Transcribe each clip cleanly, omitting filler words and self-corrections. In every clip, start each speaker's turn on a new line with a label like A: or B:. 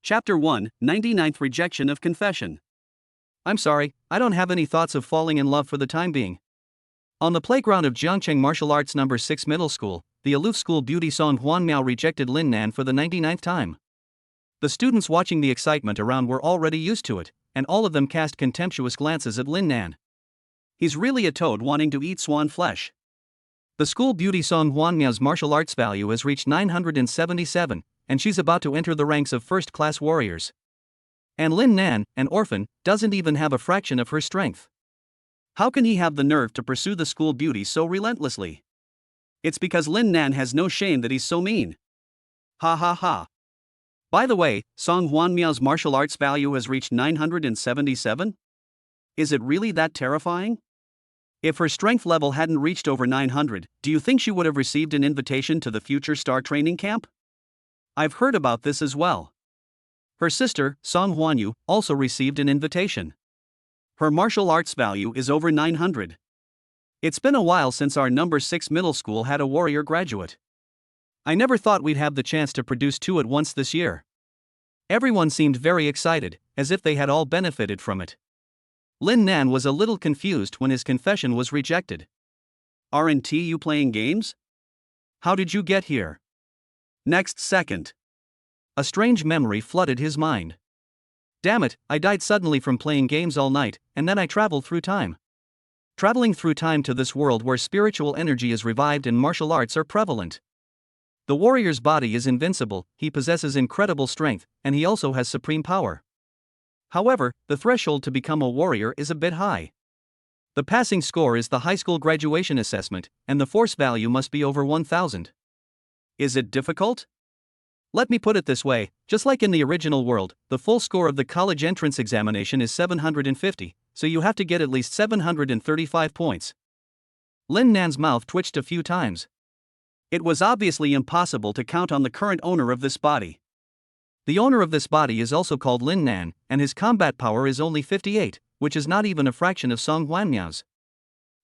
A: Chapter 1, 99th Rejection of Confession.
B: I'm sorry, I don't have any thoughts of falling in love for the time being. On the playground of Jiangcheng Martial Arts No. 6 Middle School, the aloof school beauty Song Huan Miao rejected Lin Nan for the 99th time. The students watching the excitement around were already used to it, and all of them cast contemptuous glances at Lin Nan.
A: He's really a toad wanting to eat swan flesh.
B: The school beauty Song Huan Miao's martial arts value has reached 977, and she's about to enter the ranks of first-class warriors. And Lin Nan, an orphan, doesn't even have a fraction of her strength.
A: How can he have the nerve to pursue the school beauty so relentlessly? It's because Lin Nan has no shame that he's so mean. Ha ha ha. By the way, Song Huan Miao's martial arts value has reached 977? Is it really that terrifying? If her strength level hadn't reached over 900, do you think she would have received an invitation to the future star training camp? I've heard about this as well. Her sister, Song Huan Yu, also received an invitation. Her martial arts value is over 900. It's been a while since our No. 6 middle school had a warrior graduate. I never thought we'd have the chance to produce two at once this year. Everyone seemed very excited, as if they had all benefited from it. Lin Nan was a little confused when his confession was rejected. Aren't you playing games? How did you get here? Next second.
B: A strange memory flooded his mind. Damn it, I died suddenly from playing games all night, and then I traveled through time. Traveling through time to this world where spiritual energy is revived and martial arts are prevalent. The warrior's body is invincible, he possesses incredible strength, and he also has supreme power. However, the threshold to become a warrior is a bit high. The passing score is the high school graduation assessment, and the force value must be over 1000.
A: Is it difficult?
B: Let me put it this way, just like in the original world, the full score of the college entrance examination is 750, so you have to get at least 735 points. Lin Nan's mouth twitched a few times.
A: It was obviously impossible to count on the current owner of this body.
B: The owner of this body is also called Lin Nan, and his combat power is only 58, which is not even a fraction of Song Huan Miao's.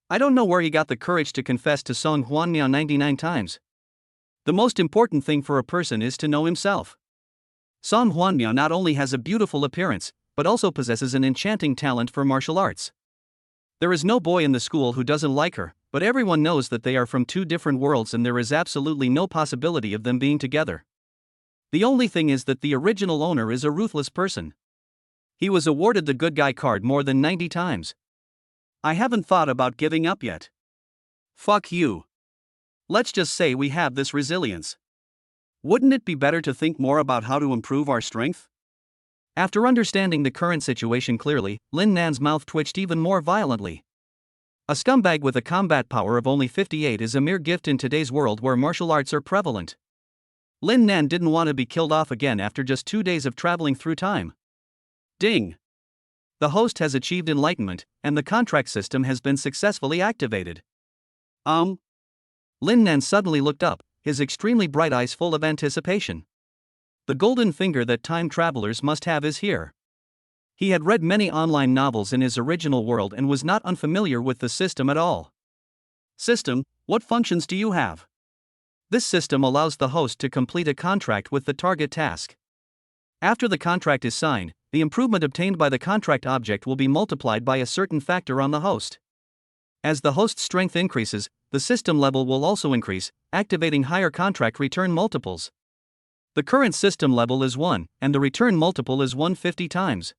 B: I don't know where he got the courage to confess to Song Huan Miao 99 times. The most important thing for a person is to know himself. Song Huan Miao not only has a beautiful appearance, but also possesses an enchanting talent for martial arts. There is no boy in the school who doesn't like her, but everyone knows that they are from two different worlds and there is absolutely no possibility of them being together. The only thing is that the original owner is a ruthless person. He was awarded the good guy card more than 90 times.
A: I haven't thought about giving up yet. Fuck you. Let's just say we have this resilience. Wouldn't it be better to think more about how to improve our strength?
B: After understanding the current situation clearly, Lin Nan's mouth twitched even more violently. A scumbag with a combat power of only 58 is a mere gift in today's world where martial arts are prevalent. Lin Nan didn't want to be killed off again after just 2 days of traveling through time.
A: Ding!
B: The host has achieved enlightenment, and the contract system has been successfully activated. Lin Nan suddenly looked up, his extremely bright eyes full of anticipation. The golden finger that time travelers must have is here. He had read many online novels in his original world and was not unfamiliar with the system at all.
A: System, what functions do you have?
B: This system allows the host to complete a contract with the target task. After the contract is signed, the improvement obtained by the contract object will be multiplied by a certain factor on the host. As the host's strength increases, the system level will also increase, activating higher contract return multiples. The current system level is 1, and the return multiple is 150 times.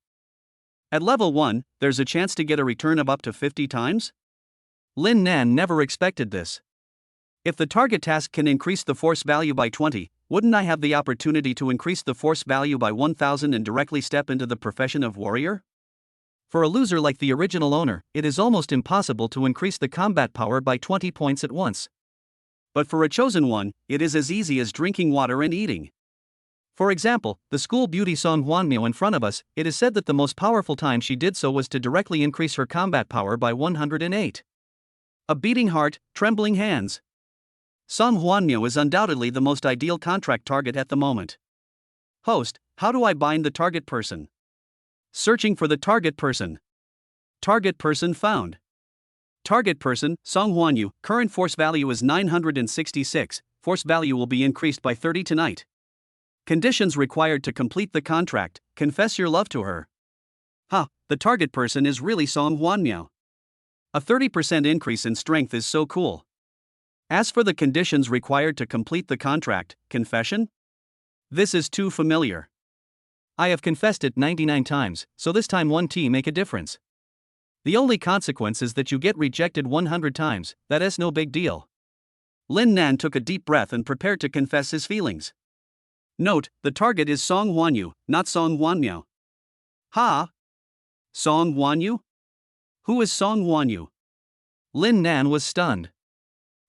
A: At level 1, there's a chance to get a return of up to 50 times?
B: Lin Nan never expected this.
A: If the target task can increase the force value by 20, wouldn't I have the opportunity to increase the force value by 1000 and directly step into the profession of warrior?
B: For a loser like the original owner, it is almost impossible to increase the combat power by 20 points at once.
A: But for a chosen one, it is as easy as drinking water and eating.
B: For example, the school beauty Song Huan Miao in front of us, it is said that the most powerful time she did so was to directly increase her combat power by 108.
A: A beating heart, trembling hands. Song Huan Miao is undoubtedly the most ideal contract target at the moment. Host, how do I bind the target person? Searching for the target person. Target person found. Target person, Song Huan Yu, current force value is 966, force value will be increased by 30 tonight. Conditions required to complete the contract: confess your love to her. Ha, the target person is really Song Miao. A 30% increase in strength is so cool. As for the conditions required to complete the contract: confession? This is too familiar. I have confessed it 99 times, so this time 1T make a difference. The only consequence is that you get rejected 100 times, that is no big deal. Lin Nan took a deep breath and prepared to confess his feelings. Note, the target is Song Yu, not Song Miao. Ha? Song Yu? Who is Song Yu?
B: Lin Nan was stunned.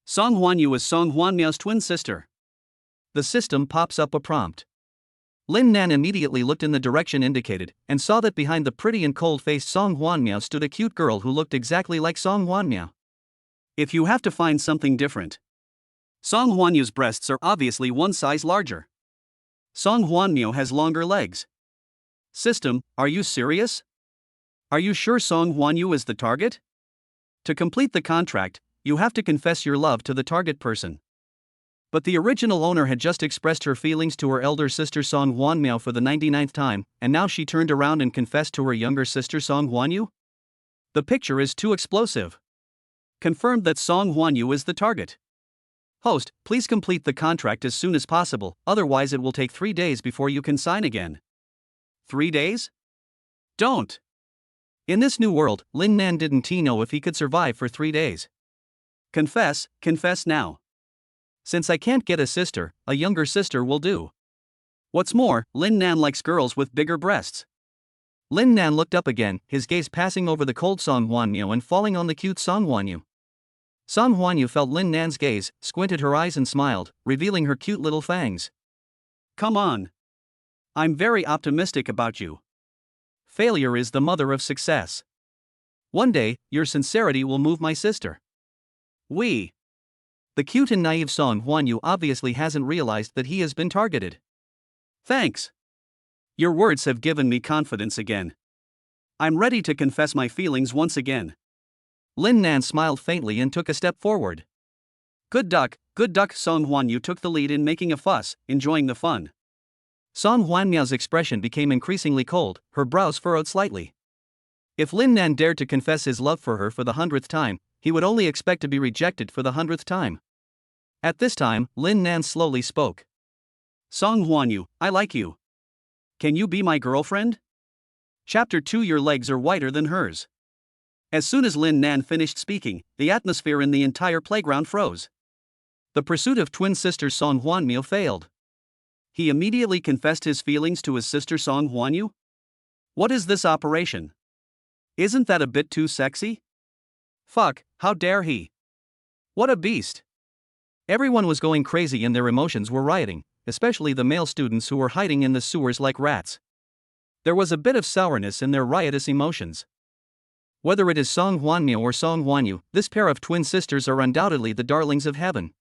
A: Song Yu is Song Miao's twin sister.
B: The system pops up a prompt. Lin Nan immediately looked in the direction indicated, and saw that behind the pretty and cold-faced Song Miao stood a cute girl who looked exactly like Song Miao.
A: If you have to find something different. Song Yu's breasts are obviously one size larger. Song Miao has longer legs. System, are you serious? Are you sure Song Yu is the target? To complete the contract, you have to confess your love to the target person. But the original owner had just expressed her feelings to her elder sister Song Miao for the 99th time, and now she turned around and confessed to her younger sister Song Yu? The picture is too explosive. Confirmed that Song Yu is the target. Host, please complete the contract as soon as possible, otherwise it will take 3 days before you can sign again. 3 days? Don't.
B: In this new world, Lin Nan didn't know if he could survive for 3 days.
A: Confess now.
B: Since I can't get a sister, a younger sister will do.
A: What's more, Lin Nan likes girls with bigger breasts.
B: Lin Nan looked up again, his gaze passing over the cold Song Miao and falling on the cute Song Yu. Song Yu felt Lin Nan's gaze, squinted her eyes and smiled, revealing her cute little fangs.
A: Come on. I'm very optimistic about you. Failure is the mother of success.
B: One day, your sincerity will move my sister. The cute and naive Song Yu obviously hasn't realized that he has been targeted.
A: Thanks. Your words have given me confidence again. I'm ready to confess my feelings once again.
B: Lin Nan smiled faintly and took a step forward.
A: Good duck, Song Yu took the lead in making a fuss, enjoying the fun.
B: Song Miao's expression became increasingly cold, her brows furrowed slightly. If Lin Nan dared to confess his love for her for the 100th time, he would only expect to be rejected for the 100th time. At this time, Lin Nan slowly spoke.
A: Song Yu, I like you. Can you be my girlfriend? Chapter 2. Your legs are whiter than hers. As soon as Lin Nan finished speaking, the atmosphere in the entire playground froze. The pursuit of twin sister Song Miao failed. He immediately confessed his feelings to his sister Song Yu? What is this operation? Isn't that a bit too sexy? Fuck, how dare he? What a beast.
B: Everyone was going crazy and their emotions were rioting, especially the male students who were hiding in the sewers like rats. There was a bit of sourness in their riotous emotions. Whether it is Song Miao or Song Yu, this pair of twin sisters are undoubtedly the darlings of heaven.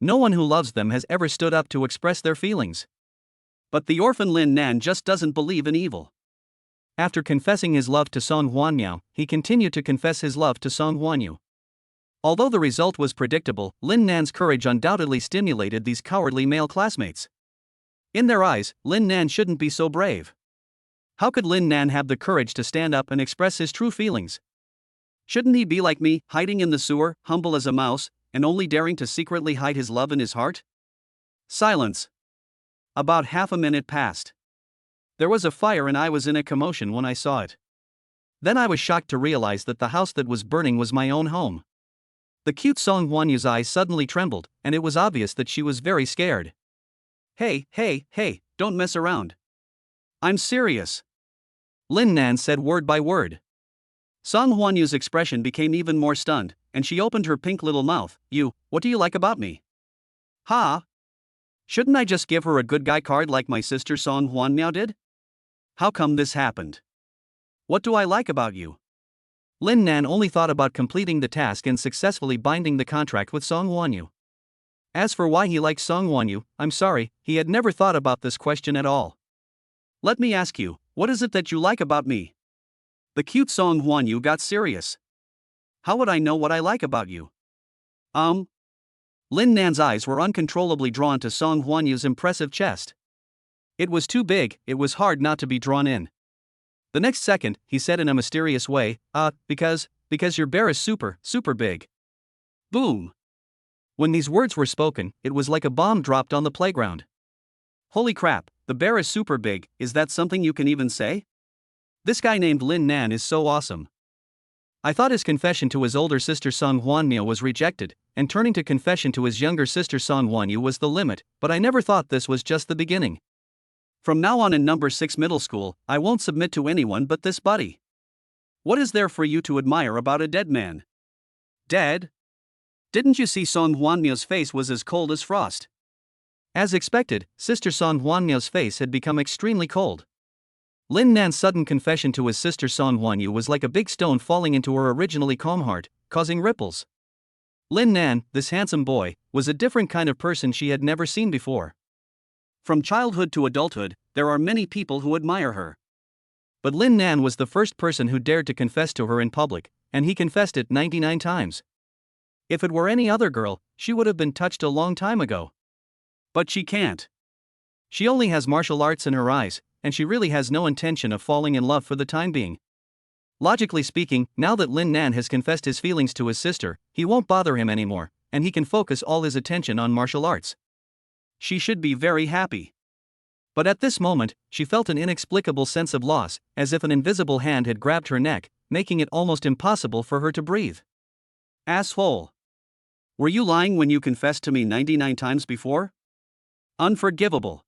B: No one who loves them has ever stood up to express their feelings.
A: But the orphan Lin Nan just doesn't believe in evil.
B: After confessing his love to Song Miao, he continued to confess his love to Song Yu. Although the result was predictable, Lin Nan's courage undoubtedly stimulated these cowardly male classmates. In their eyes, Lin Nan shouldn't be so brave. How could Lin Nan have the courage to stand up and express his true feelings? Shouldn't he be like me, hiding in the sewer, humble as a mouse, and only daring to secretly hide his love in his heart? Silence. About half a minute passed. There was a fire and I was in a commotion when I saw it. Then I was shocked to realize that the house that was burning was my own home. The cute Song Yu's eyes suddenly trembled, and it was obvious that she was very scared. Hey, don't mess around. I'm serious. Lin Nan said word by word. Song Yu's expression became even more stunned, and she opened her pink little mouth. What do you like about me? Ha? Shouldn't I just give her a good guy card like my sister Song Miao did? How come this happened? What do I like about you? Lin Nan only thought about completing the task and successfully binding the contract with Song Yu. As for why he liked Song Yu, I'm sorry, he had never thought about this question at all. Let me ask you, what is it that you like about me? The cute Song Yu got serious. How would I know what I like about you? Lin Nan's eyes were uncontrollably drawn to Song Yu's impressive chest. It was too big, it was hard not to be drawn in. The next second, he said in a mysterious way, because your bear is super big.
A: Boom.
B: When these words were spoken, it was like a bomb dropped on the playground.
A: Holy crap, the bear is super big, is that something you can even say? This guy named Lin Nan is so awesome.
B: I thought his confession to his older sister Song Huanmiao was rejected, and turning to confession to his younger sister Song Huan Yu was the limit, but I never thought this was just the beginning.
A: From now on in number 6 middle school, I won't submit to anyone but this buddy. What is there for you to admire about a dead man? Dead? Didn't you see Song Huanmiao's face was as cold as frost?
B: As expected, Sister Song Huanmiao's face had become extremely cold. Lin Nan's sudden confession to his sister Song Huan Yu was like a big stone falling into her originally calm heart, causing ripples. Lin Nan, this handsome boy, was a different kind of person she had never seen before.
A: From childhood to adulthood, there are many people who admire her.
B: But Lin Nan was the first person who dared to confess to her in public, and he confessed it 99 times. If it were any other girl, she would have been touched a long time ago.
A: But she can't.
B: She only has martial arts in her eyes, and she really has no intention of falling in love for the time being. Logically speaking, now that Lin Nan has confessed his feelings to his sister, he won't bother him anymore, and he can focus all his attention on martial arts.
A: She should be very happy.
B: But at this moment, she felt an inexplicable sense of loss, as if an invisible hand had grabbed her neck, making it almost impossible for her to breathe.
A: Asshole. Were you lying when you confessed to me 99 times before? Unforgivable.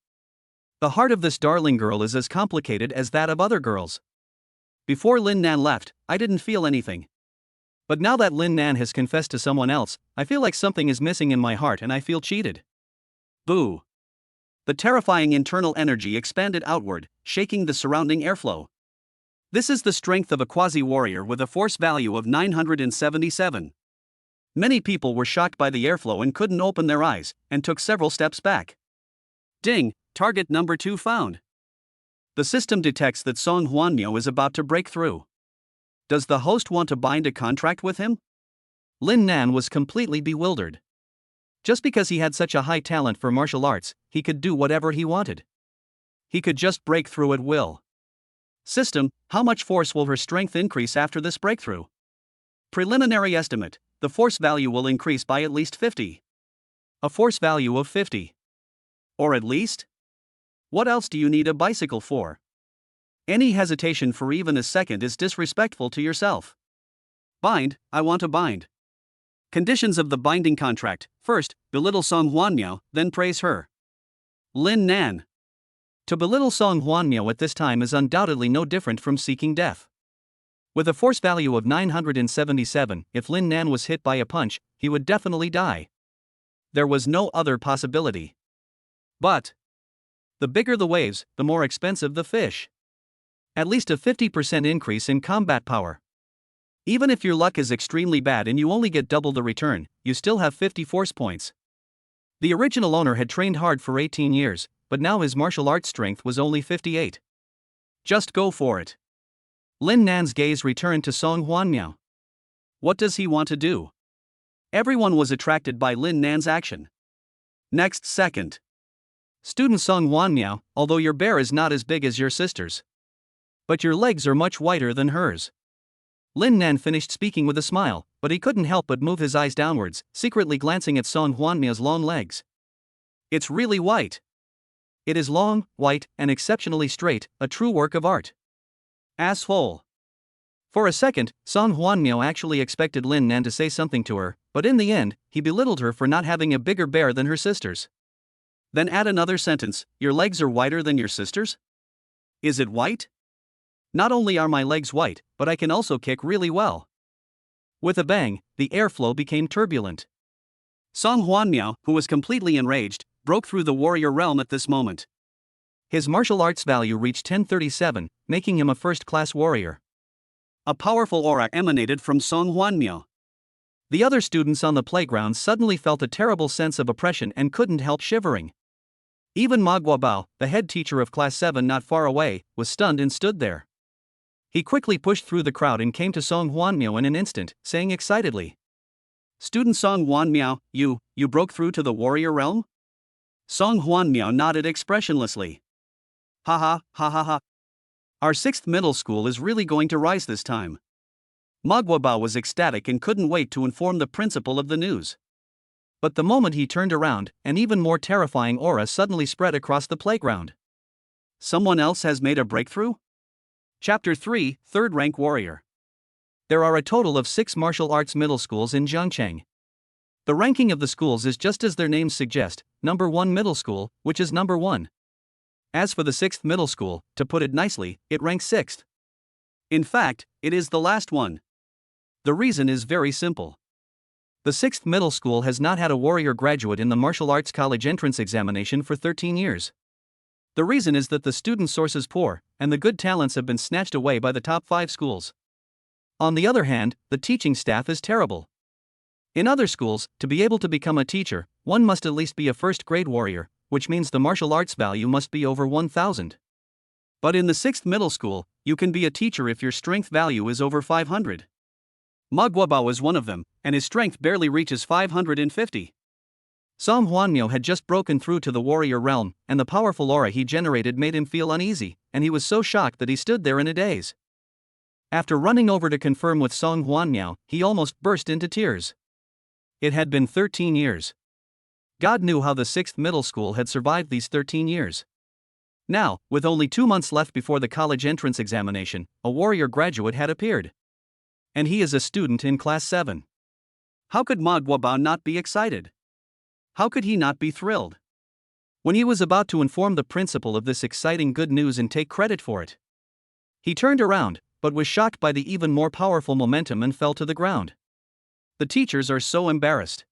B: The heart of this darling girl is as complicated as that of other girls.
A: Before Lin Nan left, I didn't feel anything.
B: But now that Lin Nan has confessed to someone else, I feel like something is missing in my heart and I feel cheated.
A: Boo. The terrifying internal energy expanded outward, shaking the surrounding airflow. This is the strength of a quasi-warrior with a force value of 977. Many people were shocked by the airflow and couldn't open their eyes, and took several steps back. Ding, target number 2 found. The system detects that Song Huanmiao is about to break through. Does the host want to bind a contract with him?
B: Lin Nan was completely bewildered. Just because he had such a high talent for martial arts, he could do whatever he wanted.
A: He could just break through at will. System, how much force will her strength increase after this breakthrough? Preliminary estimate, the force value will increase by at least 50.
B: A force value of 50.
A: Or at least? What else do you need a bicycle for? Any hesitation for even a second is disrespectful to yourself. Bind, I want to bind. Conditions of the binding contract: first, belittle Song Huanmiao, then praise her. Lin Nan.
B: To belittle Song Huanmiao at this time is undoubtedly no different from seeking death. With a force value of 977, if Lin Nan was hit by a punch, he would definitely die. There was no other possibility.
A: But
B: the bigger the waves, the more expensive the fish. At least a 50% increase in combat power. Even if your luck is extremely bad and you only get double the return, you still have 50 force points. The original owner had trained hard for 18 years, but now his martial arts strength was only 58.
A: Just go for it.
B: Lin Nan's gaze returned to Song Huanmiao.
A: What does he want to do? Everyone was attracted by Lin Nan's action. Next second.
B: Student Song Huanmiao, although your bear is not as big as your sister's, but your legs are much whiter than hers. Lin Nan finished speaking with a smile, but he couldn't help but move his eyes downwards, secretly glancing at Song Huanmiao's long legs.
A: It's really white.
B: It is long, white, and exceptionally straight, a true work of art.
A: Asshole.
B: For a second, Song Huanmiao actually expected Lin Nan to say something to her, but in the end, he belittled her for not having a bigger bear than her sister's.
A: Then add another sentence: your legs are whiter than your sister's? Is it white? Not only are my legs white, but I can also kick really well.
B: With a bang, the airflow became turbulent.
A: Song Huanmiao, who was completely enraged, broke through the warrior realm at this moment.
B: His martial arts value reached 1037, making him a first-class warrior.
A: A powerful aura emanated from Song Huanmiao.
B: The other students on the playground suddenly felt a terrible sense of oppression and couldn't help shivering. Even Ma Guobao, the head teacher of Class 7 not far away, was stunned and stood there. He quickly pushed through the crowd and came to Song Huanmiao in an instant, saying excitedly,
A: "Student Song Huanmiao, you broke through to the warrior realm?" Song Huanmiao nodded expressionlessly. Ha ha, ha ha ha. Our 6th middle school is really going to rise this time. Ma Guobao was ecstatic and couldn't wait to inform the principal of the news. But the moment he turned around, an even more terrifying aura suddenly spread across the playground. Someone else has made a breakthrough? Chapter 3, 3rd Rank Warrior. There are a total of 6 martial arts middle schools in Zhangcheng. The ranking of the schools is just as their names suggest, number 1 middle school, which is number 1. As for the 6th middle school, to put it nicely, it ranks 6th. In fact, it is the last one. The reason is very simple. The 6th middle school has not had a warrior graduate in the martial arts college entrance examination for 13 years. The reason is that the student source is poor, and the good talents have been snatched away by the top 5 schools. On the other hand, the teaching staff is terrible. In other schools, to be able to become a teacher, one must at least be a first-grade warrior, which means the martial arts value must be over 1,000. But in the 6th middle school, you can be a teacher if your strength value is over 500. Ma Guobao is one of them, and his strength barely reaches 550. Song Huanmiao had just broken through to the warrior realm, and the powerful aura he generated made him feel uneasy, and he was so shocked that he stood there in a daze. After running over to confirm with Song Huanmiao, he almost burst into tears. It had been 13 years. God knew how the 6th middle school had survived these 13 years. Now, with only 2 months left before the college entrance examination, a warrior graduate had appeared. And he is a student in class 7. How could Ma Guobao not be excited? How could he not be thrilled? When he was about to inform the principal of this exciting good news and take credit for it, he turned around, but was shocked by the even more powerful momentum and fell to the ground. The teachers are so embarrassed.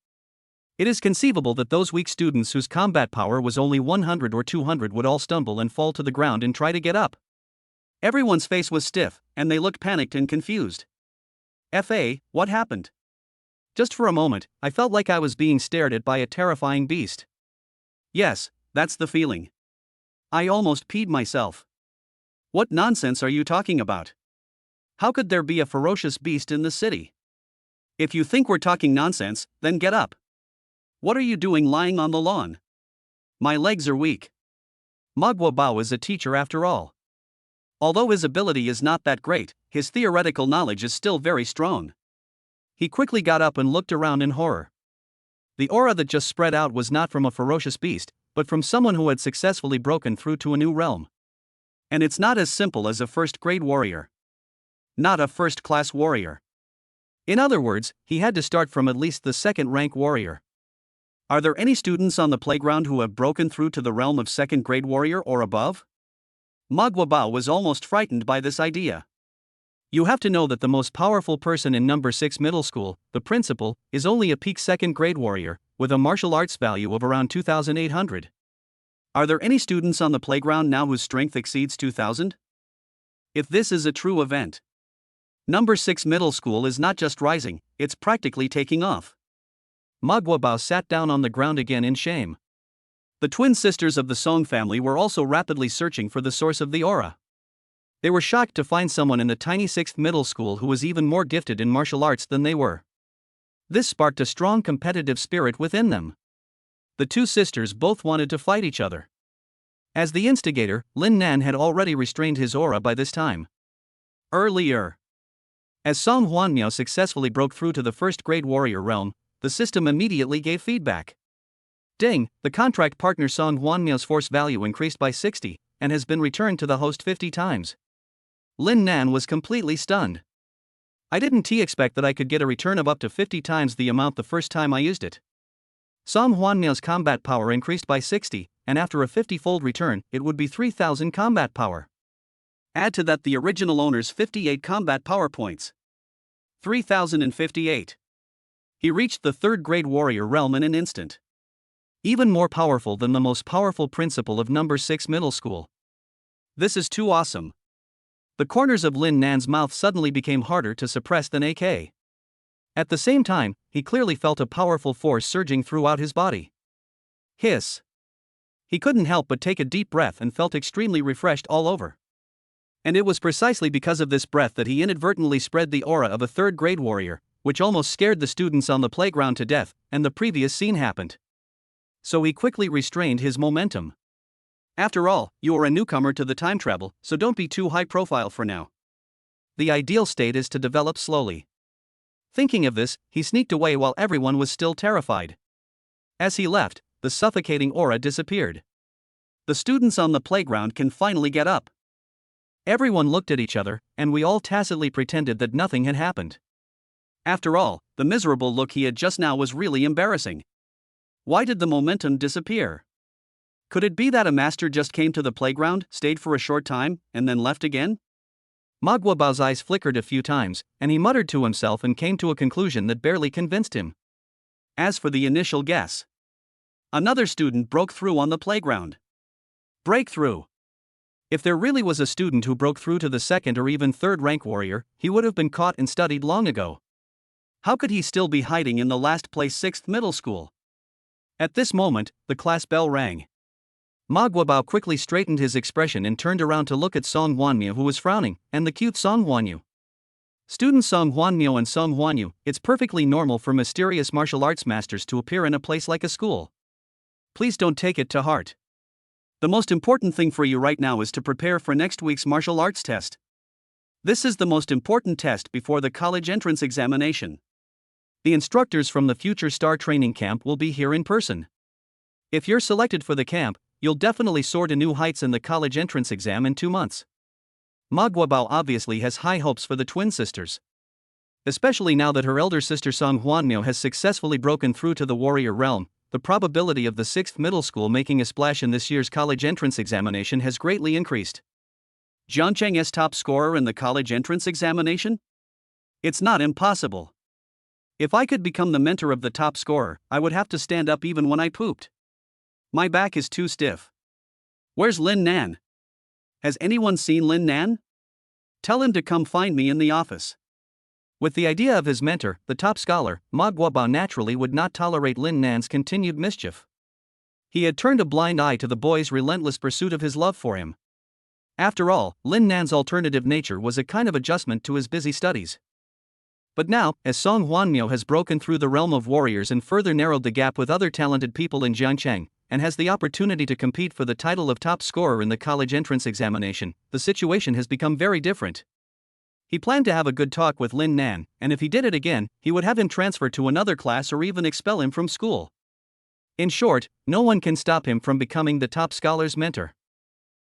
A: It is conceivable that those weak students whose combat power was only 100 or 200 would all stumble and fall to the ground and try to get up. Everyone's face was stiff, and they looked panicked and confused. What happened? Just for a moment, I felt like I was being stared at by a terrifying beast. Yes, that's the feeling. I almost peed myself. What nonsense are you talking about? How could there be a ferocious beast in the city? If you think we're talking nonsense, then get up. What are you doing lying on the lawn? My legs are weak. Ma Guobao is a teacher after all. Although his ability is not that great, his theoretical knowledge is still very strong. He quickly got up and looked around in horror. The aura that just spread out was not from a ferocious beast, but from someone who had successfully broken through to a new realm. And it's not as simple as a first-grade warrior. Not a first-class warrior. In other words, he had to start from at least the 2nd-rank warrior. Are there any students on the playground who have broken through to the realm of 2nd-grade warrior or above? Ma Guobao was almost frightened by this idea. You have to know that the most powerful person in number 6 middle school, the principal, is only a peak 2nd-grade warrior, with a martial arts value of around 2,800. Are there any students on the playground now whose strength exceeds 2,000? If this is a true event, number 6 middle school is not just rising, it's practically taking off. Ma Guobao sat down on the ground again in shame. The twin sisters of the Song family were also rapidly searching for the source of the aura. They were shocked to find someone in the tiny 6th middle school who was even more gifted in martial arts than they were. This sparked a strong competitive spirit within them. The two sisters both wanted to fight each other. As the instigator, Lin Nan had already restrained his aura by this time. Earlier, as Song Huanmiao successfully broke through to the 1st-grade warrior realm, the system immediately gave feedback. Ding, the contract partner Song Huanmiao's force value increased by 60, and has been returned to the host 50 times. Lin Nan was completely stunned. I didn't expect that I could get a return of up to 50 times the amount the first time I used it. Song Huanmiao's combat power increased by 60, and after a 50-fold return, it would be 3,000 combat power. Add to that the original owner's 58 combat power points. 3,058. He reached the 3rd-grade warrior realm in an instant. Even more powerful than the most powerful principal of number 6 middle school. This is too awesome. The corners of Lin Nan's mouth suddenly became harder to suppress than AK. At the same time, he clearly felt a powerful force surging throughout his body. Hiss. He couldn't help but take a deep breath and felt extremely refreshed all over. And it was precisely because of this breath that he inadvertently spread the aura of a 3rd-grade warrior, which almost scared the students on the playground to death, and the previous scene happened. So he quickly restrained his momentum. After all, you are a newcomer to the time travel, so don't be too high profile for now. The ideal state is to develop slowly. Thinking of this, he sneaked away while everyone was still terrified. As he left, the suffocating aura disappeared. The students on the playground can finally get up. Everyone looked at each other, and we all tacitly pretended that nothing had happened. After all, the miserable look he had just now was really embarrassing. Why did the momentum disappear? Could it be that a master just came to the playground, stayed for a short time, and then left again? Ma Guobao's eyes flickered a few times, and he muttered to himself and came to a conclusion that barely convinced him. As for the initial guess, another student broke through on the playground. Breakthrough. If there really was a student who broke through to the second or even third rank warrior, he would have been caught and studied long ago. How could he still be hiding in the last place 6th middle school? At this moment, the class bell rang. Ma Guobao quickly straightened his expression and turned around to look at Song Huanmiao, who was frowning, and the cute Song Huan Yu. Student Song Huanmiao and Song Huan Yu, it's perfectly normal for mysterious martial arts masters to appear in a place like a school. Please don't take it to heart. The most important thing for you right now is to prepare for next week's martial arts test. This is the most important test before the college entrance examination. The instructors from the Future Star Training Camp will be here in person. If you're selected for the camp, you'll definitely soar to new heights in the college entrance exam in 2 months. Ma Guobao obviously has high hopes for the twin sisters. Especially now that her elder sister Song Huanmiao has successfully broken through to the warrior realm, the probability of the 6th middle school making a splash in this year's college entrance examination has greatly increased. Zhang Cheng's top scorer in the college entrance examination? It's not impossible. If I could become the mentor of the top scorer, I would have to stand up even when I pooped. My back is too stiff. Where's Lin Nan? Has anyone seen Lin Nan? Tell him to come find me in the office. With the idea of his mentor, the top scholar, Ma Guobao naturally would not tolerate Lin Nan's continued mischief. He had turned a blind eye to the boy's relentless pursuit of his love for him. After all, Lin Nan's alternative nature was a kind of adjustment to his busy studies. But now, as Song Huanmiao has broken through the realm of warriors and further narrowed the gap with other talented people in Jiangcheng, and has the opportunity to compete for the title of top scorer in the college entrance examination, the situation has become very different. He planned to have a good talk with Lin Nan, and if he did it again, he would have him transfer to another class or even expel him from school. In short, no one can stop him from becoming the top scholar's mentor.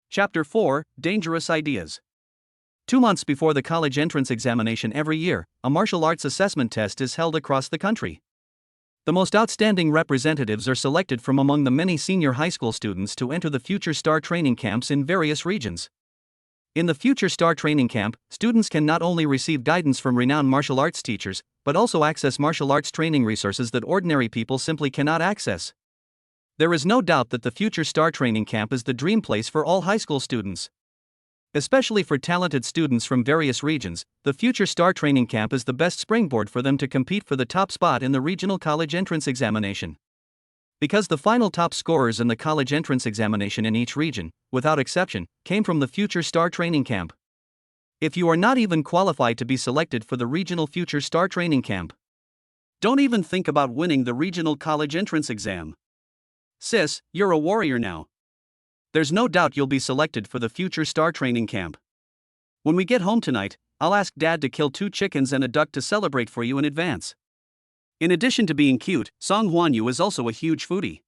A: Chapter 4: Dangerous Ideas. 2 months before the college entrance examination every year, a martial arts assessment test is held across the country. The most outstanding representatives are selected from among the many senior high school students to enter the Future Star training camps in various regions. In the Future Star training camp, students can not only receive guidance from renowned martial arts teachers, but also access martial arts training resources that ordinary people simply cannot access. There is no doubt that the Future Star training camp is the dream place for all high school students. Especially for talented students from various regions, the Future Star Training Camp is the best springboard for them to compete for the top spot in the regional college entrance examination. Because the final top scorers in the college entrance examination in each region, without exception, came from the Future Star Training Camp. If you are not even qualified to be selected for the regional Future Star Training Camp, don't even think about winning the regional college entrance exam. Sis, you're a warrior now. There's no doubt you'll be selected for the Future Star Training Camp. When we get home tonight, I'll ask Dad to kill 2 chickens and a duck to celebrate for you in advance. In addition to being cute, Song Huan Yu is also a huge foodie.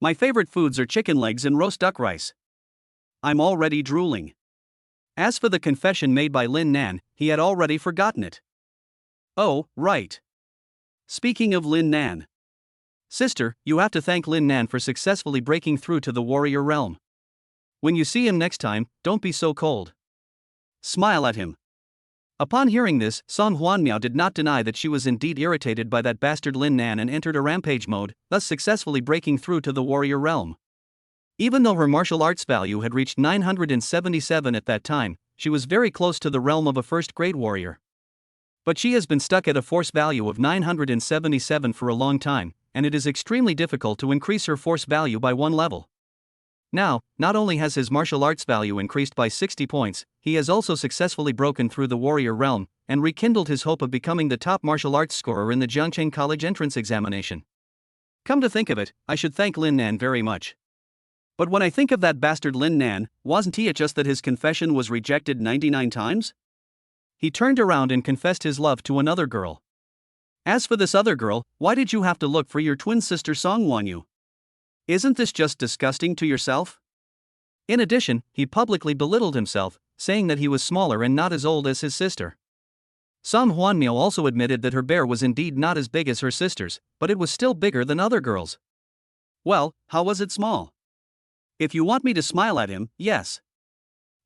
A: My favorite foods are chicken legs and roast duck rice. I'm already drooling. As for the confession made by Lin Nan, he had already forgotten it. Oh, right. Speaking of Lin Nan. Sister, you have to thank Lin Nan for successfully breaking through to the warrior realm. When you see him next time, don't be so cold. Smile at him. Upon hearing this, Song Huanmiao did not deny that she was indeed irritated by that bastard Lin Nan and entered a rampage mode, thus successfully breaking through to the warrior realm. Even though her martial arts value had reached 977 at that time, she was very close to the realm of a first-grade warrior. But she has been stuck at a force value of 977 for a long time, and it is extremely difficult to increase her force value by 1 level. Now, not only has his martial arts value increased by 60 points, he has also successfully broken through the warrior realm, and rekindled his hope of becoming the top martial arts scorer in the Jiangcheng College entrance examination. Come to think of it, I should thank Lin Nan very much. But when I think of that bastard Lin Nan, wasn't it just that his confession was rejected 99 times?
B: He turned around and confessed his love to another girl.
A: As for this other girl, why did you have to look for your twin sister Huan Yu? Isn't this just disgusting to yourself?
B: In addition, he publicly belittled himself, saying that he was smaller and not as old as his sister. Huan Miao also admitted that her bear was indeed not as big as her sister's, but it was still bigger than other girls.
A: Well, how was it small? If you want me to smile at him, yes.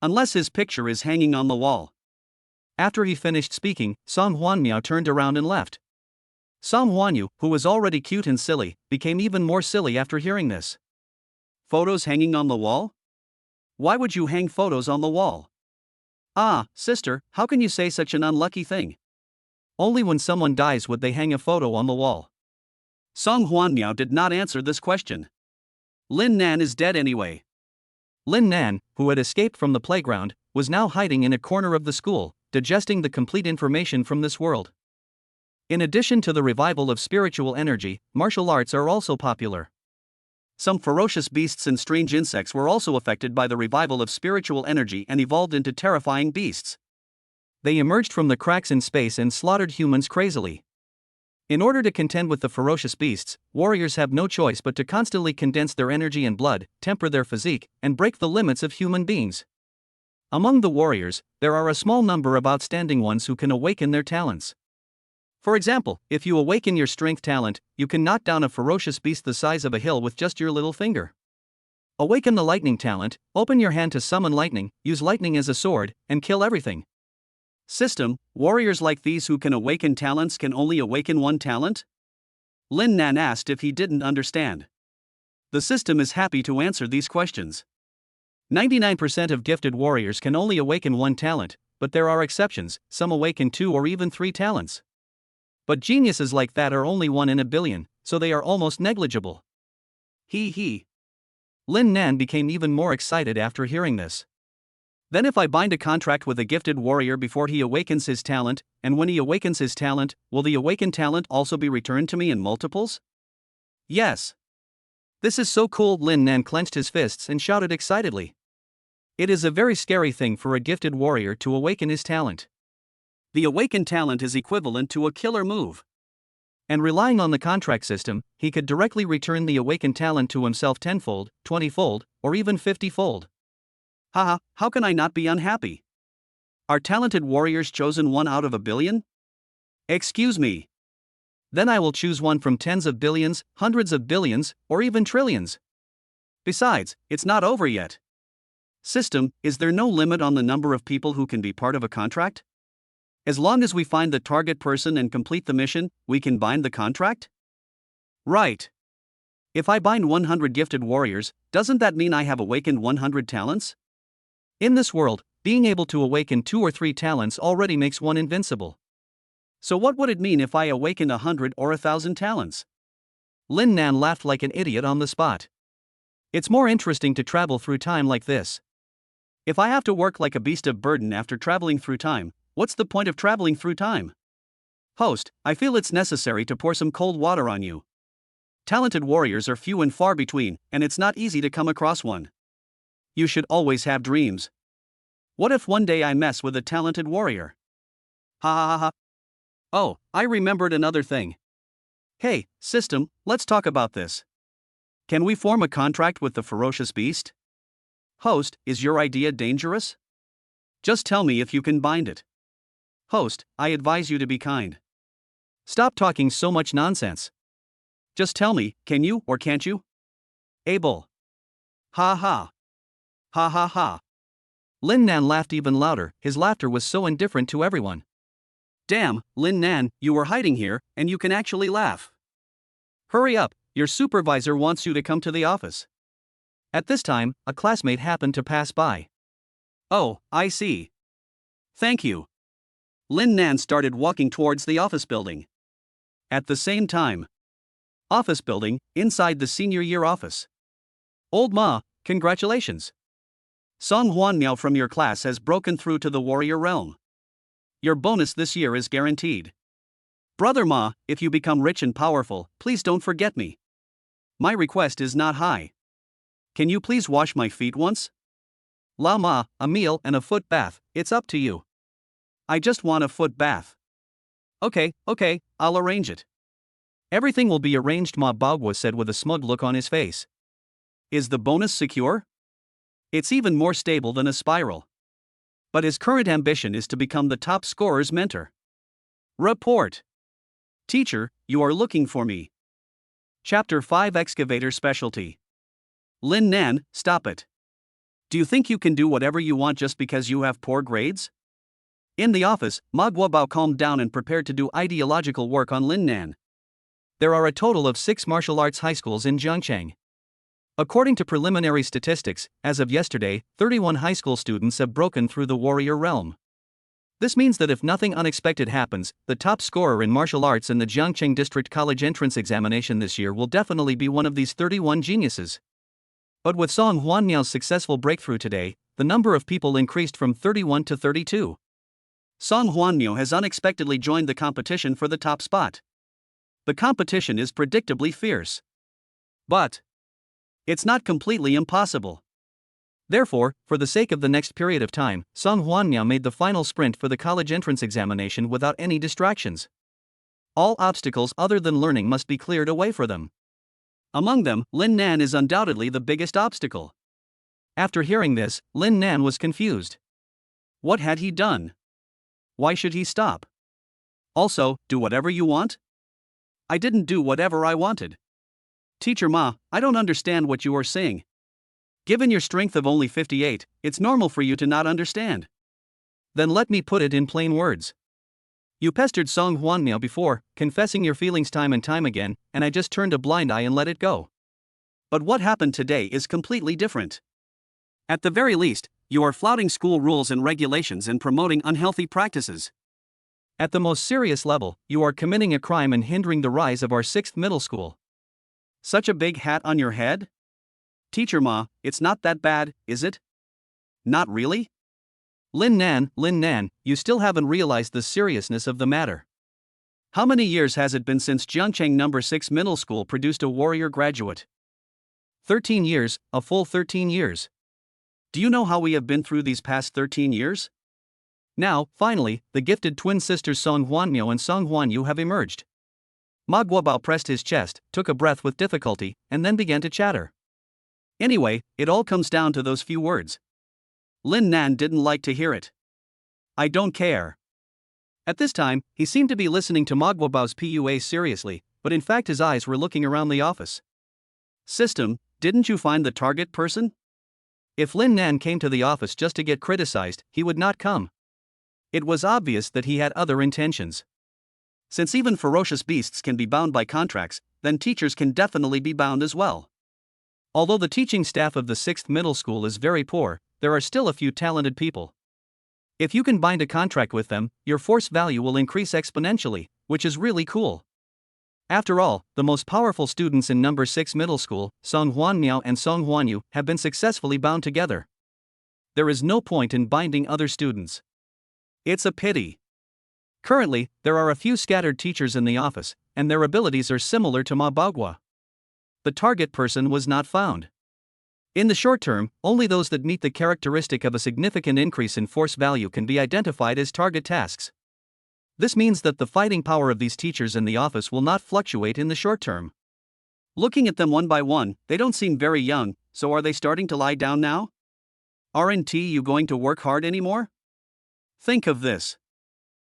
A: Unless his picture is hanging on the wall.
B: After he finished speaking, Huan Miao turned around and left. Huan Yu, who was already cute and silly, became even more silly after hearing this.
A: Photos hanging on the wall? Why would you hang photos on the wall? Ah, sister, how can you say such an unlucky thing?
B: Only when someone dies would they hang a photo on the wall.
A: Huan Miao did not answer this question. Lin Nan is dead anyway.
B: Lin Nan, who had escaped from the playground, was now hiding in a corner of the school, digesting the complete information from this world. In addition to the revival of spiritual energy, martial arts are also popular.
A: Some ferocious beasts and strange insects were also affected by the revival of spiritual energy and evolved into terrifying beasts.
B: They emerged from the cracks in space and slaughtered humans crazily. In order to contend with the ferocious beasts, warriors have no choice but to constantly condense their energy and blood, temper their physique, and break the limits of human beings. Among the warriors, there are a small number of outstanding ones who can awaken their talents. For example, if you awaken your strength talent, you can knock down a ferocious beast the size of a hill with just your little finger. Awaken the lightning talent, open your hand to summon lightning, use lightning as a sword, and kill everything.
A: System, warriors like these who can awaken talents can only awaken one talent? Lin Nan asked if he didn't understand. The system is happy to answer these questions.
B: 99% of gifted warriors can only awaken one talent, but there are exceptions, some awaken 2 or even 3 talents. But geniuses like that are only 1 in a billion, so they are almost negligible.
A: He.
B: Lin Nan became even more excited after hearing this.
A: Then if I bind a contract with a gifted warrior before he awakens his talent, and when he awakens his talent, will the awakened talent also be returned to me in multiples? Yes.
B: This is so cool. Lin Nan clenched his fists and shouted excitedly. It is a very scary thing for a gifted warrior to awaken his talent.
A: The awakened talent is equivalent to a killer move.
B: And relying on the contract system, he could directly return the awakened talent to himself 10-fold, 20-fold, or even 50-fold.
A: Haha, how can I not be unhappy? Are talented warriors chosen 1 out of a billion? Excuse me.
B: Then I will choose one from tens of billions, hundreds of billions, or even trillions.
A: Besides, it's not over yet. System, is there no limit on the number of people who can be part of a contract? As long as we find the target person and complete the mission, we can bind the contract? Right. If I bind 100 gifted warriors, doesn't that mean I have awakened 100 talents?
B: In this world, being able to awaken 2 or 3 talents already makes one invincible.
A: So what would it mean if I awakened 100 or 1,000 talents?
B: Lin Nan laughed like an idiot on the spot. It's more interesting to travel through time like this.
A: If I have to work like a beast of burden after traveling through time, what's the point of traveling through time? Host, I feel it's necessary to pour some cold water on you. Talented warriors are few and far between, and it's not easy to come across one. You should always have dreams. What if one day I mess with a talented warrior? Ha ha ha ha. Oh, I remembered another thing. Hey, system, let's talk about this. Can we form a contract with the ferocious beast? Host, is your idea dangerous? Just tell me if you can bind it. Host, I advise you to be kind.
B: Stop talking so much nonsense.
A: Just tell me, can you or can't you? Able. Ha ha. Ha ha ha.
B: Lin Nan laughed even louder, his laughter was so indifferent to everyone.
A: Damn, Lin Nan, you were hiding here, and you can actually laugh. Hurry up, your supervisor wants you to come to the office.
B: At this time, a classmate happened to pass by.
A: Oh, I see. Thank you. Lin Nan started walking towards the office building. At the same time. Office building, inside the senior year office. Old Ma, congratulations. Huan Miao from your class has broken through to the warrior realm. Your bonus this year is guaranteed. Brother Ma, if you become rich and powerful, please don't forget me. My request is not high. Can you please wash my feet once?
B: La ma, a meal and a foot bath, it's up to you.
A: I just want a foot bath.
B: Okay, I'll arrange it. Everything will be arranged, Ma Baogwa said with a smug look on his face.
A: Is the bonus secure? It's even more stable than a spiral. But his current ambition is to become the top scorer's mentor. Report. Teacher, you are looking for me. Chapter 5 Excavator Specialty. Lin Nan, stop it. Do you think you can do whatever you want just because you have poor grades? In the office, Ma Guobao calmed down and prepared to do ideological work on Lin Nan.
B: There are a total of 6 martial arts high schools in Zhangcheng. According to preliminary statistics, as of yesterday, 31 high school students have broken through the warrior realm. This means that if nothing unexpected happens, the top scorer in martial arts in the Jiangcheng District College entrance examination this year will definitely be one of these 31 geniuses. But with Song Huanmiao's successful breakthrough today, the number of people increased from 31 to 32.
A: Song Huanmiao has unexpectedly joined the competition for the top spot. The competition is predictably fierce. But it's not completely impossible.
B: Therefore, for the sake of the next period of time, Song Huanmiao made the final sprint for the college entrance examination without any distractions. All obstacles other than learning must be cleared away for them.
A: Among them, Lin Nan is undoubtedly the biggest obstacle.
B: After hearing this, Lin Nan was confused.
A: What had he done? Why should he stop? Also, do whatever you want? I didn't do whatever I wanted. Teacher Ma, I don't understand what you are saying. Given your strength of only 58, it's normal for you to not understand.
B: Then let me put it in plain words. You pestered Song Huanmiao before, confessing your feelings time and time again, and I just turned a blind eye and let it go.
A: But what happened today is completely different. At the very least, you are flouting school rules and regulations and promoting unhealthy practices.
B: At the most serious level, you are committing a crime and hindering the rise of our 6th middle school.
A: Such a big hat on your head? Teacher Ma, it's not that bad, is it? Not really?
B: Lin Nan, you still haven't realized the seriousness of the matter.
A: How many years has it been since Jiangcheng No. 6 Middle School produced a warrior graduate?
B: 13 years, a full 13 years.
A: Do you know how we have been through these past 13 years?
B: Now, finally, the gifted twin sisters Song Huanmiao and Song Huan Yu have emerged. Ma Guobao pressed his chest, took a breath with difficulty, and then began to chatter.
A: Anyway, it all comes down to those few words. Lin Nan didn't like to hear it. I don't care.
B: At this time, he seemed to be listening to Ma Guobao's PUA seriously, but in fact his eyes were looking around the office.
A: System, didn't you find the target person?
B: If Lin Nan came to the office just to get criticized, he would not come. It was obvious that he had other intentions.
A: Since even ferocious beasts can be bound by contracts, then teachers can definitely be bound as well.
B: Although the teaching staff of the 6th middle school is very poor, there are still a few talented people. If you can bind a contract with them, your force value will increase exponentially, which is really cool. After all, the most powerful students in No. 6 middle school, Song Huanmiao and Song Huan Yu, have been successfully bound together. There is no point in binding other students.
A: It's a pity.
B: Currently, there are a few scattered teachers in the office, and their abilities are similar to Ma Baogwa. The target person was not found. In the short term, only those that meet the characteristic of a significant increase in force value can be identified as target tasks. This means that the fighting power of these teachers in the office will not fluctuate in the short term.
A: Looking at them one by one, they don't seem very young, so are they starting to lie down now? Aren't you going to work hard anymore? Think of this.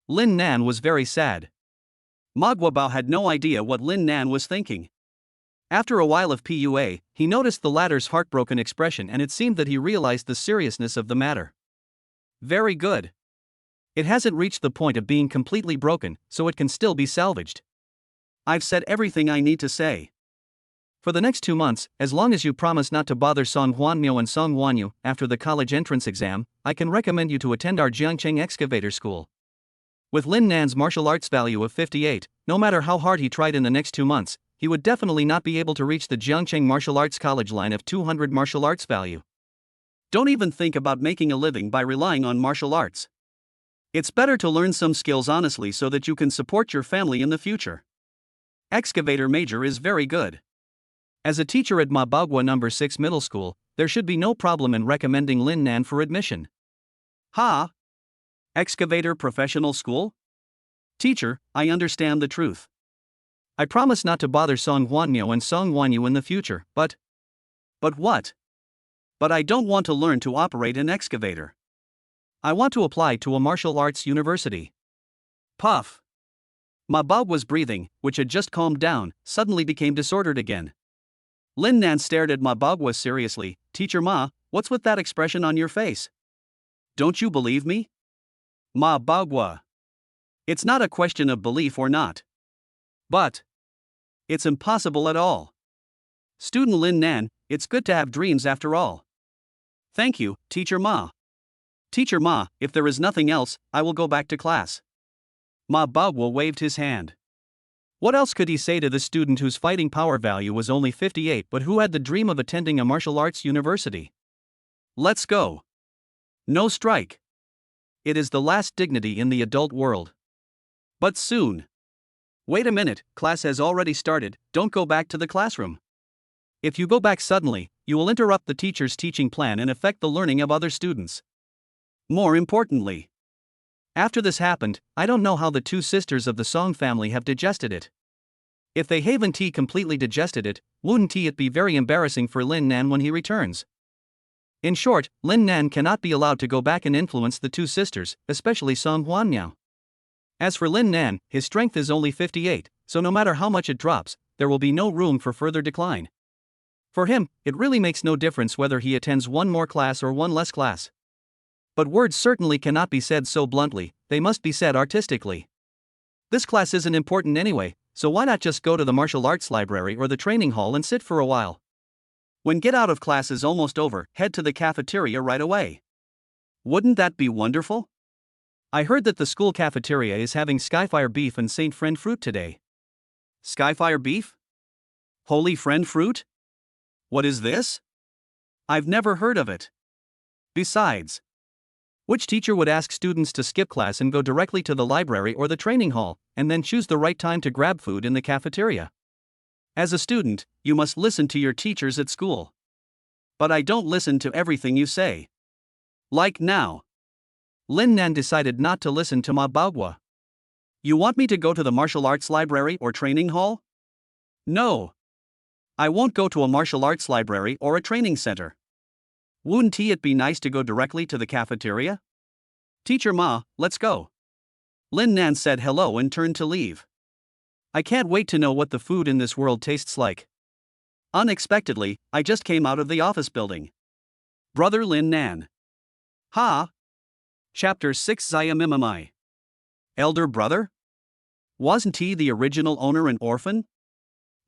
B: Lin Nan was very sad.
A: Ma Guobao had no idea what Lin Nan was thinking. After a while of PUA, he noticed the latter's heartbroken expression and it seemed that he realized the seriousness of the matter.
B: Very good. It hasn't reached the point of being completely broken, so it can still be salvaged.
A: I've said everything I need to say.
B: For the next 2 months, as long as you promise not to bother Song Huanmiao and Song Huan Yu after the college entrance exam, I can recommend you to attend our Jiangcheng Excavator School. With Lin Nan's martial arts value of 58, no matter how hard he tried in the next 2 months, he would definitely not be able to reach the Jiangcheng Martial Arts College line of 200 martial arts value.
A: Don't even think about making a living by relying on martial arts. It's better to learn some skills honestly so that you can support your family in the future. Excavator major is very good.
B: As a teacher at Mabagua No. 6 Middle School, there should be no problem in recommending Lin Nan for admission.
A: Ha! Excavator Professional School? Teacher, I understand the truth.
B: I promise not to bother Song Huan and Song Huan Yu in the future, but.
A: But what? But I don't want to learn to operate an excavator.
B: I want to apply to a martial arts university.
A: Puff. Mabagua's breathing, which had just calmed down, suddenly became disordered again. Lin Nan stared at Mabagua seriously. Teacher Ma, what's with that expression on your face? Don't you believe me? Mabagua. It's not a question of belief or not. But it's impossible at all. Student Lin Nan, it's good to have dreams after all. Thank you, Teacher Ma. Teacher Ma, if there is nothing else, I will go back to class. Mabagua waved his hand.
B: What else could he say to the student whose fighting power value was only 58 but who had the dream of attending a martial arts university?
A: Let's go. No strike. It is the last dignity in the adult world. But soon. Wait a minute, class has already started, don't go back to the classroom.
B: If you go back suddenly, you will interrupt the teacher's teaching plan and affect the learning of other students.
A: More importantly,
B: after this happened, I don't know how the two sisters of the Song family have digested it. If they haven't completely digested it, wouldn't it be very embarrassing for Lin Nan when he returns? In short, Lin Nan cannot be allowed to go back and influence the two sisters, especially Song Huan Miao. As for Lin Nan, his strength is only 58, so no matter how much it drops, there will be no room for further decline. For him, it really makes no difference whether he attends one more class or one less class. But words certainly cannot be said so bluntly, they must be said artistically. This class isn't important anyway, so why not just go to the martial arts library or the training hall and sit for a while?
A: When get out of class is almost over, head to the cafeteria right away. Wouldn't that be wonderful?
B: I heard that the school cafeteria is having Skyfire beef and Saint Friend fruit today.
A: Skyfire beef? Holy Friend fruit? What is this? I've never heard of it. Besides,
B: which teacher would ask students to skip class and go directly to the library or the training hall, and then choose the right time to grab food in the cafeteria?
A: As a student, you must listen to your teachers at school. But I don't listen to everything you say. Like now.
B: Lin Nan decided not to listen to Mabagua.
A: You want me to go to the martial arts library or training hall? No. I won't go to a martial arts library or a training center. Wouldn't it be nice to go directly to the cafeteria? Teacher Ma, let's go. Lin Nan said hello and turned to leave. I can't wait to know what the food in this world tastes like. Unexpectedly, I just came out of the office building. Brother Lin Nan. Ha! Chapter 6 Zaya. Elder brother? Wasn't he the original owner an orphan?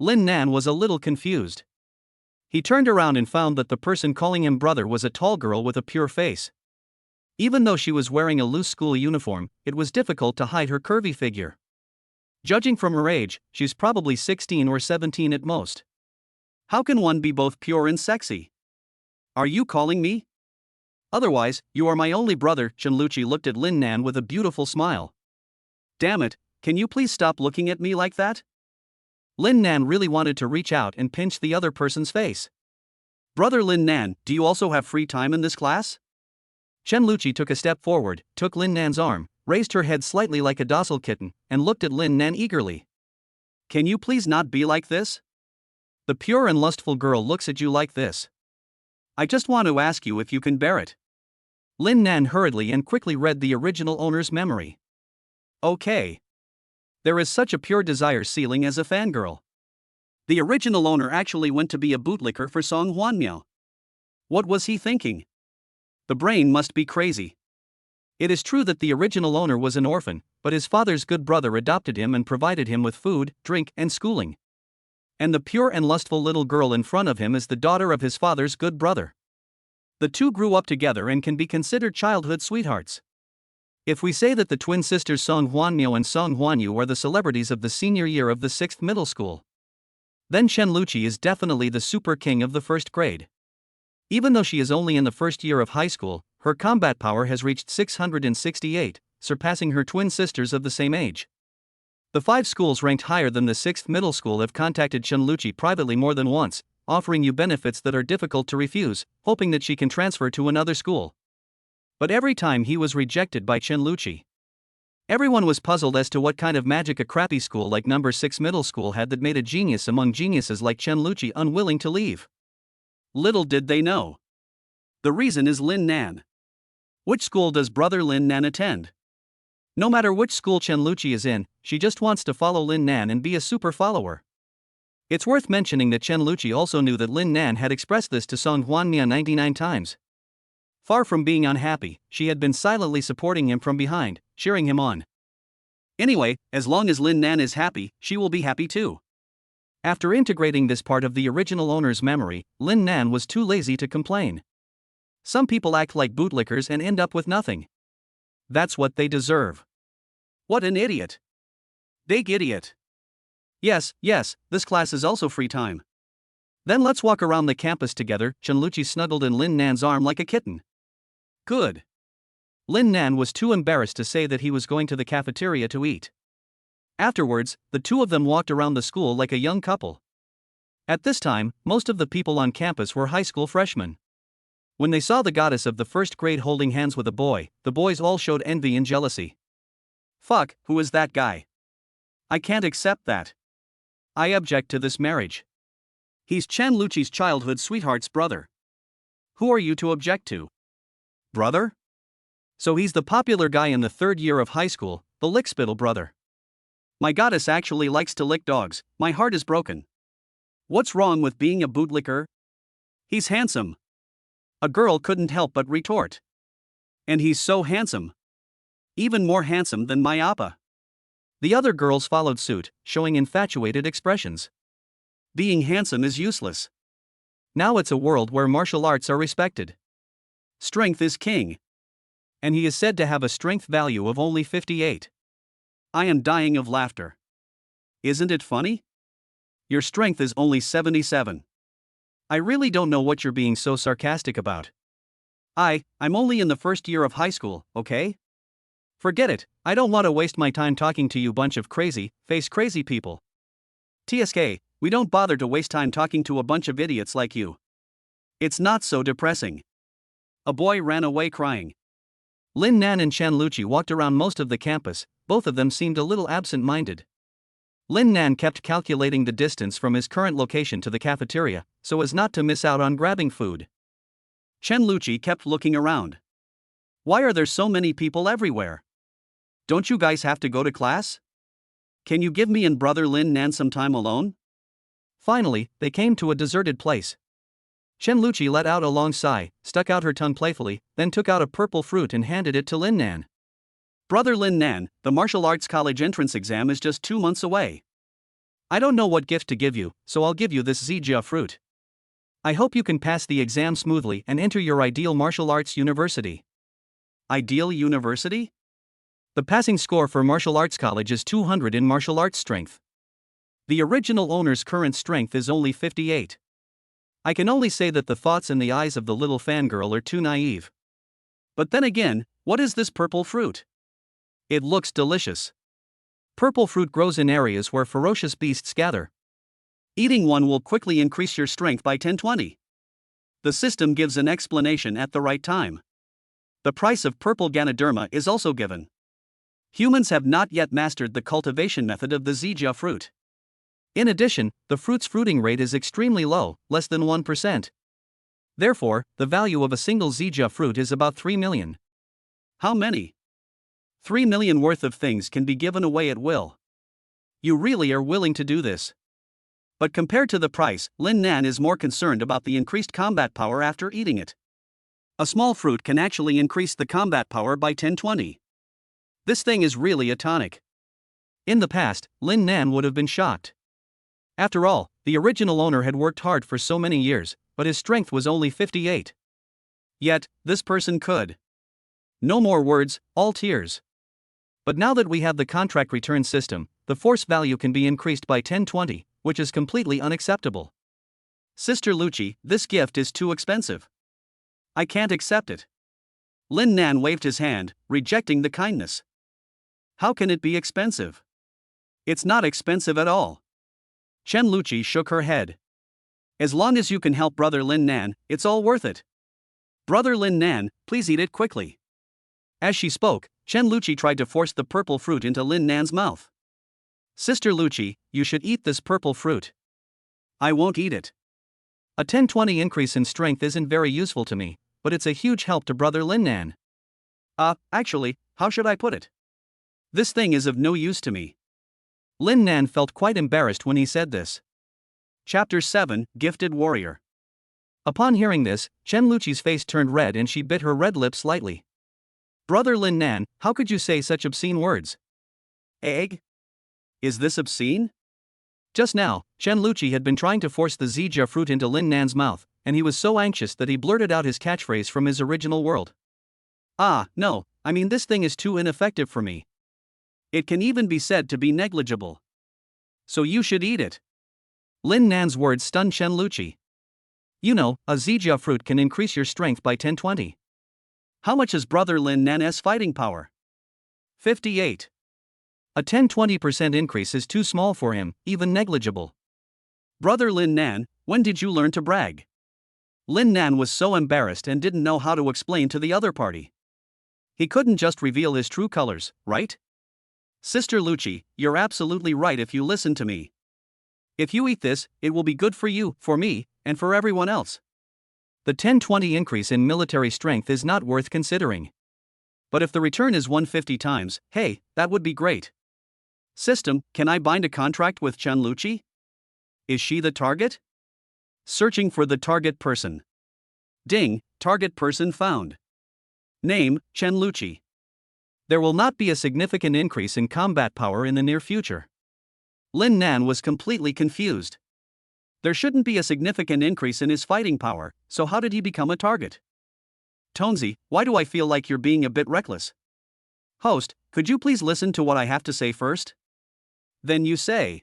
B: Lin Nan was a little confused. He turned around and found that the person calling him brother was a tall girl with a pure face. Even though she was wearing a loose school uniform, it was difficult to hide her curvy figure. Judging from her age, she's probably 16 or 17 at most.
A: How can one be both pure and sexy? Are you calling me? Otherwise, you are my only brother. Shenluchi looked at Lin Nan with a beautiful smile. Damn it, can you please stop looking at me like that?
B: Lin Nan really wanted to reach out and pinch the other person's face.
A: Brother Lin Nan, do you also have free time in this class?
B: Shenluchi took a step forward, took Lin Nan's arm, raised her head slightly like a docile kitten, and looked at Lin Nan eagerly.
A: Can you please not be like this?
B: The pure and lustful girl looks at you like this.
A: I just want to ask you if you can bear it.
B: Lin Nan hurriedly and quickly read the original owner's memory.
A: Okay. There is such a pure desire ceiling as a fangirl. The original owner actually went to be a bootlicker for Song Huan Miao. What was he thinking? The brain must be crazy.
B: It is true that the original owner was an orphan, but his father's good brother adopted him and provided him with food, drink, and schooling. And the pure and lustful little girl in front of him is the daughter of his father's good brother. The two grew up together and can be considered childhood sweethearts. If we say that the twin sisters Song Huan Miao and Song Huan Yu are the celebrities of the senior year of the 6th middle school, then Shenluchi is definitely the super king of the first grade. Even though she is only in the first year of high school, her combat power has reached 668, surpassing her twin sisters of the same age. The 5 schools ranked higher than the 6th middle school have contacted Shenluchi privately more than once, offering you benefits that are difficult to refuse, hoping that she can transfer to another school. But every time he was rejected by Shenluchi. Everyone was puzzled as to what kind of magic a crappy school like number 6 middle school had that made a genius among geniuses like Shenluchi unwilling to leave.
A: Little did they know. The reason is Lin Nan. Which school does brother Lin Nan attend?
B: No matter which school Shenluchi is in, she just wants to follow Lin Nan and be a super follower. It's worth mentioning that Shenluchi also knew that Lin Nan had expressed this to Song Huanya 99 times. Far from being unhappy, she had been silently supporting him from behind, cheering him on.
A: Anyway, as long as Lin Nan is happy, she will be happy too.
B: After integrating this part of the original owner's memory, Lin Nan was too lazy to complain. Some people act like bootlickers and end up with nothing. That's what they deserve.
A: What an idiot. Big idiot.
B: Yes, this class is also free time. Then let's walk around the campus together. Shenluchi snuggled in Lin Nan's arm like a kitten.
A: Good.
B: Lin Nan was too embarrassed to say that he was going to the cafeteria to eat. Afterwards, the two of them walked around the school like a young couple. At this time, most of the people on campus were high school freshmen. When they saw the goddess of the first grade holding hands with a boy, the boys all showed envy and jealousy.
A: Fuck, who is that guy? I can't accept that. I object to this marriage. He's Shenluchi's childhood sweetheart's brother. Who are you to object to?
B: Brother? So he's the popular guy in the 3rd year of high school, the lickspittle brother.
A: My goddess actually likes to lick dogs. My heart is broken. What's wrong with being a bootlicker? He's handsome. A girl couldn't help but retort. And he's so handsome. Even more handsome than my appa.
B: The other girls followed suit, showing infatuated expressions.
A: Being handsome is useless.
B: Now it's a world where martial arts are respected.
A: Strength is king.
B: And he is said to have a strength value of only 58.
A: I am dying of laughter. Isn't it funny? Your strength is only 77. I really don't know what you're being so sarcastic about. I'm only in the 1st year of high school, okay? Forget it, I don't want to waste my time talking to you bunch of crazy people. TSK, we don't bother to waste time talking to a bunch of idiots like you. It's not so depressing. A boy ran away crying.
B: Lin Nan and Shenluchi walked around most of the campus, both of them seemed a little absent-minded. Lin Nan kept calculating the distance from his current location to the cafeteria, so as not to miss out on grabbing food.
A: Shenluchi kept looking around. Why are there so many people everywhere? Don't you guys have to go to class? Can you give me and brother Lin Nan some time alone?
B: Finally, they came to a deserted place. Shenluchi let out a long sigh, stuck out her tongue playfully, then took out a purple fruit and handed it to Lin Nan.
A: Brother Lin Nan, the martial arts college entrance exam is just 2 months away. I don't know what gift to give you, so I'll give you this Zija fruit. I hope you can pass the exam smoothly and enter your ideal martial arts university. Ideal university?
B: The passing score for martial arts college is 200 in martial arts strength. The original owner's current strength is only 58. I can only say that the thoughts in the eyes of the little fangirl are too naive. But then again, what is this purple fruit? It looks delicious. Purple fruit grows in areas where ferocious beasts gather.
A: Eating one will quickly increase your strength by 10-20. The system gives an explanation at the right time. The price of purple Ganoderma is also given. Humans have not yet mastered the cultivation method of the Zija fruit.
B: In addition, the fruit's fruiting rate is extremely low, less than 1%. Therefore, the value of a single Zija fruit is about 3 million.
A: How many? 3 million worth of things can be given away at will. You really are willing to do this. But compared to the price, Lin Nan is more concerned about the increased combat power after eating it. A small fruit can actually increase the combat power by 10-20. This thing is really a tonic.
B: In the past, Lin Nan would have been shocked. After all, the original owner had worked hard for so many years, but his strength was only 58.
A: Yet, this person could.
B: No more words, all tears. But now that we have the contract return system, the force value can be increased by 10-20, which is completely unacceptable.
A: Sister Luchi, this gift is too expensive. I can't accept it. Lin Nan waved his hand, rejecting the kindness. How can it be expensive? It's not expensive at all. Shenluchi shook her head. As long as you can help Brother Lin Nan, it's all worth it. Brother Lin Nan, please eat it quickly. As she spoke, Shenluchi tried to force the purple fruit into Lin Nan's mouth. Sister Luchi, you should eat this purple fruit. I won't eat it.
B: A 10-20 increase in strength isn't very useful to me, but it's a huge help to Brother Lin Nan.
A: Actually, how should I put it? This thing is of no use to me.
B: Lin Nan felt quite embarrassed when he said this.
A: Chapter 7, Gifted Warrior.
B: Upon hearing this, Shenluchi's face turned red and she bit her red lips slightly. Brother Lin Nan, how could you say such obscene words?
A: Egg? Is this obscene?
B: Just now, Shenluchi had been trying to force the Zija fruit into Lin Nan's mouth, and he was so anxious that he blurted out his catchphrase from his original world.
A: No, I mean this thing is too ineffective for me. It can even be said to be negligible. So you should eat it.
B: Lin Nan's words stunned Shenluchi. You know, a Zija fruit can increase your strength by 10-20.
A: How much is Brother Lin Nan's fighting power? 58.
B: A 10-20% increase is too small for him, even negligible.
A: Brother Lin Nan, when did you learn to brag? Lin Nan was so embarrassed and didn't know how to explain to the other party. He couldn't just reveal his true colors, right? Sister Luchi, you're absolutely right if you listen to me. If you eat this, it will be good for you, for me, and for everyone else.
B: The 10-20 increase in military strength is not worth considering.
A: But if the return is 150 times, hey, that would be great. System, can I bind a contract with Shenluchi? Is she the target? Searching for the target person. Ding, target person found. Name, Shenluchi.
B: There will not be a significant increase in combat power in the near future.
A: Lin Nan was completely confused. There shouldn't be a significant increase in his fighting power, so how did he become a target? Tonzi, why do I feel like you're being a bit reckless? Host, could you please listen to what I have to say first? Then you say.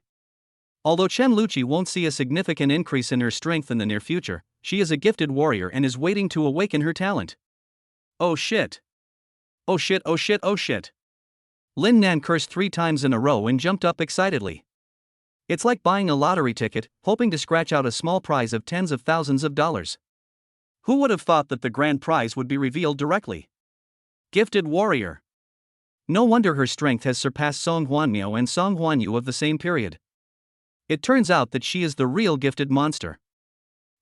B: Although Shenluchi won't see a significant increase in her strength in the near future, she is a gifted warrior and is waiting to awaken her talent.
A: Oh shit. Oh shit, oh shit, oh shit.
B: Lin Nan cursed 3 times in a row and jumped up excitedly. It's like buying a lottery ticket, hoping to scratch out a small prize of tens of thousands of dollars.
A: Who would have thought that the grand prize would be revealed directly? Gifted warrior.
B: No wonder her strength has surpassed Song Miao and Song Huan Yu of the same period. It turns out that she is the real gifted monster.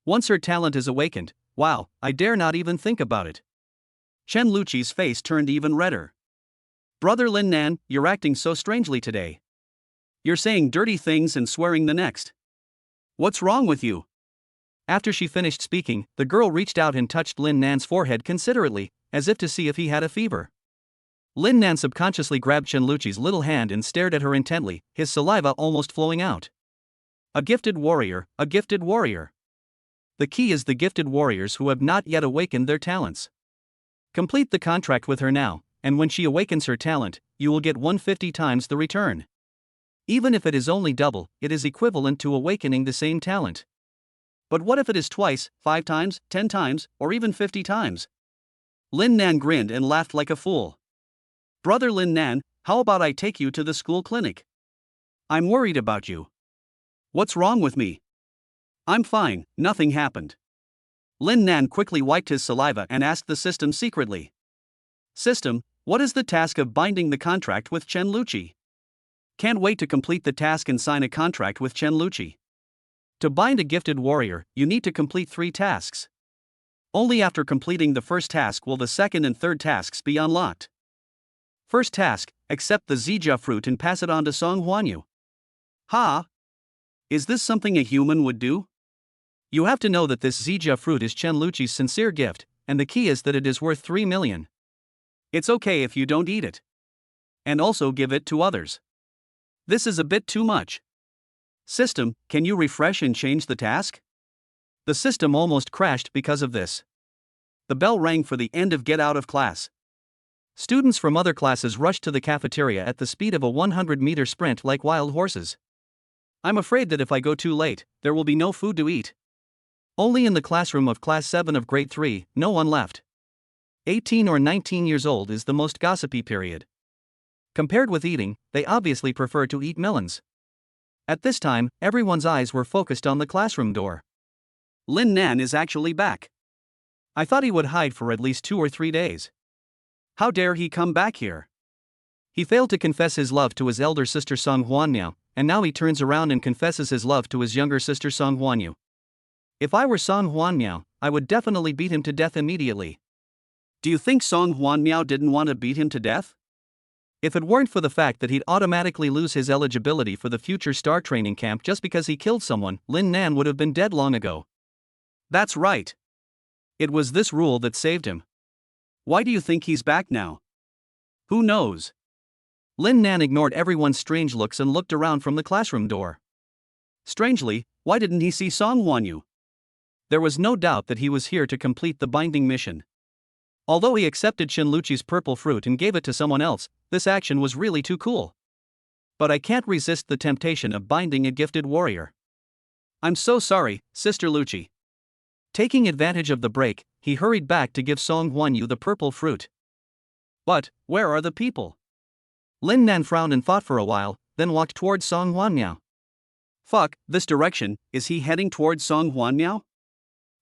A: Once her talent is awakened, wow, I dare not even think about it. Shenluchi's face turned even redder. Brother Lin Nan, you're acting so strangely today. You're saying dirty things and swearing the next. What's wrong with you?
B: After she finished speaking, the girl reached out and touched Lin Nan's forehead considerately, as if to see if he had a fever. Lin Nan subconsciously grabbed Shenluchi's little hand and stared at her intently, his saliva almost flowing out.
A: A gifted warrior, a gifted warrior. The key is the gifted warriors who have not yet awakened their talents. Complete the contract with her now, and when she awakens her talent, you will get 150 times the return. Even if it is only double, it is equivalent to awakening the same talent. But what if it is twice, 5 times, 10 times, or even 50 times? Lin Nan grinned and laughed like a fool. Brother Lin Nan, how about I take you to the school clinic? I'm worried about you. What's wrong with me? I'm fine, nothing happened. Lin Nan quickly wiped his saliva and asked the system secretly. System, what is the task of binding the contract with Shenluchi? Can't wait to complete the task and sign a contract with Shenluchi. To bind a gifted warrior, you need to complete 3 tasks. Only after completing the first task will the second and third tasks be unlocked. First task, accept the Zija fruit and pass it on to Song Huan Yu. Ha! Is this something a human would do? You have to know that this Zija fruit is Shenluchi's sincere gift, and the key is that it is worth 3 million. It's okay if you don't eat it. And also give it to others. This is a bit too much. System, can you refresh and change the task? The system almost crashed because of this. The bell rang for the end of get out of class. Students from other classes rushed to the cafeteria at the speed of a 100-meter sprint like wild horses. I'm afraid that if I go too late, there will be no food to eat. Only in the classroom of Class 7 of Grade 3, no one left. 18 or 19 years old is the most gossipy period.
B: Compared with eating, they obviously prefer to eat melons. At this time, everyone's eyes were focused on the classroom door.
A: Lin Nan is actually back.
B: I thought he would hide for at least 2 or 3 days.
A: How dare he come back here?
B: He failed to confess his love to his elder sister Song Huan Miao, and now he turns around and confesses his love to his younger sister Song Huan Yu. If I were Song Huan Miao, I would definitely beat him to death immediately.
A: Do you think Song Huan Miao didn't want to beat him to death?
B: If it weren't for the fact that he'd automatically lose his eligibility for the future star training camp just because he killed someone, Lin Nan would have been dead long ago.
A: That's right. It was this rule that saved him. Why do you think he's back now? Who knows?
B: Lin Nan ignored everyone's strange looks and looked around from the classroom door.
A: Strangely, why didn't he see Song Huan Yu?
B: There was no doubt that he was here to complete the binding mission. Although he accepted Shenluchi's purple fruit and gave it to someone else, this action was really too cool. But I can't resist the temptation of binding a gifted warrior.
A: I'm so sorry, Sister Luchi.
B: Taking advantage of the break, he hurried back to give Song Huan Yu the purple fruit.
A: But, where are the people?
B: Lin Nan frowned and thought for a while, then walked towards Song Huan Miao.
A: Fuck, this direction, is he heading towards Song Huan Miao?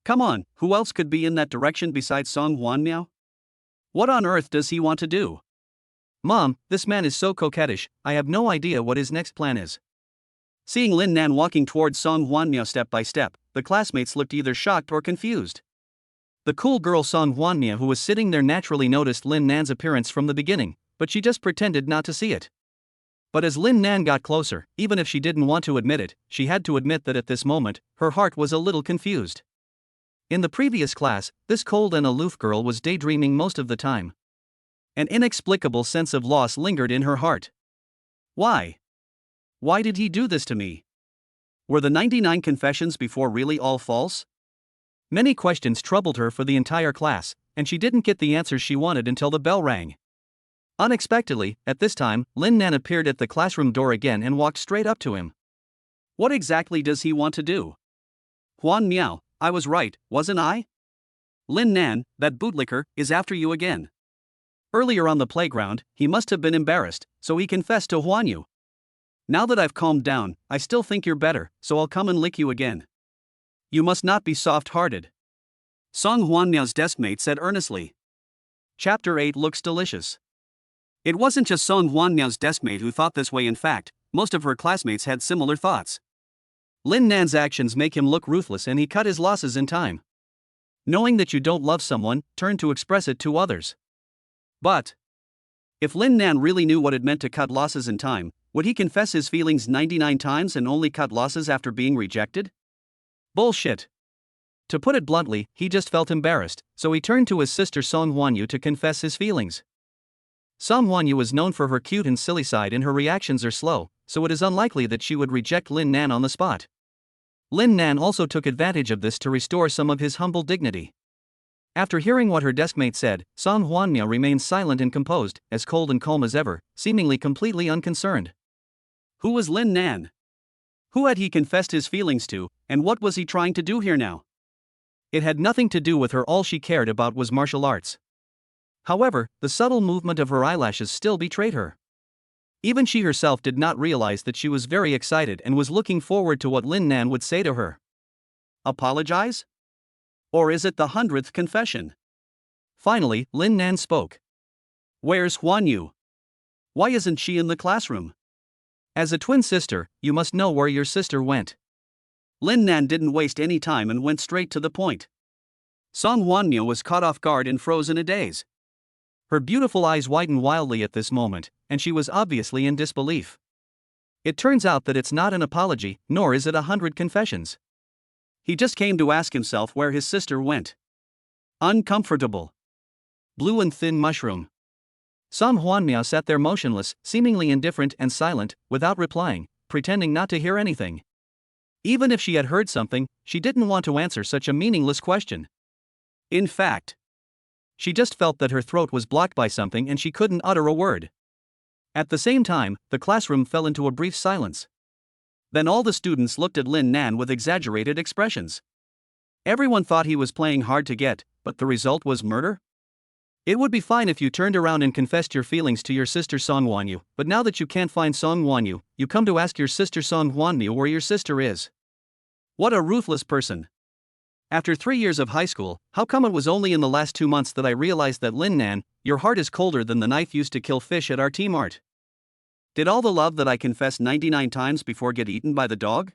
A: Come on, who else could be in that direction besides Song Huan Miao? What on earth does he want to do?
B: Mom, this man is so coquettish, I have no idea what his next plan is.
A: Seeing Lin Nan walking towards Song Huan Miao step by step, the classmates looked either shocked or confused.
B: The cool girl Song Huan Miao who was sitting there naturally noticed Lin Nan's appearance from the beginning, but she just pretended not to see it. But as Lin Nan got closer, even if she didn't want to admit it, she had to admit that at this moment, her heart was a little confused. In the previous class, this cold and aloof girl was daydreaming most of the time. An inexplicable sense of loss lingered in her heart.
A: Why? Why did he do this to me? Were the 99 confessions before really all false?
B: Many questions troubled her for the entire class, and she didn't get the answers she wanted until the bell rang. Unexpectedly, at this time, Lin Nan appeared at the classroom door again and walked straight up to him.
A: What exactly does he want to do? Huan Miao, I was right, wasn't I? Lin Nan, that bootlicker, is after you again. Earlier on the playground, he must have been embarrassed, so he confessed to Huan Yu. Now that I've calmed down, I still think you're better, so I'll come and lick you again. You must not be soft-hearted. Song Huan Miao's deskmate said earnestly. Chapter 8 looks delicious. It wasn't just Song Huan Miao's deskmate who thought this way. In fact, most of her classmates had similar thoughts.
B: Lin Nan's actions make him look ruthless and he cut his losses in time. Knowing that you don't love someone, turn to express it to others.
A: But if Lin Nan really knew what it meant to cut losses in time, would he confess his feelings 99 times and only cut losses after being rejected? Bullshit.
B: To put it bluntly, he just felt embarrassed, so he turned to his sister Song Huan Yu to confess his feelings. Song Huan Yu is known for her cute and silly side and her reactions are slow, so it is unlikely that she would reject Lin Nan on the spot. Lin Nan also took advantage of this to restore some of his humble dignity. After hearing what her deskmate said, Song Huan Miao remained silent and composed, as cold and calm as ever, seemingly completely unconcerned.
A: Who was Lin Nan? Who had he confessed his feelings to, and what was he trying to do here now?
B: It had nothing to do with her. All she cared about was martial arts. However, the subtle movement of her eyelashes still betrayed her. Even she herself did not realize that she was very excited and was looking forward to what Lin Nan would say to her.
A: Apologize? Or is it the 100th confession?
B: Finally, Lin Nan spoke.
A: Where's Huan Yu? Why isn't she in the classroom?
B: As a twin sister, you must know where your sister went.
A: Lin Nan didn't waste any time and went straight to the point. Song Huan Miao was caught off guard and froze in a daze.
B: Her beautiful eyes widened wildly at this moment, and she was obviously in disbelief. It turns out that it's not an apology, nor is it 100 confessions.
A: He just came to ask himself where his sister went. Uncomfortable.
B: Blue and thin mushroom. Song Huan Miao sat there motionless, seemingly indifferent and silent, without replying, pretending not to hear anything. Even if she had heard something, she didn't want to answer such a meaningless question.
A: In fact,
B: she just felt that her throat was blocked by something and she couldn't utter a word. At the same time, the classroom fell into a brief silence.
A: Then all the students looked at Lin Nan with exaggerated expressions. Everyone thought he was playing hard to get, but the result was murder?
B: It would be fine if you turned around and confessed your feelings to your sister Huan Yu, but now that you can't find Huan Yu, you come to ask your sister Huan Yu where your sister is. What a ruthless person. After 3 years of high school, how come it was only in the last 2 months that I realized that Lin Nan, your heart is colder than the knife used to kill fish at our T-Mart? Did all the love that I confessed 99 times before get eaten by the dog?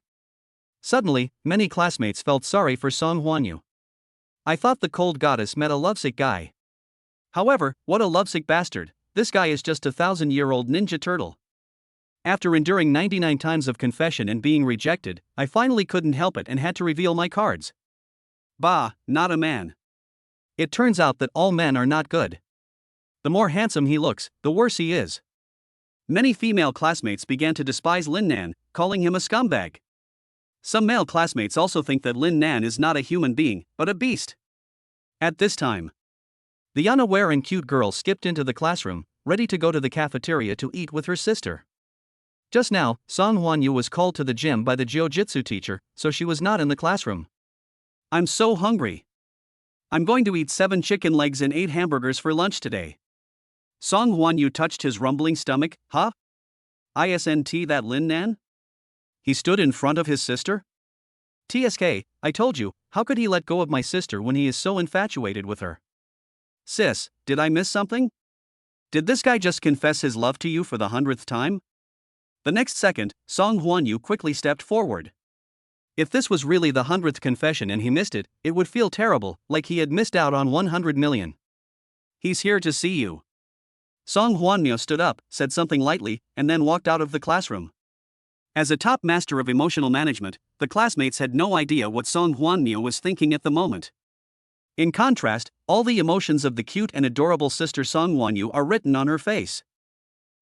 B: Suddenly, many classmates felt sorry for Huan Yu. I thought the cold goddess met a lovesick guy. However, what a lovesick bastard, this guy is just a 1,000-year-old ninja turtle. After enduring 99 times of confession and being rejected, I finally couldn't help it and had to reveal my cards. Bah, not a man. It turns out that all men are not good. The more handsome he looks, the worse he is. Many female classmates began to despise Lin Nan, calling him a scumbag. Some male classmates also think that Lin Nan is not a human being, but a beast. At this time, the unaware and cute girl skipped into the classroom, ready to go to the cafeteria to eat with her sister. Just now, Huan Yu was called to the gym by the jiu-jitsu teacher, so she was not in the classroom. I'm so hungry. I'm going to eat 7 chicken legs and 8 hamburgers for lunch today. Huan Yu touched his rumbling stomach. Huh? Isn't that Lin Nan? He stood in front of his sister? TSK, I told you, how could he let go of my sister when he is so infatuated with her? Sis, did I miss something? Did this guy just confess his love to you for the 100th time? The next second, Huan Yu quickly stepped forward. If this was really the 100th confession and he missed it, it would feel terrible, like he had missed out on 100 million. He's here to see you. Huan Yu stood up, said something lightly, and then walked out of the classroom. As a top master of emotional management, the classmates had no idea what Huan Yu was thinking at the moment. In contrast, all the emotions of the cute and adorable sister Huan Yu are written on her face.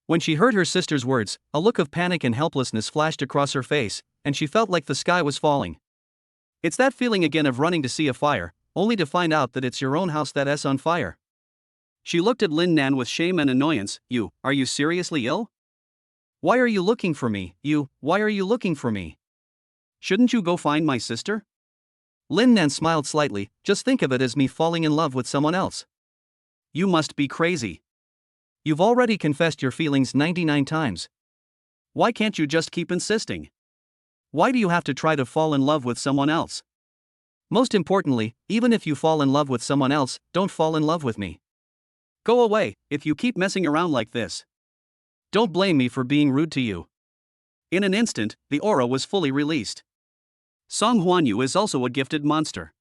B: When she heard her sister's words, a look of panic and helplessness flashed across her face, and she felt like the sky was falling. It's that feeling again of running to see a fire, only to find out that it's your own house that's on fire. She looked at Lin Nan with shame and annoyance. Are you seriously ill? Why are you looking for me? Why are you looking for me? Shouldn't you go find my sister? Lin Nan smiled slightly. Just think of it as me falling in love with someone else. You must be crazy. You've already confessed your feelings 99 times. Why can't you just keep insisting? Why do you have to try to fall in love with someone else? Most importantly, even if you fall in love with someone else, don't fall in love with me. Go away, if you keep messing around like this. Don't blame me for being rude to you. In an instant, the aura was fully released. Huan Yu is also a gifted monster.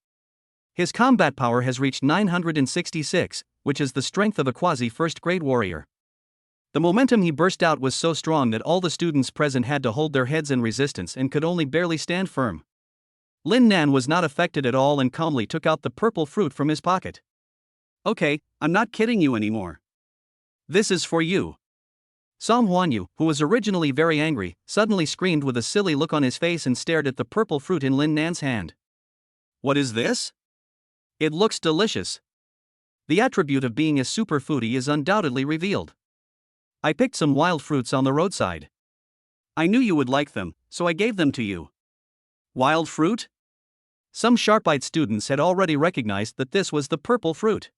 B: His combat power has reached 966, which is the strength of a quasi-first-grade warrior. The momentum he burst out was so strong that all the students present had to hold their heads in resistance and could only barely stand firm. Lin Nan was not affected at all and calmly took out the purple fruit from his pocket. Okay, I'm not kidding you anymore. This is for you. Huan Yu, who was originally very angry, suddenly screamed with a silly look on his face and stared at the purple fruit in Lin Nan's hand. What is this? It looks delicious. The attribute of being a super foodie is undoubtedly revealed. I picked some wild fruits on the roadside. I knew you would like them, so I gave them to you. Wild fruit? Some sharp-eyed students had already recognized that this was the purple fruit.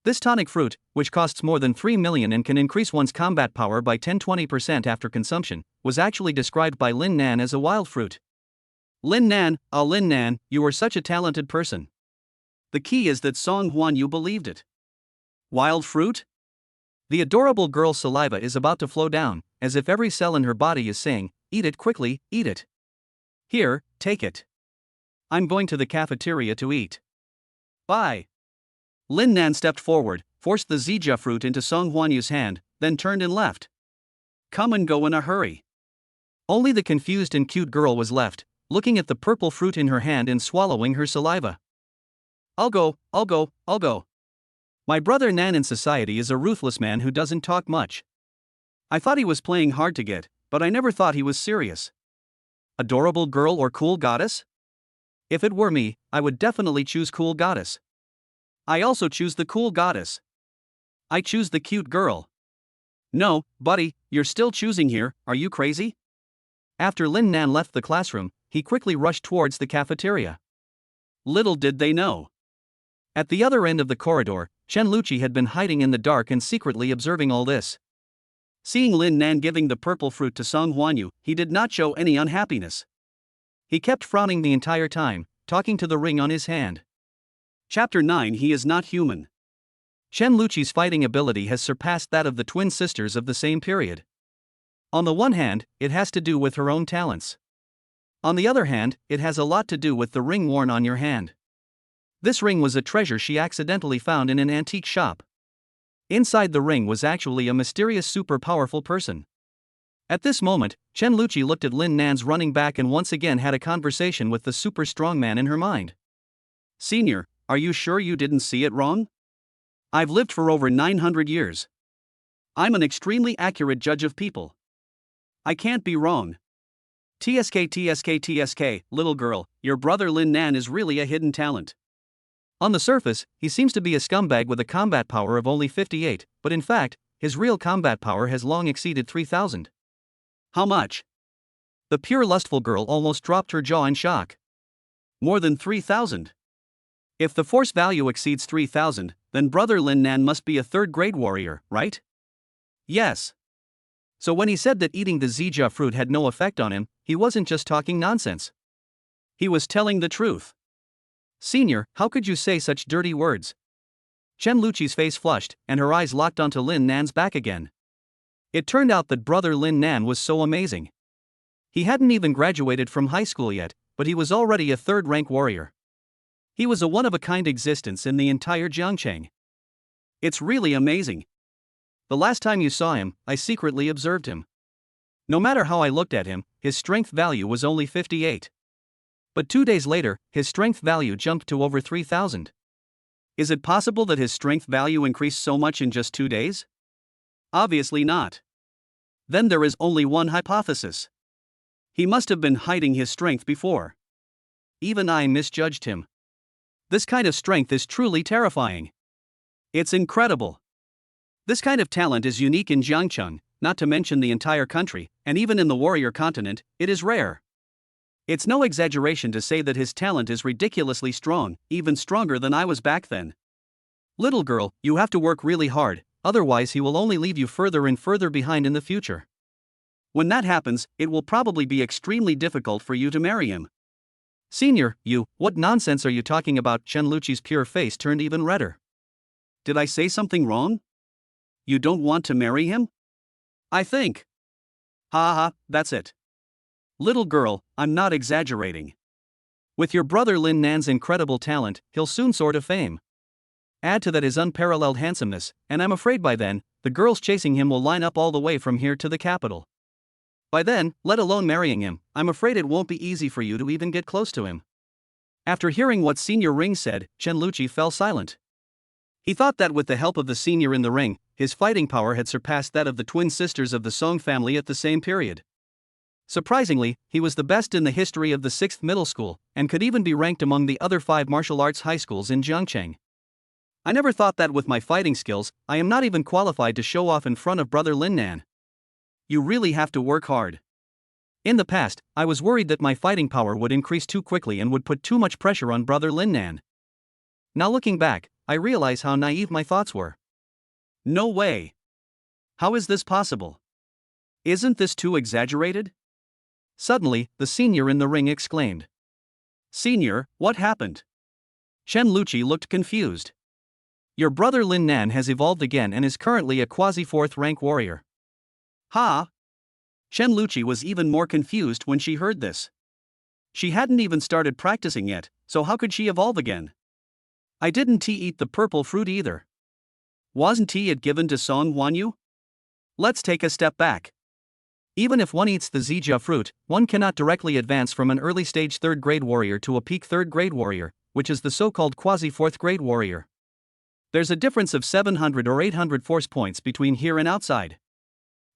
B: This tonic fruit, which costs more than 3 million and can increase one's combat power by 10-20% after consumption, was actually described by Lin Nan as a wild fruit. Lin Nan, Lin Nan, you are such a talented person. The key is that Huan Yu believed it. Wild fruit? The adorable girl's saliva is about to flow down, as if every cell in her body is saying, eat it quickly, eat it. Here, take it. I'm going to the cafeteria to eat. Bye. Lin Nan stepped forward, forced the Zija fruit into Huan Yu's hand, then turned and left. Come and go in a hurry. Only the confused and cute girl was left, looking at the purple fruit in her hand and swallowing her saliva. I'll go. My brother Nan in society is a ruthless man who doesn't talk much. I thought he was playing hard to get, but I never thought he was serious. Adorable girl or cool goddess? If it were me, I would definitely choose cool goddess. I also choose the cool goddess. I choose the cute girl. No, buddy, you're still choosing here, are you crazy? After Lin Nan left the classroom, he quickly rushed towards the cafeteria. Little did they know. At the other end of the corridor, Shenluchi had been hiding in the dark and secretly observing all this.
A: Seeing Lin Nan giving the purple fruit to Huan Yu, he did not show any unhappiness.
B: He kept frowning the entire time, talking to the ring on his hand.
A: Chapter 9. He is not human.
B: Shenluchi's fighting ability has surpassed that of the twin sisters of the same period. On the one hand, it has to do with her own talents. On the other hand, it has a lot to do with the ring worn on your hand. This ring was a treasure she accidentally found in an antique shop. Inside the ring was actually a mysterious super powerful person. At this moment, Shenluchi looked at Lin Nan's running back and once again had a conversation with the super strong man in her mind.
A: Senior, are you sure you didn't see it wrong? I've lived for over 900 years. I'm an extremely accurate judge of people. I can't be wrong. TSK, little girl, your brother Lin Nan is really a hidden talent.
B: On the surface, he seems to be a scumbag with a combat power of only 58, but in fact, his real combat power has long exceeded 3,000.
A: How much?
B: The pure lustful girl almost dropped her jaw in shock.
A: More than 3,000. If the force value exceeds 3,000, then brother Lin Nan must be a third-grade warrior, right? Yes.
B: So when he said that eating the Zija fruit had no effect on him, he wasn't just talking nonsense.
A: He was telling the truth.
B: Senior, how could you say such dirty words? Shenluchi's face flushed, and her eyes locked onto Lin Nan's back again. It turned out that brother Lin Nan was so amazing. He hadn't even graduated from high school yet, but he was already a third-rank warrior. He was a one-of-a-kind existence in the entire Jiangcheng.
A: It's really amazing.
B: The last time you saw him, I secretly observed him. No matter how I looked at him, his strength value was only 58. But 2 days later, his strength value jumped to over 3,000.
A: Is it possible that his strength value increased so much in just 2 days? Obviously not. Then there is only one hypothesis. He must have been hiding his strength before.
B: Even I misjudged him.
A: This kind of strength is truly terrifying. It's incredible. This kind of talent is unique in Jiangcheng, not to mention the entire country, and even in the warrior continent, it is rare. It's no exaggeration to say that his talent is ridiculously strong, even stronger than I was back then.
B: Little girl, you have to work really hard, otherwise he will only leave you further and further behind in the future.
A: When that happens, it will probably be extremely difficult for you to marry him.
B: Senior, what nonsense are you talking about? Shenluchi's pure face turned even redder.
A: Did I say something wrong? You don't want to marry him? I think. Ha ha, that's it. Little girl, I'm not exaggerating.
B: With your brother Lin Nan's incredible talent, he'll soon soar to fame. Add to that his unparalleled handsomeness, and I'm afraid by then, the girls chasing him will line up all the way from here to the capital. By then, let alone marrying him, I'm afraid it won't be easy for you to even get close to him.
A: After hearing what Senior Ring said, Shenluchi fell silent. He thought that with the help of the senior in the ring, his fighting power had surpassed that of the twin sisters of the Song family at the same period. Surprisingly, he was the best in the history of the 6th middle school, and could even be ranked among the other 5 martial arts high schools in Jiangcheng. I never thought that with my fighting skills, I am not even qualified to show off in front of brother Lin Nan. You really have to work hard.
B: In the past, I was worried that my fighting power would increase too quickly and would put too much pressure on brother Lin Nan. Now looking back, I realize how naive my thoughts were.
A: No way. How is this possible? Isn't this too exaggerated?
B: Suddenly, the senior in the ring exclaimed.
A: Senior, what happened?
B: Shenluchi looked confused. Your brother Lin Nan has evolved again and is currently a quasi-4th rank warrior.
A: Ha! Shenluchi was even more confused when she heard this. She hadn't even started practicing yet, so how could she evolve again? I didn't eat the purple fruit either. Wasn't it given to Huan Yu? Let's take a step back.
B: Even if one eats the Zija fruit, one cannot directly advance from an early-stage 3rd-grade warrior to a peak 3rd-grade warrior, which is the so-called quasi-4th-grade warrior. There's a difference of 700 or 800 force points between here and outside.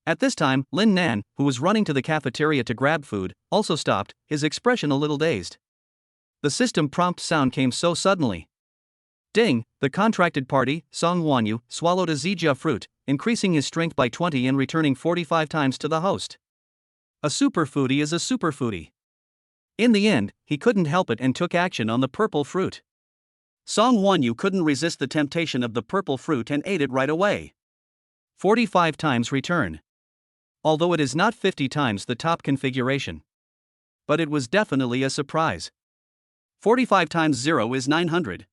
B: At this time, Lin Nan, who was running to the cafeteria to grab food, also stopped, his expression a little dazed. The system prompt sound came so suddenly. Ding, the contracted party, Huan Yu, swallowed a Zija fruit, increasing his strength by 20 and returning 45 times to the host. A super foodie is a super foodie. In the end, he couldn't help it and took action on the purple fruit.
A: Huan Yu couldn't resist the temptation of the purple fruit and ate it right away.
B: 45 times return. Although it is not 50 times the top configuration. But it was definitely a surprise.
A: 45 times 0 is 900.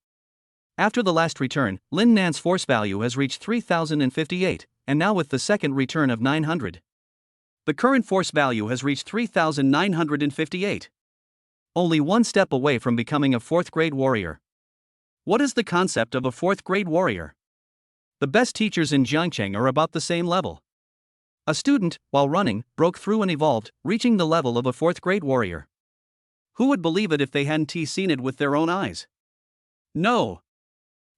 B: After the last return, Lin Nan's force value has reached 3058, and now with the second return of 900.
A: The current force value has reached 3958.
B: Only one step away from becoming a 4th grade warrior.
A: What is the concept of a 4th grade warrior?
B: The best teachers in Jiangcheng are about the same level. A student, while running, broke through and evolved, reaching the level of a 4th grade warrior.
A: Who would believe it if they hadn't seen it with their own eyes? No.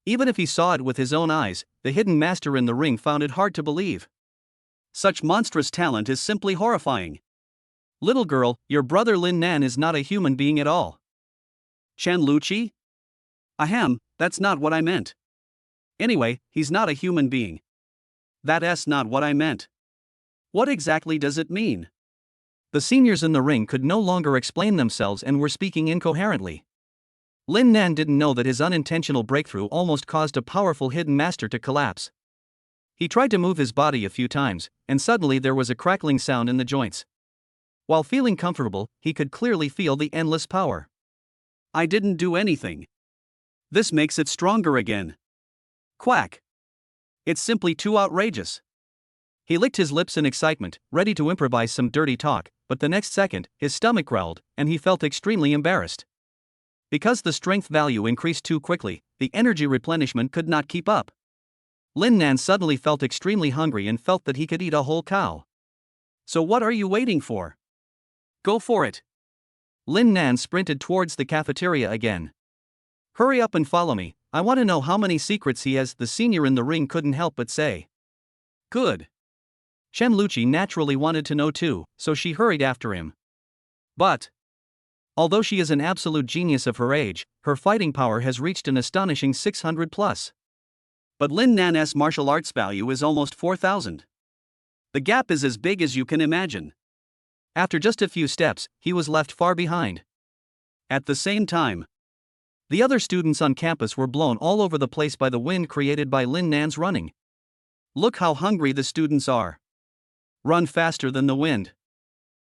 B: Even if he saw it with his own eyes, the hidden master in the ring found it hard to believe.
A: Such monstrous talent is simply horrifying.
B: Little girl, your brother Lin Nan is not a human being at all.
A: Shenluchi? Ahem, that's not what I meant. Anyway, he's not a human being. That's not what I meant. What exactly does it mean?
B: The seniors in the ring could no longer explain themselves and were speaking incoherently. Lin Nan didn't know that his unintentional breakthrough almost caused a powerful hidden master to collapse. He tried to move his body a few times, and suddenly there was a crackling sound in the joints. While feeling comfortable, he could clearly feel the endless power.
A: I didn't do anything. This makes it stronger again. Quack. It's simply too outrageous.
B: He licked his lips in excitement, ready to improvise some dirty talk, but the next second, his stomach growled, and he felt extremely embarrassed. Because the strength value increased too quickly, the energy replenishment could not keep up. Lin Nan suddenly felt extremely hungry and felt that he could eat a whole cow.
A: So what are you waiting for? Go for it.
B: Lin Nan sprinted towards the cafeteria again. Hurry up and follow me, I want to know how many secrets he has, the senior in the ring couldn't help but say.
A: Good.
B: Shenluchi naturally wanted to know too, so she hurried after him.
A: But,
B: although she is an absolute genius of her age, her fighting power has reached an astonishing 600 plus.
A: But Lin Nan's martial arts value is almost 4,000. The gap is as big as you can imagine.
B: After just a few steps, he was left far behind.
A: At the same time,
B: the other students on campus were blown all over the place by the wind created by Lin Nan's running.
A: Look how hungry the students are. Run faster than the wind.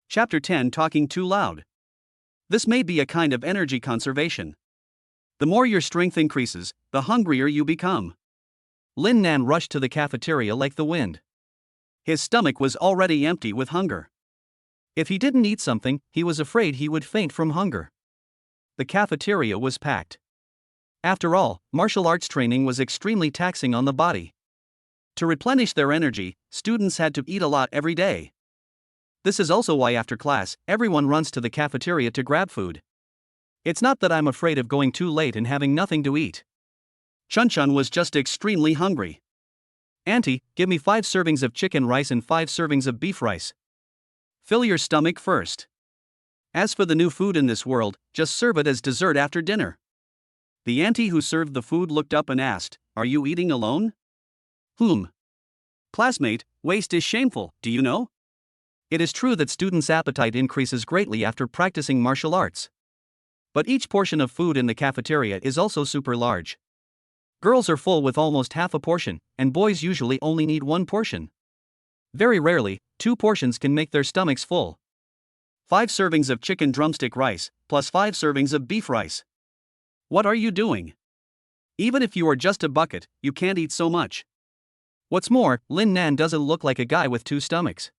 A: Chapter 10 Talking Too Loud. This may be a kind of energy conservation. The more your strength increases, the hungrier you become.
B: Lin Nan rushed to the cafeteria like the wind.
A: His stomach was already empty with hunger.
B: If he didn't eat something, he was afraid he would faint from hunger. The cafeteria was packed. After all, martial arts training was extremely taxing on the body. To replenish their energy, students had to eat a lot every day. This is also why after class, everyone runs to the cafeteria to grab food. It's not that I'm afraid of going too late and having nothing to eat.
A: Chun was just extremely hungry.
B: Auntie, give me 5 servings of chicken rice and 5 servings of beef rice.
A: Fill your stomach first. As for the new food in this world, just serve it as dessert after dinner. The auntie who served the food looked up and asked, "Are you eating alone?" Classmate, waste is shameful, do you know?
B: It is true that students' appetite increases greatly after practicing martial arts. But each portion of food in the cafeteria is also super large. Girls are full with almost half a portion, and boys usually only need 1 portion. Very rarely, 2 portions can make their stomachs full.
A: 5 servings of chicken drumstick rice, plus 5 servings of beef rice. What are you doing? Even if you are just a bucket, you can't eat so much.
B: What's more, Lin Nan doesn't look like a guy with 2 stomachs.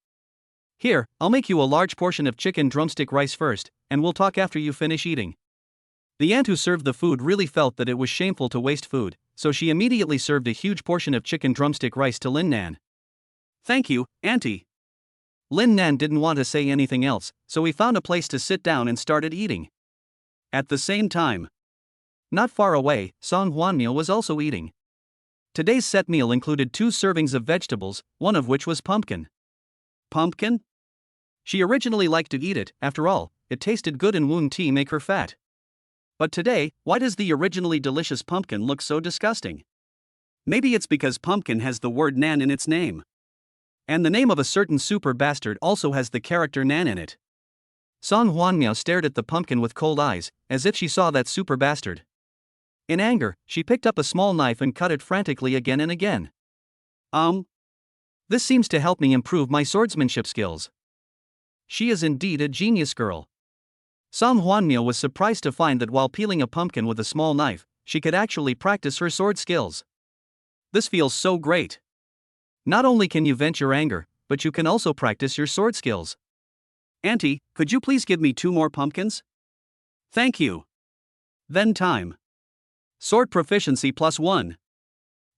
B: Here, I'll make you a large portion of chicken drumstick rice first, and we'll talk after you finish eating. The aunt who served the food really felt that it was shameful to waste food, so she immediately served a huge portion of chicken drumstick rice to Lin Nan.
A: Thank you, auntie.
B: Lin Nan didn't want to say anything else, so he found a place to sit down and started eating.
A: At the same time,
B: not far away, Song Huanmiao was also eating. Today's set meal included 2 servings of vegetables, one of which was pumpkin.
A: Pumpkin?
B: She originally liked to eat it, after all, it tasted good and wouldn't tea make her fat.
A: But today, why does the originally delicious pumpkin look so disgusting? Maybe it's because pumpkin has the word Nan in its name.
B: And the name of a certain super bastard also has the character Nan in it. Song Huanmiao stared at the pumpkin with cold eyes, as if she saw that super bastard. In anger, she picked up a small knife and cut it frantically again and again. This seems to help me improve my swordsmanship skills. She is indeed a genius girl. Song Huanmiao was surprised to find that while peeling a pumpkin with a small knife, she could actually practice her sword skills. This feels so great. Not only can you vent your anger, but you can also practice your sword skills.
A: Auntie, could you please give me 2 more pumpkins? Thank you. Then time. Sword proficiency +1.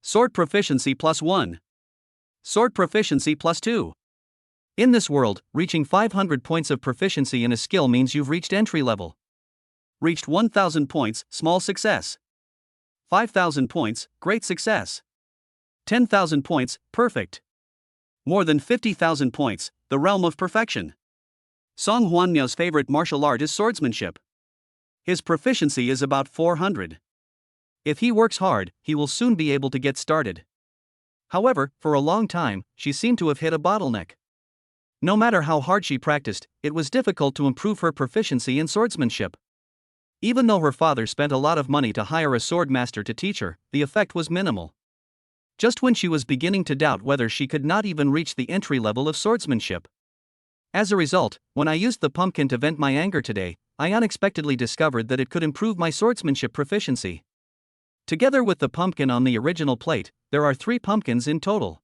A: Sword proficiency +1. Sword proficiency +2.
B: In this world, reaching 500 points of proficiency in a skill means you've reached entry level.
A: Reached 1000 points, small success. 5000 points, great success. 10,000 points, perfect. More than 50,000 points, the realm of perfection. Song Huanmiao's favorite martial art is swordsmanship. His proficiency is about 400. If he works hard, he will soon be able to get started. However, for a long time, she seemed to have hit a bottleneck. No matter how hard she practiced, it was difficult to improve her proficiency in swordsmanship. Even though her father spent a lot of money to hire a sword master to teach her, the effect was minimal. Just when she was beginning to doubt whether she could not even reach the entry level of swordsmanship. As a result, when I used the pumpkin to vent my anger today, I unexpectedly discovered that it could improve my swordsmanship proficiency. Together with the pumpkin on the original plate, there are 3 pumpkins in total.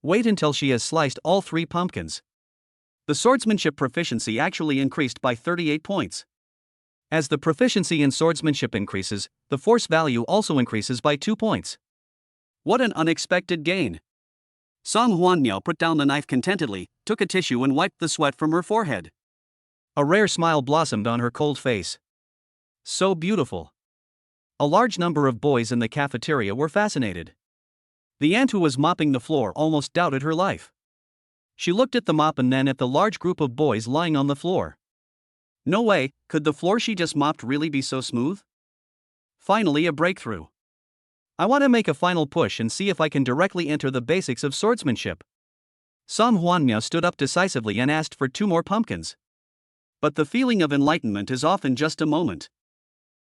A: Wait until she has sliced all 3 pumpkins. The swordsmanship proficiency actually increased by 38 points. As the proficiency in swordsmanship increases, the force value also increases by 2 points. What an unexpected gain! Song Huanmiao put down the knife contentedly, took a tissue and wiped the sweat from her forehead.
B: A rare smile blossomed on her cold face. So beautiful. A large number of boys in the cafeteria were fascinated. The aunt who was mopping the floor almost doubted her life. She looked at the mop and then at the large group of boys lying on the floor. No way, could the floor she just mopped really be so smooth? Finally a breakthrough. I want to make a final push and see if I can directly enter the basics of swordsmanship. Song Huanmiao stood up decisively and asked for 2 more pumpkins. But the feeling of enlightenment is often just a moment.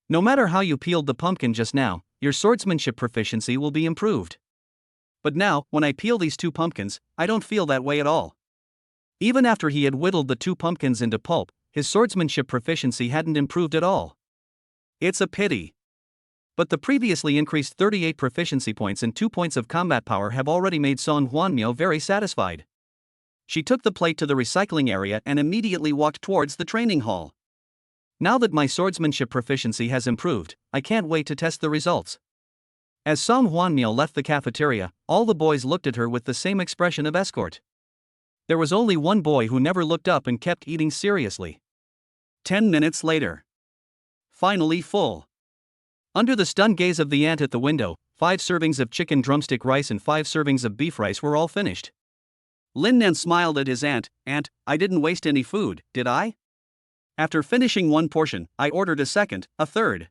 B: No matter how you peeled the pumpkin just now, your swordsmanship proficiency will be improved. But now, when I peel these 2 pumpkins, I don't feel that way at all. Even after he had whittled the 2 pumpkins into pulp, his swordsmanship proficiency hadn't improved at all. It's a pity. But the previously increased 38 proficiency points and 2 points of combat power have already made Song Huanmiao very satisfied. She took the plate to the recycling area and immediately walked towards the training hall. Now that my swordsmanship proficiency has improved, I can't wait to test the results. As Song Huanmiao left the cafeteria, all the boys looked at her with the same expression of escort. There was only one boy who never looked up and kept eating seriously. 10 minutes later. Finally full. Under the stunned gaze of the aunt at the window, 5 servings of chicken drumstick rice and 5 servings of beef rice were all finished. Lin Nan smiled at his aunt. "Aunt, I didn't waste any food, did I? After finishing 1 portion, I ordered a second, a third.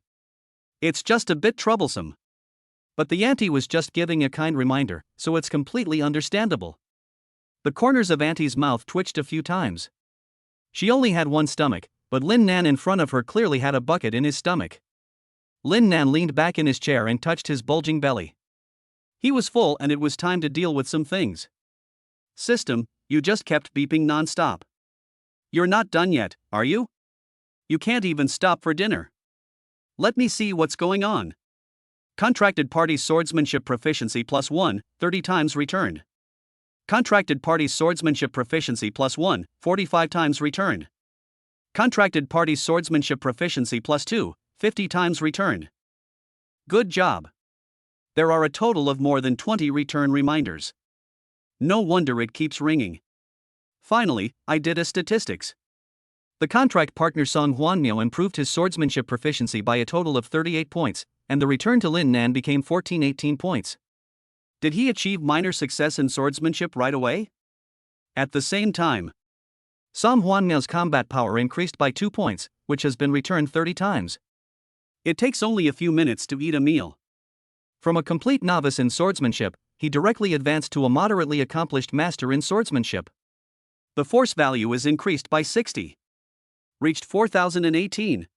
B: It's just a bit troublesome." But the auntie was just giving a kind reminder, so it's completely understandable. The corners of auntie's mouth twitched a few times. She only had 1 stomach, but Lin Nan in front of her clearly had a bucket in his stomach. Lin Nan leaned back in his chair and touched his bulging belly. He was full and it was time to deal with some things. System, you just kept beeping non-stop. You're not done yet, are you? You can't even stop for dinner. Let me see what's going on. Contracted party's swordsmanship proficiency +1, 30 times returned. Contracted party's swordsmanship proficiency +1, 45 times returned. Contracted party's swordsmanship proficiency +2, 50 times returned. Good job. There are a total of more than 20 return reminders. No wonder it keeps ringing. Finally, I did a statistics. The contract partner Song Huanmiao improved his swordsmanship proficiency by a total of 38 points, and the return to Lin Nan became 18 points. Did he achieve minor success in swordsmanship right away? At the same time, Song Huanmiao's combat power increased by 2 points, which has been returned 30 times. It takes only a few minutes to eat a meal. From a complete novice in swordsmanship, he directly advanced to a moderately accomplished master in swordsmanship. The force value is increased by 60. Reached 4018.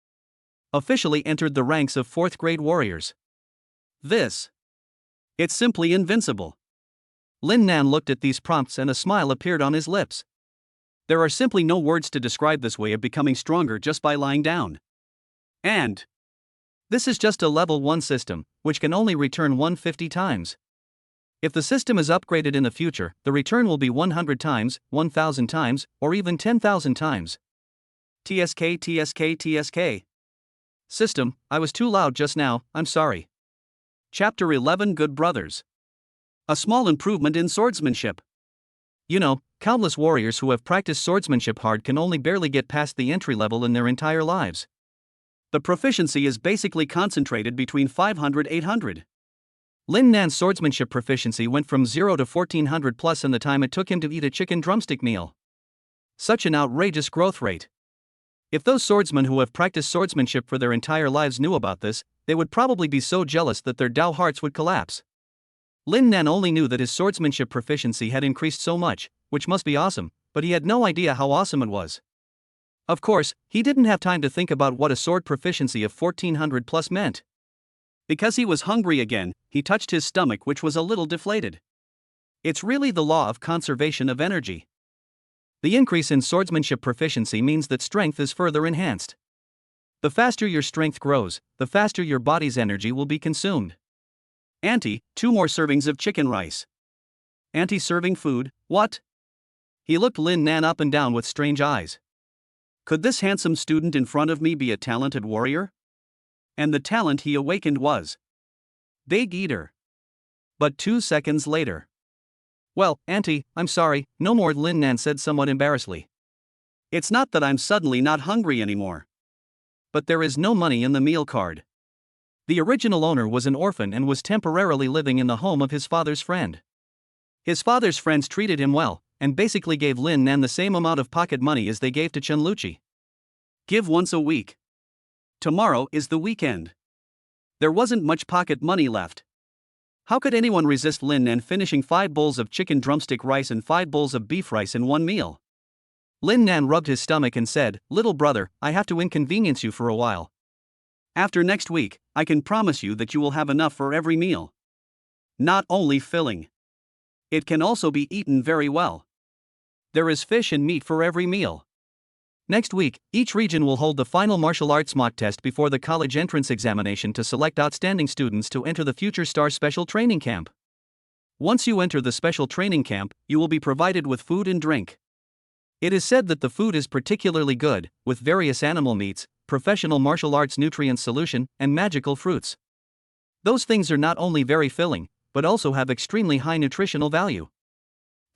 B: officially entered the ranks of 4th grade warriors.
A: It's simply invincible.
B: Lin Nan looked at these prompts and a smile appeared on his lips.
A: There are simply no words to describe this way of becoming stronger just by lying down. And
B: this is just a level 1 system, which can only return 150 times. If the system is upgraded in the future, the return will be 100 times, 1000 times, or even 10,000 times.
A: TSK.
B: System, I was too loud just now, I'm sorry.
A: Chapter 11 Good Brothers. A small improvement in swordsmanship.
B: You know, countless warriors who have practiced swordsmanship hard can only barely get past the entry level in their entire lives.
A: The proficiency is basically concentrated between 500-800.
B: Lin Nan's swordsmanship proficiency went from 0 to 1400 plus in the time it took him to eat a chicken drumstick meal. Such an outrageous growth rate. If those swordsmen who have practiced swordsmanship for their entire lives knew about this, they would probably be so jealous that their Dao hearts would collapse. Lin Nan only knew that his swordsmanship proficiency had increased so much, which must be awesome, but he had no idea how awesome it was. Of course, he didn't have time to think about what a sword proficiency of 1400 plus meant.
A: Because he was hungry again, he touched his stomach, which was a little deflated. It's really the law of conservation of energy.
B: The increase in swordsmanship proficiency means that strength is further enhanced. The faster your strength grows, the faster your body's energy will be consumed.
A: Auntie, 2 more servings of chicken rice.
B: Auntie serving food, what?
A: He looked Lin Nan up and down with strange eyes. Could this handsome student in front of me be a talented warrior? And the talent he awakened was Big Eater.
B: But 2 seconds later. Well, Auntie, I'm sorry, no more, Lin Nan said somewhat embarrassedly.
A: It's not that I'm suddenly not hungry anymore.
B: But there is no money in the meal card. The original owner was an orphan and was temporarily living in the home of his father's friend. His father's friends treated him well, and basically gave Lin Nan the same amount of pocket money as they gave to Shenluchi.
A: Give once a week. Tomorrow is the weekend. There wasn't much pocket money left. How could anyone resist Lin Nan finishing 5 bowls of chicken drumstick rice and 5 bowls of beef rice in one meal?
B: Lin Nan rubbed his stomach and said, "Little brother, I have to inconvenience you for a while.
A: After next week, I can promise you that you will have enough for every meal. Not only filling. It can also be eaten very well. There is fish and meat for every meal."
B: Next week, each region will hold the final martial arts mock test before the college entrance examination to select outstanding students to enter the Future Star Special Training Camp. Once you enter the special training camp, you will be provided with food and drink. It is said that the food is particularly good, with various animal meats, professional martial arts nutrient solution, and magical fruits. Those things are not only very filling, but also have extremely high nutritional value.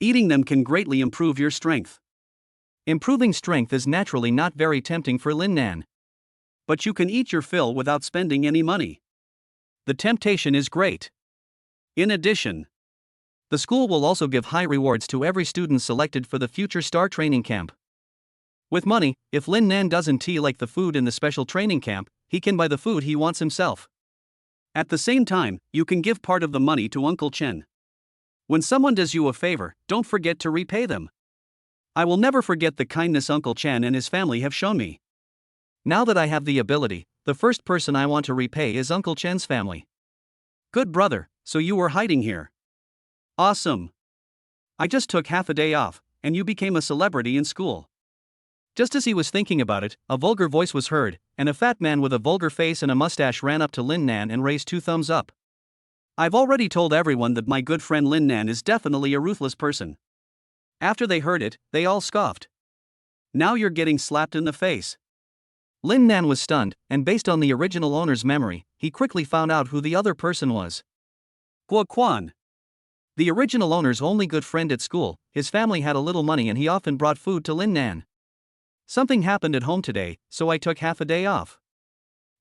A: Eating them can greatly improve your strength.
B: Improving strength is naturally not very tempting for Lin Nan.
A: But you can eat your fill without spending any money. The temptation is great. In addition,
B: the school will also give high rewards to every student selected for the Future Star Training Camp. With money, if Lin Nan doesn't like the food in the special training camp, he can buy the food he wants himself.
A: At the same time, you can give part of the money to Uncle Chen. When someone does you a favor, don't forget to repay them. I will never forget the kindness Uncle Chen and his family have shown me.
B: Now that I have the ability, the first person I want to repay is Uncle Chen's family.
A: Good brother, so you were hiding here. Awesome. I just took half a day off, and you became a celebrity in school.
B: Just as he was thinking about it, a vulgar voice was heard, and a fat man with a vulgar face and a mustache ran up to Lin Nan and raised 2 thumbs up.
A: I've already told everyone that my good friend Lin Nan is definitely a ruthless person. After they heard it, they all scoffed. Now you're getting slapped in the face.
B: Lin Nan was stunned, and based on the original owner's memory, he quickly found out who the other person was.
A: Guan.
B: The original owner's only good friend at school. His family had a little money and he often brought food to Lin Nan. Something happened at home today, so I took half a day off.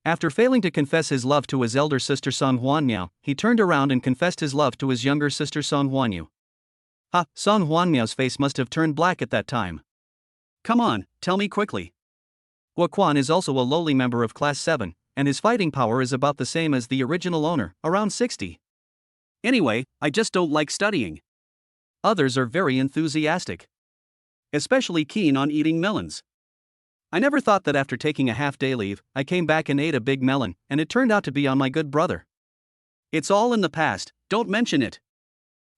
B: After failing to confess his love to his elder sister Song Huan Miao, he turned around and confessed his love to his younger sister Song Huan Yu. Song Huan Miao's face must have turned black at that time.
A: Come on, tell me quickly.
B: Guan is also a lowly member of Class 7, and his fighting power is about the same as the original owner, around 60.
A: Anyway, I just don't like studying.
B: Others are very enthusiastic.
A: Especially keen on eating melons.
B: I never thought that after taking a half-day leave, I came back and ate a big melon, and it turned out to be on my good brother.
A: It's all in the past, don't mention it.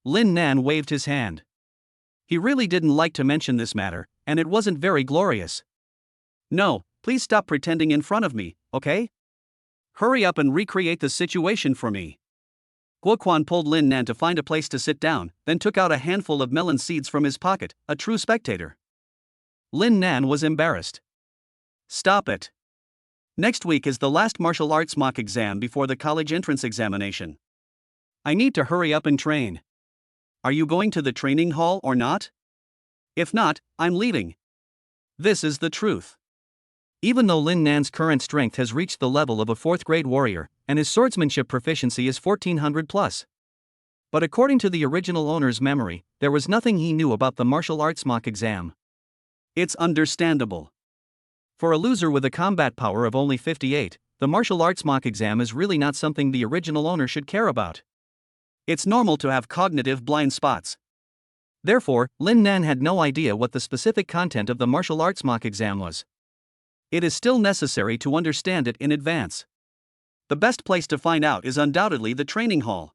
B: Lin Nan waved his hand. He really didn't like to mention this matter, and it wasn't very glorious.
A: No, please stop pretending in front of me, okay? Hurry up and recreate the situation for me. Guan pulled Lin Nan to find a place to sit down, then took out a handful of melon seeds from his pocket, a true spectator.
B: Lin Nan was embarrassed.
A: Stop it. Next week is the last martial arts mock exam before the college entrance examination. I need to hurry up and train. Are you going to the training hall or not? If not, I'm leaving. This is the truth.
B: Even though Lin Nan's current strength has reached the level of a 4th grade warrior, and his swordsmanship proficiency is 1400 plus. But according to the original owner's memory, there was nothing he knew about the martial arts mock exam.
A: It's understandable.
B: For a loser with a combat power of only 58, the martial arts mock exam is really not something the original owner should care about.
A: It's normal to have cognitive blind spots.
B: Therefore, Lin Nan had no idea what the specific content of the martial arts mock exam was.
A: It is still necessary to understand it in advance. The best place to find out is undoubtedly the training hall.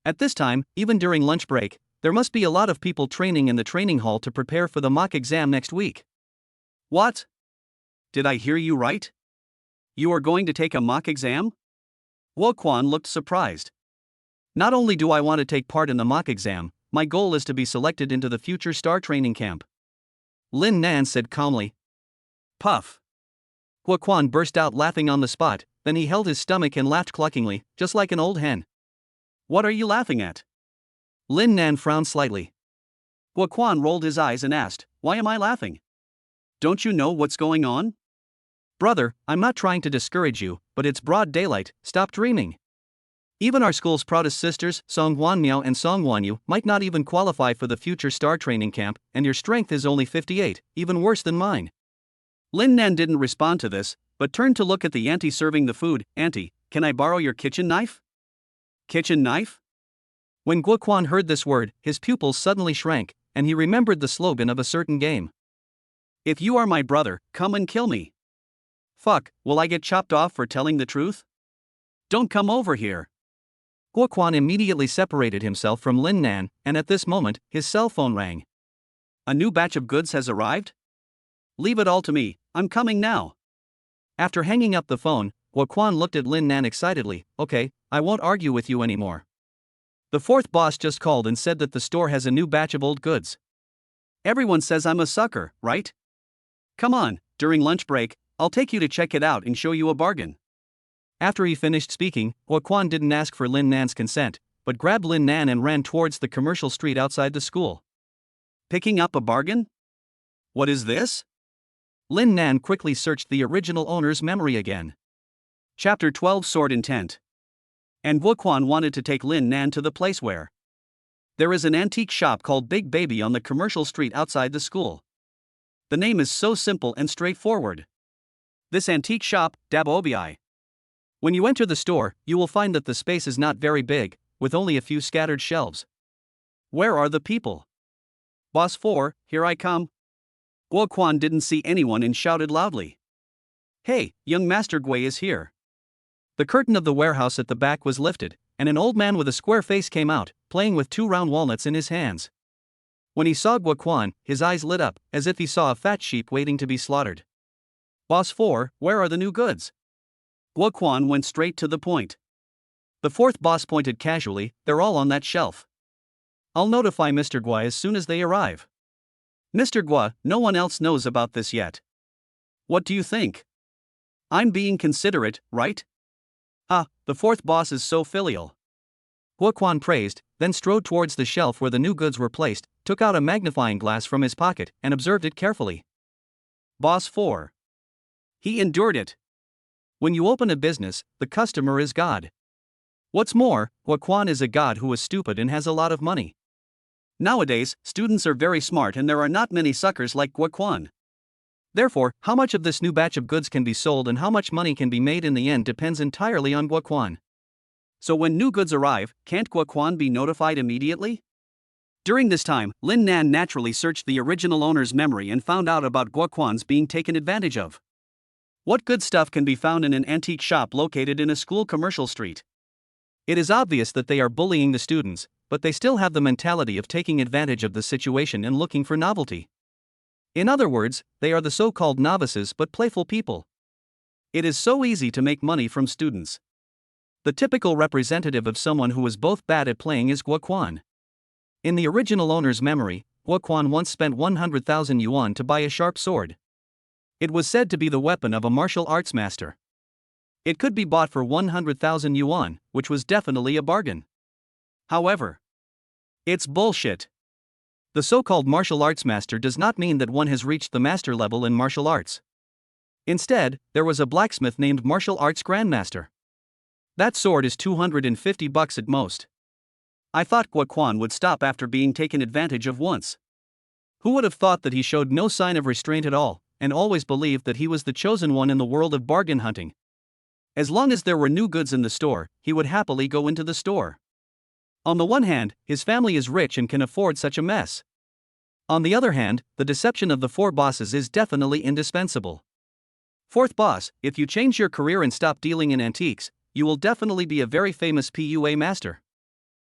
B: At this time, even during lunch break, there must be a lot of people training in the training hall to prepare for the mock exam next week.
A: What? Did I hear you right? You are going to take a mock exam? Guan looked surprised.
B: Not only do I want to take part in the mock exam, my goal is to be selected into the future star training camp. Lin Nan said calmly.
A: Puff.
B: Guan burst out laughing on the spot, then he held his stomach and laughed cluckingly, just like an old hen.
A: What are you laughing at?
B: Lin Nan frowned slightly.
A: Guan rolled his eyes and asked, why am I laughing? Don't you know what's going on?
B: Brother, I'm not trying to discourage you, but it's broad daylight, stop dreaming. Even our school's proudest sisters, Miao and Huan Yu, might not even qualify for the future star training camp, and your strength is only 58, even worse than mine.
A: Lin Nan didn't respond to this, but turned to look at the auntie serving the food. Auntie, can I borrow your kitchen knife? Kitchen knife?
B: When Guan heard this word, his pupils suddenly shrank, and he remembered the slogan of a certain game.
A: If you are my brother, come and kill me. Fuck, will I get chopped off for telling the truth? Don't come over here.
B: Guan immediately separated himself from Lin Nan, and at this moment, his cell phone rang.
A: A new batch of goods has arrived? Leave it all to me, I'm coming now.
B: After hanging up the phone, Guan looked at Lin Nan excitedly. Okay, I won't argue with you anymore. The 4th boss just called and said that the store has a new batch of old goods.
A: Everyone says I'm a sucker, right? Come on, during lunch break, I'll take you to check it out and show you a bargain.
B: After he finished speaking, Guan didn't ask for Lin Nan's consent, but grabbed Lin Nan and ran towards the commercial street outside the school.
A: Picking up a bargain? What is this?
B: Lin Nan quickly searched the original owner's memory again.
A: Chapter 12 Sword Intent. And Guan wanted to take Lin Nan to the place where there is an antique shop called Big Baby on the commercial street outside the school. The name is so simple and straightforward. This antique shop, Dabobi.
B: When you enter the store, you will find that the space is not very big, with only a few scattered shelves.
A: Where are the people? Boss 4, here I come. Guan didn't see anyone and shouted loudly. Hey, young Master Gui is here.
B: The curtain of the warehouse at the back was lifted, and an old man with a square face came out, playing with 2 round walnuts in his hands. When he saw Guan, his eyes lit up, as if he saw a fat sheep waiting to be slaughtered.
A: Boss 4, where are the new goods? Guan went straight to the point.
B: The 4th boss pointed casually, they're all on that shelf. I'll notify Mr. Gui as soon as they arrive.
A: Mr. Gui, no one else knows about this yet. What do you think? I'm being considerate, right? Ah, the 4th boss is so filial.
B: Guan praised, then strode towards the shelf where the new goods were placed, took out a magnifying glass from his pocket, and observed it carefully.
A: Boss 4. He endured it.
B: When you open a business, the customer is God. What's more, Guan is a god who is stupid and has a lot of money.
A: Nowadays, students are very smart and there are not many suckers like Guan.
B: Therefore, how much of this new batch of goods can be sold and how much money can be made in the end depends entirely on Guan.
A: So when new goods arrive, can't Guan be notified immediately? During this time, Lin Nan naturally searched the original owner's memory and found out about Guoquan's being taken advantage of. What good stuff can be found in an antique shop located in a school commercial street? It is obvious that they are bullying the students, but they still have the mentality of taking advantage of the situation and looking for novelty. In other words, they are the so-called novices but playful people. It is so easy to make money from students. The typical representative of someone who is both bad at playing is Guoquan. In the original owner's memory, Guoquan once spent 100,000 yuan to buy a sharp sword. It was said to be the weapon of a martial arts master. It could be bought for 100,000 yuan, which was definitely a bargain. However, it's bullshit. The so-called martial arts master does not mean that one has reached the master level in martial arts. Instead, there was a blacksmith named Martial Arts Grandmaster. That sword is $250 at most. I thought Guoquan would stop after being taken advantage of once. Who would have thought that he showed no sign of restraint at all, and always believed that he was the chosen one in the world of bargain hunting. As long as there were new goods in the store, he would happily go into the store. On the one hand, his family is rich and can afford such a mess. On the other hand, the deception of the four bosses is definitely indispensable. Fourth boss, if you change your career and stop dealing in antiques, you will definitely be a very famous PUA master.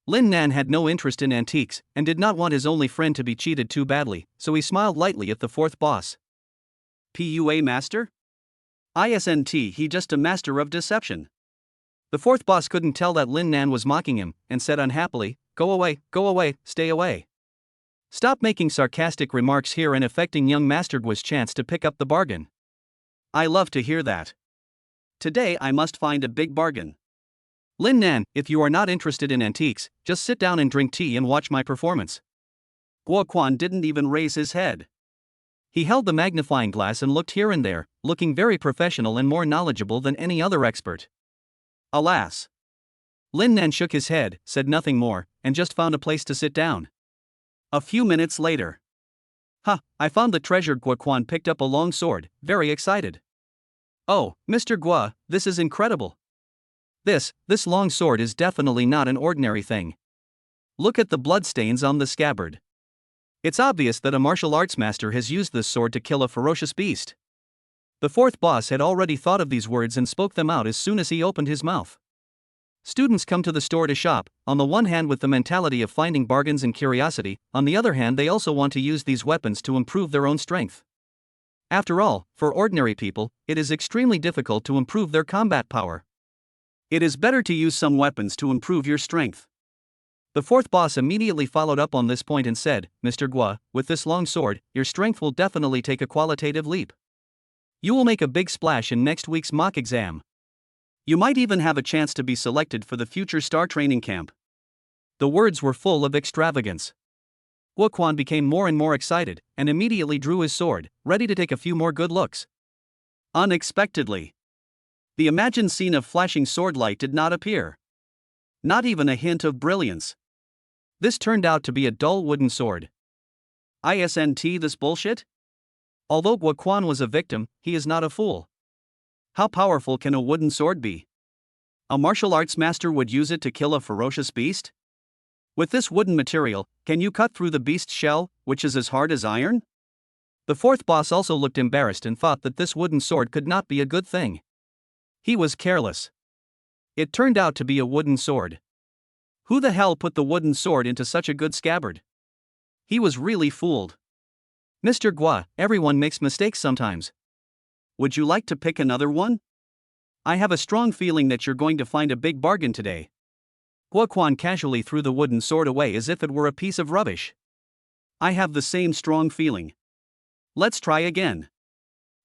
A: Lin Nan had no interest in antiques, and did not want his only friend to be cheated too badly, so he smiled lightly at the fourth boss. PUA master? Isn't he just a master of deception? The fourth boss couldn't tell that Lin Nan was mocking him, and said unhappily, go away, stay away. Stop making sarcastic remarks here and affecting young Master Gua's chance to pick up the bargain. I love to hear that. Today I must find a big bargain. Lin Nan, if you are not interested in antiques, just sit down and drink tea and watch my performance. Guoquan didn't even raise his head. He held the magnifying glass and looked here and there, looking very professional and more knowledgeable than any other expert. Alas. Lin Nan shook his head, said nothing more, and just found a place to sit down. A few minutes later. I found the treasure. Guoquan picked up a long sword, very excited. Oh, Mr. Gua, this is incredible. This long sword is definitely not an ordinary thing. Look at the bloodstains on the scabbard. It's obvious that a martial arts master has used this sword to kill a ferocious beast. The fourth boss had already thought of these words and spoke them out as soon as he opened his mouth. Students come to the store to shop, on the one hand with the mentality of finding bargains and curiosity, on the other hand they also want to use these weapons to improve their own strength. After all, for ordinary people, it is extremely difficult to improve their combat power. It is better to use some weapons to improve your strength. The fourth boss immediately followed up on this point and said, Mr. Gua, with this long sword, your strength will definitely take a qualitative leap. You will make a big splash in next week's mock exam. You might even have a chance to be selected for the future star training camp. The words were full of extravagance. Guoquan became more and more excited, and immediately drew his sword, ready to take a few more good looks. Unexpectedly, the imagined scene of flashing sword light did not appear. Not even a hint of brilliance. This turned out to be a dull wooden sword. Isn't this bullshit? Although Guoquan was a victim, he is not a fool. How powerful can a wooden sword be? A martial arts master would use it to kill a ferocious beast? With this wooden material, can you cut through the beast's shell, which is as hard as iron? The fourth boss also looked embarrassed and thought that this wooden sword could not be a good thing. He was careless. It turned out to be a wooden sword. Who the hell put the wooden sword into such a good scabbard? He was really fooled. Mr. Gua, everyone makes mistakes sometimes. Would you like to pick another one? I have a strong feeling that you're going to find a big bargain today. Guoquan casually threw the wooden sword away as if it were a piece of rubbish. I have the same strong feeling. Let's try again.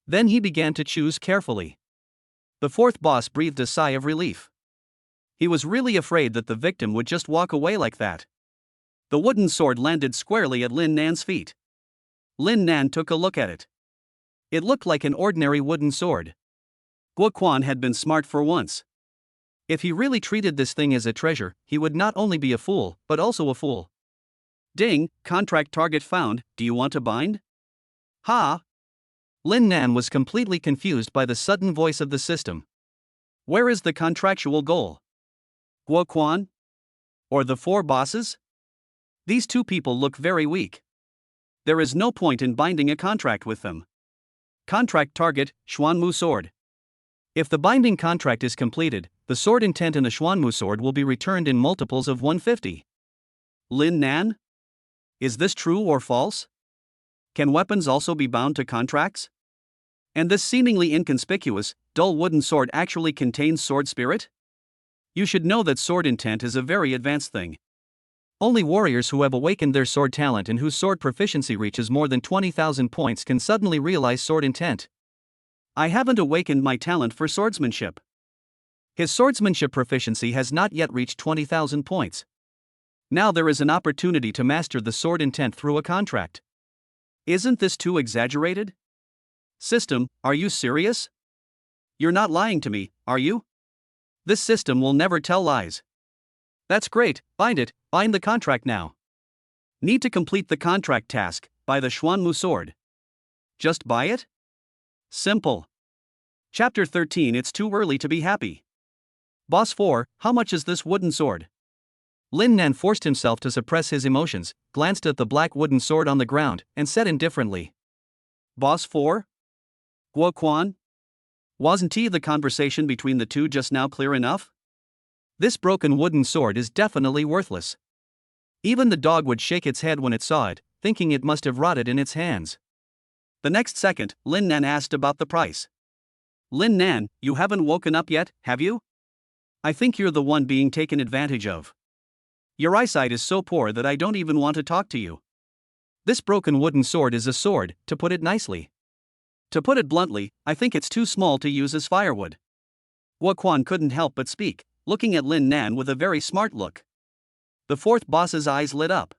A: Then he began to choose carefully. The fourth boss breathed a sigh of relief. He was really afraid that the victim would just walk away like that. The wooden sword landed squarely at Lin Nan's feet. Lin Nan took a look at it. It looked like an ordinary wooden sword. Guoquan had been smart for once. If he really treated this thing as a treasure, he would not only be a fool, but also a fool. Ding, contract target found, do you want to bind? Ha! Lin Nan was completely confused by the sudden voice of the system. Where is the contractual goal? Guoquan? Or the four bosses? These two people look very weak. There is no point in binding a contract with them. Contract target, Xuanmu sword.
B: If the binding contract is completed, the sword intent in the Xuanmu sword will be returned in multiples of 150.
A: Lin Nan? Is this true or false? Can weapons also be bound to contracts? And this seemingly inconspicuous, dull wooden sword actually contains sword spirit? You should know that sword intent is a very advanced thing.
B: Only warriors who have awakened their sword talent and whose sword proficiency reaches more than 20,000 points can suddenly realize sword intent.
A: I haven't awakened my talent for swordsmanship.
B: His swordsmanship proficiency has not yet reached 20,000 points.
A: Now there is an opportunity to master the sword intent through a contract. Isn't this too exaggerated? System, are you serious? You're not lying to me, are you? This system will never tell lies.
B: That's great, bind it, bind the contract now.
A: Need to complete the contract task, buy the Xuanmu sword. Just buy it? Simple. Chapter 13. It's too early to be happy. Boss 4, how much is this wooden sword?
B: Lin Nan forced himself to suppress his emotions, glanced at the black wooden sword on the ground, and said indifferently.
A: Boss 4? Guan? Wasn't the conversation between the two just now clear enough?
B: This broken wooden sword is definitely worthless. Even the dog would shake its head when it saw it, thinking it must have rotted in its hands.
A: The next second, Lin Nan asked about the price. Lin Nan, you haven't woken up yet, have you? I think you're the one being taken advantage of. Your eyesight is so poor that I don't even want to talk to you.
B: This broken wooden sword is a sword, to put it nicely.
A: To put it bluntly, I think it's too small to use as firewood. Guan couldn't help but speak, looking at Lin Nan with a very smart look. The fourth boss's eyes lit up.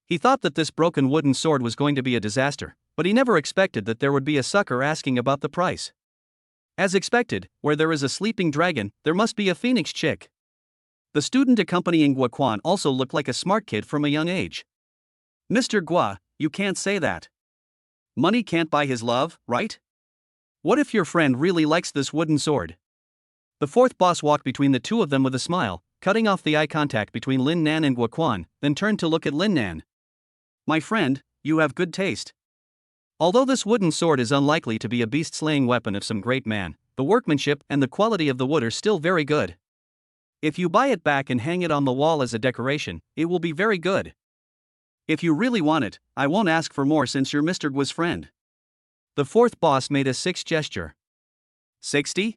B: He thought that this broken wooden sword was going to be a disaster, but he never expected that there would be a sucker asking about the price. As expected, where there is a sleeping dragon, there must be a phoenix chick. The student accompanying Guan also looked like a smart kid from a young age.
A: Mr. Gua, you can't say that. Money can't buy his love, right? What if your friend really likes this wooden sword?
B: The fourth boss walked between the two of them with a smile, cutting off the eye contact between Lin Nan and Guan, then turned to look at Lin Nan.
A: My friend, you have good taste.
B: Although this wooden sword is unlikely to be a beast-slaying weapon of some great man, the workmanship and the quality of the wood are still very good. If you buy it back and hang it on the wall as a decoration, it will be very good.
A: If you really want it, I won't ask for more since you're Mr. Gua's friend.
B: The fourth boss made a 6 gesture.
A: 60?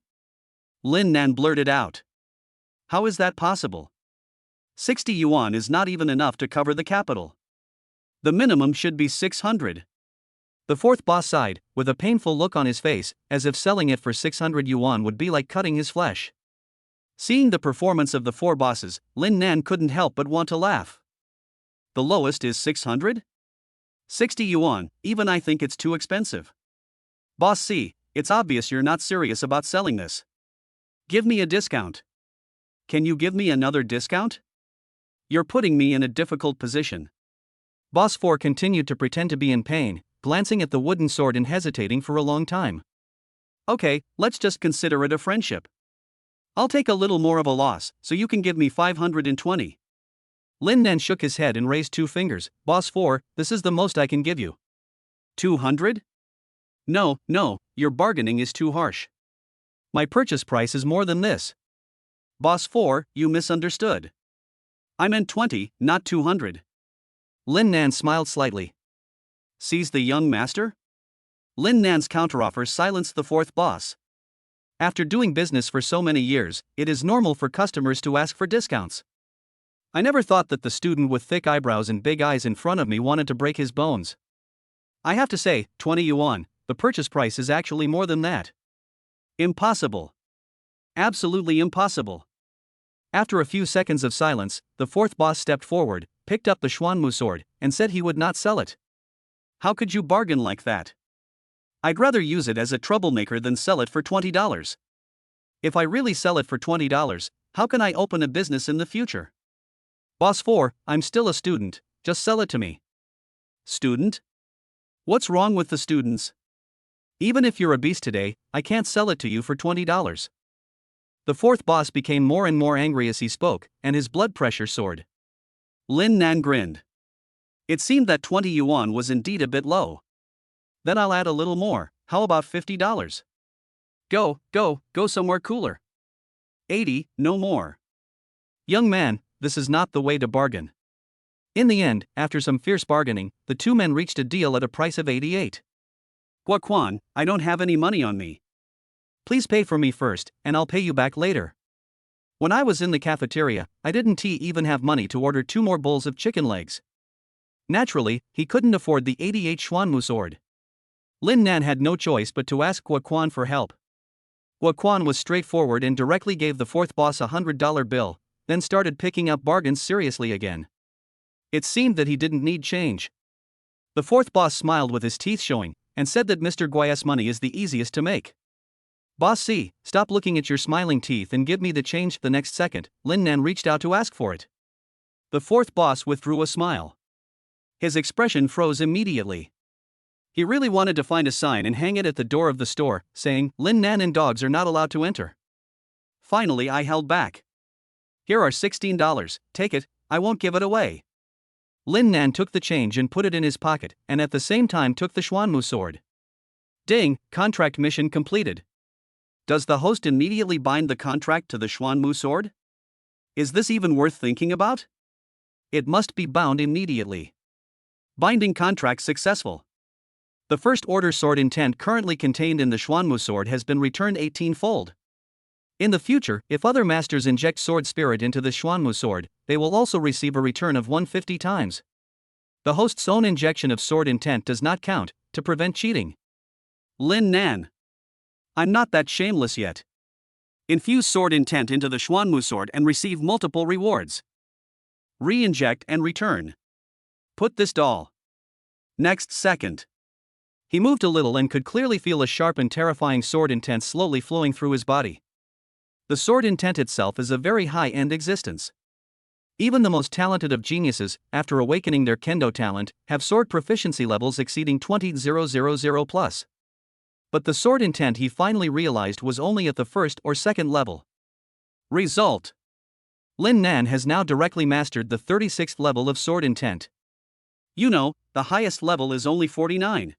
A: Lin Nan blurted out. How is that possible? 60 yuan is not even enough to cover the capital. The minimum should be 600.
B: The fourth boss sighed, with a painful look on his face, as if selling it for 600 yuan would be like cutting his flesh.
A: Seeing the performance of the four bosses, Lin Nan couldn't help but want to laugh. The lowest is 600? 60 yuan, even I think it's too expensive. Boss C, it's obvious you're not serious about selling this. Give me a discount. Can you give me another discount? You're putting me in a difficult position.
B: Boss 4 continued to pretend to be in pain, glancing at the wooden sword and hesitating for a long time.
A: Okay, let's just consider it a friendship. I'll take a little more of a loss, so you can give me 520.
B: Lin Nan shook his head and raised 2 fingers. Boss 4, this is the most I can give you.
A: 200? No, your bargaining is too harsh.
B: My purchase price is more than this.
A: Boss 4, you misunderstood. I meant 20, not 200.
B: Lin Nan smiled slightly.
A: Sees the young master? Lin Nan's counteroffer silenced the fourth boss. After doing business for so many years, it is normal for customers to ask for discounts. I never thought that the student with thick eyebrows and big eyes in front of me wanted to break his bones. I have to say, 20 yuan, the purchase price is actually more than that. Impossible. Absolutely impossible. After a few seconds of silence, the fourth boss stepped forward, picked up the Xuanmu sword, and said he would not sell it. How could you bargain like that? I'd rather use it as a troublemaker than sell it for $20. If I really sell it for $20, how can I open a business in the future? Boss 4, I'm still a student, just sell it to me. Student? What's wrong with the students? Even if you're a beast today, I can't sell it to you for $20. The fourth boss became more and more angry as he spoke, and his blood pressure soared. Lin Nan grinned. It seemed that 20 yuan was indeed a bit low. Then I'll add a little more, how about $50? Go somewhere cooler. 80, no more.
B: Young man, this is not the way to bargain. In the end, after some fierce bargaining, the two men reached a deal at a price of 88.
A: Guan, I don't have any money on me.
B: Please pay for me first, and I'll pay you back later. When I was in the cafeteria, I didn't even have money to order 2 more bowls of chicken legs. Naturally, he couldn't afford the 88 Xuanmu sword. Lin Nan had no choice but to ask Guan for help. Guan was straightforward and directly gave the fourth boss a $100 bill, then started picking up bargains seriously again. It seemed that he didn't need change. The fourth boss smiled with his teeth showing, and said that Mr. Guai's money is the easiest to make. Boss C, stop looking at your smiling teeth and give me the change. The next second, Lin Nan reached out to ask for it. The fourth boss withdrew a smile. His expression froze immediately. He really wanted to find a sign and hang it at the door of the store, saying, Lin Nan and dogs are not allowed to enter. Finally, I held back. Here are $16, take it, I won't give it away. Lin Nan took the change and put it in his pocket, and at the same time took the Xuanmu sword. Ding, contract mission completed. Does the host immediately bind the contract to the Xuanmu sword? Is this even worth thinking about? It must be bound immediately. Binding contract successful. The first order sword intent currently contained in the Xuanmu sword has been returned 18-fold. In the future, if other masters inject sword spirit into the Xuanmu sword, they will also receive a return of 150 times. The host's own injection of sword intent does not count, to prevent cheating. Lin Nan. I'm not that shameless yet. Infuse sword intent into the Xuanmu sword and receive multiple rewards. Re-inject and return. Put this doll. Next second. He moved a little and could clearly feel a sharp and terrifying sword intent slowly flowing through his body. The sword intent itself is a very high-end existence. Even the most talented of geniuses, after awakening their kendo talent, have sword proficiency levels exceeding 20,000 plus. But the sword intent he finally realized was only at the first or second level. Result. Lin Nan has now directly mastered the 36th level of sword intent. You know, the highest level is only 49.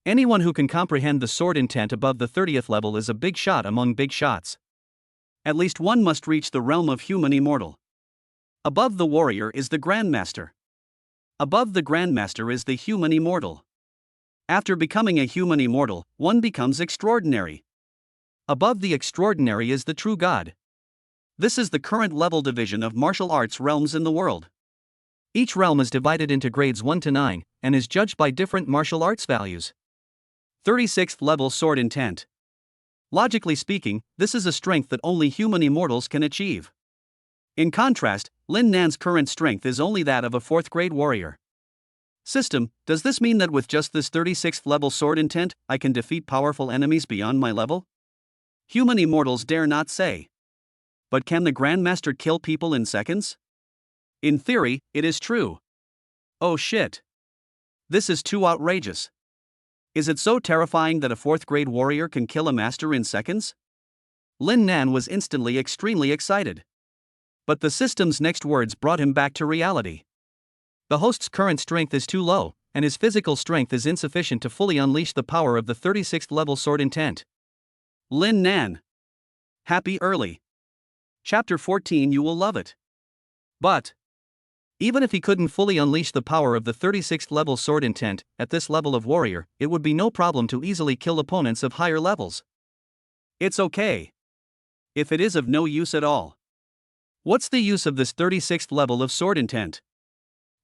B: Anyone who can comprehend the sword intent above the 30th level is a big shot among big shots. At least one must reach the realm of human immortal. Above the warrior is the Grandmaster. Above the Grandmaster is the human immortal. After becoming a human immortal, one becomes extraordinary. Above the extraordinary is the true God. This is the current level division of martial arts realms in the world. Each realm is divided into grades 1 to 9, and is judged by different martial arts values. 36th level sword intent. Logically speaking, this is a strength that only human immortals can achieve. In contrast, Lin Nan's current strength is only that of a 4th grade warrior. System, does this mean that with just this 36th level sword intent, I can defeat powerful enemies beyond my level? Human immortals dare not say. But can the Grandmaster kill people in seconds? In theory, it is true. Oh shit. This is too outrageous. Is it so terrifying that a 4th grade warrior can kill a master in seconds? Lin Nan was instantly extremely excited. But the system's next words brought him back to reality. The host's current strength is too low, and his physical strength is insufficient to fully unleash the power of the 36th level sword intent. Lin Nan. Happy early. Chapter 14. You will love it. But even if he couldn't fully unleash the power of the 36th level sword intent, at this level of warrior, it would be no problem to easily kill opponents of higher levels. It's okay. If it is of no use at all. What's the use of this 36th level of sword intent?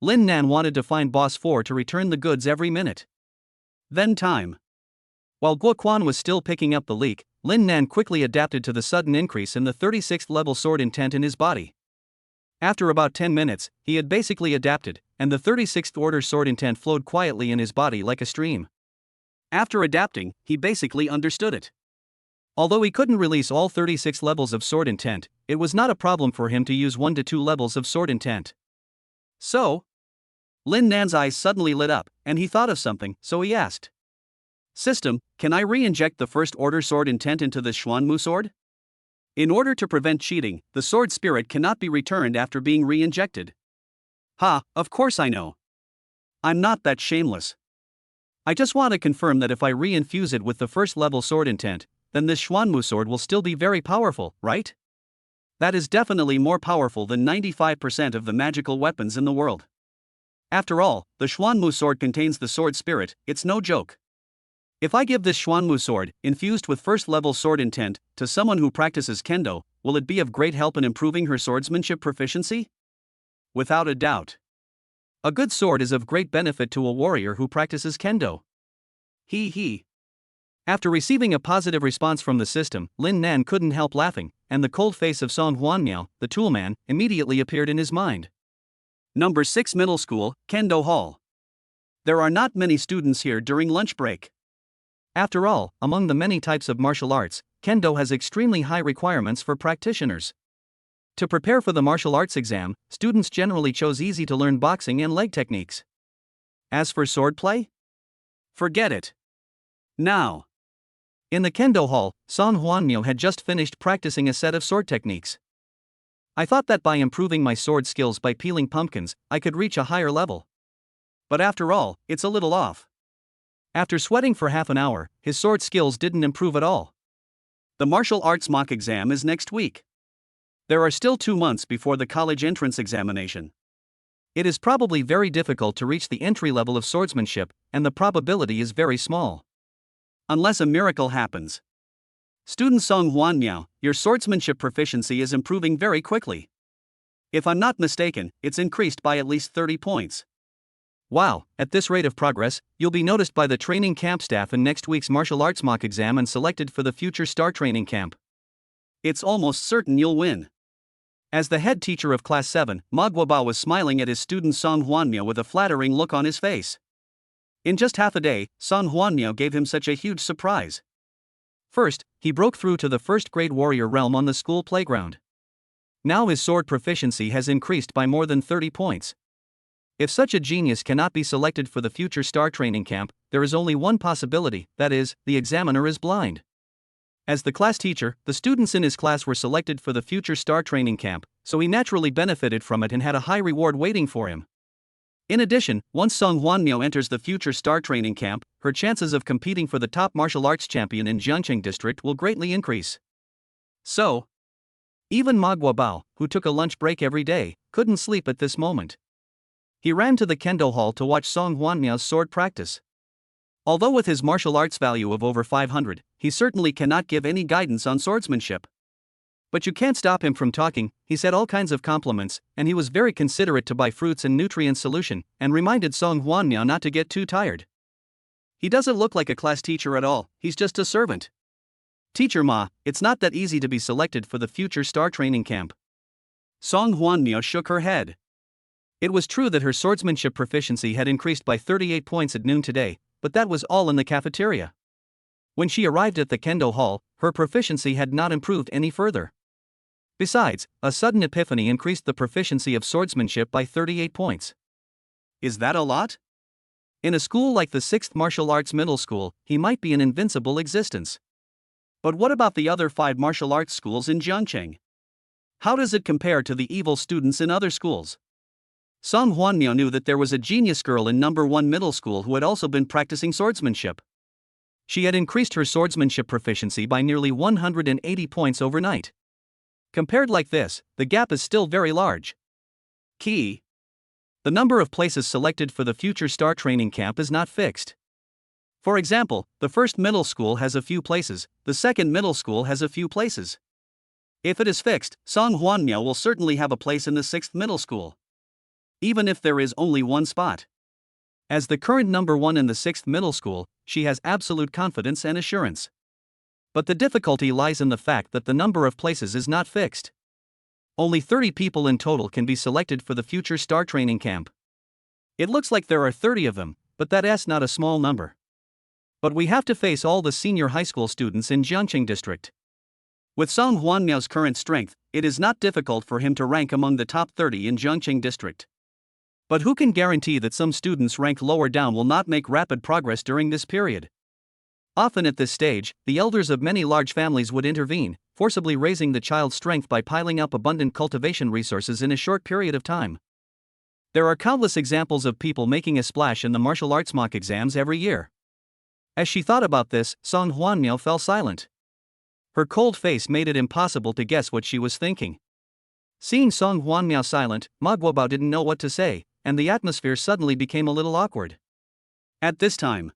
B: Lin Nan wanted to find Boss 4 to return the goods every minute. Then time. While Guan was still picking up the leak, Lin Nan quickly adapted to the sudden increase in the 36th level sword intent in his body. After about 10 minutes, he had basically adapted, and the 36th order sword intent flowed quietly in his body like a stream. After adapting, he basically understood it. Although he couldn't release all 36 levels of sword intent, it was not a problem for him to use 1 to 2 levels of sword intent. So, Lin Nan's eyes suddenly lit up, and he thought of something, so he asked. System, can I re-inject the first order sword intent into the Xuanmu sword? In order to prevent cheating, the sword spirit cannot be returned after being re-injected. Ha, of course I know.
A: I'm not that shameless. I just want to confirm that if I re-infuse it with the first level sword intent, then this Xuanmu sword will still be very powerful, right? That is definitely more powerful than 95% of the magical weapons in the world. After all, the Xuanmu sword contains the sword spirit, it's no joke. If I give this Xuanmu sword, infused with first level sword intent, to someone who practices kendo, will it be of great help in improving her swordsmanship proficiency? Without a doubt. A good sword is of great benefit to a warrior who practices kendo. He. After receiving a positive response from the system, Lin Nan couldn't help laughing, and the cold face of Song Huanmiao, the toolman, immediately appeared in his mind. Number 6 Middle School, Kendo Hall. There are not many students here during lunch break. After all, among the many types of martial arts, kendo has extremely high requirements for practitioners. To prepare for the martial arts exam, students generally chose easy-to-learn boxing and leg techniques. As for swordplay? Forget it. Now. In the kendo hall, Song Huanmiao had just finished practicing a set of sword techniques. I thought that by improving my sword skills by peeling pumpkins, I could reach a higher level. But after all, it's a little off. After sweating for half an hour, his sword skills didn't improve at all. The martial arts mock exam is next week. There are still 2 months before the college entrance examination. It is probably very difficult to reach the entry level of swordsmanship, and the probability is very small. Unless a miracle happens. Student Song Huanmiao, your swordsmanship proficiency is improving very quickly. If I'm not mistaken, it's increased by at least 30 points. Wow, at this rate of progress, you'll be noticed by the training camp staff in next week's martial arts mock exam and selected for the future star training camp. It's almost certain you'll win. As the head teacher of Class 7, Ma Guobao was smiling at his student Song Huanmiao with a flattering look on his face. In just half a day, Song Huanmiao gave him such a huge surprise. First, he broke through to the first-grade warrior realm on the school playground. Now his sword proficiency has increased by more than 30 points. If such a genius cannot be selected for the future star training camp, there is only one possibility, that is, the examiner is blind. As the class teacher, the students in his class were selected for the future star training camp, so he naturally benefited from it and had a high reward waiting for him. In addition, once Song Huanmiao enters the future star training camp, her chances of competing for the top martial arts champion in Jiangqing district will greatly increase. So, even Ma Guobao, who took a lunch break every day, couldn't sleep at this moment. He ran to the kendo hall to watch Song Huanmiao's sword practice. Although with his martial arts value of over 500, he certainly cannot give any guidance on swordsmanship. But you can't stop him from talking. He said all kinds of compliments, and he was very considerate to buy fruits and nutrient solution, and reminded Song Huanmiao not to get too tired. He doesn't look like a class teacher at all, he's just a servant. Teacher Ma, it's not that easy to be selected for the future star training camp. Song Huanmiao shook her head. It was true that her swordsmanship proficiency had increased by 38 points at noon today, but that was all in the cafeteria. When she arrived at the kendo hall, her proficiency had not improved any further. Besides, a sudden epiphany increased the proficiency of swordsmanship by 38 points. Is that a lot? In a school like the 6th Martial Arts Middle School, he might be an invincible existence. But what about the other 5 martial arts schools in Jiangqing? How does it compare to the evil students in other schools? Song Huanmiao knew that there was a genius girl in number 1 middle school who had also been practicing swordsmanship. She had increased her swordsmanship proficiency by nearly 180 points overnight. Compared like this, the gap is still very large. Key. The number of places selected for the future star training camp is not fixed. For example, the first middle school has a few places, the second middle school has a few places. If it is fixed, Song Huanmiao will certainly have a place in the 6th middle school. Even if there is only one spot. As the current number 1 in the 6th middle school, she has absolute confidence and assurance. But the difficulty lies in the fact that the number of places is not fixed. Only 30 people in total can be selected for the future star training camp. It looks like there are 30 of them, but that is not a small number. But we have to face all the senior high school students in Jiangqing district. With Song Huanmiao's current strength, it is not difficult for him to rank among the top 30 in Jiangqing district. But who can guarantee that some students ranked lower down will not make rapid progress during this period? Often at this stage, the elders of many large families would intervene, forcibly raising the child's strength by piling up abundant cultivation resources in a short period of time.
B: There are countless examples of people making a splash in the martial arts mock exams every year. As she thought about this, Song Huanmiao fell silent. Her cold face made it impossible to guess what she was thinking. Seeing Song Huanmiao silent, Ma Guobao didn't know what to say, and the atmosphere suddenly became a little awkward.
A: At this time,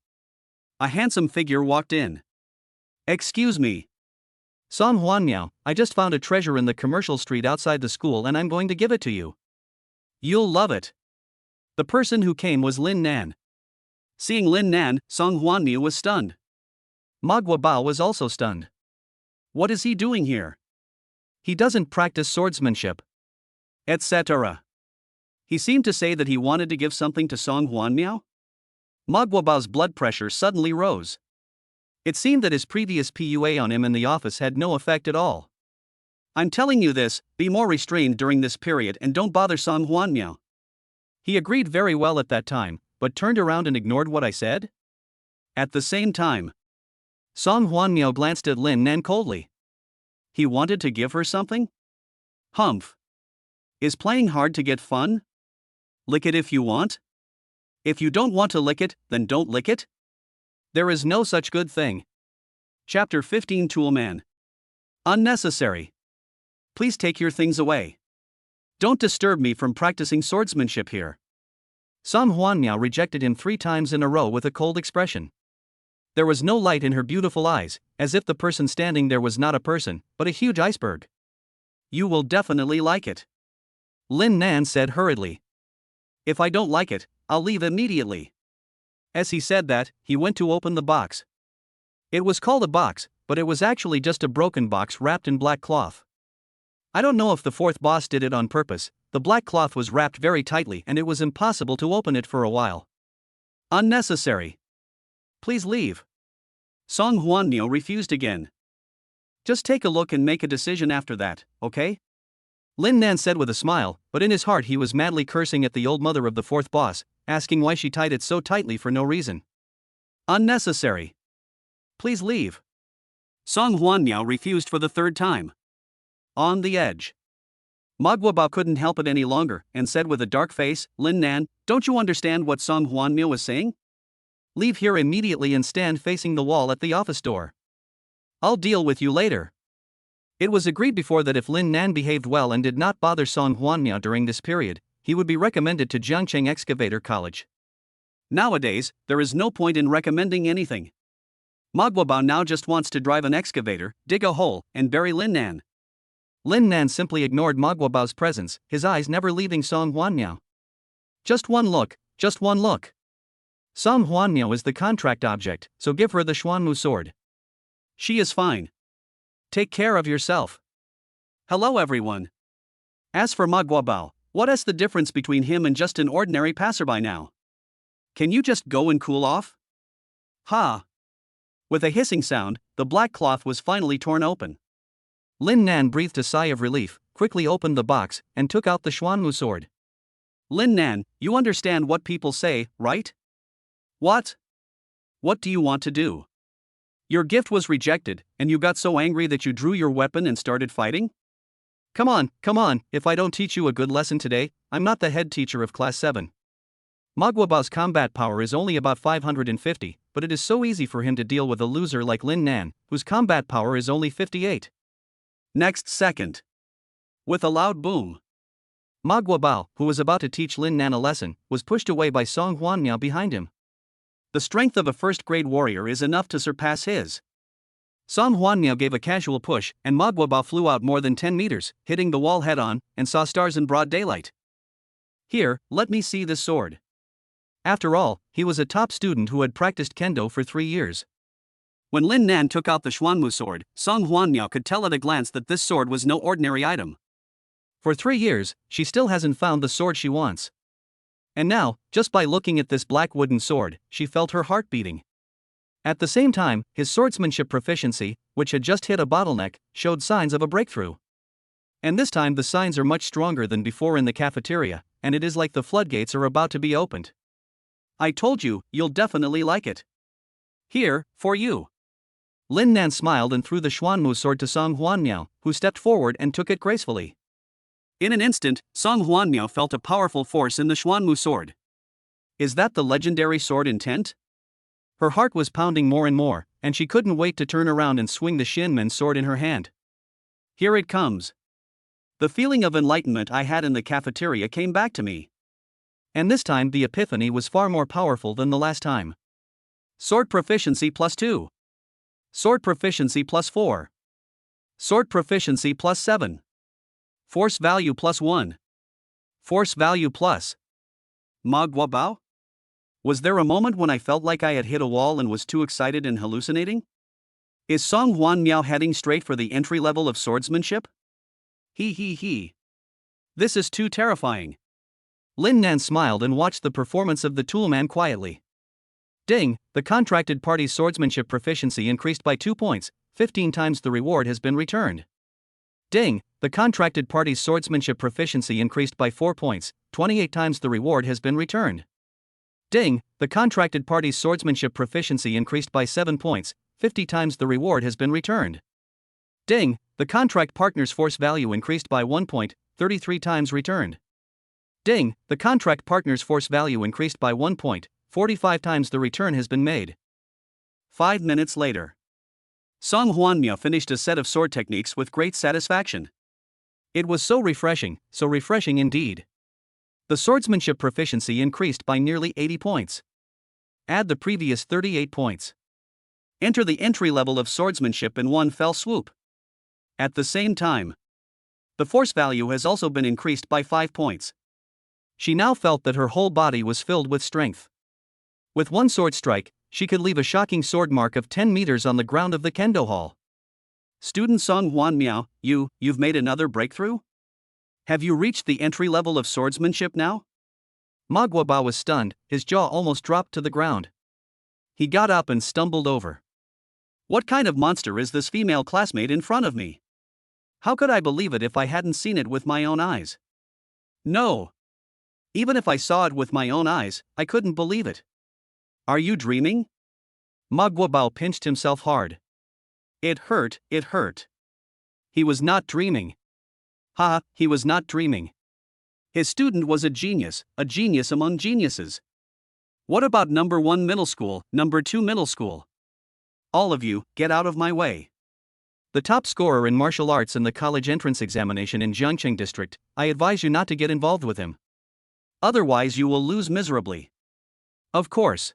A: a handsome figure walked in. "Excuse me."
B: Song Huanmiao, I just found a treasure in the commercial street outside the school and I'm going to give it to you.
A: "You'll love it." The person who came was Lin Nan. Seeing Lin Nan, Song Huanmiao was stunned.
B: Ma Guobao was also stunned.
A: What is he doing here?
B: He doesn't practice swordsmanship,
A: etc. He seemed to say that he wanted to give something to Song Huanmiao.
B: Ma Guobao's blood pressure suddenly rose. It seemed that his previous PUA on him in the office had no effect at all.
A: "I'm telling you this, be more restrained during this period and don't bother Song Huanmiao."
B: He agreed very well at that time, but turned around and ignored what I said?
A: At the same time,
B: Song Huanmiao glanced at Lin Nan coldly.
A: He wanted to give her something? Humph. Is playing hard to get fun? Lick it if you want. If you don't want to lick it, then don't lick it.
B: There is no such good thing.
A: Chapter 15 Toolman. Unnecessary. Please take your things away. Don't disturb me from practicing swordsmanship here.
B: Song Huanmiao rejected him 3 times in a row with a cold expression. There was no light in her beautiful eyes, as if the person standing there was not a person, but a huge iceberg.
A: "You will definitely like it,"
B: Lin Nan said hurriedly.
A: "If I don't like it, I'll leave immediately." As he said that, he went to open the box.
B: It was called a box, but it was actually just a broken box wrapped in black cloth. I don't know if the 4th boss did it on purpose. The black cloth was wrapped very tightly and it was impossible to open it for a while.
A: "Unnecessary. Please leave." Song Huanmiao refused again. "Just take a look and make a decision after that, okay?"
B: Lin Nan said with a smile, but in his heart he was madly cursing at the old mother of the 4th boss, asking why she tied it so tightly for no reason.
A: "Unnecessary. Please leave." Song Huanmiao refused for the 3rd time. On the edge, Ma Guobao couldn't help it any longer and said with a dark face, "Lin Nan, don't you understand what Song Huanmiao was saying?
B: Leave here immediately and stand facing the wall at the office door. I'll deal with you later." It was agreed before that if Lin Nan behaved well and did not bother Song Huanmiao during this period, he would be recommended to Jiangcheng Excavator College.
A: Nowadays, there is no point in recommending anything. Ma Guobao now just wants to drive an excavator, dig a hole, and bury Lin Nan.
B: Lin Nan simply ignored Ma Guobao's presence, his eyes never leaving Song Huanmiao. Just one look, just one look. Song Huanmiao is the contract object, so give her the Xuanmu sword.
A: She is fine. Take care of yourself. Hello everyone. As for Ma Guobao, what is the difference between him and just an ordinary passerby now? Can you just go and cool off? Ha! With a hissing sound, the black cloth was finally torn open.
B: Lin Nan breathed a sigh of relief, quickly opened the box, and took out the Xuanmu sword.
A: "Lin Nan, you understand what people say, right?" "What? What do you want to do? Your gift was rejected, and you got so angry that you drew your weapon and started fighting?"
B: Come on, if I don't teach you a good lesson today, I'm not the head teacher of class 7. Ma Guobao's combat power is only about 550, but it is so easy for him to deal with a loser like Lin Nan, whose combat power is only 58.
A: Next second, with a loud boom,
B: Ma Guobao, who was about to teach Lin Nan a lesson, was pushed away by Song Huanmiao behind him.
A: The strength of a first-grade warrior is enough to surpass his.
B: Song Huanmiao gave a casual push, and Ma Guobao flew out more than 10 meters, hitting the wall head-on, and saw stars in broad daylight.
A: "Here, let me see this sword."
B: After all, he was a top student who had practiced kendo for 3 years.
A: When Lin Nan took out the Xuanmu sword, Song Huanmiao could tell at a glance that this sword was no ordinary item.
B: For 3 years, she still hasn't found the sword she wants. And now, just by looking at this black wooden sword, she felt her heart beating. At the same time, his swordsmanship proficiency, which had just hit a bottleneck, showed signs of a breakthrough. And this time the signs are much stronger than before in the cafeteria, and it is like the floodgates are about to be opened.
A: "I told you, you'll definitely like it. Here, for you."
B: Lin Nan smiled and threw the Xuanmu sword to Song Huanmiao, who stepped forward and took it gracefully.
A: In an instant, Song Huanmiao felt a powerful force in the Xuanmu sword. Is that the legendary sword intent? Her heart was pounding more and more, and she couldn't wait to turn around and swing the Shinmen sword in her hand. Here it comes. The feeling of enlightenment I had in the cafeteria came back to me. And this time the epiphany was far more powerful than the last time. Sword proficiency +2. Sword proficiency +4. Sword proficiency +7. Force value +1. Force value plus. Ma Guabao? Was there a moment when I felt like I had hit a wall and was too excited and hallucinating? Is Song Huanmiao heading straight for the entry level of swordsmanship? He. This is too terrifying.
B: Lin Nan smiled and watched the performance of the toolman quietly. Ding, the contracted party's swordsmanship proficiency increased by 2 points, 15 times the reward has been returned. Ding, the contracted party's swordsmanship proficiency increased by 4 points, 28 times the reward has been returned. Ding, the contracted party's swordsmanship proficiency increased by 7 points, 50 times the reward has been returned. Ding, the contract partner's force value increased by 1 point, 33 times returned. Ding, the contract partner's force value increased by 1 point, 45 times the return has been made.
A: 5 minutes later. Song Huanmiao finished a set of sword techniques with great satisfaction.
B: It was so refreshing indeed. The swordsmanship proficiency increased by nearly 80 points. Add the previous 38 points.
A: Enter the entry level of swordsmanship in one fell swoop. At the same time, the force value has also been increased by 5 points.
B: She now felt that her whole body was filled with strength. With one sword strike, she could leave a shocking sword mark of 10 meters on the ground of the kendo hall.
A: Student Song Huanmiao, you've made another breakthrough? Have you reached the entry level of swordsmanship now?
B: Ma Guabao was stunned, his jaw almost dropped to the ground. He got up and stumbled over.
A: What kind of monster is this female classmate in front of me? How could I believe it if I hadn't seen it with my own eyes? No. Even if I saw it with my own eyes, I couldn't believe it. Are you dreaming?
B: Ma Guabao pinched himself hard.
A: It hurt.
B: He was not dreaming.
A: He was not dreaming. His student was a genius among geniuses. What about number 1 middle school, number 2 middle school? All of you, get out of my way.
B: The top scorer in martial arts in the college entrance examination in Jiangcheng district, I advise you not to get involved with him.
A: Otherwise you will lose miserably.
B: Of course.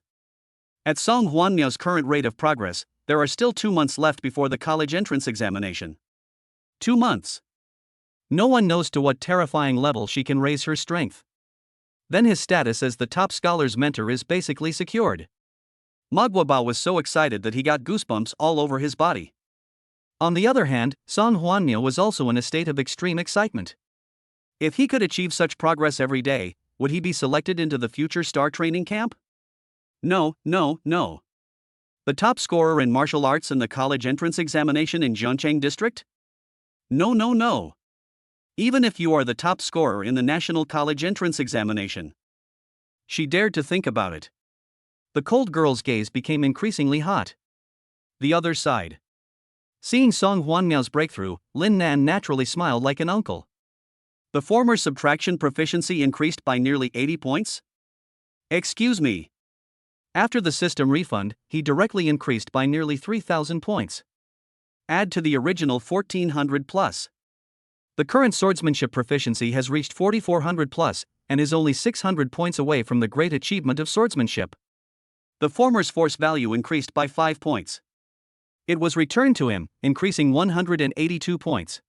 A: At Song Huanmiao's current rate of progress, there are still 2 months left before the college entrance examination. 2 months.
B: No one knows to what terrifying level she can raise her strength. Then his status as the top scholar's mentor is basically secured.
A: Ma Guabao was so excited that he got goosebumps all over his body.
B: On the other hand, Song Huanmiao was also in a state of extreme excitement.
A: If he could achieve such progress every day, would he be selected into the future star training camp? No. The top scorer in martial arts in the college entrance examination in Jiangcheng district? No. Even if you are the top scorer in the national college entrance examination. She dared to think about it.
B: The cold girl's gaze became increasingly hot.
A: The other side.
B: Seeing Song Huanmiao's breakthrough, Lin Nan naturally smiled like an uncle.
A: The former subtraction proficiency increased by nearly 80 points? Excuse me.
B: After the system refund, he directly increased by nearly 3,000 points.
A: Add to the original 1,400 plus.
B: The current swordsmanship proficiency has reached 4,400 plus, and is only 600 points away from the great achievement of swordsmanship.
A: The former's force value increased by 5 points.
B: It was returned to him, increasing 182 points.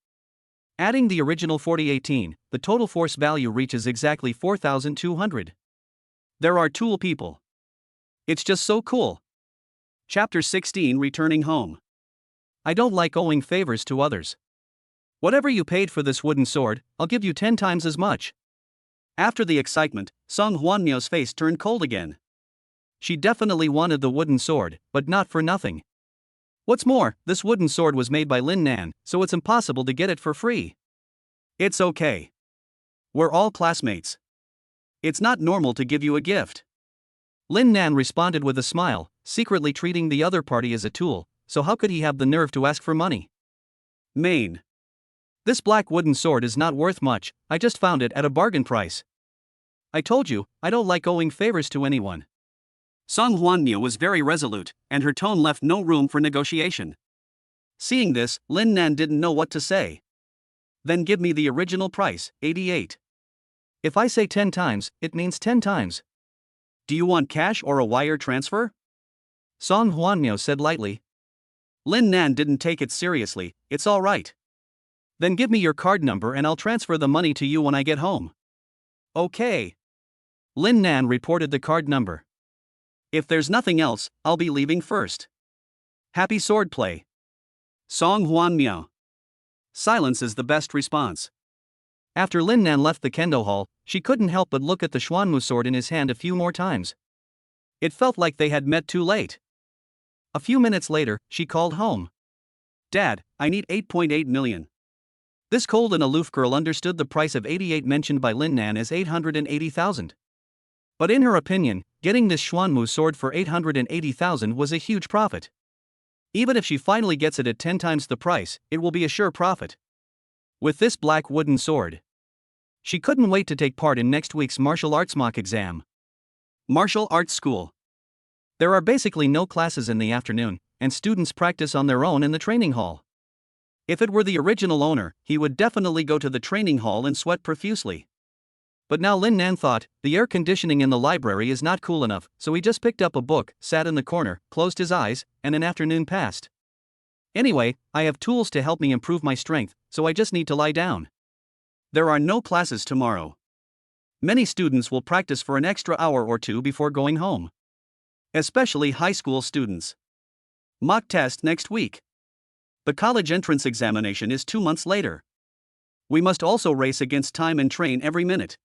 B: Adding the original 4018, the total force value reaches exactly 4,200.
A: There are tool people. It's just so cool. Chapter 16 Returning Home.
B: I don't like owing favors to others. Whatever you paid for this wooden sword, I'll give you 10 times as much.
A: After the excitement, Song Huanmiao's face turned cold again.
B: She definitely wanted the wooden sword, but not for nothing. What's more, this wooden sword was made by Lin Nan, so it's impossible to get it for free.
A: It's okay. We're all classmates. It's not normal to give you a gift.
B: Lin Nan responded with a smile, secretly treating the other party as a tool, so how could he have the nerve to ask for money?
A: Main.
B: This black wooden sword is not worth much, I just found it at a bargain price. I told you, I don't like owing favors to anyone.
A: Song Huan Yu was very resolute, and her tone left no room for negotiation. Seeing this, Lin Nan didn't know what to say. Then give me the original price, 88.
B: If I say 10 times, it means 10 times.
A: Do you want cash or a wire transfer?
B: Song Huanmiao said lightly.
A: Lin Nan didn't take it seriously. It's all right.
B: Then give me your card number and I'll transfer the money to you when I get home.
A: Okay.
B: Lin Nan reported the card number.
A: If there's nothing else, I'll be leaving first. Happy swordplay. Song Huanmiao. Silence is the best response.
B: After Lin Nan left the kendo hall, she couldn't help but look at the Xuanmu sword in his hand a few more times.
A: It felt like they had met too late.
B: A few minutes later, she called home.
A: Dad, I need 8.8 million.
B: This cold and aloof girl understood the price of 88 mentioned by Lin Nan as 880,000. But in her opinion, getting this Xuanmu sword for 880,000 was a huge profit. Even if she finally gets it at 10 times the price, it will be a sure profit. With this black wooden sword, she couldn't wait to take part in next week's martial arts mock exam.
A: Martial arts school.
B: There are basically no classes in the afternoon, and students practice on their own in the training hall. If it were the original owner, he would definitely go to the training hall and sweat profusely. But now Lin Nan thought, the air conditioning in the library is not cool enough, so he just picked up a book, sat in the corner, closed his eyes, and an afternoon passed. Anyway, I have tools to help me improve my strength, so I just need to lie down.
A: There are no classes tomorrow. Many students will practice for an extra hour or two before going home. Especially high school students. Mock test next week. The college entrance examination is 2 months later. We must also race against time and train every minute.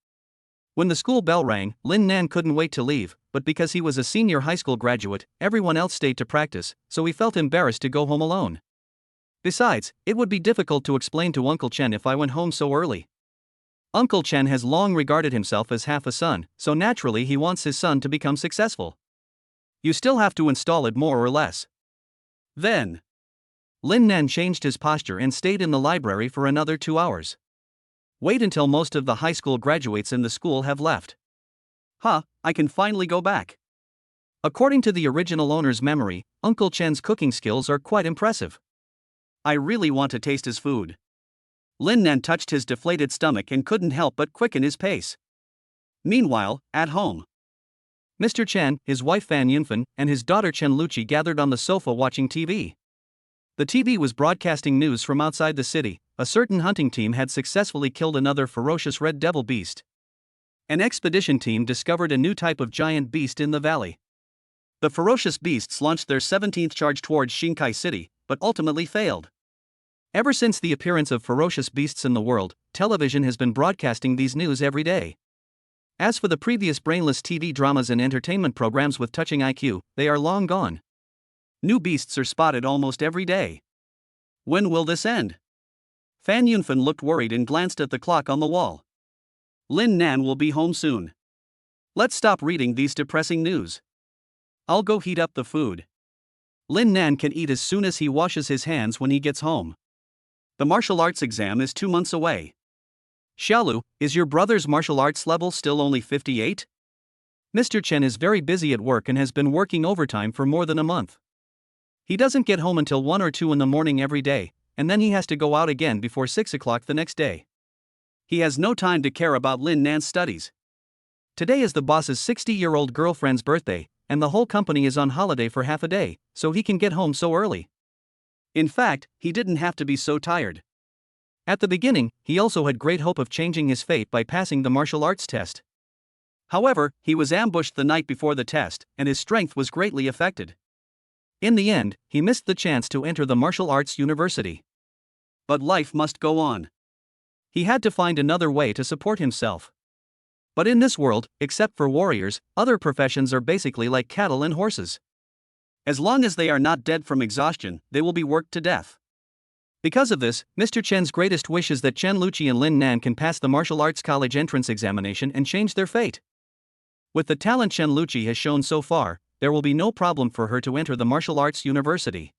B: When the school bell rang, Lin Nan couldn't wait to leave, but because he was a senior high school graduate, everyone else stayed to practice, so he felt embarrassed to go home alone. Besides, it would be difficult to explain to Uncle Chen if I went home so early. Uncle Chen has long regarded himself as half a son, so naturally he wants his son to become successful. You still have to install it more or less.
A: Then,
B: Lin Nan changed his posture and stayed in the library for another 2 hours. Wait until most of the high school graduates in the school have left.
A: I can finally go back.
B: According to the original owner's memory, Uncle Chen's cooking skills are quite impressive.
A: I really want to taste his food. Lin Nan touched his deflated stomach and couldn't help but quicken his pace. Meanwhile, at home,
B: Mr. Chen, his wife Fan Yunfen, and his daughter Shenluchi gathered on the sofa watching TV. The TV was broadcasting news from outside the city. A certain hunting team had successfully killed another ferocious red devil beast. An expedition team discovered a new type of giant beast in the valley.
A: The ferocious beasts launched their 17th charge towards Xinkai City, but ultimately failed.
B: Ever since the appearance of ferocious beasts in the world, television has been broadcasting these news every day. As for the previous brainless TV dramas and entertainment programs with touching IQ, they are long gone.
A: New beasts are spotted almost every day. When will this end? Fan Yunfen looked worried and glanced at the clock on the wall. Lin Nan will be home soon. Let's stop reading these depressing news. I'll go heat up the food.
B: Lin Nan can eat as soon as he washes his hands when he gets home.
A: The martial arts exam is 2 months away.
B: Xiaolu, is your brother's martial arts level still only 58? Mr. Chen is very busy at work and has been working overtime for more than a month. He doesn't get home until 1 or 2 in the morning every day, and then he has to go out again before 6 o'clock the next day.
A: He has no time to care about Lin Nan's studies.
B: Today is the boss's 60-year-old girlfriend's birthday, and the whole company is on holiday for half a day, so he can get home so early.
A: In fact, he didn't have to be so tired.
B: At the beginning, he also had great hope of changing his fate by passing the martial arts test.
A: However, he was ambushed the night before the test, and his strength was greatly affected.
B: In the end, he missed the chance to enter the martial arts university.
A: But life must go on.
B: He had to find another way to support himself. But in this world, except for warriors, other professions are basically like cattle and horses.
A: As long as they are not dead from exhaustion, they will be worked to death.
B: Because of this, Mr. Chen's greatest wish is that Shenluchi and Lin Nan can pass the martial arts college entrance examination and change their fate. With the talent Shenluchi has shown so far, there will be no problem for her to enter the martial arts university.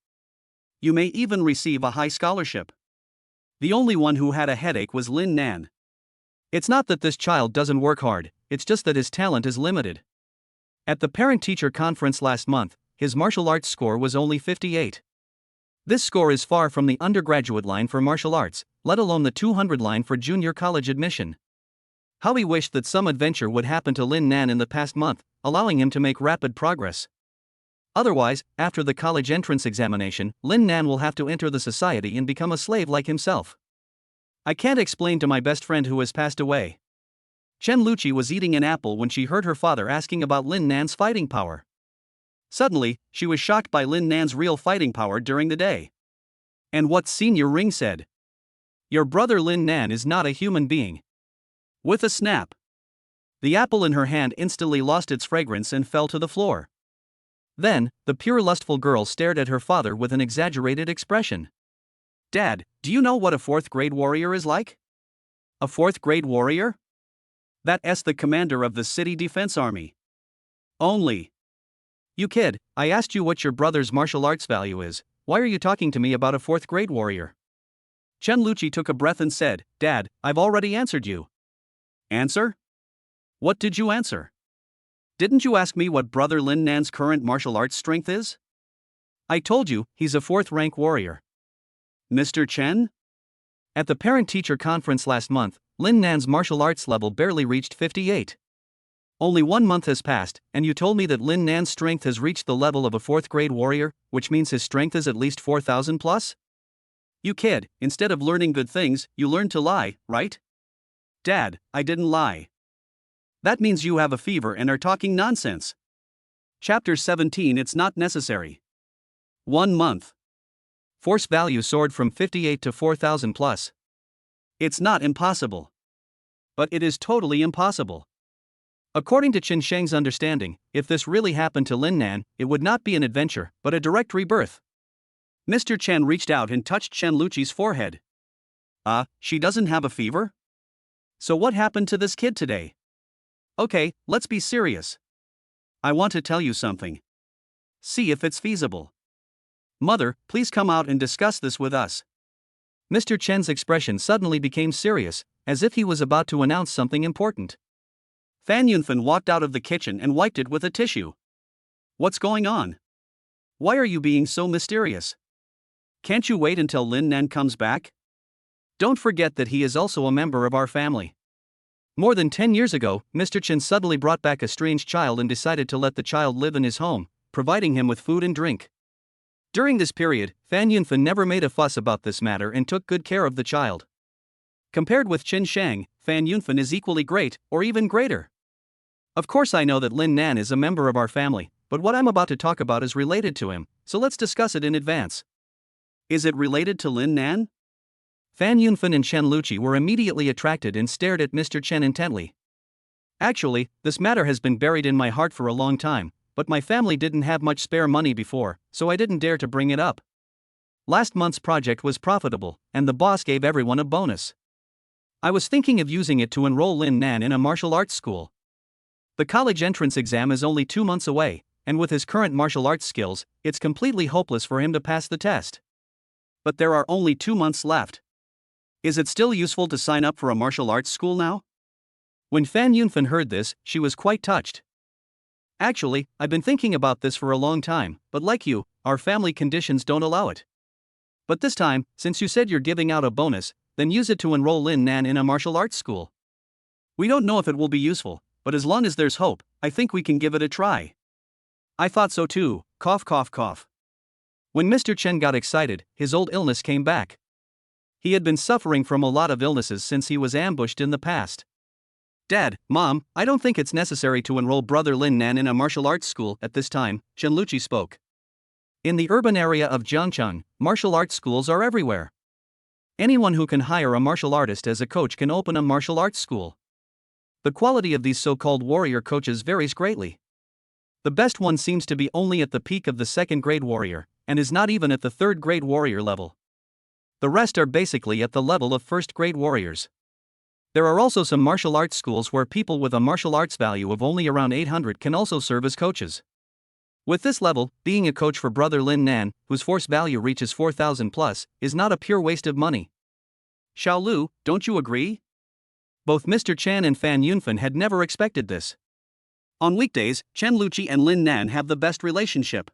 A: You may even receive a high scholarship. The only one who had a headache was Lin Nan.
B: It's not that this child doesn't work hard, it's just that his talent is limited. At the parent-teacher conference last month, his martial arts score was only 58. This score is far from the undergraduate line for martial arts, let alone the 200 line for junior college admission. How he wished that some adventure would happen to Lin Nan in the past month, allowing him to make rapid progress. Otherwise, after the college entrance examination, Lin Nan will have to enter the society and become a slave like himself. I can't explain to my best friend who has passed away. Shenluchi was eating an apple when she heard her father asking about Lin Nan's fighting power. Suddenly, she was shocked by Lin Nan's real fighting power during the day. And what Senior Ring said. Your brother Lin Nan is not a human being. With a snap, the apple in her hand instantly lost its fragrance and fell to the floor. Then, the pure lustful girl stared at her father with an exaggerated expression. Dad, do you know what a 4th grade warrior is like? A 4th grade warrior? That's the commander of the city defense army. Only. You kid, I asked you what your brother's martial arts value is, why are you talking to me about a 4th grade warrior? Shenluchi took a breath and said, Dad, I've already answered you. Answer? What did you answer? Didn't you ask me what brother Lin Nan's current martial arts strength is? I told you, he's a 4th rank warrior. Mr. Chen? At the parent-teacher conference last month, Lin Nan's martial arts level barely reached 58. Only 1 month has passed, and you told me that Lin Nan's strength has reached the level of a 4th grade warrior, which means his strength is at least 4,000 plus? You kid, instead of learning good things, you learned to lie, right? Dad, I didn't lie. That means you have a fever and are talking nonsense. Chapter 17. It's not necessary. 1 month. Force value soared from 58 to 4,000 plus. It's not impossible. But it is totally impossible. According to Qin Sheng's understanding, if this really happened to Lin Nan, it would not be an adventure, but a direct rebirth. Mr. Chen reached out and touched Shenluchi's forehead. She doesn't have a fever? So what happened to this kid today? Okay, let's be serious. I want to tell you something. See if it's feasible. Mother, please come out and discuss this with us. Mr. Chen's expression suddenly became serious, as if he was about to announce something important. Fan Yunfen walked out of the kitchen and wiped it with a tissue. What's going on? Why are you being so mysterious? Can't you wait until Lin Nan comes back? Don't forget that he is also a member of our family. More than 10 years ago, Mr. Chen suddenly brought back a strange child and decided to let the child live in his home, providing him with food and drink. During this period, Fan Yunfen never made a fuss about this matter and took good care of the child. Compared with Qin Sheng, Fan Yunfen is equally great, or even greater. Of course I know that Lin Nan is a member of our family, but what I'm about to talk about is related to him, so let's discuss it in advance. Is it related to Lin Nan? Fan Yunfen and Shenluchi were immediately attracted and stared at Mr. Chen intently. Actually, this matter has been buried in my heart for a long time, but my family didn't have much spare money before, so I didn't dare to bring it up. Last month's project was profitable, and the boss gave everyone a bonus. I was thinking of using it to enroll Lin Nan in a martial arts school. The college entrance exam is only 2 months away, and with his current martial arts skills, it's completely hopeless for him to pass the test. But there are only 2 months left. Is it still useful to sign up for a martial arts school now? When Fan Yunfen heard this, she was quite touched. Actually, I've been thinking about this for a long time, but like you, our family conditions don't allow it. But this time, since you said you're giving out a bonus, then use it to enroll Lin Nan in a martial arts school. We don't know if it will be useful, but as long as there's hope, I think we can give it a try. I thought so too, cough cough cough. When Mr. Chen got excited, his old illness came back. He had been suffering from a lot of illnesses since he was ambushed in the past. Dad, Mom, I don't think it's necessary to enroll brother Lin Nan in a martial arts school at this time, Shenluchi spoke. In the urban area of Jiangcheng, martial arts schools are everywhere. Anyone who can hire a martial artist as a coach can open a martial arts school. The quality of these so-called warrior coaches varies greatly. The best one seems to be only at the peak of the 2nd grade warrior, and is not even at the 3rd grade warrior level. The rest are basically at the level of 1st grade warriors. There are also some martial arts schools where people with a martial arts value of only around 800 can also serve as coaches. With this level, being a coach for brother Lin Nan, whose force value reaches 4,000 plus, is not a pure waste of money.
A: Xiaolu, don't you agree?
B: Both Mr. Chan and Fan Yunfen had never expected this.
A: On weekdays, Shenluchi and Lin Nan have the best relationship.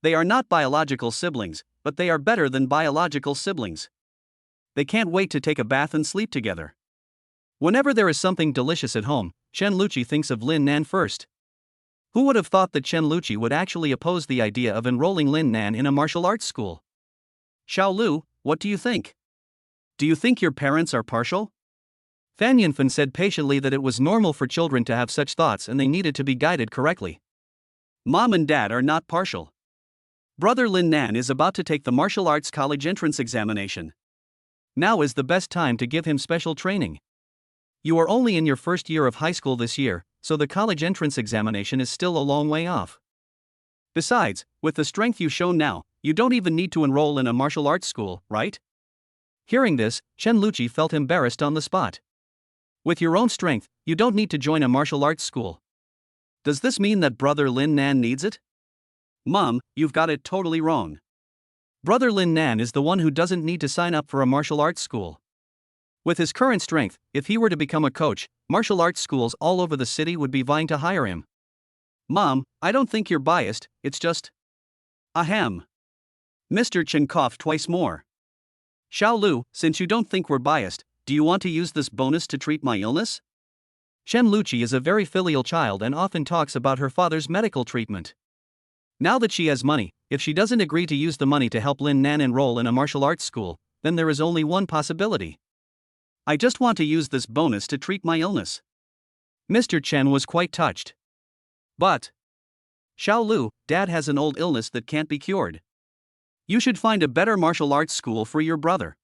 A: They are not biological siblings, but they are better than biological siblings. They can't wait to take a bath and sleep together. Whenever there is something delicious at home, Shenluchi thinks of Lin Nan first. Who would have thought that Shenluchi would actually oppose the idea of enrolling Lin Nan in a martial arts school?
B: Xiaolu, what do you think?
A: Do you think your parents are partial?
B: Fan Yunfen said patiently that it was normal for children to have such thoughts and they needed to be guided correctly.
A: Mom and dad are not partial. Brother Lin Nan is about to take the martial arts college entrance examination.
B: Now is the best time to give him special training. You are only in your first year of high school this year, so the college entrance examination is still a long way off.
A: Besides, with the strength you've shown now, you don't even need to enroll in a martial arts school, right?
B: Hearing this, Shenluchi felt embarrassed on the spot.
A: With your own strength, you don't need to join a martial arts school. Does this mean that brother Lin Nan needs it? Mom, you've got it totally wrong.
B: Brother Lin Nan is the one who doesn't need to sign up for a martial arts school. With his current strength, if he were to become a coach, martial arts schools all over the city would be vying to hire him.
A: Mom, I don't think you're biased, it's just... Ahem. Mr. Chen coughed twice more. Xiaolu, since you don't think we're biased, do you want to use this bonus to treat my illness?
B: Shenluchi is a very filial child and often talks about her father's medical treatment. Now that she has money, if she doesn't agree to use the money to help Lin Nan enroll in a martial arts school, then there is only one possibility.
A: I just want to use this bonus to treat my illness.
B: Mr. Chen was quite touched.
A: But... Xiaolu, Dad has an old illness that can't be cured. You should find a better martial arts school for your brother.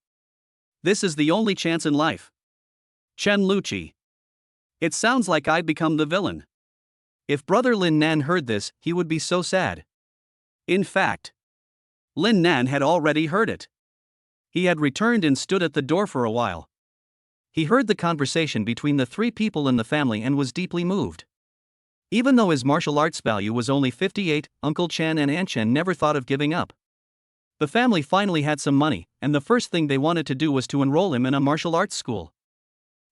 A: This is the only chance in life. Shenluchi. It sounds like I've become the villain.
B: If brother Lin Nan heard this, he would be so sad.
A: In fact, Lin Nan had already heard it. He had returned and stood at the door for a while.
B: He heard the conversation between the three people in the family and was deeply moved. Even though his martial arts value was only 58, Uncle Chen and Aunt Chen never thought of giving up. The family finally had some money, and the first thing they wanted to do was to enroll him in a martial arts school.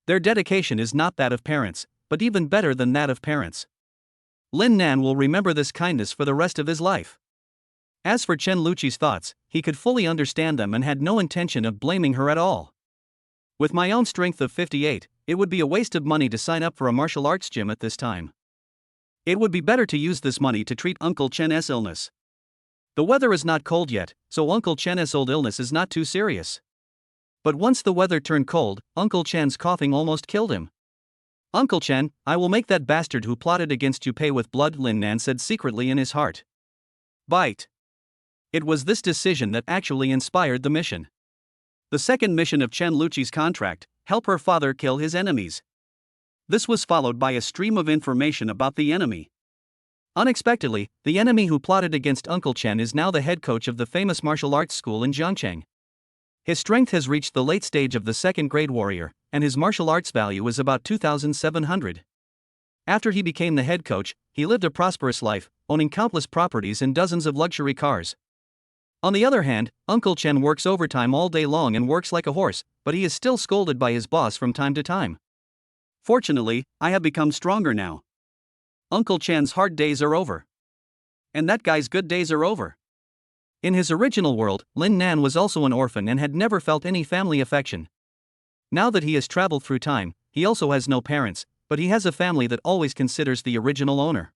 B: Their dedication is not that of parents, but even better than that of parents. Lin Nan will remember this kindness for the rest of his life. As for Shenluchi's thoughts, he could fully understand them and had no intention of blaming her at all. With my own strength of 58, it would be a waste of money to sign up for a martial arts gym at this time. It would be better to use this money to treat Uncle Chen's illness. The weather is not cold yet, so Uncle Chen's old illness is not too serious. But once the weather turned cold, Uncle Chen's coughing almost killed him. Uncle Chen, I will make that bastard who plotted against you pay with blood, Lin Nan said secretly in his heart.
A: Bite.
B: It was this decision that actually inspired the mission.
A: The second mission of Shenluchi's contract, help her father kill his enemies. This was followed by a stream of information about the enemy.
B: Unexpectedly, the enemy who plotted against Uncle Chen is now the head coach of the famous martial arts school in Jiangcheng. His strength has reached the late stage of the second grade warrior, and his martial arts value is about 2,700. After he became the head coach, he lived a prosperous life, owning countless properties and dozens of luxury cars. On the other hand, Uncle Chen works overtime all day long and works like a horse, but he is still scolded by his boss from time to time.
A: Fortunately, I have become stronger now. Uncle Chen's hard days are over. And that guy's good days are over.
B: In his original world, Lin Nan was also an orphan and had never felt any family affection. Now that he has traveled through time, he also has no parents, but he has a family that always considers the original owner.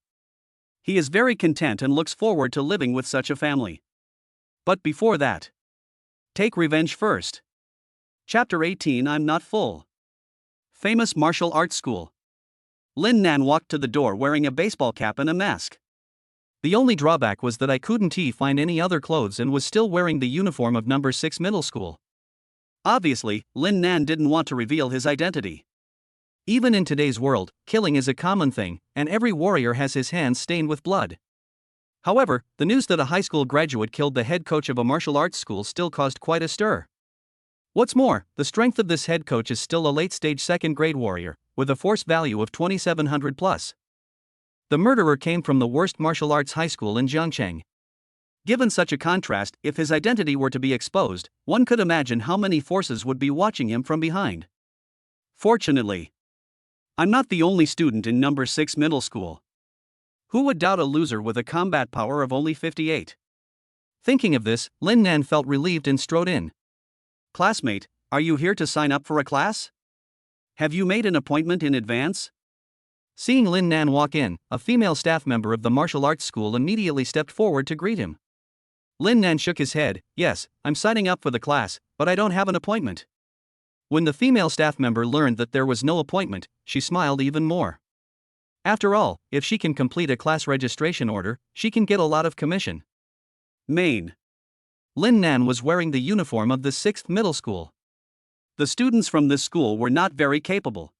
A: He is very content and looks forward to living with such a family. But before that, take revenge first. Chapter 18 I'm not full. Famous martial arts school. Lin Nan walked to the door wearing a baseball cap and a mask.
B: The only drawback was that I couldn't find any other clothes and was still wearing the uniform of number 6 middle school.
A: Obviously, Lin Nan didn't want to reveal his identity.
B: Even in today's world, killing is a common thing, and every warrior has his hands stained with blood. However, the news that a high school graduate killed the head coach of a martial arts school still caused quite a stir. What's more, the strength of this head coach is still a late-stage second-grade warrior, with a force value of 2,700 plus. The murderer came from the worst martial arts high school in Jiangcheng.
A: Given such a contrast, if his identity were to be exposed, one could imagine how many forces would be watching him from behind. Fortunately, I'm not the only student in number 6 middle school. Who would doubt a loser with a combat power of only 58?
B: Thinking of this, Lin Nan felt relieved and strode in.
A: Classmate, are you here to sign up for a class? Have you made an appointment in advance?
B: Seeing Lin Nan walk in, a female staff member of the martial arts school immediately stepped forward to greet him.
A: Lin Nan shook his head. Yes, I'm signing up for the class, but I don't have an appointment.
B: When the female staff member learned that there was no appointment, she smiled even more. After all, if she can complete a class registration order, she can get a lot of commission.
A: Main.
B: Lin Nan was wearing the uniform of the 6th middle school.
A: The students from this school were not very capable.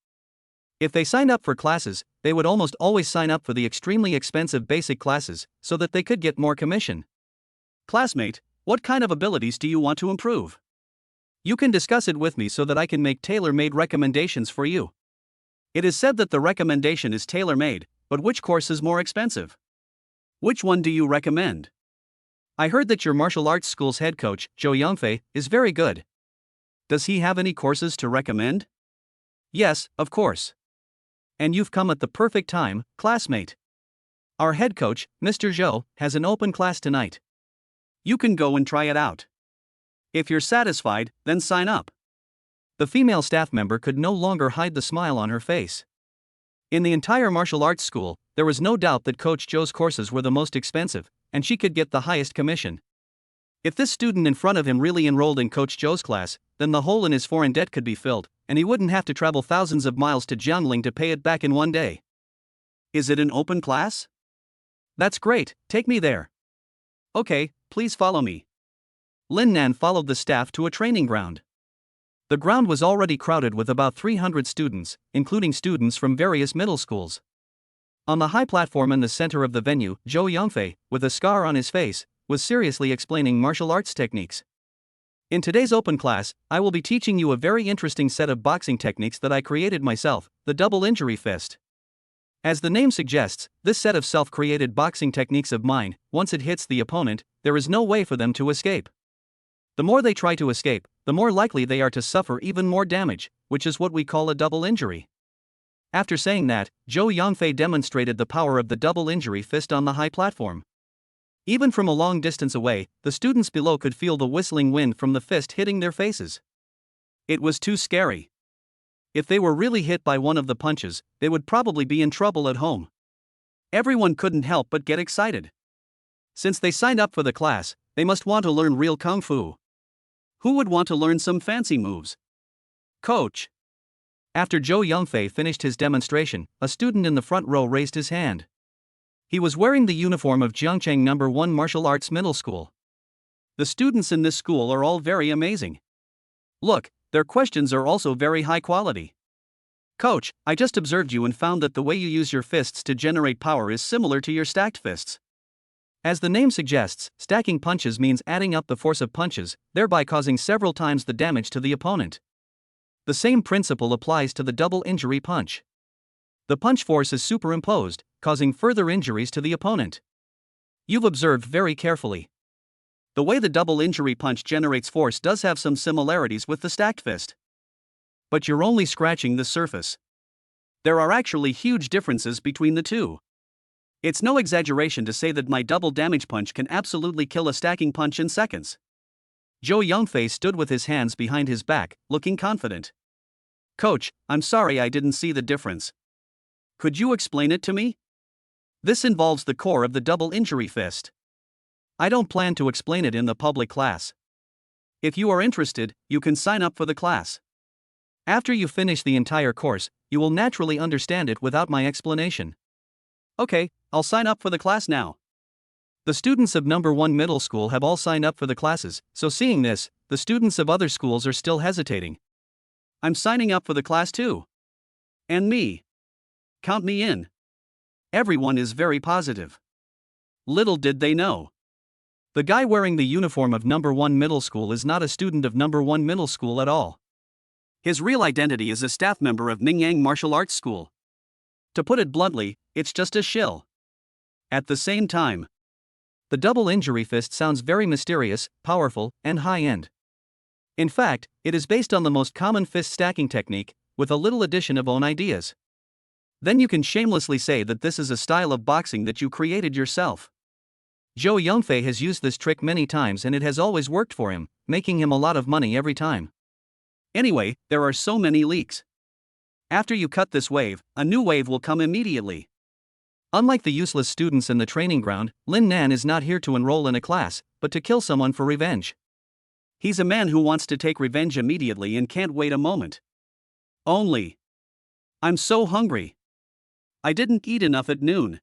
B: If they signed up for classes, they would almost always sign up for the extremely expensive basic classes, so that they could get more commission.
A: Classmate, what kind of abilities do you want to improve? You can discuss it with me so that I can make tailor-made recommendations for you. It is said that the recommendation is tailor-made, but which course is more expensive? Which one do you recommend?
B: I heard that your martial arts school's head coach, Zhu Xangping, is very good.
A: Does he have any courses to recommend?
B: Yes, of course. And you've come at the perfect time, classmate. Our head coach, Mr. Zhou, has an open class tonight.
A: You can go and try it out. If you're satisfied, then sign up.
B: The female staff member could no longer hide the smile on her face. In the entire martial arts school, there was no doubt that Coach Zhou's courses were the most expensive, and she could get the highest commission. If this student in front of him really enrolled in Coach Zhou's class, then the hole in his foreign debt could be filled, and he wouldn't have to travel thousands of miles to Jiangling to pay it back in one day.
A: Is it an open class?
B: That's great, take me there.
A: Okay, please follow me.
B: Lin Nan followed the staff to a training ground. The ground was already crowded with about 300 students, including students from various middle schools. On the high platform in the center of the venue, Zhu Xangping, with a scar on his face, was seriously explaining martial arts techniques. In today's open class, I will be teaching you a very interesting set of boxing techniques that I created myself, the double injury fist. As the name suggests, this set of self-created boxing techniques of mine, once it hits the opponent, there is no way for them to escape. The more they try to escape, the more likely they are to suffer even more damage, which is what we call a double injury. After saying that, Zhu Xangping demonstrated the power of the double injury fist on the high platform. Even from a long distance away, the students below could feel the whistling wind from the fist hitting their faces.
A: It was too scary. If they were really hit by one of the punches, they would probably be in trouble at home. Everyone couldn't help but get excited. Since they signed up for the class, they must want to learn real kung fu. Who would want to learn some fancy moves? Coach.
B: After Zhu Xangping finished his demonstration, a student in the front row raised his hand. He was wearing the uniform of Jiangcheng No. 1 Martial Arts Middle School.
A: The students in this school are all very amazing. Look, their questions are also very high quality. Coach, I just observed you and found that the way you use your fists to generate power is similar to your stacked fists.
B: As the name suggests, stacking punches means adding up the force of punches, thereby causing several times the damage to the opponent. The same principle applies to the double injury punch. The punch force is superimposed, causing further injuries to the opponent. You've observed very carefully.
A: The way the double injury punch generates force does have some similarities with the stacked fist. But you're only scratching the surface. There are actually huge differences between the two. It's no exaggeration to say that my double damage punch can absolutely kill a stacking punch in seconds.
B: Zhu Xangping stood with his hands behind his back, looking confident.
A: Coach, I'm sorry I didn't see the difference. Could you explain it to me? This involves the core of the double injury fist.
B: I don't plan to explain it in the public class.
A: If you are interested, you can sign up for the class.
B: After you finish the entire course, you will naturally understand it without my explanation.
A: Okay, I'll sign up for the class now.
B: The students of No. 1 middle school have all signed up for the classes, so seeing this, the students of other schools are still hesitating.
A: I'm signing up for the class too. And me. Count me in. Everyone is very positive. Little did they know.
B: The guy wearing the uniform of No. 1 middle school is not a student of No. 1 middle school at all.
A: His real identity is a staff member of Mingyang Martial Arts School. To put it bluntly, it's just a shill. At the same time,
B: The double injury fist sounds very mysterious, powerful, and high-end. In fact, it is based on the most common fist stacking technique, with a little addition of own ideas. Then you can shamelessly say that this is a style of boxing that you created yourself. Zhou Yongfei has used this trick many times and it has always worked for him, making him a lot of money every time.
A: Anyway, there are so many leaks. After you cut this wave, a new wave will come immediately.
B: Unlike the useless students in the training ground, Lin Nan is not here to enroll in a class, but to kill someone for revenge.
A: He's a man who wants to take revenge immediately and can't wait a moment. I'm so hungry. I didn't eat enough at noon.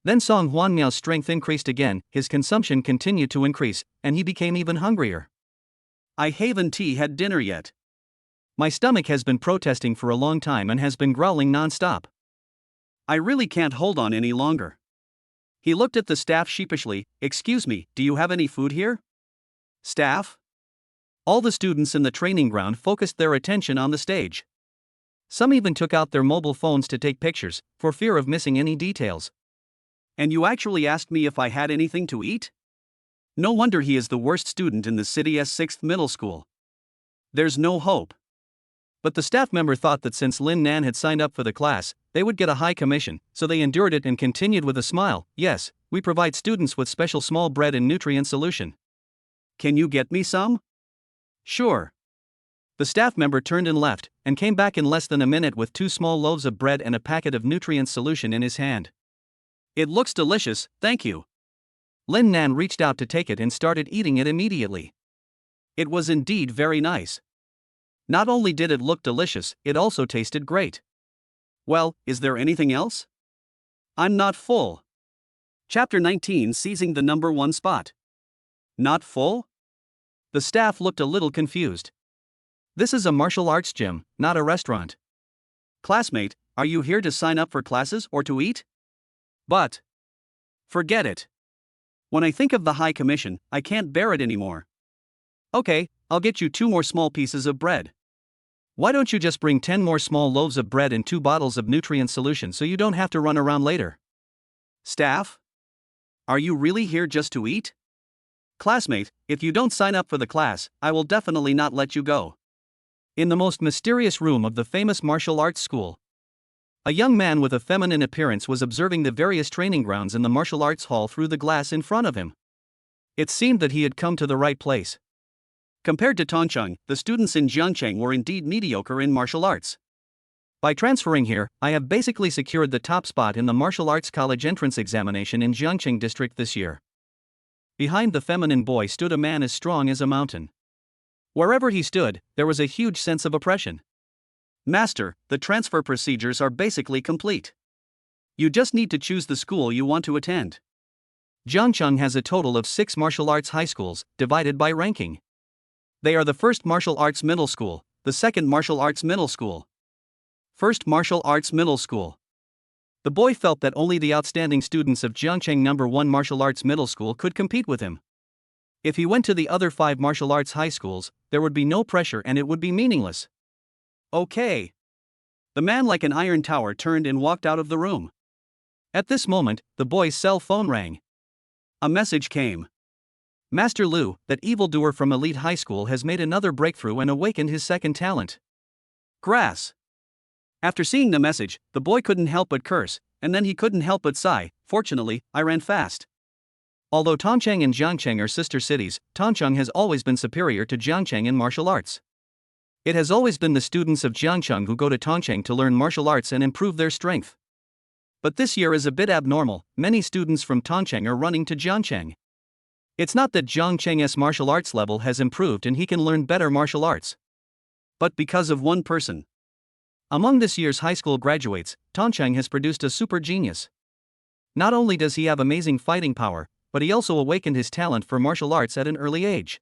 B: Then Song Huanmiao's strength increased again, his consumption continued to increase, and he became even hungrier.
A: I haven't had dinner yet.
B: My stomach has been protesting for a long time and has been growling non-stop.
A: I really can't hold on any longer. He looked at the staff sheepishly. Excuse me, do you have any food here? Staff?
B: All the students in the training ground focused their attention on the stage. Some even took out their mobile phones to take pictures, for fear of missing any details.
A: And you actually asked me if I had anything to eat? No wonder he is the worst student in the city's 6th middle school. There's no hope.
B: But the staff member thought that since Lin Nan had signed up for the class, they would get a high commission, so they endured it and continued with a smile. Yes, we provide students with special small bread and nutrient solution.
A: Can you get me some?
B: Sure. The staff member turned and left, and came back in less than a minute with 2 small loaves of bread and a packet of nutrient solution in his hand.
A: It looks delicious, thank you.
B: Lin Nan reached out to take it and started eating it immediately.
A: It was indeed very nice. Not only did it look delicious, it also tasted great. Well, is there anything else? I'm not full. Chapter 19, Seizing the number 1 spot. Not full? The staff looked a little confused.
B: This is a martial arts gym, not a restaurant.
A: Classmate, are you here to sign up for classes or to eat? But forget it. When I think of the high commission, I can't bear it anymore. Okay, I'll get you 2 more small pieces of bread.
B: Why don't you just bring 10 more small loaves of bread and 2 bottles of nutrient solution so you don't have to run around later?
A: Staff? Are you really here just to eat? Classmate, if you don't sign up for the class, I will definitely not let you go.
B: In the most mysterious room of the famous martial arts school, a young man with a feminine appearance was observing the various training grounds in the martial arts hall through the glass in front of him. It seemed that he had come to the right place.
A: Compared to Tongcheng, the students in Jiangcheng were indeed mediocre in martial arts.
B: By transferring here, I have basically secured the top spot in the martial arts college entrance examination in Jiangcheng district this year. Behind the feminine boy stood a man as strong as a mountain. Wherever he stood, there was a huge sense of oppression.
A: Master, the transfer procedures are basically complete. You just need to choose the school you want to attend.
B: Jiangcheng has a total of 6 martial arts high schools, divided by ranking. They are the 1st Martial Arts Middle School, the 2nd Martial Arts Middle School, 1st Martial Arts Middle School. The boy felt that only the outstanding students of Jiangcheng No. 1 Martial Arts Middle School could compete with him. If he went to the other 5 martial arts high schools, there would be no pressure and it would be meaningless.
A: Okay. The man like an iron tower turned and walked out of the room.
B: At this moment, the boy's cell phone rang.
A: A message came.
B: Master Liu, that evildoer from elite high school, has made another breakthrough and awakened his second talent.
A: Grass. After seeing the message, the boy couldn't help but curse, and then he couldn't help but sigh. Fortunately, I ran fast.
B: Although Tongcheng and Jiangcheng are sister cities, Tongcheng has always been superior to Jiangcheng in martial arts. It has always been the students of Jiangcheng who go to Tongcheng to learn martial arts and improve their strength. But this year is a bit abnormal. Many students from Tongcheng are running to Jiangcheng. It's not that Jiangcheng's martial arts level has improved and he can learn better martial arts,
A: but because of one person.
B: Among this year's high school graduates, Tongcheng has produced a super genius. Not only does he have amazing fighting power, but he also awakened his talent for martial arts at an early age.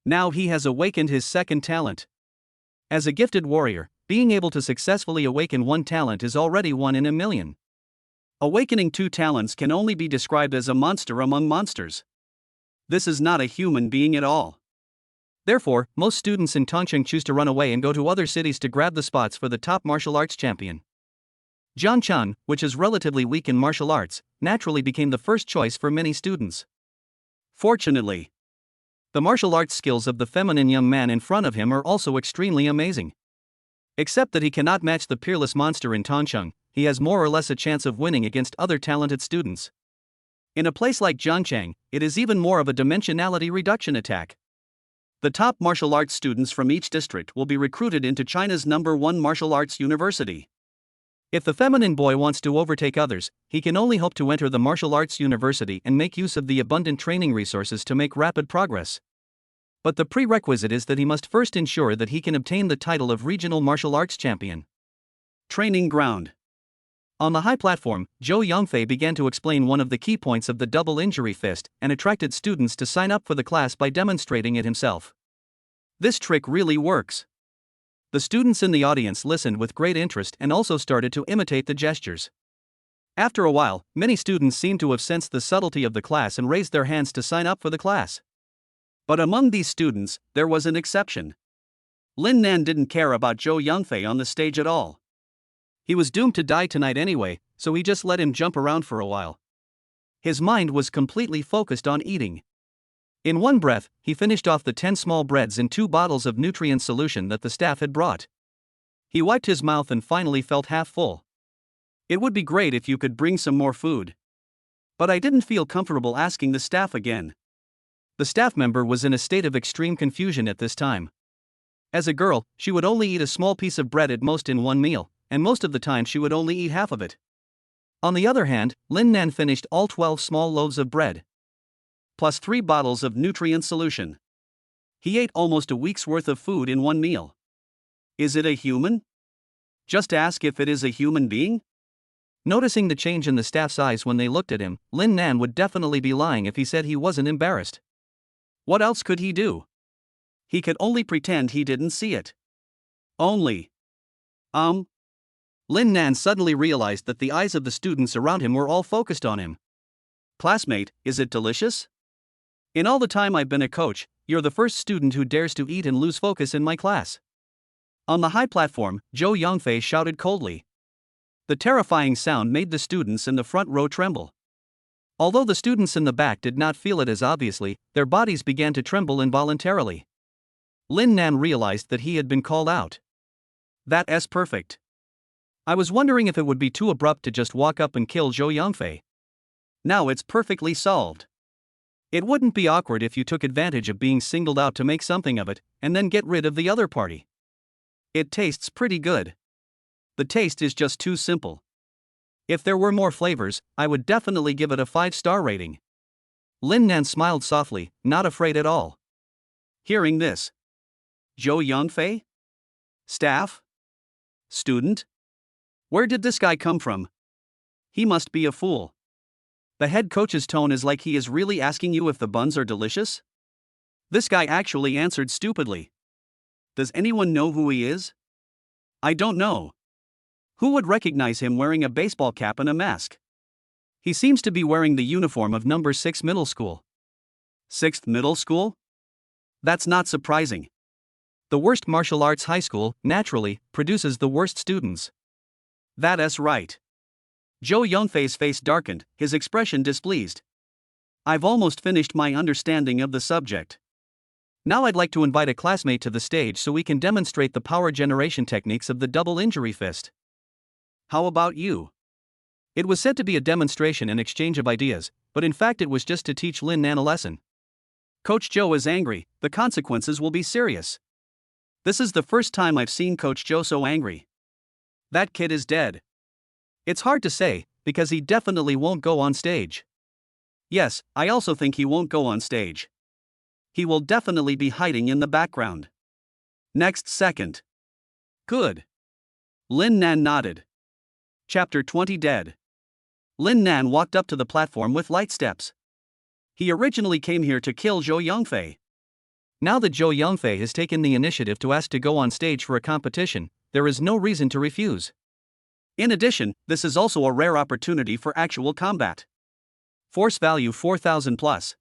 A: Now he has awakened his second talent.
B: As a gifted warrior, being able to successfully awaken one talent is already 1 in a million.
A: Awakening 2 talents can only be described as a monster among monsters. This is not a human being at all.
B: Therefore, most students in Tongcheng choose to run away and go to other cities to grab the spots for the top martial arts champion. Zhang, which is relatively weak in martial arts, naturally became the first choice for many students.
A: Fortunately,
B: the martial arts skills of the feminine young man in front of him are also extremely amazing. Except that he cannot match the peerless monster in Tongcheng, he has more or less a chance of winning against other talented students. In a place like Zhangchang, it is even more of a dimensionality reduction attack. The top martial arts students from each district will be recruited into China's #1 martial arts university. If the feminine boy wants to overtake others, he can only hope to enter the martial arts university and make use of the abundant training resources to make rapid progress. But the prerequisite is that he must first ensure that he can obtain the title of regional martial arts champion.
A: Training ground.
B: On the high platform, Zhu Xangping began to explain one of the key points of the double injury fist and attracted students to sign up for the class by demonstrating it himself.
A: This trick really works.
B: The students in the audience listened with great interest and also started to imitate the gestures. After a while, many students seemed to have sensed the subtlety of the class and raised their hands to sign up for the class.
A: But among these students, there was an exception. Lin Nan didn't care about Zhu Xangping on the stage at all.
B: He was doomed to die tonight anyway, so he just let him jump around for a while. His mind was completely focused on eating. In one breath, he finished off the 10 small breads and 2 bottles of nutrient solution that the staff had brought. He wiped his mouth and finally felt half full.
A: It would be great if you could bring some more food. But I didn't feel comfortable asking the staff again.
B: The staff member was in a state of extreme confusion at this time. As a girl, she would only eat a small piece of bread at most in one meal, and most of the time she would only eat half of it. On the other hand, Lin Nan finished all 12 small loaves of bread,
A: plus 3 bottles of nutrient solution. He ate almost a week's worth of food in one meal. Is it a human? Just ask if it is a human being?
B: Noticing the change in the staff's eyes when they looked at him, Lin Nan would definitely be lying if he said he wasn't embarrassed.
A: What else could he do? He could only pretend he didn't see it. Only.
B: Lin Nan suddenly realized that the eyes of the students around him were all focused on him.
A: Classmate, is it delicious? In all the time I've been a coach, you're the first student who dares to eat and lose focus in my class. On the high platform, Zhu Xangping shouted coldly. The terrifying sound made the students in the front row tremble. Although the students in the back did not feel it as obviously, their bodies began to tremble involuntarily. Lin Nan realized that he had been called out. That's perfect.
B: I was wondering if it would be too abrupt to just walk up and kill Zhu Xangping.
A: Now it's perfectly solved.
B: It wouldn't be awkward if you took advantage of being singled out to make something of it, and then get rid of the other party.
A: It tastes pretty good. The taste is just too simple.
B: If there were more flavors, I would definitely give it a 5-star rating. Lin Nan smiled softly, not afraid at all.
A: Hearing this. Zhu Xangping? Staff? Student? Where did this guy come from? He must be a fool. The head coach's tone is like he is really asking you if the buns are delicious? This guy actually answered stupidly. Does anyone know who he is? I don't know. Who would recognize him wearing a baseball cap and a mask? He seems to be wearing the uniform of number 6 middle school. 6th middle school? That's not surprising.
B: The worst martial arts high school, naturally, produces the worst students.
A: That's right. Zhu Xangping's face darkened, his expression displeased. I've almost finished my understanding of the subject.
B: Now I'd like to invite a classmate to the stage so we can demonstrate the power generation techniques of the double injury fist.
A: How about you?
B: It was said to be a demonstration and exchange of ideas, but in fact it was just to teach Lin Nan a lesson.
A: Coach Zhou is angry, the consequences will be serious. This is the first time I've seen Coach Zhou so angry. That kid is dead.
B: It's hard to say, because he definitely won't go on stage.
A: Yes, I also think he won't go on stage. He will definitely be hiding in the background. Next second. Good. Lin Nan nodded. Chapter 20 Dead. Lin Nan walked up to the platform with light steps. He originally came here to kill Zhu Xangping.
B: Now that Zhu Xangping has taken the initiative to ask to go on stage for a competition, there is no reason to refuse.
A: In addition, this is also a rare opportunity for actual combat. Force value 4000 plus.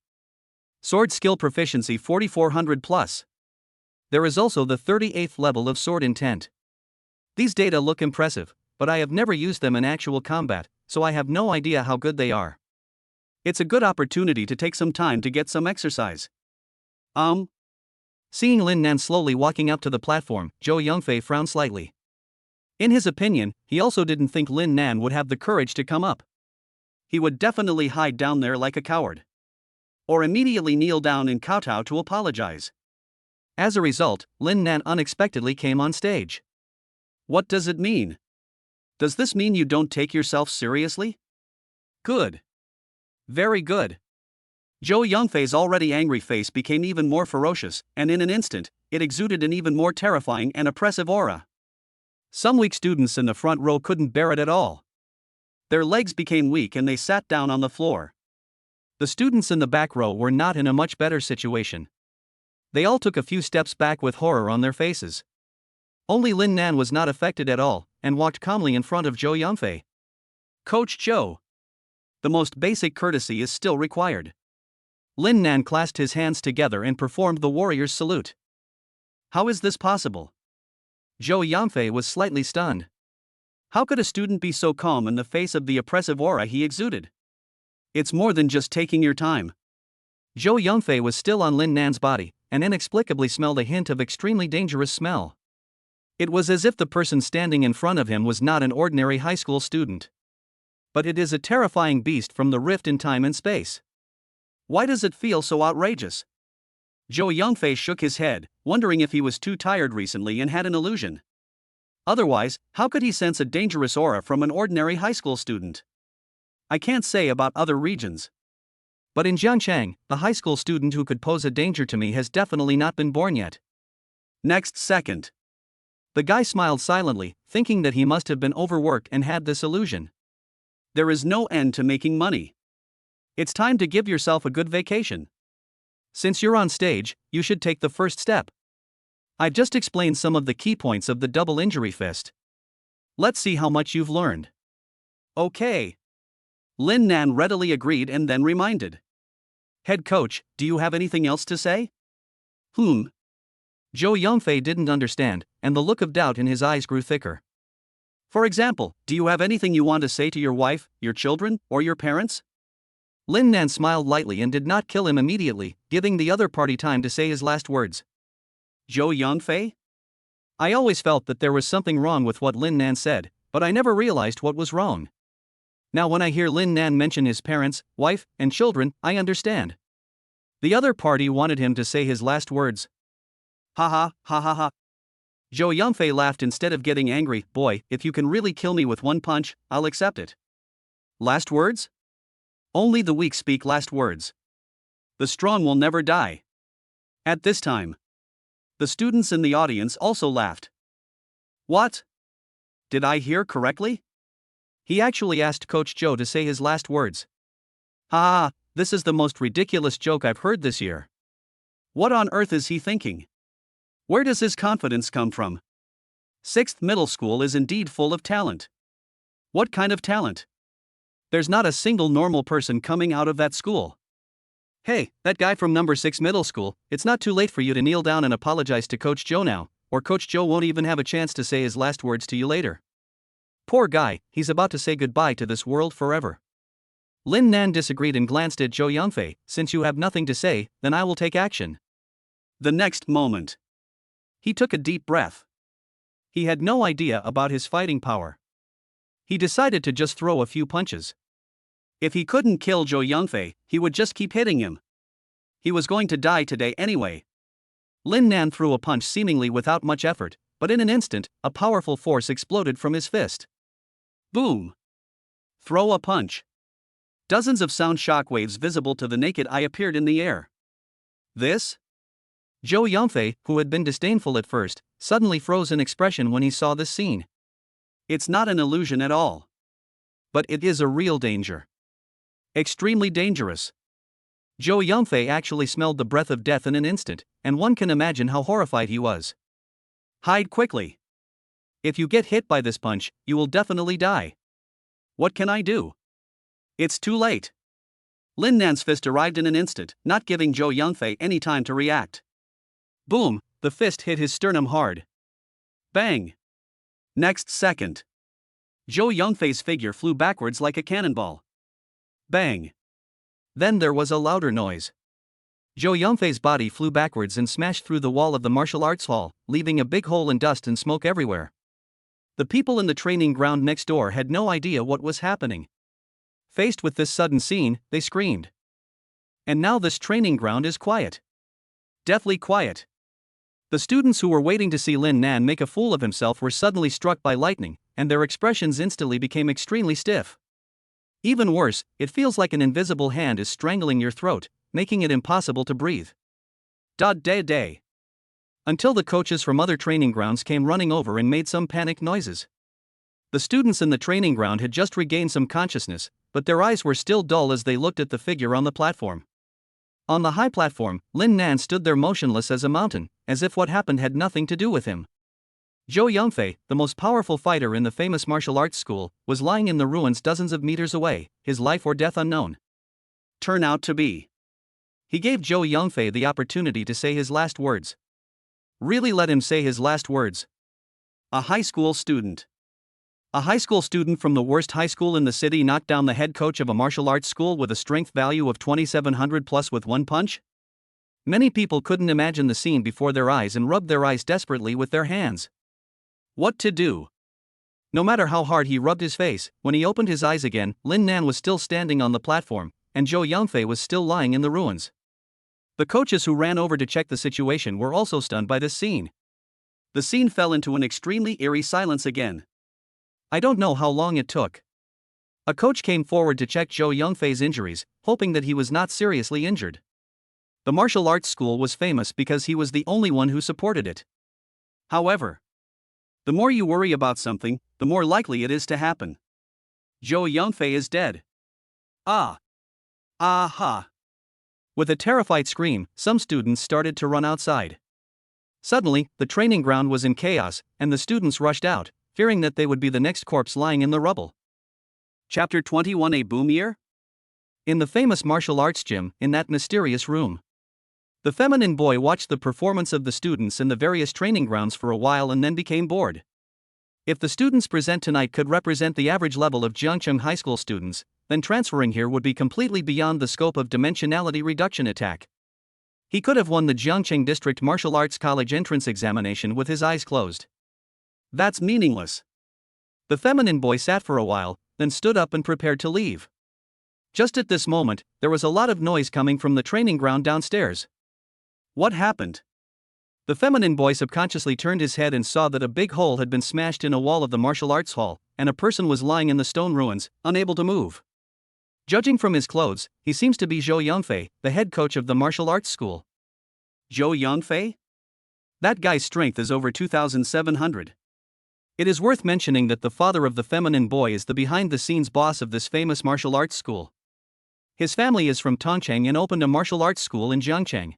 A: Sword skill proficiency 4400 plus. There is also the 38th level of sword intent. These data look impressive,
B: but I have never used them in actual combat, so I have no idea how good they are.
A: It's a good opportunity to take some time to get some exercise.
B: Seeing Lin Nan slowly walking up to the platform, Zhu Yangfei frowned slightly. In his opinion, he also didn't think Lin Nan would have the courage to come up.
A: He would definitely hide down there like a coward. Or immediately kneel down and kowtow to apologize.
B: As a result, Lin Nan unexpectedly came on stage.
A: What does it mean? Does this mean you don't take yourself seriously? Good. Very good. Zhou Yangfei's already angry face became even more ferocious, and in an instant, it exuded an even more terrifying and oppressive aura. Some weak students in the front row couldn't bear it at all. Their legs became weak and they sat down on the floor.
B: The students in the back row were not in a much better situation. They all took a few steps back with horror on their faces. Only Lin Nan was not affected at all, and walked calmly in front of Zhou Yangfei.
A: Coach Zhou. The most basic courtesy is still required.
B: Lin Nan clasped his hands together and performed the warrior's salute.
A: How is this possible?
B: Zhou Yangfei was slightly stunned.
A: How could a student be so calm in the face of the oppressive aura he exuded? It's more than just taking your time.
B: Zhou Yangfei was still on Lin Nan's body, and inexplicably smelled a hint of extremely dangerous smell. It was as if the person standing in front of him was not an ordinary high school student. But it is a terrifying beast from the rift in time and space.
A: Why does it feel so outrageous? Zhou Yangfei shook his head, wondering if he was too tired recently and had an illusion. Otherwise, how could he sense a dangerous aura from an ordinary high school student? I can't say about other regions.
B: But in Jiangchang, the high school student who could pose a danger to me has definitely not been born yet.
A: Next second.
B: The guy smiled silently, thinking that he must have been overworked and had this illusion.
A: There is no end to making money. It's time to give yourself a good vacation.
B: Since you're on stage, you should take the first step. I've just explained some of the key points of the double injury fist.
A: Let's see how much you've learned. Okay. Lin Nan readily agreed and then reminded. Head coach, do you have anything else to say?
B: Zhou Yangfei didn't understand, and the look of doubt in his eyes grew thicker.
A: For example, do you have anything you want to say to your wife, your children, or your parents?
B: Lin Nan smiled lightly and did not kill him immediately, giving the other party time to say his last words.
A: Zhou Yangfei?
B: I always felt that there was something wrong with what Lin Nan said, but I never realized what was wrong. Now when I hear Lin Nan mention his parents, wife, and children, I understand. The other party wanted him to say his last words.
A: Ha ha, ha ha ha.
B: Zhou Yangfei laughed instead of getting angry. Boy, if you can really kill me with one punch, I'll accept it.
A: Last words? Only the weak speak last words. The strong will never die. At this time, the students in the audience also laughed. What? Did I hear correctly?
B: He actually asked Coach Zhou to say his last words.
A: Ha, this is the most ridiculous joke I've heard this year. What on earth is he thinking? Where does his confidence come from? 6th middle school is indeed full of talent. What kind of talent? There's not a single normal person coming out of that school.
B: Hey, that guy from number 6 middle school, it's not too late for you to kneel down and apologize to Coach Zhou now, or Coach Zhou won't even have a chance to say his last words to you later. Poor guy, he's about to say goodbye to this world forever. Lin Nan disagreed and glanced at Zhou Yangfei. Since you have nothing to say, then I will take action.
A: The next moment, he took a deep breath. He had no idea about his fighting power. He decided to just throw a few punches. If he couldn't kill Zhou Yangfei, he would just keep hitting him. He was going to die today anyway.
B: Lin Nan threw a punch seemingly without much effort, but in an instant, a powerful force exploded from his fist.
A: Boom! Throw a punch. Dozens of sound shockwaves visible to the naked eye appeared in the air. This?
B: Zhou Yangfei, who had been disdainful at first, suddenly froze in expression when he saw this scene.
A: It's not an illusion at all. But it is a real danger. Extremely dangerous.
B: Zhou Yangfei actually smelled the breath of death in an instant, and one can imagine how horrified he was.
A: Hide quickly. If you get hit by this punch, you will definitely die. What can I do? It's too late. Lin Nan's fist arrived in an instant, not giving Zhou Yangfei any time to react. Boom, the fist hit his sternum hard. Bang. Next second. Zhou Yongfei's figure flew backwards like a cannonball. Bang!
B: Then there was a louder noise. Zhou Yongfei's body flew backwards and smashed through the wall of the martial arts hall, leaving a big hole and dust and smoke everywhere. The people in the training ground next door had no idea what was happening. Faced with this sudden scene, they screamed. And now this training ground is quiet. Deathly quiet. The students who were waiting to see Lin Nan make a fool of himself were suddenly struck by lightning, and their expressions instantly became extremely stiff. Even worse, it feels like an invisible hand is strangling your throat, making it impossible to breathe. Day. Until the coaches from other training grounds came running over and made some panicked noises. The students in the training ground had just regained some consciousness, but their eyes were still dull as they looked at the figure on the platform. On the high platform, Lin Nan stood there motionless as a mountain, as if what happened had nothing to do with him. Zhou Yongfei, the most powerful fighter in the famous martial arts school, was lying in the ruins dozens of meters away, his life or death unknown.
A: Turn out to be.
B: He gave Zhou Yongfei the opportunity to say his last words. Really let him say his last words.
A: A high school student.
B: A high school student from the worst high school in the city knocked down the head coach of a martial arts school with a strength value of 2700 plus with one punch? Many people couldn't imagine the scene before their eyes and rubbed their eyes desperately with their hands. What to do? No matter how hard he rubbed his face, when he opened his eyes again, Lin Nan was still standing on the platform, and Zhou Yongfei was still lying in the ruins. The coaches who ran over to check the situation were also stunned by this scene.
A: The scene fell into an extremely eerie silence again.
B: I don't know how long it took. A coach came forward to check Zhou Yongfei's injuries, hoping that he was not seriously injured. The martial arts school was famous because he was the only one who supported it.
A: However, the more you worry about something, the more likely it is to happen. Zhou Yongfei is dead. Ah! Aha!
B: With a terrified scream, some students started to run outside. Suddenly, the training ground was in chaos, and the students rushed out, fearing that they would be the next corpse lying in the rubble.
A: Chapter 21. A boom year?
B: In the famous martial arts gym, in that mysterious room. The feminine boy watched the performance of the students in the various training grounds for a while and then became bored. If the students present tonight could represent the average level of Jiangcheng High School students, then transferring here would be completely beyond the scope of dimensionality reduction attack. He could have won the Jiangcheng District Martial Arts College entrance examination with his eyes closed.
A: That's meaningless.
B: The feminine boy sat for a while, then stood up and prepared to leave. Just at this moment, there was a lot of noise coming from the training ground downstairs.
A: What happened?
B: The feminine boy subconsciously turned his head and saw that a big hole had been smashed in a wall of the martial arts hall, and a person was lying in the stone ruins, unable to move. Judging from his clothes, he seems to be Zhou Yongfei, the head coach of the martial arts school.
A: Zhou Yongfei?
B: That guy's strength is over 2,700. It is worth mentioning that the father of the feminine boy is the behind-the-scenes boss of this famous martial arts school. His family is from Tongcheng and opened a martial arts school in Jiangcheng.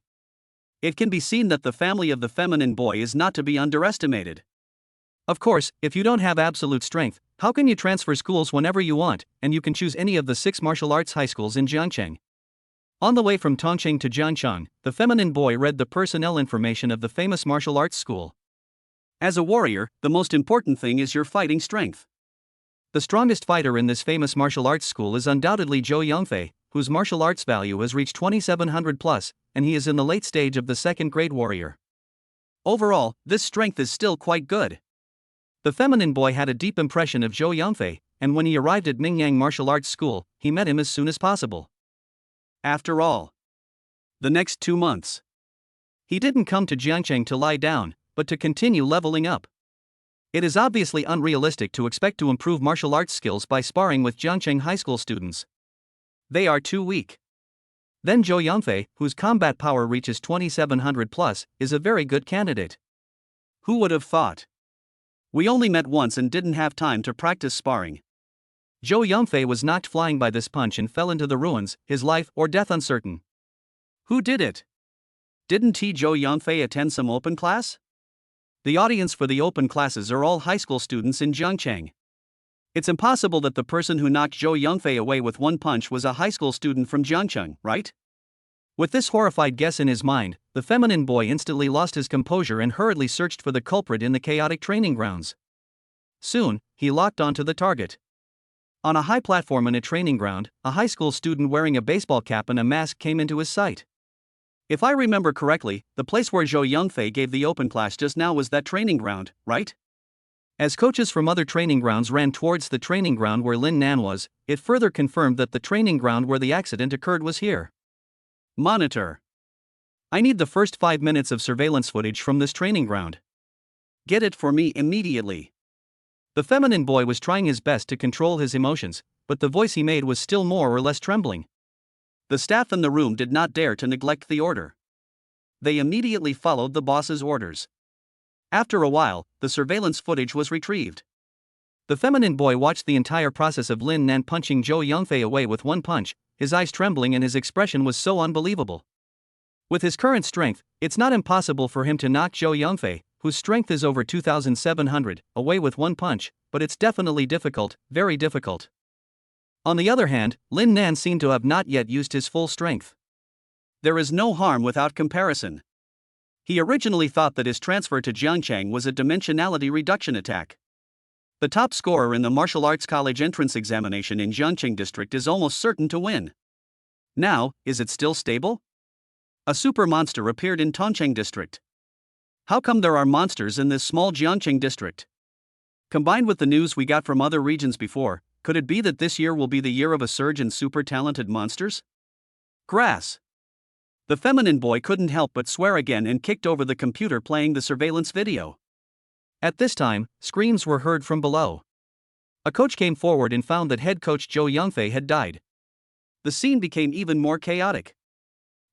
A: It can be seen that the family of the feminine boy is not to be underestimated.
B: Of course, if you don't have absolute strength, how can you transfer schools whenever you want, and you can choose any of the 6 martial arts high schools in Jiangcheng? On the way from Tongcheng to Jiangcheng, the feminine boy read the personnel information of the famous martial arts school.
A: As a warrior, the most important thing is your fighting strength.
B: The strongest fighter in this famous martial arts school is undoubtedly Zhou Yongfei, whose martial arts value has reached 2,700 plus, and he is in the late stage of the second grade warrior.
A: Overall, this strength is still quite good.
B: The feminine boy had a deep impression of Zhou Yongfei, and when he arrived at Mingyang Martial Arts School, he met him as soon as possible.
A: After all, the next 2 months,
B: he didn't come to Jiangcheng to lie down, but to continue leveling up. It is obviously unrealistic to expect to improve martial arts skills by sparring with Jiangcheng High School students. They are too weak. Then Zhou Yongfei, whose combat power reaches 2,700 plus, is a very good candidate.
A: Who would have thought? We only met once and didn't have time to practice sparring.
B: Zhou Yongfei was knocked flying by this punch and fell into the ruins, his life or death uncertain.
A: Who did it? Didn't Zhou Yongfei attend some open class?
B: The audience for the open classes are all high school students in Jiangcheng.
A: It's impossible that the person who knocked Zhou Yongfei away with one punch was a high school student from Jiangcheng, right?
B: With this horrified guess in his mind, the feminine boy instantly lost his composure and hurriedly searched for the culprit in the chaotic training grounds. Soon, he locked onto the target. On a high platform in a training ground, a high school student wearing a baseball cap and a mask came into his sight. If I remember correctly, the place where Zhu Xangping gave the open class just now was that training ground, right? As coaches from other training grounds ran towards the training ground where Lin Nan was, it further confirmed that the training ground where the accident occurred was here.
A: Monitor.
B: I need the first 5 minutes of surveillance footage from this training ground.
A: Get it for me immediately.
B: The feminine boy was trying his best to control his emotions, but the voice he made was still more or less trembling.
A: The staff in the room did not dare to neglect the order. They immediately followed the boss's orders. After a while, the surveillance footage was retrieved.
B: The feminine boy watched the entire process of Lin Nan punching Zhu Xangping away with one punch, his eyes trembling and his expression was so unbelievable. With his current strength, it's not impossible for him to knock Zhu Xangping, whose strength is over 2,700, away with one punch, but it's definitely difficult, very difficult. On the other hand, Lin Nan seemed to have not yet used his full strength.
A: There is no harm without comparison. He originally thought that his transfer to Jiangchang was a dimensionality reduction attack. The top scorer in the martial arts college entrance examination in Jiangcheng district is almost certain to win. Now, is it still stable? A super monster appeared in Tongcheng district. How come there are monsters in this small Jiangcheng district? Combined with the news we got from other regions before, could it be that this year will be the year of a surge in super talented monsters? Grass. The feminine boy couldn't help but swear again and kicked over the computer playing the surveillance video.
B: At this time, screams were heard from below. A coach came forward and found that head coach Zhu Xangping had died.
A: The scene became even more chaotic.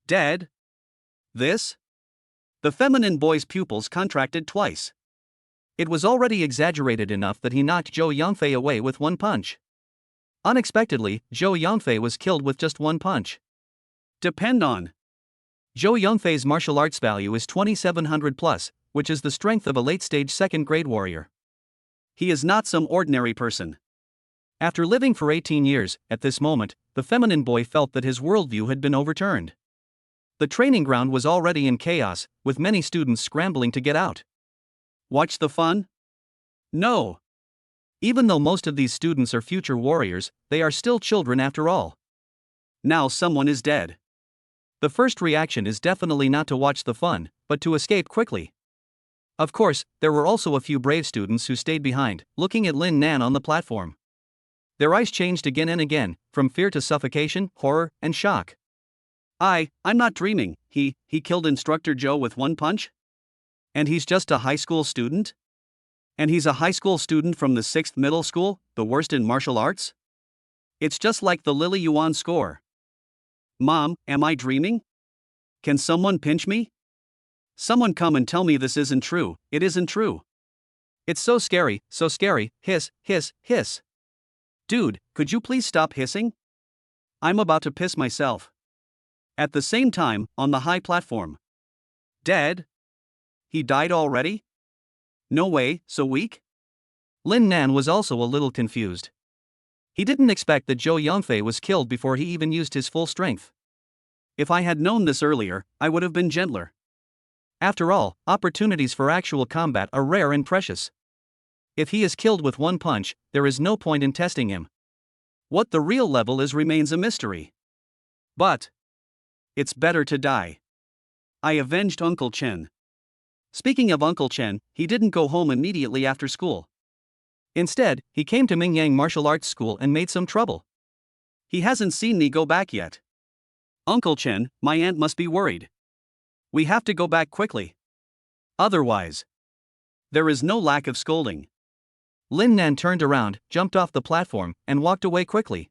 A: Dead? This? The feminine boy's pupils contracted twice.
B: It was already exaggerated enough that he knocked Zhu Xangping away with one punch. Unexpectedly, Zhu Xangping was killed with just one punch.
A: Depend on.
B: Zhu Yangfei's martial arts value is 2700 plus, which is the strength of a late-stage second-grade warrior.
A: He is not some ordinary person.
B: After living for 18 years, at this moment, the feminine boy felt that his worldview had been overturned. The training ground was already in chaos, with many students scrambling to get out.
A: Watch the fun? No.
B: Even though most of these students are future warriors, they are still children after all.
A: Now someone is dead.
B: The first reaction is definitely not to watch the fun, but to escape quickly. Of course, there were also a few brave students who stayed behind, looking at Lin Nan on the platform. Their eyes changed again and again, from fear to suffocation, horror, and shock.
A: I'm not dreaming. He killed Instructor Zhou with one punch? And he's just a high school student? And he's a high school student from the 6th middle school, the worst in martial arts? It's just like the Lily Yuan score. Mom, am I dreaming? Can someone pinch me? Someone come and tell me this isn't true. It isn't true.
B: It's so scary, hiss, hiss, hiss.
A: Dude, could you please stop hissing? I'm about to piss myself. At the same time, on the high platform. Dead? He died already? No way, so weak?
B: Lin Nan was also a little confused. He didn't expect that Zhu Yangping was killed before he even used his full strength.
A: If I had known this earlier, I would have been gentler.
B: After all, opportunities for actual combat are rare and precious. If he is killed with one punch, there is no point in testing him.
A: What the real level is remains a mystery. But it's better to die. I avenged Uncle Chen. Speaking of Uncle Chen, he didn't go home immediately after school.
B: Instead, he came to Mingyang Martial Arts School and made some trouble.
A: He hasn't seen me go back yet. Uncle Chen, my aunt must be worried. We have to go back quickly. Otherwise, there is no lack of scolding.
B: Lin Nan turned around, jumped off the platform, and walked away quickly.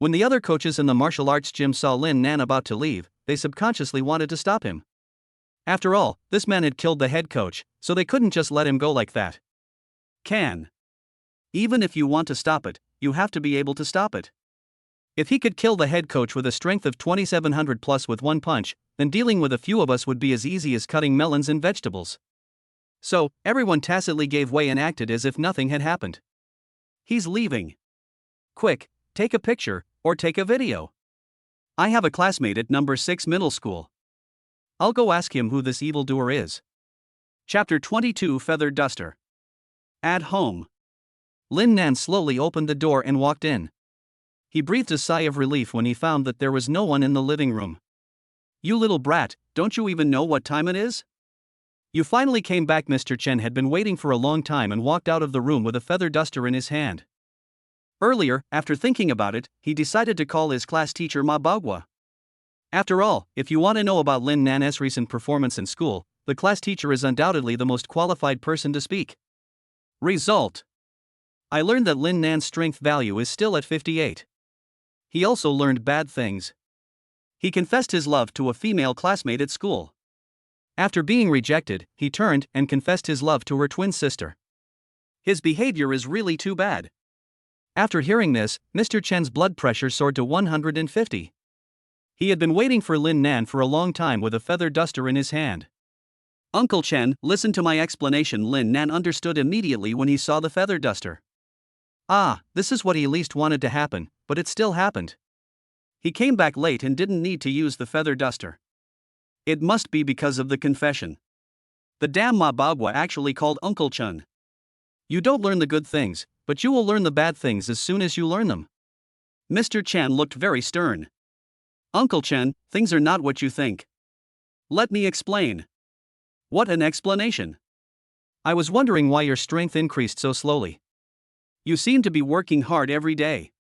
B: When the other coaches in the martial arts gym saw Lin Nan about to leave, they subconsciously wanted to stop him. After all, this man had killed the head coach, so they couldn't just let him go like that.
A: Even if you want to stop it, you have to be able to stop it.
B: If he could kill the head coach with a strength of 2700 plus with one punch, then dealing with a few of us would be as easy as cutting melons and vegetables. So, everyone tacitly gave way and acted as if nothing had happened.
A: He's leaving. Quick, take a picture, or take a video. I have a classmate at number 6 middle school. I'll go ask him who this evildoer is. Chapter 22 Feather Duster. At home.
B: Lin Nan slowly opened the door and walked in. He breathed a sigh of relief when he found that there was no one in the living room.
A: You little brat, don't you even know what time it is?
B: You finally came back. Mr. Chen had been waiting for a long time and walked out of the room with a feather duster in his hand.
A: Earlier, after thinking about it, he decided to call his class teacher Ma Baogua.
B: After all, if you want to know about Lin Nan's recent performance in school, the class teacher is undoubtedly the most qualified person to speak.
A: Result:
B: I learned that Lin Nan's strength value is still at 58. He also learned bad things.
A: He confessed his love to a female classmate at school.
B: After being rejected, he turned and confessed his love to her twin sister.
A: His behavior is really too bad.
B: After hearing this, Mr. Chen's blood pressure soared to 150. He had been waiting for Lin Nan for a long time with a feather duster in his hand.
A: Uncle Chen, listen to my explanation. Lin Nan understood immediately when he saw the feather duster.
B: Ah, this is what he least wanted to happen, but it still happened.
A: He came back late and didn't need to use the feather duster. It must be because of the confession. The damn Ma Baogua actually called Uncle Chen.
B: You don't learn the good things, but you will learn the bad things as soon as you learn them.
A: Mr. Chen looked very stern. Uncle Chen, things are not what you think. Let me explain. What an explanation.
B: I was wondering why your strength increased so slowly.
A: You seem to be working hard every day.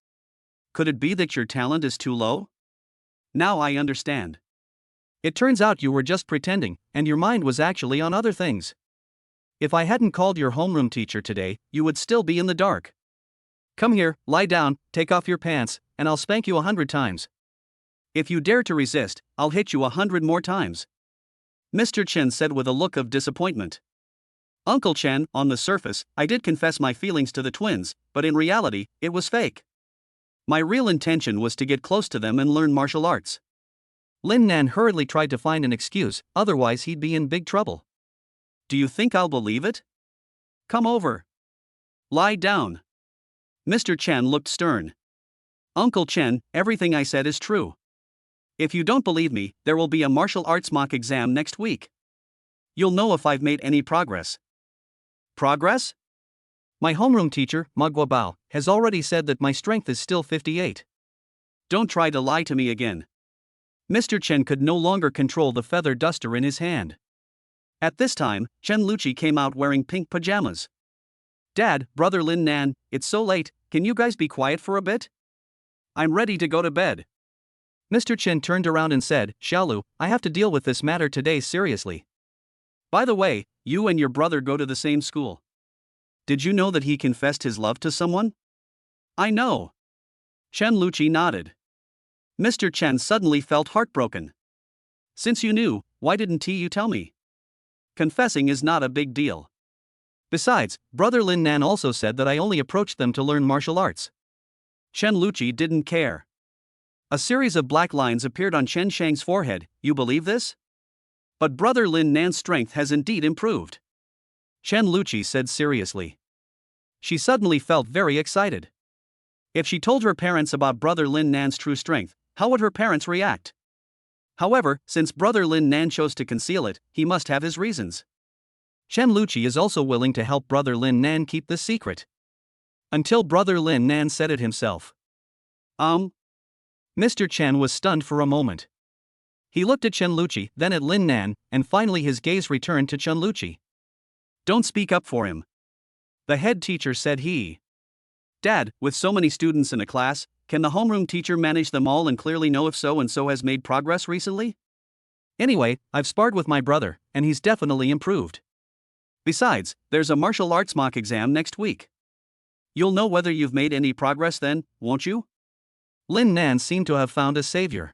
A: Could it be that your talent is too low? Now I understand.
B: It turns out you were just pretending, and your mind was actually on other things. If I hadn't called your homeroom teacher today, you would still be in the dark. Come here, lie down, take off your pants, and I'll spank you 100 times.
A: If you dare to resist, I'll hit you 100 more times. Mr. Chen said with a look of disappointment. Uncle Chen, on the surface, I did confess my feelings to the twins, but in reality, it was fake. My real intention was to get close to them and learn martial arts.
B: Lin Nan hurriedly tried to find an excuse, otherwise he'd be in big trouble.
A: Do you think I'll believe it? Come over. Lie down. Mr. Chen looked stern. Uncle Chen, everything I said is true. If you don't believe me, there will be a martial arts mock exam next week. You'll know if I've made any progress. Progress?
B: My homeroom teacher, Ma Guobao, has already said that my strength is still 58.
A: Don't try to lie to me again. Mr. Chen could no longer control the feather duster in his hand. At this time, Shenluchi came out wearing pink pajamas. Dad, brother Lin Nan, it's so late, can you guys be quiet for a bit? I'm ready to go to bed.
B: Mr. Chen turned around and said, Xiaolu, I have to deal with this matter today seriously.
A: By the way, you and your brother go to the same school. Did you know that he confessed his love to someone? I know. Shenluchi nodded. Mr. Chen suddenly felt heartbroken. Since you knew, why didn't you tell me? Confessing is not a big deal.
B: Besides, brother Lin Nan also said that I only approached them to learn martial arts.
A: Shenluchi didn't care. A series of black lines appeared on Chen Shang's forehead. You believe this? But brother Lin Nan's strength has indeed improved. Shenluchi said seriously. She suddenly felt very excited. If she told her parents about brother Lin Nan's true strength, how would her parents react? However, since brother Lin Nan chose to conceal it, he must have his reasons.
B: Shenluchi is also willing to help brother Lin Nan keep this secret. Until brother Lin Nan said it himself. Mr. Chen was stunned for a moment. He looked at Shenluchi, then at Lin Nan, and finally his gaze returned to Shenluchi.
A: Don't speak up for him. The head teacher said he. Dad, with so many students in a class, can the homeroom teacher manage them all and clearly know if so and so has made progress recently?
B: Anyway, I've sparred with my brother, and he's definitely improved.
A: Besides, there's a martial arts mock exam next week. You'll know whether you've made any progress then, won't you?
B: Lin Nan seemed to have found a savior.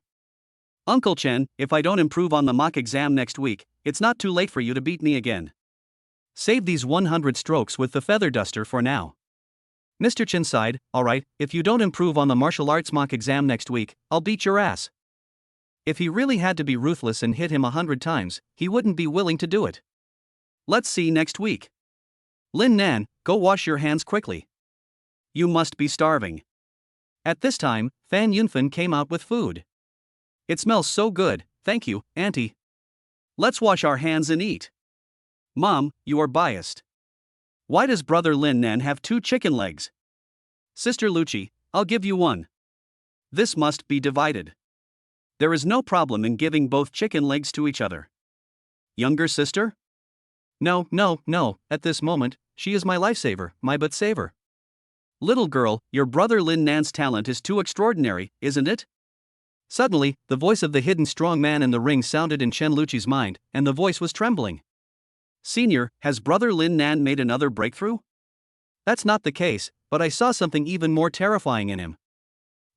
A: Uncle Chen, if I don't improve on the mock exam next week, it's not too late for you to beat me again.
B: Save these 100 strokes with the feather duster for now. Mr. Chen sighed, alright, if you don't improve on the martial arts mock exam next week, I'll beat your ass. If he really had to be ruthless and hit him 100 times, he wouldn't be willing to do it.
A: Let's see next week. Lin Nan, go wash your hands quickly. You must be starving.
B: At this time, Fan Yunfen came out with food.
A: It smells so good, thank you, Auntie. Let's wash our hands and eat. Mom, you are biased. Why does brother Lin Nan have 2 chicken legs? Sister Luchi, I'll give you one. This must be divided. There is no problem in giving both chicken legs to each other. Younger sister?
B: No, no, no, at this moment, she is my lifesaver, my but saver.
A: Little girl, your brother Lin Nan's talent is too extraordinary, isn't it?
B: Suddenly, the voice of the hidden strong man in the ring sounded in Shenluchi's mind, and the voice was trembling.
A: Senior, has brother Lin Nan made another breakthrough?
B: That's not the case, but I saw something even more terrifying in him.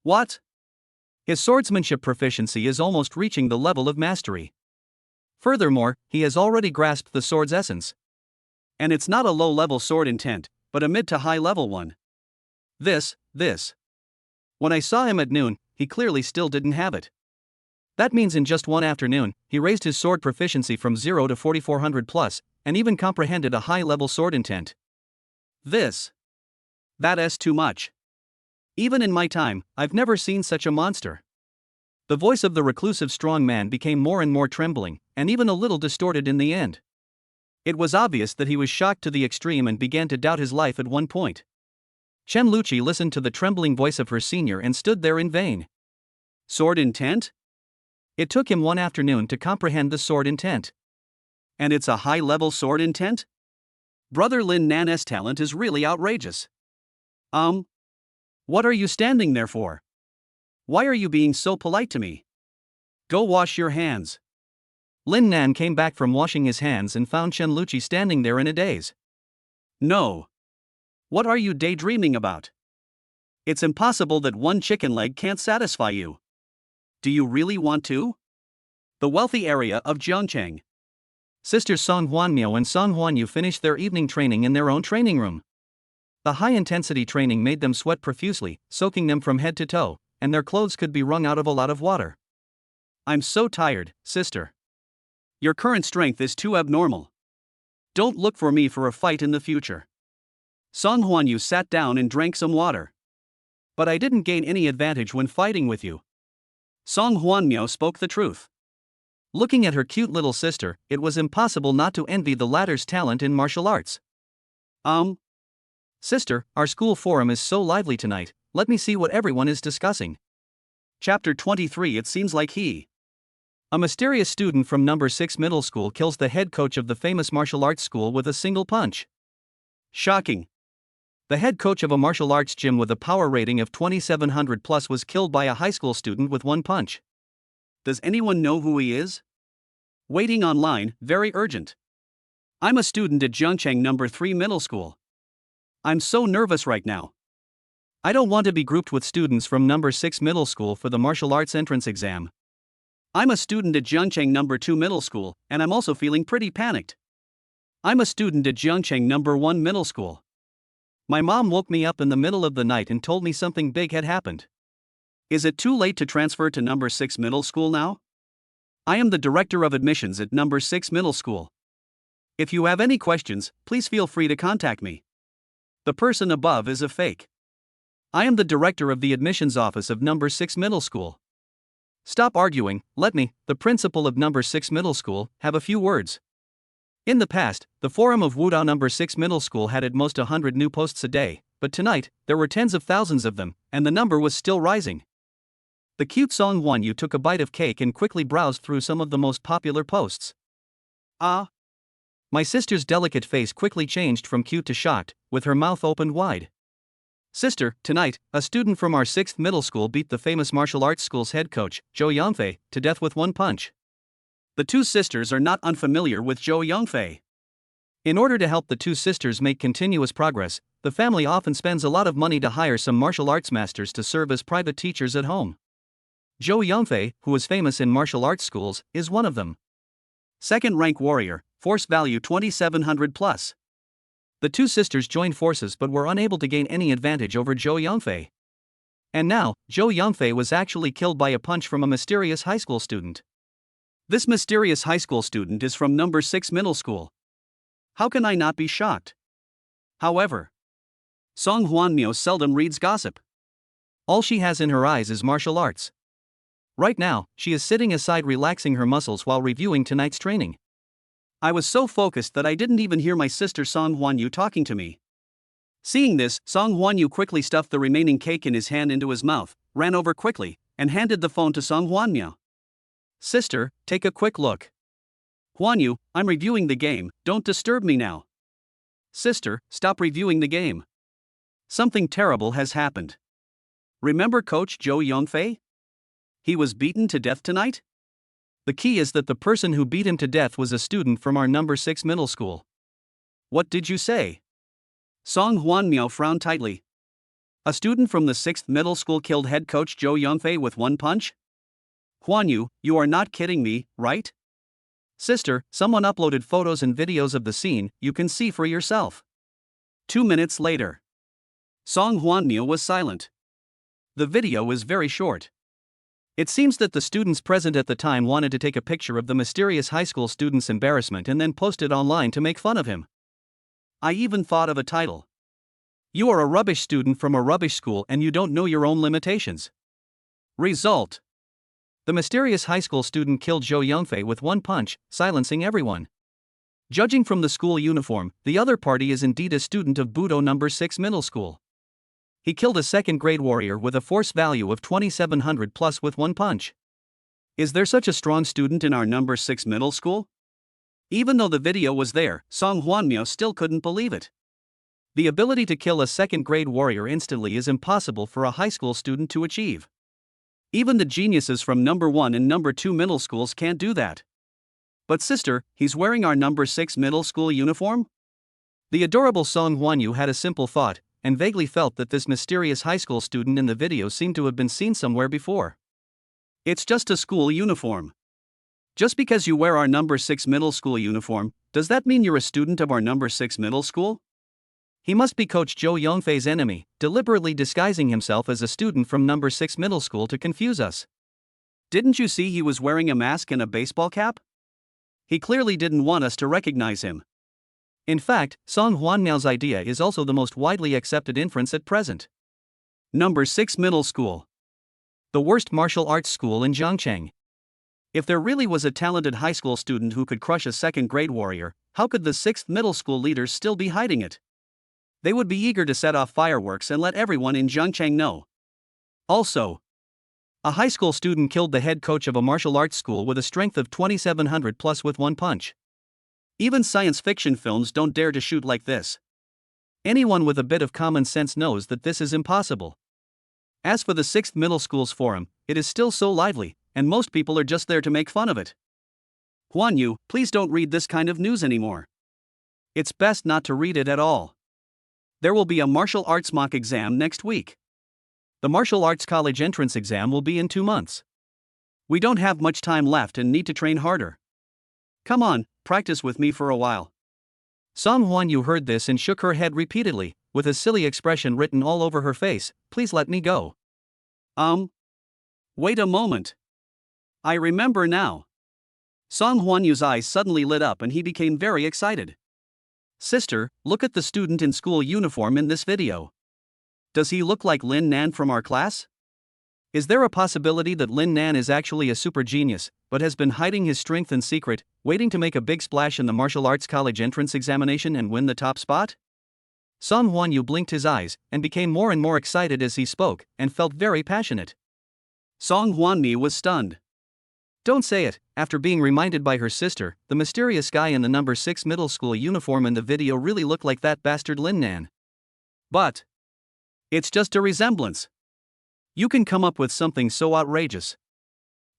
A: What?
B: His swordsmanship proficiency is almost reaching the level of mastery. Furthermore, he has already grasped the sword's essence.
A: And it's not a low-level sword intent, but a mid to high-level one.
B: This. When I saw him at noon, he clearly still didn't have it. That means in just one afternoon, he raised his sword proficiency from 0 to 4400 plus, and even comprehended a high-level sword intent.
A: That's too much. Even in my time, I've never seen such a monster.
B: The voice of the reclusive strong man became more and more trembling, and even a little distorted in the end. It was obvious that he was shocked to the extreme and began to doubt his life at one point. Shenluchi listened to the trembling voice of her senior and stood there in vain.
A: Sword intent?
B: It took him one afternoon to comprehend the sword intent.
A: And it's a high-level sword intent? Brother Lin Nan's talent is really outrageous. What are you standing there for? Why are you being so polite to me? Go wash your hands.
B: Lin Nan came back from washing his hands and found Shenluchi standing there in a daze.
A: No. What are you daydreaming about? It's impossible that one chicken leg can't satisfy you. Do you really want to? The wealthy area of Zhangcheng.
B: Sisters Song Miao and Song Huan Yu finished their evening training in their own training room. The high-intensity training made them sweat profusely, soaking them from head to toe, and their clothes could be wrung out of a lot of water.
A: I'm so tired, sister. Your current strength is too abnormal. Don't look for me for a fight in the future. Song Huan Yu sat down and drank some water.
B: But I didn't gain any advantage when fighting with you.
A: Song Huan Miao spoke the truth.
B: Looking at her cute little sister, it was impossible not to envy the latter's talent in martial arts. Sister, our school forum is so lively tonight, let me see what everyone is discussing.
A: Chapter 23. It seems like
B: a mysterious student from number 6 middle school kills the head coach of the famous martial arts school with a single punch.
A: Shocking.
B: The head coach of a martial arts gym with a power rating of 2700 plus was killed by a high school student with one punch.
A: Does anyone know who he is? Waiting online, very urgent. I'm a student at Zhangcheng number 3 middle school. I'm so nervous right now.
B: I don't want to be grouped with students from number 6 middle school for the martial arts entrance exam.
A: I'm a student at Zhangcheng number 2 middle school, and I'm also feeling pretty panicked. I'm a student at Zhangcheng number 1 middle school.
B: My mom woke me up in the middle of the night and told me something big had happened.
A: Is it too late to transfer to number 6 middle school now? I am the director of admissions at number 6 middle school. If you have any questions, please feel free to contact me. The person above is a fake. I am the director of the admissions office of number 6 middle school.
B: Stop arguing, let me, the principal of number 6 middle school, have a few words. In the past, the forum of Wudao number 6 middle school had at most 100 new posts a day, but tonight, there were tens of thousands of them, and the number was still rising. The cute Song Huan Yu took a bite of cake and quickly browsed through some of the most popular posts. My sister's delicate face quickly changed from cute to shocked, with her mouth opened wide. Sister, tonight, a student from our 6th middle school beat the famous martial arts school's head coach, Zhu Xangping, to death with one punch.
A: The two sisters are not unfamiliar with Zhu Xangping.
B: In order to help the two sisters make continuous progress, the family often spends a lot of money to hire some martial arts masters to serve as private teachers at home. Zhu Xangping, who is famous in martial arts schools, is one of them.
A: Second rank warrior, force value 2700 plus.
B: The two sisters joined forces but were unable to gain any advantage over Zhu Xangping. And now, Zhu Xangping was actually killed by a punch from a mysterious high school student.
A: This mysterious high school student is from number 6 middle school. How can I not be shocked? However, Song Huan Miao seldom reads gossip.
B: All she has in her eyes is martial arts. Right now, she is sitting aside relaxing her muscles while reviewing tonight's training.
A: I was so focused that I didn't even hear my sister Huan Yu talking to me. Seeing this, Huan Yu quickly stuffed the remaining cake in his hand into his mouth, ran over quickly, and handed the phone to Huan Miao. Sister, take a quick look. Huan Yu, I'm reviewing the game, don't disturb me now. Sister, stop reviewing the game. Something terrible has happened. Remember Coach Zhou Yongfei? He was beaten to death tonight? The key is that the person who beat him to death was a student from our number 6 middle school. What did you say? Huan Miao frowned tightly. A student from the 6th middle school killed head coach Zhou Yongfei with one punch? Huan Yu, you are not kidding me, right? Sister, someone uploaded photos and videos of the scene, you can see for yourself. 2 minutes later. Huan Miao was silent. The video is very short. It seems that the students present at the time wanted to take a picture of the mysterious high school student's embarrassment and then post it online to make fun of him. I even thought of a title. You are a rubbish student from a rubbish school and you don't know your own limitations. Result. The mysterious high school student killed Zhou Yongfei with one punch, silencing everyone. Judging from the school uniform, the other party is indeed a student of Budo number 6 middle school. He killed a second-grade warrior with a force value of 2700 plus with one punch. Is there such a strong student in our number 6 middle school? Even though the video was there, Huan Miao still couldn't believe it. The ability to kill a second-grade warrior instantly is impossible for a high school student to achieve. Even the geniuses from number 1 and number 2 middle schools can't do that. But sister, he's wearing our number 6 middle school uniform? The adorable Huan Yu had a simple thought, and vaguely felt that this mysterious high school student in the video seemed to have been seen somewhere before. It's just a school uniform. Just because you wear our number 6 middle school uniform, does that mean you're a student of our number 6 middle school? He must be Coach Zhou Yongfei's enemy, deliberately disguising himself as a student from number 6 middle school to confuse us. Didn't you see he was wearing a mask and a baseball cap? He clearly didn't want us to recognize him. In fact, Huan Miao's idea is also the most widely accepted inference at present. Number 6 middle school. The worst martial arts school in Zhangcheng. If there really was a talented high school student who could crush a second-grade warrior, how could the 6th middle school leaders still be hiding it? They would be eager to set off fireworks and let everyone in Zhangcheng know. Also, a high school student killed the head coach of a martial arts school with a strength of 2700 plus with one punch. Even science fiction films don't dare to shoot like this. Anyone with a bit of common sense knows that this is impossible. As for the 6th middle school's forum, it is still so lively, and most people are just there to make fun of it. Huan Yu, please don't read this kind of news anymore. It's best not to read it at all. There will be a martial arts mock exam next week. The martial arts college entrance exam will be in 2 months. We don't have much time left and need to train harder. Come on, practice with me for a while. Huan Yu heard this and shook her head repeatedly, with a silly expression written all over her face. Please let me go. Wait a moment. I remember now. Huan Yu's eyes suddenly lit up and he became very excited. Sister, look at the student in school uniform in this video. Does he look like Lin Nan from our class? Is there a possibility that Lin Nan is actually a super genius, but has been hiding his strength in secret, waiting to make a big splash in the martial arts college entrance examination and win the top spot? Huan Yu blinked his eyes, and became more and more excited as he spoke, and felt very passionate. Huan Miao was stunned. Don't say it, after being reminded by her sister, the mysterious guy in the number 6 middle school uniform in the video really looked like that bastard Lin Nan. But it's just a resemblance. You can come up with something so outrageous.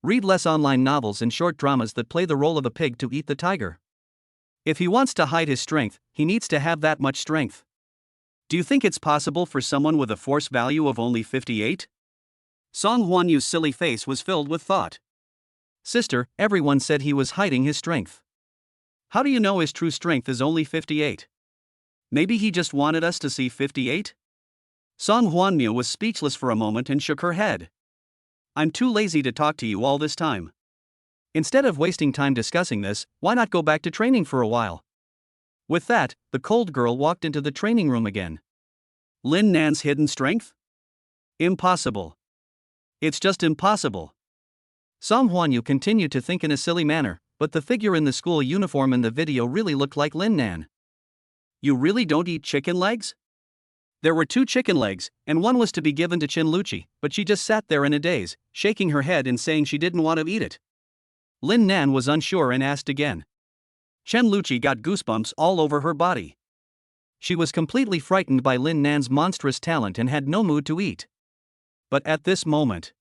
A: Read less online novels and short dramas that play the role of a pig to eat the tiger. If he wants to hide his strength, he needs to have that much strength. Do you think it's possible for someone with a force value of only 58? Huan Yu's silly face was filled with thought. Sister, everyone said he was hiding his strength. How do you know his true strength is only 58? Maybe he just wanted us to see 58? Huan Miao was speechless for a moment and shook her head. I'm too lazy to talk to you all this time. Instead of wasting time discussing this, why not go back to training for a while? With that, the cold girl walked into the training room again. Lin Nan's hidden strength? Impossible. It's just impossible. Huan Yu continued to think in a silly manner,
B: but the figure in the school uniform in the video really looked like Lin Nan.
A: You really don't eat chicken legs? There were 2 chicken legs, and one was to be given to Shenluchi, but she just sat there in a daze, shaking her head and saying she didn't want to eat it.
B: Lin Nan was unsure and asked again.
A: Shenluchi got goosebumps all over her body.
B: She was completely frightened by Lin Nan's monstrous talent and had no mood to eat. But at this moment,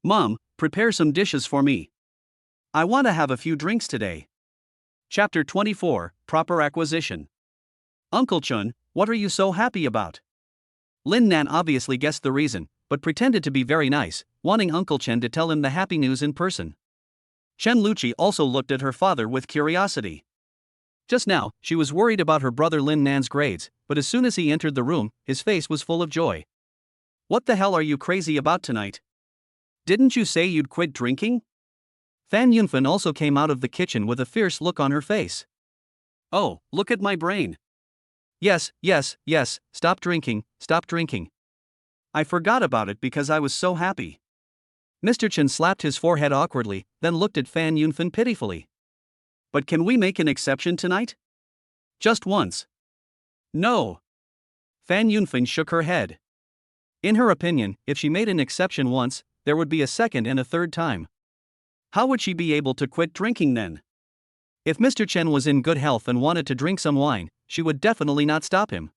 A: Mom, prepare some dishes for me. I want to have a few drinks today. Chapter 24, Proper Acquisition. Uncle Chun, what are you so happy about?
B: Lin Nan obviously guessed the reason, but pretended to be very nice, wanting Uncle Chen to tell him the happy news in person.
A: Shenluchi also looked at her father with curiosity.
B: Just now, she was worried about her brother Lin Nan's grades, but as soon as he entered the room, his face was full of joy.
A: What the hell are you crazy about tonight? Didn't you say you'd quit drinking?
B: Fan Yunfen also came out of the kitchen with a fierce look on her face.
A: Oh, look at my brain.
B: Yes, stop drinking.
A: I forgot about it because I was so happy.
B: Mr. Chen slapped his forehead awkwardly, then looked at Fan Yunfen pitifully.
A: But can we make an exception tonight? Just once. No.
B: Fan Yunfen shook her head. In her opinion, if she made an exception once, there would be a second and a third time.
A: How would she be able to quit drinking then?
B: If Mr. Chen was in good health and wanted to drink some wine, she would definitely not stop him.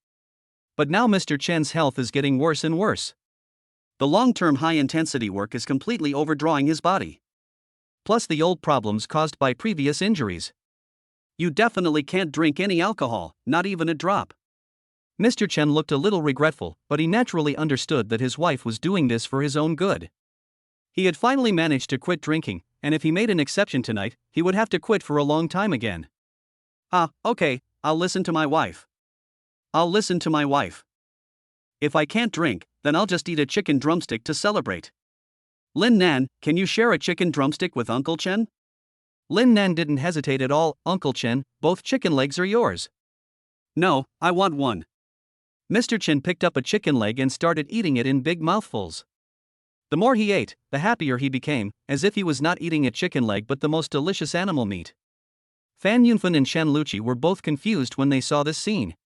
B: But now Mr. Chen's health is getting worse and worse.
A: The long-term high-intensity work is completely overdrawing his body.
B: Plus the old problems caused by previous injuries.
A: You definitely can't drink any alcohol, not even a drop.
B: Mr. Chen looked a little regretful, but he naturally understood that his wife was doing this for his own good. He had finally managed to quit drinking, and if he made an exception tonight, he would have to quit for a long time again.
A: Okay, I'll listen to my wife. If I can't drink, then I'll just eat a chicken drumstick to celebrate. Lin Nan, can you share a chicken drumstick with Uncle Chen?
B: Lin Nan didn't hesitate at all. Uncle Chen, both chicken legs are yours.
A: No, I want one.
B: Mr. Chen picked up a chicken leg and started eating it in big mouthfuls. The more he ate, the happier he became, as if he was not eating a chicken leg but the most delicious animal meat. Fan Yunfen and Shenluchi were both confused when they saw this scene.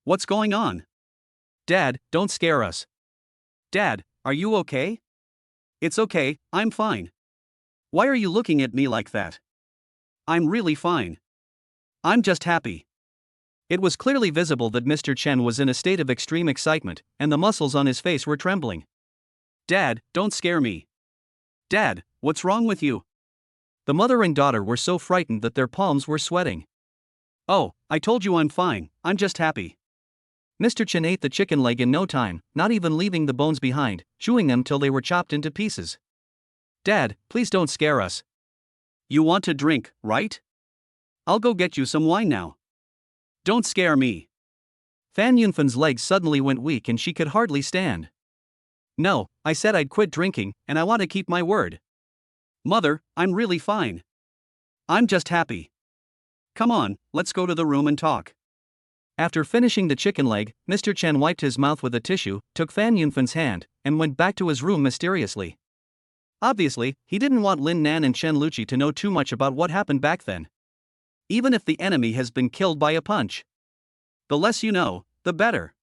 A: What's going on?
B: Dad, don't scare us.
A: Dad, are you okay? It's okay, I'm fine. Why are you looking at me like that? I'm really fine. I'm just happy.
B: It was clearly visible that Mr. Chen was in a state of extreme excitement, and the muscles on his face were trembling.
A: Dad, don't scare me. Dad, what's wrong with you?
B: The mother and daughter were so frightened that their palms were sweating.
A: Oh, I told you I'm fine, I'm just happy.
B: Mr. Chen ate the chicken leg in no time, not even leaving the bones behind, chewing them till they were chopped into pieces. Dad, please don't scare us.
A: You want to drink, right? I'll go get you some wine now. Don't scare me.
B: Fan Yunfen's legs suddenly went weak and she could hardly stand. No, I said I'd quit drinking, and I want to keep my word.
A: Mother, I'm really fine. I'm just happy. Come on, let's go to the room and talk.
B: After finishing the chicken leg, Mr. Chen wiped his mouth with a tissue, took Fan Yunfen's hand, and went back to his room mysteriously. Obviously, he didn't want Lin Nan and Shenluchi to know too much about what happened back then. Even if the enemy has been killed by a punch.
A: The less you know, the better.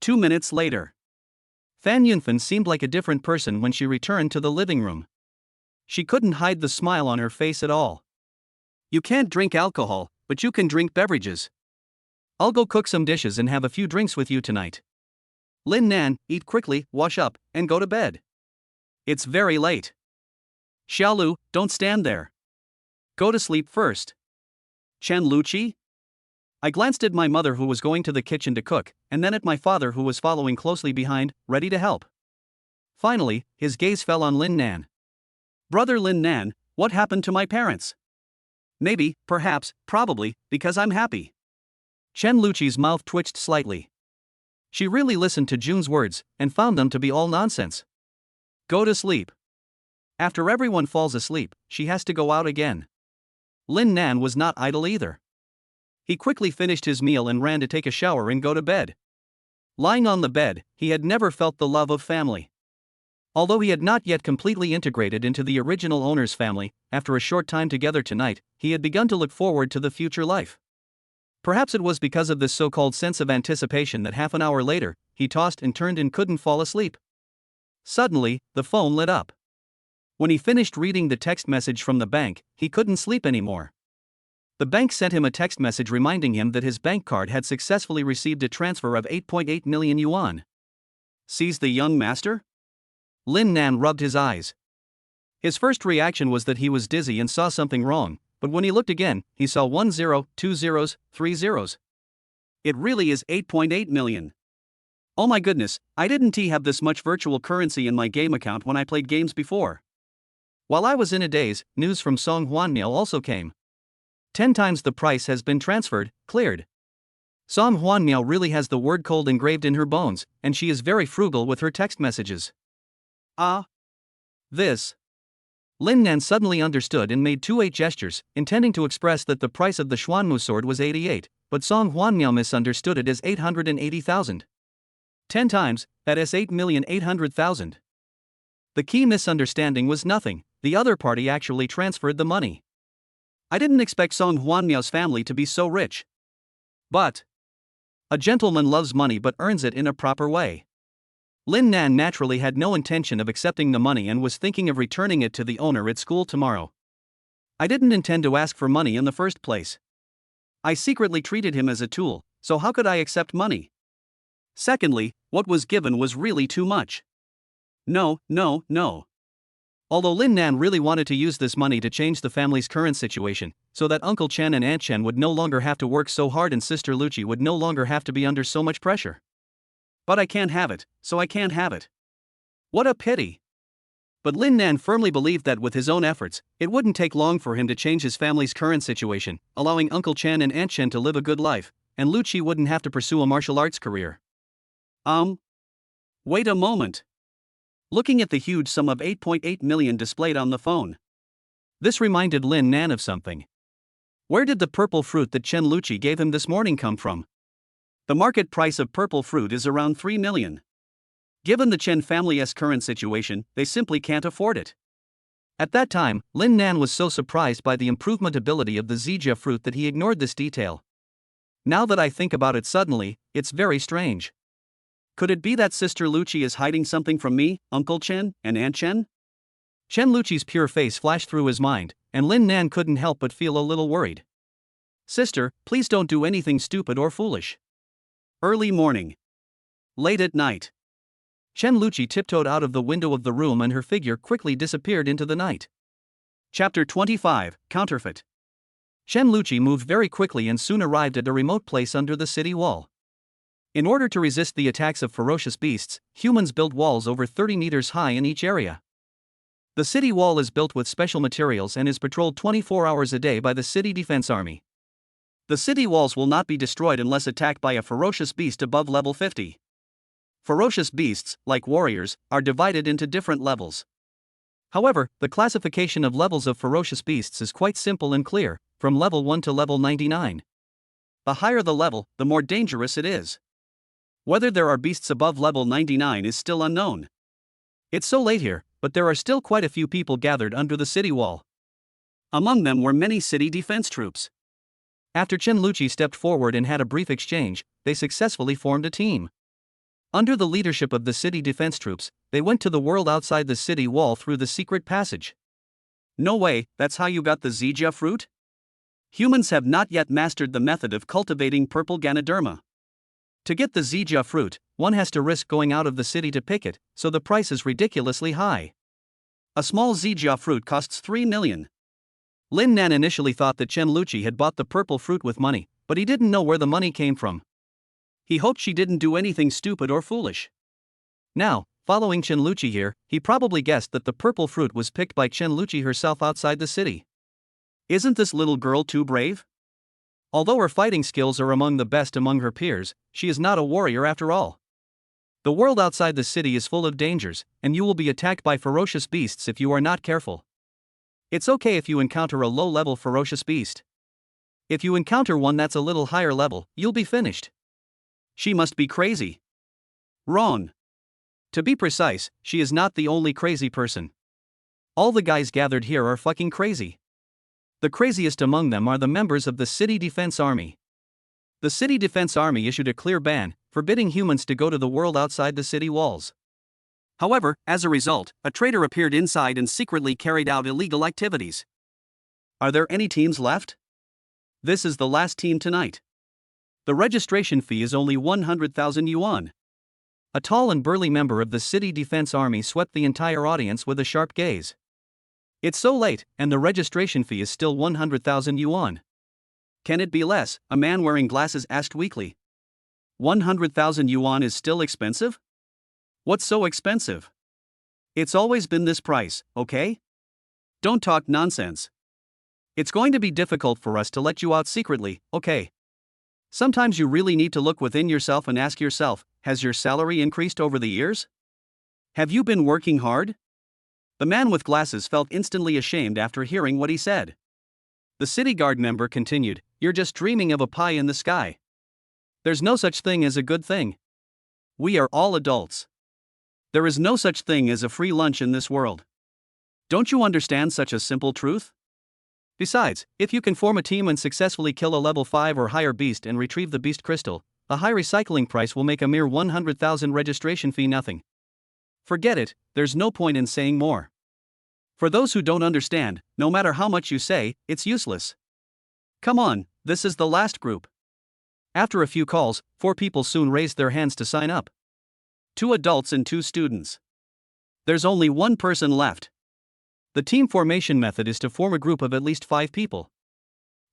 A: 2 minutes later.
B: Fan Yunfen seemed like a different person when she returned to the living room. She couldn't hide the smile on her face at all.
A: You can't drink alcohol, but you can drink beverages.
B: I'll go cook some dishes and have a few drinks with you tonight.
A: Lin Nan, eat quickly, wash up, and go to bed. It's very late. Xiaolu, don't stand there. Go to sleep first. Shenluchi? I glanced at my mother who was going to the kitchen to cook, and then at my father who was following closely behind, ready to help. Finally, his gaze fell on Lin Nan. Brother Lin Nan, what happened to my parents? Maybe, perhaps, probably, because I'm happy.
B: Shenluchi's mouth twitched slightly. She really listened to Jun's words, and found them to be all nonsense. Go to sleep. After everyone falls asleep, she has to go out again. Lin Nan was not idle either. He quickly finished his meal and ran to take a shower and go to bed. Lying on the bed, he had never felt the love of family. Although he had not yet completely integrated into the original owner's family, after a short time together tonight, he had begun to look forward to the future life. Perhaps it was because of this so-called sense of anticipation that half an hour later, he tossed and turned and couldn't fall asleep. Suddenly, the phone lit up. When he finished reading the text message from the bank, he couldn't sleep anymore. The bank sent him a text message reminding him that his bank card had successfully received a transfer of 8.8 million yuan.
A: Sees the young master?
B: Lin Nan rubbed his eyes. His first reaction was that he was dizzy and saw something wrong, but when he looked again, he saw 1 0, 2 zeros, 3 zeros.
A: It really is 8.8 million. Oh my goodness, I didn't have this much virtual currency in my game account when I played games before.
B: While I was in a daze, news from Song Huanmiao also came. 10 times the price has been transferred, cleared. Song Huanmiao really has the word cold engraved in her bones, and she is very frugal with her text messages. This. Lin Nan suddenly understood and made 2 gestures, intending to express that the price of the Xuanmu sword was 88, but Song Huanmiao misunderstood it as 880,000. 10 times, that is 8,800,000. The key misunderstanding was nothing, the other party actually transferred the money.
A: I didn't expect Song Huanmiao's family to be so rich.
B: But a gentleman loves money but earns it in a proper way. Lin Nan naturally had no intention of accepting the money and was thinking of returning it to the owner at school tomorrow.
A: I didn't intend to ask for money in the first place. I secretly treated him as a tool, so how could I accept money? Secondly, what was given was really too much. No.
B: Although Lin Nan really wanted to use this money to change the family's current situation, so that Uncle Chen and Aunt Chen would no longer have to work so hard and Sister Luchi would no longer have to be under so much pressure.
A: But I can't have it, so I can't have it. What a pity.
B: But Lin Nan firmly believed that with his own efforts, it wouldn't take long for him to change his family's current situation, allowing Uncle Chen and Aunt Chen to live a good life, and Luchi wouldn't have to pursue a martial arts career.
A: Wait a moment. Looking at the huge sum of 8.8 million displayed on the phone.
B: This reminded Lin Nan of something. Where did the purple fruit that Shenluchi gave him this morning come from?
A: The market price of purple fruit is around 3 million. Given the Chen family's current situation, they simply can't afford it.
B: At that time, Lin Nan was so surprised by the improvement ability of the Zija fruit that he ignored this detail. Now that I think about it suddenly, it's very strange.
A: Could it be that Sister Luchi is hiding something from me, Uncle Chen, and Aunt Chen?
B: Shenluchi's pure face flashed through his mind, and Lin Nan couldn't help but feel a little worried.
A: Sister, please don't do anything stupid or foolish. Early morning. Late at night.
B: Shenluchi tiptoed out of the window of the room and her figure quickly disappeared into the night.
A: Chapter 25, Counterfeit.
B: Shenluchi moved very quickly and soon arrived at a remote place under the city wall. In order to resist the attacks of ferocious beasts, humans built walls over 30 meters high in each area. The city wall is built with special materials and is patrolled 24 hours a day by the city defense army.
A: The city walls will not be destroyed unless attacked by a ferocious beast above level 50. Ferocious beasts, like warriors, are divided into different levels.
B: However, the classification of levels of ferocious beasts is quite simple and clear, from level 1 to level 99.
A: The higher the level, the more dangerous it is. Whether there are beasts above level 99 is still unknown.
B: It's so late here, but there are still quite a few people gathered under the city wall.
A: Among them were many city defense troops.
B: After Shenluchi stepped forward and had a brief exchange, they successfully formed a team. Under the leadership of the city defense troops, they went to the world outside the city wall through the secret passage.
A: No way, that's how you got the Zija fruit? Humans have not yet mastered the method of cultivating purple Ganoderma.
B: To get the Zija fruit, one has to risk going out of the city to pick it, so the price is ridiculously high.
A: A small Zija fruit costs 3 million.
B: Lin Nan initially thought that Shenluchi had bought the purple fruit with money, but he didn't know where the money came from.
A: He hoped she didn't do anything stupid or foolish.
B: Now, following Shenluchi here, he probably guessed that the purple fruit was picked by Shenluchi herself outside the city.
A: Isn't this little girl too brave?
B: Although her fighting skills are among the best among her peers, she is not a warrior after all. The world outside the city is full of dangers, and you will be attacked by ferocious beasts if you are not careful. It's okay if you encounter a low-level ferocious beast. If you encounter one that's a little higher level, you'll be finished.
A: She must be crazy. Wrong.
B: To be precise, she is not the only crazy person. All the guys gathered here are fucking crazy. The craziest among them are the members of the City Defense Army. The City Defense Army issued a clear ban, forbidding humans to go to the world outside the city walls.
A: However, as a result, a traitor appeared inside and secretly carried out illegal activities. Are there any teams left? This is the last team tonight. The registration fee is only 100,000 yuan.
B: A tall and burly member of the City Defense Army swept the entire audience with a sharp gaze. It's so late, and the registration fee is still 100,000 yuan.
A: Can it be less? A man wearing glasses asked weakly. 100,000 yuan is still expensive? What's so expensive? It's always been this price, okay? Don't talk nonsense. It's going to be difficult for us to let you out secretly, okay? Sometimes you really need to look within yourself and ask yourself, has your salary increased over the years? Have you been working hard? The man with glasses felt instantly ashamed after hearing what he said. The city guard member continued, you're just dreaming of a pie in the sky. There's no such thing as a good thing. We are all adults. There is no such thing as a free lunch in this world. Don't you understand such a simple truth? Besides, if you can form a team and successfully kill a level 5 or higher beast and retrieve the beast crystal, a high recycling price will make a mere 100,000 registration fee nothing. Forget it, there's no point in saying more. For those who don't understand, no matter how much you say, it's useless. Come on, this is the last group. After a few calls, 4 people soon raised their hands to sign up. 2 adults and 2 students. There's only 1 person left. The team formation method is to form a group of at least 5 people.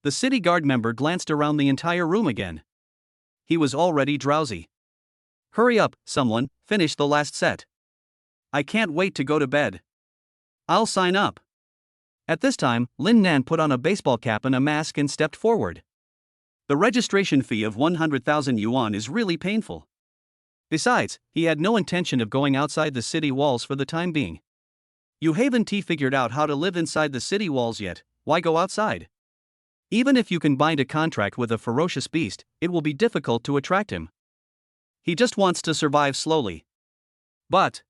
A: The city guard member glanced around the entire room again. He was already drowsy. Hurry up, someone, finish the last set. I can't wait to go to bed. I'll sign up. At this time, Lin Nan put on a baseball cap and a mask and stepped forward. The registration fee of 100,000 yuan is really painful. Besides, he had no intention of going outside the city walls for the time being. You haven't figured out how to live inside the city walls yet, why go outside? Even if you can bind a contract with a ferocious beast, it will be difficult to attract him. He just wants to survive slowly. But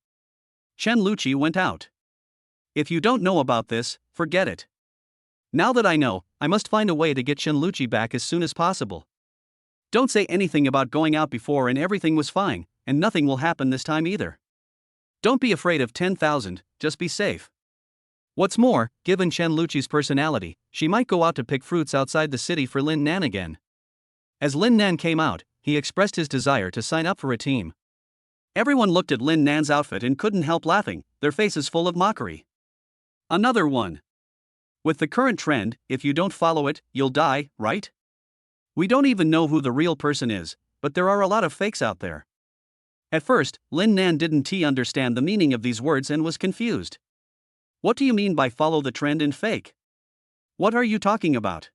A: Shenluchi went out. If you don't know about this, forget it. Now that I know, I must find a way to get Shenluchi back as soon as possible. Don't say anything about going out before and everything was fine, and nothing will happen this time either. Don't be afraid of 10,000, just be safe. What's more, given Shenluchi's personality, she might go out to pick fruits outside the city for Lin Nan again. As Lin Nan came out, he expressed his desire to sign up for a team. Everyone looked at Lin Nan's outfit and couldn't help laughing, their faces full of mockery. Another one. With the current trend, if you don't follow it, you'll die, right? We don't even know who the real person is, but there are a lot of fakes out there. At first, Lin Nan didn't understand the meaning of these words and was confused. What do you mean by follow the trend and fake? What are you talking about?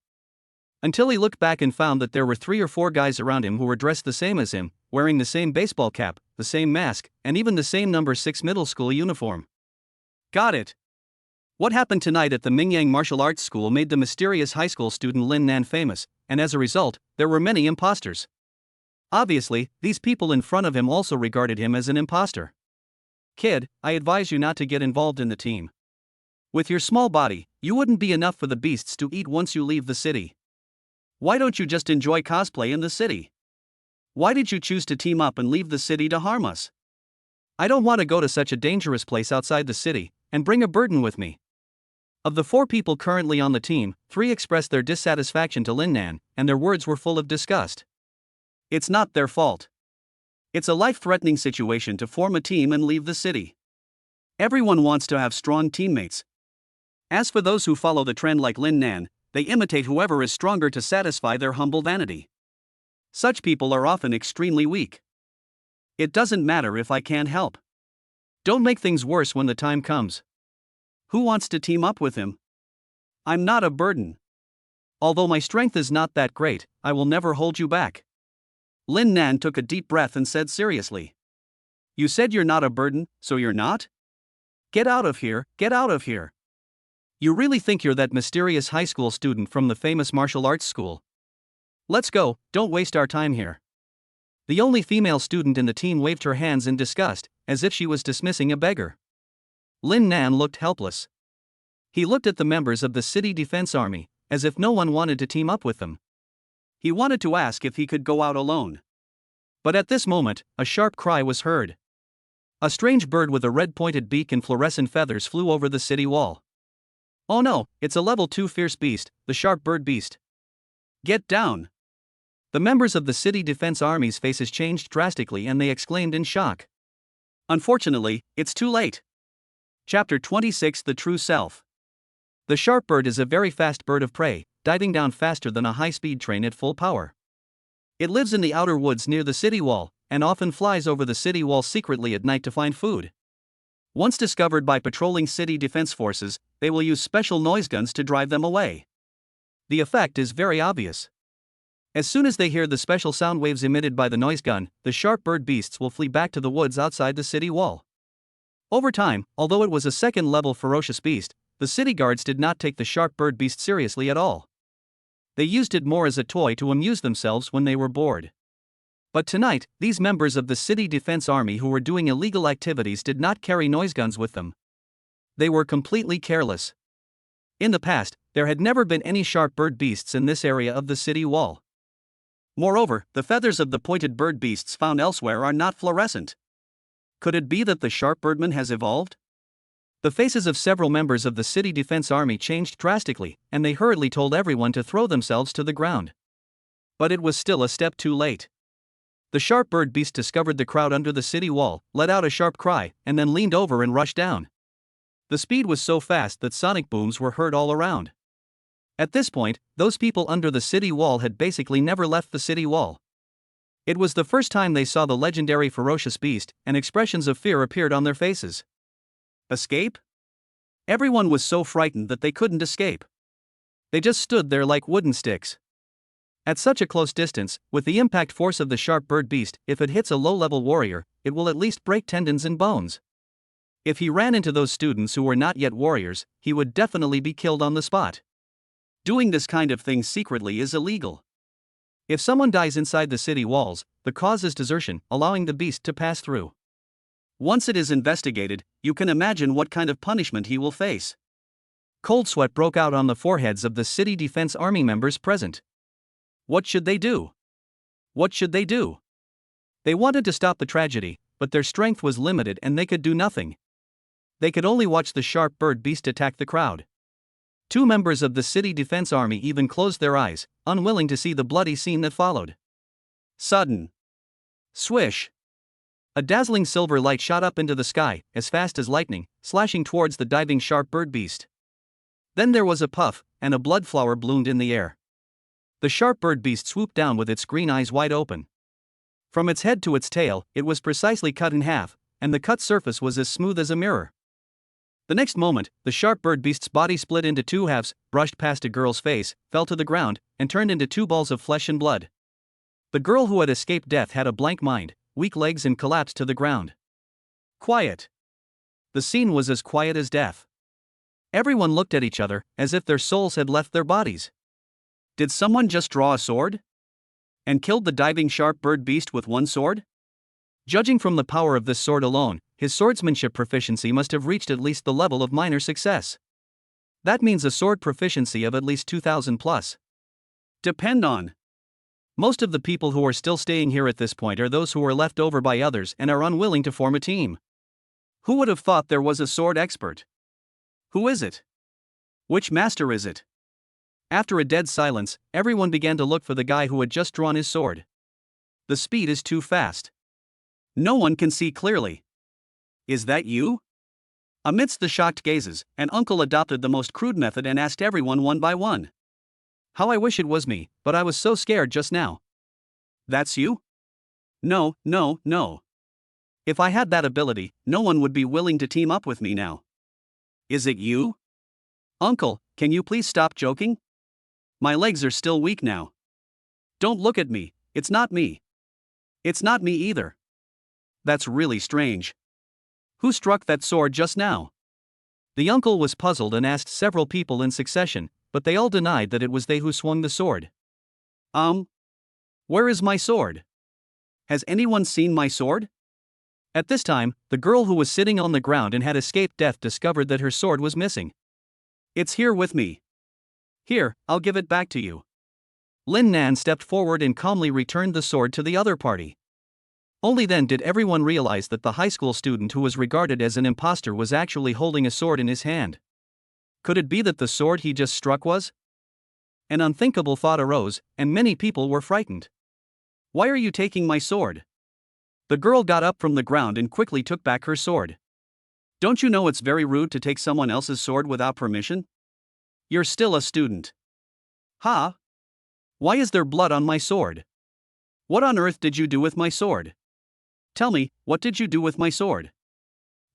A: Until he looked back and found that there were 3 or 4 guys around him who were dressed the same as him, wearing the same baseball cap, the same mask, and even the same number 6 middle school uniform. Got it. What happened tonight at the Mingyang Martial Arts School made the mysterious high school student Lin Nan famous, and as a result, there were many imposters. Obviously, these people in front of him also regarded him as an imposter. Kid, I advise you not to get involved in the team. With your small body, you wouldn't be enough for the beasts to eat once you leave the city. Why don't you just enjoy cosplay in the city? Why did you choose to team up and leave the city to harm us? I don't want to go to such a dangerous place outside the city, and bring a burden with me. Of the 4 people currently on the team, 3 expressed their dissatisfaction to Lin Nan, and their words were full of disgust. It's not their fault. It's a life-threatening situation to form a team and leave the city. Everyone wants to have strong teammates. As for those who follow the trend like Lin Nan, they imitate whoever is stronger to satisfy their humble vanity. Such people are often extremely weak. It doesn't matter if I can't help. Don't make things worse when the time comes. Who wants to team up with him? I'm not a burden. Although my strength is not that great, I will never hold you back. Lin Nan took a deep breath and said seriously. You said you're not a burden, so you're not? Get out of here, get out of here. You really think you're that mysterious high school student from the famous martial arts school? Let's go, don't waste our time here.
B: The only female student in the team waved her hands in disgust, as if she was dismissing a beggar. Lin Nan looked helpless. He looked at the members of the city defense army, as if no one wanted to team up with them.
A: He wanted to ask if he could go out alone.
B: But at this moment, a sharp cry was heard. A strange bird with a red-pointed beak and fluorescent feathers flew over the city wall.
A: Oh no, it's a level 2 fierce beast, the sharp bird beast. Get down!
B: The members of the city defense army's faces changed drastically and they exclaimed in shock.
A: Unfortunately, it's too late. Chapter 26: The True Self.
B: The sharp bird is a very fast bird of prey, diving down faster than a high-speed train at full power. It lives in the outer woods near the city wall, and often flies over the city wall secretly at night to find food.
A: Once discovered by patrolling city defense forces, they will use special noise guns to drive them away.
B: The effect is very obvious. As soon as they hear the special sound waves emitted by the noise gun, the sharp bird beasts will flee back to the woods outside the city wall. Over time, although it was a second-level ferocious beast, the city guards did not take the sharp bird beast seriously at all. They used it more as a toy to amuse themselves when they were bored. But tonight, these members of the city defense army who were doing illegal activities did not carry noise guns with them. They were completely careless. In the past, there had never been any sharp bird beasts in this area of the city wall.
A: Moreover, the feathers of the pointed bird beasts found elsewhere are not fluorescent. Could it be that the sharp birdman has evolved?
B: The faces of several members of the city defense army changed drastically, and they hurriedly told everyone to throw themselves to the ground. But it was still a step too late. The sharp bird beast discovered the crowd under the city wall, let out a sharp cry, and then leaned over and rushed down. The speed was so fast that sonic booms were heard all around. At this point, those people under the city wall had basically never left the city wall. It was the first time they saw the legendary ferocious beast, and expressions of fear appeared on their faces.
A: Escape? Everyone was so frightened that they couldn't escape.
B: They just stood there like wooden sticks. At such a close distance, with the impact force of the sharp bird beast, if it hits a low-level warrior, it will at least break tendons and bones. If he ran into those students who were not yet warriors, he would definitely be killed on the spot.
A: Doing this kind of thing secretly is illegal.
B: If someone dies inside the city walls, the cause is desertion, allowing the beast to pass through.
A: Once it is investigated, you can imagine what kind of punishment he will face.
B: Cold sweat broke out on the foreheads of the city defense army members present.
A: What should they do?
B: What should they do? They wanted to stop the tragedy, but their strength was limited and they could do nothing. They could only watch the sharp bird beast attack the crowd. Two members of the city defense army even closed their eyes, unwilling to see the bloody scene that followed.
A: Sudden. Swish.
B: A dazzling silver light shot up into the sky, as fast as lightning, slashing towards the diving sharp bird beast. Then there was a puff, and a blood flower bloomed in the air. The sharp bird beast swooped down with its green eyes wide open. From its head to its tail, it was precisely cut in half, and the cut surface was as smooth as a mirror. The next moment, the sharp bird beast's body split into two halves, brushed past a girl's face, fell to the ground, and turned into two balls of flesh and blood. The girl who had escaped death had a blank mind, weak legs, and collapsed to the ground.
A: Quiet.
B: The scene was as quiet as death. Everyone looked at each other, as if their souls had left their bodies.
A: Did someone just draw a sword? And killed the diving sharp bird beast with one sword?
B: Judging from the power of this sword alone, his swordsmanship proficiency must have reached at least the level of minor success. That means a sword proficiency of at least 2,000 plus.
A: Depend on.
B: Most of the people who are still staying here at this point are those who were left over by others and are unwilling to form a team.
A: Who would have thought there was a sword expert? Who is it? Which master is it?
B: After a dead silence, everyone began to look for the guy who had just drawn his sword.
A: The speed is too fast. No one can see clearly. Is that you? Amidst the shocked gazes, an uncle adopted the most crude method and asked everyone one by one.
B: How I wish it was me, but I was so scared just now.
A: That's you? No. If I had that ability, no one would be willing to team up with me now. Is it you? Uncle, can you please stop joking? My legs are still weak now. Don't look at me, it's not me. It's not me either. That's really strange. Who struck that sword just now?
B: The uncle was puzzled and asked several people in succession, but they all denied that it was they who swung the sword.
A: Where is my sword? Has anyone seen my sword?
B: At this time, the girl who was sitting on the ground and had escaped death discovered that her sword was missing.
A: It's here with me. Here, I'll give it back to you.
B: Lin Nan stepped forward and calmly returned the sword to the other party. Only then did everyone realize that the high school student who was regarded as an imposter was actually holding a sword in his hand. Could it be that the sword he just struck was? An unthinkable thought arose, and many people were frightened.
A: Why are you taking my sword? The girl got up from the ground and quickly took back her sword. Don't you know it's very rude to take someone else's sword without permission? You're still a student. Ha! Why is there blood on my sword? What on earth did you do with my sword? Tell me, what did you do with my sword?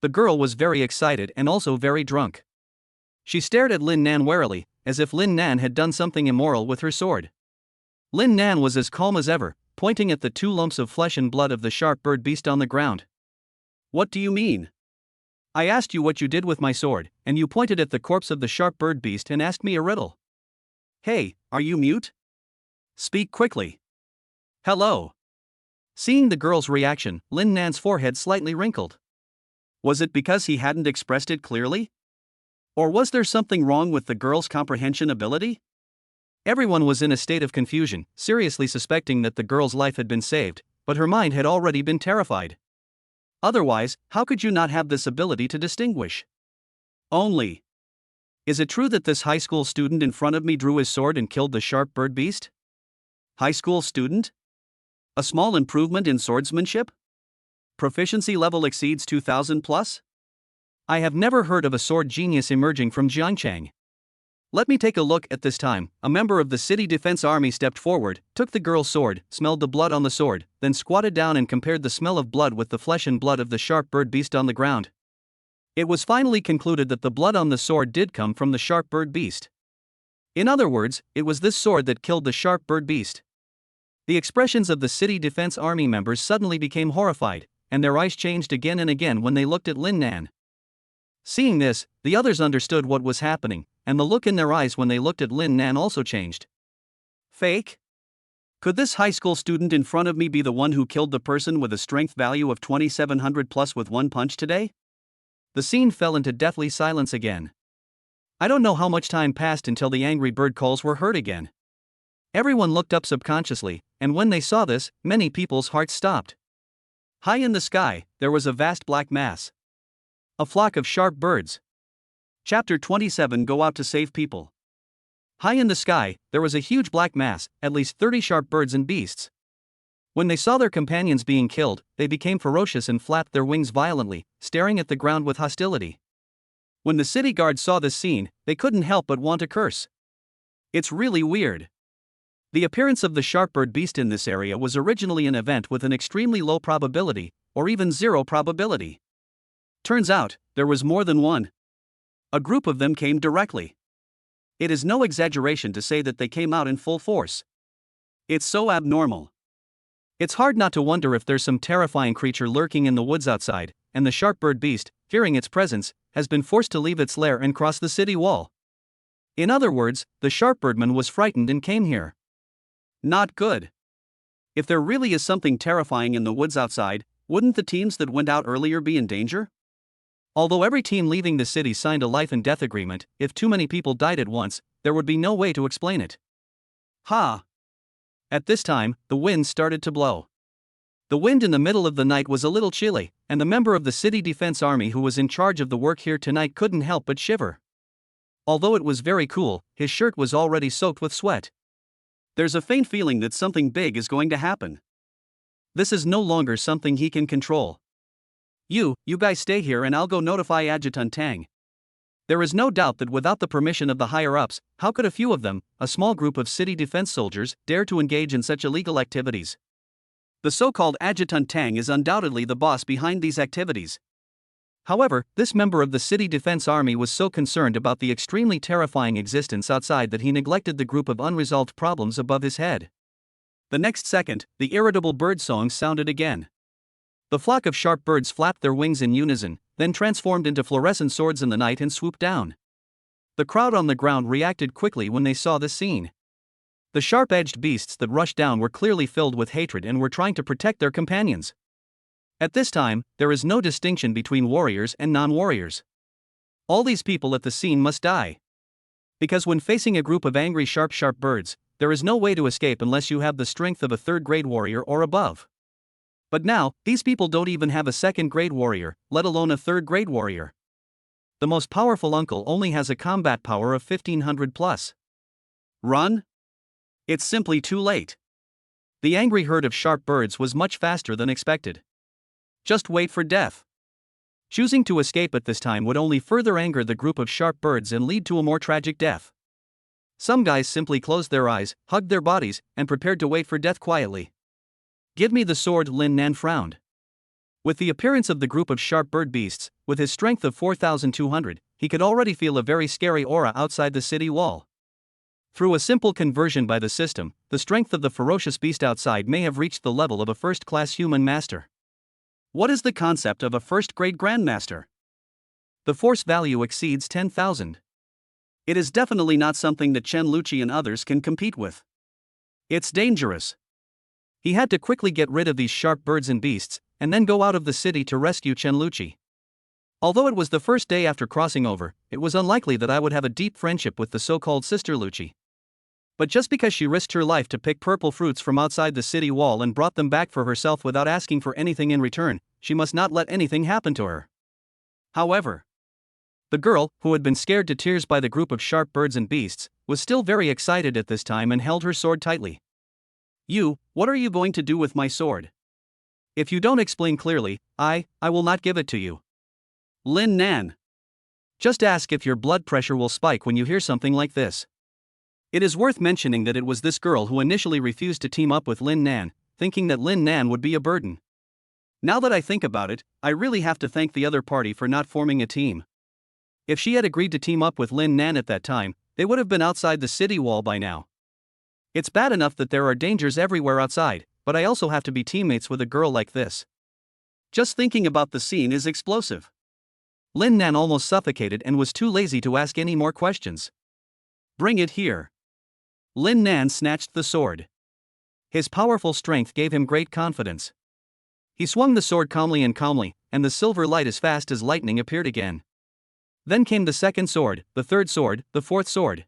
B: The girl was very excited and also very drunk. She stared at Lin Nan warily, as if Lin Nan had done something immoral with her sword. Lin Nan was as calm as ever, pointing at the 2 lumps of flesh and blood of the sharp bird beast on the ground.
A: What do you mean?
B: I asked you what you did with my sword, and you pointed at the corpse of the sharp bird beast and asked me a riddle.
A: Hey, are you mute? Speak quickly.
B: Hello. Seeing the girl's reaction, Lin Nan's forehead slightly wrinkled.
A: Was it because he hadn't expressed it clearly? Or was there something wrong with the girl's comprehension ability?
B: Everyone was in a state of confusion, seriously suspecting that the girl's life had been saved, but her mind had already been terrified.
A: Otherwise, how could you not have this ability to distinguish? Only. Is it true that this high school student in front of me drew his sword and killed the sharp bird beast? High school student? A small improvement in swordsmanship? Proficiency level exceeds 2000 plus?
B: I have never heard of a sword genius emerging from Jiangchang.
A: Let me take a look. At this time, a member of the city defense army stepped forward, took the girl's sword, smelled the blood on the sword, then squatted down and compared the smell of blood with the flesh and blood of the sharp bird beast on the ground. It was finally concluded that the blood on the sword did come from the sharp bird beast. In other words, it was this sword that killed the sharp bird beast. The expressions of the city defense army members suddenly became horrified, and their eyes changed again and again when they looked at Lin Nan. Seeing this, the others understood what was happening, and the look in their eyes when they looked at Lin Nan also changed. Fake? Could this high school student in front of me be the one who killed the person with a strength value of 2700 plus with one punch today?
B: The scene fell into deathly silence again. I don't know how much time passed until the angry bird calls were heard again. Everyone looked up subconsciously, and when they saw this, many people's hearts stopped.
A: High in the sky, there was a vast black mass.
B: A flock of sharp birds.
A: Chapter 27. Go out to save people.
B: High in the sky, there was a huge black mass, at least 30 sharp birds and beasts. When they saw their companions being killed, they became ferocious and flapped their wings violently, staring at the ground with hostility.
A: When the city guards saw this scene, they couldn't help but want to curse. It's really weird. The appearance of the sharp bird beast in this area was originally an event with an extremely low probability, or even 0 probability. Turns out, there was more than one. A group of them came directly. It is no exaggeration to say that they came out in full force. It's so abnormal.
B: It's hard not to wonder if there's some terrifying creature lurking in the woods outside, and the sharp bird beast, fearing its presence, has been forced to leave its lair and cross the city wall. In other words, the sharp birdman was frightened and came here.
A: Not good. If there really is something terrifying in the woods outside, wouldn't the teams that went out earlier be in danger?
B: Although every team leaving the city signed a life and death agreement, if too many people died at once, there would be no way to explain it.
A: Ha!
B: At this time, the wind started to blow. The wind in the middle of the night was a little chilly, and the member of the city defense army who was in charge of the work here tonight couldn't help but shiver. Although it was very cool, his shirt was already soaked with sweat.
A: There's a faint feeling that something big is going to happen. This is no longer something he can control. You guys stay here and I'll go notify Adjutant Tang. There is no doubt that without the permission of the higher-ups, how could a few of them, a small group of city defense soldiers, dare to engage in such illegal activities? The so-called Adjutant Tang is undoubtedly the boss behind these activities. However, this member of the city defense army was so concerned about the extremely terrifying existence outside that he neglected the group of unresolved problems above his head. The next second, the irritable bird song sounded again. The flock of sharp birds flapped their wings in unison, then transformed into fluorescent swords in the night and swooped down. The crowd on the ground reacted quickly when they saw this scene.
B: The sharp-edged beasts that rushed down were clearly filled with hatred and were trying to protect their companions. At this time, there is no distinction between warriors and non-warriors. All these people at the scene must die. Because when facing a group of angry sharp birds, there is no way to escape unless you have the strength of a third-grade warrior or above. But now, these people don't even have a second-grade warrior, let alone a third-grade warrior. The most powerful uncle only has a combat power of 1500 plus.
A: Run? It's simply too late.
B: The angry herd of sharp birds was much faster than expected.
A: Just wait for death.
B: Choosing to escape at this time would only further anger the group of sharp birds and lead to a more tragic death. Some guys simply closed their eyes, hugged their bodies, and prepared to wait for death quietly. "Give me the sword," Lin Nan frowned. With the appearance of the group of sharp bird beasts, with his strength of 4,200, he could already feel a very scary aura outside the city wall. Through a simple conversion by the system, the strength of the ferocious beast outside may have reached the level of a first-class human master.
A: What is the concept of a first-grade grandmaster?
B: The force value exceeds 10,000.
A: It is definitely not something that Shenluchi and others can compete with. It's dangerous.
B: He had to quickly get rid of these sharp birds and beasts, and then go out of the city to rescue Shenluchi. Although it was the first day after crossing over, it was unlikely that I would have a deep friendship with the so-called Sister Luchi. But just because she risked her life to pick purple fruits from outside the city wall and brought them back for herself without asking for anything in return, she must not let anything happen to her.
A: However,
B: the girl, who had been scared to tears by the group of sharp birds and beasts, was still very excited at this time and held her sword tightly.
A: "You, what are you going to do with my sword?
B: If you don't explain clearly, I will not give it to you."
A: Lin Nan.
B: Just ask if your blood pressure will spike when you hear something like this.
A: It is worth mentioning that it was this girl who initially refused to team up with Lin Nan, thinking that Lin Nan would be a burden. Now that I think about it, I really have to thank the other party for not forming a team. If she had agreed to team up with Lin Nan at that time, they would have been outside the city wall by now. It's bad enough that there are dangers everywhere outside, but I also have to be teammates with a girl like this. Just thinking about the scene is explosive.
B: Lin Nan almost suffocated and was too lazy to ask any more questions.
A: "Bring it here." Lin Nan snatched the sword.
B: His powerful strength gave him great confidence. He swung the sword calmly, and the silver light as fast as lightning appeared again. Then came the second sword, the third sword, the fourth sword.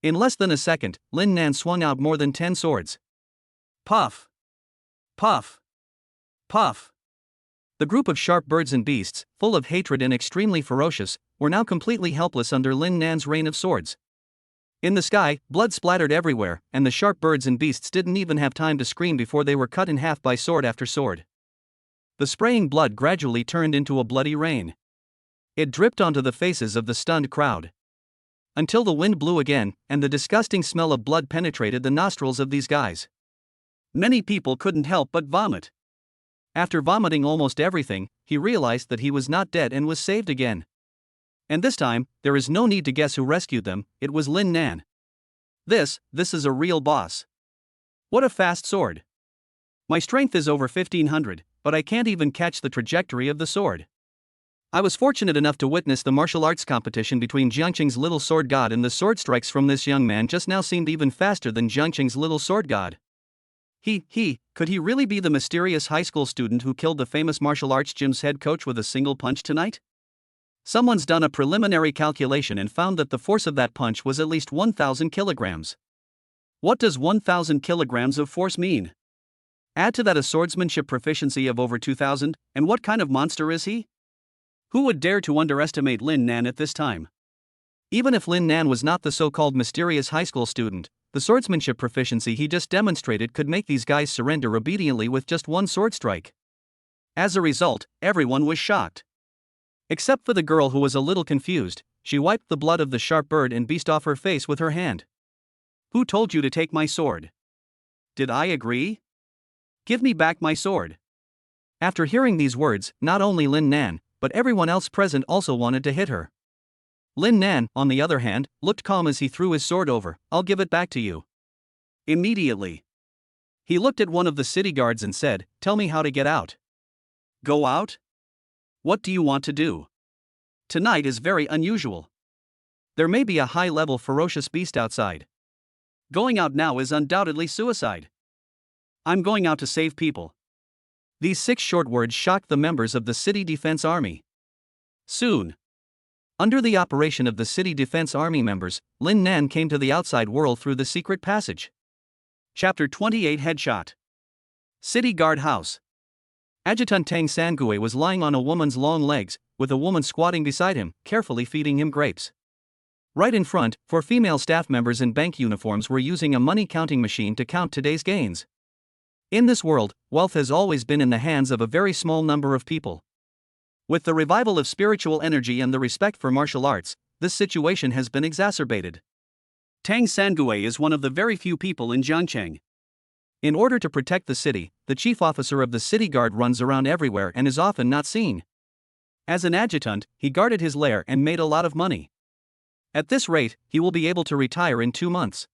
B: In less than a second, Lin Nan swung out more than 10 swords.
A: Puff! Puff! Puff!
B: The group of sharp birds and beasts, full of hatred and extremely ferocious, were now completely helpless under Lin Nan's rain of swords. In the sky, blood splattered everywhere, and the sharp birds and beasts didn't even have time to scream before they were cut in half by sword after sword. The spraying blood gradually turned into a bloody rain. It dripped onto the faces of the stunned crowd. Until the wind blew again, and the disgusting smell of blood penetrated the nostrils of these guys.
A: Many people couldn't help but vomit.
B: After vomiting almost everything, he realized that he was not dead and was saved again. And this time, there is no need to guess who rescued them, it was Lin Nan.
A: This is a real boss. What a fast sword. My strength is over 1500, but I can't even catch the trajectory of the sword.
B: I was fortunate enough to witness the martial arts competition between Jiangqing's little sword god, and the sword strikes from this young man just now seemed even faster than Jiangqing's little sword god.
A: Could he really be the mysterious high school student who killed the famous martial arts gym's head coach with a single punch tonight? Someone's done a preliminary calculation and found that the force of that punch was at least 1,000 kilograms. What does 1,000 kilograms of force mean? Add to that a swordsmanship proficiency of over 2,000, and what kind of monster is he? Who would dare to underestimate Lin Nan at this time?
B: Even if Lin Nan was not the so-called mysterious high school student, the swordsmanship proficiency he just demonstrated could make these guys surrender obediently with just one sword strike.
A: As a result, everyone was shocked.
B: Except for the girl, who was a little confused. She wiped the blood of the sharp bird and beast off her face with her hand.
A: "Who told you to take my sword? Did I agree? Give me back my sword."
B: After hearing these words, not only Lin Nan, but everyone else present also wanted to hit her. Lin Nan, on the other hand, looked calm as he threw his sword over. "I'll give it back to you."
A: Immediately, he looked at one of the city guards and said, "Tell me how to get out." "Go out? What do you want to do? Tonight is very unusual.
B: There may be a high-level ferocious beast outside.
A: Going out now is undoubtedly suicide. I'm going out to save people.
B: These 6 short words shocked the members of the City Defense Army.
A: Soon,
B: under the operation of the City Defense Army members, Lin Nan came to the outside world through the secret passage.
A: Chapter 28 Headshot. City Guard House.
B: Adjutant Tang Sangue was lying on a woman's long legs, with a woman squatting beside him, carefully feeding him grapes. Right in front, 4 female staff members in bank uniforms were using a money counting machine to count today's gains. In this world, wealth has always been in the hands of a very small number of people. With the revival of spiritual energy and the respect for martial arts, this situation has been exacerbated.
A: Tang Sangue is one of the very few people in Jiangcheng.
B: In order to protect the city, the chief officer of the city guard runs around everywhere and is often not seen. As an adjutant, he guarded his lair and made a lot of money. At this rate, he will be able to retire in 2 months.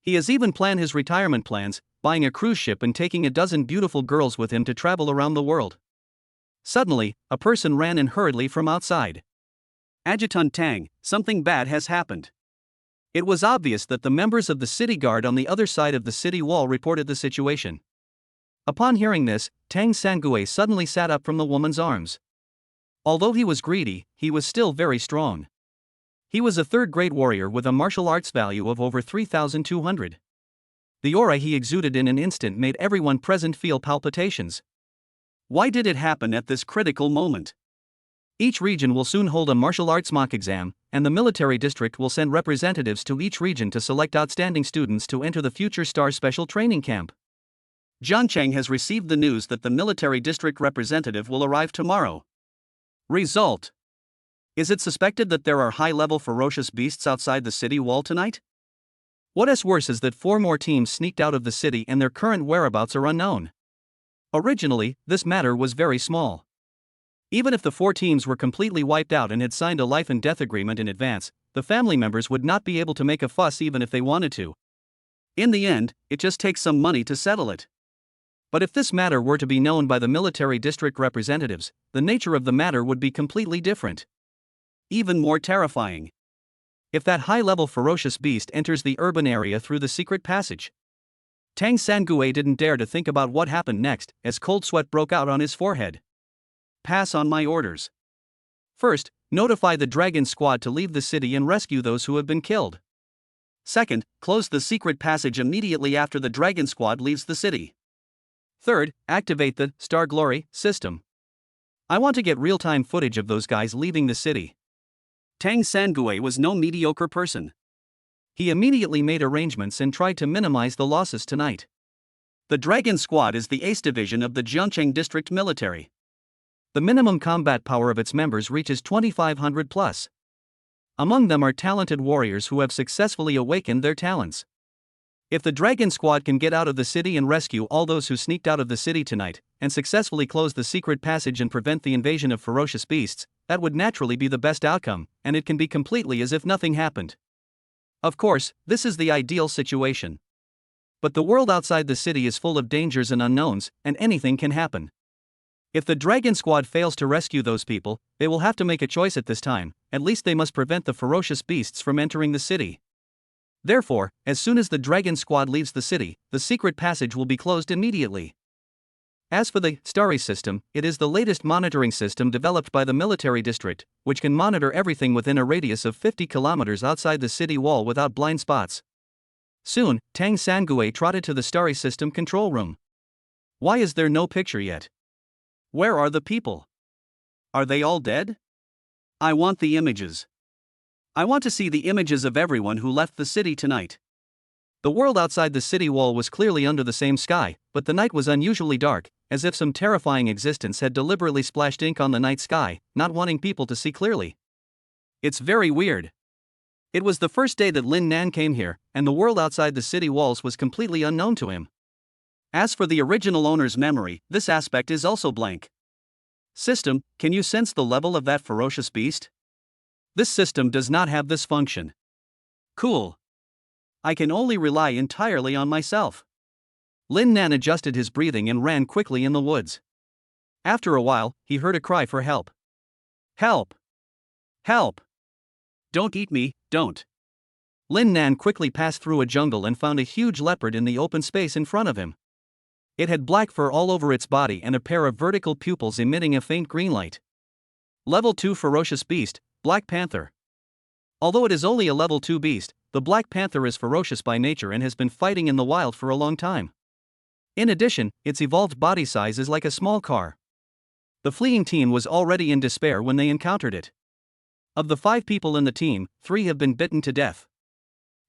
B: He has even planned his retirement plans, buying a cruise ship and taking a dozen beautiful girls with him to travel around the world. Suddenly, a person ran in hurriedly from outside.
A: Adjutant Tang, something bad has happened.
B: It was obvious that the members of the city guard on the other side of the city wall reported the situation. Upon hearing this, Tang Sangue suddenly sat up from the woman's arms. Although he was greedy, he was still very strong. He was a third-grade warrior with a martial arts value of over 3,200. The aura he exuded in an instant made everyone present feel palpitations.
A: Why did it happen at this critical moment?
B: Each region will soon hold a martial arts mock exam, and the military district will send representatives to each region to select outstanding students to enter the Future Star Special Training Camp.
A: Jiangcheng has received the news that the military district representative will arrive tomorrow. Result. Is it suspected that there are high-level ferocious beasts outside the city wall tonight?
B: What is worse is that 4 more teams sneaked out of the city and their current whereabouts are unknown. Originally, this matter was very small. Even if the 4 teams were completely wiped out and had signed a life and death agreement in advance, the family members would not be able to make a fuss even if they wanted to.
A: In the end, it just takes some money to settle it.
B: But if this matter were to be known by the military district representatives, the nature of the matter would be completely different.
A: Even more terrifying.
B: If that high-level ferocious beast enters the urban area through the secret passage. Tang Sangue didn't dare to think about what happened next, as cold sweat broke out on his forehead.
A: Pass on my orders.
B: First, notify the Dragon Squad to leave the city and rescue those who have been killed.
A: Second, close the secret passage immediately after the Dragon Squad leaves the city.
B: Third, activate the Star Glory system. I want to get real-time footage of those guys leaving the city.
A: Tang Sangue was no mediocre person.
B: He immediately made arrangements and tried to minimize the losses tonight.
A: The Dragon Squad is the Ace Division of the Jiangcheng District Military.
B: The minimum combat power of its members reaches 2,500 plus. Among them are talented warriors who have successfully awakened their talents. If the Dragon Squad can get out of the city and rescue all those who sneaked out of the city tonight, and successfully close the secret passage and prevent the invasion of ferocious beasts, that would naturally be the best outcome, and it can be completely as if nothing happened. Of course, this is the ideal situation. But the world outside the city is full of dangers and unknowns, and anything can happen. If the Dragon Squad fails to rescue those people, they will have to make a choice at this time. At least they must prevent the ferocious beasts from entering the city. Therefore, as soon as the Dragon Squad leaves the city, the secret passage will be closed immediately. As for the Starry system, it is the latest monitoring system developed by the military district, which can monitor everything within a radius of 50 kilometers outside the city wall without blind spots. Soon, Tang Sangue trotted to the Starry system control room. Why is there no picture yet?
A: Where are the people? Are they all dead? I want the images. I want to see the images of everyone who left the city tonight. The world outside the city wall was clearly under the same sky, but the night was unusually dark, as if some terrifying existence had deliberately splashed ink on the night sky, not wanting people to see clearly. It's very weird. It was the first day that Lin Nan came here, and the world outside the city walls was completely unknown to him. As for the original owner's memory, this aspect is also blank. System, can you sense the level of that ferocious beast? This system does not have this function. Cool. I can only rely entirely on myself. Lin Nan adjusted his breathing and ran quickly in the woods. After a while, he heard a cry for help. Help! Help! Don't eat me, don't.
B: Lin Nan quickly passed through a jungle and found a huge leopard in the open space in front of him. It had black fur all over its body and a pair of vertical pupils emitting a faint green light. Level 2 Ferocious Beast, Black Panther. Although it is only a level 2 beast, the Black Panther is ferocious by nature and has been fighting in the wild for a long time. In addition, its evolved body size is like a small car. The fleeing team was already in despair when they encountered it. Of the 5 people in the team, 3 have been bitten to death.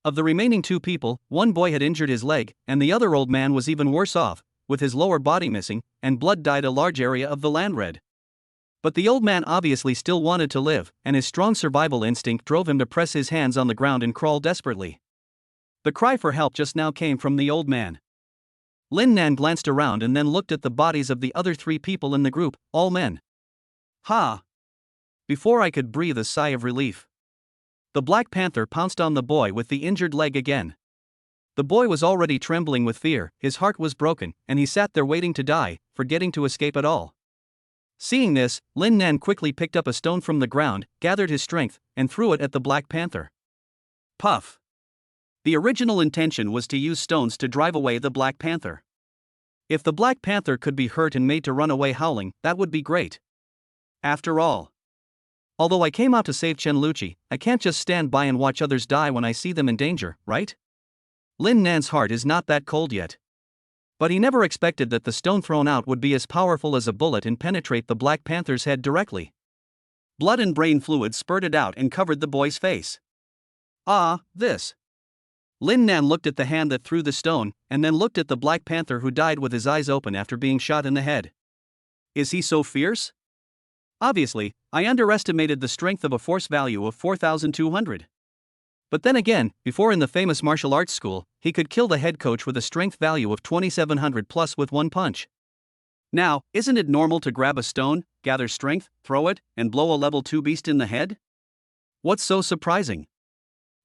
B: Of the remaining 2 people, 1 boy had injured his leg, and the other old man was even worse off, with his lower body missing, and blood dyed a large area of the land red. But the old man obviously still wanted to live, and his strong survival instinct drove him to press his hands on the ground and crawl desperately. The cry for help just now came from the old man. Lin Nan glanced around and then looked at the bodies of the other 3 people in the group, all men. Ha! Before I could breathe a sigh of relief, the Black Panther pounced on the boy with the injured leg again. The boy was already trembling with fear, his heart was broken, and he sat there waiting to die, forgetting to escape at all. Seeing this, Lin Nan quickly picked up a stone from the ground, gathered his strength, and threw it at the Black Panther. Puff! The original intention was to use stones to drive away the Black Panther. If the Black Panther could be hurt and made to run away howling, that would be great. After all, although I came out to save Shenluchi, I can't just stand by and watch others die when I see them in danger, right? Lin Nan's heart is not that cold yet. But he never expected that the stone thrown out would be as powerful as a bullet and penetrate the Black Panther's head directly. Blood and brain fluid spurted out and covered the boy's face. Ah, this. Lin Nan looked at the hand that threw the stone, and then looked at the Black Panther who died with his eyes open after being shot in the head. Is he so fierce? Obviously, I underestimated the strength of a force value of 4,200. But then again, before in the famous martial arts school, he could kill the head coach with a strength value of 2,700 plus with one punch. Now, isn't it normal to grab a stone, gather strength, throw it, and blow a level 2 beast in the head? What's so surprising?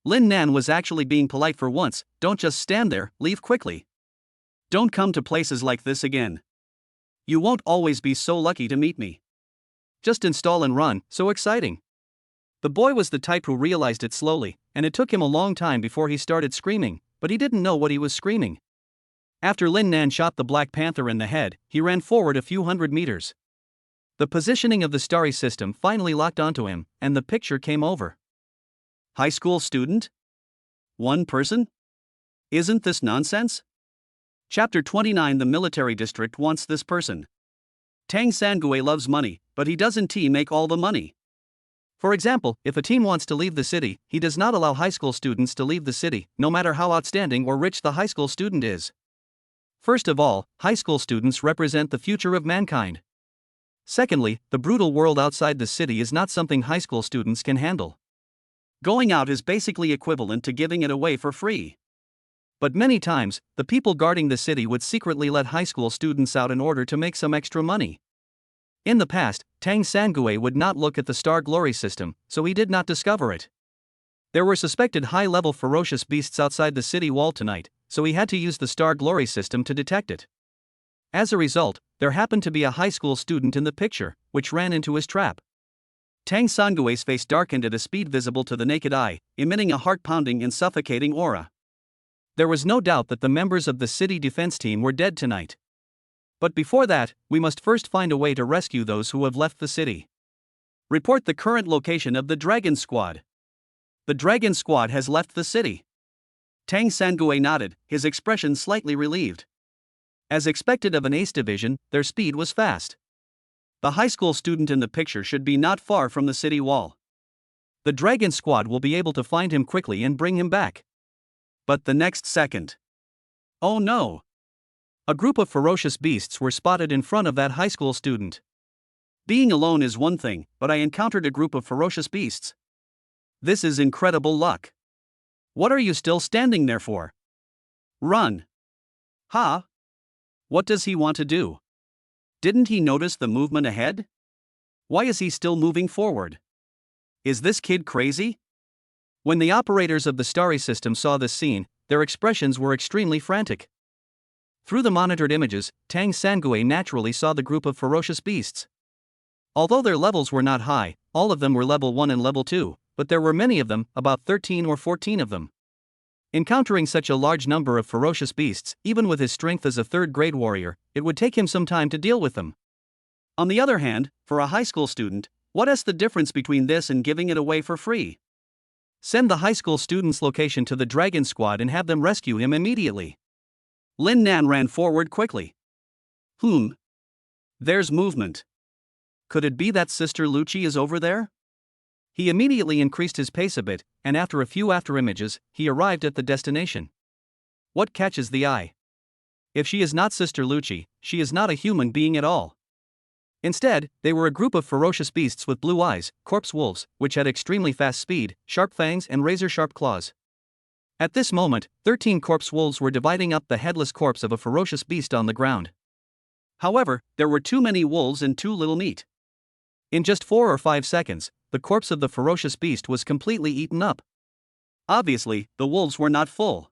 B: Lin Nan was actually being polite for once. Don't just stand there, leave quickly. Don't come to places like this again. You won't always be so lucky to meet me. Just install and run, so exciting. The boy was the type who realized it slowly, and it took him a long time before he started screaming, but he didn't know what he was screaming. After Lin Nan shot the Black Panther in the head, he ran forward a few hundred meters. The positioning of the starry system finally locked onto him, and the picture came over. High school student? One person? Isn't this nonsense? Chapter 29 The military district wants this person. Tang Sangui loves money, but he doesn't make all the money. For example, if a team wants to leave the city, he does not allow high school students to leave the city, no matter how outstanding or rich the high school student is. First of all, high school students represent the future of mankind. Secondly, the brutal world outside the city is not something high school students can handle. Going out is basically equivalent to giving it away for free. But many times, the people guarding the city would secretly let high school students out in order to make some extra money. In the past, Tang Sangui would not look at the star glory system, so he did not discover it. There were suspected high-level ferocious beasts outside the city wall tonight, so he had to use the star glory system to detect it. As a result, there happened to be a high school student in the picture, which ran into his trap. Tang Sangui's face darkened at a speed visible to the naked eye, emitting a heart-pounding and suffocating aura. There was no doubt that the members of the city defense team were dead tonight. But before that, we must first find a way to rescue those who have left the city. Report the current location of the Dragon Squad. The Dragon Squad has left the city. Tang Sangui nodded, his expression slightly relieved. As expected of an ace division, their speed was fast. The high school student in the picture should be not far from the city wall. The Dragon Squad will be able to find him quickly and bring him back. But the next second. Oh no! A group of ferocious beasts were spotted in front of that high school student. Being alone is one thing, but I encountered a group of ferocious beasts. This is incredible luck. What are you still standing there for? Run! Ha! What does he want to do? Didn't he notice the movement ahead? Why is he still moving forward? Is this kid crazy? When the operators of the starry system saw this scene, their expressions were extremely frantic. Through the monitored images, Tang Sangui naturally saw the group of ferocious beasts. Although their levels were not high, all of them were level 1 and level 2, but there were many of them, about 13 or 14 of them. Encountering such a large number of ferocious beasts, even with his strength as a third-grade warrior, it would take him some time to deal with them.
A: On the other hand, for a high school student, what is the difference between this and giving it away for free?
B: Send the high school student's location to the Dragon Squad and have them rescue him immediately.
A: Lin Nan ran forward quickly. There's movement. Could it be that Sister Lucci is over there?
B: He immediately increased his pace a bit, and after a few after-images, he arrived at the destination. What catches the eye? If she is not Sister Lucci, she is not a human being at all. Instead, they were a group of ferocious beasts with blue eyes, corpse wolves, which had extremely fast speed, sharp fangs and razor-sharp claws. At this moment, 13 corpse wolves were dividing up the headless corpse of a ferocious beast on the ground.
A: However, there were too many wolves and too little meat.
B: In just 4 or 5 seconds, the corpse of the ferocious beast was completely eaten up.
A: Obviously, the wolves were not full.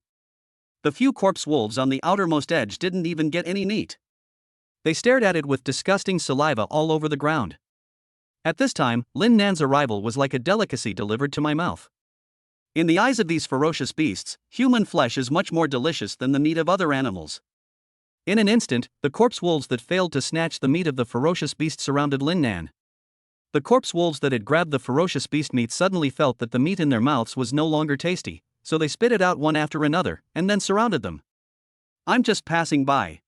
A: The few corpse wolves on the outermost edge didn't even get any meat.
B: They stared at it with disgusting saliva all over the ground. At this time, Lin Nan's arrival was like a delicacy delivered to my mouth.
A: In the eyes of these ferocious beasts, human flesh is much more delicious than the meat of other animals.
B: In an instant, the corpse wolves that failed to snatch the meat of the ferocious beast surrounded Lin Nan. The corpse wolves that had grabbed the ferocious beast meat suddenly felt that the meat in their mouths was no longer tasty, so they spit it out one after another, and then surrounded them.
A: I'm just passing by.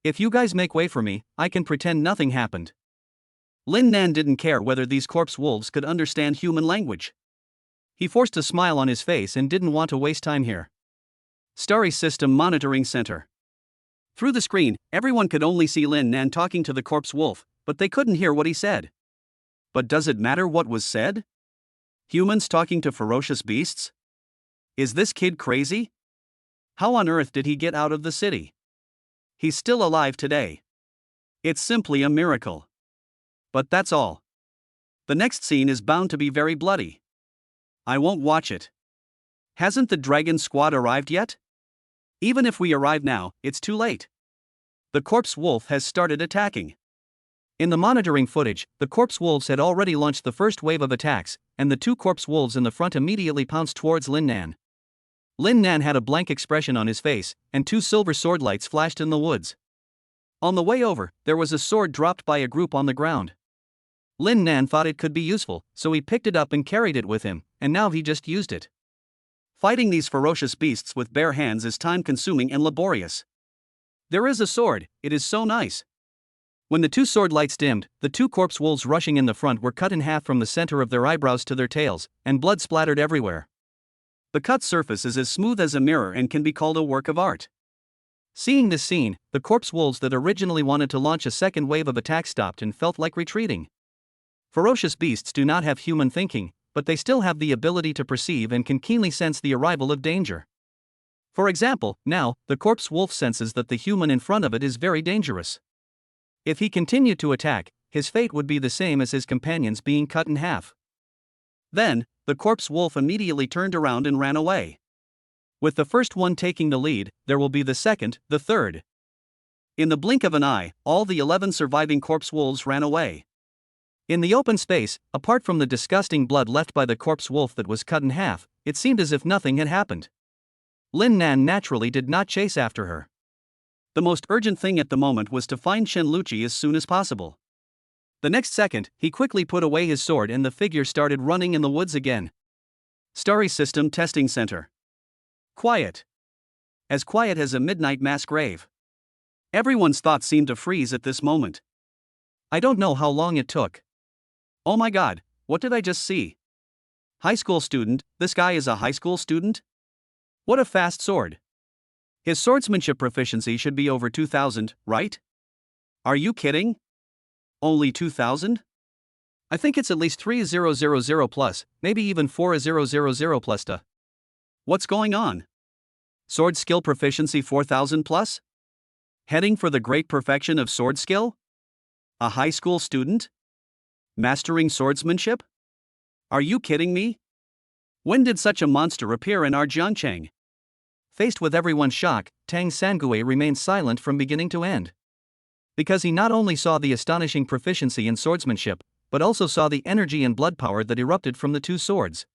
B: If you guys make way for me, I can pretend nothing happened.
A: Lin Nan didn't care whether these corpse wolves could understand human language.
B: He forced a smile on his face and didn't want to waste time here.
A: Starry System Monitoring Center. Through the screen, everyone could only see Lin Nan talking to the corpse wolf, but they couldn't hear what he said. But does it matter what was said? Humans talking to ferocious beasts? Is this kid crazy? How on earth did he get out of the city? He's still alive today. It's simply a miracle. But that's all. The next scene is bound to be very bloody. I won't watch it. Hasn't the Dragon Squad arrived yet? Even if we arrive now, it's too late. The corpse wolf has started attacking.
B: In the monitoring footage, the corpse wolves had already launched the first wave of attacks, and the 2 corpse wolves in the front immediately pounced towards Lin Nan. Lin Nan had a blank expression on his face, and 2 silver sword lights flashed in the woods. On the way over, there was a sword dropped by a group on the ground. Lin Nan thought it could be useful, so he picked it up and carried it with him, and now he just used it.
A: Fighting these ferocious beasts with bare hands is time-consuming and laborious. There is a sword, it is so nice.
B: When the 2 sword lights dimmed, the 2 corpse wolves rushing in the front were cut in half from the center of their eyebrows to their tails, and blood splattered everywhere.
A: The cut surface is as smooth as a mirror and can be called a work of art.
B: Seeing this scene, the corpse wolves that originally wanted to launch a second wave of attacks stopped and felt like retreating. Ferocious beasts do not have human thinking, but they still have the ability to perceive and can keenly sense the arrival of danger. For example, now, the corpse wolf senses that the human in front of it is very dangerous. If he continued to attack, his fate would be the same as his companions being cut in half.
A: Then, the corpse wolf immediately turned around and ran away.
B: With the first one taking the lead, there will be the second, the third.
A: In the blink of an eye, all the 11 surviving corpse wolves ran away.
B: In the open space, apart from the disgusting blood left by the corpse wolf that was cut in half, it seemed as if nothing had happened. Lin Nan naturally did not chase after her.
A: The most urgent thing at the moment was to find Shenluchi as soon as possible. The next second, he quickly put away his sword and the figure started running in the woods again. Starry System Testing Center. Quiet. As quiet as a midnight mass grave. Everyone's thoughts seemed to freeze at this moment.
B: I don't know how long it took.
A: Oh my god, what did I just see? High school student, this guy is a high school student? What a fast sword. His swordsmanship proficiency should be over 2000, right? Are you kidding? Only 2000? I think it's at least 3000 plus, maybe even 4000 plus. What's going on? Sword skill proficiency 4000 plus? Heading for the great perfection of sword skill? A high school student? Mastering swordsmanship? Are you kidding me? When did such a monster appear in our Jiangcheng?
B: Faced with everyone's shock, Tang Sangui remained silent from beginning to end. Because he not only saw the astonishing proficiency in swordsmanship, but also saw the energy and blood power that erupted from the 2 swords.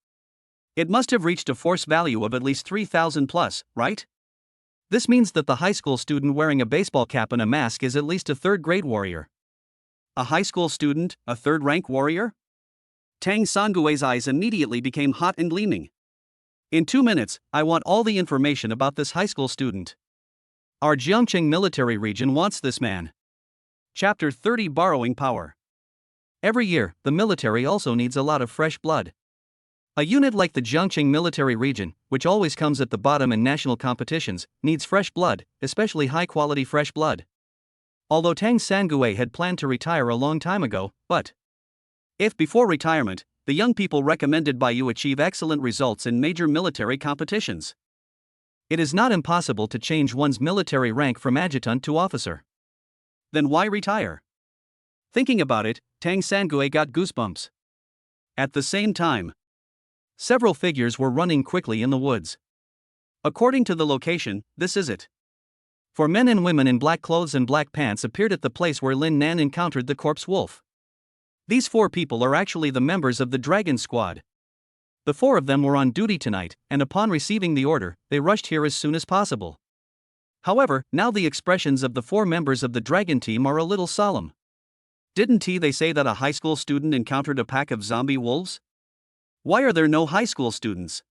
A: It must have reached a force value of at least 3,000 plus, right?
B: This means that the high school student wearing a baseball cap and a mask is at least a third-grade warrior.
A: A high school student, a third-rank warrior? Tang Sangui's eyes immediately became hot and gleaming. In 2 minutes, I want all the information about this high school student.
B: Our Jiangqing military region wants this man.
A: Chapter 30 Borrowing Power.
B: Every year, the military also needs a lot of fresh blood. A unit like the Jiangqing military region, which always comes at the bottom in national competitions, needs fresh blood, especially high-quality fresh blood. Although Tang Sangui had planned to retire a long time ago, but
A: if before retirement, the young people recommended by you achieve excellent results in major military competitions,
B: it is not impossible to change one's military rank from adjutant to officer.
A: Then why retire? Thinking about it, Tang Sangui got goosebumps. At the same time,
B: several figures were running quickly in the woods.
A: According to the location, this is it.
B: 4 men and women in black clothes and black pants appeared at the place where Lin Nan encountered the corpse wolf.
A: These 4 people are actually the members of the Dragon Squad.
B: The 4 of them were on duty tonight, and upon receiving the order, they rushed here as soon as possible.
A: However, now the expressions of the 4 members of the Dragon team are a little solemn. Didn't they say that a high school student encountered a pack of zombie wolves? Why are there no high school students?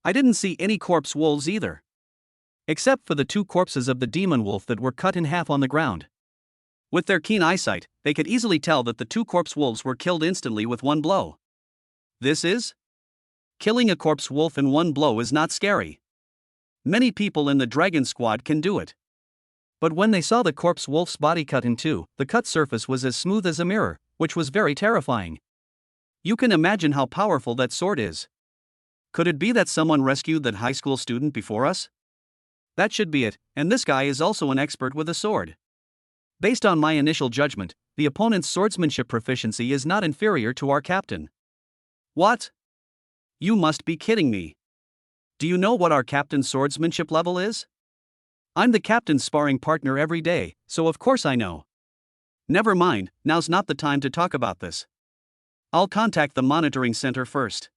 A: I didn't see any corpse wolves either.
B: Except for the 2 corpses of the demon wolf that were cut in half on the ground.
A: With their keen eyesight, they could easily tell that the 2 corpse wolves were killed instantly with one blow. This is? Killing a corpse wolf in one blow is not scary. Many people in the Dragon Squad can do it.
B: But when they saw the corpse wolf's body cut in 2, the cut surface was as smooth as a mirror, which was very terrifying.
A: You can imagine how powerful that sword is. Could it be that someone rescued that high school student before us? That should be it, and this guy is also an expert with a sword. Based on my initial judgment, the opponent's swordsmanship proficiency is not inferior to our captain. What? You must be kidding me. Do you know what our captain's swordsmanship level is? I'm the captain's sparring partner every day, so of course I know. Never mind, now's not the time to talk about this. I'll contact the monitoring center first.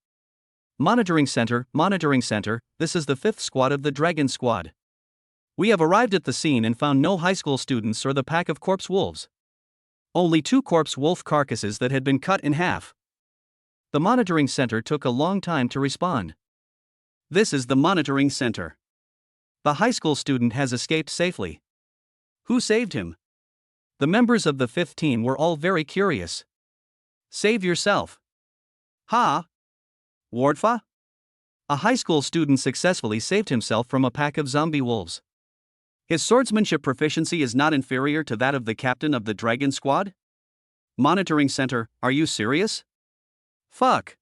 B: Monitoring center, this is the 5th squad of the Dragon Squad.
A: We have arrived at the scene and found no high school students or the pack of corpse wolves. Only 2 corpse wolf carcasses that had been cut in half.
B: The monitoring center took a long time to respond.
A: This is the monitoring center. The high school student has escaped safely. Who saved him?
B: The members of the 5th team were all very curious.
A: Save yourself. Ha! Wardfa? A high school student successfully saved himself from a pack of zombie wolves. His swordsmanship proficiency is not inferior to that of the captain of the Dragon Squad? Monitoring center, are you serious? Fuck.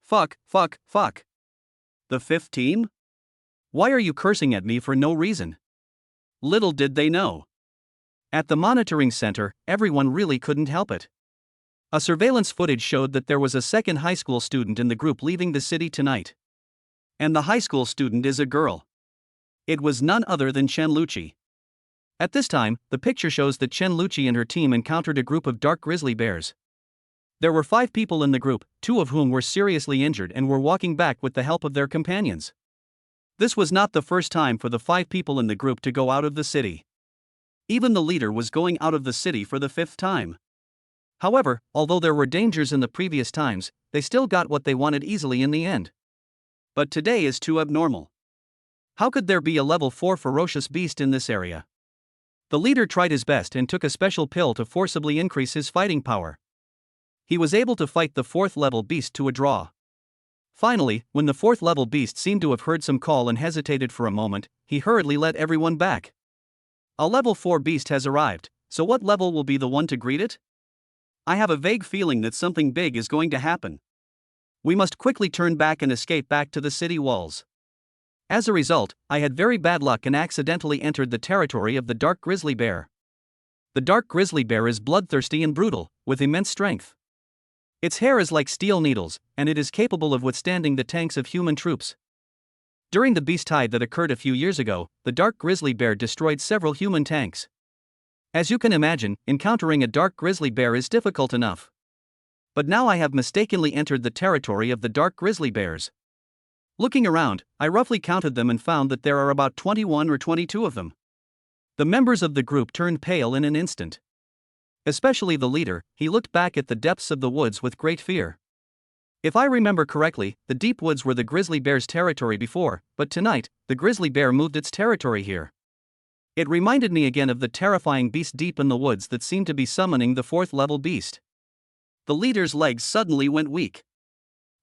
A: The 5th team? Why are you cursing at me for no reason? Little did they know.
B: At the monitoring center, everyone really couldn't help it. A surveillance footage showed that there was a second high school student in the group leaving the city tonight.
A: And the high school student is a girl. It was none other than Shenluchi.
B: At this time, the picture shows that Shenluchi and her team encountered a group of dark grizzly bears. There were 5 people in the group, 2 of whom were seriously injured and were walking back with the help of their companions.
A: This was not the first time for the 5 people in the group to go out of the city. Even the leader was going out of the city for the 5th time.
B: However, although there were dangers in the previous times, they still got what they wanted easily in the end.
A: But today is too abnormal. How could there be a level 4 ferocious beast in this area?
B: The leader tried his best and took a special pill to forcibly increase his fighting power. He was able to fight the 4th level beast to a draw. Finally, when the 4th level beast seemed to have heard some call and hesitated for a moment, he hurriedly led everyone back.
A: A level 4 beast has arrived, so what level will be the one to greet it? I have a vague feeling that something big is going to happen. We must quickly turn back and escape back to the city walls. As a result, I had very bad luck and accidentally entered the territory of the dark grizzly bear. The dark grizzly bear is bloodthirsty and brutal, with immense strength. Its hair is like steel needles, and it is capable of withstanding the tanks of human troops. During the beast tide that occurred a few years ago, the dark grizzly bear destroyed several human tanks. As you can imagine, encountering a dark grizzly bear is difficult enough. But now I have mistakenly entered the territory of the dark grizzly bears. Looking around, I roughly counted them and found that there are about 21 or 22 of them. The members of the group turned pale in an instant. Especially the leader, he looked back at the depths of the woods with great fear. If I remember correctly, the deep woods were the grizzly bear's territory before, but tonight, the grizzly bear moved its territory here. It reminded me again of the terrifying beast deep in the woods that seemed to be summoning the 4th level beast. The leader's legs suddenly went weak.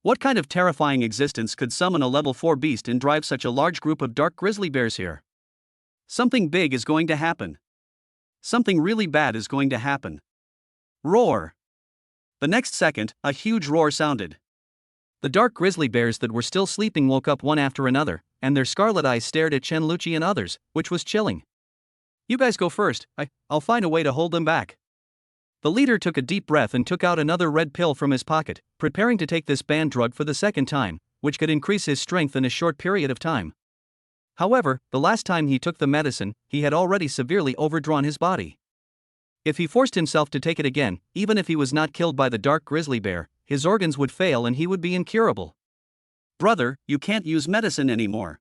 A: What kind of terrifying existence could summon a level 4 beast and drive such a large group of dark grizzly bears here? Something big is going to happen. Something really bad is going to happen. Roar! The next second, a huge roar sounded. The dark grizzly bears that were still sleeping woke up one after another, and their scarlet eyes stared at Shenluchi and others, which was chilling. You guys go first, I'll find a way to hold them back. The leader took a deep breath and took out another red pill from his pocket, preparing to take this banned drug for the second time, which could increase his strength in a short period of time. However, the last time he took the medicine, he had already severely overdrawn his body. If he forced himself to take it again, even if he was not killed by the dark grizzly bear, his organs would fail and he would be incurable. Brother, you can't use medicine anymore.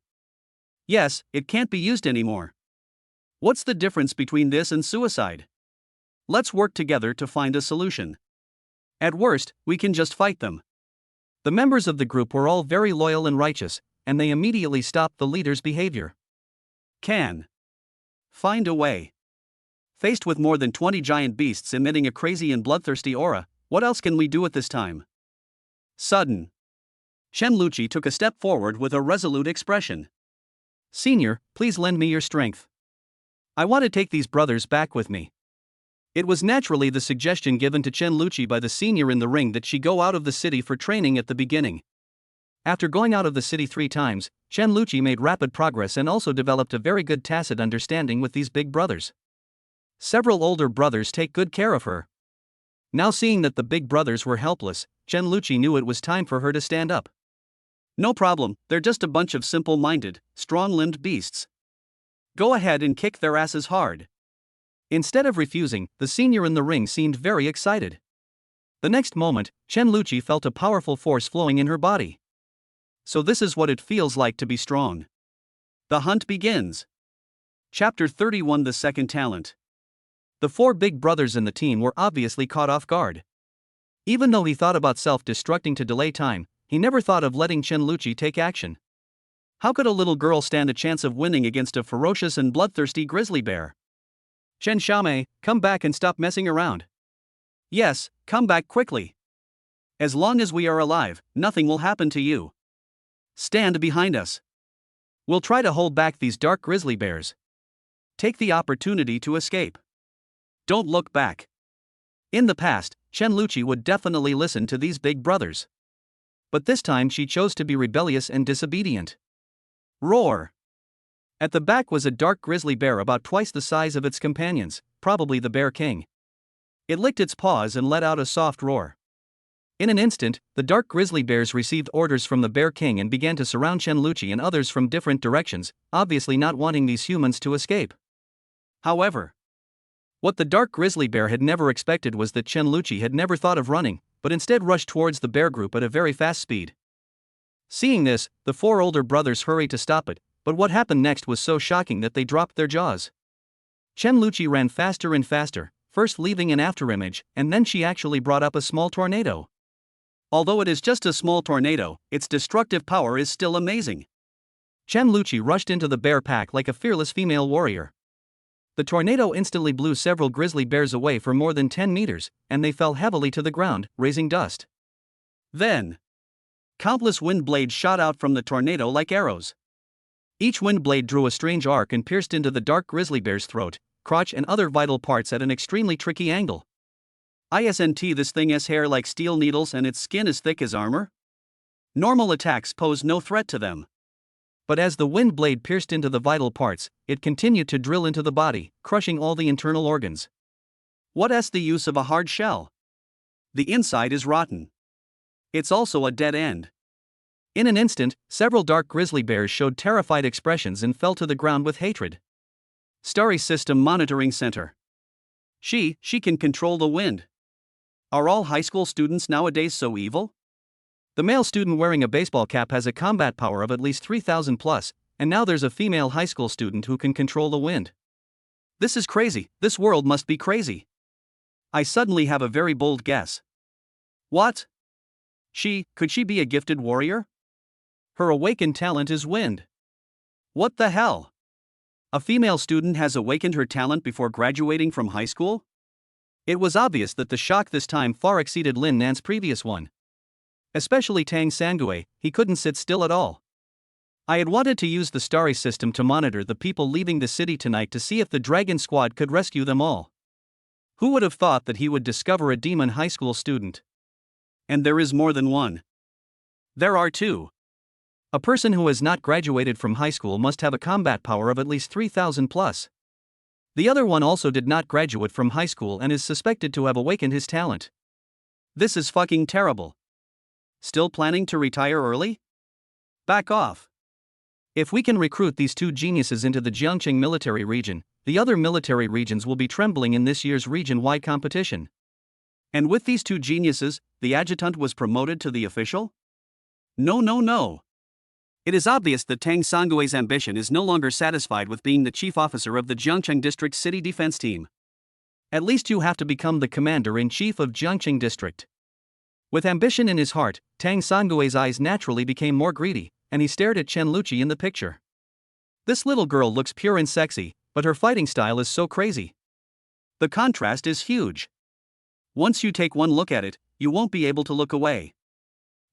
A: Yes, it can't be used anymore. What's the difference between this and suicide? Let's work together to find a solution. At worst, we can just fight them. The members of the group were all very loyal and righteous, and they immediately stopped the leader's behavior. Can find a way. Faced with more than 20 giant beasts emitting a crazy and bloodthirsty aura, what else can we do at this time? Sudden. Shenluchi took a step forward with a resolute expression. Senior, please lend me your strength. I want to take these brothers back with me. It was naturally the suggestion given to Shenluchi by the senior in the ring that she go out of the city for training at the beginning. After going out of the city 3 times, Shenluchi made rapid progress and also developed a very good tacit understanding with these big brothers. Several older brothers take good care of her. Now seeing that the big brothers were helpless, Shenluchi knew it was time for her to stand up. No problem, they're just a bunch of simple-minded, strong-limbed beasts. Go ahead and kick their asses hard. Instead of refusing, the senior in the ring seemed very excited. The next moment, Shenluchi felt a powerful force flowing in her body. So this is what it feels like to be strong. The hunt begins. Chapter 31 The Second Talent. The 4 big brothers in the team were obviously caught off guard. Even though he thought about self-destructing to delay time, he never thought of letting Shenluchi take action. How could a little girl stand a chance of winning against a ferocious and bloodthirsty grizzly bear? Shenxiamei, come back and stop messing around. Yes, come back quickly. As long as we are alive, nothing will happen to you. Stand behind us. We'll try to hold back these dark grizzly bears. Take the opportunity to escape. Don't look back. In the past, Shenluchi would definitely listen to these big brothers. But this time she chose to be rebellious and disobedient. Roar! At the back was a dark grizzly bear about twice the size of its companions, probably the Bear King. It licked its paws and let out a soft roar. In an instant, the dark grizzly bears received orders from the Bear King and began to surround Shenluchi and others from different directions, obviously not wanting these humans to escape. However, what the dark grizzly bear had never expected was that Shenluchi had never thought of running, but instead rushed towards the bear group at a very fast speed. Seeing this, the 4 older brothers hurried to stop it, but what happened next was so shocking that they dropped their jaws. Shenluchi ran faster and faster, first leaving an afterimage, and then she actually brought up a small tornado. Although it is just a small tornado, its destructive power is still amazing. Shenluchi rushed into the bear pack like a fearless female warrior. The tornado instantly blew several grizzly bears away for more than 10 meters, and they fell heavily to the ground, raising dust. Then, countless wind blades shot out from the tornado like arrows. Each wind blade drew a strange arc and pierced into the dark grizzly bear's throat, crotch and other vital parts at an extremely tricky angle. Isn't this thing's hair like steel needles and its skin as thick as armor? Normal attacks pose no threat to them. But as the wind blade pierced into the vital parts, it continued to drill into the body, crushing all the internal organs. What's the use of a hard shell? The inside is rotten. It's also a dead end. In an instant, several dark grizzly bears showed terrified expressions and fell to the ground with hatred. Starry System Monitoring Center. She can control the wind. Are all high school students nowadays so evil?
B: The male student wearing a baseball cap has a combat power of at least 3000 plus, and now there's a female high school student who can control the wind.
A: This is crazy, this world must be crazy. I suddenly have a very bold guess. What? Could she be a gifted warrior? Her awakened talent is wind. What the hell? A female student has awakened her talent before graduating from high school? It was obvious that the shock this time far exceeded Lin Nan's previous one. Especially Tang Sangui, he couldn't sit still at all. I had wanted to use the starry system to monitor the people leaving the city tonight to see if the Dragon Squad could rescue them all. Who would have thought that he would discover a demon high school student? And there is more than one. There are two. A person who has not graduated from high school must have a combat power of at least 3000 plus. The other one also did not graduate from high school and is suspected to have awakened his talent. This is fucking terrible. Still planning to retire early? Back off. If we can recruit these two geniuses into the Jiangqing military region, the other military regions will be trembling in this year's region-wide competition. And with these two geniuses, the adjutant was promoted to the official? No. It is obvious that Tang Sangui's ambition is no longer satisfied with being the chief officer of the Jiangqing District City Defense Team. At least you have to become the commander-in-chief of Jiangqing District. With ambition in his heart, Tang Sangui's eyes naturally became more greedy, and he stared at Shenluchi in the picture. This little girl looks pure and sexy, but her fighting style is so crazy. The contrast is huge. Once you take one look at it, you won't be able to look away.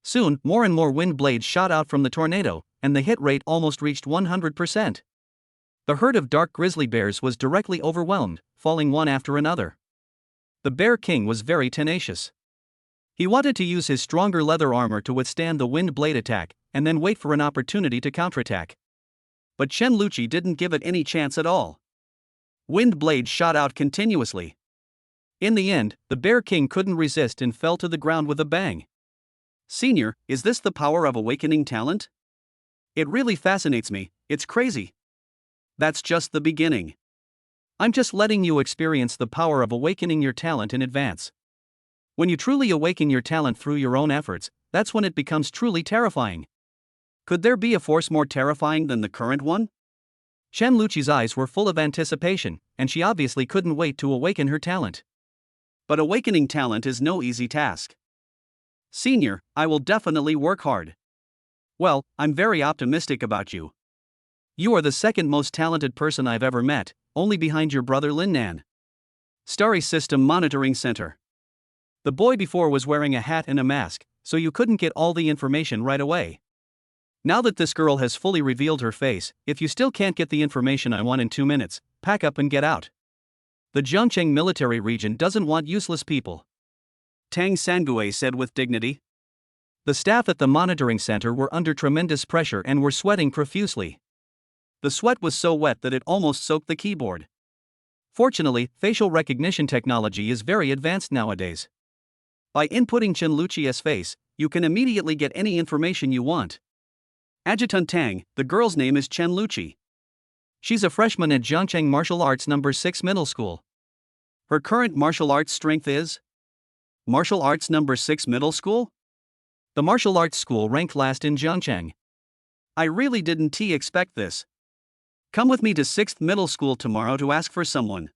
A: Soon, more and more wind blades shot out from the tornado, and the hit rate almost reached 100%. The herd of dark grizzly bears was directly overwhelmed, falling one after another. The Bear King was very tenacious. He wanted to use his stronger leather armor to withstand the wind blade attack, and then wait for an opportunity to counterattack. But Shenluchi didn't give it any chance at all. Wind blades shot out continuously. In the end, the Bear King couldn't resist and fell to the ground with a bang. Senior, is this the power of awakening talent? It really fascinates me, it's crazy. That's just the beginning. I'm just letting you experience the power of awakening your talent in advance. When you truly awaken your talent through your own efforts, that's when it becomes truly terrifying. Could there be a force more terrifying than the current one? Shenluchi's eyes were full of anticipation, and she obviously couldn't wait to awaken her talent. But awakening talent is no easy task. Senior, I will definitely work hard. Well, I'm very optimistic about you. You are the second most talented person I've ever met, only behind your brother Lin Nan. Starry System Monitoring Center. The boy before was wearing a hat and a mask, so you couldn't get all the information right away. Now that this girl has fully revealed her face, if you still can't get the information I want in 2 minutes, pack up and get out. The Jiangqing military region doesn't want useless people. Tang Sangui said with dignity. The staff at the monitoring center were under tremendous pressure and were sweating profusely. The sweat was so wet that it almost soaked the keyboard. Fortunately, facial recognition technology is very advanced nowadays. By inputting Shenluchi's face, you can immediately get any information you want. Adjutant Tang, the girl's name is Shenluchi. She's a freshman at Jiangqing Martial Arts No. 6 Middle School. Her current martial arts strength is Martial Arts No. 6 Middle School? The martial arts school ranked last in Jiangqing. I really didn't expect this. Come with me to 6th Middle School tomorrow to ask for someone.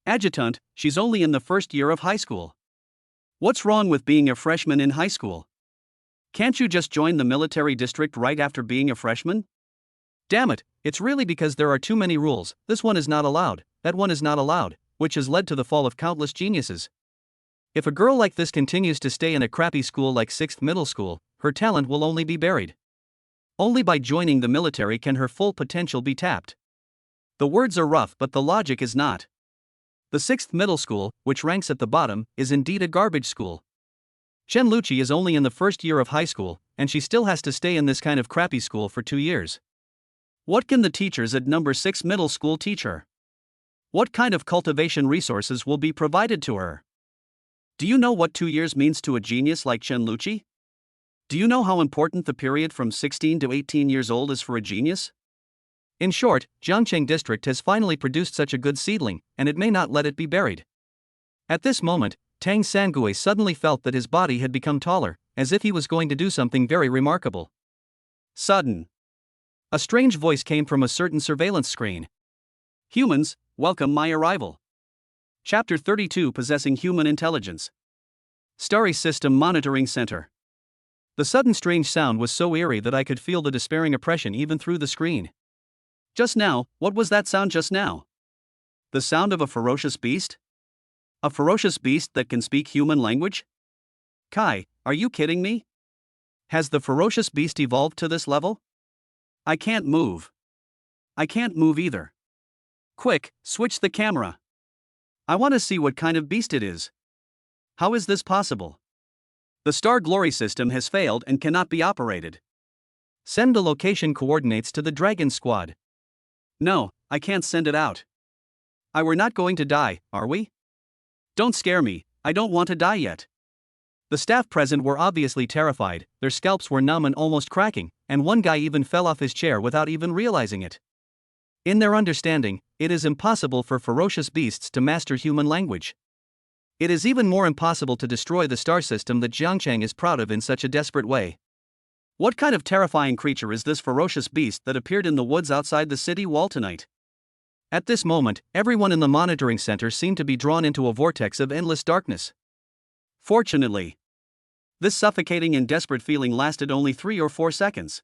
A: Adjutant, she's only in the first year of high school. What's wrong with being a freshman in high school? Can't you just join the military district right after being a freshman? Damn it, it's really because there are too many rules, this one is not allowed, that one is not allowed, which has led to the fall of countless geniuses. If a girl like this continues to stay in a crappy school like 6th Middle School, her talent will only be buried. Only by joining the military can her full potential be tapped. The words are rough but the logic is not. The 6th Middle School, which ranks at the bottom, is indeed a garbage school. Shenluchi is only in the first year of high school, and she still has to stay in this kind of crappy school for 2 years. What can the teachers at No. 6 Middle School teach her? What kind of cultivation resources will be provided to her? Do you know what 2 years means to a genius like Shenluchi? Do you know how important the period from 16 to 18 years old is for a genius? In short, Jiangqing District has finally produced such a good seedling, and it may not let it be buried. At this moment, Tang Sangui suddenly felt that his body had become taller,
B: as if he was going to do something very remarkable.
A: Sudden. A strange voice came from a certain surveillance screen. Humans, welcome my arrival. Chapter 32 Possessing Human Intelligence. Starry System Monitoring Center. The sudden strange sound was so eerie that I could feel the despairing oppression even through the screen. Just now, what was that sound just now? The sound of a ferocious beast? A ferocious beast that can speak human language? Kai, are you kidding me? Has the ferocious beast evolved to this level? I can't move. I can't move either. Quick, switch the camera. I want to see what kind of beast it is. How is this possible? The Star Glory system has failed and cannot be operated.
B: Send the location coordinates to the Dragon Squad.
A: No, I can't send it out. We're not going to die, are we? Don't scare me, I don't want to die yet. The staff present were obviously terrified, their scalps were numb and almost cracking, and one guy even fell off his chair without even realizing it. In their understanding, it is impossible for ferocious beasts to master human language. It is even more impossible to destroy the star system that Zhang is proud of in such a desperate way. What kind of terrifying creature is this ferocious beast that appeared in the woods outside the city wall tonight? At this moment, everyone in the monitoring center seemed to be drawn into a vortex of endless darkness. Fortunately, this suffocating and desperate feeling lasted only 3 or 4 seconds.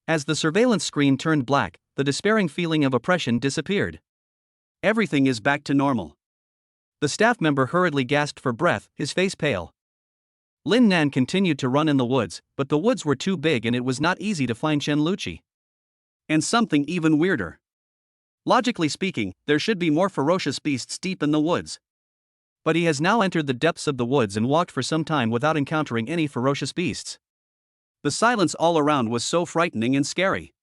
A: As the surveillance screen turned black, the despairing feeling of oppression disappeared. Everything is back to normal. The staff member hurriedly gasped for breath, his face pale. Lin Nan continued to run in the woods, but the woods were too big and it was not easy to find Shenluchi. And something even weirder. Logically speaking, there should be more ferocious beasts deep in the woods. But he has now entered the depths of the woods and walked for some time without encountering any ferocious beasts. The silence all around was so frightening and scary.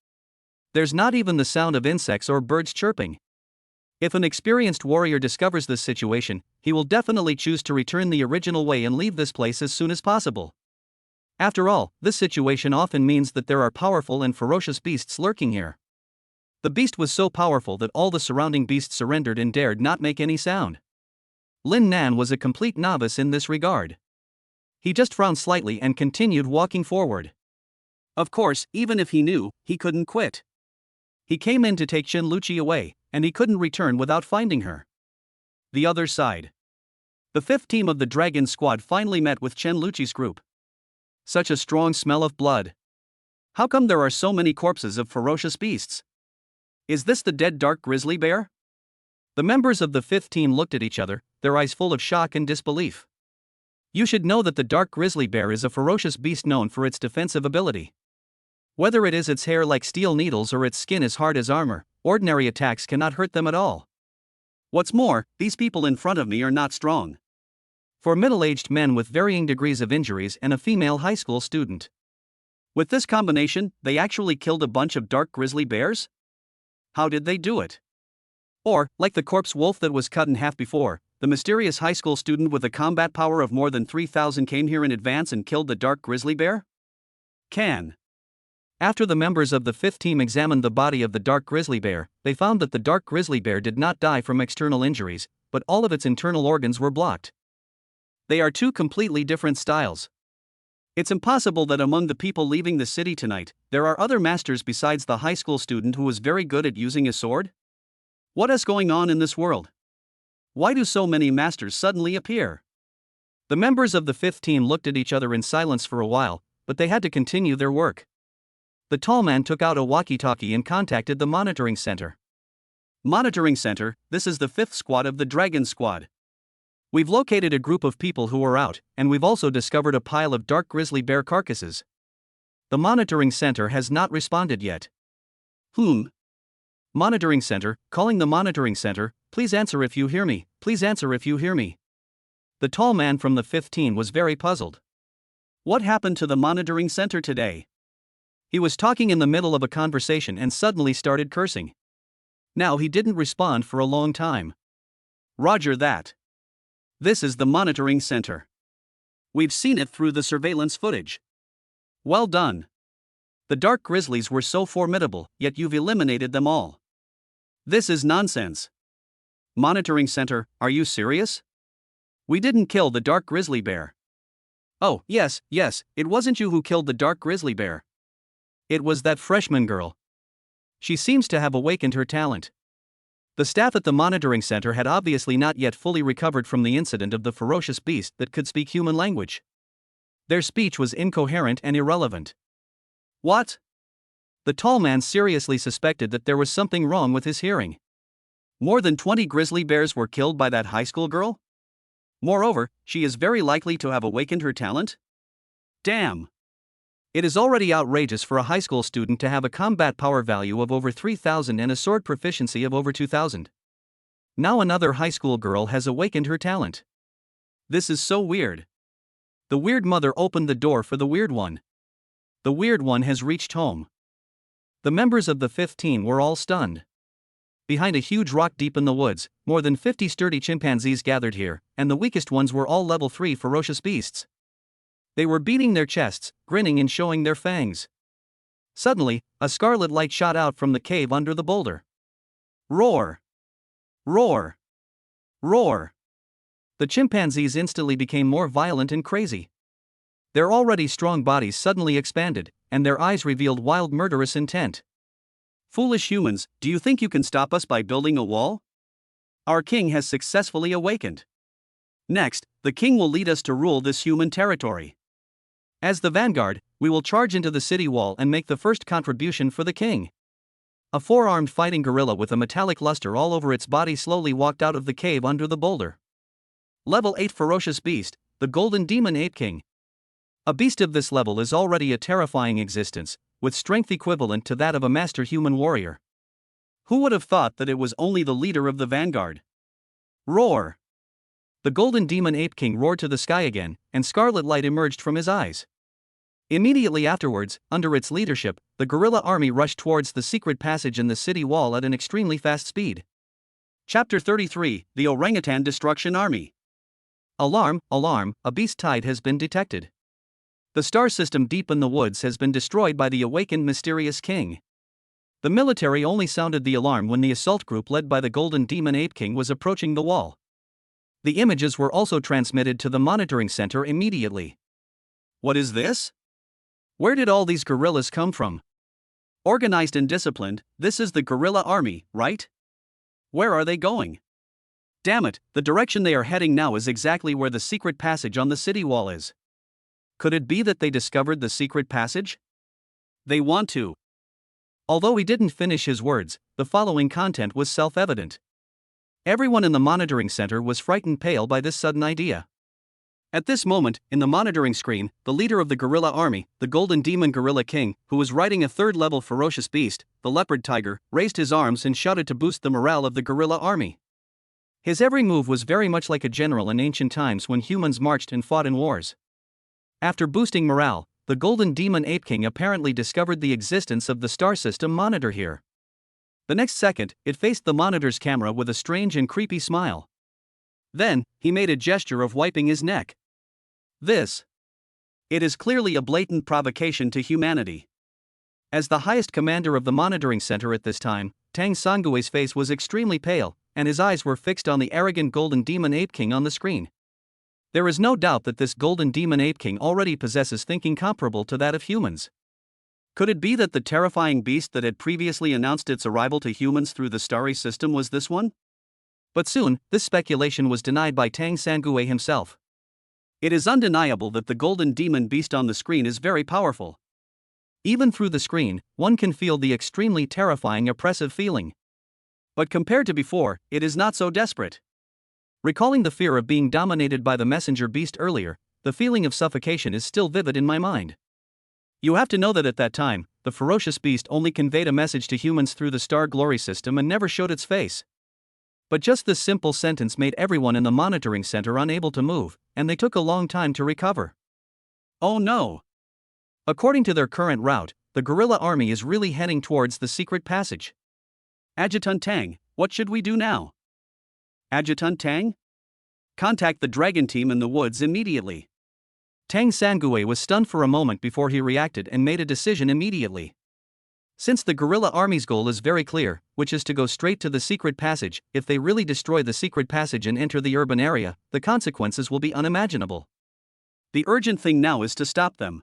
A: There's not even the sound of insects or birds chirping. If an experienced warrior discovers this situation, he will definitely choose to return the original way and leave this place as soon as possible. After all, this situation often means that there are powerful and ferocious beasts lurking here. The beast was so powerful that all the surrounding beasts surrendered and dared not make any sound. Lin Nan was a complete novice in this regard. He just frowned slightly and continued walking forward. Of course, even if he knew, he couldn't quit. He came in to take Shenluchi away, and he couldn't return without finding her. The other side. The 5th team of the Dragon Squad finally met with Shenluchi's group. Such a strong smell of blood. How come there are so many corpses of ferocious beasts? Is this the dead dark grizzly bear? The members of the 5th team looked at each other, their eyes full of shock and disbelief. You should know that the dark grizzly bear is a ferocious beast known for its defensive ability. Whether it is its hair like steel needles or its skin as hard as armor, ordinary attacks cannot hurt them at all. What's more, these people in front of me are not strong. 4 middle-aged men with varying degrees of injuries and a female high school student. With this combination, they actually killed a bunch of dark grizzly bears? How did they do it? Or, like the corpse wolf that was cut in half before, the mysterious high school student with a combat power of more than 3,000 came here in advance and killed the dark grizzly bear? After the members of the 5th team examined the body of the dark grizzly bear, they found that the dark grizzly bear did not die from external injuries, but all of its internal organs were blocked. They are 2 completely different styles. It's impossible that among the people leaving the city tonight, there are other masters besides the high school student who was very good at using a sword? What is going on in this world? Why do so many masters suddenly appear? The members of the 5th team looked at each other in silence for a while, but they had to continue their work. The tall man took out a walkie-talkie and contacted the monitoring center. Monitoring center, this is the 5th squad of the Dragon Squad. We've located a group of people who are out, and we've also discovered a pile of dark grizzly bear carcasses. The monitoring center has not responded yet. Monitoring center, calling the monitoring center, please answer if you hear me, please answer if you hear me. The tall man from the 5th team was very puzzled. What happened to the monitoring center today? He was talking in the middle of a conversation and suddenly started cursing. Now he didn't respond for a long time. Roger that. This is the monitoring center. We've seen it through the surveillance footage. Well done. The dark grizzlies were so formidable, yet you've eliminated them all. This is nonsense. Monitoring center, are you serious? We didn't kill the dark grizzly bear. Oh, yes, it wasn't you who killed the dark grizzly bear.
B: It was that freshman girl. She seems to have awakened her talent. The staff at the monitoring center had obviously not yet fully recovered from the incident of the ferocious beast that could speak human language. Their speech was incoherent and irrelevant.
A: What?
B: The tall man seriously suspected that there was something wrong with his hearing.
A: More than 20 grizzly bears were killed by that high school girl? Moreover, she is very likely to have awakened her talent? Damn!
B: It is already outrageous for a high school student to have a combat power value of over 3,000 and a sword proficiency of over 2,000. Now another high school girl has awakened her talent.
A: This is so weird.
B: The weird mother opened the door for the weird one. The weird one has reached home. The members of the 15 were all stunned. Behind a huge rock deep in the woods, more than 50 sturdy chimpanzees gathered here, and the weakest ones were all level 3 ferocious beasts. They were beating their chests, grinning and showing their fangs. Suddenly, a scarlet light shot out from the cave under the boulder.
A: Roar! Roar! Roar!
B: The chimpanzees instantly became more violent and crazy. Their already strong bodies suddenly expanded, and their eyes revealed wild murderous intent.
A: Foolish humans, do you think you can stop us by building a wall? Our king has successfully awakened. Next, the king will lead us to rule this human territory.
B: As the vanguard, we will charge into the city wall and make the first contribution for the king. A four-armed fighting gorilla with a metallic luster all over its body slowly walked out of the cave under the boulder. Level 8 ferocious beast, the golden demon Ape King. A beast of this level is already a terrifying existence, with strength equivalent to that of a master human warrior.
A: Who would have thought that it was only the leader of the vanguard? Roar!
B: The golden demon Ape King roared to the sky again, and scarlet light emerged from his eyes. Immediately afterwards, under its leadership, the gorilla army rushed towards the secret passage in the city wall at an extremely fast speed.
A: Chapter 33, The Orangutan Destruction Army.
B: Alarm, alarm, a beast tide has been detected. The star system deep in the woods has been destroyed by the awakened mysterious king. The military only sounded the alarm when the assault group led by the golden demon Ape King was approaching the wall. The images were also transmitted to the monitoring center immediately.
A: What is this?
B: Where did all these gorillas come from?
A: Organized and disciplined, this is the gorilla army, right? Where are they going? Damn it, the direction they are heading now is exactly where the secret passage on the city wall is. Could it be that they discovered the secret passage? They want to.
B: Although he didn't finish his words, the following content was self-evident. Everyone in the monitoring center was frightened pale by this sudden idea.
A: At this moment, in the monitoring screen, the leader of the gorilla army, the golden demon gorilla king, who was riding a third-level ferocious beast, the leopard tiger, raised his arms and shouted to boost the morale of the gorilla army. His every move was very much like a general in ancient times when humans marched and fought in wars. After boosting morale, the golden demon Ape King apparently discovered the existence of the star system monitor here. The next second, it faced the monitor's camera with a strange and creepy smile. Then, he made a gesture of wiping his neck. This. It is clearly a blatant provocation to humanity. As the highest commander of the monitoring center at this time, Tang Sangui's face was extremely pale, and his eyes were fixed on the arrogant golden demon Ape King on the screen. There is no doubt that this golden demon Ape King already possesses thinking comparable to that of humans. Could it be that the terrifying beast that had previously announced its arrival to humans through the starry system was this one? But soon, this speculation was denied by Tang Sangui himself. It is undeniable that the golden demon beast on the screen is very powerful. Even through the screen, one can feel the extremely terrifying oppressive feeling. But compared to before, it is not so desperate. Recalling the fear of being dominated by the messenger beast earlier, the feeling of suffocation is still vivid in my mind. You have to know that at that time, the ferocious beast only conveyed a message to humans through the star glory system and never showed its face. But just this simple sentence made everyone in the monitoring center unable to move, and they took a long time to recover. Oh no! According to their current route, the gorilla army is really heading towards the secret passage. Adjutant Tang, what should we do now? Adjutant Tang? Contact the dragon team in the woods immediately. Tang Sangui was stunned for a moment before he reacted and made a decision immediately. Since the gorilla army's goal is very clear, which is to go straight to the secret passage, if they really destroy the secret passage and enter the urban area, the consequences will be unimaginable. The urgent thing now is to stop them.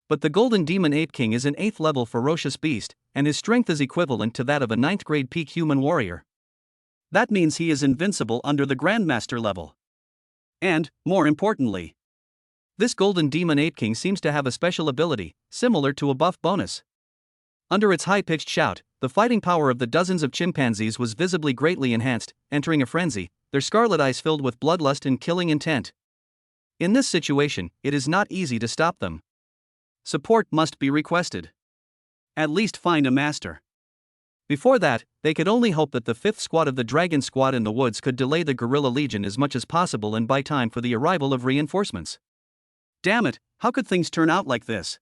B: But the Golden Demon Ape King is an 8th level ferocious beast, and his strength is equivalent to that of a 9th grade peak human warrior.
A: That means he is invincible under the Grandmaster level. And, more importantly,
B: this Golden Demon Ape King seems to have a special ability, similar to a buff bonus. Under its high-pitched shout, the fighting power of the dozens of chimpanzees was visibly greatly enhanced, entering a frenzy, their scarlet eyes filled with bloodlust and killing intent. In this situation, it is not easy to stop them.
A: Support must be requested. At least find a master.
B: Before that, they could only hope that the 5th squad of the Dragon Squad in the woods could delay the Gorilla Legion as much as possible and buy time for the arrival of reinforcements.
A: Damn it, how could things turn out like this?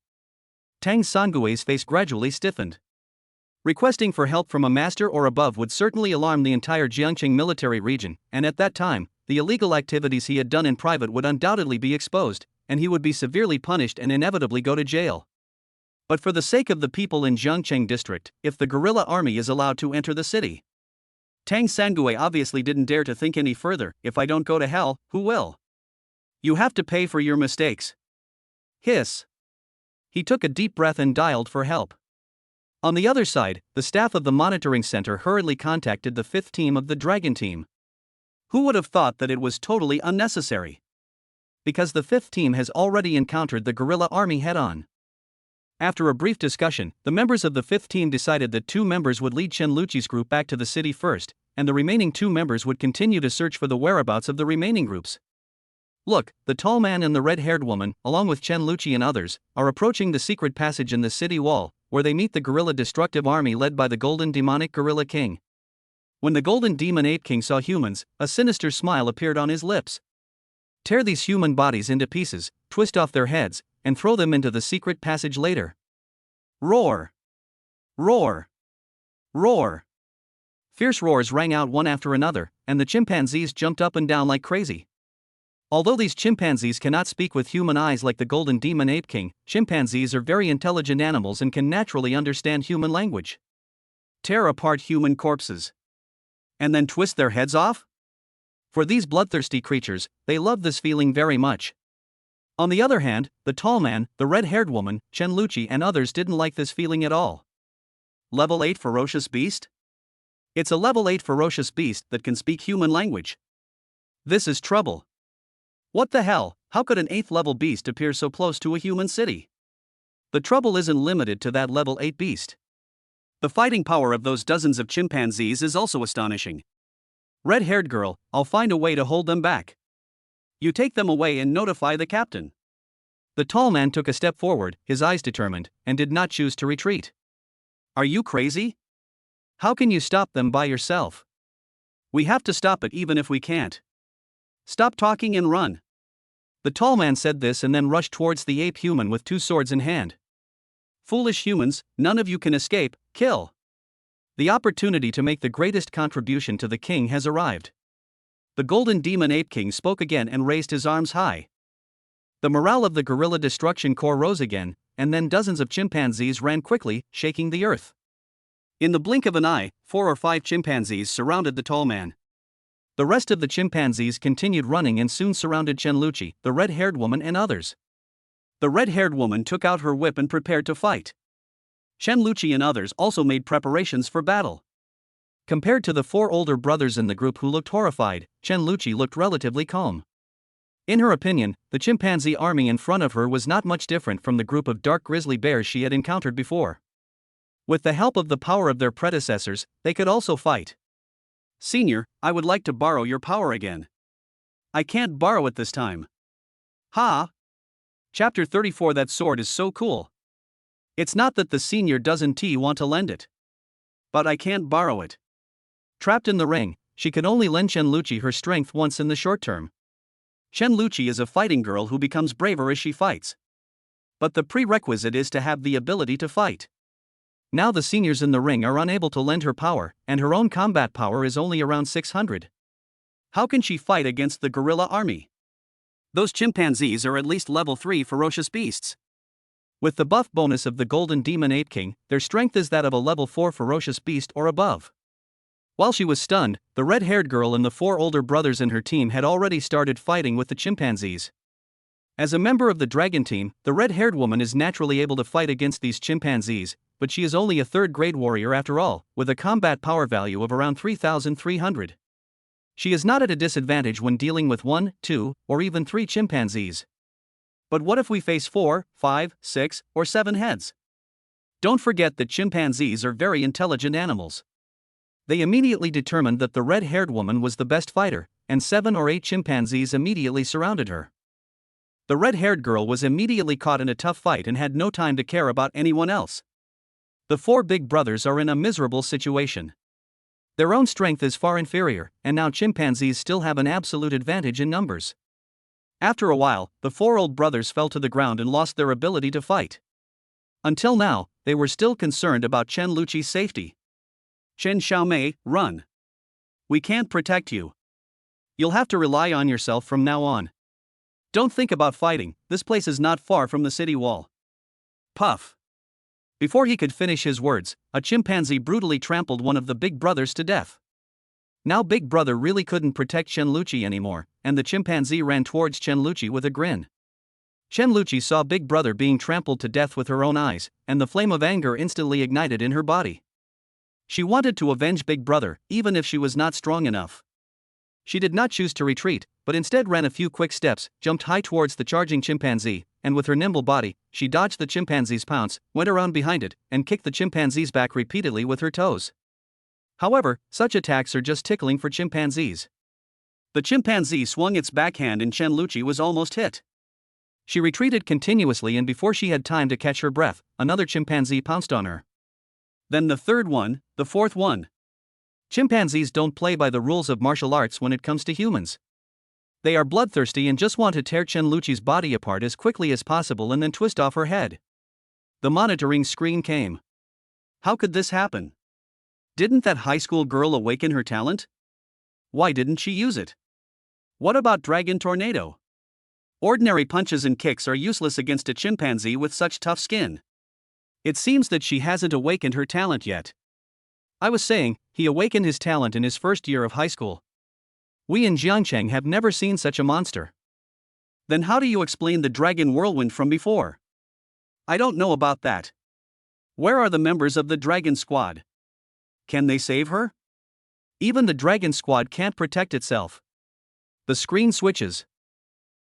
B: Tang Sangui's face gradually stiffened. Requesting for help from a master or above would certainly alarm the entire Jiangqing military region, and at that time, the illegal activities he had done in private would undoubtedly be exposed, and he would be severely punished and inevitably go to jail. But for the sake of the people in Jiangqing district, if the guerrilla army is allowed to enter the city.
A: Tang Sangui obviously didn't dare to think any further. If I don't go to hell, who will? You have to pay for your mistakes.
B: Hiss. He took a deep breath and dialed for help. On the other side, the staff of the monitoring center hurriedly contacted the 5th team of the Dragon Team.
A: Who would have thought that it was totally unnecessary?
B: Because the 5th team has already encountered the guerrilla army head-on. After a brief discussion, the members of the 5th team decided that 2 members would lead Shenluchi's group back to the city first, and the remaining 2 members would continue to search for the whereabouts of the remaining groups. Look, the tall man and the red-haired woman, along with Shenluchi and others, are approaching the secret passage in the city wall, where they meet the guerrilla destructive army led by the Golden Demonic Gorilla King. When the Golden Demon Ape King saw humans, a sinister smile appeared on his lips. Tear these human bodies into pieces, twist off their heads, and throw them into the secret passage later.
A: Roar! Roar! Roar!
B: Fierce roars rang out one after another, and the chimpanzees jumped up and down like crazy. Although these chimpanzees cannot speak with human eyes like the Golden Demon Ape King, chimpanzees are very intelligent animals and can naturally understand human language.
A: Tear apart human corpses. And then twist their heads off?
B: For these bloodthirsty creatures, they love this feeling very much. On the other hand, the tall man, the red-haired woman, Shenluchi and others didn't like this feeling at all.
A: Level 8 ferocious beast? It's a level 8 ferocious beast that can speak human language. This is trouble. What the hell, how could an 8th level beast appear so close to a human city? The trouble isn't limited to that level 8 beast. The fighting power of those dozens of chimpanzees is also astonishing. Red-haired girl, I'll find a way to hold them back. You take them away and notify the captain.
B: The tall man took a step forward, his eyes determined, and did not choose to retreat.
A: Are you crazy?
B: How can you stop them by yourself?
A: We have to stop it even if we can't. Stop talking and run.
B: The tall man said this and then rushed towards the ape human with 2 swords in hand.
A: Foolish humans, none of you can escape, kill.
B: The opportunity to make the greatest contribution to the king has arrived. The Golden Demon Ape King spoke again and raised his arms high. The morale of the Guerrilla Destruction Corps rose again, and then dozens of chimpanzees ran quickly, shaking the earth.
A: In the blink of an eye, 4 or 5 chimpanzees surrounded the tall man.
B: The rest of the chimpanzees continued running and soon surrounded Shenluchi, the red-haired woman and others.
A: The red-haired woman took out her whip and prepared to fight. Shenluchi and others also made preparations for battle.
B: Compared to the 4 older brothers in the group who looked horrified, Shenluchi looked relatively calm. In her opinion, the chimpanzee army in front of her was not much different from the group of dark grizzly bears she had encountered before. With the help of the power of their predecessors, they could also fight.
A: Senior, I would like to borrow your power again. I can't borrow it this time. Ha! Chapter 34. That sword is so cool. It's not that the senior doesn't want to lend it. But I can't borrow it.
B: Trapped in the ring, she could only lend Shenluchi her strength once in the short term.
A: Shenluchi is a fighting girl who becomes braver as she fights. But the prerequisite is to have the ability to fight.
B: Now the seniors in the ring are unable to lend her power, and her own combat power is only around 600.
A: How can she fight against the gorilla army? Those chimpanzees are at least level 3 ferocious beasts.
B: With the buff bonus of the Golden Demon Ape King, their strength is that of a level 4 ferocious beast or above. While she was stunned, the red-haired girl and the 4 older brothers in her team had already started fighting with the chimpanzees. As a member of the dragon team, the red-haired woman is naturally able to fight against these chimpanzees, but she is only a third-grade warrior after all, with a combat power value of around 3,300. She is not at a disadvantage when dealing with 1, 2, or even 3 chimpanzees. But what if we face 4, 5, 6, or 7 heads? Don't forget that chimpanzees are very intelligent animals. They immediately determined that the red-haired woman was the best fighter, and 7 or 8 chimpanzees immediately surrounded her. The red-haired girl was immediately caught in a tough fight and had no time to care about anyone else. The 4 big brothers are in a miserable situation. Their own strength is far inferior, and now chimpanzees still have an absolute advantage in numbers. After a while, the 4 old brothers fell to the ground and lost their ability to fight. Until now, they were still concerned about Shenluchi's safety. Chen Xiaomei, run. We can't protect you. You'll have to rely on yourself from now on. Don't think about fighting, this place is not far from the city wall. Puff. Before he could finish his words, a chimpanzee brutally trampled one of the big brothers to death. Now Big Brother really couldn't protect Shenluchi anymore, and the chimpanzee ran towards Shenluchi with a grin. Shenluchi saw Big Brother being trampled to death with her own eyes, and the flame of anger instantly ignited in her body. She wanted to avenge Big Brother, even if she was not strong enough. She did not choose to retreat, but instead ran a few quick steps, jumped high towards the charging chimpanzee, and with her nimble body, she dodged the chimpanzee's pounce, went around behind it, and kicked the chimpanzee's back repeatedly with her toes. However, such attacks are just tickling for chimpanzees. The chimpanzee swung its backhand and Shenluchi was almost hit. She retreated continuously, and before she had time to catch her breath, another chimpanzee pounced on her. Then the third one, the fourth one. Chimpanzees don't play by the rules of martial arts when it comes to humans. They are bloodthirsty and just want to tear Shenluchi's body apart as quickly as possible and then twist off her head. The monitoring screen came. How could this happen? Didn't that high school girl awaken her talent? Why didn't she use it? What about Dragon Tornado? Ordinary punches and kicks are useless against a chimpanzee with such tough skin. It seems that she hasn't awakened her talent yet. I was saying, he awakened his talent in his first year of high school. We in Jiangcheng have never seen such a monster. Then how do you explain the dragon whirlwind from before? I don't know about that. Where are the members of the dragon squad? Can they save her? Even the dragon squad can't protect itself. The screen switches.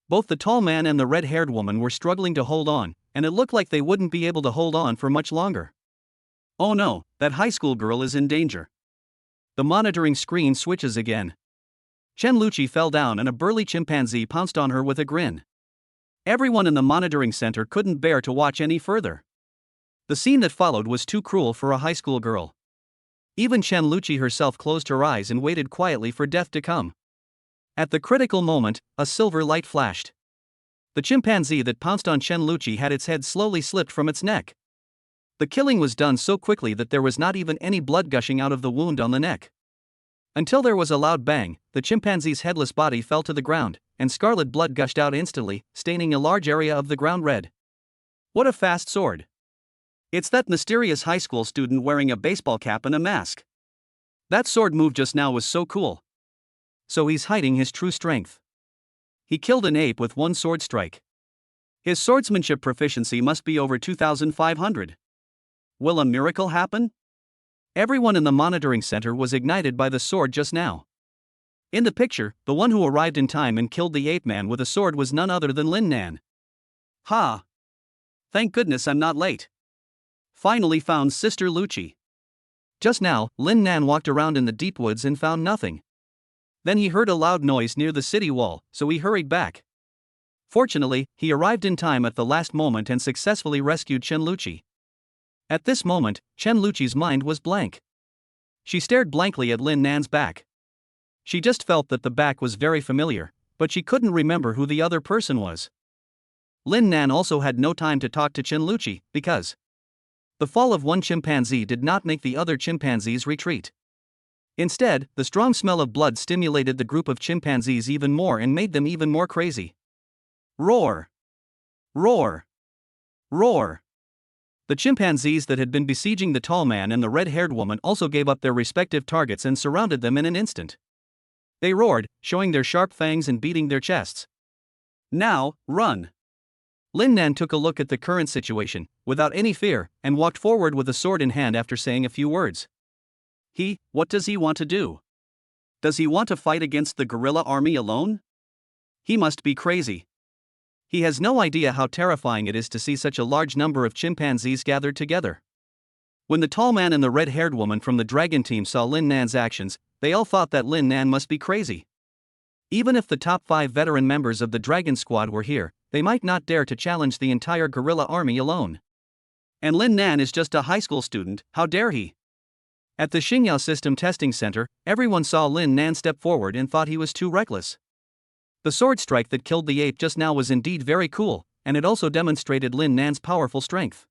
B: Both the tall man and the red-haired woman were struggling to hold on, and it looked like they wouldn't be able to hold on for much longer. Oh no, that high school girl is in danger. The monitoring screen switches again. Shenluchi fell down and a burly chimpanzee pounced on her with a grin. Everyone in the monitoring center couldn't bear to watch any further. The scene that followed was too cruel for a high school girl. Even Shenluchi herself closed her eyes and waited quietly for death to come. At the critical moment, a silver light flashed. The chimpanzee that pounced on Shenluchi had its head slowly slipped from its neck. The killing was done so quickly that there was not even any blood gushing out of the wound on the neck. Until there was a loud bang, the chimpanzee's headless body fell to the ground, and scarlet blood gushed out instantly, staining a large area of the ground red. What a fast sword! It's that mysterious high school student wearing a baseball cap and a mask. That sword move just now was so cool. So he's hiding his true strength. He killed an ape with one sword strike. His swordsmanship proficiency must be over 2,500. Will a miracle happen? Everyone in the monitoring center was ignited by the sword just now. In the picture, the one who arrived in time and killed the ape man with a sword was none other than Lin Nan. Ha! Thank goodness I'm not late. Finally found Sister Luchi. Just now, Lin Nan walked around in the deep woods and found nothing. Then he heard a loud noise near the city wall, so he hurried back. Fortunately, he arrived in time at the last moment and successfully rescued Shenluchi. At this moment, Shenluchi's mind was blank. She stared blankly at Lin Nan's back. She just felt that the back was very familiar, but she couldn't remember who the other person was. Lin Nan also had no time to talk to Shenluchi, because the fall of one chimpanzee did not make the other chimpanzees retreat. Instead, the strong smell of blood stimulated the group of chimpanzees even more and made them even more crazy. Roar! Roar! Roar! The chimpanzees that had been besieging the tall man and the red-haired woman also gave up their respective targets and surrounded them in an instant. They roared, showing their sharp fangs and beating their chests. Now, run! Lin Nan took a look at the current situation, without any fear, and walked forward with a sword in hand after saying a few words.
A: What does he want to do? Does he want to fight against the guerrilla army alone? He must be crazy.
B: He has no idea how terrifying it is to see such a large number of chimpanzees gathered together. When the tall man and the red-haired woman from the dragon team saw Lin Nan's actions, they all thought that Lin Nan must be crazy. Even if the top 5 veteran members of the dragon squad were here, they might not dare to challenge the entire guerrilla army alone.
A: And Lin Nan is just a high school student, how dare he?
B: At the Xingyao System Testing Center, everyone saw Lin Nan step forward and thought he was too reckless. The sword strike that killed the ape just now was indeed very cool, and it also demonstrated Lin Nan's powerful strength.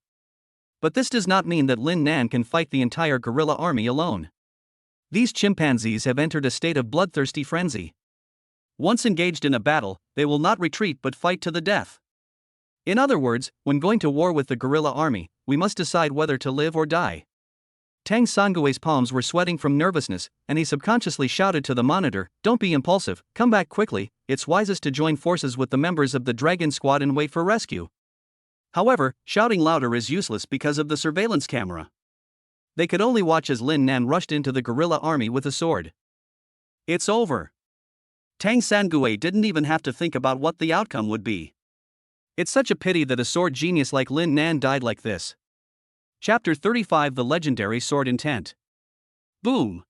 B: But this does not mean that Lin Nan can fight the entire guerrilla army alone. These chimpanzees have entered a state of bloodthirsty frenzy. Once engaged in a battle, they will not retreat but fight to the death. In other words, when going to war with the guerrilla army, we must decide whether to live or die. Tang Sangui's palms were sweating from nervousness, and he subconsciously shouted to the monitor, "Don't be impulsive, come back quickly, it's wisest to join forces with the members of the dragon squad and wait for rescue." However, shouting louder is useless because of the surveillance camera. They could only watch as Lin Nan rushed into the guerrilla army with a sword.
A: It's over. Tang Sangui didn't even have to think about what the outcome would be.
B: It's such a pity that a sword genius like Lin Nan died like this.
A: Chapter 35 The Legendary Sword Intent. Boom!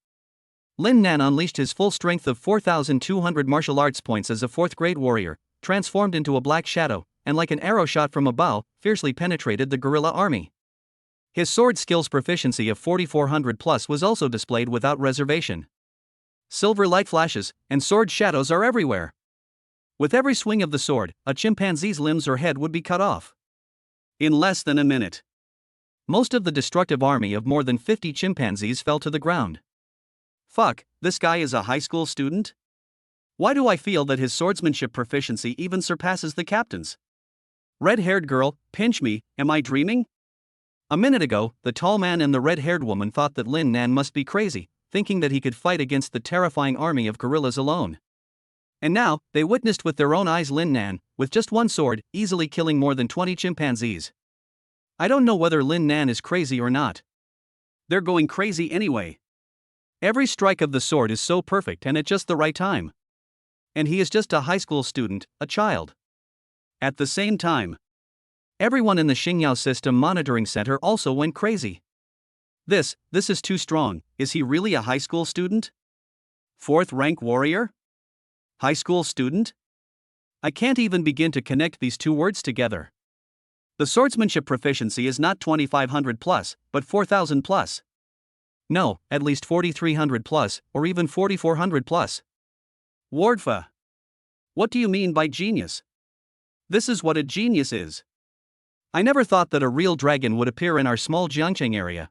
B: Lin Nan unleashed his full strength of 4,200 martial arts points as a 4th grade warrior, transformed into a black shadow, and like an arrow shot from a bow, fiercely penetrated the guerrilla army. His sword skills proficiency of 4,400 plus was also displayed without reservation. Silver light flashes, and sword shadows are everywhere. With every swing of the sword, a chimpanzee's limbs or head would be cut off.
A: In less than a minute,
B: most of the destructive army of more than 50 chimpanzees fell to the ground.
A: Fuck, this guy is a high school student? Why do I feel that his swordsmanship proficiency even surpasses the captain's? Red-haired girl, pinch me, am I dreaming?
B: A minute ago, the tall man and the red-haired woman thought that Lin Nan must be crazy, thinking that he could fight against the terrifying army of gorillas alone. And now, they witnessed with their own eyes Lin Nan, with just one sword, easily killing more than 20 chimpanzees. I don't know whether Lin Nan is crazy or not.
A: They're going crazy anyway.
B: Every strike of the sword is so perfect and at just the right time. And he is just a high school student, a child.
A: At the same time,
B: everyone in the Xingyao System Monitoring Center also went crazy.
A: This is too strong. Is he really a high school student? 4th rank warrior? High school student? I can't even begin to connect these two words together. The swordsmanship proficiency is not 2,500 plus, but 4,000 plus.
B: No, at least 4,300 plus, or even 4,400 plus.
A: Wardfa. What do you mean by genius? This is what a genius is.
B: I never thought that a real dragon would appear in our small Jiangcheng area.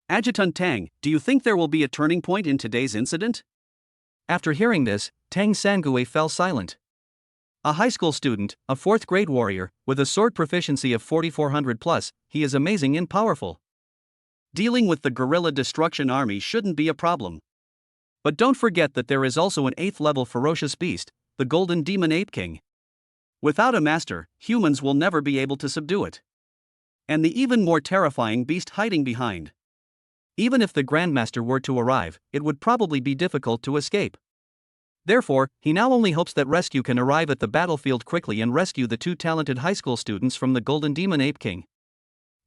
A: Adjutant Tang, do you think there will be a turning point in today's incident?
B: After hearing this, Tang Sangui fell silent. A high school student, a 4th grade warrior, with a sword proficiency of 4,400 plus, he is amazing and powerful.
A: Dealing with the guerrilla destruction army shouldn't be a problem.
B: But don't forget that there is also an 8th level ferocious beast, the golden demon Ape King.
A: Without a master, humans will never be able to subdue it. And the even more terrifying beast hiding behind.
B: Even if the Grandmaster were to arrive, it would probably be difficult to escape. Therefore, he now only hopes that rescue can arrive at the battlefield quickly and rescue the 2 talented high school students from the Golden Demon Ape King.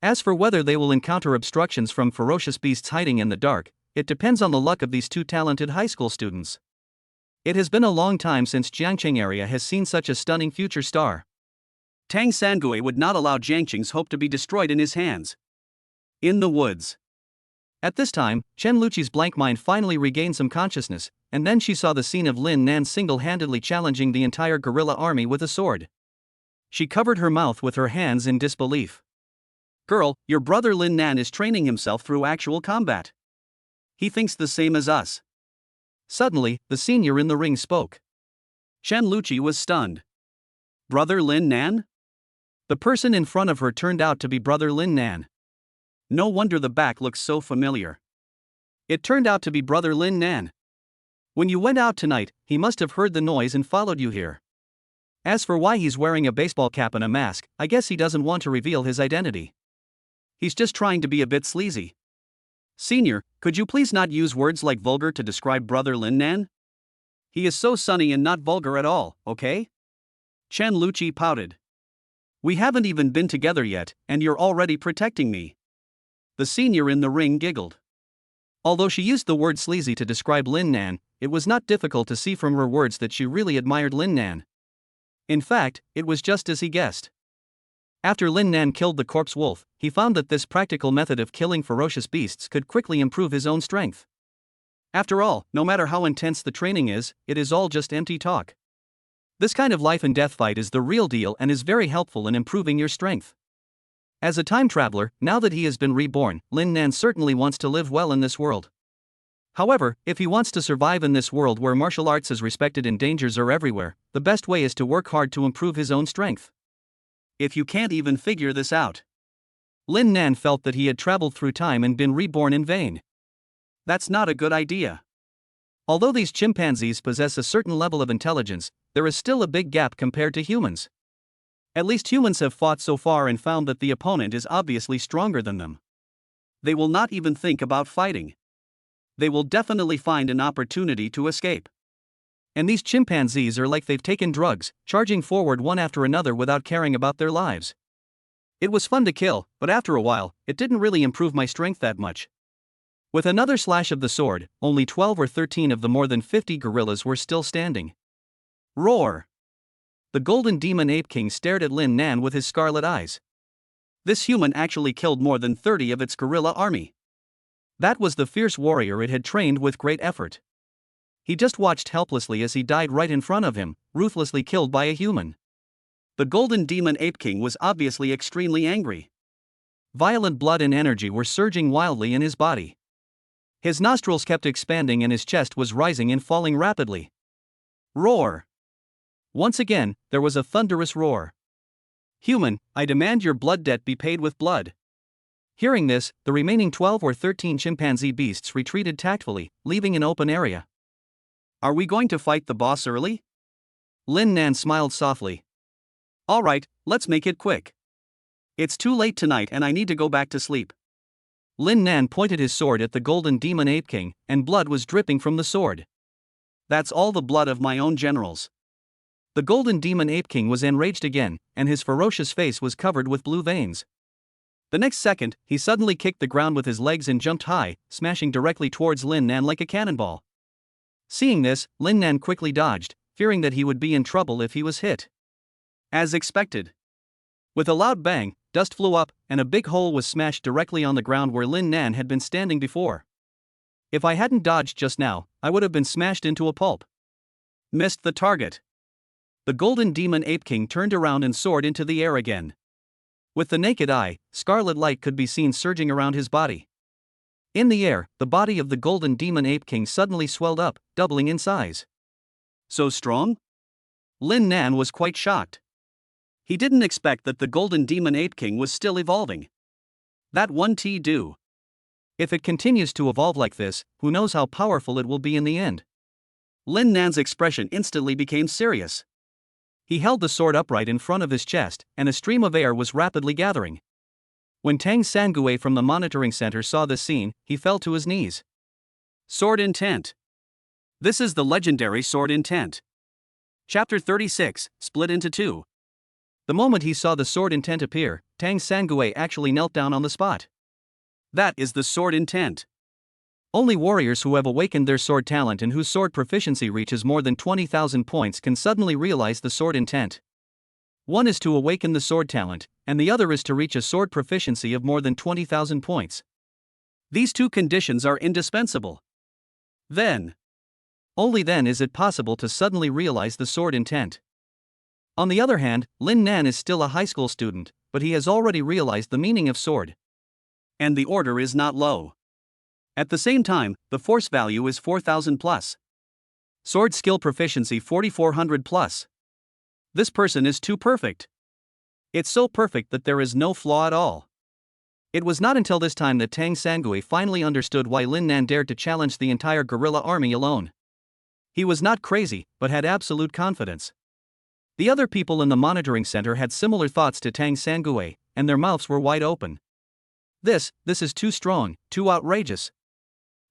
B: As for whether they will encounter obstructions from ferocious beasts hiding in the dark, it depends on the luck of these 2 talented high school students. It has been a long time since Jiangcheng area has seen such a stunning future star.
A: Tang Sangui would not allow Jiangcheng's hope to be destroyed in his hands. In the woods.
B: At this time, Shenluchi's blank mind finally regained some consciousness, and then she saw the scene of Lin Nan single-handedly challenging the entire guerrilla army with a sword. She covered her mouth with her hands in disbelief.
A: Girl, your brother Lin Nan is training himself through actual combat. He thinks the same as us.
B: Suddenly, the senior in the ring spoke.
A: Shenluchi was stunned. Brother Lin Nan?
B: The person in front of her turned out to be brother Lin Nan.
A: No wonder the back looks so familiar.
B: It turned out to be brother Lin Nan. When you went out tonight, he must have heard the noise and followed you here. As for why he's wearing a baseball cap and a mask, I guess he doesn't want to reveal his identity.
A: He's just trying to be a bit sleazy. Senior, could you please not use words like vulgar to describe brother Lin Nan? He is so sunny and not vulgar at all, okay? Shenluchi pouted. We haven't even been together yet, and you're already protecting me. The senior in the ring giggled. Although she used the word sleazy to describe Lin Nan, it was not difficult to see from her words that she really admired Lin Nan. In fact, it was just as he guessed. After Lin Nan killed the corpse wolf, he found that this practical method of killing ferocious beasts could quickly improve his own strength. After all, no matter how intense the training is, it is all just empty talk. This kind of life and death fight is the real deal and is very helpful in improving your strength. As a time traveler, now that he has been reborn, Lin Nan certainly wants to live well in this world. However, if he wants to survive in this world where martial arts is respected and dangers are everywhere, the best way is to work hard to improve his own strength. If you can't even figure this out. Lin Nan felt that he had traveled through time and been reborn in vain. That's not a good idea. Although these chimpanzees possess a certain level of intelligence, there is still a big gap compared to humans. At least humans have fought so far and found that the opponent is obviously stronger than them. They will not even think about fighting. They will definitely find an opportunity to escape. And these chimpanzees are like they've taken drugs, charging forward one after another without caring about their lives. It was fun to kill, but after a while, it didn't really improve my strength that much. With another slash of the sword, only 12 or 13 of the more than 50 gorillas were still standing. Roar! The golden demon Ape King stared at Lin Nan with his scarlet eyes. This human actually killed more than 30 of its gorilla army. That was the fierce warrior it had trained with great effort. He just watched helplessly as he died right in front of him, ruthlessly killed by a human. The golden demon Ape King was obviously extremely angry. Violent blood and energy were surging wildly in his body. His nostrils kept expanding and his chest was rising and falling rapidly. Roar! Once again, there was a thunderous roar. Human, I demand your blood debt be paid with blood. Hearing this, the remaining 12 or 13 chimpanzee beasts retreated tactfully, leaving an open area. Are we going to fight the boss early? Lin Nan smiled softly. Alright, let's make it quick. It's too late tonight and I need to go back to sleep. Lin Nan pointed his sword at the golden demon Ape King, and blood was dripping from the sword. That's all the blood of my own generals. The golden demon Ape King was enraged again, and his ferocious face was covered with blue veins. The next second, he suddenly kicked the ground with his legs and jumped high, smashing directly towards Lin Nan like a cannonball. Seeing this, Lin Nan quickly dodged, fearing that he would be in trouble if he was hit. As expected. With a loud bang, dust flew up, and a big hole was smashed directly on the ground where Lin Nan had been standing before. If I hadn't dodged just now, I would have been smashed into a pulp. Missed the target. The golden demon Ape King turned around and soared into the air again. With the naked eye, scarlet light could be seen surging around his body. In the air, the body of the golden demon Ape King suddenly swelled up, doubling in size. So strong? Lin Nan was quite shocked. He didn't expect that the golden demon Ape King was still evolving. That one do. If it continues to evolve like this, who knows how powerful it will be in the end. Lin Nan's expression instantly became serious. He held the sword upright in front of his chest, and a stream of air was rapidly gathering. When Tang Sangui from the monitoring center saw this scene, he fell to his knees. Sword Intent. This is the legendary Sword Intent. Chapter 36, split into 2. The moment he saw the Sword Intent appear, Tang Sangui actually knelt down on the spot. That is the Sword Intent. Only warriors who have awakened their sword talent and whose sword proficiency reaches more than 20,000 points can suddenly realize the Sword Intent. One is to awaken the sword talent, and the other is to reach a sword proficiency of more than 20,000 points. These two conditions are indispensable. Only then is it possible to suddenly realize the Sword Intent. On the other hand, Lin Nan is still a high school student, but he has already realized the meaning of sword. And the order is not low. At the same time, the force value is 4,000 plus. Sword skill proficiency 4,400 plus. This person is too perfect. It's so perfect that there is no flaw at all. It was not until this time that Tang Sangui finally understood why Lin Nan dared to challenge the entire gorilla army alone. He was not crazy, but had absolute confidence.
B: The other people in the monitoring center had similar thoughts to Tang Sangui, and their mouths were wide open. This is too strong, too outrageous.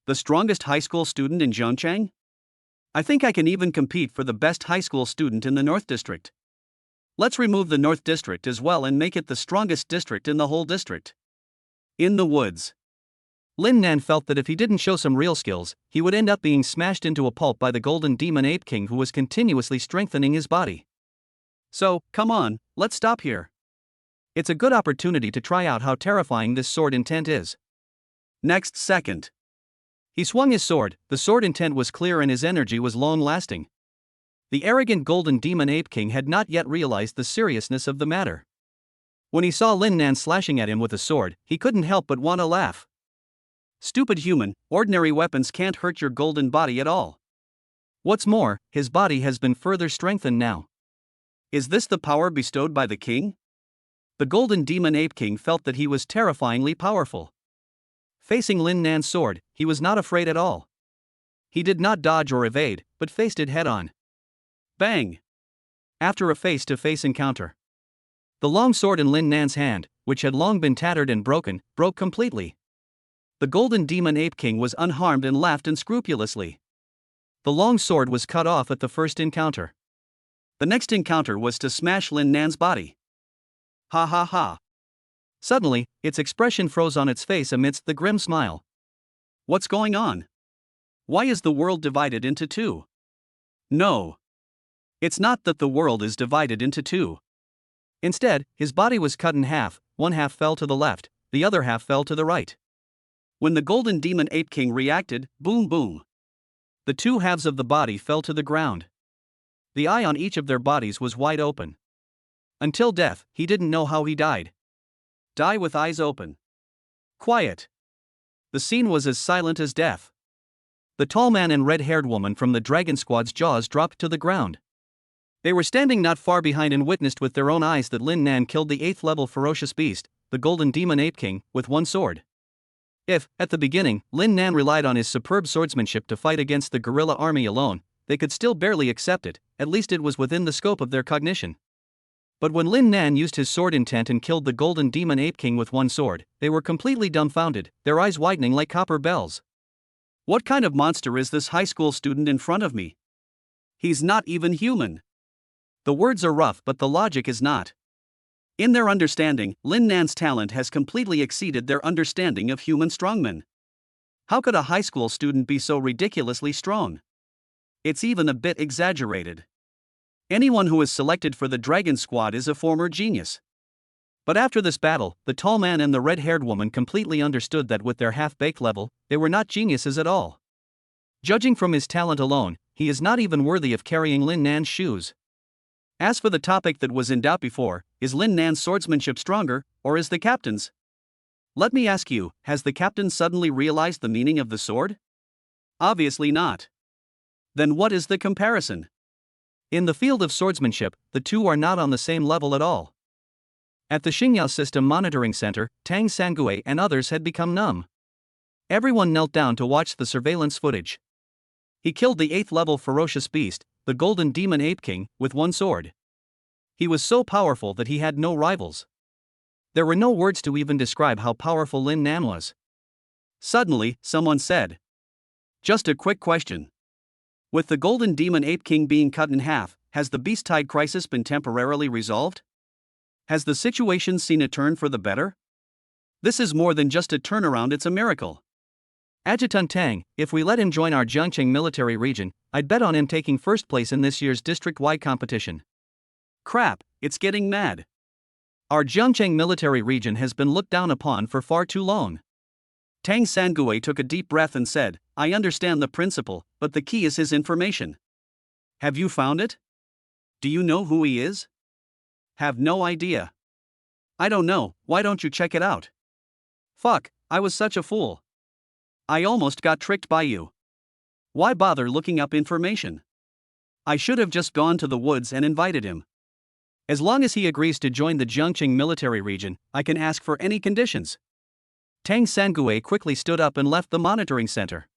A: The strongest high school student in Zhangchang? I think I can even compete for the best high school student in the North District. Let's remove the North District as well and make it the strongest district in the whole district. In the woods.
B: Lin Nan felt that if he didn't show some real skills, he would end up being smashed into a pulp by the golden demon Ape King who was continuously strengthening his body.
A: So, come on, let's stop here.
B: It's a good opportunity to try out how terrifying this sword intent is.
A: Next second.
B: He swung his sword, the sword intent was clear and his energy was long-lasting. The arrogant golden demon Ape King had not yet realized the seriousness of the matter. When he saw Lin Nan slashing at him with a sword, he couldn't help but want to laugh.
A: Stupid human, ordinary weapons can't hurt your golden body at all.
B: What's more, his body has been further strengthened now.
A: Is this the power bestowed by the king? The golden demon Ape King felt that he was terrifyingly powerful. Facing Lin Nan's sword, he was not afraid at all. He did not dodge or evade, but faced it head-on.
B: Bang! After a face-to-face encounter, the long sword in Lin Nan's hand, which had long been tattered and broken, broke completely. The golden demon Ape King was unharmed and laughed unscrupulously. The long sword was cut off at the first encounter.
A: The next encounter was to smash Lin Nan's body. Ha ha ha.
B: Suddenly, its expression froze on its face amidst the grim smile.
A: What's going on? Why is the world divided into two? No. It's not that the world is divided into two.
B: Instead, his body was cut in half, one half fell to the left, the other half fell to the right.
A: When the golden demon Ape King reacted, boom boom.
B: The two halves of the body fell to the ground. The eye on each of their bodies was wide open. Until death, he didn't know how he died.
A: Die with eyes open.
B: Quiet. The scene was as silent as death. The tall man and red-haired woman from the Dragon Squad's jaws dropped to the ground. They were standing not far behind and witnessed with their own eyes that Lin Nan killed the 8th-level ferocious beast, the golden demon Ape King, with one sword. If, at the beginning, Lin Nan relied on his superb swordsmanship to fight against the guerrilla army alone, they could still barely accept it, at least it was within the scope of their cognition. But when Lin Nan used his sword intent and killed the golden demon Ape King with one sword, they were completely dumbfounded, their eyes widening like copper bells.
A: What kind of monster is this high school student in front of me? He's not even human. The words are rough but the logic is not. In their understanding, Lin Nan's talent has completely exceeded their understanding of human strongmen. How could a high school student be so ridiculously strong? It's even a bit exaggerated. Anyone who is selected for the Dragon Squad is a former genius. But after this battle, the tall man and the red-haired woman completely understood that with their half-baked level, they were not geniuses at all. Judging from his talent alone, he is not even worthy of carrying Lin Nan's shoes. As for the topic that was in doubt before, is Lin Nan's swordsmanship stronger, or is the captain's? Let me ask you, has the captain suddenly realized the meaning of the sword? Obviously not. Then what is the comparison? In the field of swordsmanship, the two are not on the same level at all. At the Xingyao System Monitoring Center, Tang Sangui and others had become numb. Everyone knelt down to watch the surveillance footage. He killed the 8th-level ferocious beast, the golden demon Ape King, with one sword. He was so powerful that he had no rivals. There were no words to even describe how powerful Lin Nan was. Suddenly, someone said, "Just a quick question. With the golden demon Ape King being cut in half, has the beast-tide crisis been temporarily resolved? Has the situation seen a turn for the better? This is more than just a turnaround, it's a miracle."
B: Adjutant Tang, if we let him join our Jiangcheng military region, I'd bet on him taking first place in this year's district-wide competition.
A: Crap, it's getting mad.
B: Our Jiangcheng military region has been looked down upon for far too long.
A: Tang Sangui took a deep breath and said, "I understand the principle, but the key is his information. Have you found it? Do you know who he is?" "Have no idea." "I don't know, why don't you check it out?" "Fuck, I was such a fool. I almost got tricked by you. Why bother looking up information? I should have just gone to the woods and invited him. As long as he agrees to join the Jiangcheng military region, I can ask for any conditions." Tang Sangui quickly stood up and left the monitoring center.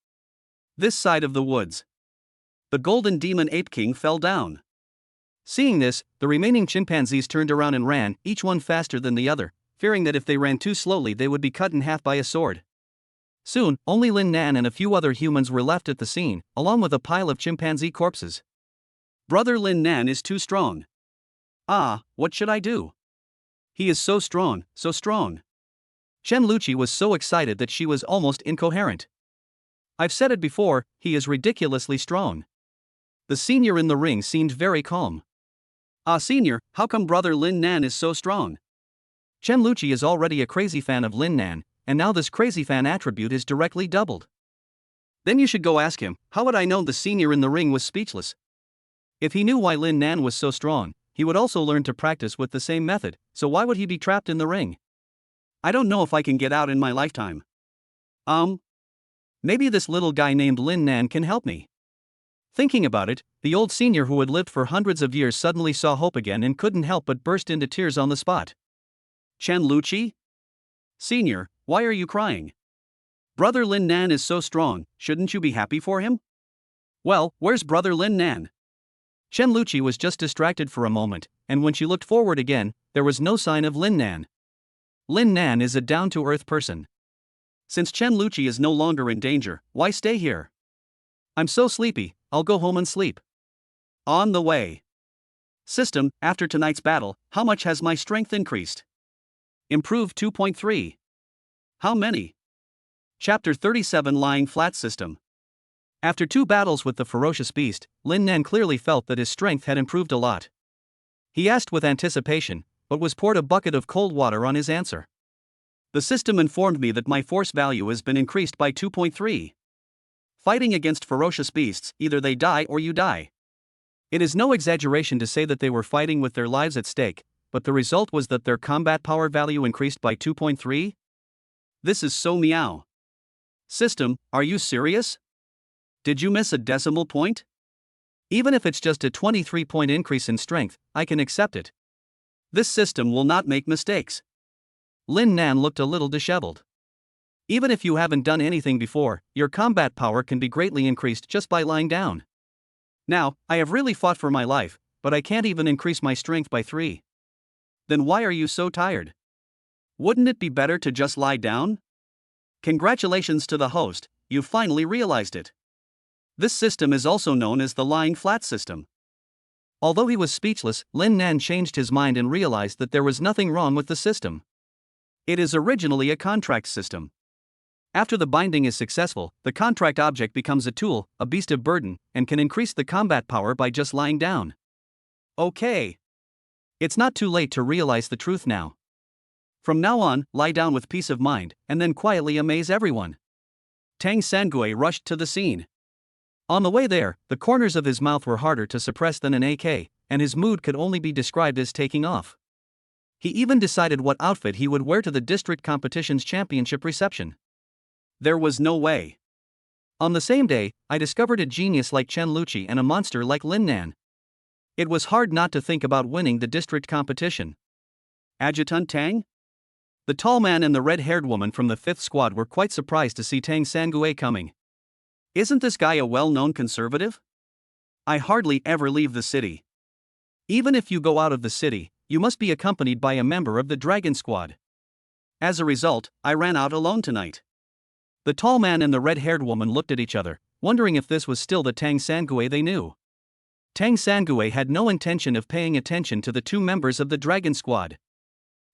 A: This side of the woods. The golden demon Ape King fell down.
B: Seeing this, the remaining chimpanzees turned around and ran, each one faster than the other, fearing that if they ran too slowly they would be cut in half by a sword. Soon, only Lin Nan and a few other humans were left at the scene, along with a pile of chimpanzee corpses.
A: Brother Lin Nan is too strong. Ah, what should I do? He is so strong, so strong.
B: Shenluchi was so excited that she was almost incoherent. I've said it before, he is ridiculously strong. The senior in the ring seemed very calm.
A: Ah, senior, how come Brother Lin Nan is so strong?
B: Shenluchi is already a crazy fan of Lin Nan, and now this crazy fan attribute is directly doubled.
A: Then you should go ask him. How would I know? The senior in the ring was speechless.
B: If he knew why Lin Nan was so strong, he would also learn to practice with the same method, so why would he be trapped in the ring?
A: I don't know if I can get out in my lifetime.
B: Maybe this little guy named Lin Nan can help me. Thinking about it, the old senior who had lived for hundreds of years suddenly saw hope again and couldn't help but burst into tears on the spot.
A: Shenluchi? Senior, why are you crying? Brother Lin Nan is so strong, shouldn't you be happy for him? Well, where's Brother Lin Nan?
B: Shenluchi was just distracted for a moment, and when she looked forward again, there was no sign of Lin Nan. Lin Nan is a down-to-earth person.
A: Since Shenluchi is no longer in danger, why stay here?
B: I'm so sleepy, I'll go home and sleep.
A: On the way. System, after tonight's battle, how much has my strength increased? Improved 2.3. How many? Chapter 37 Lying Flat System.
B: After 2 battles with the ferocious beast, Lin Nan clearly felt that his strength had improved a lot. He asked with anticipation, but was poured a bucket of cold water on his answer.
A: The system informed me that my force value has been increased by 2.3. Fighting against ferocious beasts, either they die or you die.
B: It is no exaggeration to say that they were fighting with their lives at stake, but the result was that their combat power value increased by 2.3?
A: This is so Miao. System, are you serious? Did you miss a decimal point?
B: Even if it's just a 23-point increase in strength, I can accept it.
A: This system will not make mistakes.
B: Lin Nan looked a little disheveled. Even if you haven't done anything before, your combat power can be greatly increased just by lying down.
A: Now, I have really fought for my life, but I can't even increase my strength by 3. Then why are you so tired? Wouldn't it be better to just lie down? Congratulations to the host, you finally realized it. This system is also known as the lying flat system.
B: Although he was speechless, Lin Nan changed his mind and realized that there was nothing wrong with the system.
A: It is originally a contract system. After the binding is successful, the contract object becomes a tool, a beast of burden, and can increase the combat power by just lying down. Okay.
B: It's not too late to realize the truth now.
A: From now on, lie down with peace of mind, and then quietly amaze everyone. Tang Sangui rushed to the scene.
B: On the way there, the corners of his mouth were harder to suppress than an AK, and his mood could only be described as taking off. He even decided what outfit he would wear to the district competition's championship reception.
A: There was no way.
B: On the same day, I discovered a genius like Shenluchi and a monster like Lin Nan. It was hard not to think about winning the district competition.
A: Adjutant Tang?
B: The tall man and the red-haired woman from the 5th squad were quite surprised to see Tang Sangui coming.
A: Isn't this guy a well-known conservative? I hardly ever leave the city.
B: Even if you go out of the city, you must be accompanied by a member of the Dragon Squad.
A: As a result, I ran out alone tonight.
B: The tall man and the red-haired woman looked at each other, wondering if this was still the Tang Sangui they knew. Tang Sangui had no intention of paying attention to the 2 members of the Dragon Squad.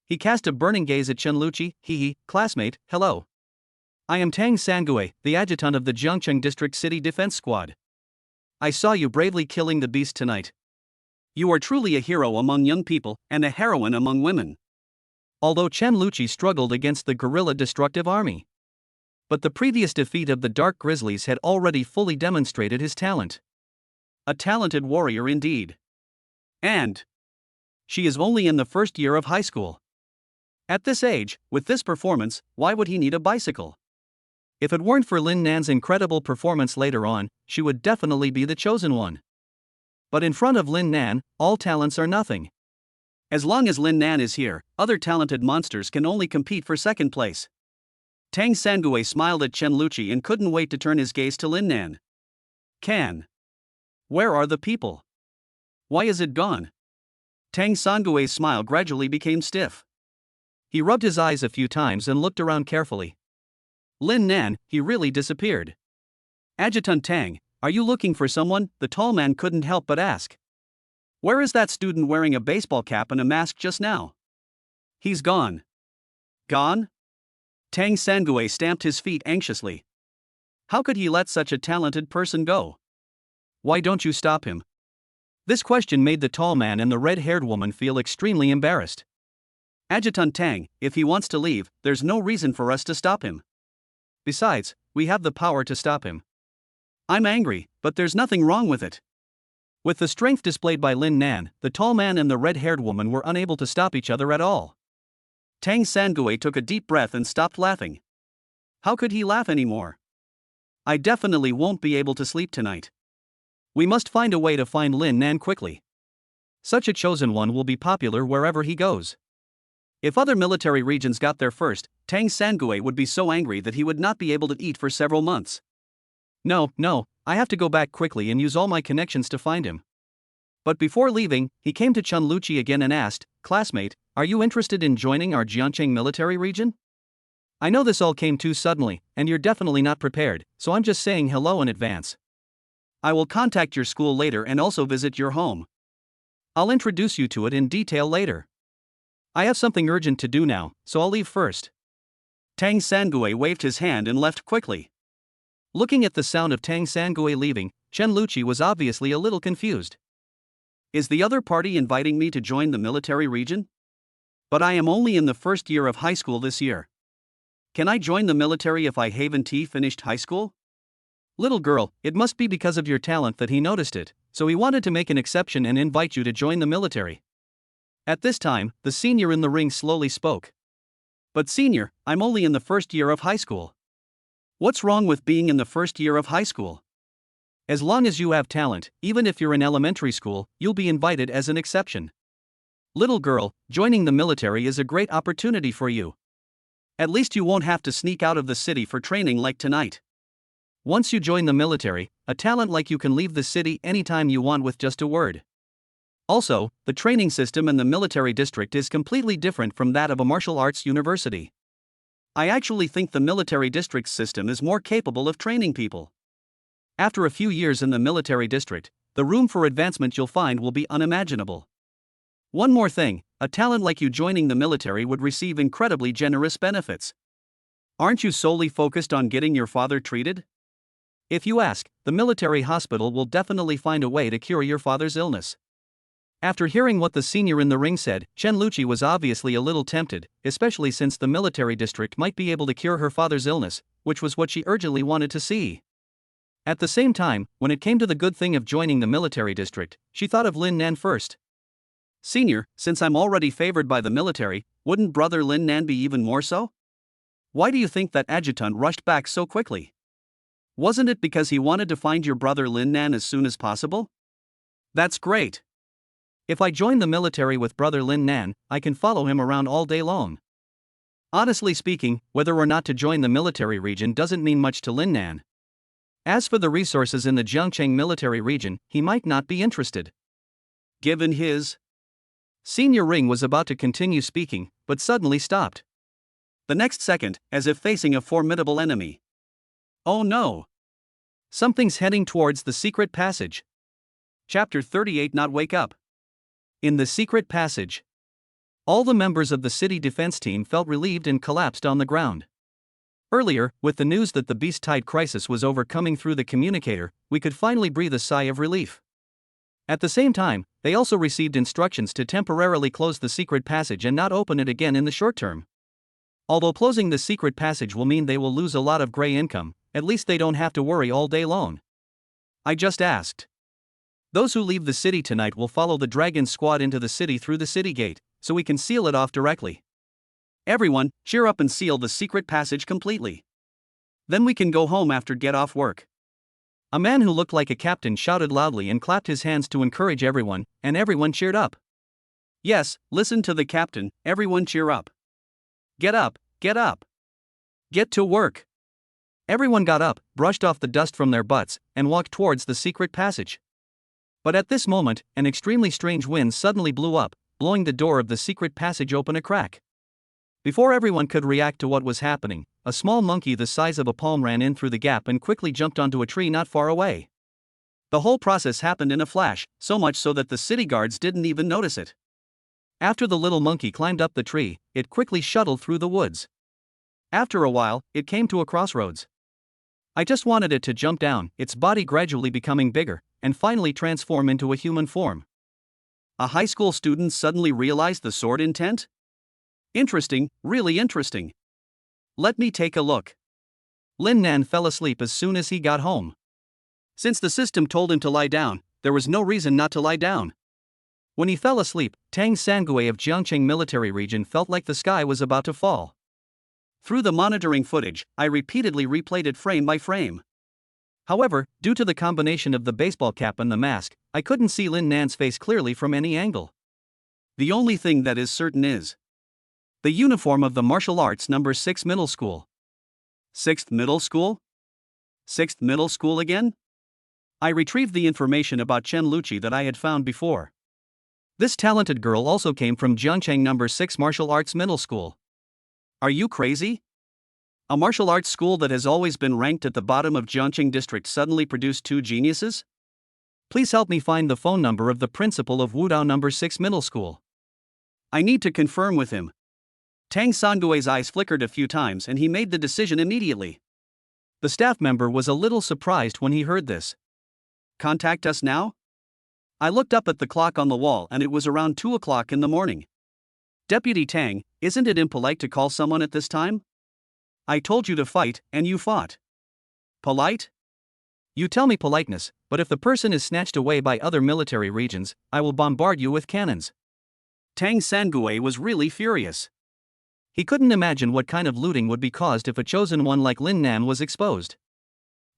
B: He cast a burning gaze at Shenluchi. Hee, classmate, hello. I am Tang Sangui, the adjutant of the Jiangcheng District City Defense Squad. I saw you bravely killing the beast tonight.
A: You are truly a hero among young people, and a heroine among women.
B: Although Shenluchi struggled against the guerrilla destructive army. But the previous defeat of the Dark Grizzlies had already fully demonstrated his talent.
A: A talented warrior indeed. And she is only in the first year of high school. At this age, with this performance, why would he need a bicycle?
B: If it weren't for Lin Nan's incredible performance later on, she would definitely be the chosen one. But in front of Lin Nan, all talents are nothing.
A: As long as Lin Nan is here, other talented monsters can only compete for second place. Tang Sangui smiled at Shenluchi and couldn't wait to turn his gaze to Lin Nan. Where are the people? Why is it gone? Tang Sangui's smile gradually became stiff.
B: He rubbed his eyes a few times and looked around carefully.
A: Lin Nan, he really disappeared. Adjutant Tang, are you looking for someone? The tall man couldn't help but ask. Where is that student wearing a baseball cap and a mask just now? He's gone. Gone? Tang Sangui stamped his feet anxiously. How could he let such a talented person go?
B: Why don't you stop him? This question made the tall man and the red-haired woman feel extremely embarrassed.
A: Adjutant Tang, if he wants to leave, there's no reason for us to stop him.
B: Besides, we have the power to stop him.
A: I'm angry, but there's nothing wrong with it.
B: With the strength displayed by Lin Nan, the tall man and the red-haired woman were unable to stop each other at all.
A: Tang Sangui took a deep breath and stopped laughing. How could he laugh anymore? I definitely won't be able to sleep tonight.
B: We must find a way to find Lin Nan quickly. Such a chosen one will be popular wherever he goes.
A: If other military regions got there first, Tang Sangui would be so angry that he would not be able to eat for several months.
B: No, I have to go back quickly and use all my connections to find him. But before leaving, he came to Shenluchi again and asked, Classmate, are you interested in joining our Jiangcheng military region? I know this all came too suddenly, and you're definitely not prepared, so I'm just saying hello in advance.
A: I will contact your school later and also visit your home.
B: I'll introduce you to it in detail later. I have something urgent to do now, so I'll leave first.
A: Tang Sangui waved his hand and left quickly.
B: Looking at the sound of Tang Sangui leaving, Shenluchi was obviously a little confused.
A: Is the other party inviting me to join the military region? But I am only in the first year of high school this year. Can I join the military if I haven't finished high school?
B: Little girl, it must be because of your talent that he noticed it, so he wanted to make an exception and invite you to join the military. At this time, the senior in the ring slowly spoke.
A: But senior, I'm only in the first year of high school. What's wrong with being in the first year of high school?
B: As long as you have talent, even if you're in elementary school, you'll be invited as an exception. Little girl, joining the military is a great opportunity for you.
A: At least you won't have to sneak out of the city for training like tonight.
B: Once you join the military, a talent like you can leave the city anytime you want with just a word. Also, the training system in the military district is completely different from that of a martial arts university.
A: I actually think the military district system is more capable of training people.
B: After a few years in the military district, the room for advancement you'll find will be unimaginable. One more thing, a talent like you joining the military would receive incredibly generous benefits.
A: Aren't you solely focused on getting your father treated?
B: If you ask, the military hospital will definitely find a way to cure your father's illness. After hearing what the senior in the ring said, Shenluchi was obviously a little tempted, especially since the military district might be able to cure her father's illness, which was what she urgently wanted to see. At the same time, when it came to the good thing of joining the military district, she thought of Lin Nan first.
A: Senior, since I'm already favored by the military, wouldn't brother Lin Nan be even more so? Why do you think that adjutant rushed back so quickly? Wasn't it because he wanted to find your brother Lin Nan as soon as possible? That's great.
B: If I join the military with brother Lin Nan, I can follow him around all day long. Honestly speaking, whether or not to join the military region doesn't mean much to Lin Nan. As for the resources in the Jiangcheng military region, he might not be interested.
A: Given his...
B: Senior Ring was about to continue speaking, but suddenly stopped.
A: The next second, as if facing a formidable enemy. Oh no!
B: Something's heading towards the secret passage.
A: Chapter 38 Not Wake Up.
B: In the secret passage, all the members of the city defense team felt relieved and collapsed on the ground. Earlier, with the news that the beast-tide crisis was overcoming through the communicator, we could finally breathe a sigh of relief. At the same time, they also received instructions to temporarily close the secret passage and not open it again in the short term. Although closing the secret passage will mean they will lose a lot of gray income, at least they don't have to worry all day long.
A: I just asked.
B: Those who leave the city tonight will follow the dragon squad into the city through the city gate, so we can seal it off directly.
A: Everyone, cheer up and seal the secret passage completely. Then we can go home after get off work.
B: A man who looked like a captain shouted loudly and clapped his hands to encourage everyone, and everyone cheered up.
A: Yes, listen to the captain, everyone cheer up. Get up, get up. Get to work.
B: Everyone got up, brushed off the dust from their butts, and walked towards the secret passage. But at this moment, an extremely strange wind suddenly blew up, blowing the door of the secret passage open a crack. Before everyone could react to what was happening, a small monkey the size of a palm ran in through the gap and quickly jumped onto a tree not far away. The whole process happened in a flash, so much so that the city guards didn't even notice it. After the little monkey climbed up the tree, it quickly shuttled through the woods. After a while, it came to a crossroads. I just wanted it to jump down, its body gradually becoming bigger, and finally transform into a human form. A high school student suddenly realized the sword intent? Interesting, really interesting. Let me take a look. Lin Nan fell asleep as soon as he got home. Since the system told him to lie down, there was no reason not to lie down. When he fell asleep, Tang Sangui of Jiangcheng military region felt like the sky was about to fall. Through the monitoring footage, I repeatedly replayed it frame by frame. However, due to the combination of the baseball cap and the mask, I couldn't see Lin Nan's face clearly from any angle. The only thing that is certain is the uniform of the martial arts number 6 middle school. 6th middle school? 6th middle school again? I retrieved the information about Shenluchi that I had found before. This talented girl also came from Jiangcheng number 6 martial arts middle school. Are you crazy? A martial arts school that has always been ranked at the bottom of Jiangcheng district suddenly produced 2 geniuses? Please help me find the phone number of the principal of Wudao number 6 middle school. I need to confirm with him. Tang Sangui's eyes flickered a few times and he made the decision immediately. The staff member was a little surprised when he heard this. Contact us now? I looked up at the clock on the wall and it was around 2 o'clock in the morning. Deputy Tang, isn't it impolite to call someone at this time? I told you to fight, and you fought. Polite? You tell me politeness, but if the person is snatched away by other military regions, I will bombard you with cannons. Tang Sangui was really furious. He couldn't imagine what kind of looting would be caused if a chosen one like Lin Nan was exposed.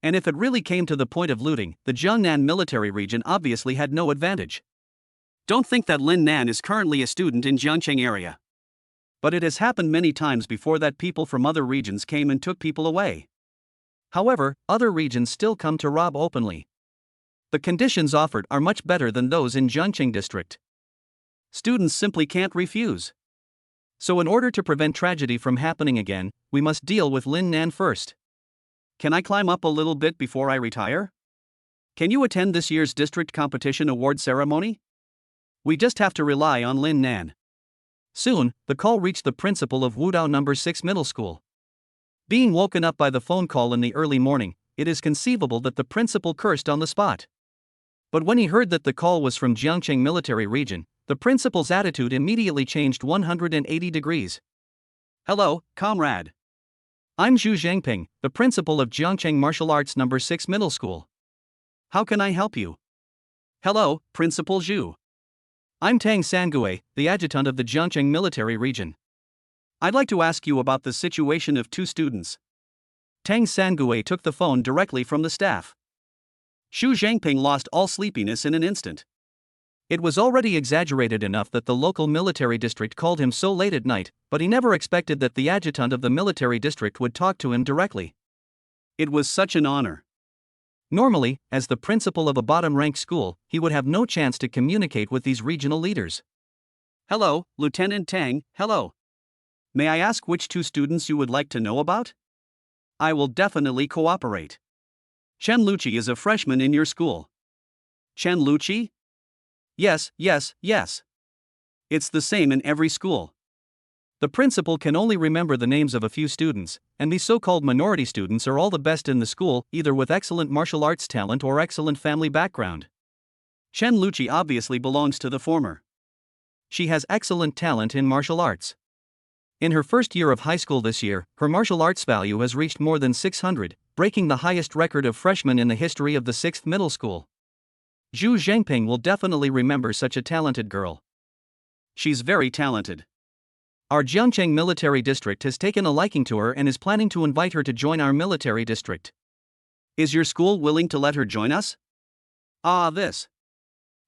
B: And if it really came to the point of looting, the Jiangnan military region obviously had no advantage. Don't think that Lin Nan is currently a student in Jiangcheng area. But it has happened many times before that people from other regions came and took people away. However, other regions still come to rob openly. The conditions offered are much better than those in Jiangcheng district. Students simply can't refuse. So in order to prevent tragedy from happening again, we must deal with Lin Nan first. Can I climb up a little bit before I retire? Can you attend this year's district competition award ceremony? We just have to rely on Lin Nan. Soon, the call reached the principal of Wudao number 6 middle school. Being woken up by the phone call in the early morning, it is conceivable that the principal cursed on the spot. But when he heard that the call was from Jiangcheng military region, the principal's attitude immediately changed 180 degrees. Hello, comrade. I'm Zhu Xangping, the principal of Jiangcheng martial arts number 6 middle school. How can I help you? Hello, Principal Zhu. I'm Tang Sangui, the adjutant of the Jiangcheng military region. I'd like to ask you about the situation of 2 students. Tang Sangui took the phone directly from the staff. Zhu Xangping lost all sleepiness in an instant. It was already exaggerated enough that the local military district called him so late at night, but he never expected that the adjutant of the military district would talk to him directly. It was such an honor. Normally, as the principal of a bottom-ranked school, he would have no chance to communicate with these regional leaders. Hello, Lieutenant Tang, hello. May I ask which 2 students you would like to know about? I will definitely cooperate. Shenluchi is a freshman in your school. Shenluchi? Yes. It's the same in every school. The principal can only remember the names of a few students, and these so-called minority students are all the best in the school, either with excellent martial arts talent or excellent family background. Shenluchi obviously belongs to the former. She has excellent talent in martial arts. In her first year of high school this year, her martial arts value has reached more than 600, breaking the highest record of freshmen in the history of the 6th middle school. Zhu Xangping will definitely remember such a talented girl. She's very talented. Our Jiangcheng military district has taken a liking to her and is planning to invite her to join our military district. Is your school willing to let her join us? This.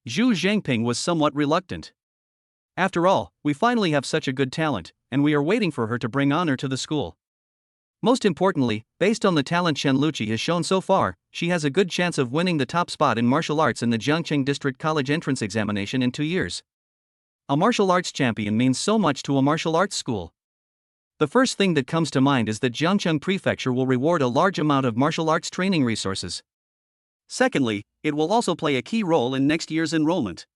B: Zhu Xangping was somewhat reluctant. After all, we finally have such a good talent, and we are waiting for her to bring honor to the school. Most importantly, based on the talent Shenluchi has shown so far, she has a good chance of winning the top spot in martial arts in the Jiangcheng District College entrance examination in 2 years. A martial arts champion means so much to a martial arts school. The first thing that comes to mind is that Jiangcheng Prefecture will reward a large amount of martial arts training resources.
A: Secondly, it will also play a key role in next year's enrollment.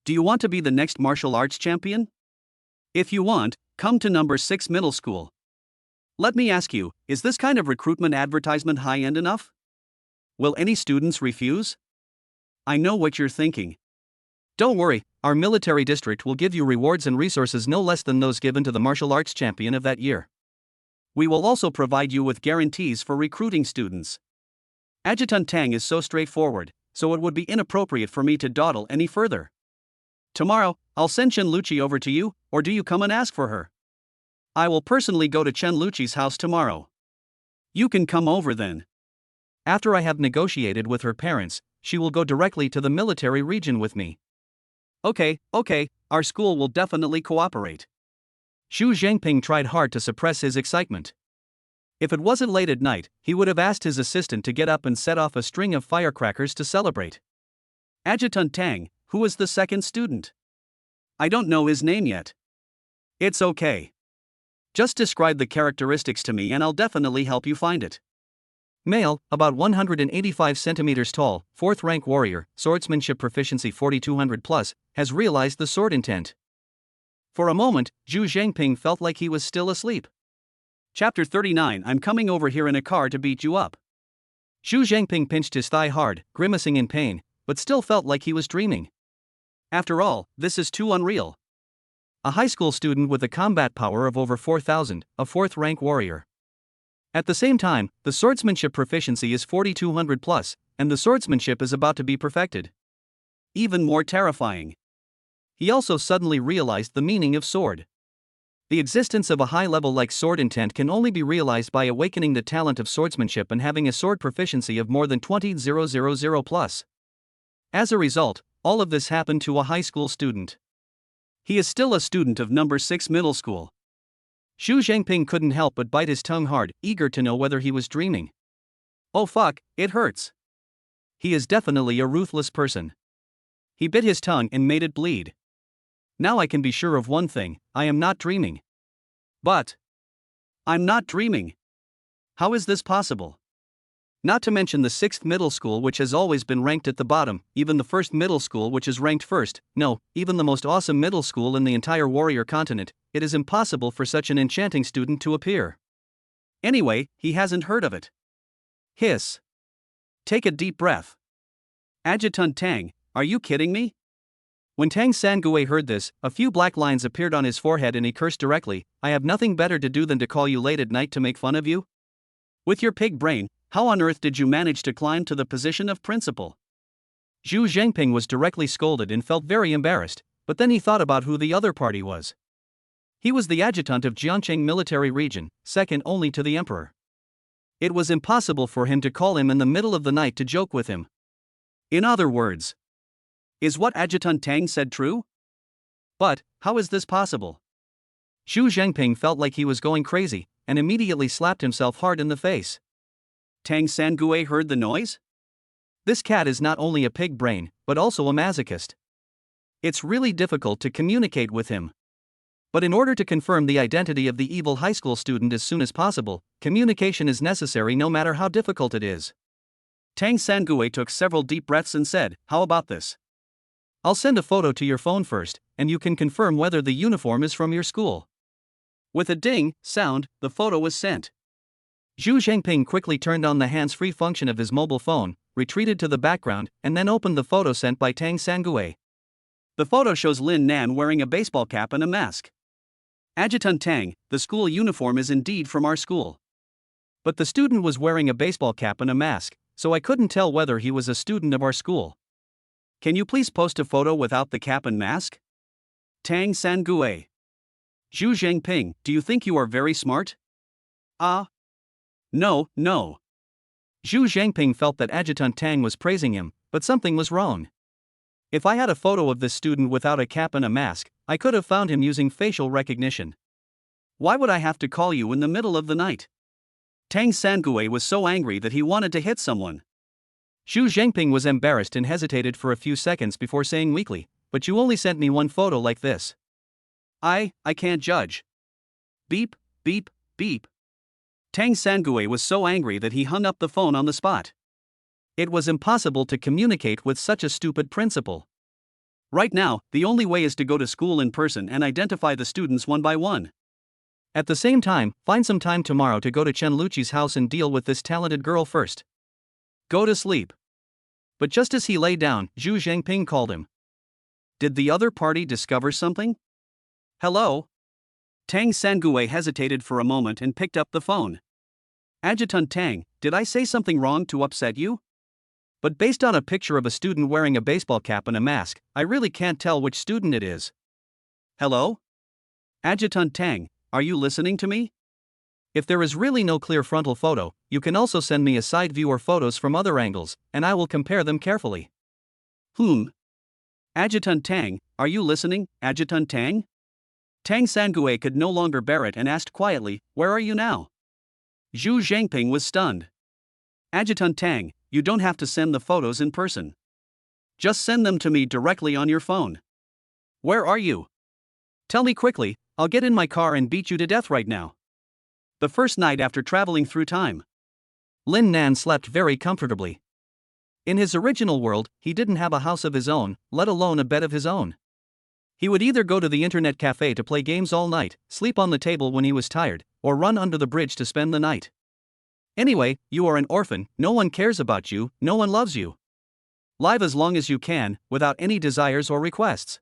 A: Do you want to be the next martial arts champion? If you want, come to number 6 middle school. Let me ask you, is this kind of recruitment advertisement high-end enough? Will any students refuse? I know what you're thinking.
B: Don't worry, our military district will give you rewards and resources no less than those given to the martial arts champion of that year.
A: We will also provide you with guarantees for recruiting students. Adjutant Tang is so straightforward, so it would be inappropriate for me to dawdle any further. Tomorrow, I'll send Shenluchi over to you, or do you come and ask for her? I will personally go to Shenluchi's house tomorrow. You can come over then.
B: After I have negotiated with her parents, she will go directly to the military region with me.
A: Okay, our school will definitely cooperate.
B: Zhu Xangping tried hard to suppress his excitement. If it wasn't late at night, he would have asked his assistant to get up and set off a string of firecrackers to celebrate.
A: Adjutant Tang, who is the second student? I don't know his name yet. It's okay. Just describe the characteristics to me and I'll definitely help you find it.
B: Male, about 185 centimeters tall, 4th rank warrior, swordsmanship proficiency 4200 plus, has realized the sword intent. For a moment, Zhu Xangping felt like he was still asleep.
A: Chapter 39. I'm coming over here in a car to beat you up.
B: Zhu Xangping pinched his thigh hard, grimacing in pain, but still felt like he was dreaming.
A: After all, this is too unreal.
B: A high school student with a combat power of over 4,000, a 4th rank warrior. At the same time, the swordsmanship proficiency is 4200 plus, and the swordsmanship is about to be perfected.
A: Even more terrifying.
B: He also suddenly realized the meaning of sword. The existence of a high level like sword intent can only be realized by awakening the talent of swordsmanship and having a sword proficiency of more than 20,000 plus. As a result, all of this happened to a high school student.
A: He is still a student of number 6 middle school.
B: Zhu Xangping couldn't help but bite his tongue hard, eager to know whether he was dreaming.
A: Oh fuck, it hurts.
B: He is definitely a ruthless person. He bit his tongue and made it bleed. Now I can be sure of one thing, I am not dreaming.
A: But I'm not dreaming. How is this possible? Not to mention the 6th middle school which has always been ranked at the bottom, even the 1st middle school which is ranked first, no, even the most awesome middle school in the entire warrior continent, it is impossible for such an enchanting student to appear. Anyway, he hasn't heard of it. Hiss. Take a deep breath. Adjutant Tang, are you kidding me?
B: When Tang Sangue heard this, a few black lines appeared on his forehead and he cursed directly, I have nothing better to do than to call you late at night to make fun of you?
A: With your pig brain, how on earth did you manage to climb to the position of principal?
B: Zhu Xangping was directly scolded and felt very embarrassed, but then he thought about who the other party was. He was the adjutant of Jiangcheng military region, second only to the emperor. It was impossible for him to call him in the middle of the night to joke with him.
A: In other words, is what Adjutant Tang said true? But, how is this possible?
B: Zhu Xangping felt like he was going crazy, and immediately slapped himself hard in the face.
A: Tang Sangue heard the noise?
B: This cat is not only a pig brain, but also a masochist. It's really difficult to communicate with him. But in order to confirm the identity of the evil high school student as soon as possible, communication is necessary no matter how difficult it is.
A: Tang Sangue took several deep breaths and said, how about this?
B: I'll send a photo to your phone first, and you can confirm whether the uniform is from your school.
A: With a ding sound, the photo was sent.
B: Zhu Xangping quickly turned on the hands-free function of his mobile phone, retreated to the background, and then opened the photo sent by Tang Sangue.
A: The photo shows Lin Nan wearing a baseball cap and a mask. Adjutant Tang, the school uniform is indeed from our school.
B: But the student was wearing a baseball cap and a mask, so I couldn't tell whether he was a student of our school.
A: Can you please post a photo without the cap and mask? Tang Sangue. Zhu Xangping, do you think you are very smart? No.
B: Zhu Xangping felt that Adjutant Tang was praising him, but something was wrong. If I had a photo of this student without a cap and a mask, I could have found him using facial recognition.
A: Why would I have to call you in the middle of the night? Tang Sangue was so angry that he wanted to hit someone.
B: Zhu Xangping was embarrassed and hesitated for a few seconds before saying weakly, "But you only sent me one photo like this."
A: I can't judge. Beep, beep, beep. Tang Sangue was so angry that he hung up the phone on the spot.
B: It was impossible to communicate with such a stupid principal.
A: Right now, the only way is to go to school in person and identify the students one by one.
B: At the same time, find some time tomorrow to go to Shenluchi's house and deal with this talented girl first.
A: Go to sleep.
B: But just as he lay down, Zhu Xangping called him.
A: Did the other party discover something? Hello? Tang Sangue hesitated for a moment and picked up the phone. Adjutant Tang, did I say something wrong to upset you? But based on a picture of a student wearing a baseball cap and a mask, I really can't tell which student it is. Hello? Adjutant Tang, are you listening to me?
B: If there is really no clear frontal photo, you can also send me a side view or photos from other angles, and I will compare them carefully.
A: Adjutant Tang, are you listening, Adjutant Tang? Tang Sangue could no longer bear it and asked quietly, "Where are you now?" Zhu Xangping was stunned. Adjutant Tang, you don't have to send the photos in person. Just send them to me directly on your phone. Where are you? Tell me quickly, I'll get in my car and beat you to death right now. The first night after traveling through time,
B: Lin Nan slept very comfortably. In his original world, he didn't have a house of his own, let alone a bed of his own. He would either go to the internet cafe to play games all night, sleep on the table when he was tired, or run under the bridge to spend the night. Anyway, you are an orphan, no one cares about you, no one loves you. Live as long as you can, without any desires or requests.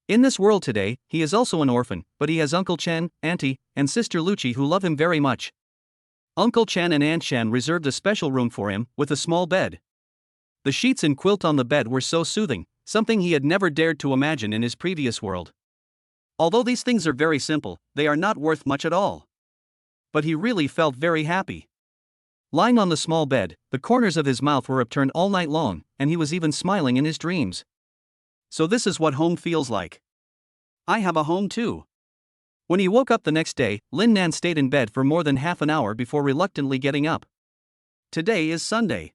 B: In this world today, he is also an orphan, but he has Uncle Chen, Auntie, and Sister Luchi who love him very much. Uncle Chen and Aunt Chen reserved a special room for him, with a small bed. The sheets and quilt on the bed were so soothing, something he had never dared to imagine in his previous world. Although these things are very simple, they are not worth much at all. But he really felt very happy. Lying on the small bed, the corners of his mouth were upturned all night long, and he was even smiling in his dreams. So this is what home feels like. I have a home too. When he woke up the next day, Lin Nan stayed in bed for more than half an hour before reluctantly getting up. Today is Sunday.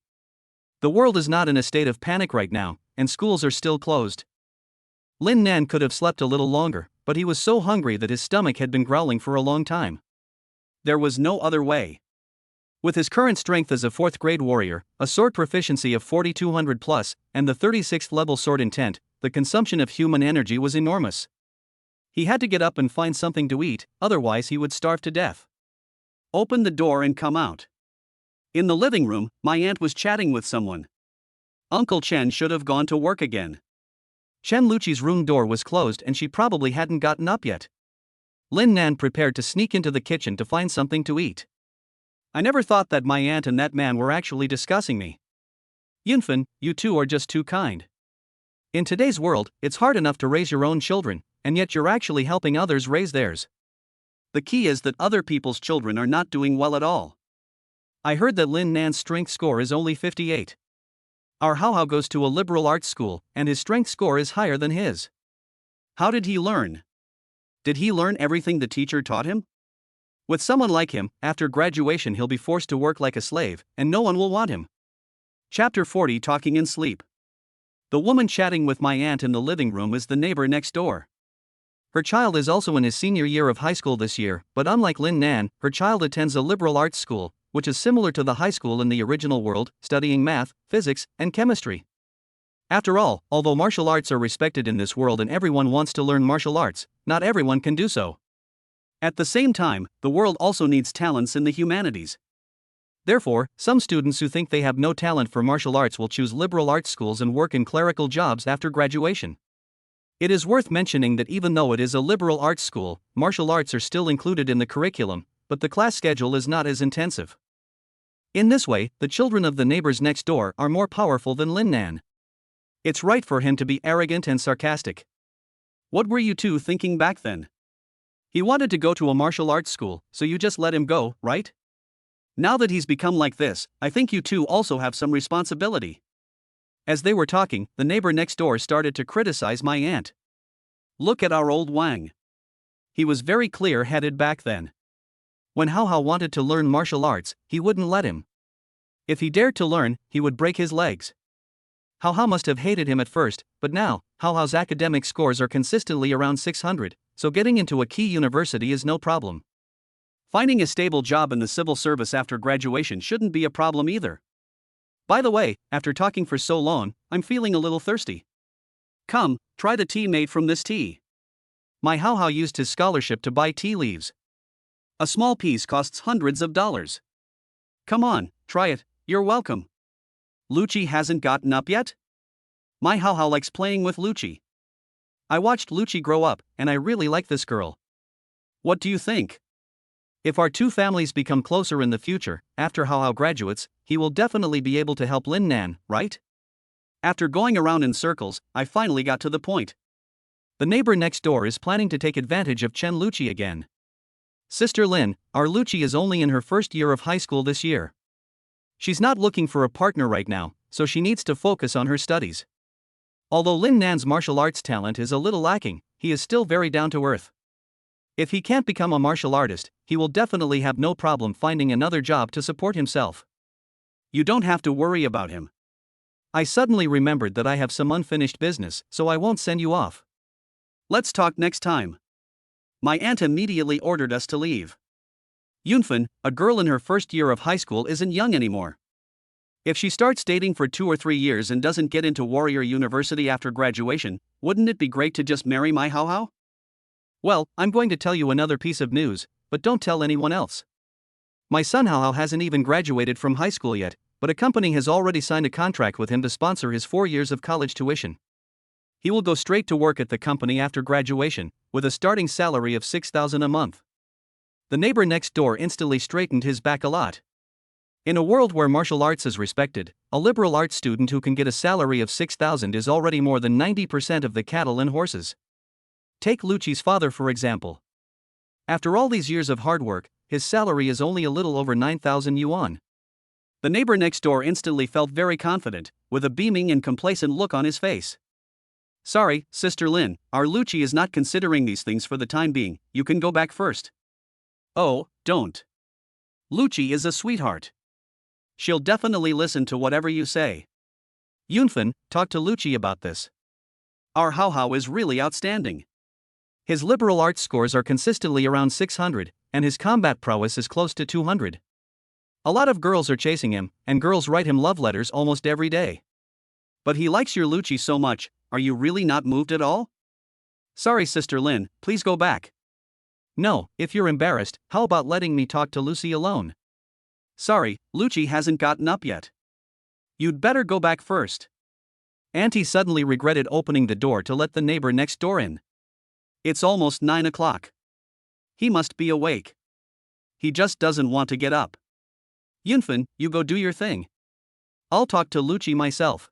B: The world is not in a state of panic right now, and schools are still closed. Lin Nan could have slept a little longer, but he was so hungry that his stomach had been growling for a long time. There was no other way. With his current strength as a 4th grade warrior, a sword proficiency of 4200 plus, and the 36th level sword intent, the consumption of human energy was enormous. He had to get up and find something to eat, otherwise he would starve to death. Open the door and come out. In the living room, my aunt was chatting with someone. Uncle Chen should have gone to work again. Shenluchi's room door was closed and she probably hadn't gotten up yet. Lin Nan prepared to sneak into the kitchen to find something to eat. I never thought that my aunt and that man were actually discussing me. Yunfen, you two are just too kind. In today's world, it's hard enough to raise your own children, and yet you're actually helping others raise theirs. The key is that other people's children are not doing well at all. I heard that Lin Nan's strength score is only 58. Our Hao goes to a liberal arts school, and his strength score is higher than his. How did he learn? Did he learn everything the teacher taught him? With someone like him, after graduation he'll be forced to work like a slave, and no one will want him. Chapter 40 Talking in Sleep. The woman chatting with my aunt in the living room is the neighbor next door. Her child is also in his senior year of high school this year, but unlike Lin Nan, her child attends a liberal arts school, which is similar to the high school in the original world, studying math, physics, and chemistry. After all, although martial arts are respected in this world and everyone wants to learn martial arts, not everyone can do so. At the same time, the world also needs talents in the humanities. Therefore, some students who think they have no talent for martial arts will choose liberal arts schools and work in clerical jobs after graduation. It is worth mentioning that even though it is a liberal arts school, martial arts are still included in the curriculum, but the class schedule is not as intensive. In this way, the children of the neighbors next door are more powerful than Lin Nan. It's right for him to be arrogant and sarcastic. What were you two thinking back then? He wanted to go to a martial arts school, so you just let him go, right? Now that he's become like this, I think you two also have some responsibility. As they were talking, the neighbor next door started to criticize my aunt. Look at our old Wang. He was very clear-headed back then. When Hao Hao wanted to learn martial arts, he wouldn't let him. If he dared to learn, he would break his legs. Hao Hao must have hated him at first, but now, Hao Hao's academic scores are consistently around 600, so getting into a key university is no problem.
A: Finding a stable job in the civil service after graduation shouldn't be a problem either. By the way, after talking for so long, I'm feeling a little thirsty. Come, try the tea made from this tea.
B: My Hao Hao used his scholarship to buy tea leaves.
A: A small piece costs hundreds of dollars. Come on, try it, you're welcome. Luchi hasn't gotten up yet? My Hao Hao likes playing with Luchi. I watched Luchi grow up, and I really like this girl. What do you think?
B: If our two families become closer in the future, after Hao Hao graduates, he will definitely be able to help Lin Nan, right?
A: After going around in circles, I finally got to the point.
B: The neighbor next door is planning to take advantage of Shenluchi again. Sister Lin, our Luchi is only in her first year of high school this year. She's not looking for a partner right now, so she needs to focus on her studies. Although Lin Nan's martial arts talent is a little lacking, he is still very down to earth. If he can't become a martial artist, he will definitely have no problem finding another job to support himself.
A: You don't have to worry about him.
B: I suddenly remembered that I have some unfinished business, so I won't send you off.
A: Let's talk next time. My aunt immediately ordered us to leave. Yunfen, a girl in her first year of high school, isn't young anymore. If she starts dating for 2 or 3 years and doesn't get into Warrior University after graduation, wouldn't it be great to just marry my Hao Hao?
B: Well, I'm going to tell you another piece of news, but don't tell anyone else. My son Hao Hao hasn't even graduated from high school yet, but a company has already signed a contract with him to sponsor his 4 years of college tuition. He will go straight to work at the company after graduation, with a starting salary of 6,000 a month. The neighbor next door instantly straightened his back a lot. In a world where martial arts is respected, a liberal arts student who can get a salary of 6,000 is already more than 90% of the cattle and horses. Take Luchi's father for example. After all these years of hard work, his salary is only a little over 9,000 yuan.
A: The neighbor next door instantly felt very confident, with a beaming and complacent look on his face. Sorry, Sister Lin, our Luchi is not considering these things for the time being, you can go back first. Oh, don't. Luchi is a sweetheart. She'll definitely listen to whatever you say.
B: Yunfen, talk to Luchi about this.
A: Our Hao Hao is really outstanding.
B: His liberal arts scores are consistently around 600, and his combat prowess is close to 200. A lot of girls are chasing him, and girls write him love letters almost every day.
A: But he likes your Luchi so much, are you really not moved at all? Sorry, Sister Lin, please go back.
B: No, if you're embarrassed, how about letting me talk to Lucy alone?
A: Sorry, Luchi hasn't gotten up yet. You'd better go back first.
B: Auntie suddenly regretted opening the door to let the neighbor next door in.
A: It's almost 9 o'clock. He must be awake. He just doesn't want to get up. Yunfen, you go do your thing. I'll talk to Luchi myself.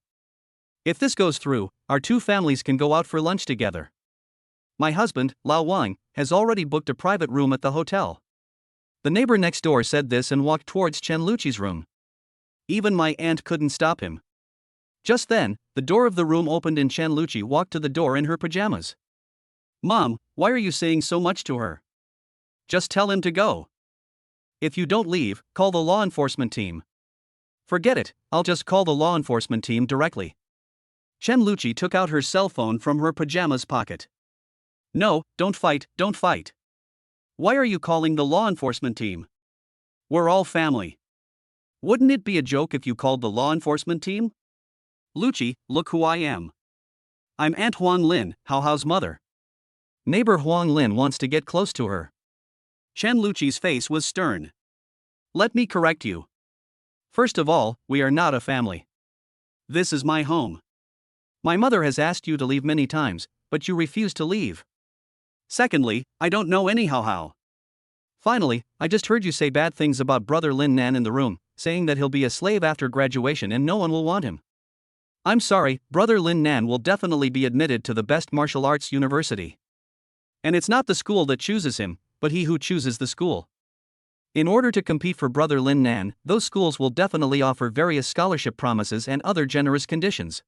B: If this goes through, our two families can go out for lunch together. My husband, Lao Wang, has already booked a private room at the hotel. The neighbor next door said this and walked towards Shenluchi's room.
A: Even my aunt couldn't stop him.
B: Just then, the door of the room opened and Shenluchi walked to the door in her pajamas.
A: Mom, why are you saying so much to her? Just tell him to go.
B: If you don't leave, call the law enforcement team. Forget it, I'll just call the law enforcement team directly.
A: Shenluchi took out her cell phone from her pajamas pocket. No, don't fight, don't fight. Why are you calling the law enforcement team? We're all family. Wouldn't it be a joke if you called the law enforcement team? Luchi, look who I am. I'm Aunt Huan Lin, Hao Hao's mother.
B: Neighbor Huang Lin wants to get close to her.
A: Shenluchi's face was stern. Let me correct you. First of all, we are not a family. This is my home.
B: My mother has asked you to leave many times, but you refuse to leave.
A: Secondly, I don't know any Hao Hao.
B: Finally, I just heard you say bad things about brother Lin Nan in the room, saying that he'll be a slave after graduation and no one will want him. I'm sorry, brother Lin Nan will definitely be admitted to the best martial arts university. And it's not the school that chooses him, but he who chooses the school. In order to compete for brother Lin Nan, those schools will definitely offer various scholarship promises and other generous conditions.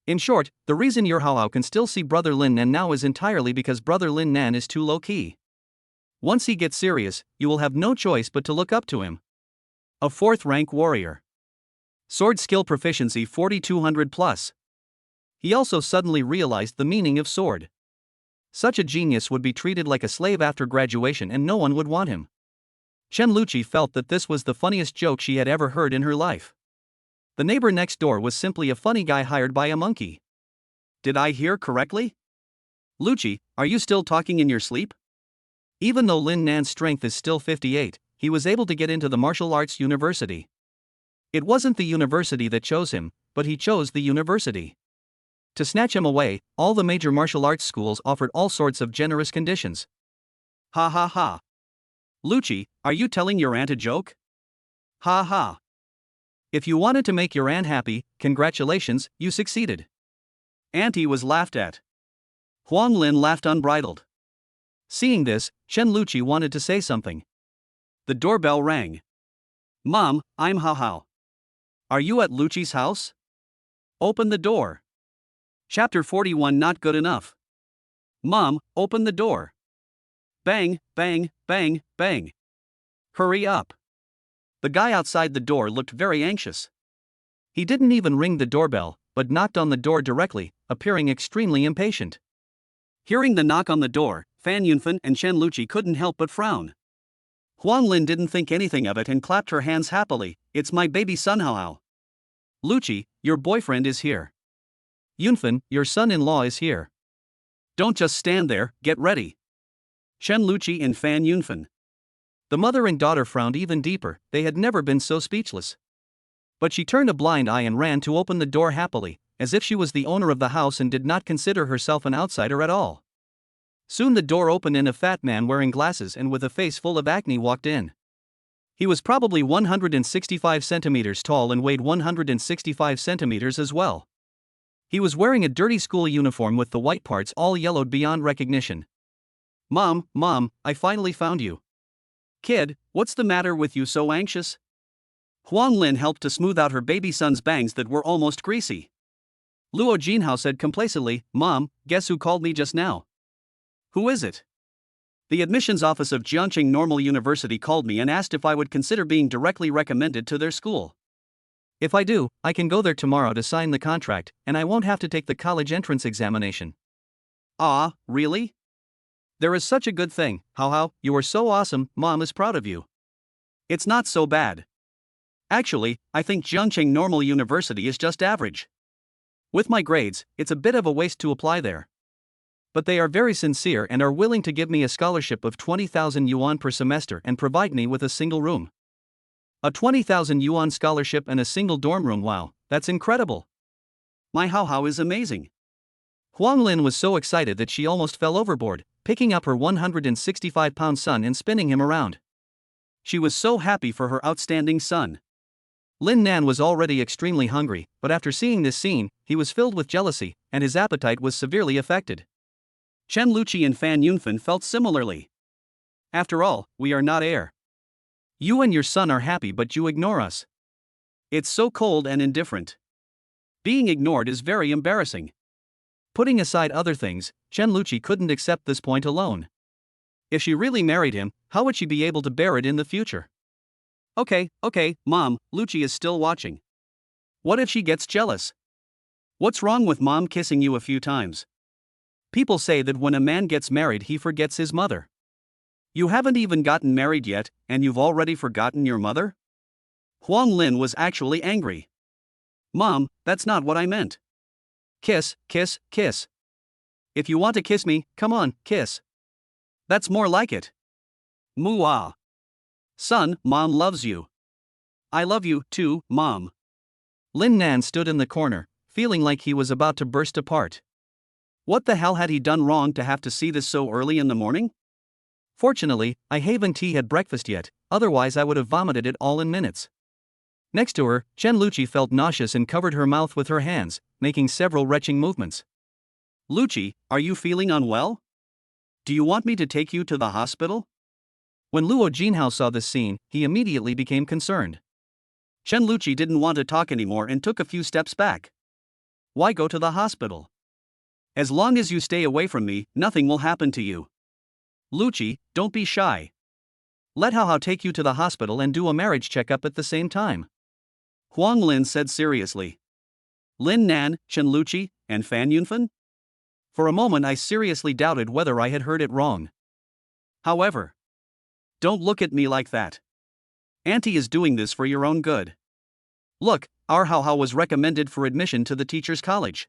B: In short, the reason your Hao Hao can still see brother Lin Nan now is entirely because brother Lin Nan is too low-key. Once he gets serious, you will have no choice but to look up to him. A 4th rank warrior. Sword skill proficiency 4200 plus. He also suddenly realized the meaning of sword. Such a genius would be treated like a slave after graduation and no one would want him. Shenluchi felt that this was the funniest joke she had ever heard in her life. The neighbor next door was simply a funny guy hired by a monkey.
A: Did I hear correctly? Luchi, are you still talking in your sleep?
B: Even though Lin Nan's strength is still 58, he was able to get into the martial arts university. It wasn't the university that chose him, but he chose the university. To snatch him away, all the major martial arts schools offered all sorts of generous conditions.
A: Ha ha ha. Luchi, are you telling your aunt a joke? Ha ha.
B: If you wanted to make your aunt happy, congratulations, you succeeded.
A: Auntie was laughed at. Huang Lin laughed unbridled.
B: Seeing this, Shenluchi wanted to say something.
A: The doorbell rang. Mom, I'm Hao Hao. Are you at Luchi's house? Open the door. Chapter 41 Not good enough. Mom, open the door. Bang, bang, bang, bang. Hurry up. The guy outside the door looked very anxious.
B: He didn't even ring the doorbell, but knocked on the door directly, appearing extremely impatient.
A: Hearing the knock on the door, Fan Yunfen and Shenluchi couldn't help but frown. Huan Lin didn't think anything of it and clapped her hands happily. It's my baby son Hao Hao. Luchi, your boyfriend is here.
B: Yunfen, your son-in-law is here.
A: Don't just stand there, get ready. Shenluchi and Fan Yunfen.
B: The mother and daughter frowned even deeper, they had never been so speechless. But she turned a blind eye and ran to open the door happily, as if she was the owner of the house and did not consider herself an outsider at all. Soon the door opened and a fat man wearing glasses and with a face full of acne walked in. He was probably 165 centimeters tall and weighed 165 centimeters as well. He was wearing a dirty school uniform with the white parts all yellowed beyond recognition.
A: Mom, I finally found you. Kid, what's the matter with you so anxious? Huang Lin helped to smooth out her baby son's bangs that were almost greasy. Luo Jinhao said complacently, Mom, guess who called me just now? Who is it? The admissions office of Jiangqing Normal University called me and asked if I would consider being directly recommended to their school.
B: If I do, I can go there tomorrow to sign the contract, and I won't have to take the college entrance examination.
A: Ah, really?
B: There is such a good thing, Hao Hao, you are so awesome, Mom is proud of you.
A: It's not so bad. Actually, I think Jiangqing Normal University is just average. With my grades, it's a bit of a waste to apply there. But they are very sincere and are willing to give me a scholarship of 20,000 yuan per semester and provide me with a single room. A 20,000 yuan scholarship and a single dorm room, wow, that's incredible. My Hao Hao is amazing.
B: Huang Lin was so excited that she almost fell overboard, picking up her 165-pound son and spinning him around.
A: She was so happy for her outstanding son.
B: Lin Nan was already extremely hungry, but after seeing this scene, he was filled with jealousy, and his appetite was severely affected.
A: Shenluchi and Fan Yunfen felt similarly. After all, we are not heir.
B: You and your son are happy but you ignore us.
A: It's so cold and indifferent. Being ignored is very embarrassing.
B: Putting aside other things, Shenluchi couldn't accept this point alone. If she really married him, how would she be able to bear it in the future?
A: Okay, Mom, Luchi is still watching. What if she gets jealous? What's wrong with Mom kissing you a few times? People say that when a man gets married he forgets his mother. You haven't even gotten married yet, and you've already forgotten your mother? Huang Lin was actually angry. Mom, that's not what I meant.
B: Kiss, kiss, kiss.
A: If you want to kiss me, come on, kiss. That's more like it. Moo-ah. Son, Mom loves you. I love you, too, Mom.
B: Lin Nan stood in the corner, feeling like he was about to burst apart.
A: What the hell had he done wrong to have to see this so early in the morning?
B: Fortunately, I haven't had breakfast yet, otherwise I would have vomited it all in minutes. Next to her, Shenluchi felt nauseous and covered her mouth with her hands, making several retching movements.
A: Luchi, are you feeling unwell? Do you want me to take you to the hospital?
B: When Luo Jinhao saw this scene, he immediately became concerned.
A: Shenluchi didn't want to talk anymore and took a few steps back. Why go to the hospital? As long as you stay away from me, nothing will happen to you. Luchi, don't be shy. Let Hao take you to the hospital and do a marriage checkup at the same time. Huang Lin said seriously. Lin Nan, Shenluchi, and Fan Yunfen? For a moment I seriously doubted whether I had heard it wrong. However, don't look at me like that. Auntie is doing this for your own good. Look, our Hao was recommended for admission to the teacher's college.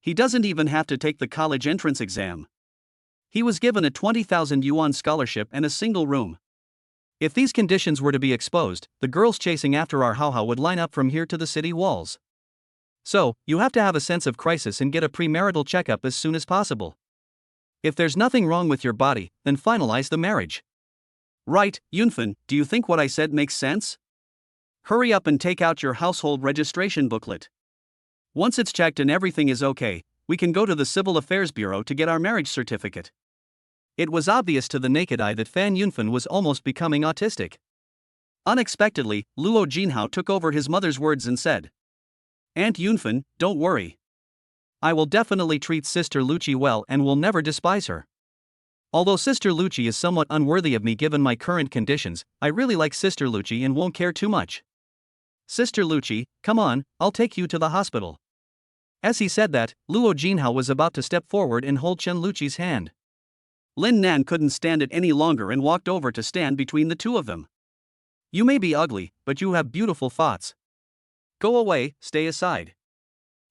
A: He doesn't even have to take the college entrance exam. He was given a 20,000 yuan scholarship and a single room. If these conditions were to be exposed, the girls chasing after our Hao would line up from here to the city walls. So, you have to have a sense of crisis and get a premarital checkup as soon as possible. If there's nothing wrong with your body, then finalize the marriage. Right, Yunfen, do you think what I said makes sense? Hurry up and take out your household registration booklet. Once it's checked and everything is okay, we can go to the Civil Affairs Bureau to get our marriage certificate. It was obvious to the naked eye that Fan Yunfen was almost becoming autistic. Unexpectedly, Luo Jinhao took over his mother's words and said, Aunt Yunfen, don't worry. I will definitely treat Sister Luchi well and will never despise her. Although Sister Luchi is somewhat unworthy of me given my current conditions, I really like Sister Luchi and won't care too much. Sister Luchi, come on, I'll take you to the hospital. As he said that, Luo Jinhao was about to step forward and hold Shenluchi's hand. Lin Nan couldn't stand it any longer and walked over to stand between the two of them. You may be ugly, but you have beautiful thoughts. Go away, stay aside.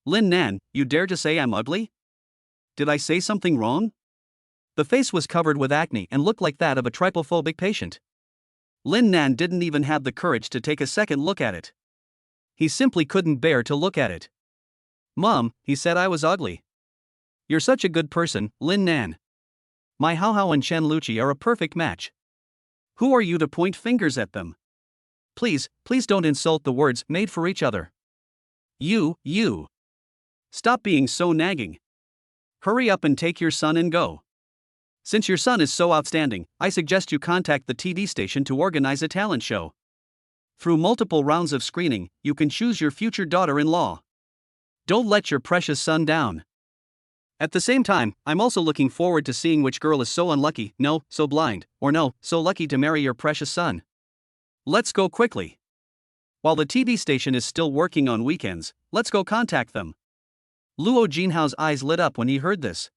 A: Lin Nan, you dare to say I'm ugly? Did I say something wrong? The face was covered with acne and looked like that of a trypophobic patient. Lin Nan didn't even have the courage to take a second look at it. He simply couldn't bear to look at it. Mom, he said I was ugly. You're such a good person, Lin Nan. My Hao and Shenluchi are a perfect match. Who are you to point fingers at them? Please don't insult the words made for each other. You. Stop being so nagging. Hurry up and take your son and go. Since your son is so outstanding, I suggest you contact the TV station to organize a talent show. Through multiple rounds of screening, you can choose your future daughter-in-law. Don't let your precious son down. At the same time, I'm also looking forward to seeing which girl is so unlucky, no, so blind, or no, so lucky to marry your precious son. Let's go quickly. While the TV station is still working on weekends, let's go contact them. Luo Jinhao's eyes lit up when he heard this.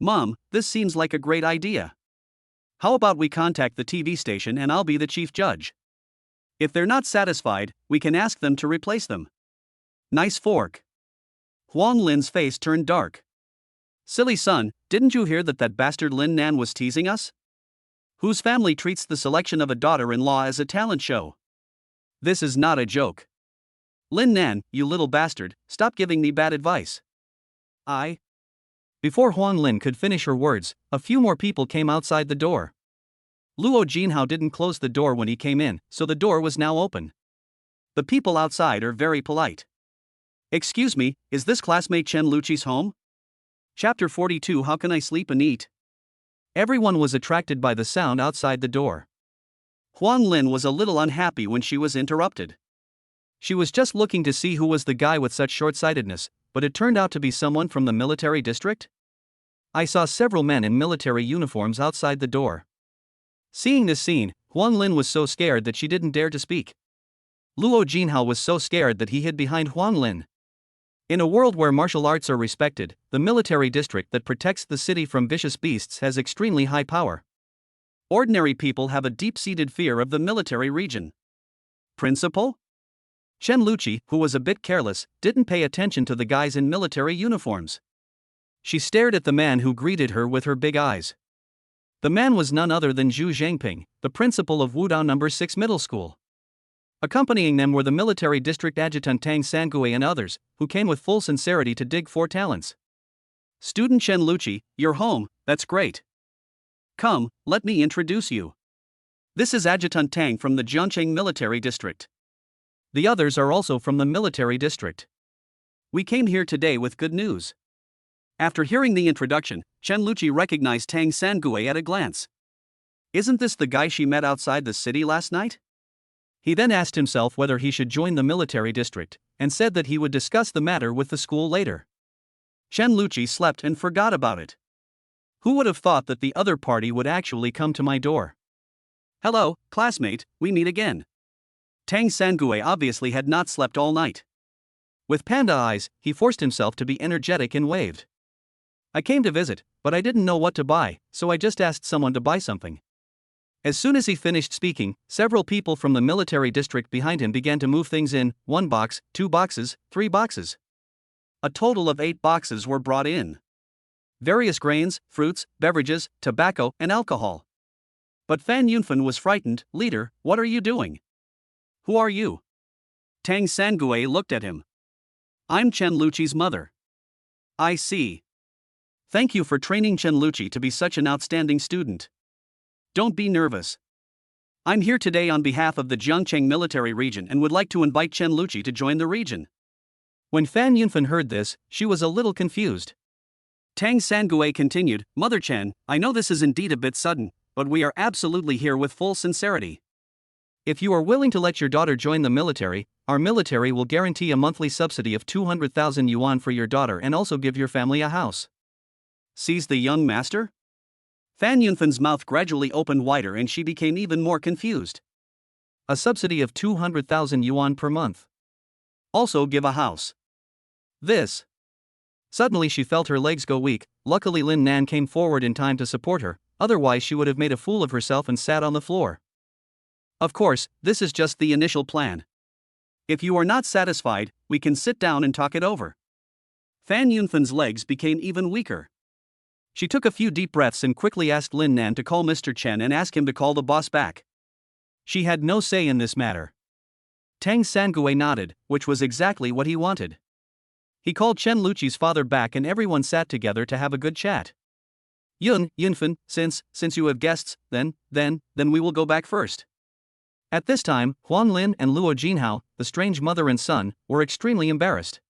A: Mom, this seems like a great idea. How about we contact the TV station and I'll be the chief judge? If they're not satisfied, we can ask them to replace them. Nice fork. Huang Lin's face turned dark. Silly son, didn't you hear that bastard Lin Nan was teasing us? Whose family treats the selection of a daughter-in-law as a talent show? This is not a joke. Lin Nan, you little bastard, stop giving me bad advice. Before Huang Lin could finish her words, a few more people came outside the door. Luo Jinhao didn't close the door when he came in, so the door was now open. The people outside are very polite. Excuse me, is this classmate Shenluchi's home? Chapter 42 How can I sleep and eat? Everyone was attracted by the sound outside the door. Huang Lin was a little unhappy when she was interrupted. She was just looking to see who was the guy with such short-sightedness, but it turned out to be someone from the military district. I saw several men in military uniforms outside the door. Seeing this scene, Huang Lin was so scared that she didn't dare to speak. Luo Jinhao was so scared that he hid behind Huang Lin. In a world where martial arts are respected, the military district that protects the city from vicious beasts has extremely high power. Ordinary people have a deep-seated fear of the military region. Principal? Shenluchi, who was a bit careless, didn't pay attention to the guys in military uniforms. She stared at the man who greeted her with her big eyes. The man was none other than Zhu Xangping, the principal of Wudao No. 6 Middle School. Accompanying them were the military district adjutant Tang Sangui and others, who came with full sincerity to dig for talents. Student Shenluchi, you're home, that's great. Come, let me introduce you. This is Adjutant Tang from the Jiangcheng Military District. The others are also from the military district. We came here today with good news. After hearing the introduction, Shenluchi recognized Tang Sangui at a glance. Isn't this the guy she met outside the city last night? He then asked himself whether he should join the military district, and said that he would discuss the matter with the school later. Shenluchi slept and forgot about it. Who would have thought that the other party would actually come to my door? Hello, classmate, we meet again. Tang Sangue obviously had not slept all night. With panda eyes, he forced himself to be energetic and waved. I came to visit, but I didn't know what to buy, so I just asked someone to buy something. As soon as he finished speaking, several people from the military district behind him began to move things in: 1 box, 2 boxes, 3 boxes. A total of 8 boxes were brought in. Various grains, fruits, beverages, tobacco, and alcohol. But Fan Yunfen was frightened. Leader, what are you doing? Who are you? Tang Sangue looked at him. I'm Shenluchi's mother. I see. Thank you for training Shenluchi to be such an outstanding student. Don't be nervous. I'm here today on behalf of the Jiangcheng military region and would like to invite Shenluchi to join the region. When Fan Yunfen heard this, she was a little confused. Tang Sangue continued, Mother Chen, I know this is indeed a bit sudden, but we are absolutely here with full sincerity. If you are willing to let your daughter join the military, our military will guarantee a monthly subsidy of 200,000 yuan for your daughter and also give your family a house. Sees the young master? Fan Yunfen's mouth gradually opened wider and she became even more confused. A subsidy of 200,000 yuan per month. Also give a house. This. Suddenly she felt her legs go weak. Luckily Lin Nan came forward in time to support her, otherwise she would have made a fool of herself and sat on the floor. Of course, this is just the initial plan. If you are not satisfied, we can sit down and talk it over. Fan Yunfen's legs became even weaker. She took a few deep breaths and quickly asked Lin Nan to call Mr. Chen and ask him to call the boss back. She had no say in this matter. Tang Sangue nodded, which was exactly what he wanted. He called Shenluchi's father back and everyone sat together to have a good chat. Yunfen, since you have guests, then we will go back first. At this time, Huan Lin and Luo Jinhao, the strange mother and son, were extremely embarrassed.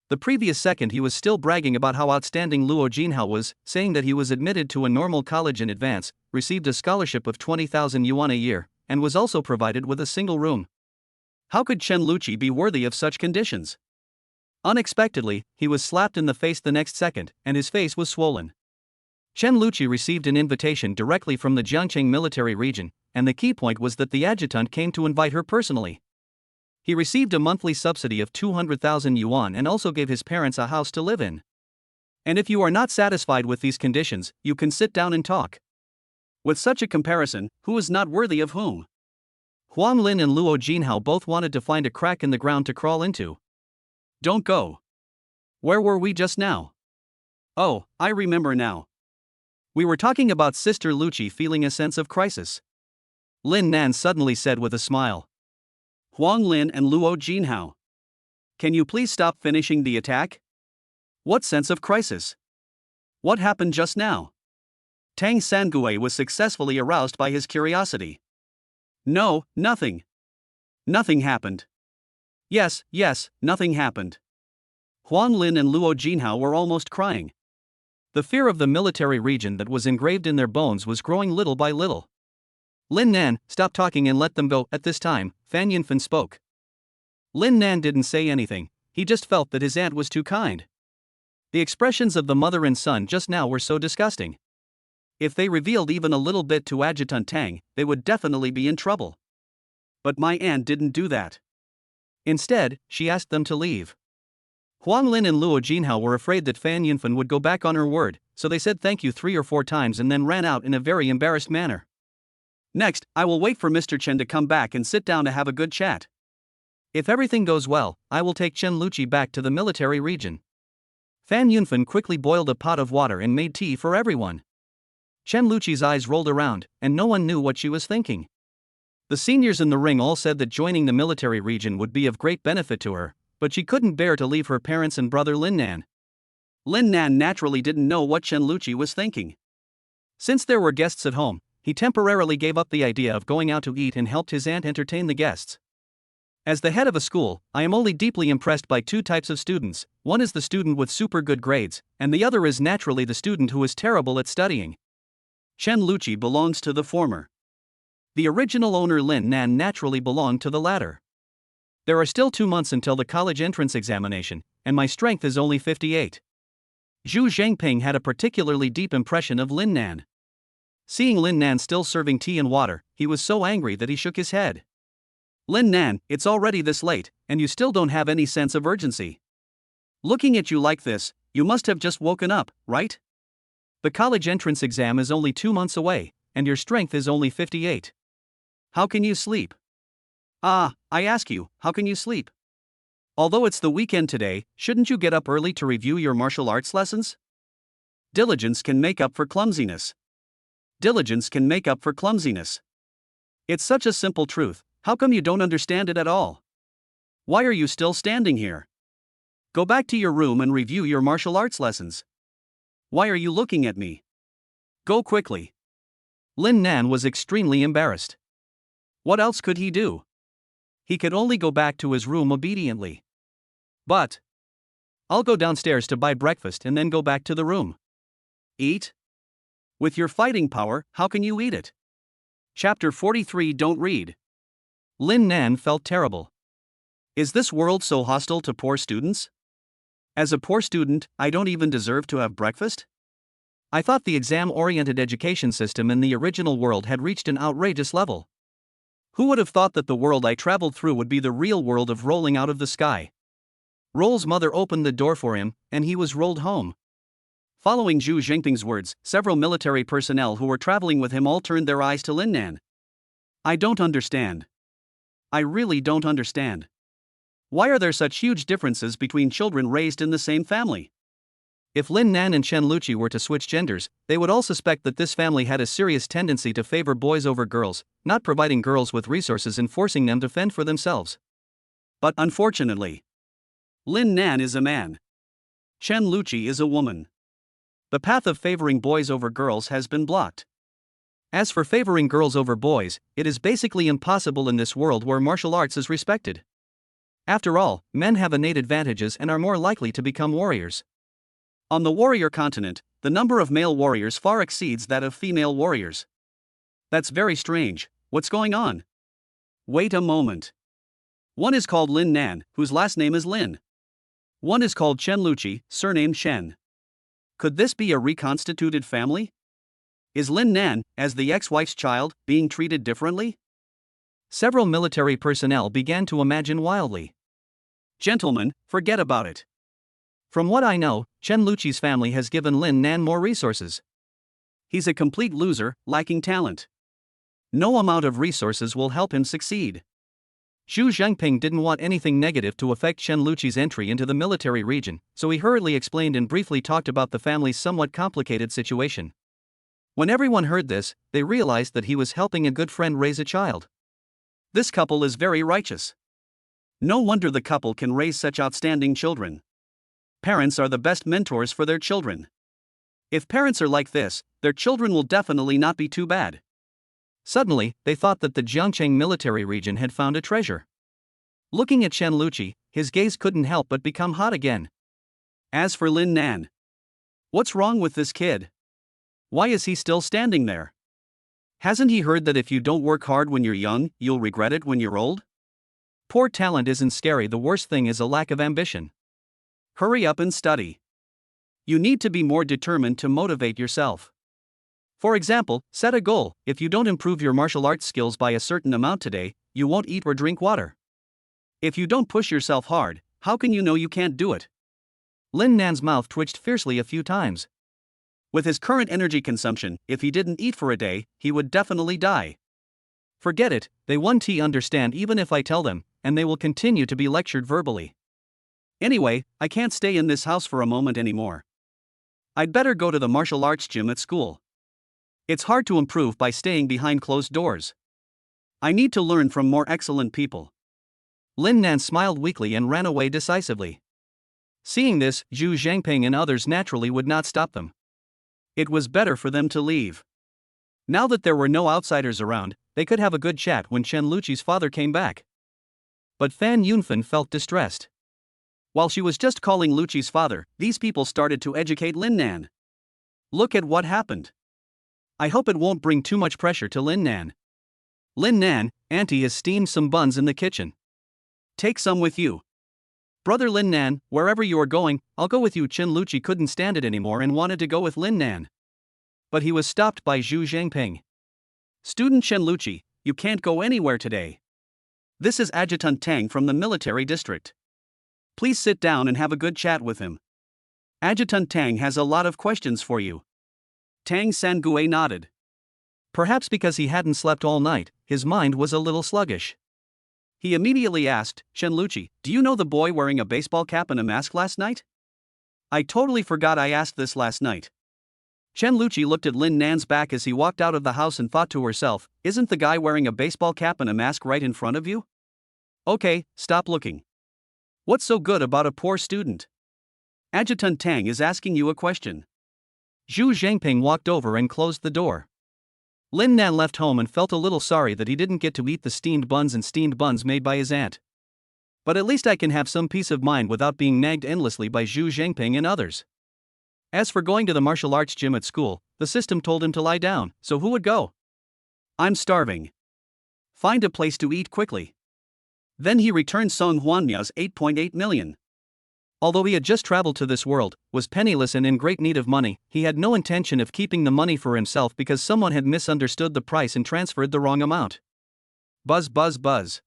A: The previous second he was still bragging about how outstanding Luo Jinhao was, saying that he was admitted to a normal college in advance, received a scholarship of 20,000 yuan a year, and was also provided with a single room. How could Shenluchi be worthy of such conditions? Unexpectedly, he was slapped in the face the next second, and his face was swollen. Shenluchi received an invitation directly from the Jiangcheng military region, and the key point was that the adjutant came to invite her personally. He received a monthly subsidy of 200,000 yuan and also gave his parents a house to live in. And if you are not satisfied with these conditions, you can sit down and talk. With such a comparison, who is not worthy of whom? Huan Lin and Luo Jinhao both wanted to find a crack in the ground to crawl into. Don't go. Where were we just now? Oh, I remember now. We were talking about Sister Luchi feeling a sense of crisis. Lin Nan suddenly said with a smile. Huang Lin and Luo Jinhao. Can you please stop finishing the attack? What sense of crisis? What happened just now? Tang Sangue was successfully aroused by his curiosity. No, nothing. Nothing happened. Yes, nothing happened. Huan Lin and Luo Jinhao were almost crying. The fear of the military region that was engraved in their bones was growing little by little. Lin Nan, stop talking and let them go. At this time, Fan Yunfen spoke. Lin Nan didn't say anything, he just felt that his aunt was too kind. The expressions of the mother and son just now were so disgusting. If they revealed even a little bit to Adjutant Tang, they would definitely be in trouble. But my aunt didn't do that. Instead, she asked them to leave. Huang Lin and Luo Jinhao were afraid that Fan Yunfen would go back on her word, so they said thank you 3 or 4 times and then ran out in a very embarrassed manner. Next, I will wait for Mr. Chen to come back and sit down to have a good chat. If everything goes well, I will take Shenluchi back to the military region. Fan Yunfen quickly boiled a pot of water and made tea for everyone. Shenluchi's eyes rolled around, and no one knew what she was thinking. The seniors in the ring all said that joining the military region would be of great benefit to her, but she couldn't bear to leave her parents and brother Lin Nan. Lin Nan naturally didn't know what Shenluchi was thinking. Since there were guests at home, he temporarily gave up the idea of going out to eat and helped his aunt entertain the guests. As the head of a school, I am only deeply impressed by 2 types of students. One is the student with super good grades, and the other is naturally the student who is terrible at studying. Shenluchi belongs to the former. The original owner Lin Nan naturally belonged to the latter. There are still 2 months until the college entrance examination, and my strength is only 58.
B: Zhu Xangping had a particularly deep impression of Lin Nan. Seeing Lin Nan still serving tea and water, he was so angry that he shook his head. Lin Nan, it's already this late, and you still don't have any sense of urgency. Looking at you like this, you must have just woken up, right? The college entrance exam is only 2 months away, and your strength is only 58. How can you sleep? I ask you, how can you sleep? Although it's the weekend today, shouldn't you get up early to review your martial arts lessons? Diligence can make up for clumsiness. Diligence can make up for clumsiness. It's such a simple truth, how come you don't understand it at all? Why are you still standing here? Go back to your room and review your martial arts lessons. Why are you looking at me? Go quickly. Lin Nan was extremely embarrassed. What else could he do? He could only go back to his room obediently. But I'll go downstairs to buy breakfast and then go back to the room. Eat? With your fighting power, how can you eat it? Chapter 43. Don't read. Lin Nan felt terrible. Is this world so hostile to poor students? As a poor student, I don't even deserve to have breakfast? I thought the exam-oriented education system in the original world had reached an outrageous level. Who would have thought that the world I traveled through would be the real world of rolling out of the sky? Roll's mother opened the door for him, and he was rolled home. Following Zhu Xangping's words, several military personnel who were traveling with him all turned their eyes to Lin Nan. I don't understand. I really don't understand. Why are there such huge differences between children raised in the same family? If Lin Nan and Shenluchi were to switch genders, they would all suspect that this family had a serious tendency to favor boys over girls, not providing girls with resources and forcing them to fend for themselves. But unfortunately, Lin Nan is a man. Shenluchi is a woman. The path of favoring boys over girls has been blocked. As for favoring girls over boys, it is basically impossible in this world where martial arts is respected. After all, men have innate advantages and are more likely to become warriors. On the warrior continent, the number of male warriors far exceeds that of female warriors. That's very strange. What's going on? Wait a moment. One is called Lin Nan, whose last name is Lin. One is called Shenluchi, surnamed Shen. Could this be a reconstituted family? Is Lin Nan, as the ex-wife's child, being treated differently? Several military personnel began to imagine wildly. Gentlemen, forget about it. From what I know, Shenluchi's family has given Lin Nan more resources. He's a complete loser, lacking talent. No amount of resources will help him succeed. Zhu Xangping didn't want anything negative to affect Shenluchi's entry into the military region, so he hurriedly explained and briefly talked about the family's somewhat complicated situation. When everyone heard this, they realized that he was helping a good friend raise a child. This couple is very righteous. No wonder the couple can raise such outstanding children. Parents are the best mentors for their children. If parents are like this, their children will definitely not be too bad. Suddenly, they thought that the Jiangcheng military region had found a treasure. Looking at Shenluchi, his gaze couldn't help but become hot again. As for Lin Nan, what's wrong with this kid? Why is he still standing there? Hasn't he heard that if you don't work hard when you're young, you'll regret it when you're old? Poor talent isn't scary, the worst thing is a lack of ambition. Hurry up and study. You need to be more determined to motivate yourself. For example, set a goal. If you don't improve your martial arts skills by a certain amount today, you won't eat or drink water. If you don't push yourself hard, how can you know you can't do it? Lin Nan's mouth twitched fiercely a few times. With his current energy consumption, if he didn't eat for a day, he would definitely die. Forget it, they won't understand even if I tell them, and they will continue to be lectured verbally. Anyway, I can't stay in this house for a moment anymore. I'd better go to the martial arts gym at school. It's hard to improve by staying behind closed doors. I need to learn from more excellent people. Lin Nan smiled weakly and ran away decisively. Seeing this, Zhu Xangping and others naturally would not stop them. It was better for them to leave. Now that there were no outsiders around, they could have a good chat when Shenluchi's father came back. But Fan Yunfen felt distressed. While she was just calling Luchi's father, these people started to educate Lin Nan. Look at what happened. I hope it won't bring too much pressure to Lin Nan. Lin Nan, Auntie has steamed some buns in the kitchen. Take some with you. Brother Lin Nan, wherever you are going, I'll go with you. Shenluchi couldn't stand it anymore and wanted to go with Lin Nan. But he was stopped by Zhu Xangping.
A: Student Shenluchi, you can't go anywhere today. This is Adjutant Tang from the military district. Please sit down and have a good chat with him. Adjutant Tang has a lot of questions for you. Tang Sangue nodded.
B: Perhaps because he hadn't slept all night, his mind was a little sluggish.
A: He immediately asked, Shenluchi, do you know the boy wearing a baseball cap and a mask last night? I totally forgot I asked this last night. Shenluchi looked at Lin Nan's back as he walked out of the house and thought to herself, isn't the guy wearing a baseball cap and a mask right in front of you? Okay, stop looking. What's so good about a poor student? Adjutant Tang is asking you a question.
B: Zhu Xangping walked over and closed the door. Lin Nan left home and felt a little sorry that he didn't get to eat the steamed buns made by his aunt. But at least I can have some peace of mind without being nagged endlessly by Zhu Xangping and others. As for going to the martial arts gym at school, the system told him to lie down, so who would go?
A: I'm starving. Find a place to eat quickly. Then he returned Song Huanmiao's 8.8 million.
B: Although he had just traveled to this world, was penniless and in great need of money, he had no intention of keeping the money for himself because someone had misunderstood the price and transferred the wrong amount.
A: Buzz buzz buzz.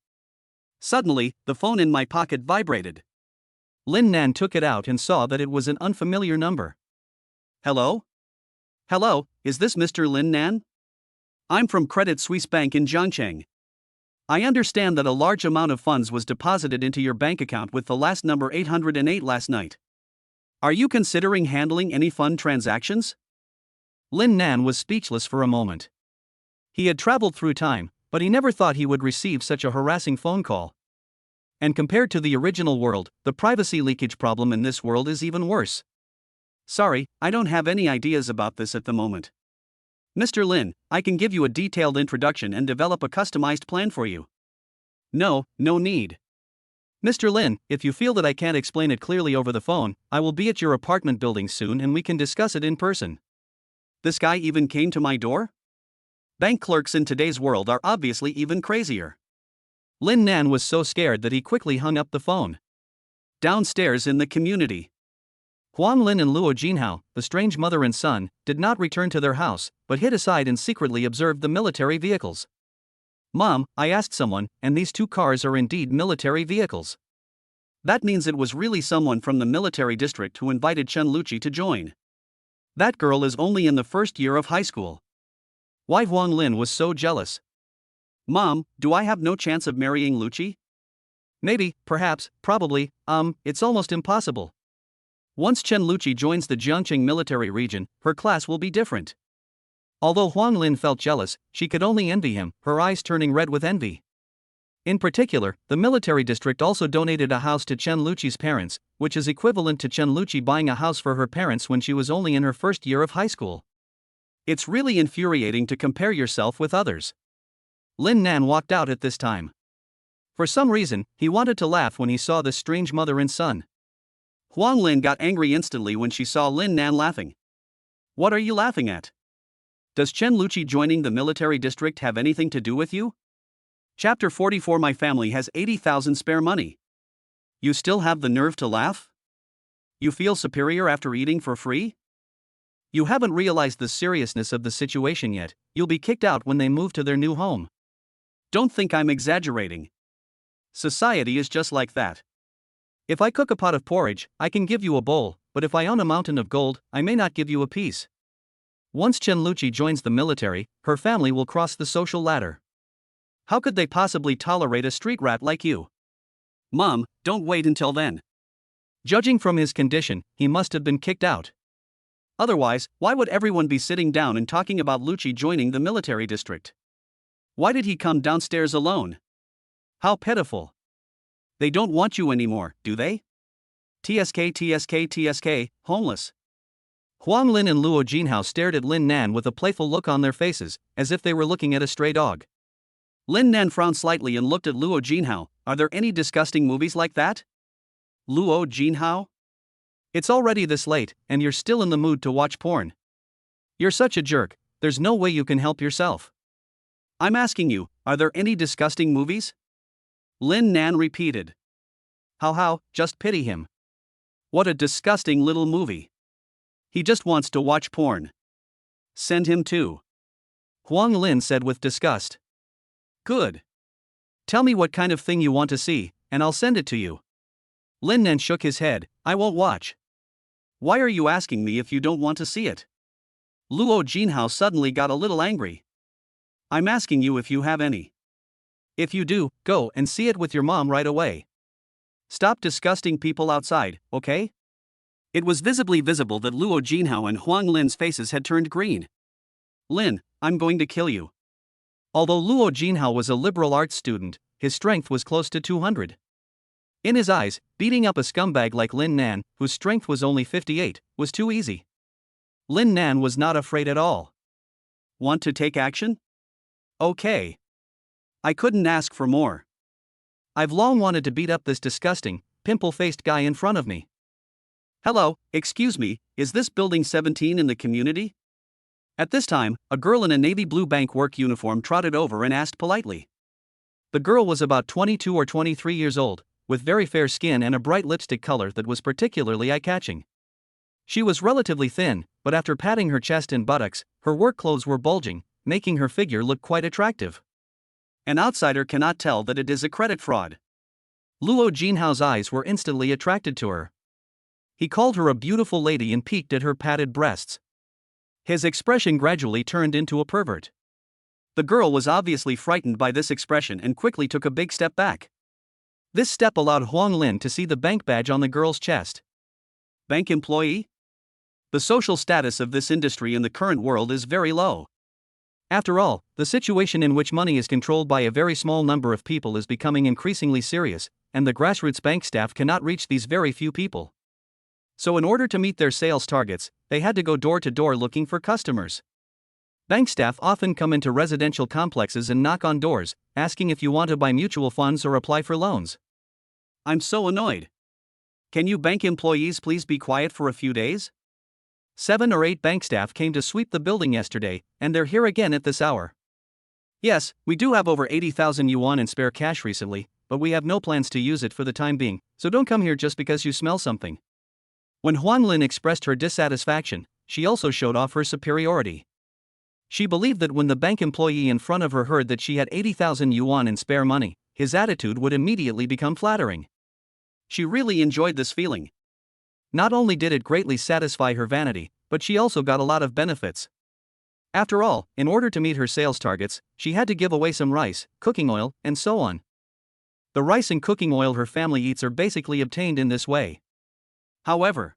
A: Suddenly, the phone in my pocket vibrated.
B: Lin Nan took it out and saw that it was an unfamiliar number.
A: Hello? Hello, is this Mr. Lin Nan? I'm from Credit Suisse Bank in Zhangcheng. I understand that a large amount of funds was deposited into your bank account with the last number 808 last night. Are you considering handling any fund transactions?
B: Lin Nan was speechless for a moment. He had traveled through time, but he never thought he would receive such a harassing phone call. And compared to the original world, the privacy leakage problem in this world is even worse.
A: Sorry, I don't have any ideas about this at the moment. Mr. Lin, I can give you a detailed introduction and develop a customized plan for you. No need.
B: Mr. Lin, if you feel that I can't explain it clearly over the phone, I will be at your apartment building soon and we can discuss it in person.
A: This guy even came to my door? Bank clerks in today's world are obviously even crazier.
B: Lin Nan was so scared that he quickly hung up the phone.
A: Downstairs in the community.
B: Huang Lin and Luo Jinhao, the strange mother and son, did not return to their house, but hid aside and secretly observed the military vehicles. Mom, I asked someone, and these two cars are indeed military vehicles.
A: That means it was really someone from the military district who invited Shenluchi to join. That girl is only in the first year of high school.
B: Why Huang Lin was so jealous?
A: Mom, do I have no chance of marrying Luchi?
B: Maybe, perhaps, probably, it's almost impossible. Once Shenluchi joins the Jiangqing military region, her class will be different. Although Huang Lin felt jealous, she could only envy him, her eyes turning red with envy. In particular, the military district also donated a house to Shenluchi's parents, which is equivalent to Shenluchi buying a house for her parents when she was only in her first year of high school.
A: It's really infuriating to compare yourself with others.
B: Lin Nan walked out at this time. For some reason, he wanted to laugh when he saw this strange mother and son.
A: Huang Lin got angry instantly when she saw Lin Nan laughing. What are you laughing at? Does Shenluchi joining the military district have anything to do with you? Chapter 44. My family has 80,000 spare money. You still have the nerve to laugh? You feel superior after eating for free? You haven't realized the seriousness of the situation yet. You'll be kicked out when they move to their new home. Don't think I'm exaggerating. Society is just like that. If I cook a pot of porridge, I can give you a bowl, but if I own a mountain of gold, I may not give you a piece. Once Shenluchi joins the military, her family will cross the social ladder. How could they possibly tolerate a street rat like you? Mom, don't wait until then.
B: Judging from his condition, he must have been kicked out.
A: Otherwise, why would everyone be sitting down and talking about Luchi joining the military district? Why did he come downstairs alone? How pitiful. They don't want you anymore, do they? TSK, homeless.
B: Huang Lin and Luo Jinhao stared at Lin Nan with a playful look on their faces, as if they were looking at a stray dog.
A: Lin Nan frowned slightly and looked at Luo Jinhao. Are there any disgusting movies like that? Luo Jinhao?
B: It's already this late, and you're still in the mood to watch porn. You're such a jerk, there's no way you can help yourself.
A: I'm asking you, are there any disgusting movies? Lin Nan repeated. How, just pity him. What a disgusting little movie. He just wants to watch porn. Send him to.
B: Huang Lin said with disgust.
A: Good.
B: Tell me what kind of thing you want to see, and I'll send it to you.
A: Lin Nan shook his head. I won't watch. Why are you asking me if you don't want to see it? Luo Jinhao suddenly got a little angry. I'm asking you if you have any.
B: If you do, go and see it with your mom right away.
A: Stop disgusting people outside, okay? It was visibly visible that Luo Jinhao and Huang Lin's faces had turned green. Lin, I'm going to kill you.
B: Although Luo Jinhao was a liberal arts student, his strength was close to 200. In his eyes, beating up a scumbag like Lin Nan, whose strength was only 58, was too easy. Lin Nan was not afraid at all.
A: Want to take action? Okay. I couldn't ask for more.
B: I've long wanted to beat up this disgusting, pimple-faced guy in front of me.
A: Hello, excuse me, is this building 17 in the community? At this time, a girl in a navy blue bank work uniform trotted over and asked politely.
B: The girl was about 22 or 23 years old, with very fair skin and a bright lipstick color that was particularly eye-catching. She was relatively thin, but after patting her chest and buttocks, her work clothes were bulging, making her figure look quite attractive.
A: An outsider cannot tell that it is a credit fraud.
B: Luo Jinhao's eyes were instantly attracted to her. He called her a beautiful lady and peeked at her padded breasts. His expression gradually turned into a pervert.
A: The girl was obviously frightened by this expression and quickly took a big step back.
B: This step allowed Huang Lin to see the bank badge on the girl's chest.
A: Bank employee? The social status of this industry in the current world is very low.
B: After all, the situation in which money is controlled by a very small number of people is becoming increasingly serious, and the grassroots bank staff cannot reach these very few people. So in order to meet their sales targets, they had to go door to door looking for customers. Bank staff often come into residential complexes and knock on doors, asking if you want to buy mutual funds or apply for loans.
A: I'm so annoyed. Can you bank employees please be quiet for a few days?
B: 7 or 8 bank staff came to sweep the building yesterday, and they're here again at this hour.
A: Yes, we do have over 80,000 yuan in spare cash recently, but we have no plans to use it for the time being, so don't come here just because you smell something.
B: When Huan Lin expressed her dissatisfaction, she also showed off her superiority. She believed that when the bank employee in front of her heard that she had 80,000 yuan in spare money, his attitude would immediately become flattering.
A: She really enjoyed this feeling.
B: Not only did it greatly satisfy her vanity, but she also got a lot of benefits. After all, in order to meet her sales targets, she had to give away some rice, cooking oil, and so on. The rice and cooking oil her family eats are basically obtained in this way.
A: However,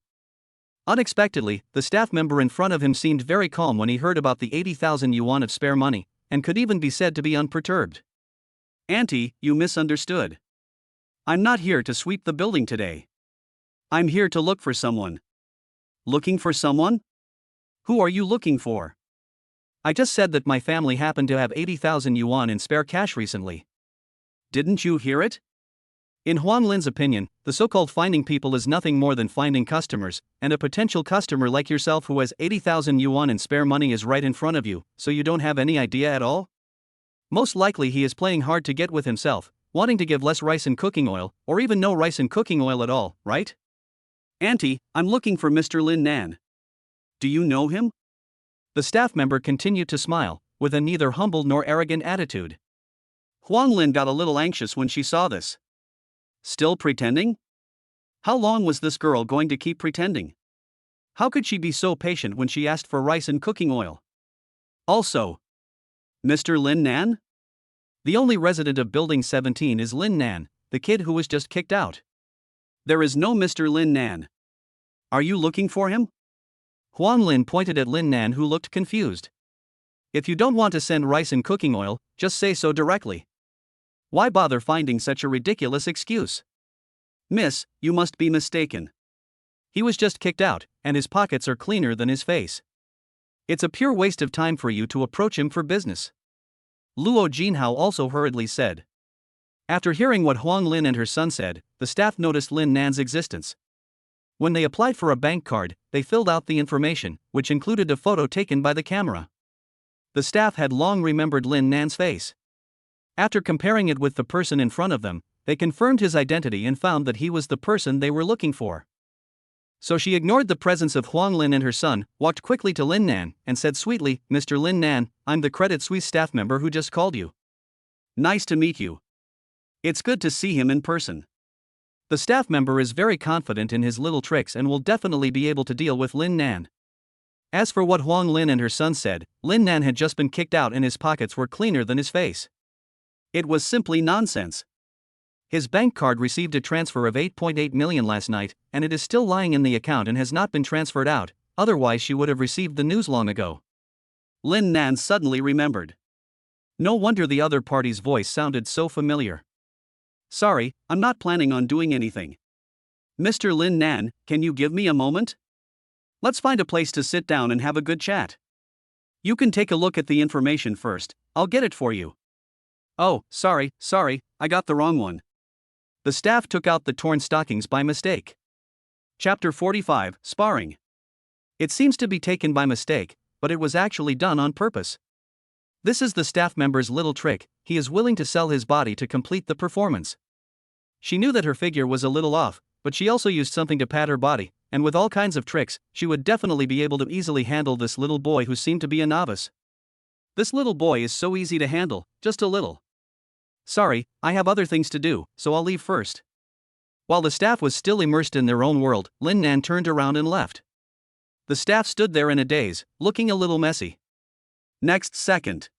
B: unexpectedly, the staff member in front of him seemed very calm when he heard about the 80,000 yuan of spare money, and could even be said to be unperturbed.
A: Auntie, you misunderstood. I'm not here to sweep the building today. I'm here to look for someone. Looking for someone? Who are you looking for?
B: I just said that my family happened to have 80,000 yuan in spare cash recently.
A: Didn't you hear it?
B: In Huang Lin's opinion, the so-called finding people is nothing more than finding customers, and a potential customer like yourself who has 80,000 yuan in spare money is right in front of you, so you don't have any idea at all? Most likely he is playing hard to get with himself, wanting to give less rice and cooking oil, or even no rice and cooking oil at all, right?
A: Auntie, I'm looking for Mr. Lin Nan. Do you know him?
B: The staff member continued to smile, with a neither humble nor arrogant attitude.
A: Huang Lin got a little anxious when she saw this. Still pretending? How long was this girl going to keep pretending? How could she be so patient when she asked for rice and cooking oil? Also, Mr. Lin Nan?
B: The only resident of Building 17 is Lin Nan, the kid who was just kicked out.
A: There is no Mr. Lin Nan. Are you looking for him?
B: Huan Lin pointed at Lin Nan, who looked confused. If you don't want to send rice and cooking oil, just say so directly. Why bother finding such a ridiculous excuse?
A: Miss, you must be mistaken.
B: He was just kicked out, and his pockets are cleaner than his face. It's a pure waste of time for you to approach him for business. Luo Jinhao also hurriedly said. After hearing what Huang Lin and her son said, the staff noticed Lin Nan's existence. When they applied for a bank card, they filled out the information, which included a photo taken by the camera. The staff had long remembered Lin Nan's face. After comparing it with the person in front of them, they confirmed his identity and found that he was the person they were looking for. So she ignored the presence of Huang Lin and her son, walked quickly to Lin Nan, and said sweetly, "Mr. Lin Nan, I'm the Credit Suisse staff member who just called you.
A: Nice to meet you. It's good to see him in person."
B: The staff member is very confident in his little tricks and will definitely be able to deal with Lin Nan. As for what Huang Lin and her son said, Lin Nan had just been kicked out and his pockets were cleaner than his face.
A: It was simply nonsense.
B: His bank card received a transfer of 8.8 million last night, and it is still lying in the account and has not been transferred out, otherwise she would have received the news long ago.
A: Lin Nan suddenly remembered. No wonder the other party's voice sounded so familiar. "Sorry, I'm not planning on doing anything. Mr. Lin Nan, can you give me a moment? Let's find a place to sit down and have a good chat. You can take a look at the information first, I'll get it for you." "Oh, sorry, I got the wrong one." The staff took out the torn stockings by mistake. Chapter 45, Sparring. It seems to be taken by mistake, but it was actually done on purpose. This is the staff member's little trick, he is willing to sell his body to complete the performance. She knew that her figure was a little off, but she also used something to pad her body, and with all kinds of tricks, she would definitely be able to easily handle this little boy who seemed to be a novice. This little boy is so easy to handle, just a little. "Sorry, I have other things to do, so I'll leave first." While the staff was still immersed in their own world, Lin Nan turned around and left. The staff stood there in a daze, looking a little messy. Next second.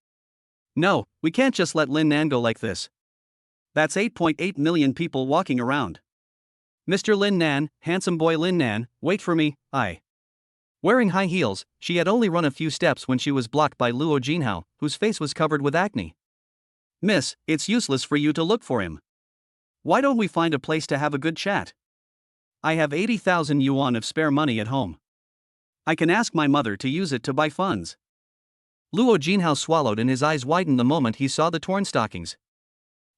A: "No, we can't just let Lin Nan go like this. That's 8.8 million people walking around. Mr. Lin Nan, handsome boy Lin Nan, wait for me, I." Wearing high heels, she had only run a few steps when she was blocked by Luo Jinhao, whose face was covered with acne. "Miss, it's useless for you to look for him. Why don't we find a place to have a good chat? I have 80,000 yuan of spare money at home. I can ask my mother to use it to buy funds." Luo Jinhao swallowed and his eyes widened the moment he saw the torn stockings.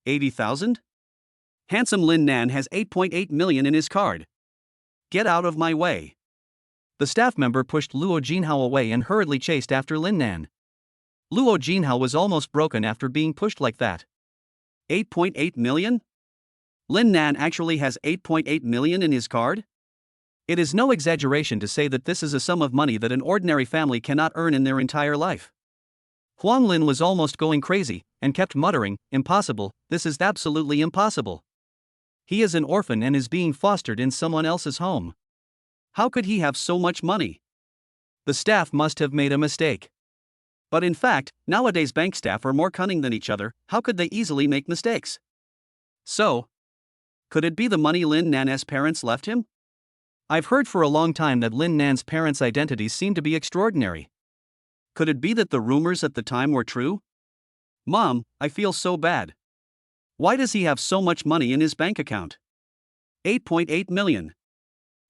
A: 80,000? Handsome Lin Nan has 8.8 million in his card. Get out of my way. The staff member pushed Luo Jinhao away and hurriedly chased after Lin Nan. Luo Jinhao was almost broken after being pushed like that. 8.8 million? Lin Nan actually has 8.8 million in his card? It is no exaggeration to say that this is a sum of money that an ordinary family cannot earn in their entire life. Huang Lin was almost going crazy, and kept muttering, "Impossible, this is absolutely impossible. He is an orphan and is being fostered in someone else's home. How could he have so much money? The staff must have made a mistake." But in fact, nowadays bank staff are more cunning than each other, how could they easily make mistakes? So, could it be the money Lin Nan's parents left him? I've heard for a long time that Lin Nan's parents' identities seem to be extraordinary. Could it be that the rumors at the time were true? Mom, I feel so bad. Why does he have so much money in his bank account? 8.8 million.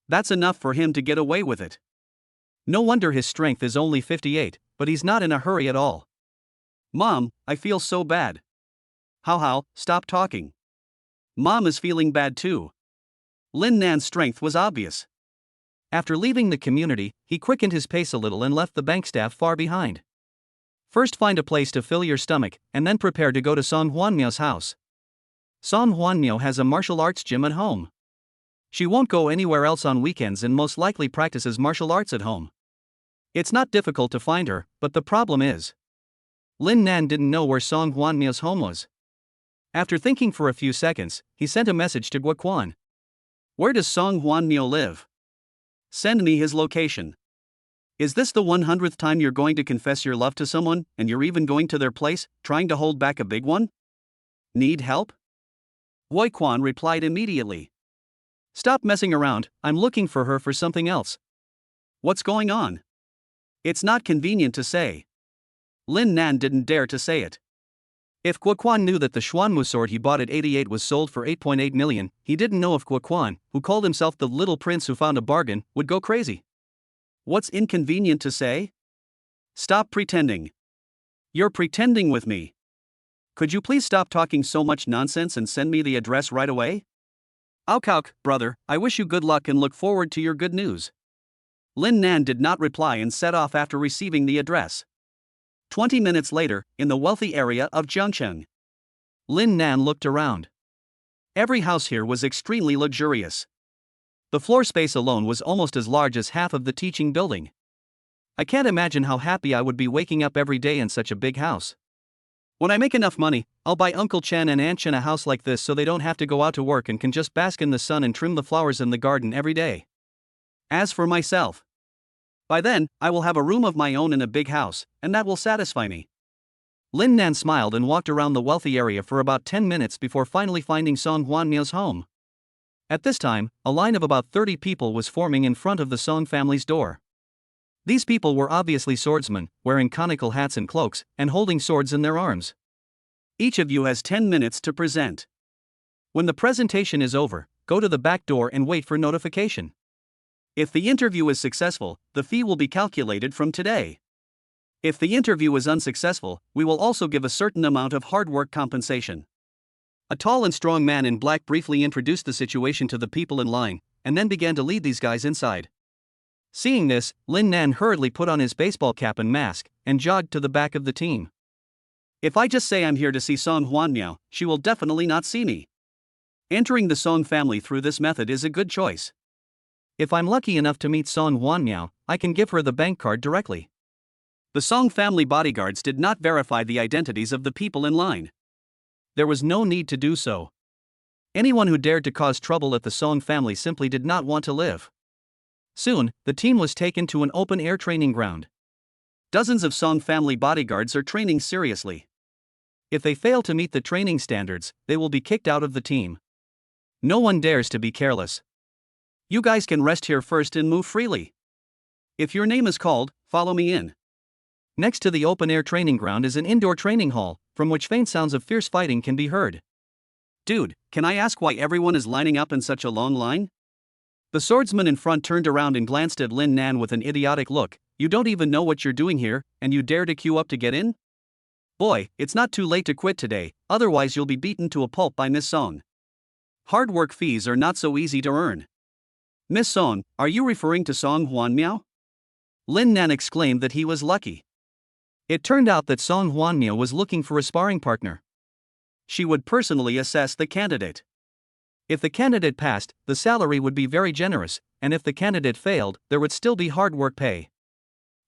A: That's enough for him to get away with it. No wonder his strength is only 58, but he's not in a hurry at all. Mom, I feel so bad. How, stop talking. Mom is feeling bad too. Lin Nan's strength was obvious. After leaving the community, he quickened his pace a little and left the bank staff far behind. First find a place to fill your stomach, and then prepare to go to Song Huanmiao's house. Song Huanmiao has a martial arts gym at home. She won't go anywhere else on weekends and most likely practices martial arts at home. It's not difficult to find her, but the problem is, Lin Nan didn't know where Song Huanmiao's home was. After thinking for a few seconds, he sent a message to Guan. "Where does Song Huanmiao live? Send me his location. Is this the 100th time you're going to confess your love to someone, and you're even going to their place, trying to hold back a big one? Need help?" Guan replied immediately. "Stop messing around, I'm looking for her for something else." "What's going on?" "It's not convenient to say." Lin Nan didn't dare to say it. If Guan knew that the Xuanmu sword he bought at 88 was sold for 8.8 million, he didn't know if Guan, who called himself the little prince who found a bargain, would go crazy. "What's inconvenient to say?" "Stop pretending. You're pretending with me. Could you please stop talking so much nonsense and send me the address right away?" "Auk, brother, I wish you good luck and look forward to your good news." Lin Nan did not reply and set off after receiving the address. 20 minutes later, in the wealthy area of Zhangcheng. Lin Nan looked around. Every house here was extremely luxurious. The floor space alone was almost as large as half of the teaching building. I can't imagine how happy I would be waking up every day in such a big house. When I make enough money, I'll buy Uncle Chen and Aunt Chen a house like this so they don't have to go out to work and can just bask in the sun and trim the flowers in the garden every day. As for myself, by then, I will have a room of my own in a big house, and that will satisfy me. Lin Nan smiled and walked around the wealthy area for about 10 minutes before finally finding Song Huanmiao's home. At this time, a line of about 30 people was forming in front of the Song family's door. These people were obviously swordsmen, wearing conical hats and cloaks, and holding swords in their arms. Each of you has 10 minutes to present. When the presentation is over, go to the back door and wait for notification. If the interview is successful, the fee will be calculated from today. If the interview is unsuccessful, we will also give a certain amount of hard work compensation. A tall and strong man in black briefly introduced the situation to the people in line, and then began to lead these guys inside. Seeing this, Lin Nan hurriedly put on his baseball cap and mask, and jogged to the back of the team. If I just say I'm here to see Song Huanmiao, she will definitely not see me. Entering the Song family through this method is a good choice. If I'm lucky enough to meet Song Huanmiao, I can give her the bank card directly. The Song family bodyguards did not verify the identities of the people in line. There was no need to do so. Anyone who dared to cause trouble at the Song family simply did not want to live. Soon, the team was taken to an open-air training ground. Dozens of Song family bodyguards are training seriously. If they fail to meet the training standards, they will be kicked out of the team. No one dares to be careless. You guys can rest here first and move freely. If your name is called, follow me in. Next to the open-air training ground is an indoor training hall, from which faint sounds of fierce fighting can be heard. Dude, can I ask why everyone is lining up in such a long line? The swordsman in front turned around and glanced at Lin Nan with an idiotic look. You don't even know what you're doing here, and you dare to queue up to get in? Boy, it's not too late to quit today, otherwise you'll be beaten to a pulp by Miss Song. Hard work fees are not so easy to earn. Miss Song, are you referring to Song Huanmiao? Lin Nan exclaimed that he was lucky. It turned out that Song Huanmiao was looking for a sparring partner. She would personally assess the candidate. If the candidate passed, the salary would be very generous, and if the candidate failed, there would still be hard work pay.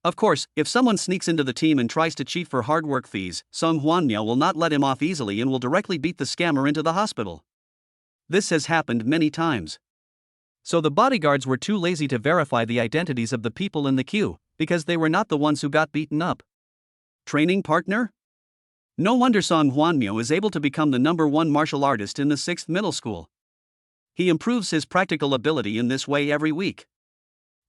A: Of course, if someone sneaks into the team and tries to cheat for hard work fees, Song Huanmiao will not let him off easily and will directly beat the scammer into the hospital. This has happened many times. So the bodyguards were too lazy to verify the identities of the people in the queue, because they were not the ones who got beaten up. Training partner? No wonder Song Huanmiao is able to become the #1 martial artist in the 6th middle school. He improves his practical ability in this way every week.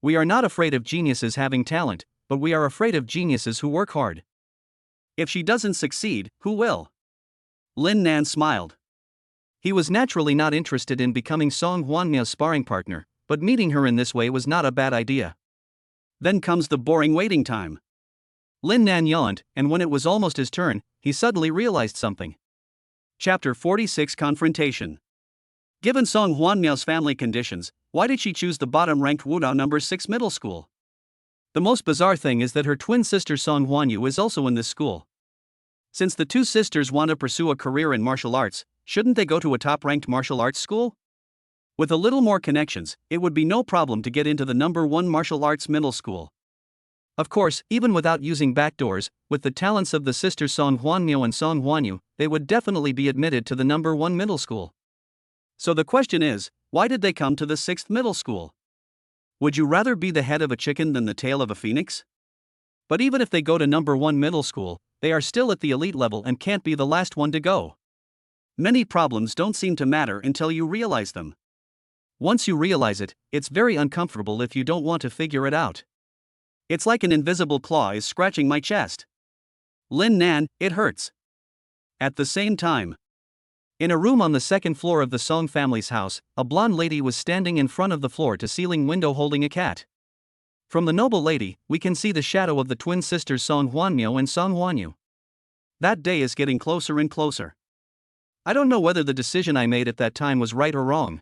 A: We are not afraid of geniuses having talent, but we are afraid of geniuses who work hard. If she doesn't succeed, who will? Lin Nan smiled. He was naturally not interested in becoming Song Huanmiao's sparring partner, but meeting her in this way was not a bad idea. Then comes the boring waiting time. Lin Nan yawned, and when it was almost his turn, he suddenly realized something. Chapter 46 Confrontation. Given Song Huanmiao's family conditions, why did she choose the bottom-ranked Wudao #6 middle school? The most bizarre thing is that her twin sister Song Huan Yu is also in this school. Since the two sisters want to pursue a career in martial arts, shouldn't they go to a top-ranked martial arts school? With a little more connections, it would be no problem to get into the #1 martial arts middle school. Of course, even without using backdoors, with the talents of the sisters Song Huanmiao and Song Huan Yu, they would definitely be admitted to the #1 middle school. So the question is, why did they come to the 6th middle school? Would you rather be the head of a chicken than the tail of a phoenix? But even if they go to #1 middle school, they are still at the elite level and can't be the last one to go. Many problems don't seem to matter until you realize them. Once you realize it, it's very uncomfortable if you don't want to figure it out. It's like an invisible claw is scratching my chest. Lin Nan, it hurts. At the same time, in a room on the 2nd floor of the Song family's house, a blonde lady was standing in front of the floor-to-ceiling window holding a cat. From the noble lady, we can see the shadow of the twin sisters Song Huanmiao and Song Huan Yu. That day is getting closer and closer. I don't know whether the decision I made at that time was right or wrong.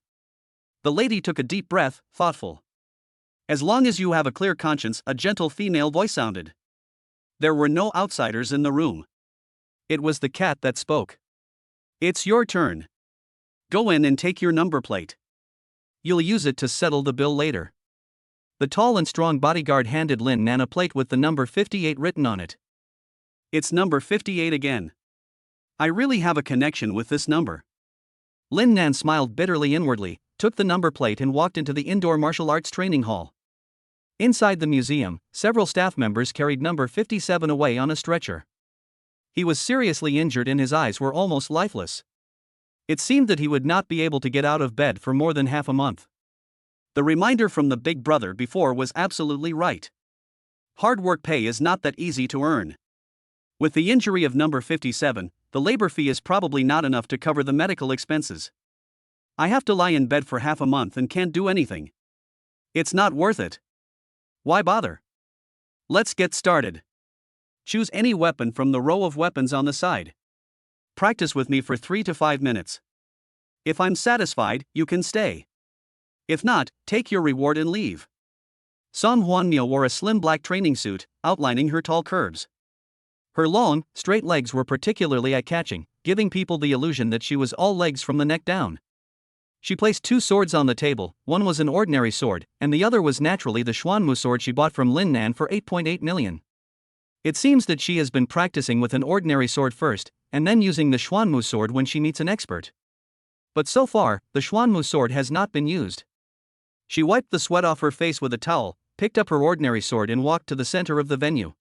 A: The lady took a deep breath, thoughtful. As long as you have a clear conscience, a gentle female voice sounded. There were no outsiders in the room. It was the cat that spoke. It's your turn. Go in and take your number plate.
B: You'll use it to settle the bill later. The tall and strong bodyguard handed Lin Nan a plate with the number 58 written on it.
A: It's number 58 again. I really have a connection with this number.
B: Lin Nan smiled bitterly inwardly, took the number plate and walked into the indoor martial arts training hall. Inside the museum, several staff members carried number 57 away on a stretcher. He was seriously injured and his eyes were almost lifeless. It seemed that he would not be able to get out of bed for more than half a month.
A: The reminder from the big brother before was absolutely right. Hard work pay is not that easy to earn. With the injury of number 57, the labor fee is probably not enough to cover the medical expenses. I have to lie in bed for half a month and can't do anything. It's not worth it. Why bother? Let's get started. Choose any weapon from the row of weapons on the side. Practice with me for 3 to 5 minutes. If I'm satisfied, you can stay. If not, take your reward and leave. Song Huan Yu wore a slim black training suit, outlining her tall curves. Her long, straight legs were particularly eye-catching, giving people the illusion that she was all legs from the neck down. She placed 2 swords on the table, one was an ordinary sword, and the other was naturally the Xuanmu sword she bought from Lin Nan for 8.8 million. It seems that she has been practicing with an ordinary sword first, and then using the Xuanmu sword when she meets an expert. But so far, the Xuanmu sword has not been used. She wiped the sweat off her face with a towel, picked up her ordinary sword and walked to the center of the venue.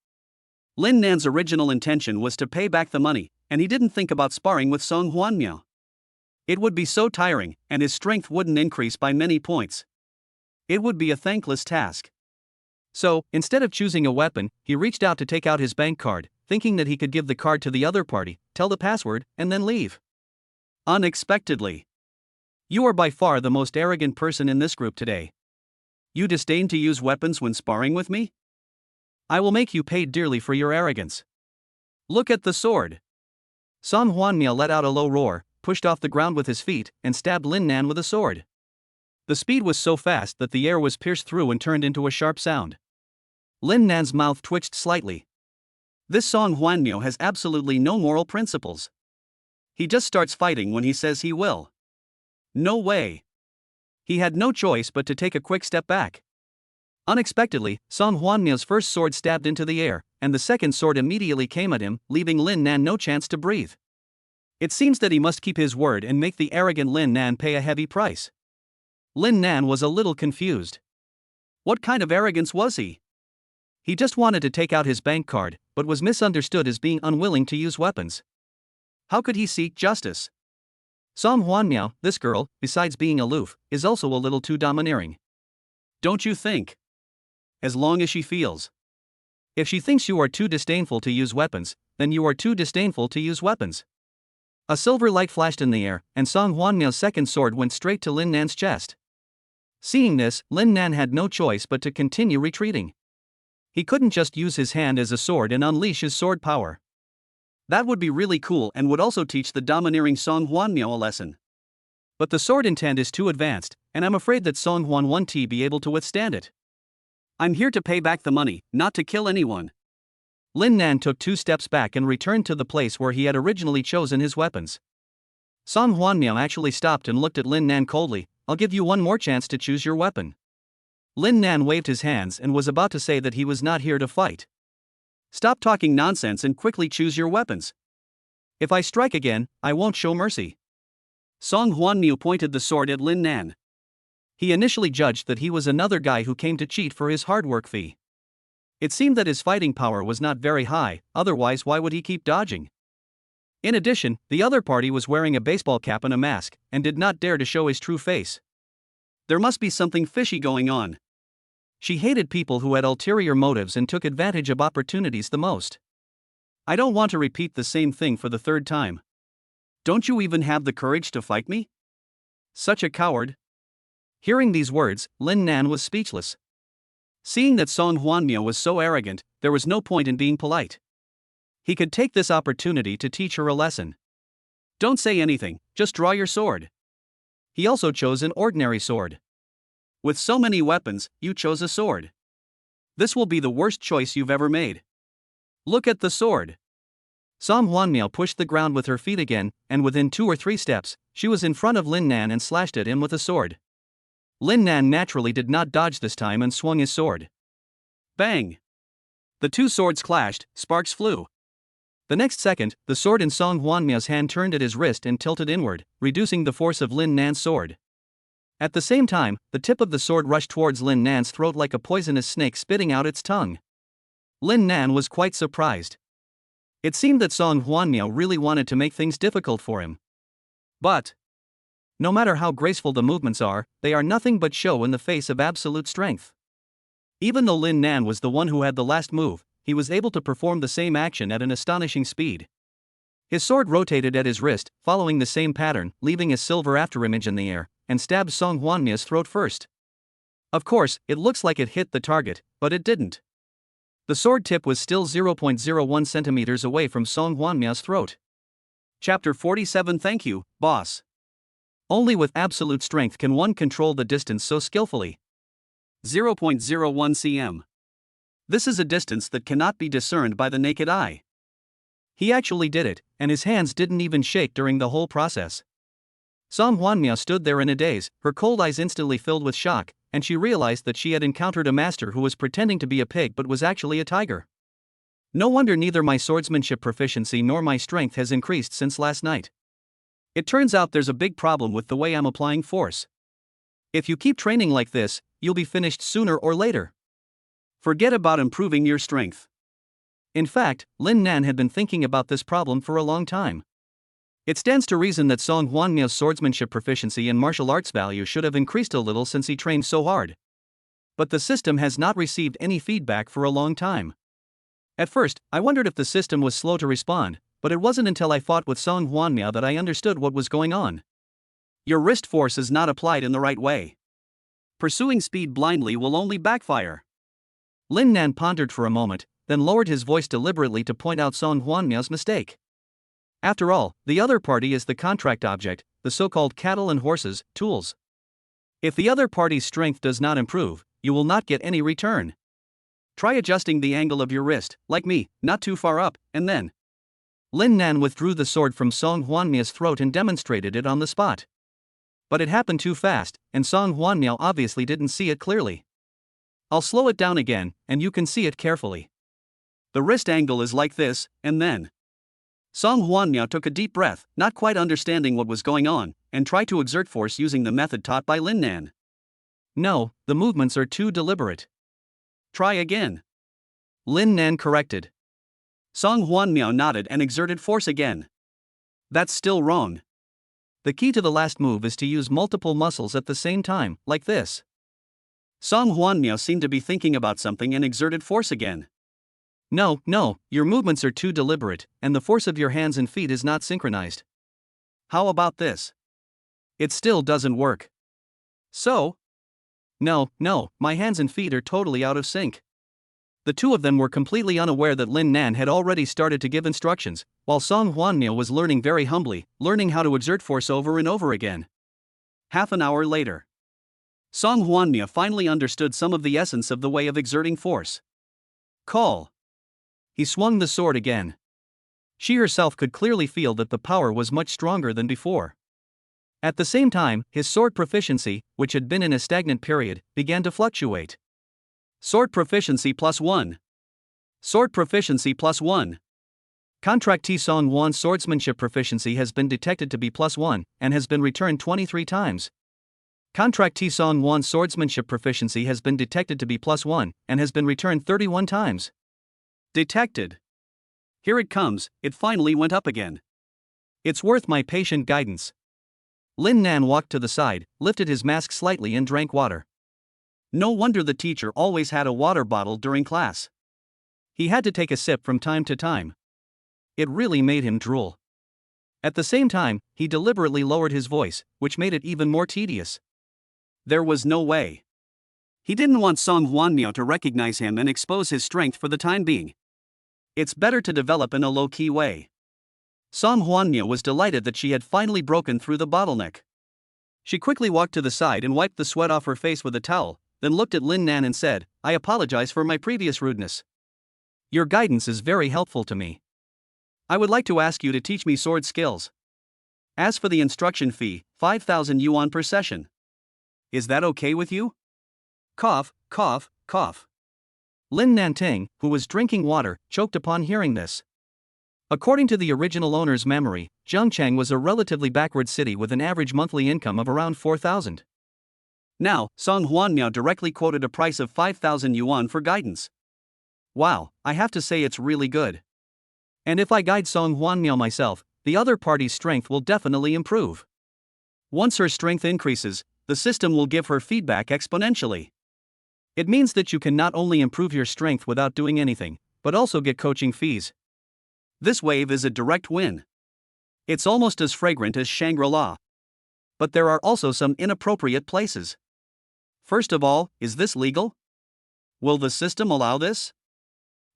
A: Lin Nan's original intention was to pay back the money, and he didn't think about sparring with Song Huan Miao. It would be so tiring, and his strength wouldn't increase by many points. It would be a thankless task. So, instead of choosing a weapon, he reached out to take out his bank card, thinking that he could give the card to the other party, tell the password, and then leave. Unexpectedly. You are by far the most arrogant person in this group today. You disdain to use weapons when sparring with me? I will make you pay dearly for your arrogance. Look at the sword. Song Huan Miao let out a low roar, pushed off the ground with his feet, and stabbed Lin Nan with a sword. The speed was so fast that the air was pierced through and turned into a sharp sound. Lin Nan's mouth twitched slightly. This Song Huan Miao has absolutely no moral principles. He just starts fighting when he says he will. No way. He had no choice but to take a quick step back. Unexpectedly, Song Huan Miao's first sword stabbed into the air, and the second sword immediately came at him, leaving Lin Nan no chance to breathe. It seems that he must keep his word and make the arrogant Lin Nan pay a heavy price. Lin Nan was a little confused. What kind of arrogance was he? He just wanted to take out his bank card, but was misunderstood as being unwilling to use weapons. How could he seek justice? Song Huan Miao, this girl, besides being aloof, is also a little too domineering. Don't you think? As long as she feels. If she thinks you are too disdainful to use weapons, then you are too disdainful to use weapons. A silver light flashed in the air, and Song Huan Miao's second sword went straight to Lin Nan's chest. Seeing this, Lin Nan had no choice but to continue retreating. He couldn't just use his hand as a sword and unleash his sword power. That would be really cool and would also teach the domineering Song Huan Miao a lesson. But the sword intent is too advanced, and I'm afraid that Song Huan won't be able to withstand it. I'm here to pay back the money, not to kill anyone. Lin Nan took 2 steps back and returned to the place where he had originally chosen his weapons. Song Huan Miao actually stopped and looked at Lin Nan coldly. I'll give you one more chance to choose your weapon. Lin Nan waved his hands and was about to say that he was not here to fight. Stop talking nonsense and quickly choose your weapons. If I strike again, I won't show mercy. Song Huan Miao pointed the sword at Lin Nan. He initially judged that he was another guy who came to cheat for his hard work fee. It seemed that his fighting power was not very high, otherwise why would he keep dodging? In addition, the other party was wearing a baseball cap and a mask, and did not dare to show his true face. There must be something fishy going on. She hated people who had ulterior motives and took advantage of opportunities the most. I don't want to repeat the same thing for the 3rd time. Don't you even have the courage to fight me? Such a coward. Hearing these words, Lin Nan was speechless. Seeing that Song Huan Miao was so arrogant, there was no point in being polite. He could take this opportunity to teach her a lesson. Don't say anything, just draw your sword. He also chose an ordinary sword. With so many weapons, you chose a sword. This will be the worst choice you've ever made. Look at the sword.
B: Song Huanmiao pushed the ground with her feet again, and within 2 or 3 steps, she was in front of Lin Nan and slashed at him with a sword. Lin Nan naturally did not dodge this time and swung his sword.
A: Bang! The two swords clashed, sparks flew.
B: The next second, the sword in Song Huanmiao's hand turned at his wrist and tilted inward, reducing the force of Lin Nan's sword. At the same time, the tip of the sword rushed towards Lin Nan's throat like a poisonous snake spitting out its tongue. Lin Nan was quite surprised. It seemed that Song Huanmiao really wanted to make things difficult for him. But no matter how graceful the movements are, they are nothing but show in the face of absolute strength. Even though Lin Nan was the one who had the last move, he was able to perform the same action at an astonishing speed. His sword rotated at his wrist, following the same pattern, leaving a silver afterimage in the air, and stabbed Song Huanmiao's throat first. Of course, it looks like it hit the target, but it didn't. The sword tip was still 0.01 centimeters away from Song Huanmiao's throat.
A: Chapter 47. Thank you, boss.
B: Only with absolute strength can one control the distance so skillfully.
A: 0.01 cm. This is a distance that cannot be discerned by the naked eye.
B: He actually did it, and his hands didn't even shake during the whole process. Song Huanmiao stood there in a daze, her cold eyes instantly filled with shock, and she realized that she had encountered a master who was pretending to be a pig but was actually a tiger. No wonder neither my swordsmanship proficiency nor my strength has increased since last night. It turns out there's a big problem with the way I'm applying force. If you keep training like this, you'll be finished sooner or later.
A: Forget about improving your strength.
B: In fact, Lin Nan had been thinking about this problem for a long time. It stands to reason that Song Huanmiao's swordsmanship proficiency and martial arts value should have increased a little since he trained so hard. But the system has not received any feedback for a long time. At first, I wondered if the system was slow to respond, but it wasn't until I fought with Song Huanmiao that I understood what was going on.
A: Your wrist force is not applied in the right way. Pursuing speed blindly will only backfire.
B: Lin Nan pondered for a moment, then lowered his voice deliberately to point out Song Huanmiao's mistake. After all, the other party is the contract object, the so-called cattle and horses, tools. If the other party's strength does not improve, you will not get any return. Try adjusting the angle of your wrist, like me, not too far up, and then. Lin Nan withdrew the sword from Song Huanmiao's throat and demonstrated it on the spot. But it happened too fast, and Song Huanmiao obviously didn't see it clearly. I'll slow it down again, and you can see it carefully.
A: The wrist angle is like this, and then. Song Huanmiao took a deep breath, not quite understanding what was going on, and tried to exert force using the method taught by Lin Nan.
B: No, the movements are too deliberate.
A: Try again.
B: Lin Nan corrected.
A: Song Huanmiao nodded and exerted force again. That's still wrong.
B: The key to the last move is to use multiple muscles at the same time, like this.
A: Song Huanmiao seemed to be thinking about something and exerted force again.
B: No, your movements are too deliberate, and the force of your hands and feet is not synchronized.
A: How about this?
B: It still doesn't work.
A: So?
B: No, my hands and feet are totally out of sync. The two of them were completely unaware that Lin Nan had already started to give instructions, while Song Huanmiao was learning very humbly, learning how to exert force over and over again.
A: Half an hour later. Song Huanmiao finally understood some of the essence of the way of exerting force. Call.
B: He swung the sword again. She herself could clearly feel that the power was much stronger than before. At the same time, his sword proficiency, which had been in a stagnant period, began to fluctuate.
A: Sword proficiency +1. Sword proficiency +1.
B: Contractee Song Huan's swordsmanship proficiency has been detected to be +1, and has been returned 23 times. Contractee Song Huan's swordsmanship proficiency has been detected to be +1, and has been returned 31 times.
A: Detected. Here it comes, it finally went up again.
B: It's worth my patient guidance. Lin Nan walked to the side, lifted his mask slightly and drank water.
A: No wonder the teacher always had a water bottle during class.
B: He had to take a sip from time to time. It really made him drool. At the same time, he deliberately lowered his voice, which made it even more tedious.
A: There was no way. He didn't want Song Huanmiao to recognize him and expose his strength for the time being. It's better to develop in a low-key way. Song Huanmiao was delighted that she had finally broken through the bottleneck. She quickly walked to the side and wiped the sweat off her face with a towel, then looked at Lin Nan and said, "I apologize for my previous rudeness. Your guidance is very helpful to me." I would like to ask you to teach me sword skills. As for the instruction fee, 5,000 yuan per session. Is that okay with you? Cough, cough, cough.
B: Lin Nan, who was drinking water, choked upon hearing this. According to the original owner's memory, Zhangchang was a relatively backward city with an average monthly income of around 4,000.
A: Now, Song Huanmiao directly quoted a price of 5,000 yuan for guidance. Wow, I have to say it's really good.
B: And if I guide Song Huanmiao myself, the other party's strength will definitely improve.
A: Once her strength increases, the system will give her feedback exponentially.
B: It means that you can not only improve your strength without doing anything, but also get coaching fees.
A: This wave is a direct win. It's almost as fragrant as Shangri-La. But there are also some inappropriate places. First of all, is this legal? Will the system allow this?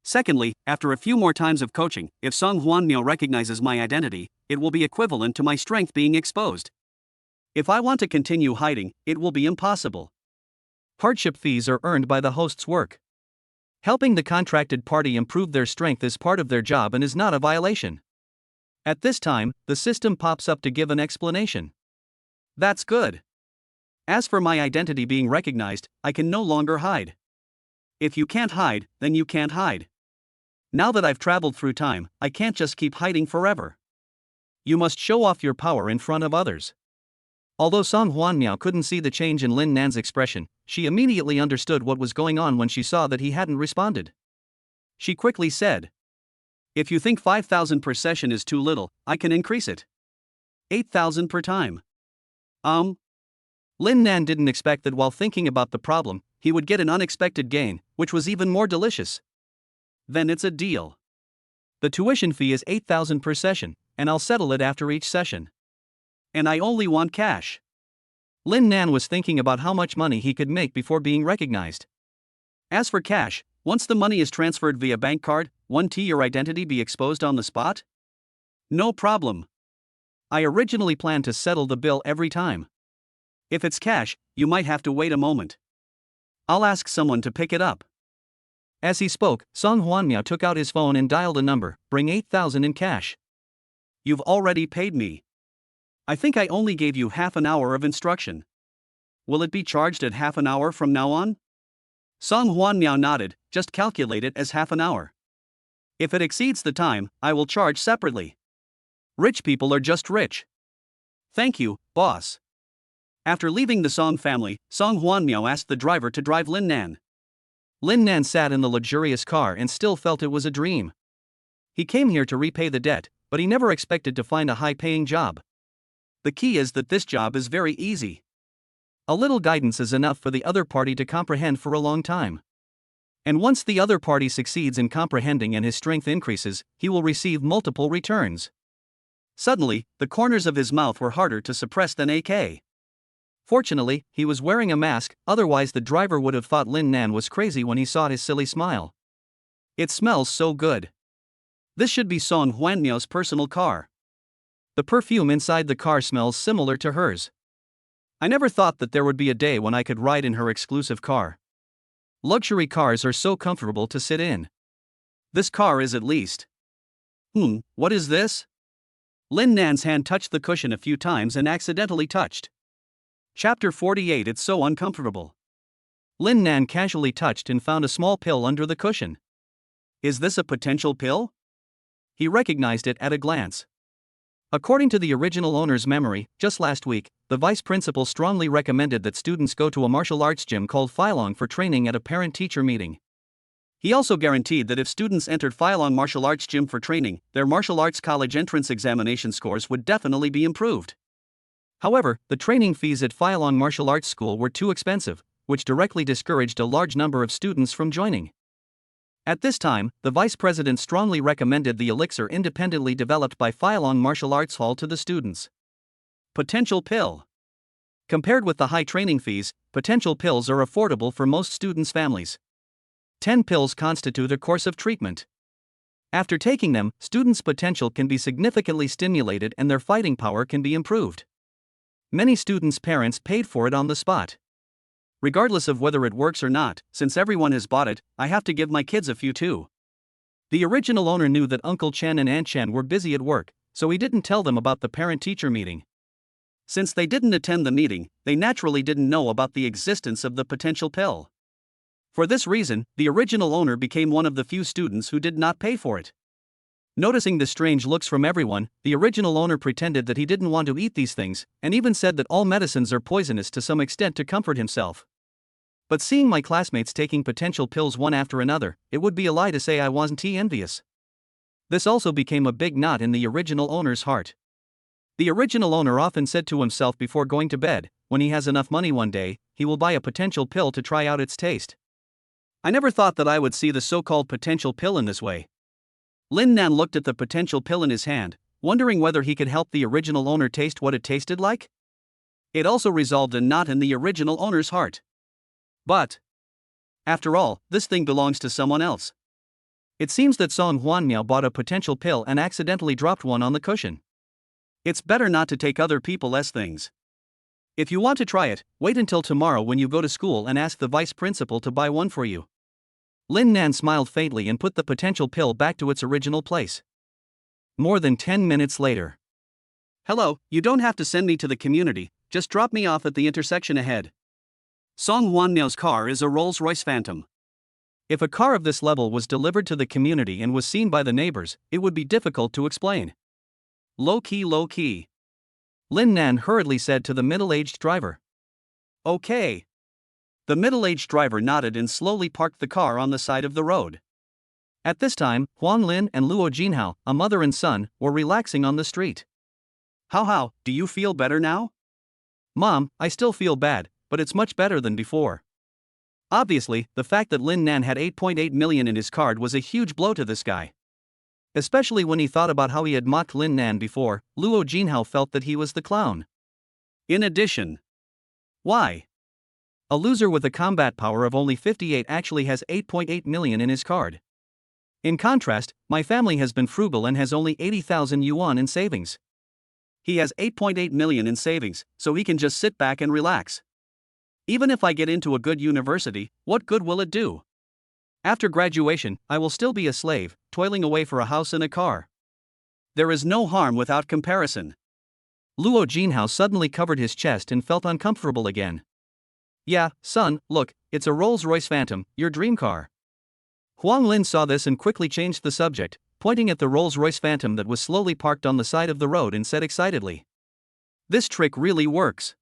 A: Secondly, after a few more times of coaching, if Song Huanmiao recognizes my identity, it will be equivalent to my strength being exposed. If I want to continue hiding, it will be impossible.
B: Hardship fees are earned by the host's work. Helping the contracted party improve their strength is part of their job and is not a violation. At this time, the system pops up to give an explanation.
A: That's good. As for my identity being recognized, I can no longer hide. If you can't hide, then you can't hide. Now that I've traveled through time, I can't just keep hiding forever. You must show off your power in front of others.
B: Although Song Huanmiao couldn't see the change in Lin Nan's expression, she immediately understood what was going on when she saw that he hadn't responded.
A: She quickly said, "If you think 5,000 per session is too little, I can increase it. 8,000 per time."
B: Lin Nan didn't expect that while thinking about the problem, he would get an unexpected gain, which was even more delicious.
A: Then it's a deal.
B: The tuition fee is 8,000 per session, and I'll settle it after each session.
A: And I only want cash.
B: Lin Nan was thinking about how much money he could make before being recognized.
A: As for cash, once the money is transferred via bank card, won't your identity be exposed on the spot? No problem. I originally planned to settle the bill every time. If it's cash, you might have to wait a moment. I'll ask someone to pick it up.
B: As he spoke, Song Huanmiao took out his phone and dialed a number, bring 8,000 in cash.
A: You've already paid me. I think I only gave you half an hour of instruction. Will it be charged at half an hour from now on? Song Huanmiao nodded, just calculate it as half an hour. If it exceeds the time, I will charge separately. Rich people are just rich. Thank you, boss. After leaving the Song family, Song Huanmiao asked the driver to drive Lin Nan.
B: Lin Nan sat in the luxurious car and still felt it was a dream. He came here to repay the debt, but he never expected to find a high-paying job.
A: The key is that this job is very easy.
B: A little guidance is enough for the other party to comprehend for a long time. And once the other party succeeds in comprehending and his strength increases, he will receive multiple returns.
A: Suddenly, the corners of his mouth were harder to suppress than AK.
B: Fortunately, he was wearing a mask, otherwise the driver would have thought Lin Nan was crazy when he saw his silly smile.
A: It smells so good. This should be Song Huanmiao's personal car.
B: The perfume inside the car smells similar to hers.
A: I never thought that there would be a day when I could ride in her exclusive car.
B: Luxury cars are so comfortable to sit in.
A: This car is at least. What is this? Lin Nan's hand touched the cushion a few times and accidentally touched. Chapter 48. It's so uncomfortable.
B: Lin Nan casually touched and found a small pill under the cushion.
A: Is this a potential pill?
B: He recognized it at a glance. According to the original owner's memory, just last week, the vice principal strongly recommended that students go to a martial arts gym called Phylong for training at a parent-teacher meeting.
A: He also guaranteed that if students entered Phylong martial arts gym for training, their martial arts college entrance examination scores would definitely be improved.
B: However, the training fees at Phylong martial arts school were too expensive, which directly discouraged a large number of students from joining. At this time, the vice president strongly recommended the elixir independently developed by Phylong Martial Arts Hall to the students.
A: Potential pill.
B: Compared with the high training fees, potential pills are affordable for most students' families. 10 pills constitute a course of treatment. After taking them, students' potential can be significantly stimulated and their fighting power can be improved. Many students' parents paid for it on the spot.
A: Regardless of whether it works or not, since everyone has bought it, I have to give my kids a few too.
B: The original owner knew that Uncle Chen and Aunt Chen were busy at work, so he didn't tell them about the parent-teacher meeting.
A: Since they didn't attend the meeting, they naturally didn't know about the existence of the potential pill. For this reason, the original owner became one of the few students who did not pay for it. Noticing the strange looks from everyone, the original owner pretended that he didn't want to eat these things, and even said that all medicines are poisonous to some extent to comfort himself. But seeing my classmates taking potential pills one after another, it would be a lie to say I wasn't envious. This also became a big knot in the original owner's heart. The original owner often said to himself before going to bed, when he has enough money one day, he will buy a potential pill to try out its taste. I never thought that I would see the so-called potential pill in this way. Lin Nan looked at the potential pill in his hand, wondering whether he could help the original owner taste what it tasted like. It also resolved a knot in the original owner's heart. But, after all, this thing belongs to someone else. It seems that Song Huan Miao bought a potential pill and accidentally dropped one on the cushion. It's better not to take other people's things. If you want to try it, wait until tomorrow when you go to school and ask the vice principal to buy one for you.
B: Lin Nan smiled faintly and put the potential pill back to its original place. More than 10 minutes later.
A: Hello, you don't have to send me to the community, just drop me off at the intersection ahead. Song Huan Miao's car is a Rolls-Royce Phantom.
B: If a car of this level was delivered to the community and was seen by the neighbors, it would be difficult to explain.
A: Low key.
B: Lin Nan hurriedly said to the middle-aged driver.
A: Okay. The middle-aged driver nodded and slowly parked the car on the side of the road.
B: At this time, Huang Lin and Luo Jinhao, a mother and son, were relaxing on the street.
A: How, do you feel better now?
B: Mom, I still feel bad, but it's much better than before.
A: Obviously, the fact that Lin Nan had 8.8 million in his card was a huge blow to this guy.
B: Especially when he thought about how he had mocked Lin Nan before, Luo Jinhao felt that he was the clown.
A: In addition, why?
B: A loser with a combat power of only 58 actually has 8.8 million in his card. In contrast, my family has been frugal and has only 80,000 yuan in savings.
A: He has 8.8 million in savings, so he can just sit back and relax. Even if I get into a good university, what good will it do? After graduation, I will still be a slave, toiling away for a house and a car. There is no harm without comparison.
B: Luo Jinhao suddenly covered his chest and felt uncomfortable again. Yeah, son, look, it's a Rolls-Royce Phantom, your dream car. Huang Lin saw this and quickly changed the subject, pointing at the Rolls-Royce Phantom that was slowly parked on the side of the road and said excitedly.
A: This trick really works.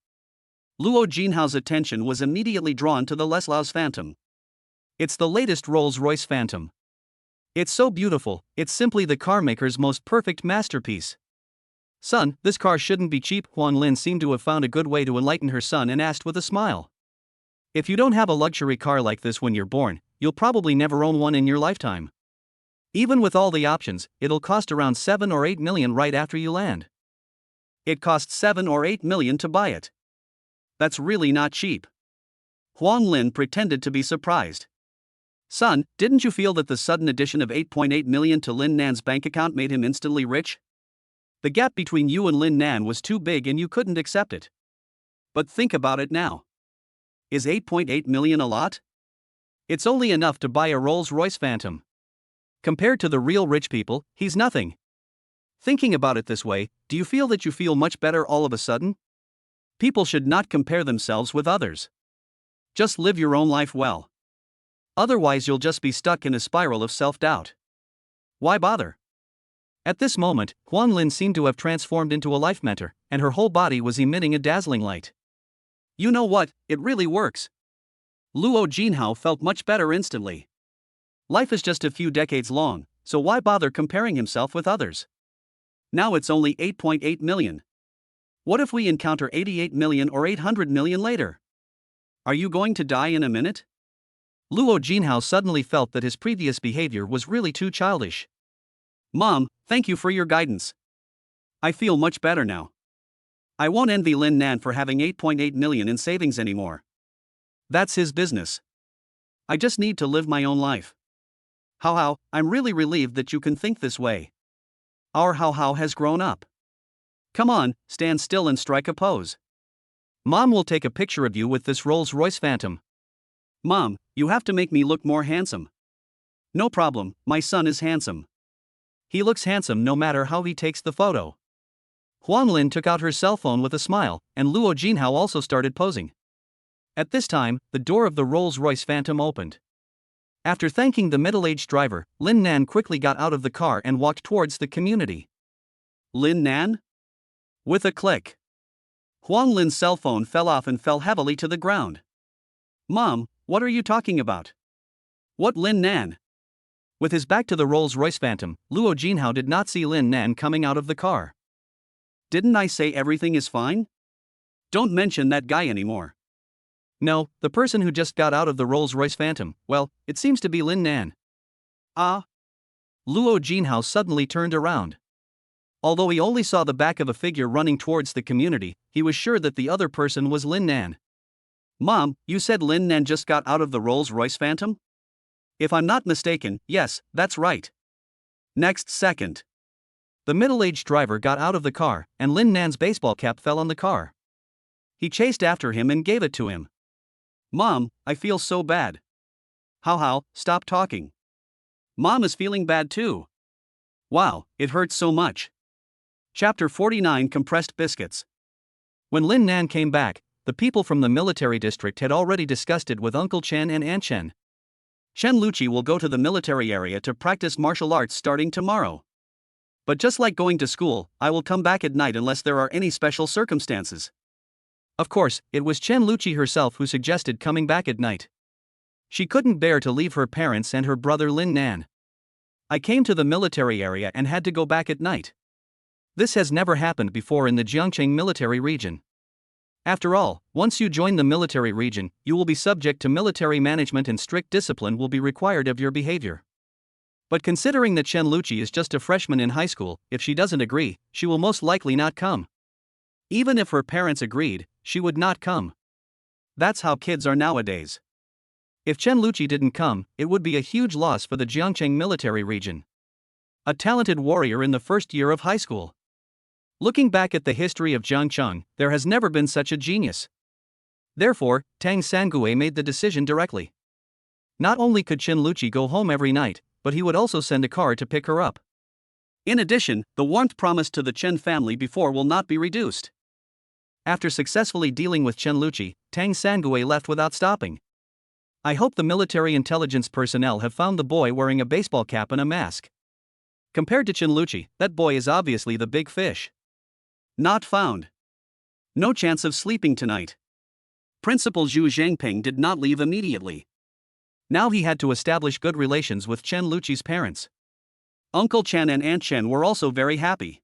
A: Luo Jinhao's attention was immediately drawn to the Leslao's Phantom.
B: It's the latest Rolls-Royce Phantom. It's so beautiful, it's simply the car maker's most perfect masterpiece. Son, this car shouldn't be cheap. Huan Lin seemed to have found a good way to enlighten her son and asked with a smile. If you don't have a luxury car like this when you're born, you'll probably never own one in your lifetime. Even with all the options, it'll cost around 7 or 8 million right after you land.
A: It costs 7 or 8 million to buy it. That's really not cheap. Huan Lin pretended to be surprised. Son, didn't you feel that the sudden addition of 8.8 million to Lin Nan's bank account made him instantly rich? The gap between you and Lin Nan was too big and you couldn't accept it. But think about it now. Is 8.8 million a lot? It's only enough to buy a Rolls-Royce Phantom. Compared to the real rich people, he's nothing. Thinking about it this way, do you feel that you feel much better all of a sudden? People should not compare themselves with others. Just live your own life well. Otherwise you'll just be stuck in a spiral of self-doubt. Why bother?
B: At this moment, Huan Lin seemed to have transformed into a life mentor, and her whole body was emitting a dazzling light.
A: You know what, it really works. Luo Jinhao felt much better instantly. Life is just a few decades long, so why bother comparing himself with others? Now it's only 8.8 million. What if we encounter 88 million or 800 million later? Are you going to die in a minute?
B: Luo Jinhao suddenly felt that his previous behavior was really too childish.
A: Mom, thank you for your guidance. I feel much better now. I won't envy Lin Nan for having 8.8 million in savings anymore. That's his business. I just need to live my own life. How, I'm really relieved that you can think this way. Our How has grown up. Come on, stand still and strike a pose.
B: Mom will take a picture of you with this Rolls-Royce Phantom.
A: Mom, you have to make me look more handsome. No problem, my son is handsome.
B: He looks handsome no matter how he takes the photo. Huan Lin took out her cell phone with a smile, and Luo Jinhao also started posing. At this time, the door of the Rolls-Royce Phantom opened. After thanking the middle-aged driver, Lin Nan quickly got out of the car and walked towards the community.
A: Lin Nan? With a click, Huan Lin's cell phone fell off and fell heavily to the ground. Mom, what are you talking about? What Lin Nan?
B: With his back to the Rolls-Royce Phantom, Luo Jinhao did not see Lin Nan coming out of the car.
A: Didn't I say everything is fine? Don't mention that guy anymore.
B: No, the person who just got out of the Rolls-Royce Phantom, well, it seems to be Lin Nan.
A: Ah?
B: Luo Jinhao suddenly turned around. Although he only saw the back of a figure running towards the community, he was sure that the other person was Lin Nan.
A: Mom, you said Lin Nan just got out of the Rolls-Royce Phantom? If I'm not mistaken, yes, that's right. Next second,
B: the middle-aged driver got out of the car, and Lin Nan's baseball cap fell on the car.
A: He chased after him and gave it to him. Mom, I feel so bad. How, stop talking. Mom is feeling bad too. Wow, it hurts so much. Chapter 49 Compressed Biscuits.
B: When Lin Nan came back, the people from the military district had already discussed it with Uncle Chen and Aunt Chen.
A: Shenluchi will go to the military area to practice martial arts starting tomorrow. But just like going to school, I will come back at night unless there are any special circumstances.
B: Of course, it was Shenluchi herself who suggested coming back at night. She couldn't bear to leave her parents and her brother Lin Nan. I came to the military area and had to go back at night. This has never happened before in the Jiangcheng military region. After all, once you join the military region, you will be subject to military management and strict discipline will be required of your behavior. But considering that Shenluchi is just a freshman in high school, if she doesn't agree, she will most likely not come. Even if her parents agreed, she would not come. That's how kids are nowadays. If Shenluchi didn't come, it would be a huge loss for the Jiangcheng military region. A talented warrior in the first year of high school. Looking back at the history of Jiangcheng, there has never been such a genius. Therefore, Tang Sangue made the decision directly. Not only could Shenluchi go home every night, but he would also send a car to pick her up.
A: In addition, the warmth promised to the Chen family before will not be reduced.
B: After successfully dealing with Shenluchi, Tang Sangue left without stopping. I hope the military intelligence personnel have found the boy wearing a baseball cap and a mask. Compared to Shenluchi, that boy is obviously the big fish.
A: Not found. No chance of sleeping tonight. Principal Zhu Xangping did not leave immediately.
B: Now he had to establish good relations with Shenluchi's parents.
A: Uncle Chen and Aunt Chen were also very happy.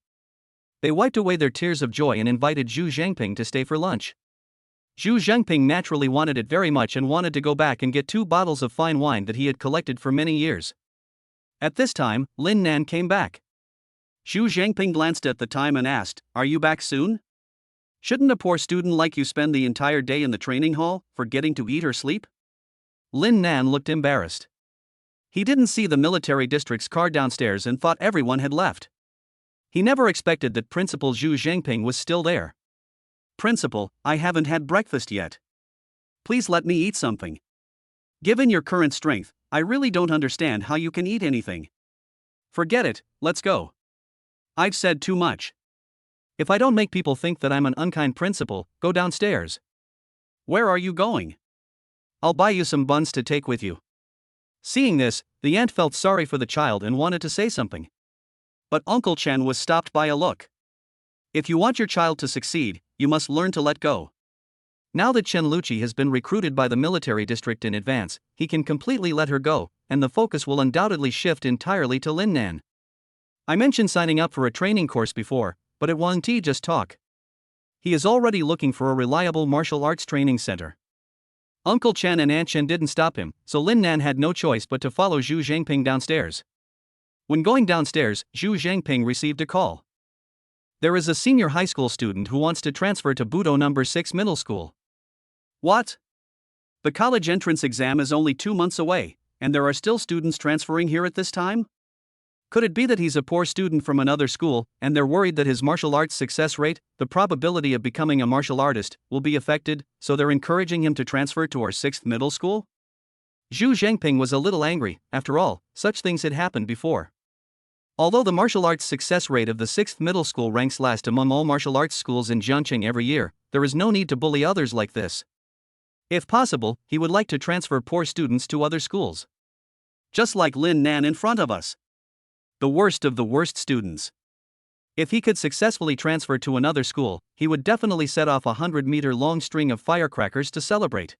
B: They wiped away their tears of joy and invited Zhu Xangping to stay for lunch. Zhu Xangping naturally wanted it very much and wanted to go back and get 2 bottles of fine wine that he had collected for many years. At this time, Lin Nan came back.
A: Zhu Xangping glanced at the time and asked, "Are you back soon? Shouldn't a poor student like you spend the entire day in the training hall, forgetting to eat or sleep?"
B: Lin Nan looked embarrassed. He didn't see the military district's car downstairs and thought everyone had left. He never expected that Principal Zhu Xangping was still there.
A: "Principal, I haven't had breakfast yet. Please let me eat something. Given your current strength, I really don't understand how you can eat anything." "Forget it, let's go. I've said too much.
B: If I don't make people think that I'm an unkind principal, go downstairs."
A: "Where are you going?"
B: "I'll buy you some buns to take with you." Seeing this, the aunt felt sorry for the child and wanted to say something.
A: But Uncle Chen was stopped by a look. "If you want your child to succeed, you must learn to let go."
B: Now that Shenluchi has been recruited by the military district in advance, he can completely let her go, and the focus will undoubtedly shift entirely to Lin Nan. I mentioned signing up for a training course before, but it won't just talk. He is already looking for a reliable martial arts training center. Uncle Chen and Aunt Chen didn't stop him, so Lin Nan had no choice but to follow Zhu Xangping downstairs. When going downstairs, Zhu Xangping received a call. There is a senior high school student who wants to transfer to Budo No. 6 middle school.
A: What? The college entrance exam is only 2 months away, and there are still students transferring here at this time? Could it be that he's a poor student from another school, and they're worried that his martial arts success rate, the probability of becoming a martial artist, will be affected, so they're encouraging him to transfer to our 6th middle school?
B: Zhu Xangping was a little angry. After all, such things had happened before. Although the martial arts success rate of the 6th middle school ranks last among all martial arts schools in Jiangqing every year, there is no need to bully others like this. If possible, he would like to transfer poor students to other schools.
A: Just like Lin Nan in front of us. The worst of the worst students.
B: If he could successfully transfer to another school, he would definitely set off a 100-meter-long string of firecrackers to celebrate.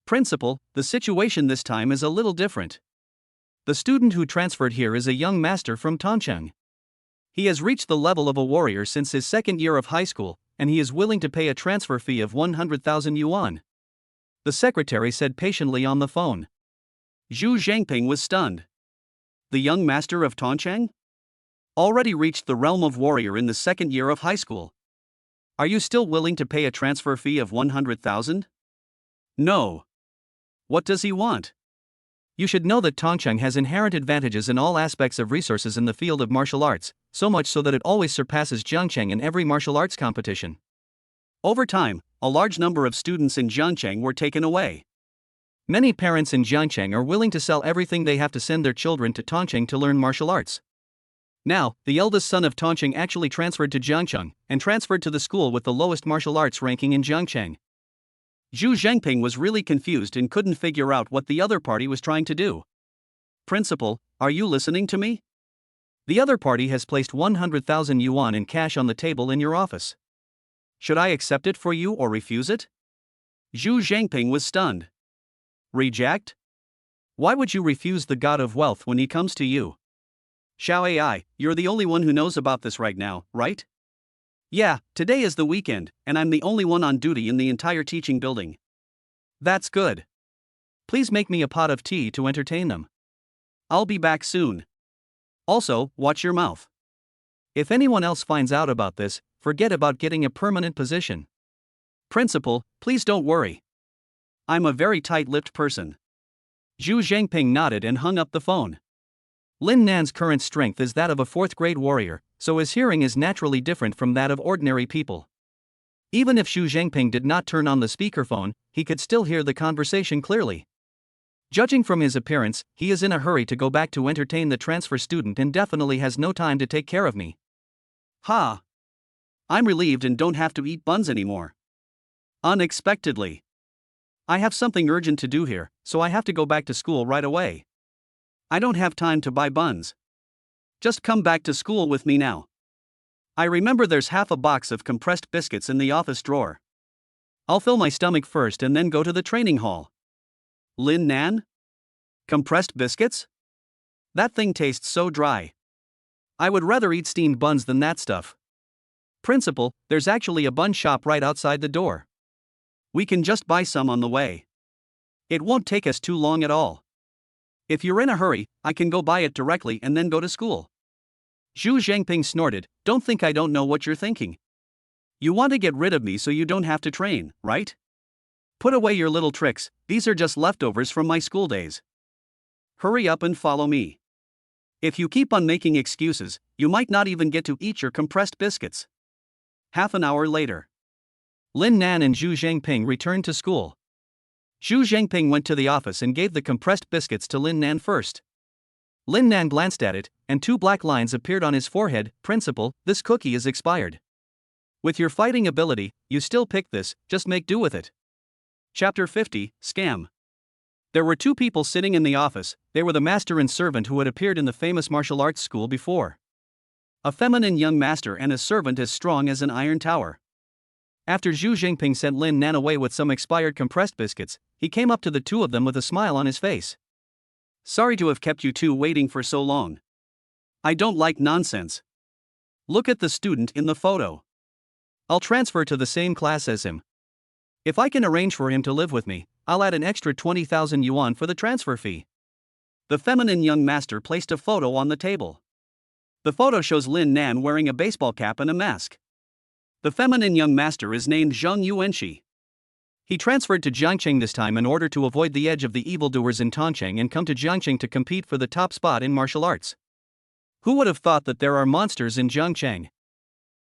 A: Principal, the situation this time is a little different.
B: The student who transferred here is a young master from Tongcheng.
A: He has reached the level of a warrior since his 2nd year of high school, and he is willing to pay a transfer fee of 100,000 yuan.
B: The secretary said patiently on the phone.
A: Zhu Xangping was stunned. The young master of Tongcheng? Already reached the realm of warrior in the 2nd year of high school. Are you still willing to pay a transfer fee of 100,000? No. What does he want?
B: You should know that Tongcheng has inherent advantages in all aspects of resources in the field of martial arts, so much so that it always surpasses Jiangcheng in every martial arts competition.
A: Over time, a large number of students in Jiangcheng were taken away.
B: Many parents in Jiangcheng are willing to sell everything they have to send their children to Tongcheng to learn martial arts. Now, the eldest son of Tongcheng actually transferred to Jiangcheng, and transferred to the school with the lowest martial arts ranking in Jiangcheng.
A: Zhu Xangping was really confused and couldn't figure out what the other party was trying to do. Principal, are you listening to me?
B: The other party has placed 100,000 yuan in cash on the table in your office.
A: Should I accept it for you or refuse it? Zhu Xangping was stunned. Reject? Why would you refuse the god of wealth when he comes to you? Xiao AI, you're the only one who knows about this right now, right? Yeah, today is the weekend, and I'm the only one on duty in the entire teaching building.
B: That's good. Please make me a pot of tea to entertain them.
A: I'll be back soon. Also, watch your mouth.
B: If anyone else finds out about this, forget about getting a permanent position.
A: Principal, please don't worry. I'm a very tight-lipped person.
B: Zhu Xangping nodded and hung up the phone. Lin Nan's current strength is that of a 4th-grade warrior, so his hearing is naturally different from that of ordinary people. Even if Zhu Xangping did not turn on the speakerphone, he could still hear the conversation clearly. Judging from his appearance, he is in a hurry to go back to entertain the transfer student and definitely has no time to take care of me.
A: Ha! I'm relieved and don't have to eat buns anymore. Unexpectedly. I have something urgent to do here, so I have to go back to school right away. I don't have time to buy buns. Just come back to school with me now. I remember there's half a box of compressed biscuits in the office drawer. I'll fill my stomach first and then go to the training hall. Lin Nan? Compressed biscuits? That thing tastes so dry. I would rather eat steamed buns than that stuff. Principal, there's actually a bun shop right outside the door. We can just buy some on the way. It won't take us too long at all. If you're in a hurry, I can go buy it directly and then go to school. Zhu Xangping snorted, don't think I don't know what you're thinking. You want to get rid of me so you don't have to train, right? Put away your little tricks, these are just leftovers from my school days. Hurry up and follow me. If you keep on making excuses, you might not even get to eat your compressed biscuits. Half an hour later.
B: Lin Nan and Zhu Xangping returned to school. Zhu Xangping went to the office and gave the compressed biscuits to Lin Nan first. Lin Nan glanced at it, and 2 black lines appeared on his forehead. Principal, this cookie is expired. With your fighting ability, you still picked this, just make do with it.
A: Chapter 50, Scam. There were 2 people sitting in the office. They were the master and servant who had appeared in the famous martial arts school before. A feminine young master and a servant as strong as an iron tower. After Zhu Xangping sent Lin Nan away with some expired compressed biscuits, he came up to the 2 of them with a smile on his face. Sorry to have kept you 2 waiting for so long. I don't like nonsense. Look at the student in the photo. I'll transfer to the same class as him. If I can arrange for him to live with me, I'll add an extra 20,000 yuan for the transfer fee. The feminine young master placed a photo on the table. The photo shows Lin Nan wearing a baseball cap and a mask. The feminine young master is named Zhang Yuenshi. He transferred to Jiangcheng this time in order to avoid the edge of the evildoers in Tongcheng and come to Jiangcheng to compete for the top spot in martial arts. Who would have thought that there are monsters in Jiangcheng?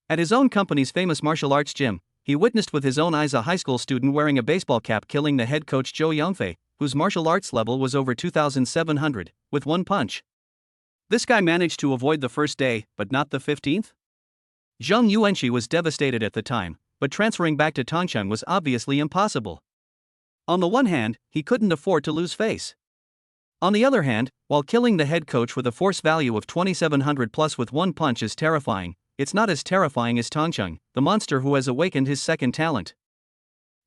A: At his own company's famous martial arts gym, he witnessed with his own eyes a high school student wearing a baseball cap killing the head coach Zhou Yongfei,
B: whose martial arts level was over 2,700, with one punch.
A: This guy managed to avoid the first day, but not the 15th?
B: Zhang Yuenshi was devastated at the time, but transferring back to Tongcheng was obviously impossible. On the one hand, he couldn't afford to lose face. On the other hand, while killing the head coach with a force value of 2700 plus with one punch is terrifying, it's not as terrifying as Tongcheng, the monster who has awakened his second talent.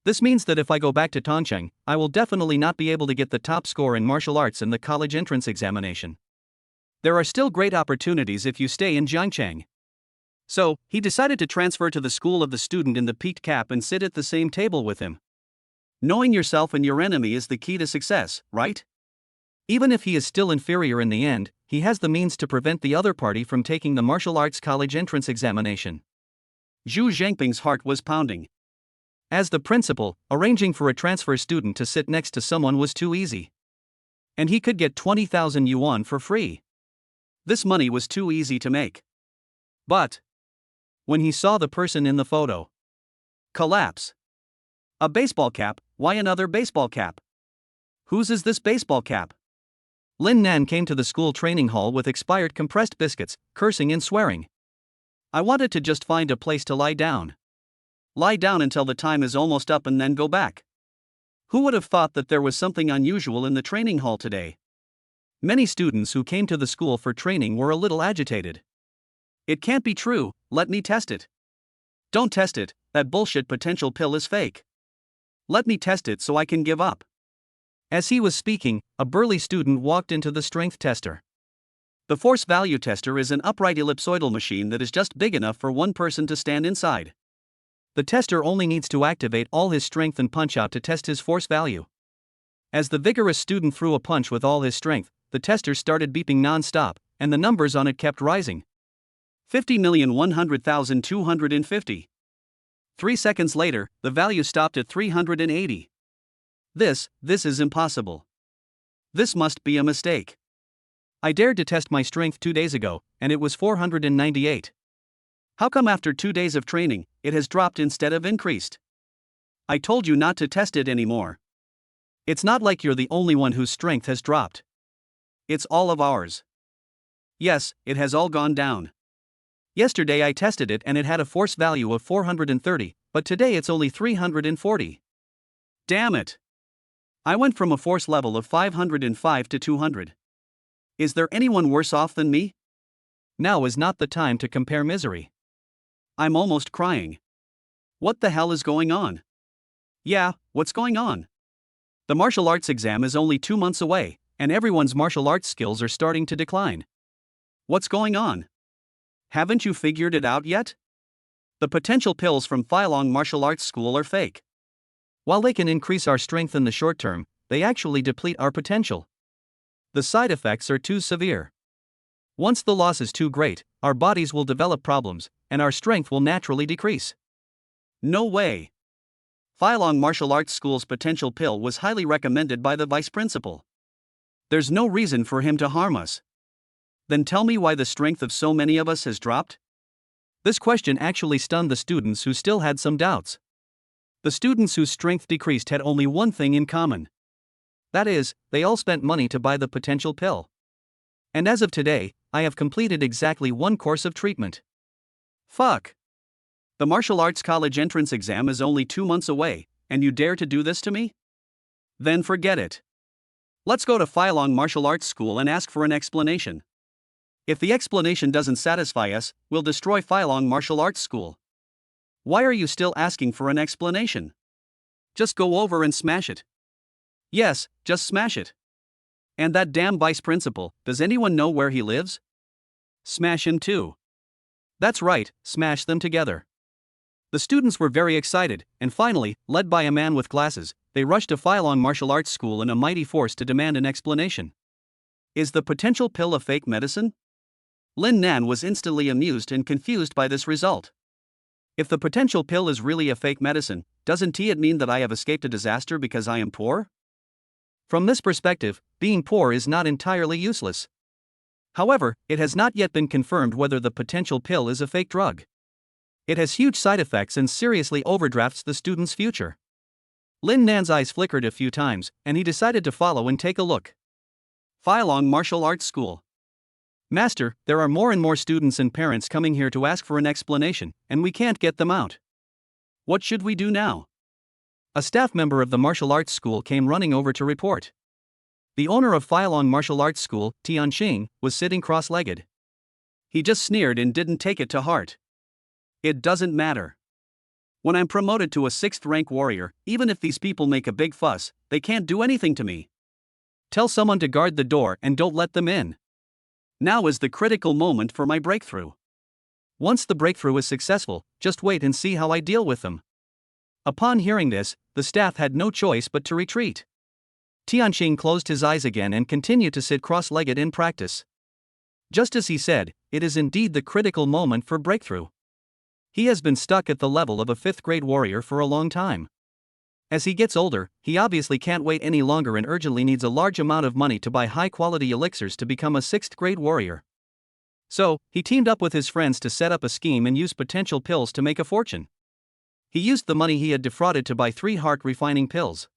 B: This means that if I go back to Tongcheng, I will definitely not be able to get the top score in martial arts in the college entrance examination. There are still great opportunities if you stay in Jiangcheng. So, he decided to transfer to the school of the student in the peaked cap and sit at the same table with him. Knowing yourself and your enemy is the key to success, right? Even if he is still inferior in the end, he has the means to prevent the other party from taking the martial arts college entrance examination.
A: Zhu Xangping's heart was pounding.
B: As the principal, arranging for a transfer student to sit next to someone was too easy. And he could get 20,000 yuan for free.
A: This money was too easy to make. But
B: when he saw the person in the photo
A: collapse. A baseball cap, why another baseball cap? Whose is this baseball cap?
B: Lin Nan came to the school training hall with expired compressed biscuits, cursing and swearing.
A: I wanted to just find a place to lie down. Lie down until the time is almost up and then go back. Who would have thought that there was something unusual in the training hall today?
B: Many students who came to the school for training were a little agitated.
A: It can't be true, let me test it. Don't test it, that bullshit potential pill is fake. Let me test it so I can give up.
B: As he was speaking, a burly student walked into the strength tester.
A: The force value tester is an upright ellipsoidal machine that is just big enough for one person to stand inside.
B: The tester only needs to activate all his strength and punch out to test his force value. As the vigorous student threw a punch with all his strength, the tester started beeping non-stop, and the numbers on it kept rising.
A: 50,100,250. 3 seconds later, the value stopped at 380. This is impossible. This must be a mistake.
B: I dared to test my strength 2 days ago, and it was 498.
A: How come after 2 days of training, it has dropped instead of increased? I told you not to test it anymore.
B: It's not like you're the only one whose strength has dropped.
A: It's all of ours. Yes, it has all gone down.
B: Yesterday I tested it and it had a force value of 430, but today it's only 340.
A: Damn it. I went from a force level of 505 to 200. Is there anyone worse off than me?
B: Now is not the time to compare misery.
A: I'm almost crying. What the hell is going on? Yeah, what's going on? The martial arts exam is only 2 months away, and everyone's martial arts skills are starting to decline. What's going on? Haven't you figured it out yet? The potential pills from Feilong Martial Arts School are fake.
B: While they can increase our strength in the short term, they actually deplete our potential. The side effects are too severe. Once the loss is too great, our bodies will develop problems, and our strength will naturally decrease.
A: No way. Feilong Martial Arts School's potential pill was highly recommended by the vice principal. There's no reason for him to harm us. Then tell me why the strength of so many of us has dropped?
B: This question actually stunned the students who still had some doubts. The students whose strength decreased had only one thing in common. That is, they all spent money to buy the potential pill. And as of today, I have completed exactly one course of treatment.
A: Fuck. The martial arts college entrance exam is only 2 months away, and you dare to do this to me? Then forget it. Let's go to Feilong Martial Arts School and ask for an explanation. If the explanation doesn't satisfy us, we'll destroy Feilong Martial Arts School. Why are you still asking for an explanation? Just go over and smash it. Yes, just smash it. And that damn vice principal, does anyone know where he lives? Smash him too. That's right, smash them together. The students were very excited, and finally, led by a man with glasses, they rushed to Feilong Martial Arts School in a mighty force to demand an explanation. Is the potential pill a fake medicine? Lin Nan was instantly amused and confused by this result. If the potential pill is really a fake medicine, doesn't it mean that I have escaped a disaster because I am poor?
B: From this perspective, being poor is not entirely useless. However, it has not yet been confirmed whether the potential pill is a fake drug. It has huge side effects and seriously overdrafts the student's future. Lin Nan's eyes flickered a few times, and he decided to follow and take a look.
A: Failong Martial Arts School.
B: Master, there are more and more students and parents coming here to ask for an explanation, and we can't get them out.
A: What should we do now?
B: A staff member of the martial arts school came running over to report. The owner of Failong Martial Arts School, Tianqing, was sitting cross-legged.
A: He just sneered and didn't take it to heart. It doesn't matter. When I'm promoted to a 6th rank warrior, even if these people make a big fuss, they can't do anything to me.
B: Tell someone to guard the door and don't let them in.
A: Now is the critical moment for my breakthrough.
B: Once the breakthrough is successful, just wait and see how I deal with them. Upon hearing this, the staff had no choice but to retreat. Tianqing closed his eyes again and continued to sit cross-legged in practice. Just as he said, it is indeed the critical moment for breakthrough. He has been stuck at the level of a 5th grade warrior for a long time. As he gets older, he obviously can't wait any longer and urgently needs a large amount of money to buy high-quality elixirs to become a 6th grade warrior. So, he teamed up with his friends to set up a scheme and use potential pills to make a fortune. He used the money he had defrauded to buy 3 heart-refining pills.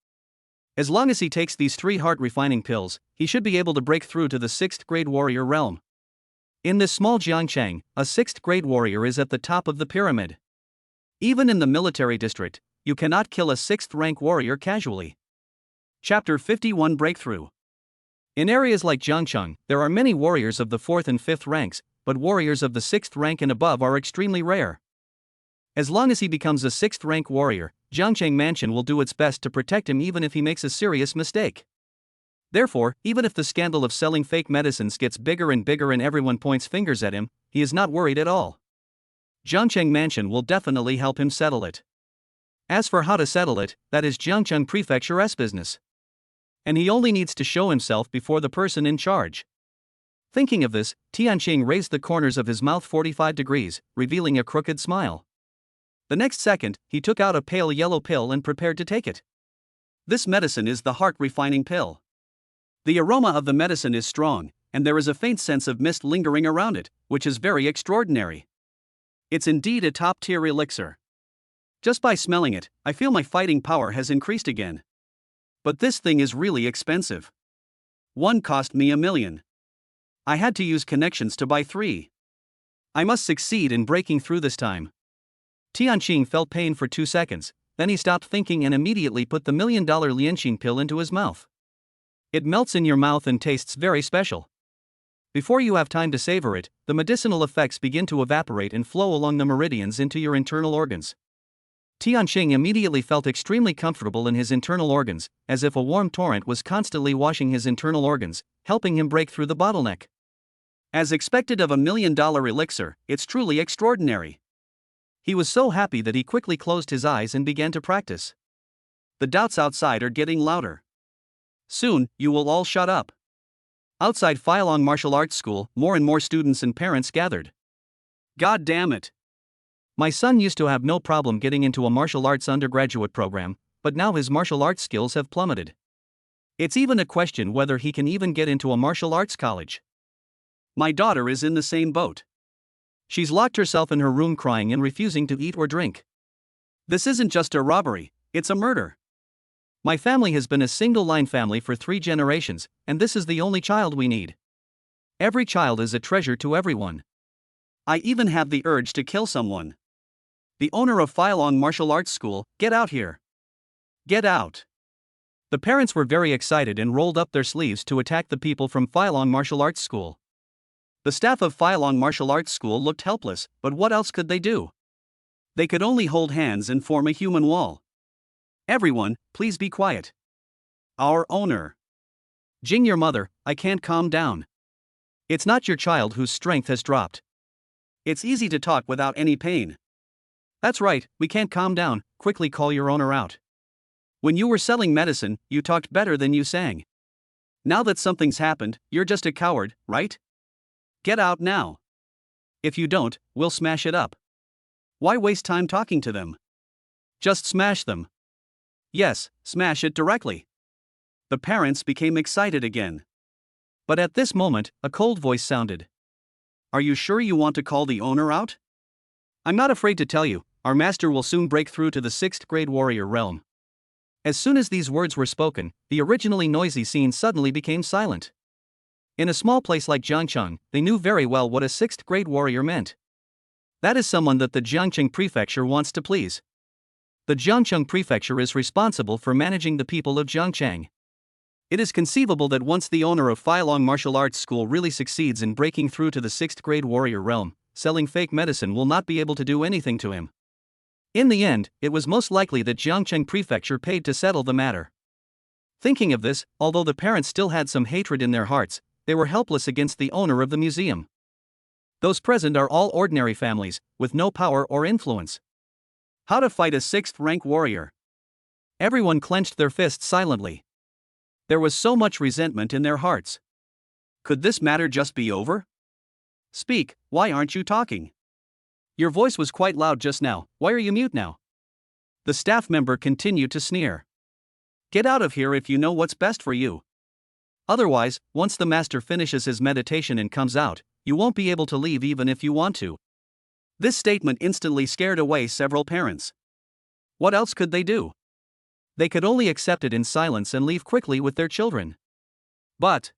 B: As long as he takes these 3 heart-refining pills, he should be able to break through to the 6th grade warrior realm. In this small Jiangchang, a 6th grade warrior is at the top of the pyramid. Even in the military district, you cannot kill a 6th rank warrior casually.
A: Chapter 51 Breakthrough.
B: In areas like Jiangchang, there are many warriors of the 4th and 5th ranks, but warriors of the 6th rank and above are extremely rare. As long as he becomes a 6th rank warrior, Jiangchang Mansion will do its best to protect him even if he makes a serious mistake. Therefore, even if the scandal of selling fake medicines gets bigger and bigger and everyone points fingers at him, he is not worried at all. Jiangchang Mansion will definitely help him settle it. As for how to settle it, that is Jiangcheng Prefecture's business. And he only needs to show himself before the person in charge. Thinking of this, Tianqing raised the corners of his mouth 45 degrees, revealing a crooked smile. The next second, he took out a pale yellow pill and prepared to take it.
A: This medicine is the heart-refining pill. The aroma of the medicine is strong, and there is a faint sense of mist lingering around it, which is very extraordinary. It's indeed a top-tier elixir. Just by smelling it, I feel my fighting power has increased again. But this thing is really expensive. One cost me 1 million. I had to use connections to buy 3. I must succeed in breaking through this time. Tianqing felt pain for 2 seconds, then he stopped thinking and immediately put the $1 million Lianqing pill into his mouth. It melts in your mouth and tastes very special. Before you have time to savor it, the medicinal effects begin to evaporate and flow along the meridians into your internal organs. Tianqing immediately felt extremely comfortable in his internal organs, as if a warm torrent was constantly washing his internal organs, helping him break through the bottleneck. As expected of $1 million elixir, it's truly extraordinary.
B: He was so happy that he quickly closed his eyes and began to practice.
A: The doubts outside are getting louder. Soon, you will all shut up. Outside Failong Martial Arts School, more and more students and parents gathered. God damn it.
B: My son used to have no problem getting into a martial arts undergraduate program, but now his martial arts skills have plummeted. It's even a question whether he can even get into a martial arts college.
A: My daughter is in the same boat.
B: She's locked herself in her room crying and refusing to eat or drink.
A: This isn't just a robbery, it's a murder.
B: My family has been a single-line family for 3 generations, and this is the only child we need. Every child is a treasure to everyone.
A: I even have the urge to kill someone. The owner of Failong Martial Arts School, get out here. Get out.
B: The parents were very excited and rolled up their sleeves to attack the people from Failong Martial Arts School.
A: The staff of Failong Martial Arts School looked helpless, but what else could they do? They could only hold hands and form a human wall. Everyone, please be quiet. Our owner.
B: Jing, your mother, I can't calm down. It's not your child whose strength has dropped.
A: It's easy to talk without any pain.
B: That's right, we can't calm down, quickly call your owner out.
A: When you were selling medicine, you talked better than you sang. Now that something's happened, you're just a coward, right? Get out now. If you don't, we'll smash it up. Why waste time talking to them? Just smash them. Yes, smash it directly. The parents became excited again.
B: But at this moment, a cold voice sounded.
A: Are you sure you want to call the owner out?
B: I'm not afraid to tell you, our master will soon break through to the 6th grade warrior realm. As soon as these words were spoken, the originally noisy scene suddenly became silent. In a small place like Jiangcheng, they knew very well what a 6th grade warrior meant. That is someone that the Jiangcheng prefecture wants to please. The Jiangcheng prefecture is responsible for managing the people of Jiangcheng. It is conceivable that once the owner of Feilong Martial Arts School really succeeds in breaking through to the 6th grade warrior realm, selling fake medicine will not be able to do anything to him. In the end, it was most likely that Jiangcheng prefecture paid to settle the matter. Thinking of this, although the parents still had some hatred in their hearts, they were helpless against the owner of the museum. Those present are all ordinary families, with no power or influence.
A: How to fight a 6th rank warrior?
B: Everyone clenched their fists silently.
A: There was so much resentment in their hearts. Could this matter just be over? Speak, why aren't you talking? Your voice was quite loud just now, why are you mute now? The staff member continued to sneer. Get out of here if you know what's best for you. Otherwise, once the master finishes his meditation and comes out, you won't be able to leave even if you want to. This statement instantly scared away several parents. What else could they do? They could only accept it in silence and leave quickly with their children. But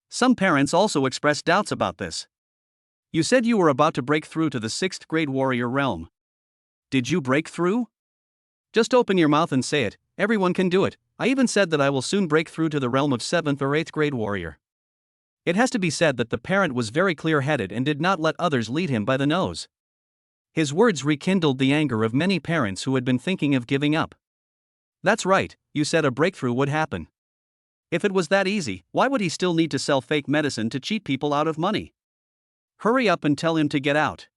A: some parents also expressed doubts about this. You said you were about to break through to the 6th grade warrior realm. Did you break through? Just open your mouth and say it, everyone can do it. I even said that I will soon break through to the realm of 7th or 8th grade warrior. It has to be said that the parent was very clear-headed and did not let others lead him by the nose. His words rekindled the anger of many parents who had been thinking of giving up. That's right, you said a breakthrough would happen. If it was that easy, why would he still need to sell fake medicine to cheat people out of money? Hurry up and tell him to get out.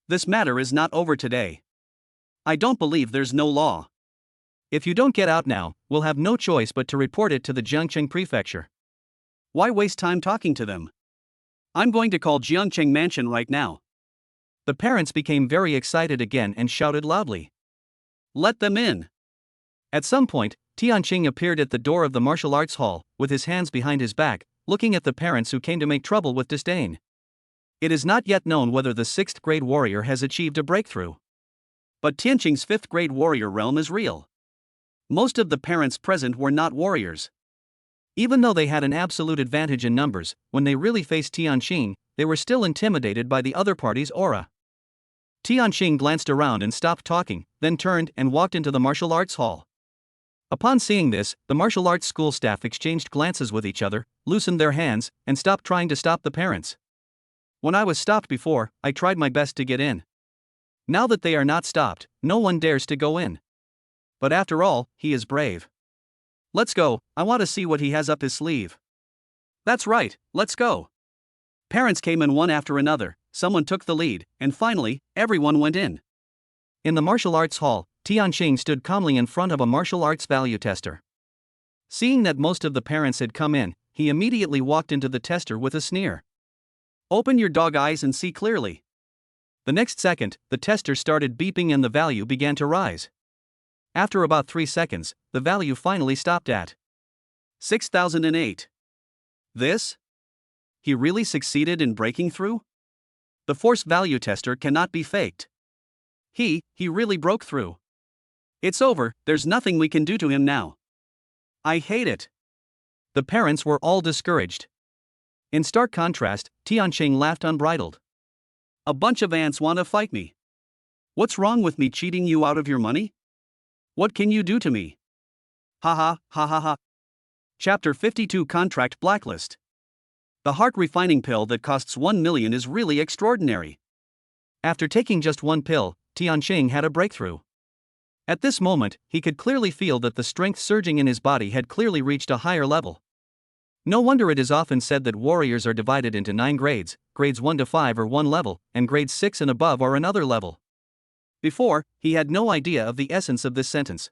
A: This matter is not over today. I don't believe there's no law. If you don't get out now, we'll have no choice but to report it to the Jiangcheng prefecture. Why waste time talking to them? I'm going to call Jiangcheng Mansion right now. The parents became very excited again and shouted loudly. Let them in. At some point, Tianqing appeared at the door of the martial arts hall, with his hands behind his back, looking at the parents who came to make trouble with disdain. It is not yet known whether the 6th grade warrior has achieved a breakthrough. But Tianqing's 5th grade warrior realm is real. Most of the parents present were not warriors. Even though they had an absolute advantage in numbers, when they really faced Tianqing, they were still intimidated by the other party's aura. Tianqing glanced around and stopped talking, then turned and walked into the martial arts hall. Upon seeing this, the martial arts school staff exchanged glances with each other, loosened their hands, and stopped trying to stop the parents. When I was stopped before, I tried my best to get in. Now that they are not stopped, no one dares to go in. But after all, he is brave. Let's go, I want to see what he has up his sleeve. That's right, let's go. Parents came in one after another, someone took the lead, and finally, everyone went in. In the martial arts hall, Tianqing stood calmly in front of a martial arts value tester. Seeing that most of the parents had come in, he immediately walked into the tester with a sneer. Open your dog eyes and see clearly. The next second, the tester started beeping and the value began to rise. After about 3 seconds, the value finally stopped at 6,008. This? He really succeeded in breaking through? The force value tester cannot be faked. He really broke through. It's over, there's nothing we can do to him now. I hate it. The parents were all discouraged. In stark contrast, Tianqing laughed unbridled. A bunch of ants want to fight me. What's wrong with me cheating you out of your money? What can you do to me? Ha ha ha ha ha. Chapter 52 Contract Blacklist. The heart refining pill that costs 1 million is really extraordinary. After taking just one pill, Tianqing had a breakthrough. At this moment, he could clearly feel that the strength surging in his body had clearly reached a higher level. No wonder it is often said that warriors are divided into 9 grades, grades 1 to 5 are one level, and grades 6 and above are another level. Before, he had no idea of the essence of this sentence.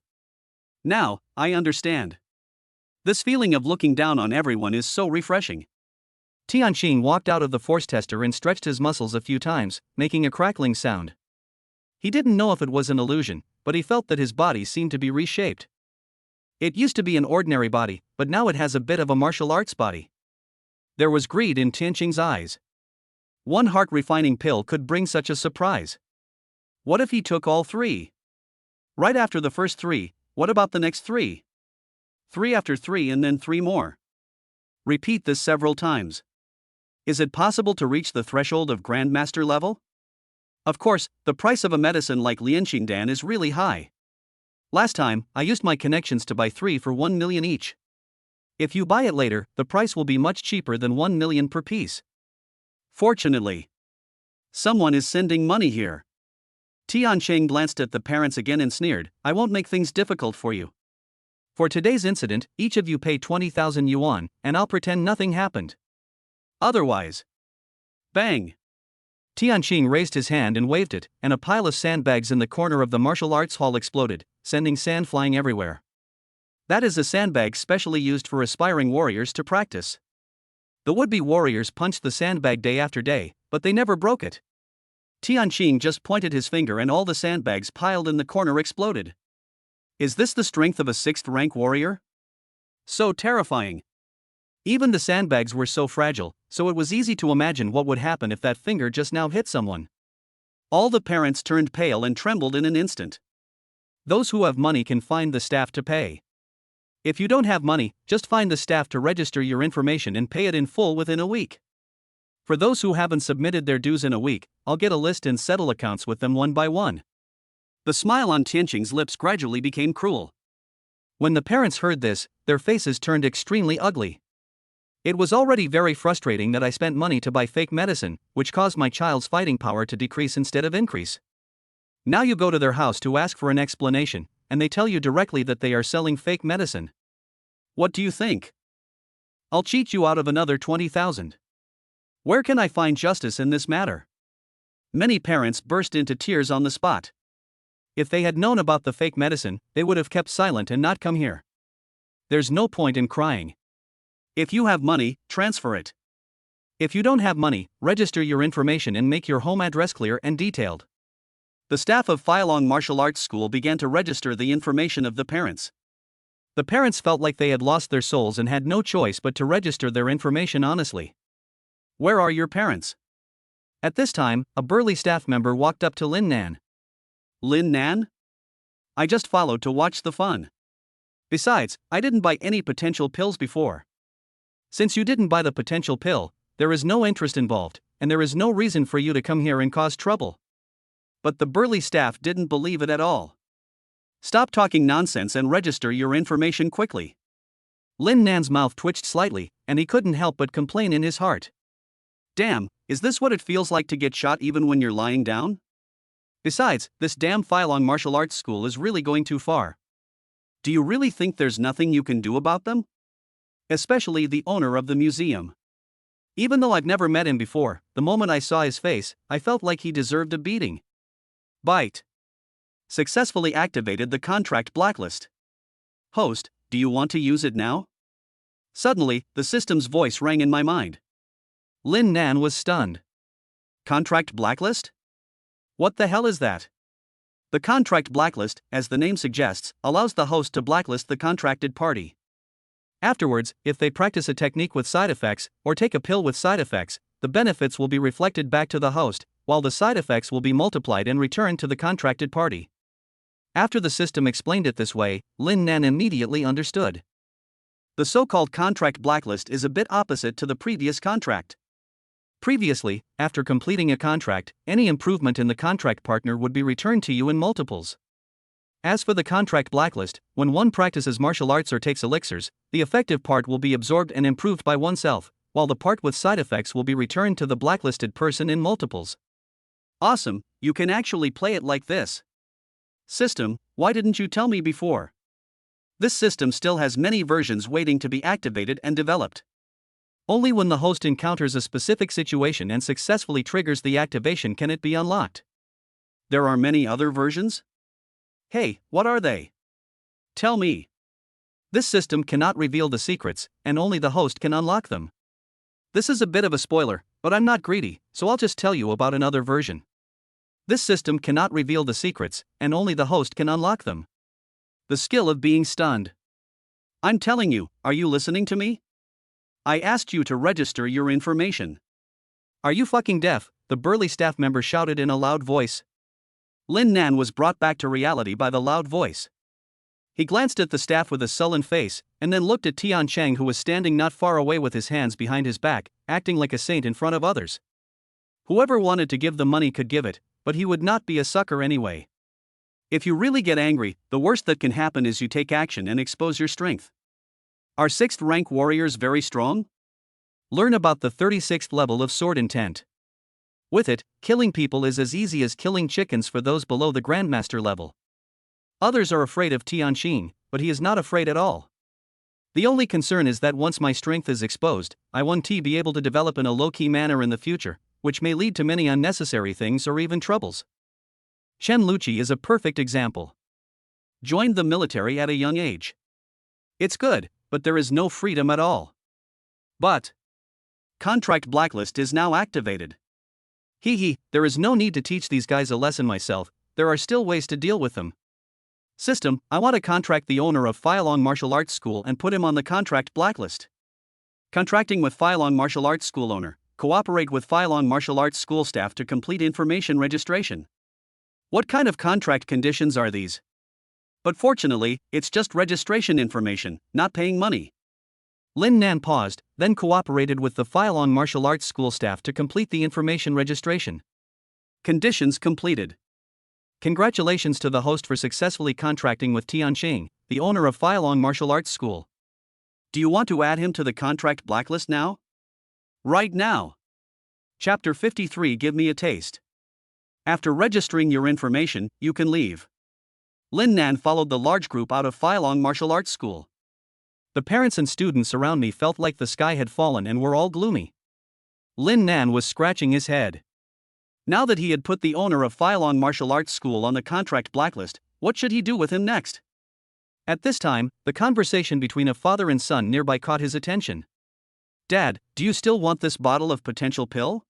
A: Now, I understand. This feeling of looking down on everyone is so refreshing. Tianqing walked out of the force tester and stretched his muscles a few times, making a crackling sound. He didn't know if it was an illusion, but he felt that his body seemed to be reshaped. It used to be an ordinary body, but now it has a bit of a martial arts body. There was greed in Tianqing's eyes. One heart-refining pill could bring such a surprise. What if he took all 3? Right after the first 3, What about the next 3? 3 after 3 and then 3 more. Repeat this several times. Is it possible to reach the threshold of Grandmaster level? Of course, the price of a medicine like Lianxingdan is really high. Last time, I used my connections to buy 3 for 1 million each. If you buy it later, the price will be much cheaper than 1 million per piece. Fortunately, someone is sending money here. Tiancheng glanced at the parents again and sneered, I won't make things difficult for you. For today's incident, each of you pay 20,000 yuan, and I'll pretend nothing happened. Otherwise. Bang! Tianqing raised his hand and waved it, and a pile of sandbags in the corner of the martial arts hall exploded, sending sand flying everywhere. That is a sandbag specially used for aspiring warriors to practice. The would-be warriors punched the sandbag day after day, but they never broke it. Tianqing just pointed his finger and all the sandbags piled in the corner exploded. Is this the strength of a 6th-rank warrior? So terrifying. Even the sandbags were so fragile, so it was easy to imagine what would happen if that finger just now hit someone. All the parents turned pale and trembled in an instant. Those who have money can find the staff to pay. If you don't have money, just find the staff to register your information and pay it in full within a week. For those who haven't submitted their dues in a week, I'll get a list and settle accounts with them one by one. The smile on Tianqing's lips gradually became cruel. When the parents heard this, their faces turned extremely ugly. It was already very frustrating that I spent money to buy fake medicine, which caused my child's fighting power to decrease instead of increase. Now you go to their house to ask for an explanation, and they tell you directly that they are selling fake medicine. What do you think? I'll cheat you out of another 20,000. Where can I find justice in this matter? Many parents burst into tears on the spot. If they had known about the fake medicine, they would have kept silent and not come here. There's no point in crying. If you have money, transfer it. If you don't have money, register your information and make your home address clear and detailed. The staff of Feilong Martial Arts School began to register the information of the parents. The parents felt like they had lost their souls and had no choice but to register their information honestly. Where are your parents? At this time, a burly staff member walked up to Lin Nan. Lin Nan? I just followed to watch the fun. Besides, I didn't buy any potential pills before. Since you didn't buy the potential pill, there is no interest involved, and there is no reason for you to come here and cause trouble. But the burly staff didn't believe it at all. Stop talking nonsense and register your information quickly. Lin Nan's mouth twitched slightly, and he couldn't help but complain in his heart. Damn, is this what it feels like to get shot even when you're lying down? Besides, this damn Feilong Martial Arts School is really going too far. Do you really think there's nothing you can do about them? Especially the owner of the museum. Even though I've never met him before, the moment I saw his face, I felt like he deserved a beating. Bite. Successfully activated the contract blacklist. Host, do you want to use it now? Suddenly, the system's voice rang in my mind. Lin Nan was stunned. Contract blacklist? What the hell is that? The contract blacklist, as the name suggests, allows the host to blacklist the contracted party. Afterwards, if they practice a technique with side effects, or take a pill with side effects, the benefits will be reflected back to the host, while the side effects will be multiplied and returned to the contracted party. After the system explained it this way, Lin Nan immediately understood. The so-called contract blacklist is a bit opposite to the previous contract. Previously, after completing a contract, any improvement in the contract partner would be returned to you in multiples. As for the contract blacklist, when one practices martial arts or takes elixirs, the effective part will be absorbed and improved by oneself, while the part with side effects will be returned to the blacklisted person in multiples. Awesome, you can actually play it like this. System, why didn't you tell me before? This system still has many versions waiting to be activated and developed. Only when the host encounters a specific situation and successfully triggers the activation can it be unlocked. There are many other versions? Hey, what are they? Tell me. This system cannot reveal the secrets, and only the host can unlock them. This is a bit of a spoiler, but I'm not greedy, so I'll just tell you about another version. This system cannot reveal the secrets, and only the host can unlock them. The skill of being stunned. I'm telling you, are you listening to me? I asked you to register your information. Are you fucking deaf? The burly staff member shouted in a loud voice. Lin Nan was brought back to reality by the loud voice.
B: He glanced at the staff with a sullen face, and then looked at Tian Chang, who was standing not far away with his hands behind his back, acting like a saint in front of others. Whoever wanted to give the money could give it, but he would not be a sucker anyway. If you really get angry, the worst that can happen is you take action and expose your strength. Are 6th rank warriors very strong? Learn about the 36th level of sword intent. With it, killing people is as easy as killing chickens for those below the Grandmaster level. Others are afraid of Tianqing, but he is not afraid at all. The only concern is that once my strength is exposed, I won't be able to develop in a low-key manner in the future, which may lead to many unnecessary things or even troubles. Shenluchi is a perfect example. Joined the military at a young age. It's good, but there is no freedom at all. But contract blacklist is now activated. There is no need to teach these guys a lesson myself, there are still ways to deal with them. System, I want to contract the owner of Feilong Martial Arts School and put him on the contract blacklist. Contracting with Feilong Martial Arts School owner, cooperate with Feilong Martial Arts School staff to complete information registration. What kind of contract conditions are these? But fortunately, it's just registration information, not paying money. Lin Nan paused, then cooperated with the Feilong Martial Arts School staff to complete the information registration. Conditions completed. Congratulations to the host for successfully contracting with Tianqing, the owner of Feilong Martial Arts School. Do you want to add him to the contract blacklist now? Right now. Chapter 53. Give me a taste. After registering your information, you can leave. Lin Nan followed the large group out of Feilong Martial Arts School. The parents and students around me felt like the sky had fallen and were all gloomy. Lin Nan was scratching his head. Now that he had put the owner of Feilong Martial Arts School on the contract blacklist, what should he do with him next? At this time, the conversation between a father and son nearby caught his attention. Dad, do you still want this bottle of potential pill?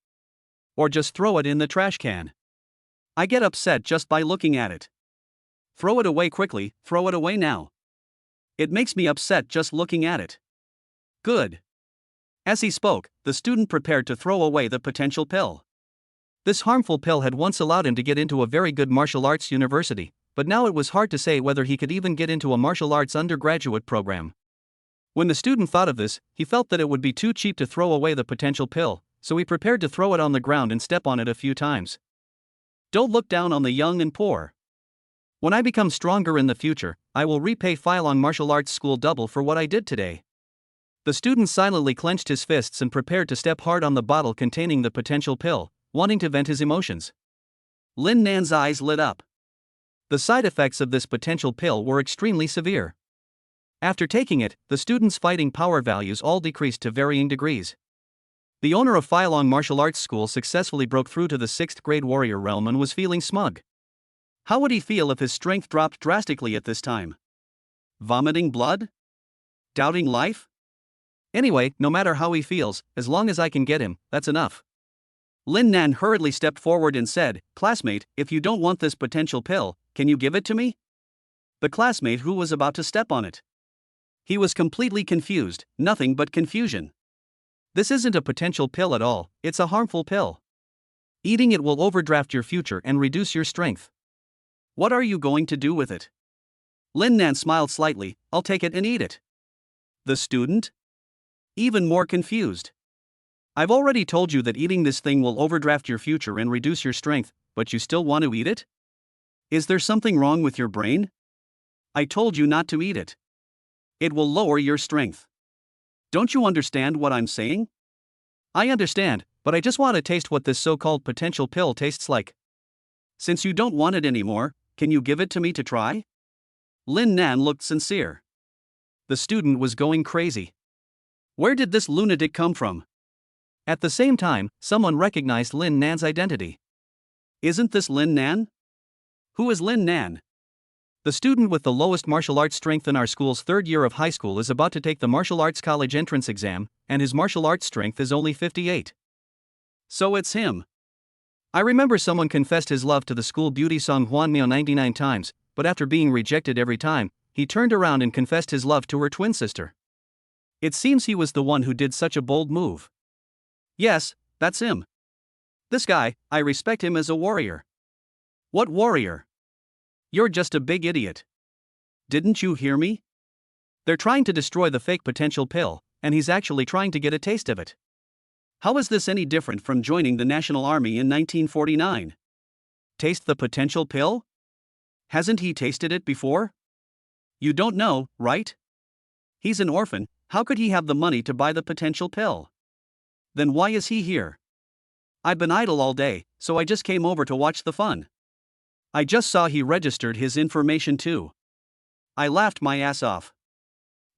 B: Or just throw it in the trash can? I get upset just by looking at it. Throw it away quickly, throw it away now. It makes me upset just looking at it. Good. As he spoke, the student prepared to throw away the potential pill. This harmful pill had once allowed him to get into a very good martial arts university, but now it was hard to say whether he could even get into a martial arts undergraduate program. When the student thought of this, he felt that it would be too cheap to throw away the potential pill, so he prepared to throw it on the ground and step on it a few times. Don't look down on the young and poor. When I become stronger in the future, I will repay Feilong Martial Arts School double for what I did today. The student silently clenched his fists and prepared to step hard on the bottle containing the potential pill, wanting to vent his emotions. Lin Nan's eyes lit up. The side effects of this potential pill were extremely severe. After taking it, the student's fighting power values all decreased to varying degrees. The owner of Feilong Martial Arts School successfully broke through to the 6th grade warrior realm and was feeling smug. How would he feel if his strength dropped drastically at this time? Vomiting blood? Doubting life? Anyway, no matter how he feels, as long as I can get him, that's enough. Lin Nan hurriedly stepped forward and said, "Classmate, if you don't want this potential pill, can you give it to me?" The classmate who was about to step on it. He was completely confused, nothing but confusion. This isn't a potential pill at all, it's a harmful pill. Eating it will overdraft your future and reduce your strength. What are you going to do with it? Lin Nan smiled slightly, I'll take it and eat it. The student? Even more confused. I've already told you that eating this thing will overdraft your future and reduce your strength, but you still want to eat it? Is there something wrong with your brain? I told you not to eat it. It will lower your strength. Don't you understand what I'm saying? I understand, but I just want to taste what this so-called potential pill tastes like. Since you don't want it anymore, can you give it to me to try? Lin Nan looked sincere. The student was going crazy. Where did this lunatic come from? At the same time, someone recognized Lin Nan's identity. Isn't this Lin Nan? Who is Lin Nan? The student with the lowest martial arts strength in our school's 3rd year of high school is about to take the martial arts college entrance exam, and his martial arts strength is only 58. So it's him. I remember someone confessed his love to the school beauty song Huan Yu 99 times, but after being rejected every time, he turned around and confessed his love to her twin sister. It seems he was the one who did such a bold move. Yes, that's him. This guy, I respect him as a warrior. What warrior? You're just a big idiot.
A: Didn't you hear me? They're trying to destroy the fake potential pill, and he's actually trying to get a taste of it. How is this any different from joining the National Army in 1949? Taste the potential pill? Hasn't he tasted it before? You don't know, right? He's an orphan, how could he have the money to buy the potential pill? Then why is he here? I've been idle all day, so I just came over to watch the fun. I just saw he registered his information too. I laughed my ass off.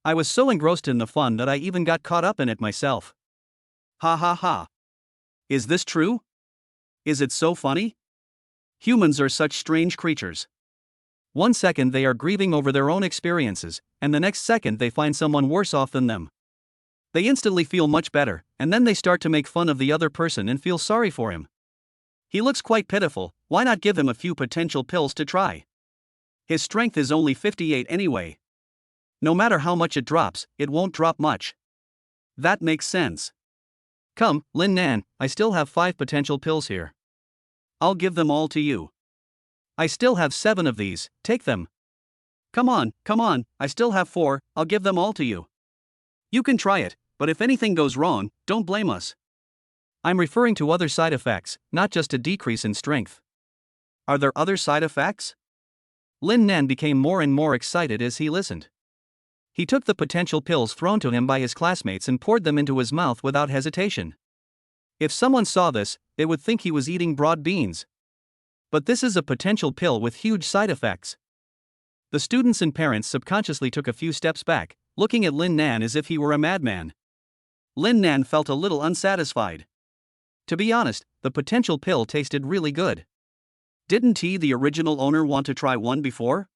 A: I was so engrossed in the fun that I even got caught up in it myself. Ha ha ha. Is this true? Is it so funny? Humans are such strange creatures. One second they are grieving over their own experiences, and the next second they find someone worse off than them. They instantly feel much better, and then they start to make fun of the other person and feel sorry for him. He looks quite pitiful, why not give him a few potential pills to try? His strength is only 58 anyway. No matter how much it drops, it won't drop much. That makes sense. Come, Lin Nan, I still have 5 potential pills here. I'll give them all to you. I still have 7 of these, take them. Come on, I still have 4, I'll give them all to you. You can try it, but if anything goes wrong, don't blame us. I'm referring to other side effects, not just a decrease in strength. Are there other side effects? Lin Nan became more and more excited as he listened. He took the potential pills thrown to him by his classmates and poured them into his mouth without hesitation. If someone saw this, they would think he was eating broad beans. But this is a potential pill with huge side effects. The students and parents subconsciously took a few steps back, looking at Lin Nan as if he were a madman. Lin Nan felt a little unsatisfied. To be honest, the potential pill tasted really good. Didn't he, the original owner, want to try one before?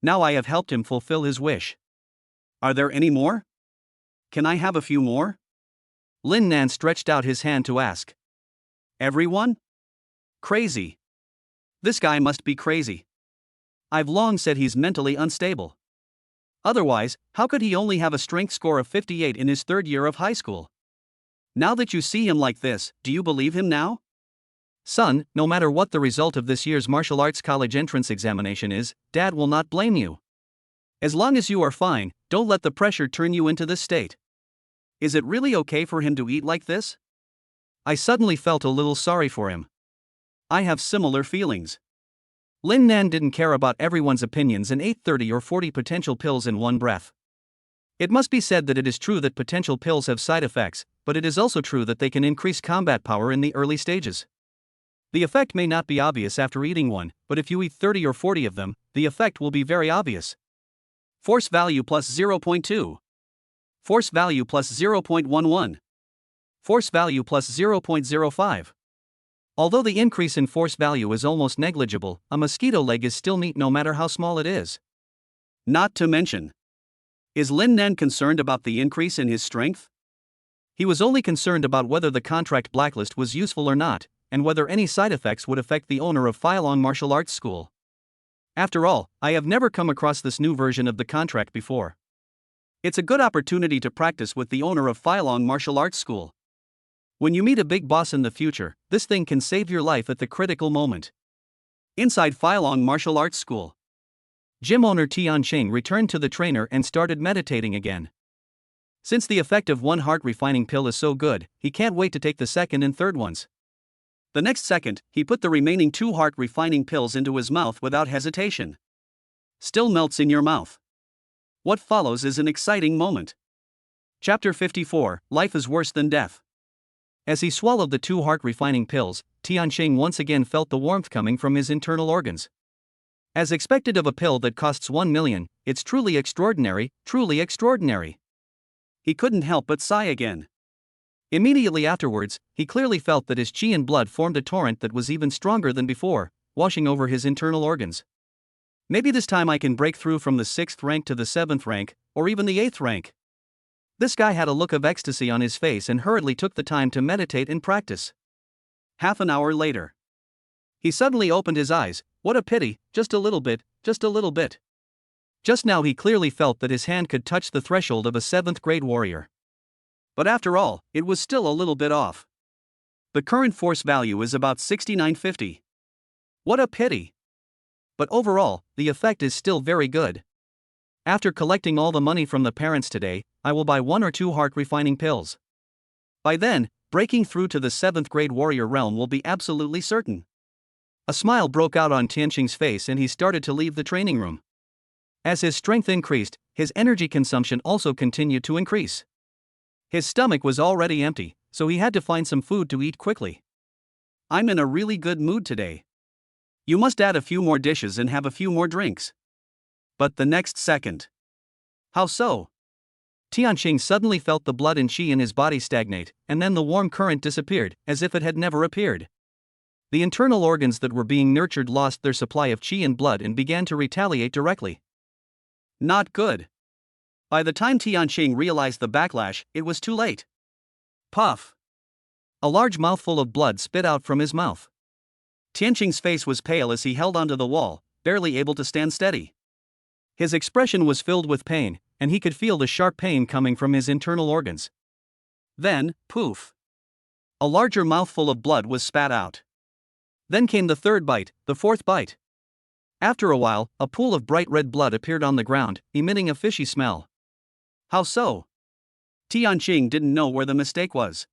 A: Now I have helped him fulfill his wish. Are there any more? Can I have a few more? Lin Nan stretched out his hand to ask. Everyone? Crazy. This guy must be crazy. I've long said he's mentally unstable. Otherwise, how could he only have a strength score of 58 in his 3rd year of high school? Now that you see him like this, do you believe him now? Son, no matter what the result of this year's martial arts college entrance examination is, Dad will not blame you. As long as you are fine, don't let the pressure turn you into this state. Is it really okay for him to eat like this? I suddenly felt a little sorry for him. I have similar feelings. Lin Nan didn't care about everyone's opinions and ate 30 or 40 potential pills in one breath. It must be said that it is true that potential pills have side effects, but it is also true that they can increase combat power in the early stages. The effect may not be obvious after eating one, but if you eat 30 or 40 of them, the effect will be very obvious. Force value plus 0.2. Force value plus 0.11. Force value plus 0.05. Although the increase in force value is almost negligible, a mosquito leg is still neat no matter how small it is. Not to mention. Is Lin Nan concerned about the increase in his strength? He was only concerned about whether the contract blacklist was useful or not, and whether any side effects would affect the owner of Feilong Martial Arts School. After all, I have never come across this new version of the contract before. It's a good opportunity to practice with the owner of Feilong Martial Arts School. When you meet a big boss in the future, this thing can save your life at the critical moment. Inside Feilong Martial Arts School, gym owner Tianqing returned to the trainer and started meditating again. Since the effect of one heart refining pill is so good, he can't wait to take the second and third ones. The next second, he put the remaining 2 heart refining pills into his mouth without hesitation. Still melts in your mouth. What follows is an exciting moment. Chapter 54, Life is Worse Than Death. As he swallowed the 2 heart refining pills, Tianqing once again felt the warmth coming from his internal organs. As expected of a pill that costs 1 million, it's truly extraordinary, truly extraordinary. He couldn't help but sigh again. Immediately afterwards, he clearly felt that his qi and blood formed a torrent that was even stronger than before, washing over his internal organs. Maybe this time I can break through from the 6th rank to the 7th rank, or even the 8th rank. This guy had a look of ecstasy on his face and hurriedly took the time to meditate and practice. Half an hour later, he suddenly opened his eyes. What a pity, just a little bit, just a little bit. Just now he clearly felt that his hand could touch the threshold of a 7th grade warrior. But after all, it was still a little bit off. The current force value is about 6950. What a pity. But overall, the effect is still very good.
B: After collecting all the money from the parents today, I will buy 1 or 2 heart refining pills. By then, breaking through to the 7th grade warrior realm will be absolutely certain. A smile broke out on Tianqing's face and he started to leave the training room. As his strength increased, his energy consumption also continued to increase. His stomach was already empty, so he had to find some food to eat quickly.
A: I'm in a really good mood today. You must add a few more dishes and have a few more drinks. But the next second. How so?
B: Tianqing suddenly felt the blood and qi in his body stagnate, and then the warm current disappeared, as if it had never appeared. The internal organs that were being nurtured lost their supply of qi and blood and began to retaliate directly.
A: Not good. By the time Tianqing realized the backlash, it was too late. Puff.
B: A large mouthful of blood spit out from his mouth.
A: Tianqing's face was pale as he held onto the wall, barely able to stand steady.
B: His expression was filled with pain, and he could feel the sharp pain coming from his internal organs.
A: Then, poof. A larger mouthful of blood was spat out.
B: Then came the 3rd bite, the 4th bite. After a while, a pool of bright red blood appeared on the ground, emitting a fishy smell.
A: How so? Tianqing didn't know where the mistake was.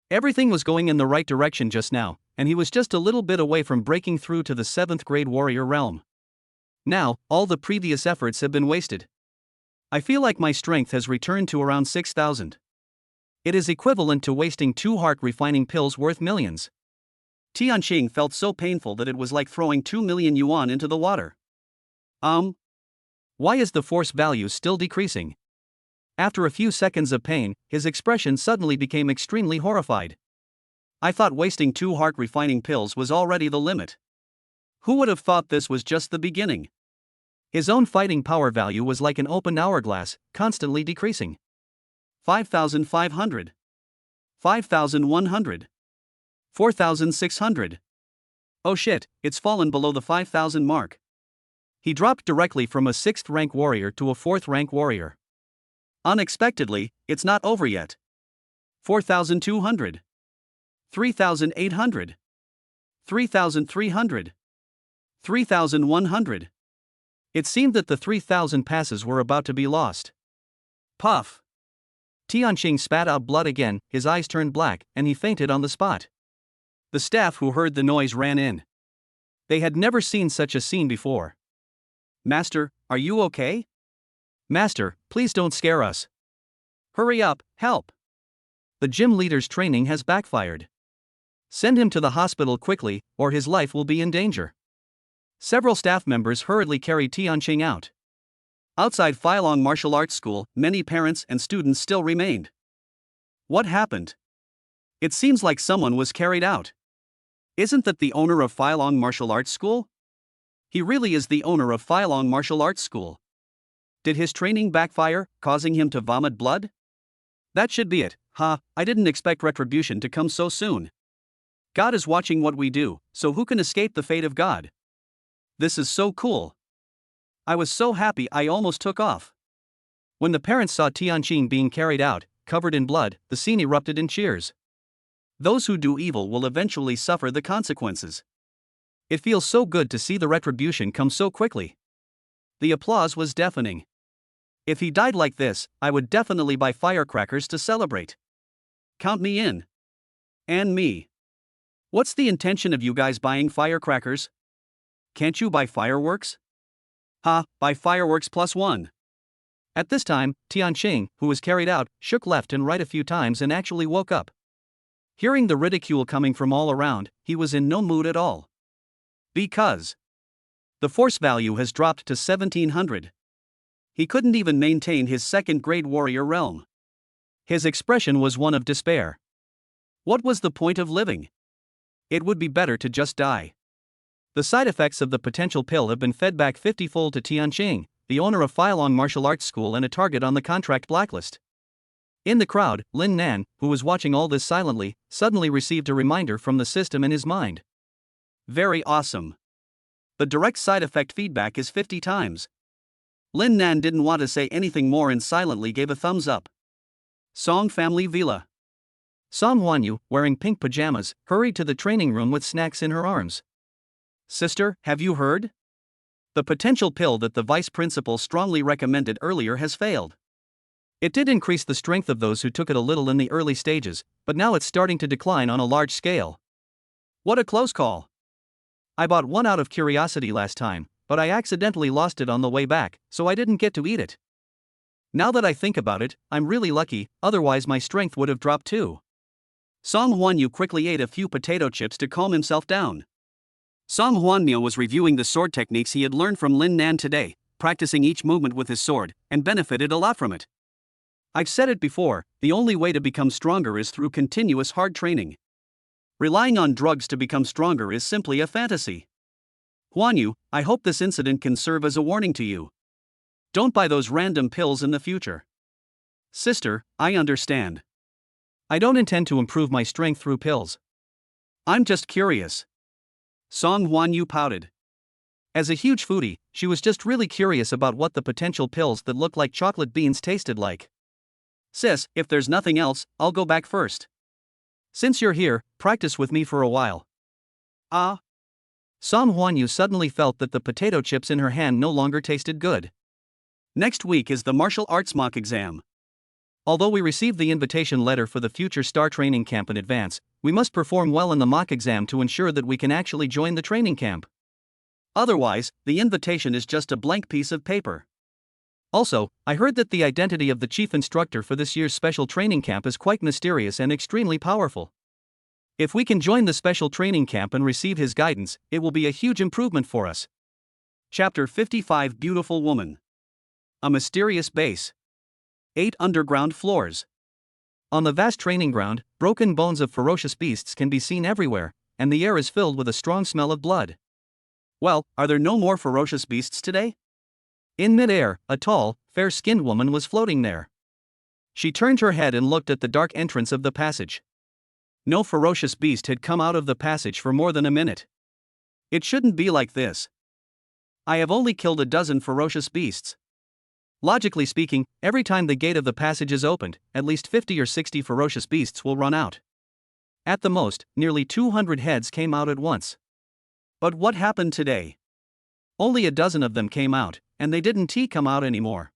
B: Everything was going in the right direction just now, and he was just a little bit away from breaking through to the 7th grade warrior realm. Now, all the previous efforts have been wasted. I feel like my strength has returned to around 6,000. It is equivalent to wasting 2 heart refining pills worth millions.
A: Tianqing felt so painful that it was like throwing 2 million yuan into the water.
B: Why is the force value still decreasing? After a few seconds of pain, his expression suddenly became extremely horrified.
A: I thought wasting 2 heart refining pills was already the limit. Who would have thought this was just the beginning?
B: His own fighting power value was like an open hourglass, constantly decreasing.
A: 5,500. 5,100. 4,600. Oh shit, it's fallen below the 5,000 mark.
B: He dropped directly from a 6th rank warrior to a 4th rank warrior.
A: Unexpectedly, it's not over yet. 4,200. 3,800. 3,300. 3,100.
B: It seemed that the 3,000 passes were about to be lost.
A: Puff.
B: Tianqing spat out blood again, his eyes turned black, and he fainted on the spot. The staff who heard the noise ran in. They had never seen such a scene before.
A: Master, are you okay?
B: Master, please don't scare us.
A: Hurry up, help.
B: The gym leader's training has backfired. Send him to the hospital quickly, or his life will be in danger. Several staff members hurriedly carried Tianqing out.
A: Outside Feilong Martial Arts School, many parents and students still remained. What happened? It seems like someone was carried out. Isn't that the owner of Feilong Martial Arts School? He really is the owner of Feilong Martial Arts School. Did his training backfire, causing him to vomit blood? That should be it. I didn't expect retribution to come so soon. God is watching what we do, so who can escape the fate of God? This is so cool. I was so happy I almost took off.
B: When the parents saw Tianqing being carried out, covered in blood, the scene erupted in cheers.
A: Those who do evil will eventually suffer the consequences.
B: It feels so good to see the retribution come so quickly.
A: The applause was deafening. If he died like this, I would definitely buy firecrackers to celebrate. Count me in. And me. What's the intention of you guys buying firecrackers? Can't you buy fireworks? Buy fireworks +1.
B: At this time, Tianqing, who was carried out, shook left and right a few times and actually woke up. Hearing the ridicule coming from all around, he was in no mood at all.
A: Because the force value has dropped to 1,700. He couldn't even maintain his 2nd grade warrior realm.
B: His expression was one of despair.
A: What was the point of living? It would be better to just die.
B: The side effects of the potential pill have been fed back 50-fold to Tianqing, the owner of Feilong Martial Arts School and a target on the contract blacklist. In the crowd, Lin Nan, who was watching all this silently, suddenly received a reminder from the system in his mind.
A: Very awesome. The direct side effect feedback is 50 times. Lin Nan didn't want to say anything more and silently gave a thumbs up. Song family villa.
B: Huan Yu, wearing pink pajamas, hurried to the training room with snacks in her arms.
A: Sister, have you heard? The potential pill that the vice principal strongly recommended earlier has failed.
B: It did increase the strength of those who took it a little in the early stages, but now it's starting to decline on a large scale.
A: What a close call.
B: I bought one out of curiosity last time, but I accidentally lost it on the way back, so I didn't get to eat it.
A: Now that I think about it, I'm really lucky, otherwise my strength would have dropped too. Huan Yu quickly ate a few potato chips to calm himself down. Huan Yu was reviewing the sword techniques he had learned from Lin Nan today, practicing each movement with his sword, and benefited a lot from it. I've said it before, the only way to become stronger is through continuous hard training. Relying on drugs to become stronger is simply a fantasy. Huan Yu, I hope this incident can serve as a warning to you. Don't buy those random pills in the future.
B: Sister, I understand. I don't intend to improve my strength through pills.
A: I'm just curious. Huan Yu pouted.
B: As a huge foodie, she was just really curious about what the potential pills that looked like chocolate beans tasted like.
A: Sis, if there's nothing else, I'll go back first.
B: Since you're here, practice with me for a while.
A: Ah.
B: Huan Yu suddenly felt that the potato chips in her hand no longer tasted good.
A: Next week is the martial arts mock exam.
B: Although we received the invitation letter for the future star training camp in advance, we must perform well in the mock exam to ensure that we can actually join the training camp.
A: Otherwise, the invitation is just a blank piece of paper.
B: Also, I heard that the identity of the chief instructor for this year's special training camp is quite mysterious and extremely powerful. If we can join the special training camp and receive his guidance, it will be a huge improvement for us.
A: Chapter 55 Beautiful Woman. A mysterious base. 8 underground floors.
B: On the vast training ground, broken bones of ferocious beasts can be seen everywhere, and the air is filled with a strong smell of blood.
A: Well, are there no more ferocious beasts today?
B: In mid-air, a tall, fair-skinned woman was floating there. She turned her head and looked at the dark entrance of the passage.
A: No ferocious beast had come out of the passage for more than a minute. It shouldn't be like this. I have only killed a dozen ferocious beasts.
B: Logically speaking, every time the gate of the passage is opened, at least 50 or 60 ferocious beasts will run out. At the most, nearly 200 heads came out at once.
A: But what happened today?
B: Only a dozen of them came out, and they didn't come out anymore.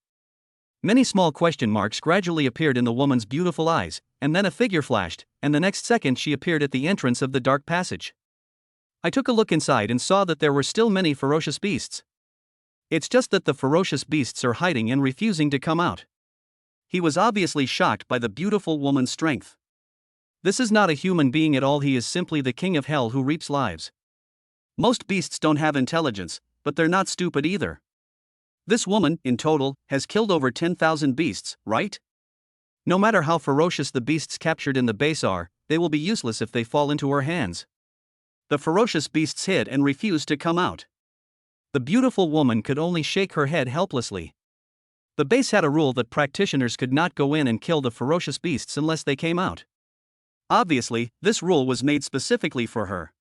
B: Many small question marks gradually appeared in the woman's beautiful eyes, and then a figure flashed, and the next second she appeared at the entrance of the dark passage. I took a look inside and saw that there were still many ferocious beasts. It's just that the ferocious beasts are hiding and refusing to come out.
A: He was obviously shocked by the beautiful woman's strength.
B: This is not a human being at all, he is simply the king of hell who reaps lives.
A: Most beasts don't have intelligence, but they're not stupid either. This woman, in total, has killed over 10,000 beasts, right?
B: No matter how ferocious the beasts captured in the base are, they will be useless if they fall into her hands.
A: The ferocious beasts hid and refused to come out.
B: The beautiful woman could only shake her head helplessly. The base had a rule that practitioners could not go in and kill the ferocious beasts unless they came out.
A: Obviously, this rule was made specifically for her.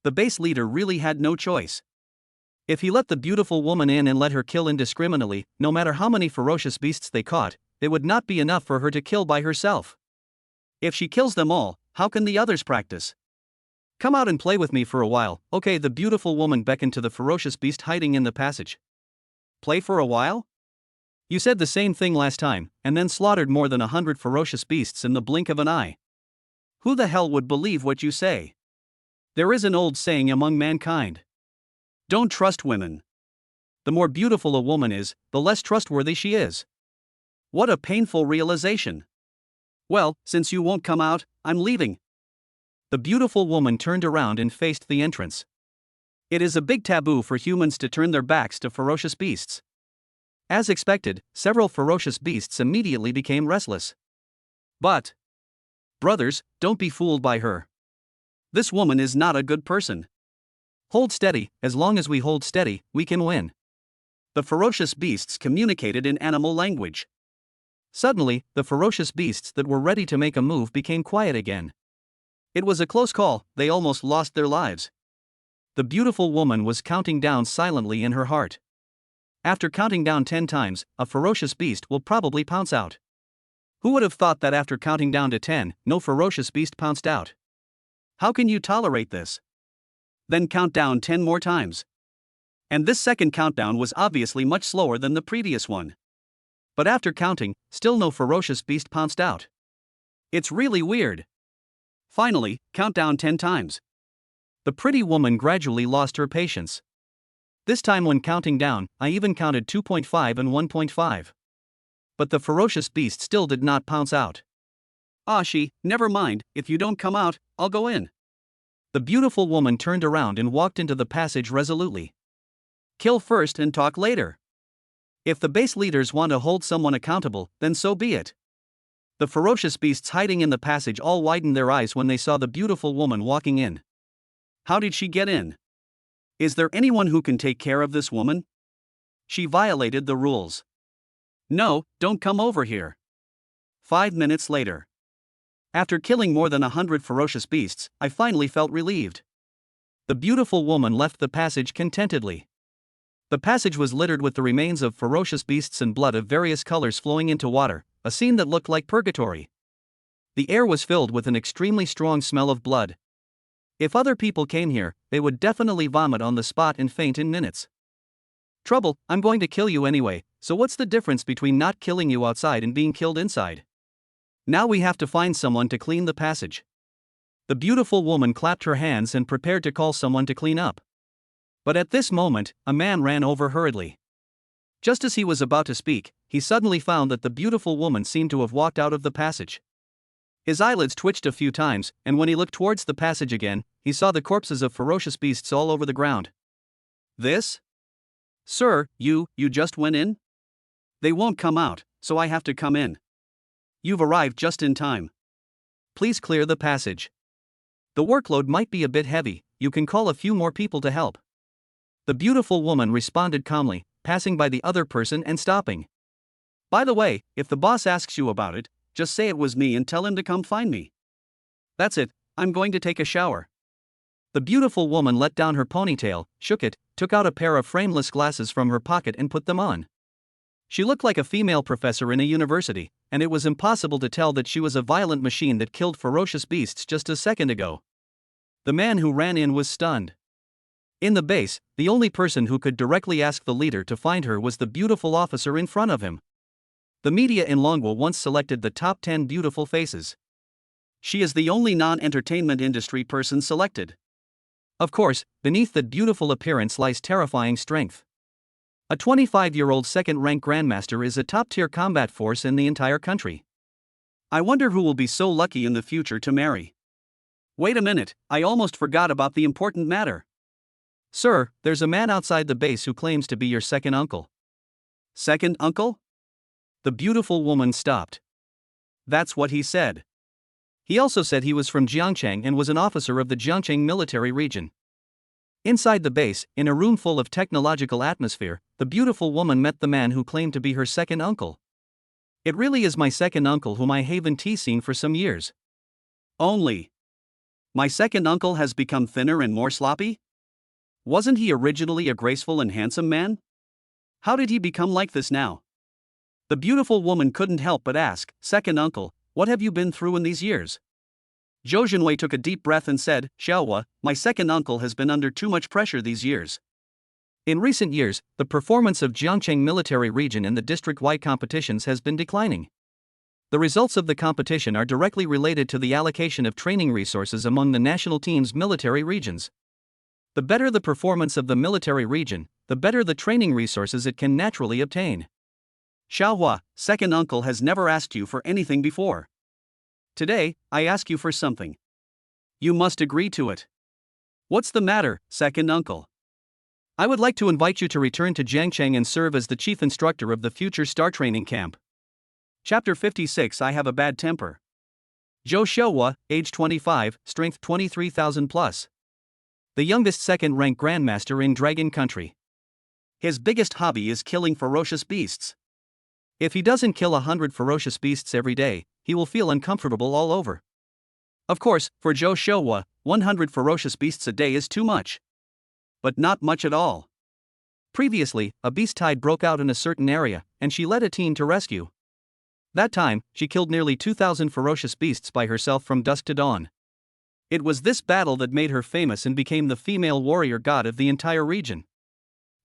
A: The base leader really had no choice.
B: If he let the beautiful woman in and let her kill indiscriminately, no matter how many ferocious beasts they caught, it would not be enough for her to kill by herself.
A: If she kills them all, how can the others practice?
B: Come out and play with me for a while, okay? The beautiful woman beckoned to the ferocious beast hiding in the passage.
A: Play for a while?
B: You said the same thing last time, and then slaughtered more than 100 ferocious beasts in the blink of an eye.
A: Who the hell would believe what you say?
B: There is an old saying among mankind.
A: Don't trust women.
B: The more beautiful a woman is, the less trustworthy she is.
A: What a painful realization. Well, since you won't come out, I'm leaving.
B: The beautiful woman turned around and faced the entrance.
A: It is a big taboo for humans to turn their backs to ferocious beasts.
B: As expected, several ferocious beasts immediately became restless.
A: But, brothers, don't be fooled by her. This woman is not a good person.
B: Hold steady, as long as we hold steady, we can win.
A: The ferocious beasts communicated in animal language.
B: Suddenly, the ferocious beasts that were ready to make a move became quiet again.
A: It was a close call, they almost lost their lives.
B: The beautiful woman was counting down silently in her heart. After counting down 10 times, a ferocious beast will probably pounce out.
A: Who would have thought that after counting down to 10, no ferocious beast pounced out? How can you tolerate this? Then count down 10 more times. And this second countdown was obviously much slower than the previous one. But after counting, still no ferocious beast pounced out. It's really weird. Finally, count down 10 times. The pretty woman gradually lost her patience. This time when counting down, I even counted 2.5 and 1.5. But the ferocious beast still did not pounce out. Never mind, if you don't come out, I'll go in. The beautiful woman turned around and walked into the passage resolutely. Kill first and talk later. If the base leaders want to hold someone accountable, then so be it. The ferocious beasts hiding in the passage all widened their eyes when they saw the beautiful woman walking in. How did she get in? Is there anyone who can take care of this woman? She violated the rules. No, don't come over here. 5 minutes later. After killing more than 100 ferocious beasts, I finally felt relieved. The beautiful woman left the passage contentedly. The passage was littered with the remains of ferocious beasts and blood of various colors flowing into water, a scene that looked like purgatory. The air was filled with an extremely strong smell of blood. If other people came here, they would definitely vomit on the spot and faint in minutes. Trouble, I'm going to kill you anyway, so what's the difference between not killing you outside and being killed inside? Now we have to find someone to clean the passage. The beautiful woman clapped her hands and prepared to call someone to clean up. But at this moment, a man ran over hurriedly. Just as he was about to speak, he suddenly found that the beautiful woman seemed to have walked out of the passage. His eyelids twitched a few times, and when he looked towards the passage again, he saw the corpses of ferocious beasts all over the ground. This? Sir, you just went in? They won't come out, so I have to come in. You've arrived just in time. Please clear the passage. The workload might be a bit heavy, you can call a few more people to help. The beautiful woman responded calmly, passing by the other person and stopping. By the way, if the boss asks you about it, just say it was me and tell him to come find me. That's it, I'm going to take a shower. The beautiful woman let down her ponytail, shook it, took out a pair of frameless glasses from her pocket and put them on. She looked like a female professor in a university, and it was impossible to tell that she was a violent machine that killed ferocious beasts just a second ago. The man who ran in was stunned. In the base, the only person who could directly ask the leader to find her was the beautiful officer in front of him. The media in Longwa once selected the top 10 beautiful faces. She is the only non-entertainment industry person selected. Of course, beneath that beautiful appearance lies terrifying strength. A 25-year-old second-rank grandmaster is a top-tier combat force in the entire country. I wonder who will be so lucky in the future to marry. Wait a minute, I almost forgot about the important matter. Sir, there's a man outside the base who claims to be your second uncle. Second uncle? The beautiful woman stopped. That's what he said. He also said he was from Jiangchang and was an officer of the Jiangchang military region. Inside the base, in a room full of technological atmosphere, the beautiful woman met the man who claimed to be her second uncle. It really is my second uncle whom I haven't seen for some years. Only. My second uncle has become thinner and more sloppy? Wasn't he originally a graceful and handsome man? How did he become like this now? The beautiful woman couldn't help but ask, second uncle, what have you been through in these years? Zhou Xangping took a deep breath and said, Xiaohua, my second uncle has been under too much pressure these years. In recent years, the performance of Jiangchang military region in the district-wide competitions has been declining. The results of the competition are directly related to the allocation of training resources among the national team's military regions. The better the performance of the military region, the better the training resources it can naturally obtain. Xiaohua, second uncle has never asked you for anything before. Today, I ask you for something. You must agree to it. What's the matter, second uncle? I would like to invite you to return to Jiangchang and serve as the chief instructor of the future Star Training Camp. Chapter 56 I have a bad temper. Zhou Xiaohua, age 25, strength 23,000 plus. The youngest second-rank grandmaster in Dragon Country. His biggest hobby is killing ferocious beasts. If he doesn't kill 100 ferocious beasts every day, he will feel uncomfortable all over. Of course, for Zhou Xiaohua, 100 ferocious beasts a day is too much. But not much at all. Previously, a beast tide broke out in a certain area, and she led a team to rescue. That time, she killed nearly 2,000 ferocious beasts by herself from dusk to dawn. It was this battle that made her famous and became the female warrior god of the entire region.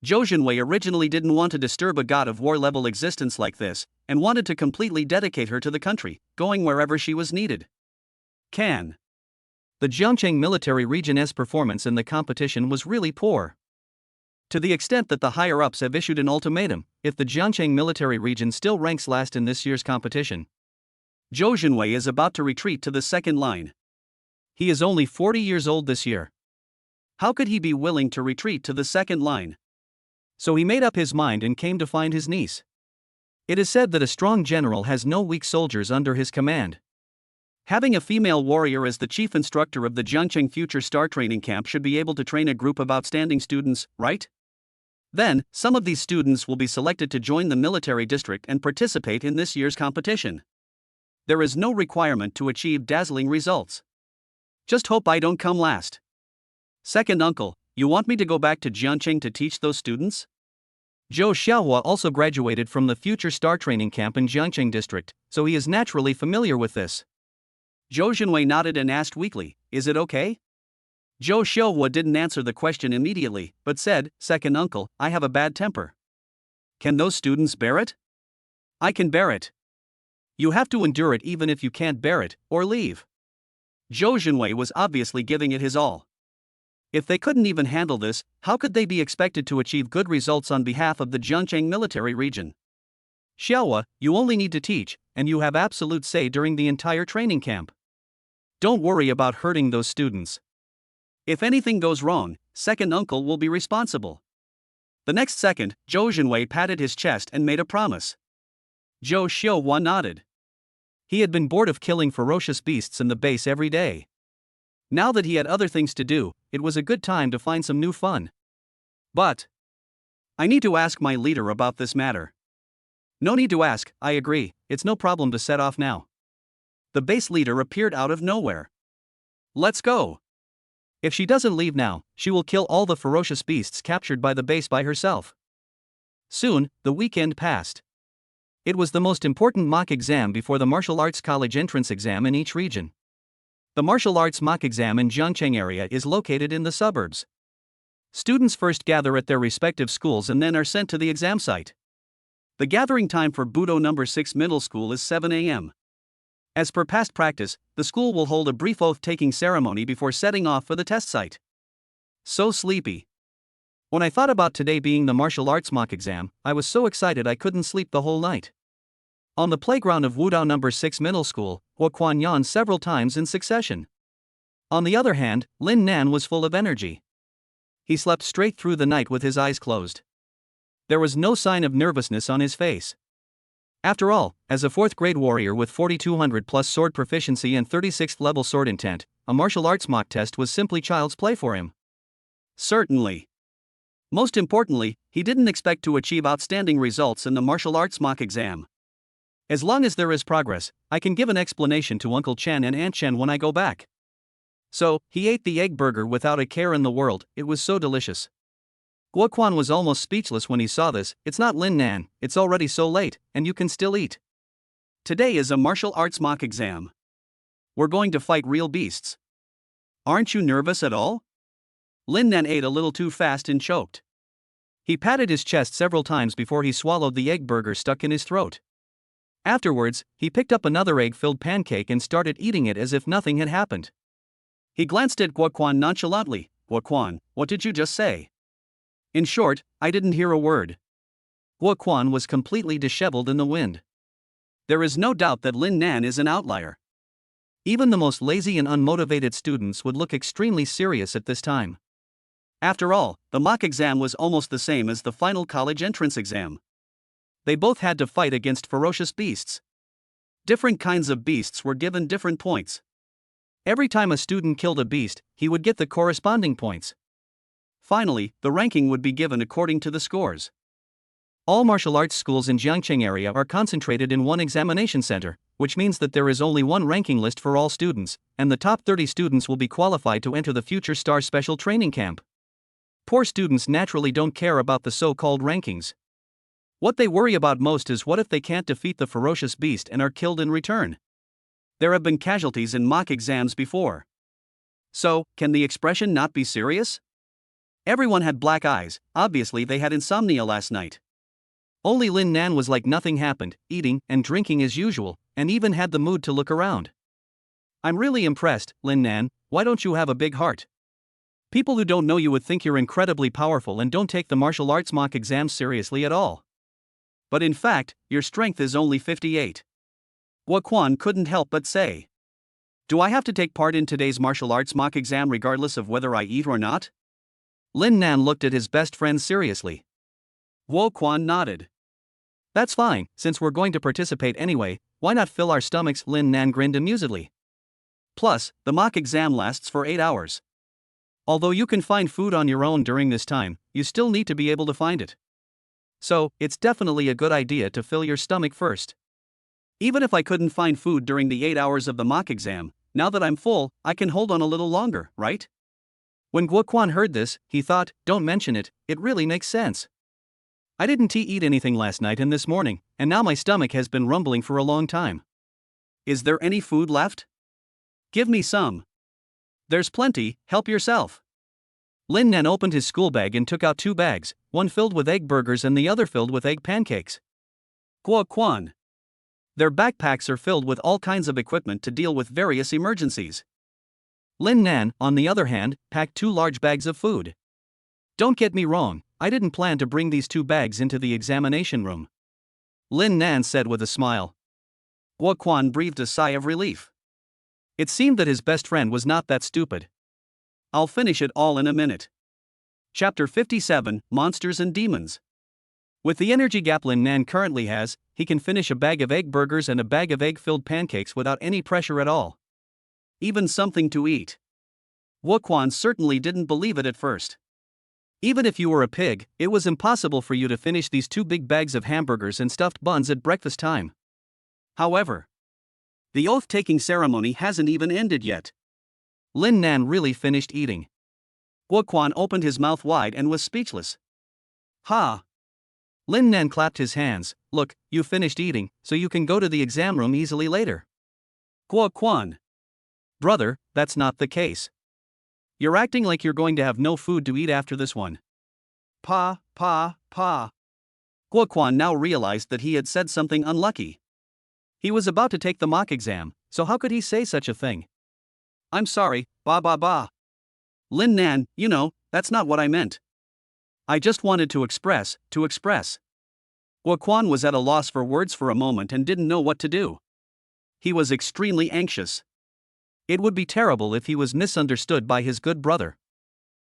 A: Zhou Xangping originally didn't want to disturb a god of war level existence like this, and wanted to completely dedicate her to the country, going wherever she was needed.
B: The Jiangcheng military region's performance in the competition was really poor. To the extent that the higher-ups have issued an ultimatum, if the Jiangcheng military region still ranks last in this year's competition,
A: Zhou Xangping is about to retreat to the second line.
B: He is only 40 years old this year.
A: How could he be willing to retreat to the second line?
B: So he made up his mind and came to find his niece. It is said that a strong general has no weak soldiers under his command.
A: Having a female warrior as the chief instructor of the Jiangcheng Future Star Training Camp should be able to train a group of outstanding students, right? Then, some of these students will be selected to join the military district and participate in this year's competition. There is no requirement to achieve dazzling results. Just hope I don't come last. Second uncle, you want me to go back to Jiangcheng to teach those students?
B: Zhou Xiaohua also graduated from the Future Star Training Camp in Jiangcheng District, so he is naturally familiar with this.
A: Zhou Xangping nodded and asked weakly, is it okay? Zhou Xiaohua didn't answer the question immediately, but said, second uncle, I have a bad temper. Can those students bear it? I can bear it. You have to endure it even if you can't bear it, or leave. Zhou Xangping was obviously giving it his all. If they couldn't even handle this, how could they be expected to achieve good results on behalf of the Jiangcheng military region?
B: Xiaohua, you only need to teach, and you have absolute say during the entire training camp. Don't worry about hurting those students.
A: If anything goes wrong, second uncle will be responsible. The next second, Zhou Xangping patted his chest and made a promise.
B: Zhou Xiaohua nodded. He had been bored of killing ferocious beasts in the base every day. Now that he had other things to do, it was a good time to find some new fun.
A: But I need to ask my leader about this matter.
B: No need to ask, I agree, it's no problem to set off now.
A: The base leader appeared out of nowhere. Let's go.
B: If she doesn't leave now, she will kill all the ferocious beasts captured by the base by herself. Soon, the weekend passed. It was the most important mock exam before the martial arts college entrance exam in each region. The martial arts mock exam in Jiangcheng area is located in the suburbs. Students first gather at their respective schools and then are sent to the exam site.
A: The gathering time for Budo No. 6 Middle School is 7 a.m. As per past practice, the school will hold a brief oath-taking ceremony before setting off for the test site.
B: So sleepy. When I thought about today being the martial arts mock exam, I was so excited I couldn't sleep the whole night. On the playground of Wudao No. 6 Middle School, Guan yawned several times in succession. On the other hand, Lin Nan was full of energy. He slept straight through the night with his eyes closed. There was no sign of nervousness on his face. After all, as a 4th grade warrior with 4200 plus sword proficiency and 36th level sword intent, a martial arts mock test was simply child's play for him.
A: Certainly. Most importantly, he didn't expect to achieve outstanding results in the martial arts mock exam.
B: As long as there is progress, I can give an explanation to Uncle Chen and Aunt Chen when I go back. So, he ate the egg burger without a care in the world, it was so delicious. Guan was almost speechless when he saw this. It's not Lin Nan, it's already so late, and you can still eat.
A: Today is a martial arts mock exam. We're going to fight real beasts. Aren't you nervous at all? Lin Nan ate a little too fast and choked.
B: He patted his chest several times before he swallowed the egg burger stuck in his throat. Afterwards, he picked up another egg-filled pancake and started eating it as if nothing had happened.
A: He glanced at Guan nonchalantly. Guan, what did you just say? In short, I didn't hear a word.
B: Guan was completely disheveled in the wind.
A: There is no doubt that Lin Nan is an outlier.
B: Even the most lazy and unmotivated students would look extremely serious at this time.
A: After all, the mock exam was almost the same as the final college entrance exam. They both had to fight against ferocious beasts. Different kinds of beasts were given different points.
B: Every time a student killed a beast, he would get the corresponding points.
A: Finally, the ranking would be given according to the scores.
B: All martial arts schools in Jiangcheng area are concentrated in one examination center, which means that there is only one ranking list for all students, and the top 30 students will be qualified to enter the Future Star Special Training Camp. Poor students naturally don't care about the so-called rankings. What they worry about most is what if they can't defeat the ferocious beast and are killed in return.
A: There have been casualties in mock exams before. So, can the expression not be serious? Everyone had black eyes, obviously they had insomnia last night.
B: Only Lin Nan was like nothing happened, eating and drinking as usual, and even had the mood to look around. I'm really impressed, Lin Nan, why don't you have a big heart? People who don't know you would think you're incredibly powerful and don't take the martial arts mock exams seriously at all.
A: But in fact, your strength is only 58. Guan couldn't help but say. Do I have to take part in today's martial arts mock exam regardless of whether I eat or not?
B: Lin Nan looked at his best friend seriously.
A: Guan nodded.
B: That's fine, since we're going to participate anyway, why not fill our stomachs? Lin Nan grinned amusedly.
A: Plus, the mock exam lasts for 8 hours.
B: Although you can find food on your own during this time, you still need to be able to find it. So, it's definitely a good idea to fill your stomach first.
A: Even if I couldn't find food during the 8 hours of the mock exam, now that I'm full, I can hold on a little longer, right?
B: When Guan heard this, he thought, don't mention it, it really makes sense. I didn't eat anything last night and this morning, and now my stomach has been rumbling for a long time.
A: Is there any food left? Give me some. There's plenty, help yourself.
B: Lin Nan opened his school bag and took out 2 bags, one filled with egg burgers and the other filled with egg pancakes.
A: Guan. Their backpacks are filled with all kinds of equipment to deal with various emergencies.
B: Lin Nan, on the other hand, packed 2 large bags of food. Don't get me wrong, I didn't plan to bring these 2 bags into the examination room. Lin Nan said with a smile.
A: Guan breathed a sigh of relief.
B: It seemed that his best friend was not that stupid.
A: I'll finish it all in a minute. Chapter 57, Monsters and Demons.
B: With the energy gap Lin Nan currently has, he can finish a bag of egg burgers and a bag of egg-filled pancakes without any pressure at all.
A: Even something to eat. Guan certainly didn't believe it at first.
B: Even if you were a pig, it was impossible for you to finish these 2 big bags of hamburgers and stuffed buns at breakfast time.
A: However, the oath-taking ceremony hasn't even ended yet.
B: Lin Nan really finished eating.
A: Guan opened his mouth wide and was speechless. Ha!
B: Lin Nan clapped his hands. Look, you finished eating, so you can go to the exam room easily later.
A: Guan.
B: Brother, that's not the case.
A: You're acting like you're going to have no food to eat after this one. Pa. Guan now realized that he had said something unlucky. He was about to take the mock exam, so how could he say such a thing? I'm sorry, ba. Lin Nan, you know, that's not what I meant. I just wanted to express. Guan was at a loss for words for a moment and didn't know what to do. He was extremely anxious. It would be terrible if he was misunderstood by his good brother.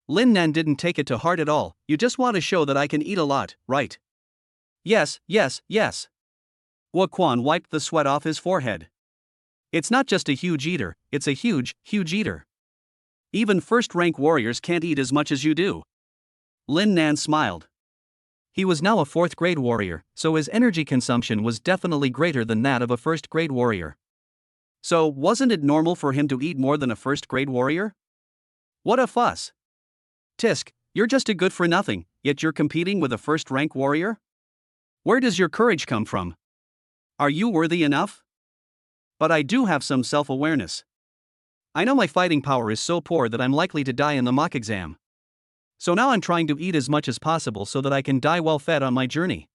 A: Lin Nan didn't take it to heart at all. You just want to show that I can eat a lot, right? Yes. Guan wiped the sweat off his forehead. It's not just a huge eater, it's a huge eater. Even first-rank warriors can't eat as much as you do. Lin Nan smiled. He was now a 4th-grade warrior, so his energy consumption was definitely greater than that of a 1st-grade warrior. So, wasn't it normal for him to eat more than a 1st-grade warrior? What a fuss. Tisk, you're just a good-for-nothing, yet you're competing with a 1st-rank warrior? Where does your courage come from? Are you worthy enough? But I do have some self-awareness. I know my fighting power is so poor that I'm likely to die in the mock exam. So now I'm trying to eat as much as possible so that I can die well fed on my journey.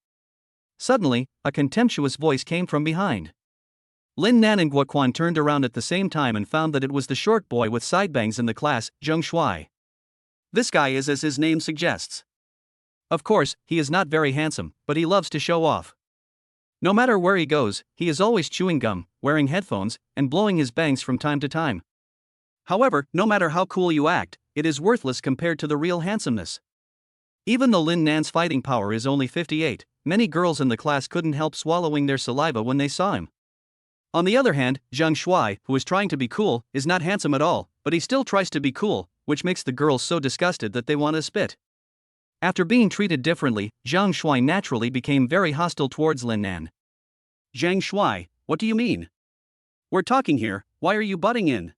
A: Suddenly, a contemptuous voice came from behind. Lin Nan and Guan turned around at the same time and found that it was the short boy with sidebangs in the class, Zhang Shuai. This guy is as his name suggests. Of course, he is not very handsome, but he loves to show off. No matter where he goes, he is always chewing gum, wearing headphones, and blowing his bangs from time to time. However, no matter how cool you act, it is worthless compared to the real handsomeness. Even though Lin Nan's fighting power is only 58, many girls in the class couldn't help swallowing their saliva when they saw him. On the other hand, Zhang Shuai, who is trying to be cool, is not handsome at all, but he still tries to be cool, which makes the girls so disgusted that they want to spit. After being treated differently, Zhang Shuai naturally became very hostile towards Lin Nan. Zhang Shuai, what do you mean? We're talking here, why are you butting in?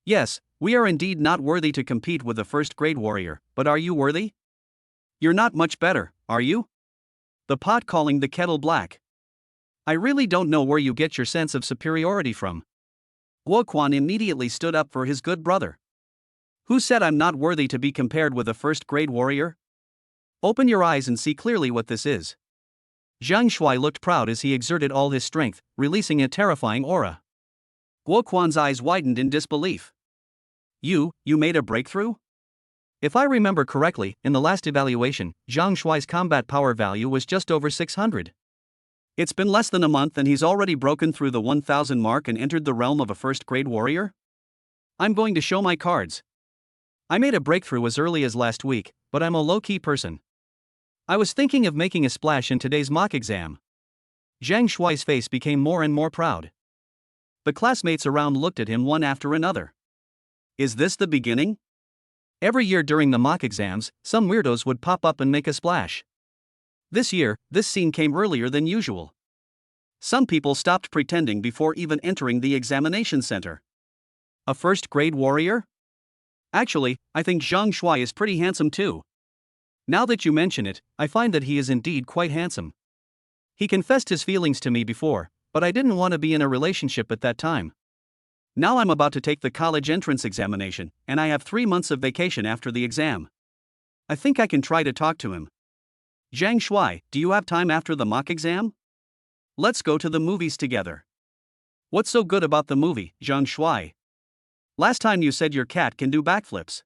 A: Yes, we are indeed not worthy to compete with a 1st-grade warrior, but are you worthy? You're not much better, are you? The pot calling the kettle black. I really don't know where you get your sense of superiority from. Guan immediately stood up for his good brother. Who said I'm not worthy to be compared with a first-grade warrior? Open your eyes and see clearly what this is. Zhang Shuai looked proud as he exerted all his strength, releasing a terrifying aura. Guo Quan's eyes widened in disbelief. You made a breakthrough? If I remember correctly, in the last evaluation, Zhang Shuai's combat power value was just over 600. It's been less than a month and he's already broken through the 1000 mark and entered the realm of a first-grade warrior? I'm going to show my cards. I made a breakthrough as early as last week, but I'm a low-key person. I was thinking of making a splash in today's mock exam. Zhang Shuai's face became more and more proud. The classmates around looked at him one after another. Is this the beginning? Every year during the mock exams, some weirdos would pop up and make a splash. This year, this scene came earlier than usual. Some people stopped pretending before even entering the examination center. A first-grade warrior? Actually, I think Zhang Shuai is pretty handsome too. Now that you mention it, I find that he is indeed quite handsome. He confessed his feelings to me before, but I didn't want to be in a relationship at that time. Now I'm about to take the college entrance examination, and I have 3 months of vacation after the exam. I think I can try to talk to him. Zhang Shuai, do you have time after the mock exam? Let's go to the movies together. What's so good about the movie, Zhang Shuai? Last time you said your cat can do backflips.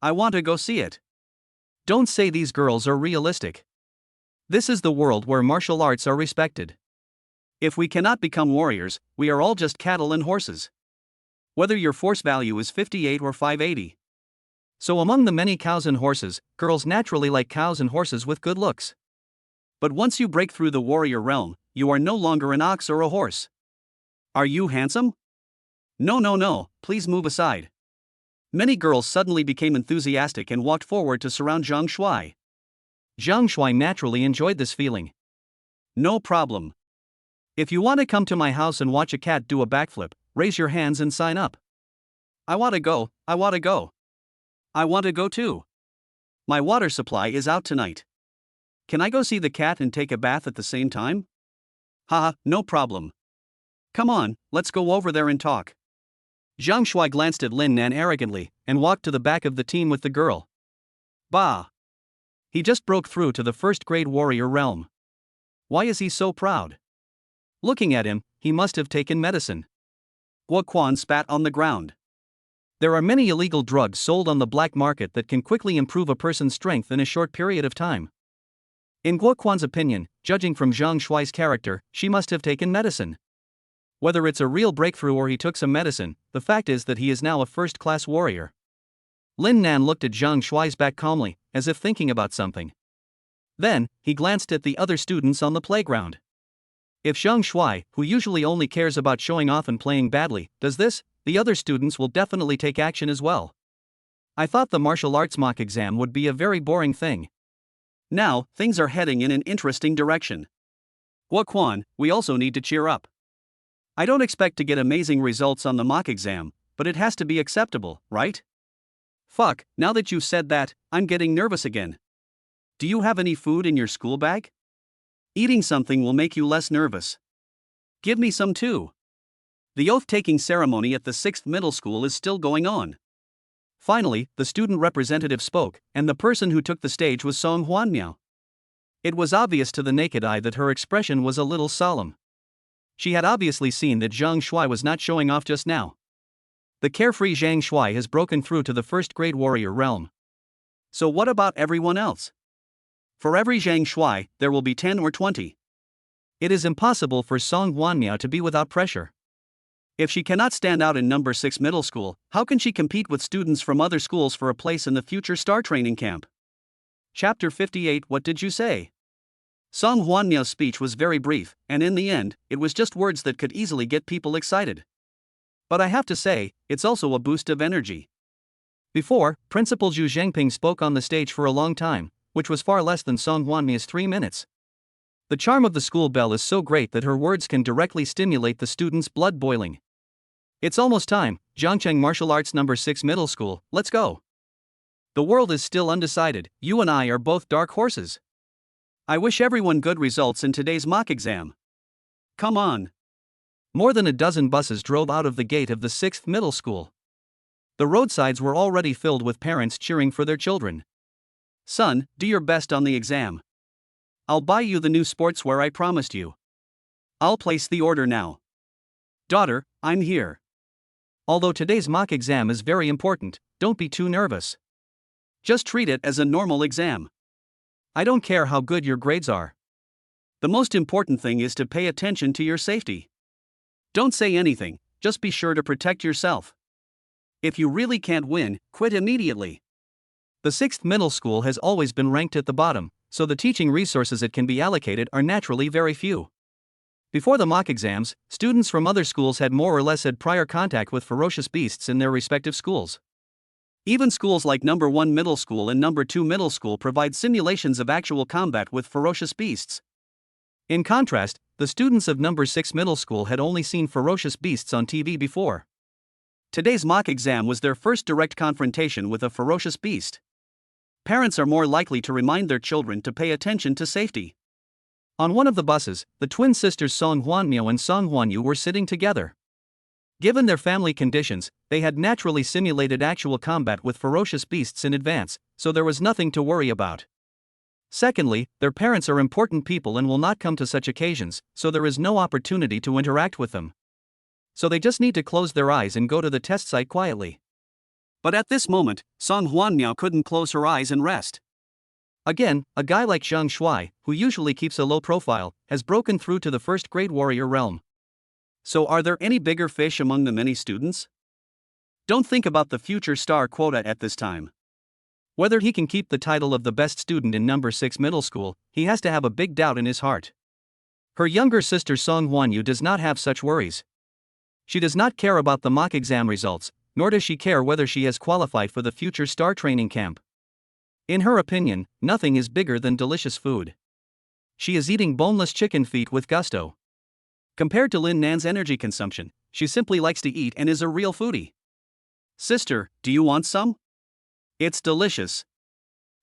A: I want to go see it. Don't say these girls are realistic. This is the world where martial arts are respected. If we cannot become warriors, we are all just cattle and horses. Whether your force value is 58 or 580. So among the many cows and horses, girls naturally like cows and horses with good looks. But once you break through the warrior realm, you are no longer an ox or a horse. Are you handsome? No, please move aside. Many girls suddenly became enthusiastic and walked forward to surround Zhang Shuai. Zhang Shuai naturally enjoyed this feeling. No problem. If you want to come to my house and watch a cat do a backflip, raise your hands and sign up. I want to go. I want to go too. My water supply is out tonight. Can I go see the cat and take a bath at the same time? Haha, no problem. Come on, let's go over there and talk. Zhang Shuai glanced at Lin Nan arrogantly and walked to the back of the team with the girl. Bah! He just broke through to the first-grade warrior realm. Why is he so proud? Looking at him, he must have taken medicine. Guo Quan spat on the ground. There are many illegal drugs sold on the black market that can quickly improve a person's strength in a short period of time. In Guo Quan's opinion, judging from Zhang Shuai's character, she must have taken medicine. Whether it's a real breakthrough or he took some medicine, the fact is that he is now a first-class warrior. Lin Nan looked at Zhang Shuai's back calmly, as if thinking about something. Then, he glanced at the other students on the playground. If Zhang Shuai, who usually only cares about showing off and playing badly, does this, the other students will definitely take action as well. I thought the martial arts mock exam would be a very boring thing. Now, things are heading in an interesting direction. Guo Quan, we also need to cheer up. I don't expect to get amazing results on the mock exam, but it has to be acceptable, right? Fuck, now that you said that, I'm getting nervous again. Do you have any food in your school bag? Eating something will make you less nervous. Give me some too. The oath-taking ceremony at the 6th middle school is still going on. Finally, the student representative spoke, and the person who took the stage was Song Huan Miao. It was obvious to the naked eye that her expression was a little solemn. She had obviously seen that Zhang Shuai was not showing off just now. The carefree Zhang Shuai has broken through to the first-grade warrior realm. So what about everyone else? For every Zhang Shuai, there will be 10 or 20. It is impossible for Song Huan Miao to be without pressure. If she cannot stand out in number 6 middle school, how can she compete with students from other schools for a place in the future star training camp? Chapter 58. What did you say? Song Huan Miao's speech was very brief, and in the end, it was just words that could easily get people excited. But I have to say, it's also a boost of energy. Before, Principal Zhu Xangping spoke on the stage for a long time, which was far less than Song Huan Miao's 3 minutes. The charm of the school bell is so great that her words can directly stimulate the students' blood boiling. It's almost time, Zhangcheng Martial Arts number 6 middle school, let's go. The world is still undecided, you and I are both dark horses. I wish everyone good results in today's mock exam. Come on. More than a dozen buses drove out of the gate of the 6th middle school.
B: The roadsides were already filled with parents cheering for their children.
A: Son, do your best on the exam. I'll buy you the new sportswear I promised you. I'll place the order now. Daughter, I'm here.
B: Although today's mock exam is very important, don't be too nervous.
A: Just treat it as a normal exam.
B: I don't care how good your grades are.
A: The most important thing is to pay attention to your safety. Don't say anything, just be sure to protect yourself. If you really can't win, quit immediately.
B: The 6th middle school has always been ranked at the bottom, so the teaching resources it can be allocated are naturally very few. Before the mock exams, students from other schools had more or less had prior contact with ferocious beasts in their respective schools.
A: Even schools like number 1 middle school and number 2 middle school provide simulations of actual combat with ferocious beasts.
B: In contrast, the students of number 6 middle school had only seen ferocious beasts on TV before.
A: Today's mock exam was their first direct confrontation with a ferocious beast. Parents are more likely to remind their children to pay attention to safety.
B: On one of the buses, the twin sisters Song Miao and Song Huan Yu were sitting together. Given their family conditions, they had naturally simulated actual combat with ferocious beasts in advance, so there was nothing to worry about. Secondly, their parents are important people and will not come to such occasions, so there is no opportunity to interact with them. So they just need to close their eyes and go to the test site quietly.
A: But at this moment, Song Miao couldn't close her eyes and rest.
B: Again, a guy like Zhang Shuai, who usually keeps a low profile, has broken through to the first grade warrior realm.
A: So are there any bigger fish among the many students? Don't think about the future star quota at this time.
B: Whether he can keep the title of the best student in number 6 middle school, he has to have a big doubt in his heart. Her younger sister Song Huan Yu does not have such worries. She does not care about the mock exam results, nor does she care whether she has qualified for the future star training camp. In her opinion, nothing is bigger than delicious food. She is eating boneless chicken feet with gusto. Compared to Lin Nan's energy consumption, she simply likes to eat and is a real foodie.
A: Sister, do you want some? It's delicious.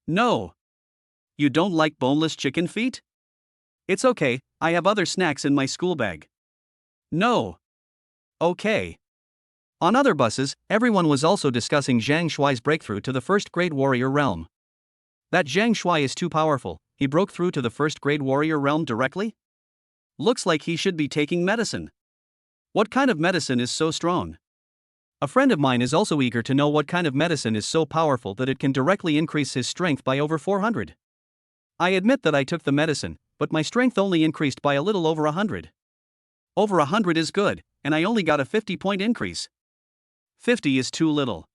A: No. You don't like boneless chicken feet? It's okay, I have other snacks in my school bag. No. Okay.
B: On other buses, everyone was also discussing Zhang Shuai's breakthrough to the first grade warrior realm. That Zhang Shuai is too powerful, he broke through to the first grade warrior realm directly?
A: Looks like he should be taking medicine. What kind of medicine is so strong?
B: A friend of mine is also eager to know what kind of medicine is so powerful that it can directly increase his strength by over 400. I admit that I took the medicine, but my strength only increased by a little over 100.
A: Over 100 is good, and I only got a 50-point increase. 50 is too little.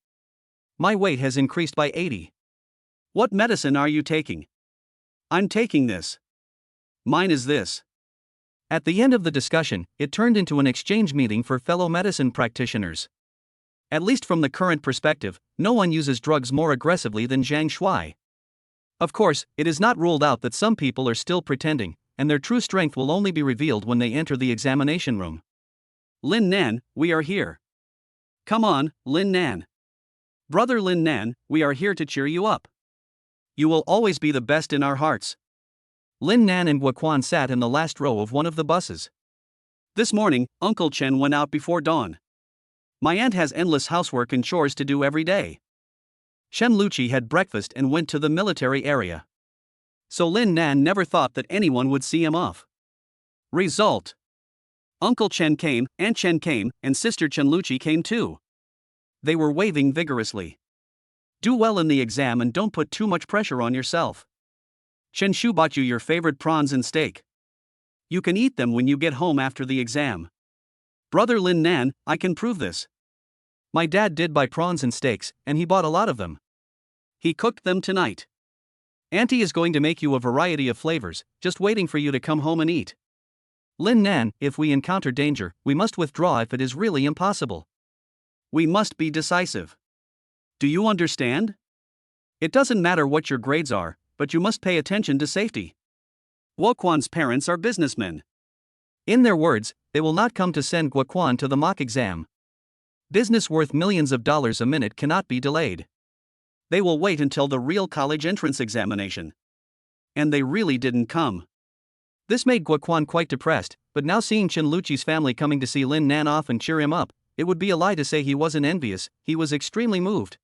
B: My weight has increased by 80.
A: What medicine are you taking? I'm taking this. Mine is this.
B: At the end of the discussion, it turned into an exchange meeting for fellow medicine practitioners. At least from the current perspective, no one uses drugs more aggressively than Zhang Shuai. Of course, it is not ruled out that some people are still pretending, and their true strength will only be revealed when they enter the examination room.
A: Lin Nan, we are here. Come on, Lin Nan. Brother Lin Nan, we are here to cheer you up. You will always be the best in our hearts.
B: Lin Nan and Guan sat in the last row of one of the buses.
A: This morning, Uncle Chen went out before dawn. My aunt has endless housework and chores to do every day. Shenluchi had breakfast and went to the military area. So Lin Nan never thought that anyone would see him off. Result: Uncle Chen came, Aunt Chen came, and Sister Shenluchi came too. They were waving vigorously. Do well in the exam and don't put too much pressure on yourself. Chen Shu bought you your favorite prawns and steak. You can eat them when you get home after the exam. Brother Lin Nan, I can prove this.
B: My dad did buy prawns and steaks, and he bought a lot of them.
A: He cooked them tonight.
B: Auntie is going to make you a variety of flavors, just waiting for you to come home and eat. Lin Nan, if we encounter danger, we must withdraw if it is really impossible.
A: We must be decisive. Do you understand? It doesn't matter what your grades are, but you must pay attention to safety. Guan's parents are businessmen.
B: In their words, they will not come to send Guan to the mock exam. Business worth millions of dollars a minute cannot be delayed.
A: They will wait until the real college entrance examination. And they really didn't come.
B: This made Guan quite depressed, but now seeing Shenluchi's family coming to see Lin Nan off and cheer him up, it would be a lie to say he wasn't envious, he was extremely moved.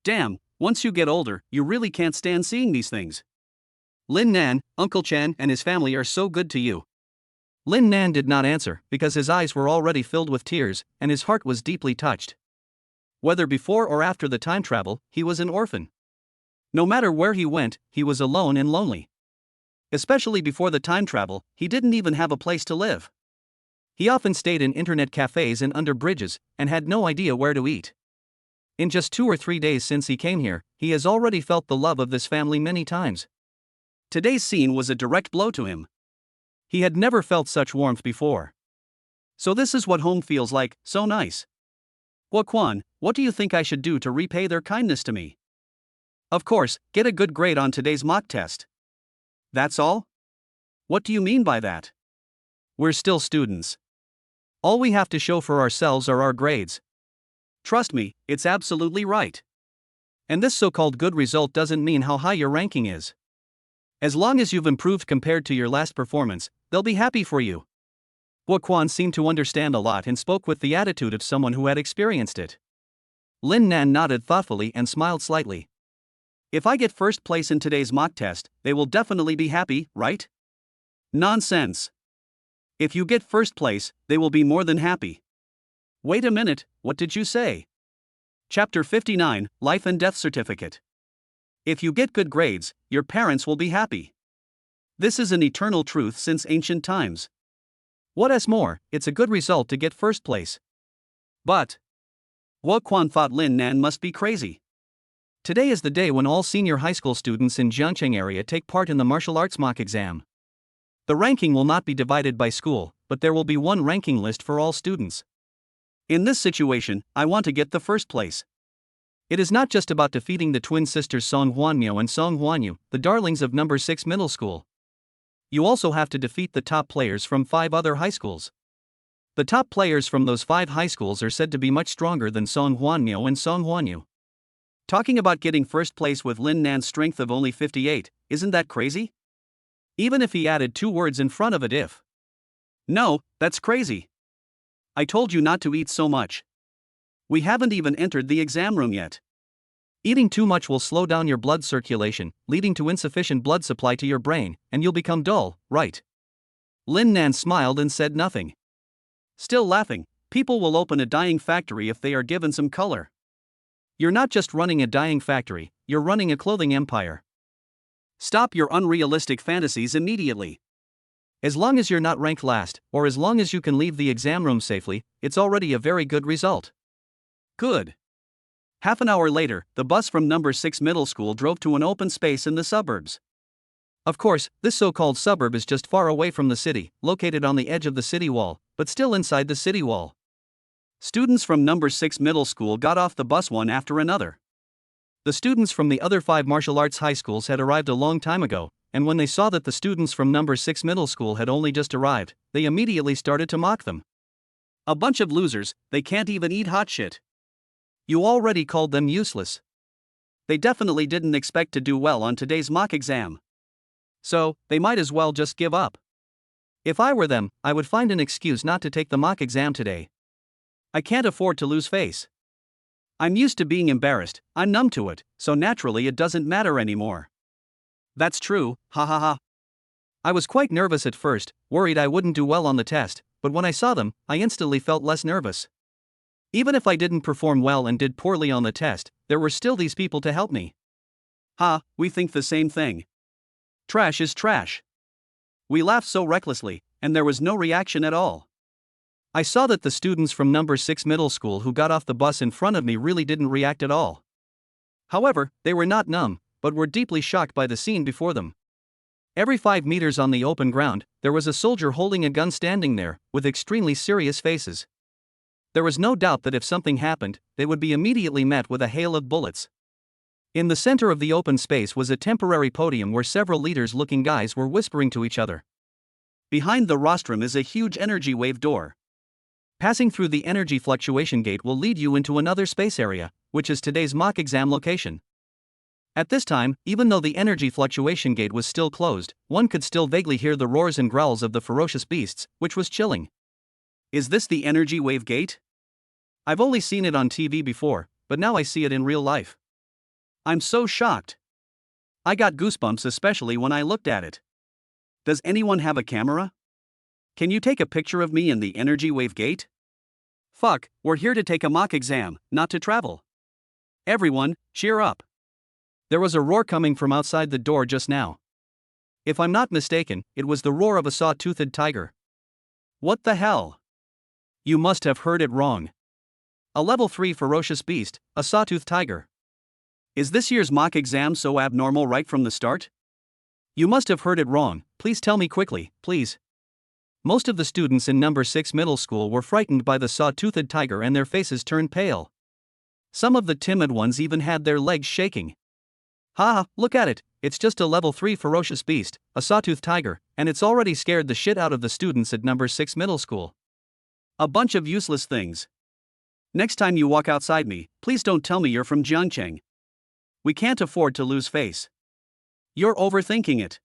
A: Damn, once you get older, you really can't stand seeing these things. Lin Nan, Uncle Chen, and his family are so good to you.
B: Lin Nan did not answer because his eyes were already filled with tears and his heart was deeply touched. Whether before or after the time travel, he was an orphan. No matter where he went, he was alone and lonely. Especially before the time travel, he didn't even have a place to live. He often stayed in internet cafes and under bridges, and had no idea where to eat. In just 2 or 3 days since he came here, he has already felt the love of this family many times.
A: Today's scene was a direct blow to him.
B: He had never felt such warmth before.
A: So this is what home feels like, so nice. Guan, what do you think I should do to repay their kindness to me?
B: Of course, get a good grade on today's mock test.
A: That's all? What do you mean by that?
B: We're still students. All we have to show for ourselves are our grades.
A: Trust me, it's absolutely right.
B: And this so-called good result doesn't mean how high your ranking is. As long as you've improved compared to your last performance, they'll be happy for you.
A: Guan seemed to understand a lot and spoke with the attitude of someone who had experienced it.
B: Lin Nan nodded thoughtfully and smiled slightly.
A: If I get first place in today's mock test, they will definitely be happy, right?
B: Nonsense.
A: If you get first place, they will be more than happy. Wait a minute, what did you say? Chapter 59, Life and Death Certificate. If you get good grades, your parents will be happy. This is an eternal truth since ancient times.
B: What's more, it's a good result to get first place.
A: But Guan thought Lin Nan must be crazy.
B: Today is the day when all senior high school students in Jiangcheng area take part in the martial arts mock exam. The ranking will not be divided by school, but there will be one ranking list for all students.
A: In this situation, I want to get the first place.
B: It is not just about defeating the twin sisters Song Miao and Song Huan Yu, the darlings of number 6 middle school. You also have to defeat the top players from 5 other high schools. The top players from those 5 high schools are said to be much stronger than Song Miao and Song Huan Yu.
A: Talking about getting first place with Lin Nan's strength of only 58, isn't that crazy? Even if he added 2 words in front of it, if.
B: No, that's crazy.
A: I told you not to eat so much. We haven't even entered the exam room yet.
B: Eating too much will slow down your blood circulation, leading to insufficient blood supply to your brain, and you'll become dull, right?
A: Lin Nan smiled and said nothing. Still laughing, people will open a dyeing factory if they are given some color.
B: You're not just running a dyeing factory, you're running a clothing empire.
A: Stop your unrealistic fantasies immediately.
B: As long as you're not ranked last, or as long as you can leave the exam room safely, it's already a very good result.
A: Good. Half an hour later, the bus from number 6 middle school drove to an open space in the suburbs.
B: Of course, this so-called suburb is just far away from the city, located on the edge of the city wall, but still inside the city wall.
A: Students from number 6 middle school got off the bus one after another.
B: The students from the other 5 martial arts high schools had arrived a long time ago, and when they saw that the students from number 6 middle school had only just arrived, they immediately started to mock them.
A: A bunch of losers, they can't even eat hot shit.
B: You already called them useless.
A: They definitely didn't expect to do well on today's mock exam.
B: So, they might as well just give up. If I were them, I would find an excuse not to take the mock exam today.
A: I can't afford to lose face. I'm used to being embarrassed, I'm numb to it, so naturally it doesn't matter anymore.
B: That's true, ha ha ha. I was quite nervous at first, worried I wouldn't do well on the test, but when I saw them, I instantly felt less nervous. Even if I didn't perform well and did poorly on the test, there were still these people to help me.
A: Ha, we think the same thing. Trash is trash. We laughed so recklessly, and there was no reaction at all.
B: I saw that the students from number 6 middle school who got off the bus in front of me really didn't react at all. However, they were not numb, but were deeply shocked by the scene before them. Every 5 meters on the open ground, there was a soldier holding a gun standing there, with extremely serious faces. There was no doubt that if something happened, they would be immediately met with a hail of bullets. In the center of the open space was a temporary podium where several leaders-looking guys were whispering to each other.
A: Behind the rostrum is a huge energy wave door.
B: Passing through the energy fluctuation gate will lead you into another space area, which is today's mock exam location. At this time, even though the energy fluctuation gate was still closed, one could still vaguely hear the roars and growls of the ferocious beasts, which was chilling.
A: Is this the energy wave gate?
B: I've only seen it on TV before, but now I see it in real life.
A: I'm so shocked. I got goosebumps especially when I looked at it. Does anyone have a camera? Can you take a picture of me in the energy wave gate? Fuck, we're here to take a mock exam, not to travel. Everyone, cheer up.
B: There was a roar coming from outside the door just now. If I'm not mistaken, it was the roar of a saw-toothed tiger.
A: What the hell?
B: You must have heard it wrong. A level 3 ferocious beast, a sawtooth tiger.
A: Is this year's mock exam so abnormal right from the start?
B: You must have heard it wrong, please tell me quickly, please. Most of the students in number 6 middle school were frightened by the saw-toothed tiger and their faces turned pale. Some of the timid ones even had their legs shaking.
A: Ha, look at it,
B: it's just a level 3 ferocious beast, a sawtooth tiger, and it's already scared the shit out of the students at number 6 middle school.
A: A bunch of useless things. Next time you walk outside me, please don't tell me you're from Jiangcheng. We can't afford to lose face. You're overthinking it.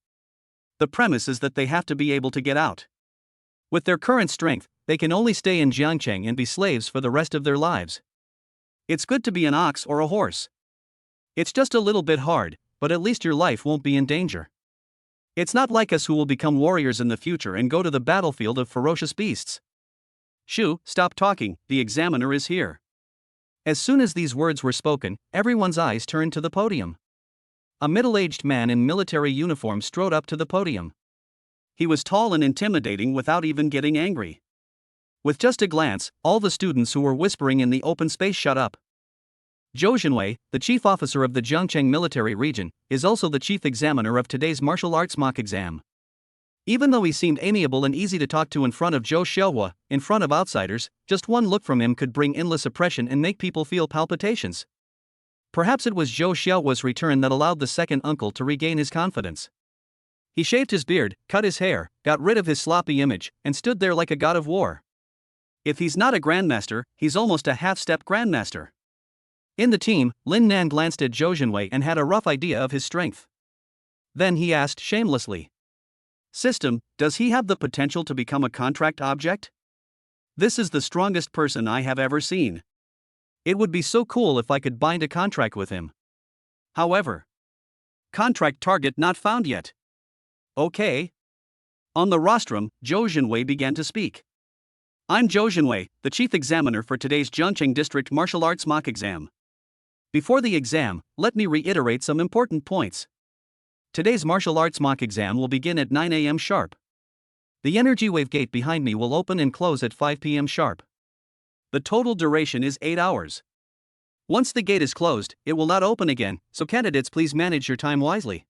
A: The premise is that they have to be able to get out.
B: With their current strength, they can only stay in Jiangcheng and be slaves for the rest of their lives.
A: It's good to be an ox or a horse.
B: It's just a little bit hard, but at least your life won't be in danger.
A: It's not like us who will become warriors in the future and go to the battlefield of ferocious beasts. Shu, stop talking, the examiner is here.
B: As soon as these words were spoken, everyone's eyes turned to the podium. A middle-aged man in military uniform strode up to the podium.
A: He was tall and intimidating without even getting angry. With just a glance, all the students who were whispering in the open space shut up.
B: Zhou Xangping, the chief officer of the Jiangcheng military region, is also the chief examiner of today's martial arts mock exam. Even though he seemed amiable and easy to talk to in front of Zhou Xiaohua, in front of outsiders, just one look from him could bring endless oppression and make people feel palpitations. Perhaps it was Zhou Xiaohua's return that allowed the second uncle to regain his confidence. He shaved his beard, cut his hair, got rid of his sloppy image, and stood there like a god of war.
A: If he's not a grandmaster, he's almost a half-step grandmaster.
B: In the team, Lin Nan glanced at Zhou Xangping and had a rough idea of his strength. Then he asked shamelessly,
A: "System, does he have the potential to become a contract object? This is the strongest person I have ever seen.
B: It would be so cool if I could bind a contract with him.
A: However, contract target not found yet. Okay." On the rostrum, Zhou Xangping began to speak. "I'm Zhou Xangping, the chief examiner for today's Jiangcheng District Martial Arts mock exam. Before the exam, let me reiterate some important points. Today's martial arts mock exam will begin at 9 a.m. sharp. The energy wave gate behind me will open and close at 5 p.m. sharp. The total duration is 8 hours. Once the gate is closed, it will not open again, so candidates please manage your time wisely.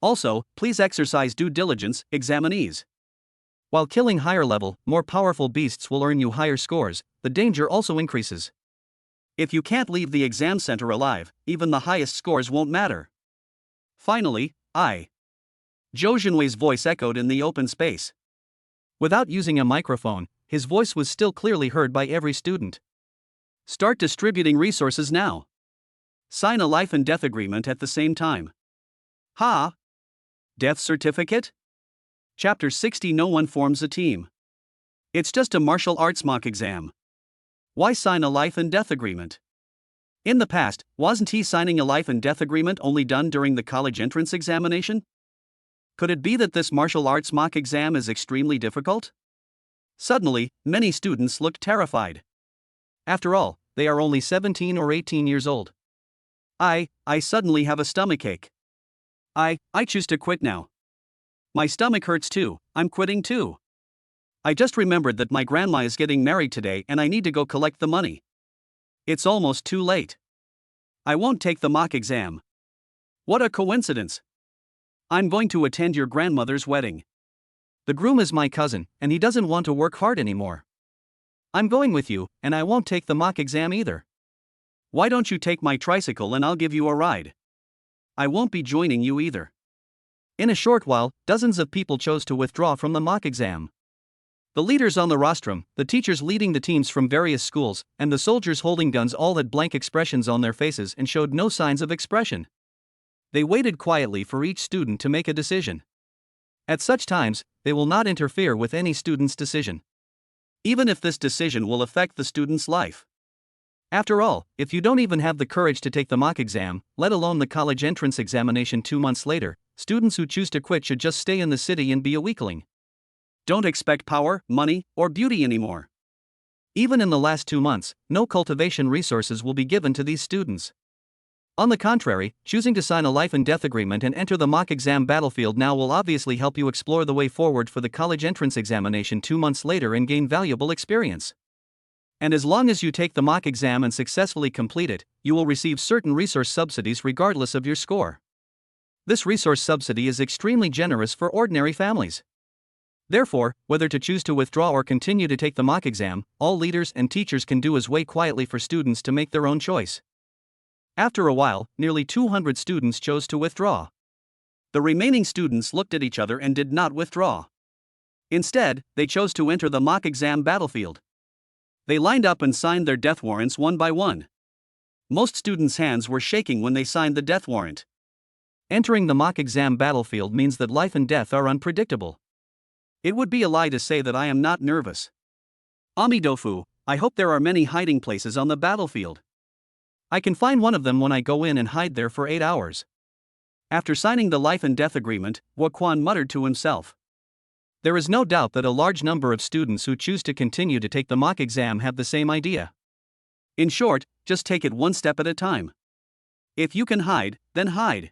A: Also, please exercise due diligence, examinees. While killing higher level, more powerful beasts will earn you higher scores, the danger also increases. If you can't leave the exam center alive, even the highest scores won't matter. Finally, Zhou Xangping's voice echoed in the open space. Without using a microphone, his voice was still clearly heard by every student. Start distributing resources now. Sign a life and death agreement at the same time. Ha! Death certificate? Chapter 60. No one forms a team. It's just a martial arts mock exam. Why sign a life and death agreement? In the past, wasn't he signing a life and death agreement only done during the college entrance examination? Could it be that this martial arts mock exam is extremely difficult? Suddenly, many students looked terrified. After all, they are only 17 or 18 years old. I suddenly have a stomachache. I choose to quit now. My stomach hurts too, I'm quitting too. I just remembered that my grandma is getting married today and I need to go collect the money. It's almost too late. I won't take the mock exam. What a coincidence. I'm going to attend your grandmother's wedding. The groom is my cousin, and he doesn't want to work hard anymore. I'm going with you, and I won't take the mock exam either. Why don't you take my tricycle and I'll give you a ride? I won't be joining you either. In a short while, dozens of people chose to withdraw from the mock exam. The leaders on the rostrum, the teachers leading the teams from various schools, and the soldiers holding guns all had blank expressions on their faces and showed no signs of expression. They waited quietly for each student to make a decision. At such times, they will not interfere with any student's decision. Even if this decision will affect the student's life.
B: After all, if you don't even have the courage to take the mock exam, let alone the college entrance examination 2 months later, students who choose to quit should just stay in the city and be a weakling.
A: Don't expect power, money, or beauty anymore.
B: Even in the last 2 months, no cultivation resources will be given to these students. On the contrary, choosing to sign a life and death agreement and enter the mock exam battlefield now will obviously help you explore the way forward for the college entrance examination 2 months later and gain valuable experience. And as long as you take the mock exam and successfully complete it, you will receive certain resource subsidies regardless of your score. This resource subsidy is extremely generous for ordinary families. Therefore, whether to choose to withdraw or continue to take the mock exam, all leaders and teachers can do is wait quietly for students to make their own choice. After a while, nearly 200 students chose to withdraw.
A: The remaining students looked at each other and did not withdraw. Instead, they chose to enter the mock exam battlefield. They lined up and signed their death warrants one by one. Most students' hands were shaking when they signed the death warrant.
B: Entering the mock exam battlefield means that life and death are unpredictable.
A: It would be a lie to say that I am not nervous. Amidofu, I hope there are many hiding places on the battlefield.
B: I can find one of them when I go in and hide there for 8 hours.
A: After signing the life and death agreement, Guan muttered to himself.
B: There is no doubt that a large number of students who choose to continue to take the mock exam have the same idea.
A: In short, just take it one step at a time. If you can hide, then hide.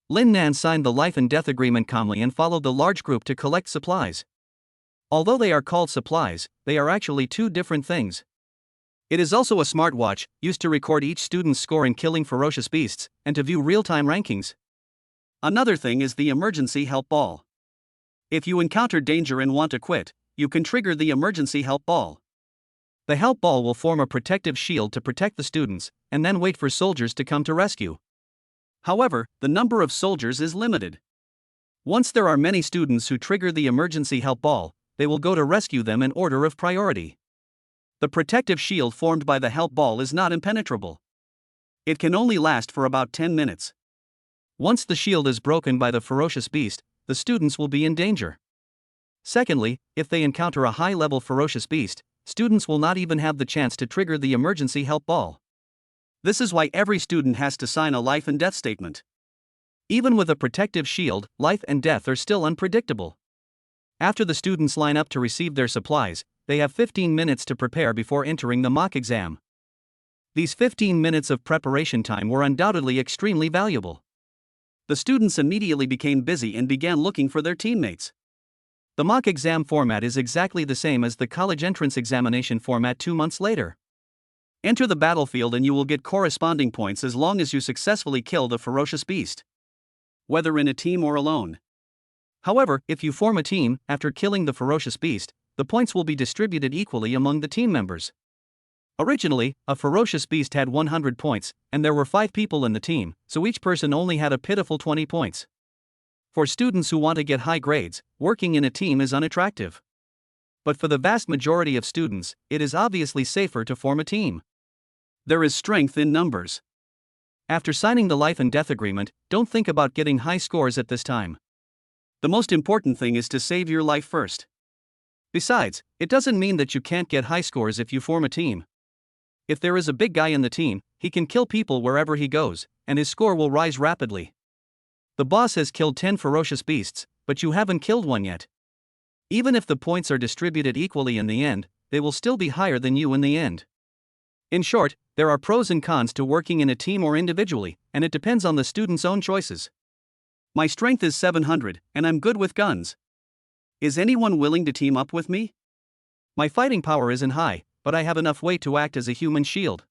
B: Lin Nan signed the life and death agreement calmly and followed the large group to collect supplies. Although they are called supplies, they are actually 2 different things. It is also a smartwatch, used to record each student's score in killing ferocious beasts, and to view real-time rankings.
A: Another thing is the emergency help ball. If you encounter danger and want to quit, you can trigger the emergency help ball.
B: The help ball will form a protective shield to protect the students, and then wait for soldiers to come to rescue.
A: However, the number of soldiers is limited. Once there are many students who trigger the emergency help ball, they will go to rescue them in order of priority. The protective shield formed by the help ball is not impenetrable. It can only last for about 10 minutes.
B: Once the shield is broken by the ferocious beast, the students will be in danger. Secondly, if they encounter a high-level ferocious beast, students will not even have the chance to trigger the emergency help ball.
A: This is why every student has to sign a life and death statement.
B: Even with a protective shield, life and death are still unpredictable. After the students line up to receive their supplies, they have 15 minutes to prepare before entering the mock exam. These 15 minutes of preparation time were undoubtedly extremely valuable.
A: The students immediately became busy and began looking for their teammates.
B: The mock exam format is exactly the same as the college entrance examination format 2 months later.
A: Enter the battlefield and you will get corresponding points as long as you successfully kill the ferocious beast, whether in a team or alone.
B: However, if you form a team after killing the ferocious beast, the points will be distributed equally among the team members. Originally, a ferocious beast had 100 points, and there were 5 people in the team, so each person only had a pitiful 20 points. For students who want to get high grades, working in a team is unattractive. But for the vast majority of students, it is obviously safer to form a team.
A: There is strength in numbers.
B: After signing the life and death agreement, don't think about getting high scores at this time.
A: The most important thing is to save your life first.
B: Besides, it doesn't mean that you can't get high scores if you form a team. If there is a big guy in the team, he can kill people wherever he goes, and his score will rise rapidly. The boss has killed 10 ferocious beasts, but you haven't killed one yet. Even if the points are distributed equally in the end, they will still be higher than you in the end. In short, there are pros and cons to working in a team or individually, and it depends on the student's own choices.
A: My strength is 700, and I'm good with guns. Is anyone willing to team up with me?
B: My fighting power isn't high, but I have enough weight to act as a human shield.